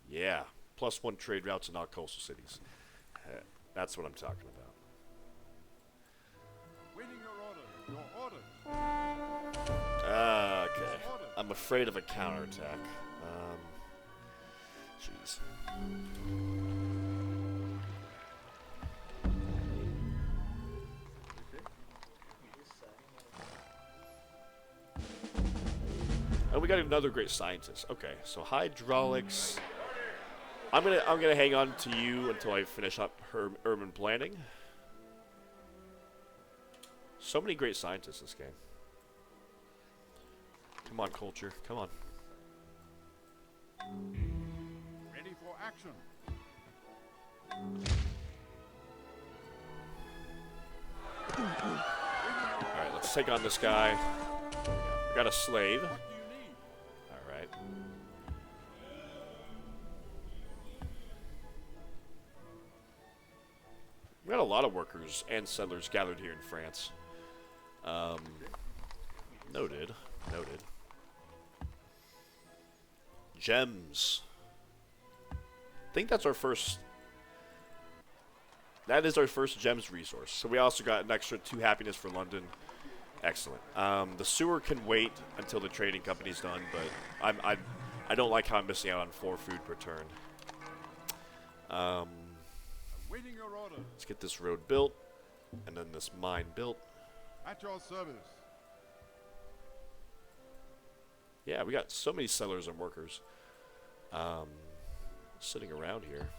Speaker 1: Yeah, plus 1 trade routes in all coastal cities. That's what I'm talking about.
Speaker 2: Waiting your order. Your order.
Speaker 1: Okay. I'm afraid of a counterattack. Jeez. Oh, we got another great scientist. Okay, so hydraulics. I'm gonna hang on to you until I finish up urban planning. So many great scientists this game. Come on, culture. Come on.
Speaker 2: Ready for action.
Speaker 1: Alright, let's take on this guy. We got a slave.
Speaker 2: What do you need?
Speaker 1: Alright. We got a lot of workers and settlers gathered here in France. Noted. Noted. Gems. I think that's our first... That is our first gems resource. So we also got an extra 2 happiness for London. Excellent. The sewer can wait until the trading company's done, but I don't like how I'm missing out on 4 food per turn.
Speaker 2: Waiting your order.
Speaker 1: Let's get this road built, and then this mine built.
Speaker 2: At your service.
Speaker 1: Yeah, we got so many settlers and workers sitting around here.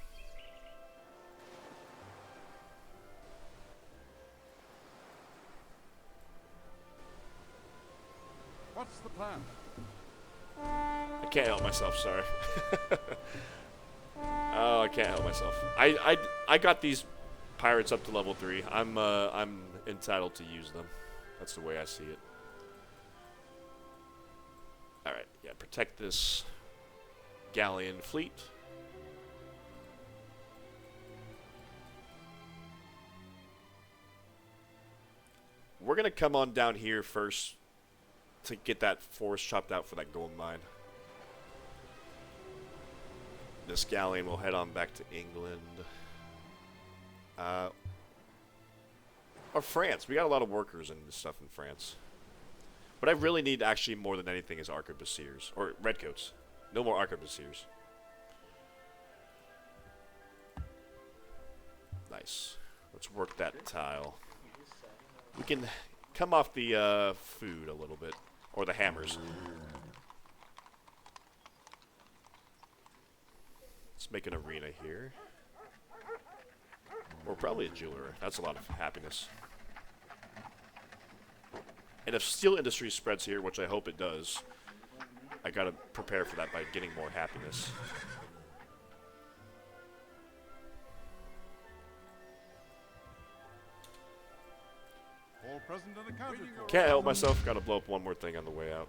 Speaker 2: What's the plan?
Speaker 1: I can't help myself, sorry. Oh, I can't help myself. I got these pirates up to level 3. I'm entitled to use them. That's the way I see it. Alright, yeah, protect this galleon fleet. We're gonna come on down here first to get that forest chopped out for that gold mine. This galleon will head on back to England. Or France. We got a lot of workers and stuff in France. What I really need, actually, more than anything, is arquebusiers. Or redcoats. No more arquebusiers. Nice. Let's work that tile. We can come off the food a little bit. Or the hammers. Let's make an arena here. Or probably a jeweler. That's a lot of happiness. And if steel industry spreads here, which I hope it does, I gotta prepare for that by getting more happiness.
Speaker 2: All present and accounted for.
Speaker 1: Can't help myself. Gotta blow up one more thing on the way out.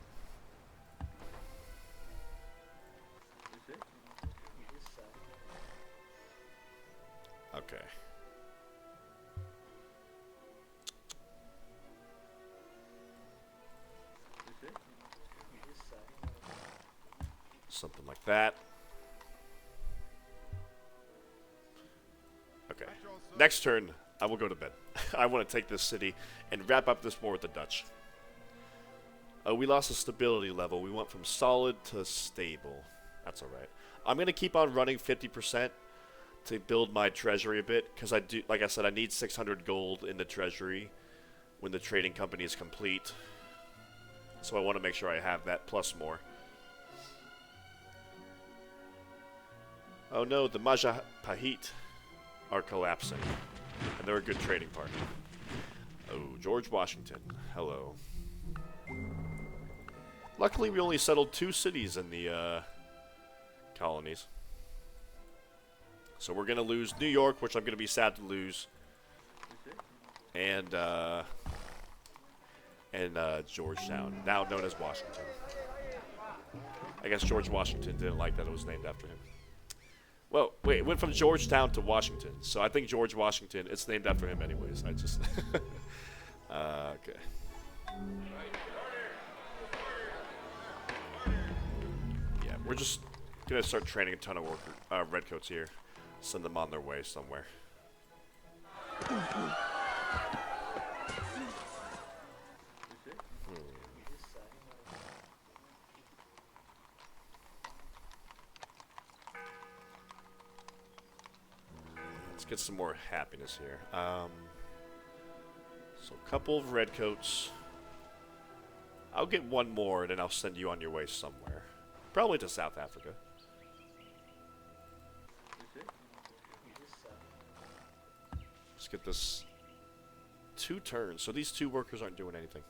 Speaker 1: Okay. Something like that. Okay. Next turn, I will go to bed. I want to take this city and wrap up this war with the Dutch. We lost a stability level. We went from solid to stable. That's alright. I'm going to keep on running 50% to build my treasury a bit, because I do, like I said, I need 600 gold in the treasury when the trading company is complete. So I want to make sure I have that plus more. Oh no, the Majapahit are collapsing. And they're a good trading partner. Oh, George Washington. Hello. Luckily, we only settled 2 cities in the colonies. So we're going to lose New York, which I'm going to be sad to lose. And Georgetown, now known as Washington. I guess George Washington didn't like that it was named after him. Well, wait, it went from Georgetown to Washington. So I think George Washington, it's named after him anyways. I just... okay. Yeah, we're just going to start training a ton of redcoats here. Send them on their way somewhere. Let's get some more happiness here. So a couple of redcoats. I'll get one more and then I'll send you on your way somewhere. Probably to South Africa. Let's get this 2 turns. So these 2 workers aren't doing anything.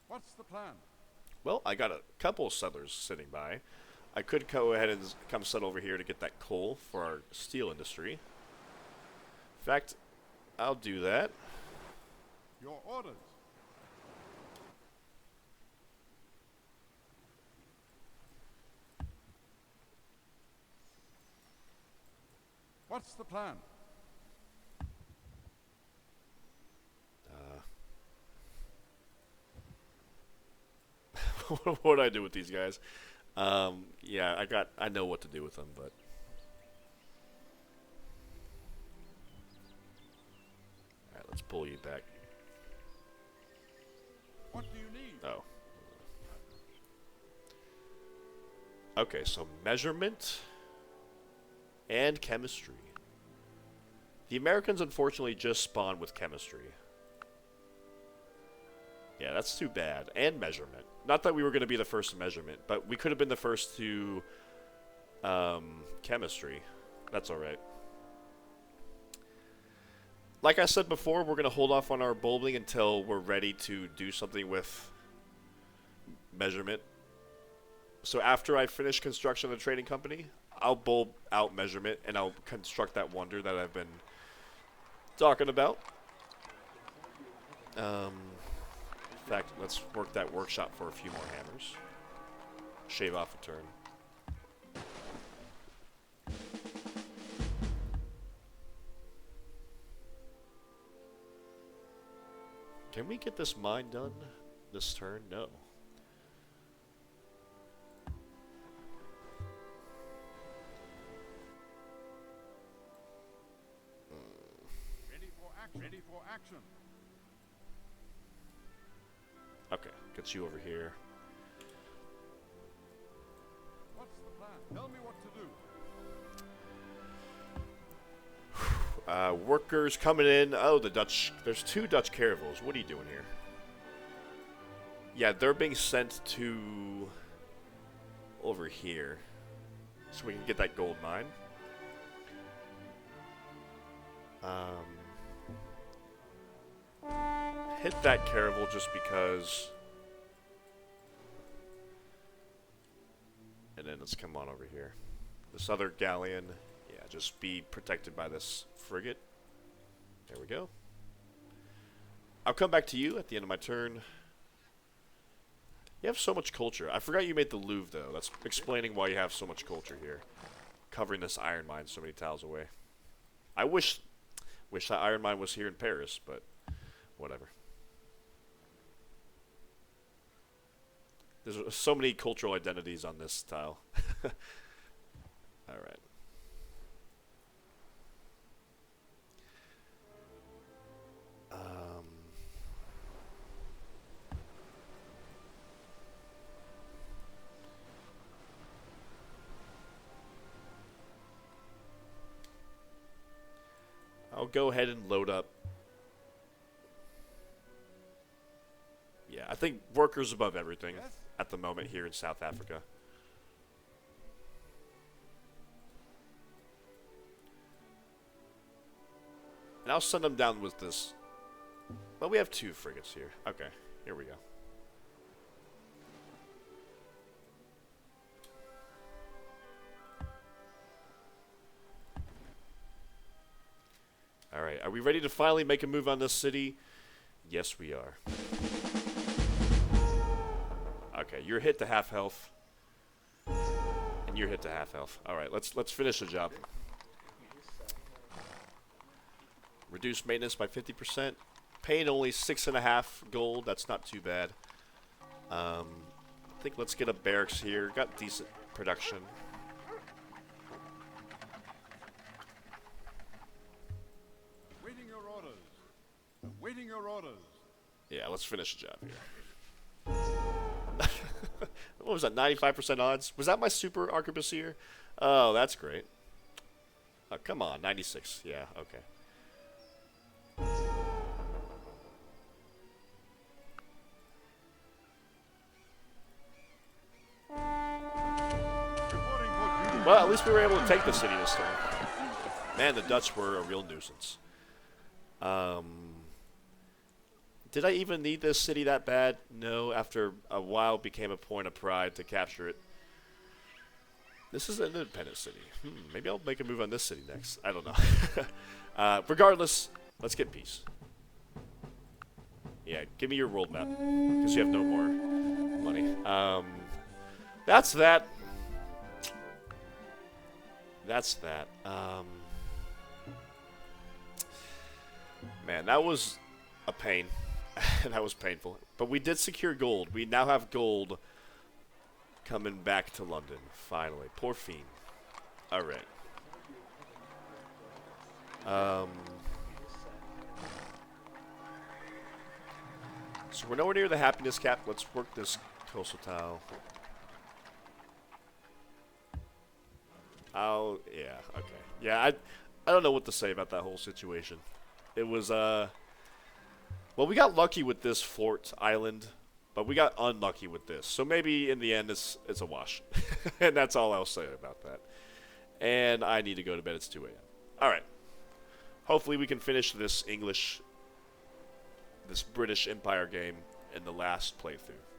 Speaker 2: What's the plan?
Speaker 1: Well, I got a couple of settlers sitting by. I could go ahead and come settle over here to get that coal for our steel industry. In fact, I'll do that.
Speaker 2: Your orders. What's the plan?
Speaker 1: What do I do with these guys? Yeah, I know what to do with them, but alright, let's pull you back.
Speaker 2: What do you need?
Speaker 1: Oh. Okay, so measurement and chemistry. The Americans unfortunately just spawned with chemistry. Yeah, that's too bad. And measurement. Not that we were going to be the first to measurement, but we could have been the first to chemistry. That's alright. like I said before, we're going to hold off on our bulbing until we're ready to do something with measurement. So after I finish construction of the trading company, I'll bulb out measurement and I'll construct that wonder that I've been talking about. In fact, let's work that workshop for a few more hammers. Shave off a turn. Can we get this mine done this turn? No.
Speaker 2: Ready for action.
Speaker 1: Okay, gets you over here.
Speaker 2: What's the plan? Tell me what to do.
Speaker 1: Workers coming in. Oh, the Dutch. There's 2 Dutch caravels. What are you doing here? Yeah, they're being sent to over here, so we can get that gold mine. Hit that caravel just because. And then let's come on over here. This other galleon, yeah, just be protected by this frigate. There we go. I'll come back to you at the end of my turn. You have so much culture. I forgot you made the Louvre, though. That's explaining why you have so much culture here. Covering this iron mine so many tiles away. I wish that iron mine was here in Paris, but whatever. There's so many cultural identities on this tile. Alright. I'll go ahead and load up. Yeah, I think workers above everything at the moment here in South Africa. And I'll send them down with this. Well, we have 2 frigates here. Okay, here we go. Alright, are we ready to finally make a move on this city? Yes, we are. Okay, you're hit to half health. And you're hit to half health. Alright, let's finish the job. Reduce maintenance by 50%. Paying only 6.5 gold. That's not too bad. I think let's get a barracks here. Got decent production.
Speaker 2: Waiting your orders. Waiting your orders.
Speaker 1: Yeah, let's finish the job here. What was that, 95% odds? Was that my super arquebusier? Oh, that's great. Oh, come on, 96. Yeah, okay. Well, at least we were able to take the city this time. Man, the Dutch were a real nuisance. Did I even need this city that bad? No, after a while it became a point of pride to capture it. This is an independent city. Maybe I'll make a move on this city next. I don't know. Regardless, let's get peace. Yeah, give me your world map, because you have no more money. That's that. That's that. Man, that was a pain. That was painful. But we did secure gold. We now have gold coming back to London, finally. Poor fiend. Alright. So we're nowhere near the happiness cap. Let's work this coastal tile. Oh, yeah, okay. Yeah, I don't know what to say about that whole situation. It was, well, we got lucky with this fort island, but we got unlucky with this. So maybe in the end it's a wash. And that's all I'll say about that. And I need to go to bed. It's 2 a.m. All right. hopefully we can finish this British Empire game in the last playthrough.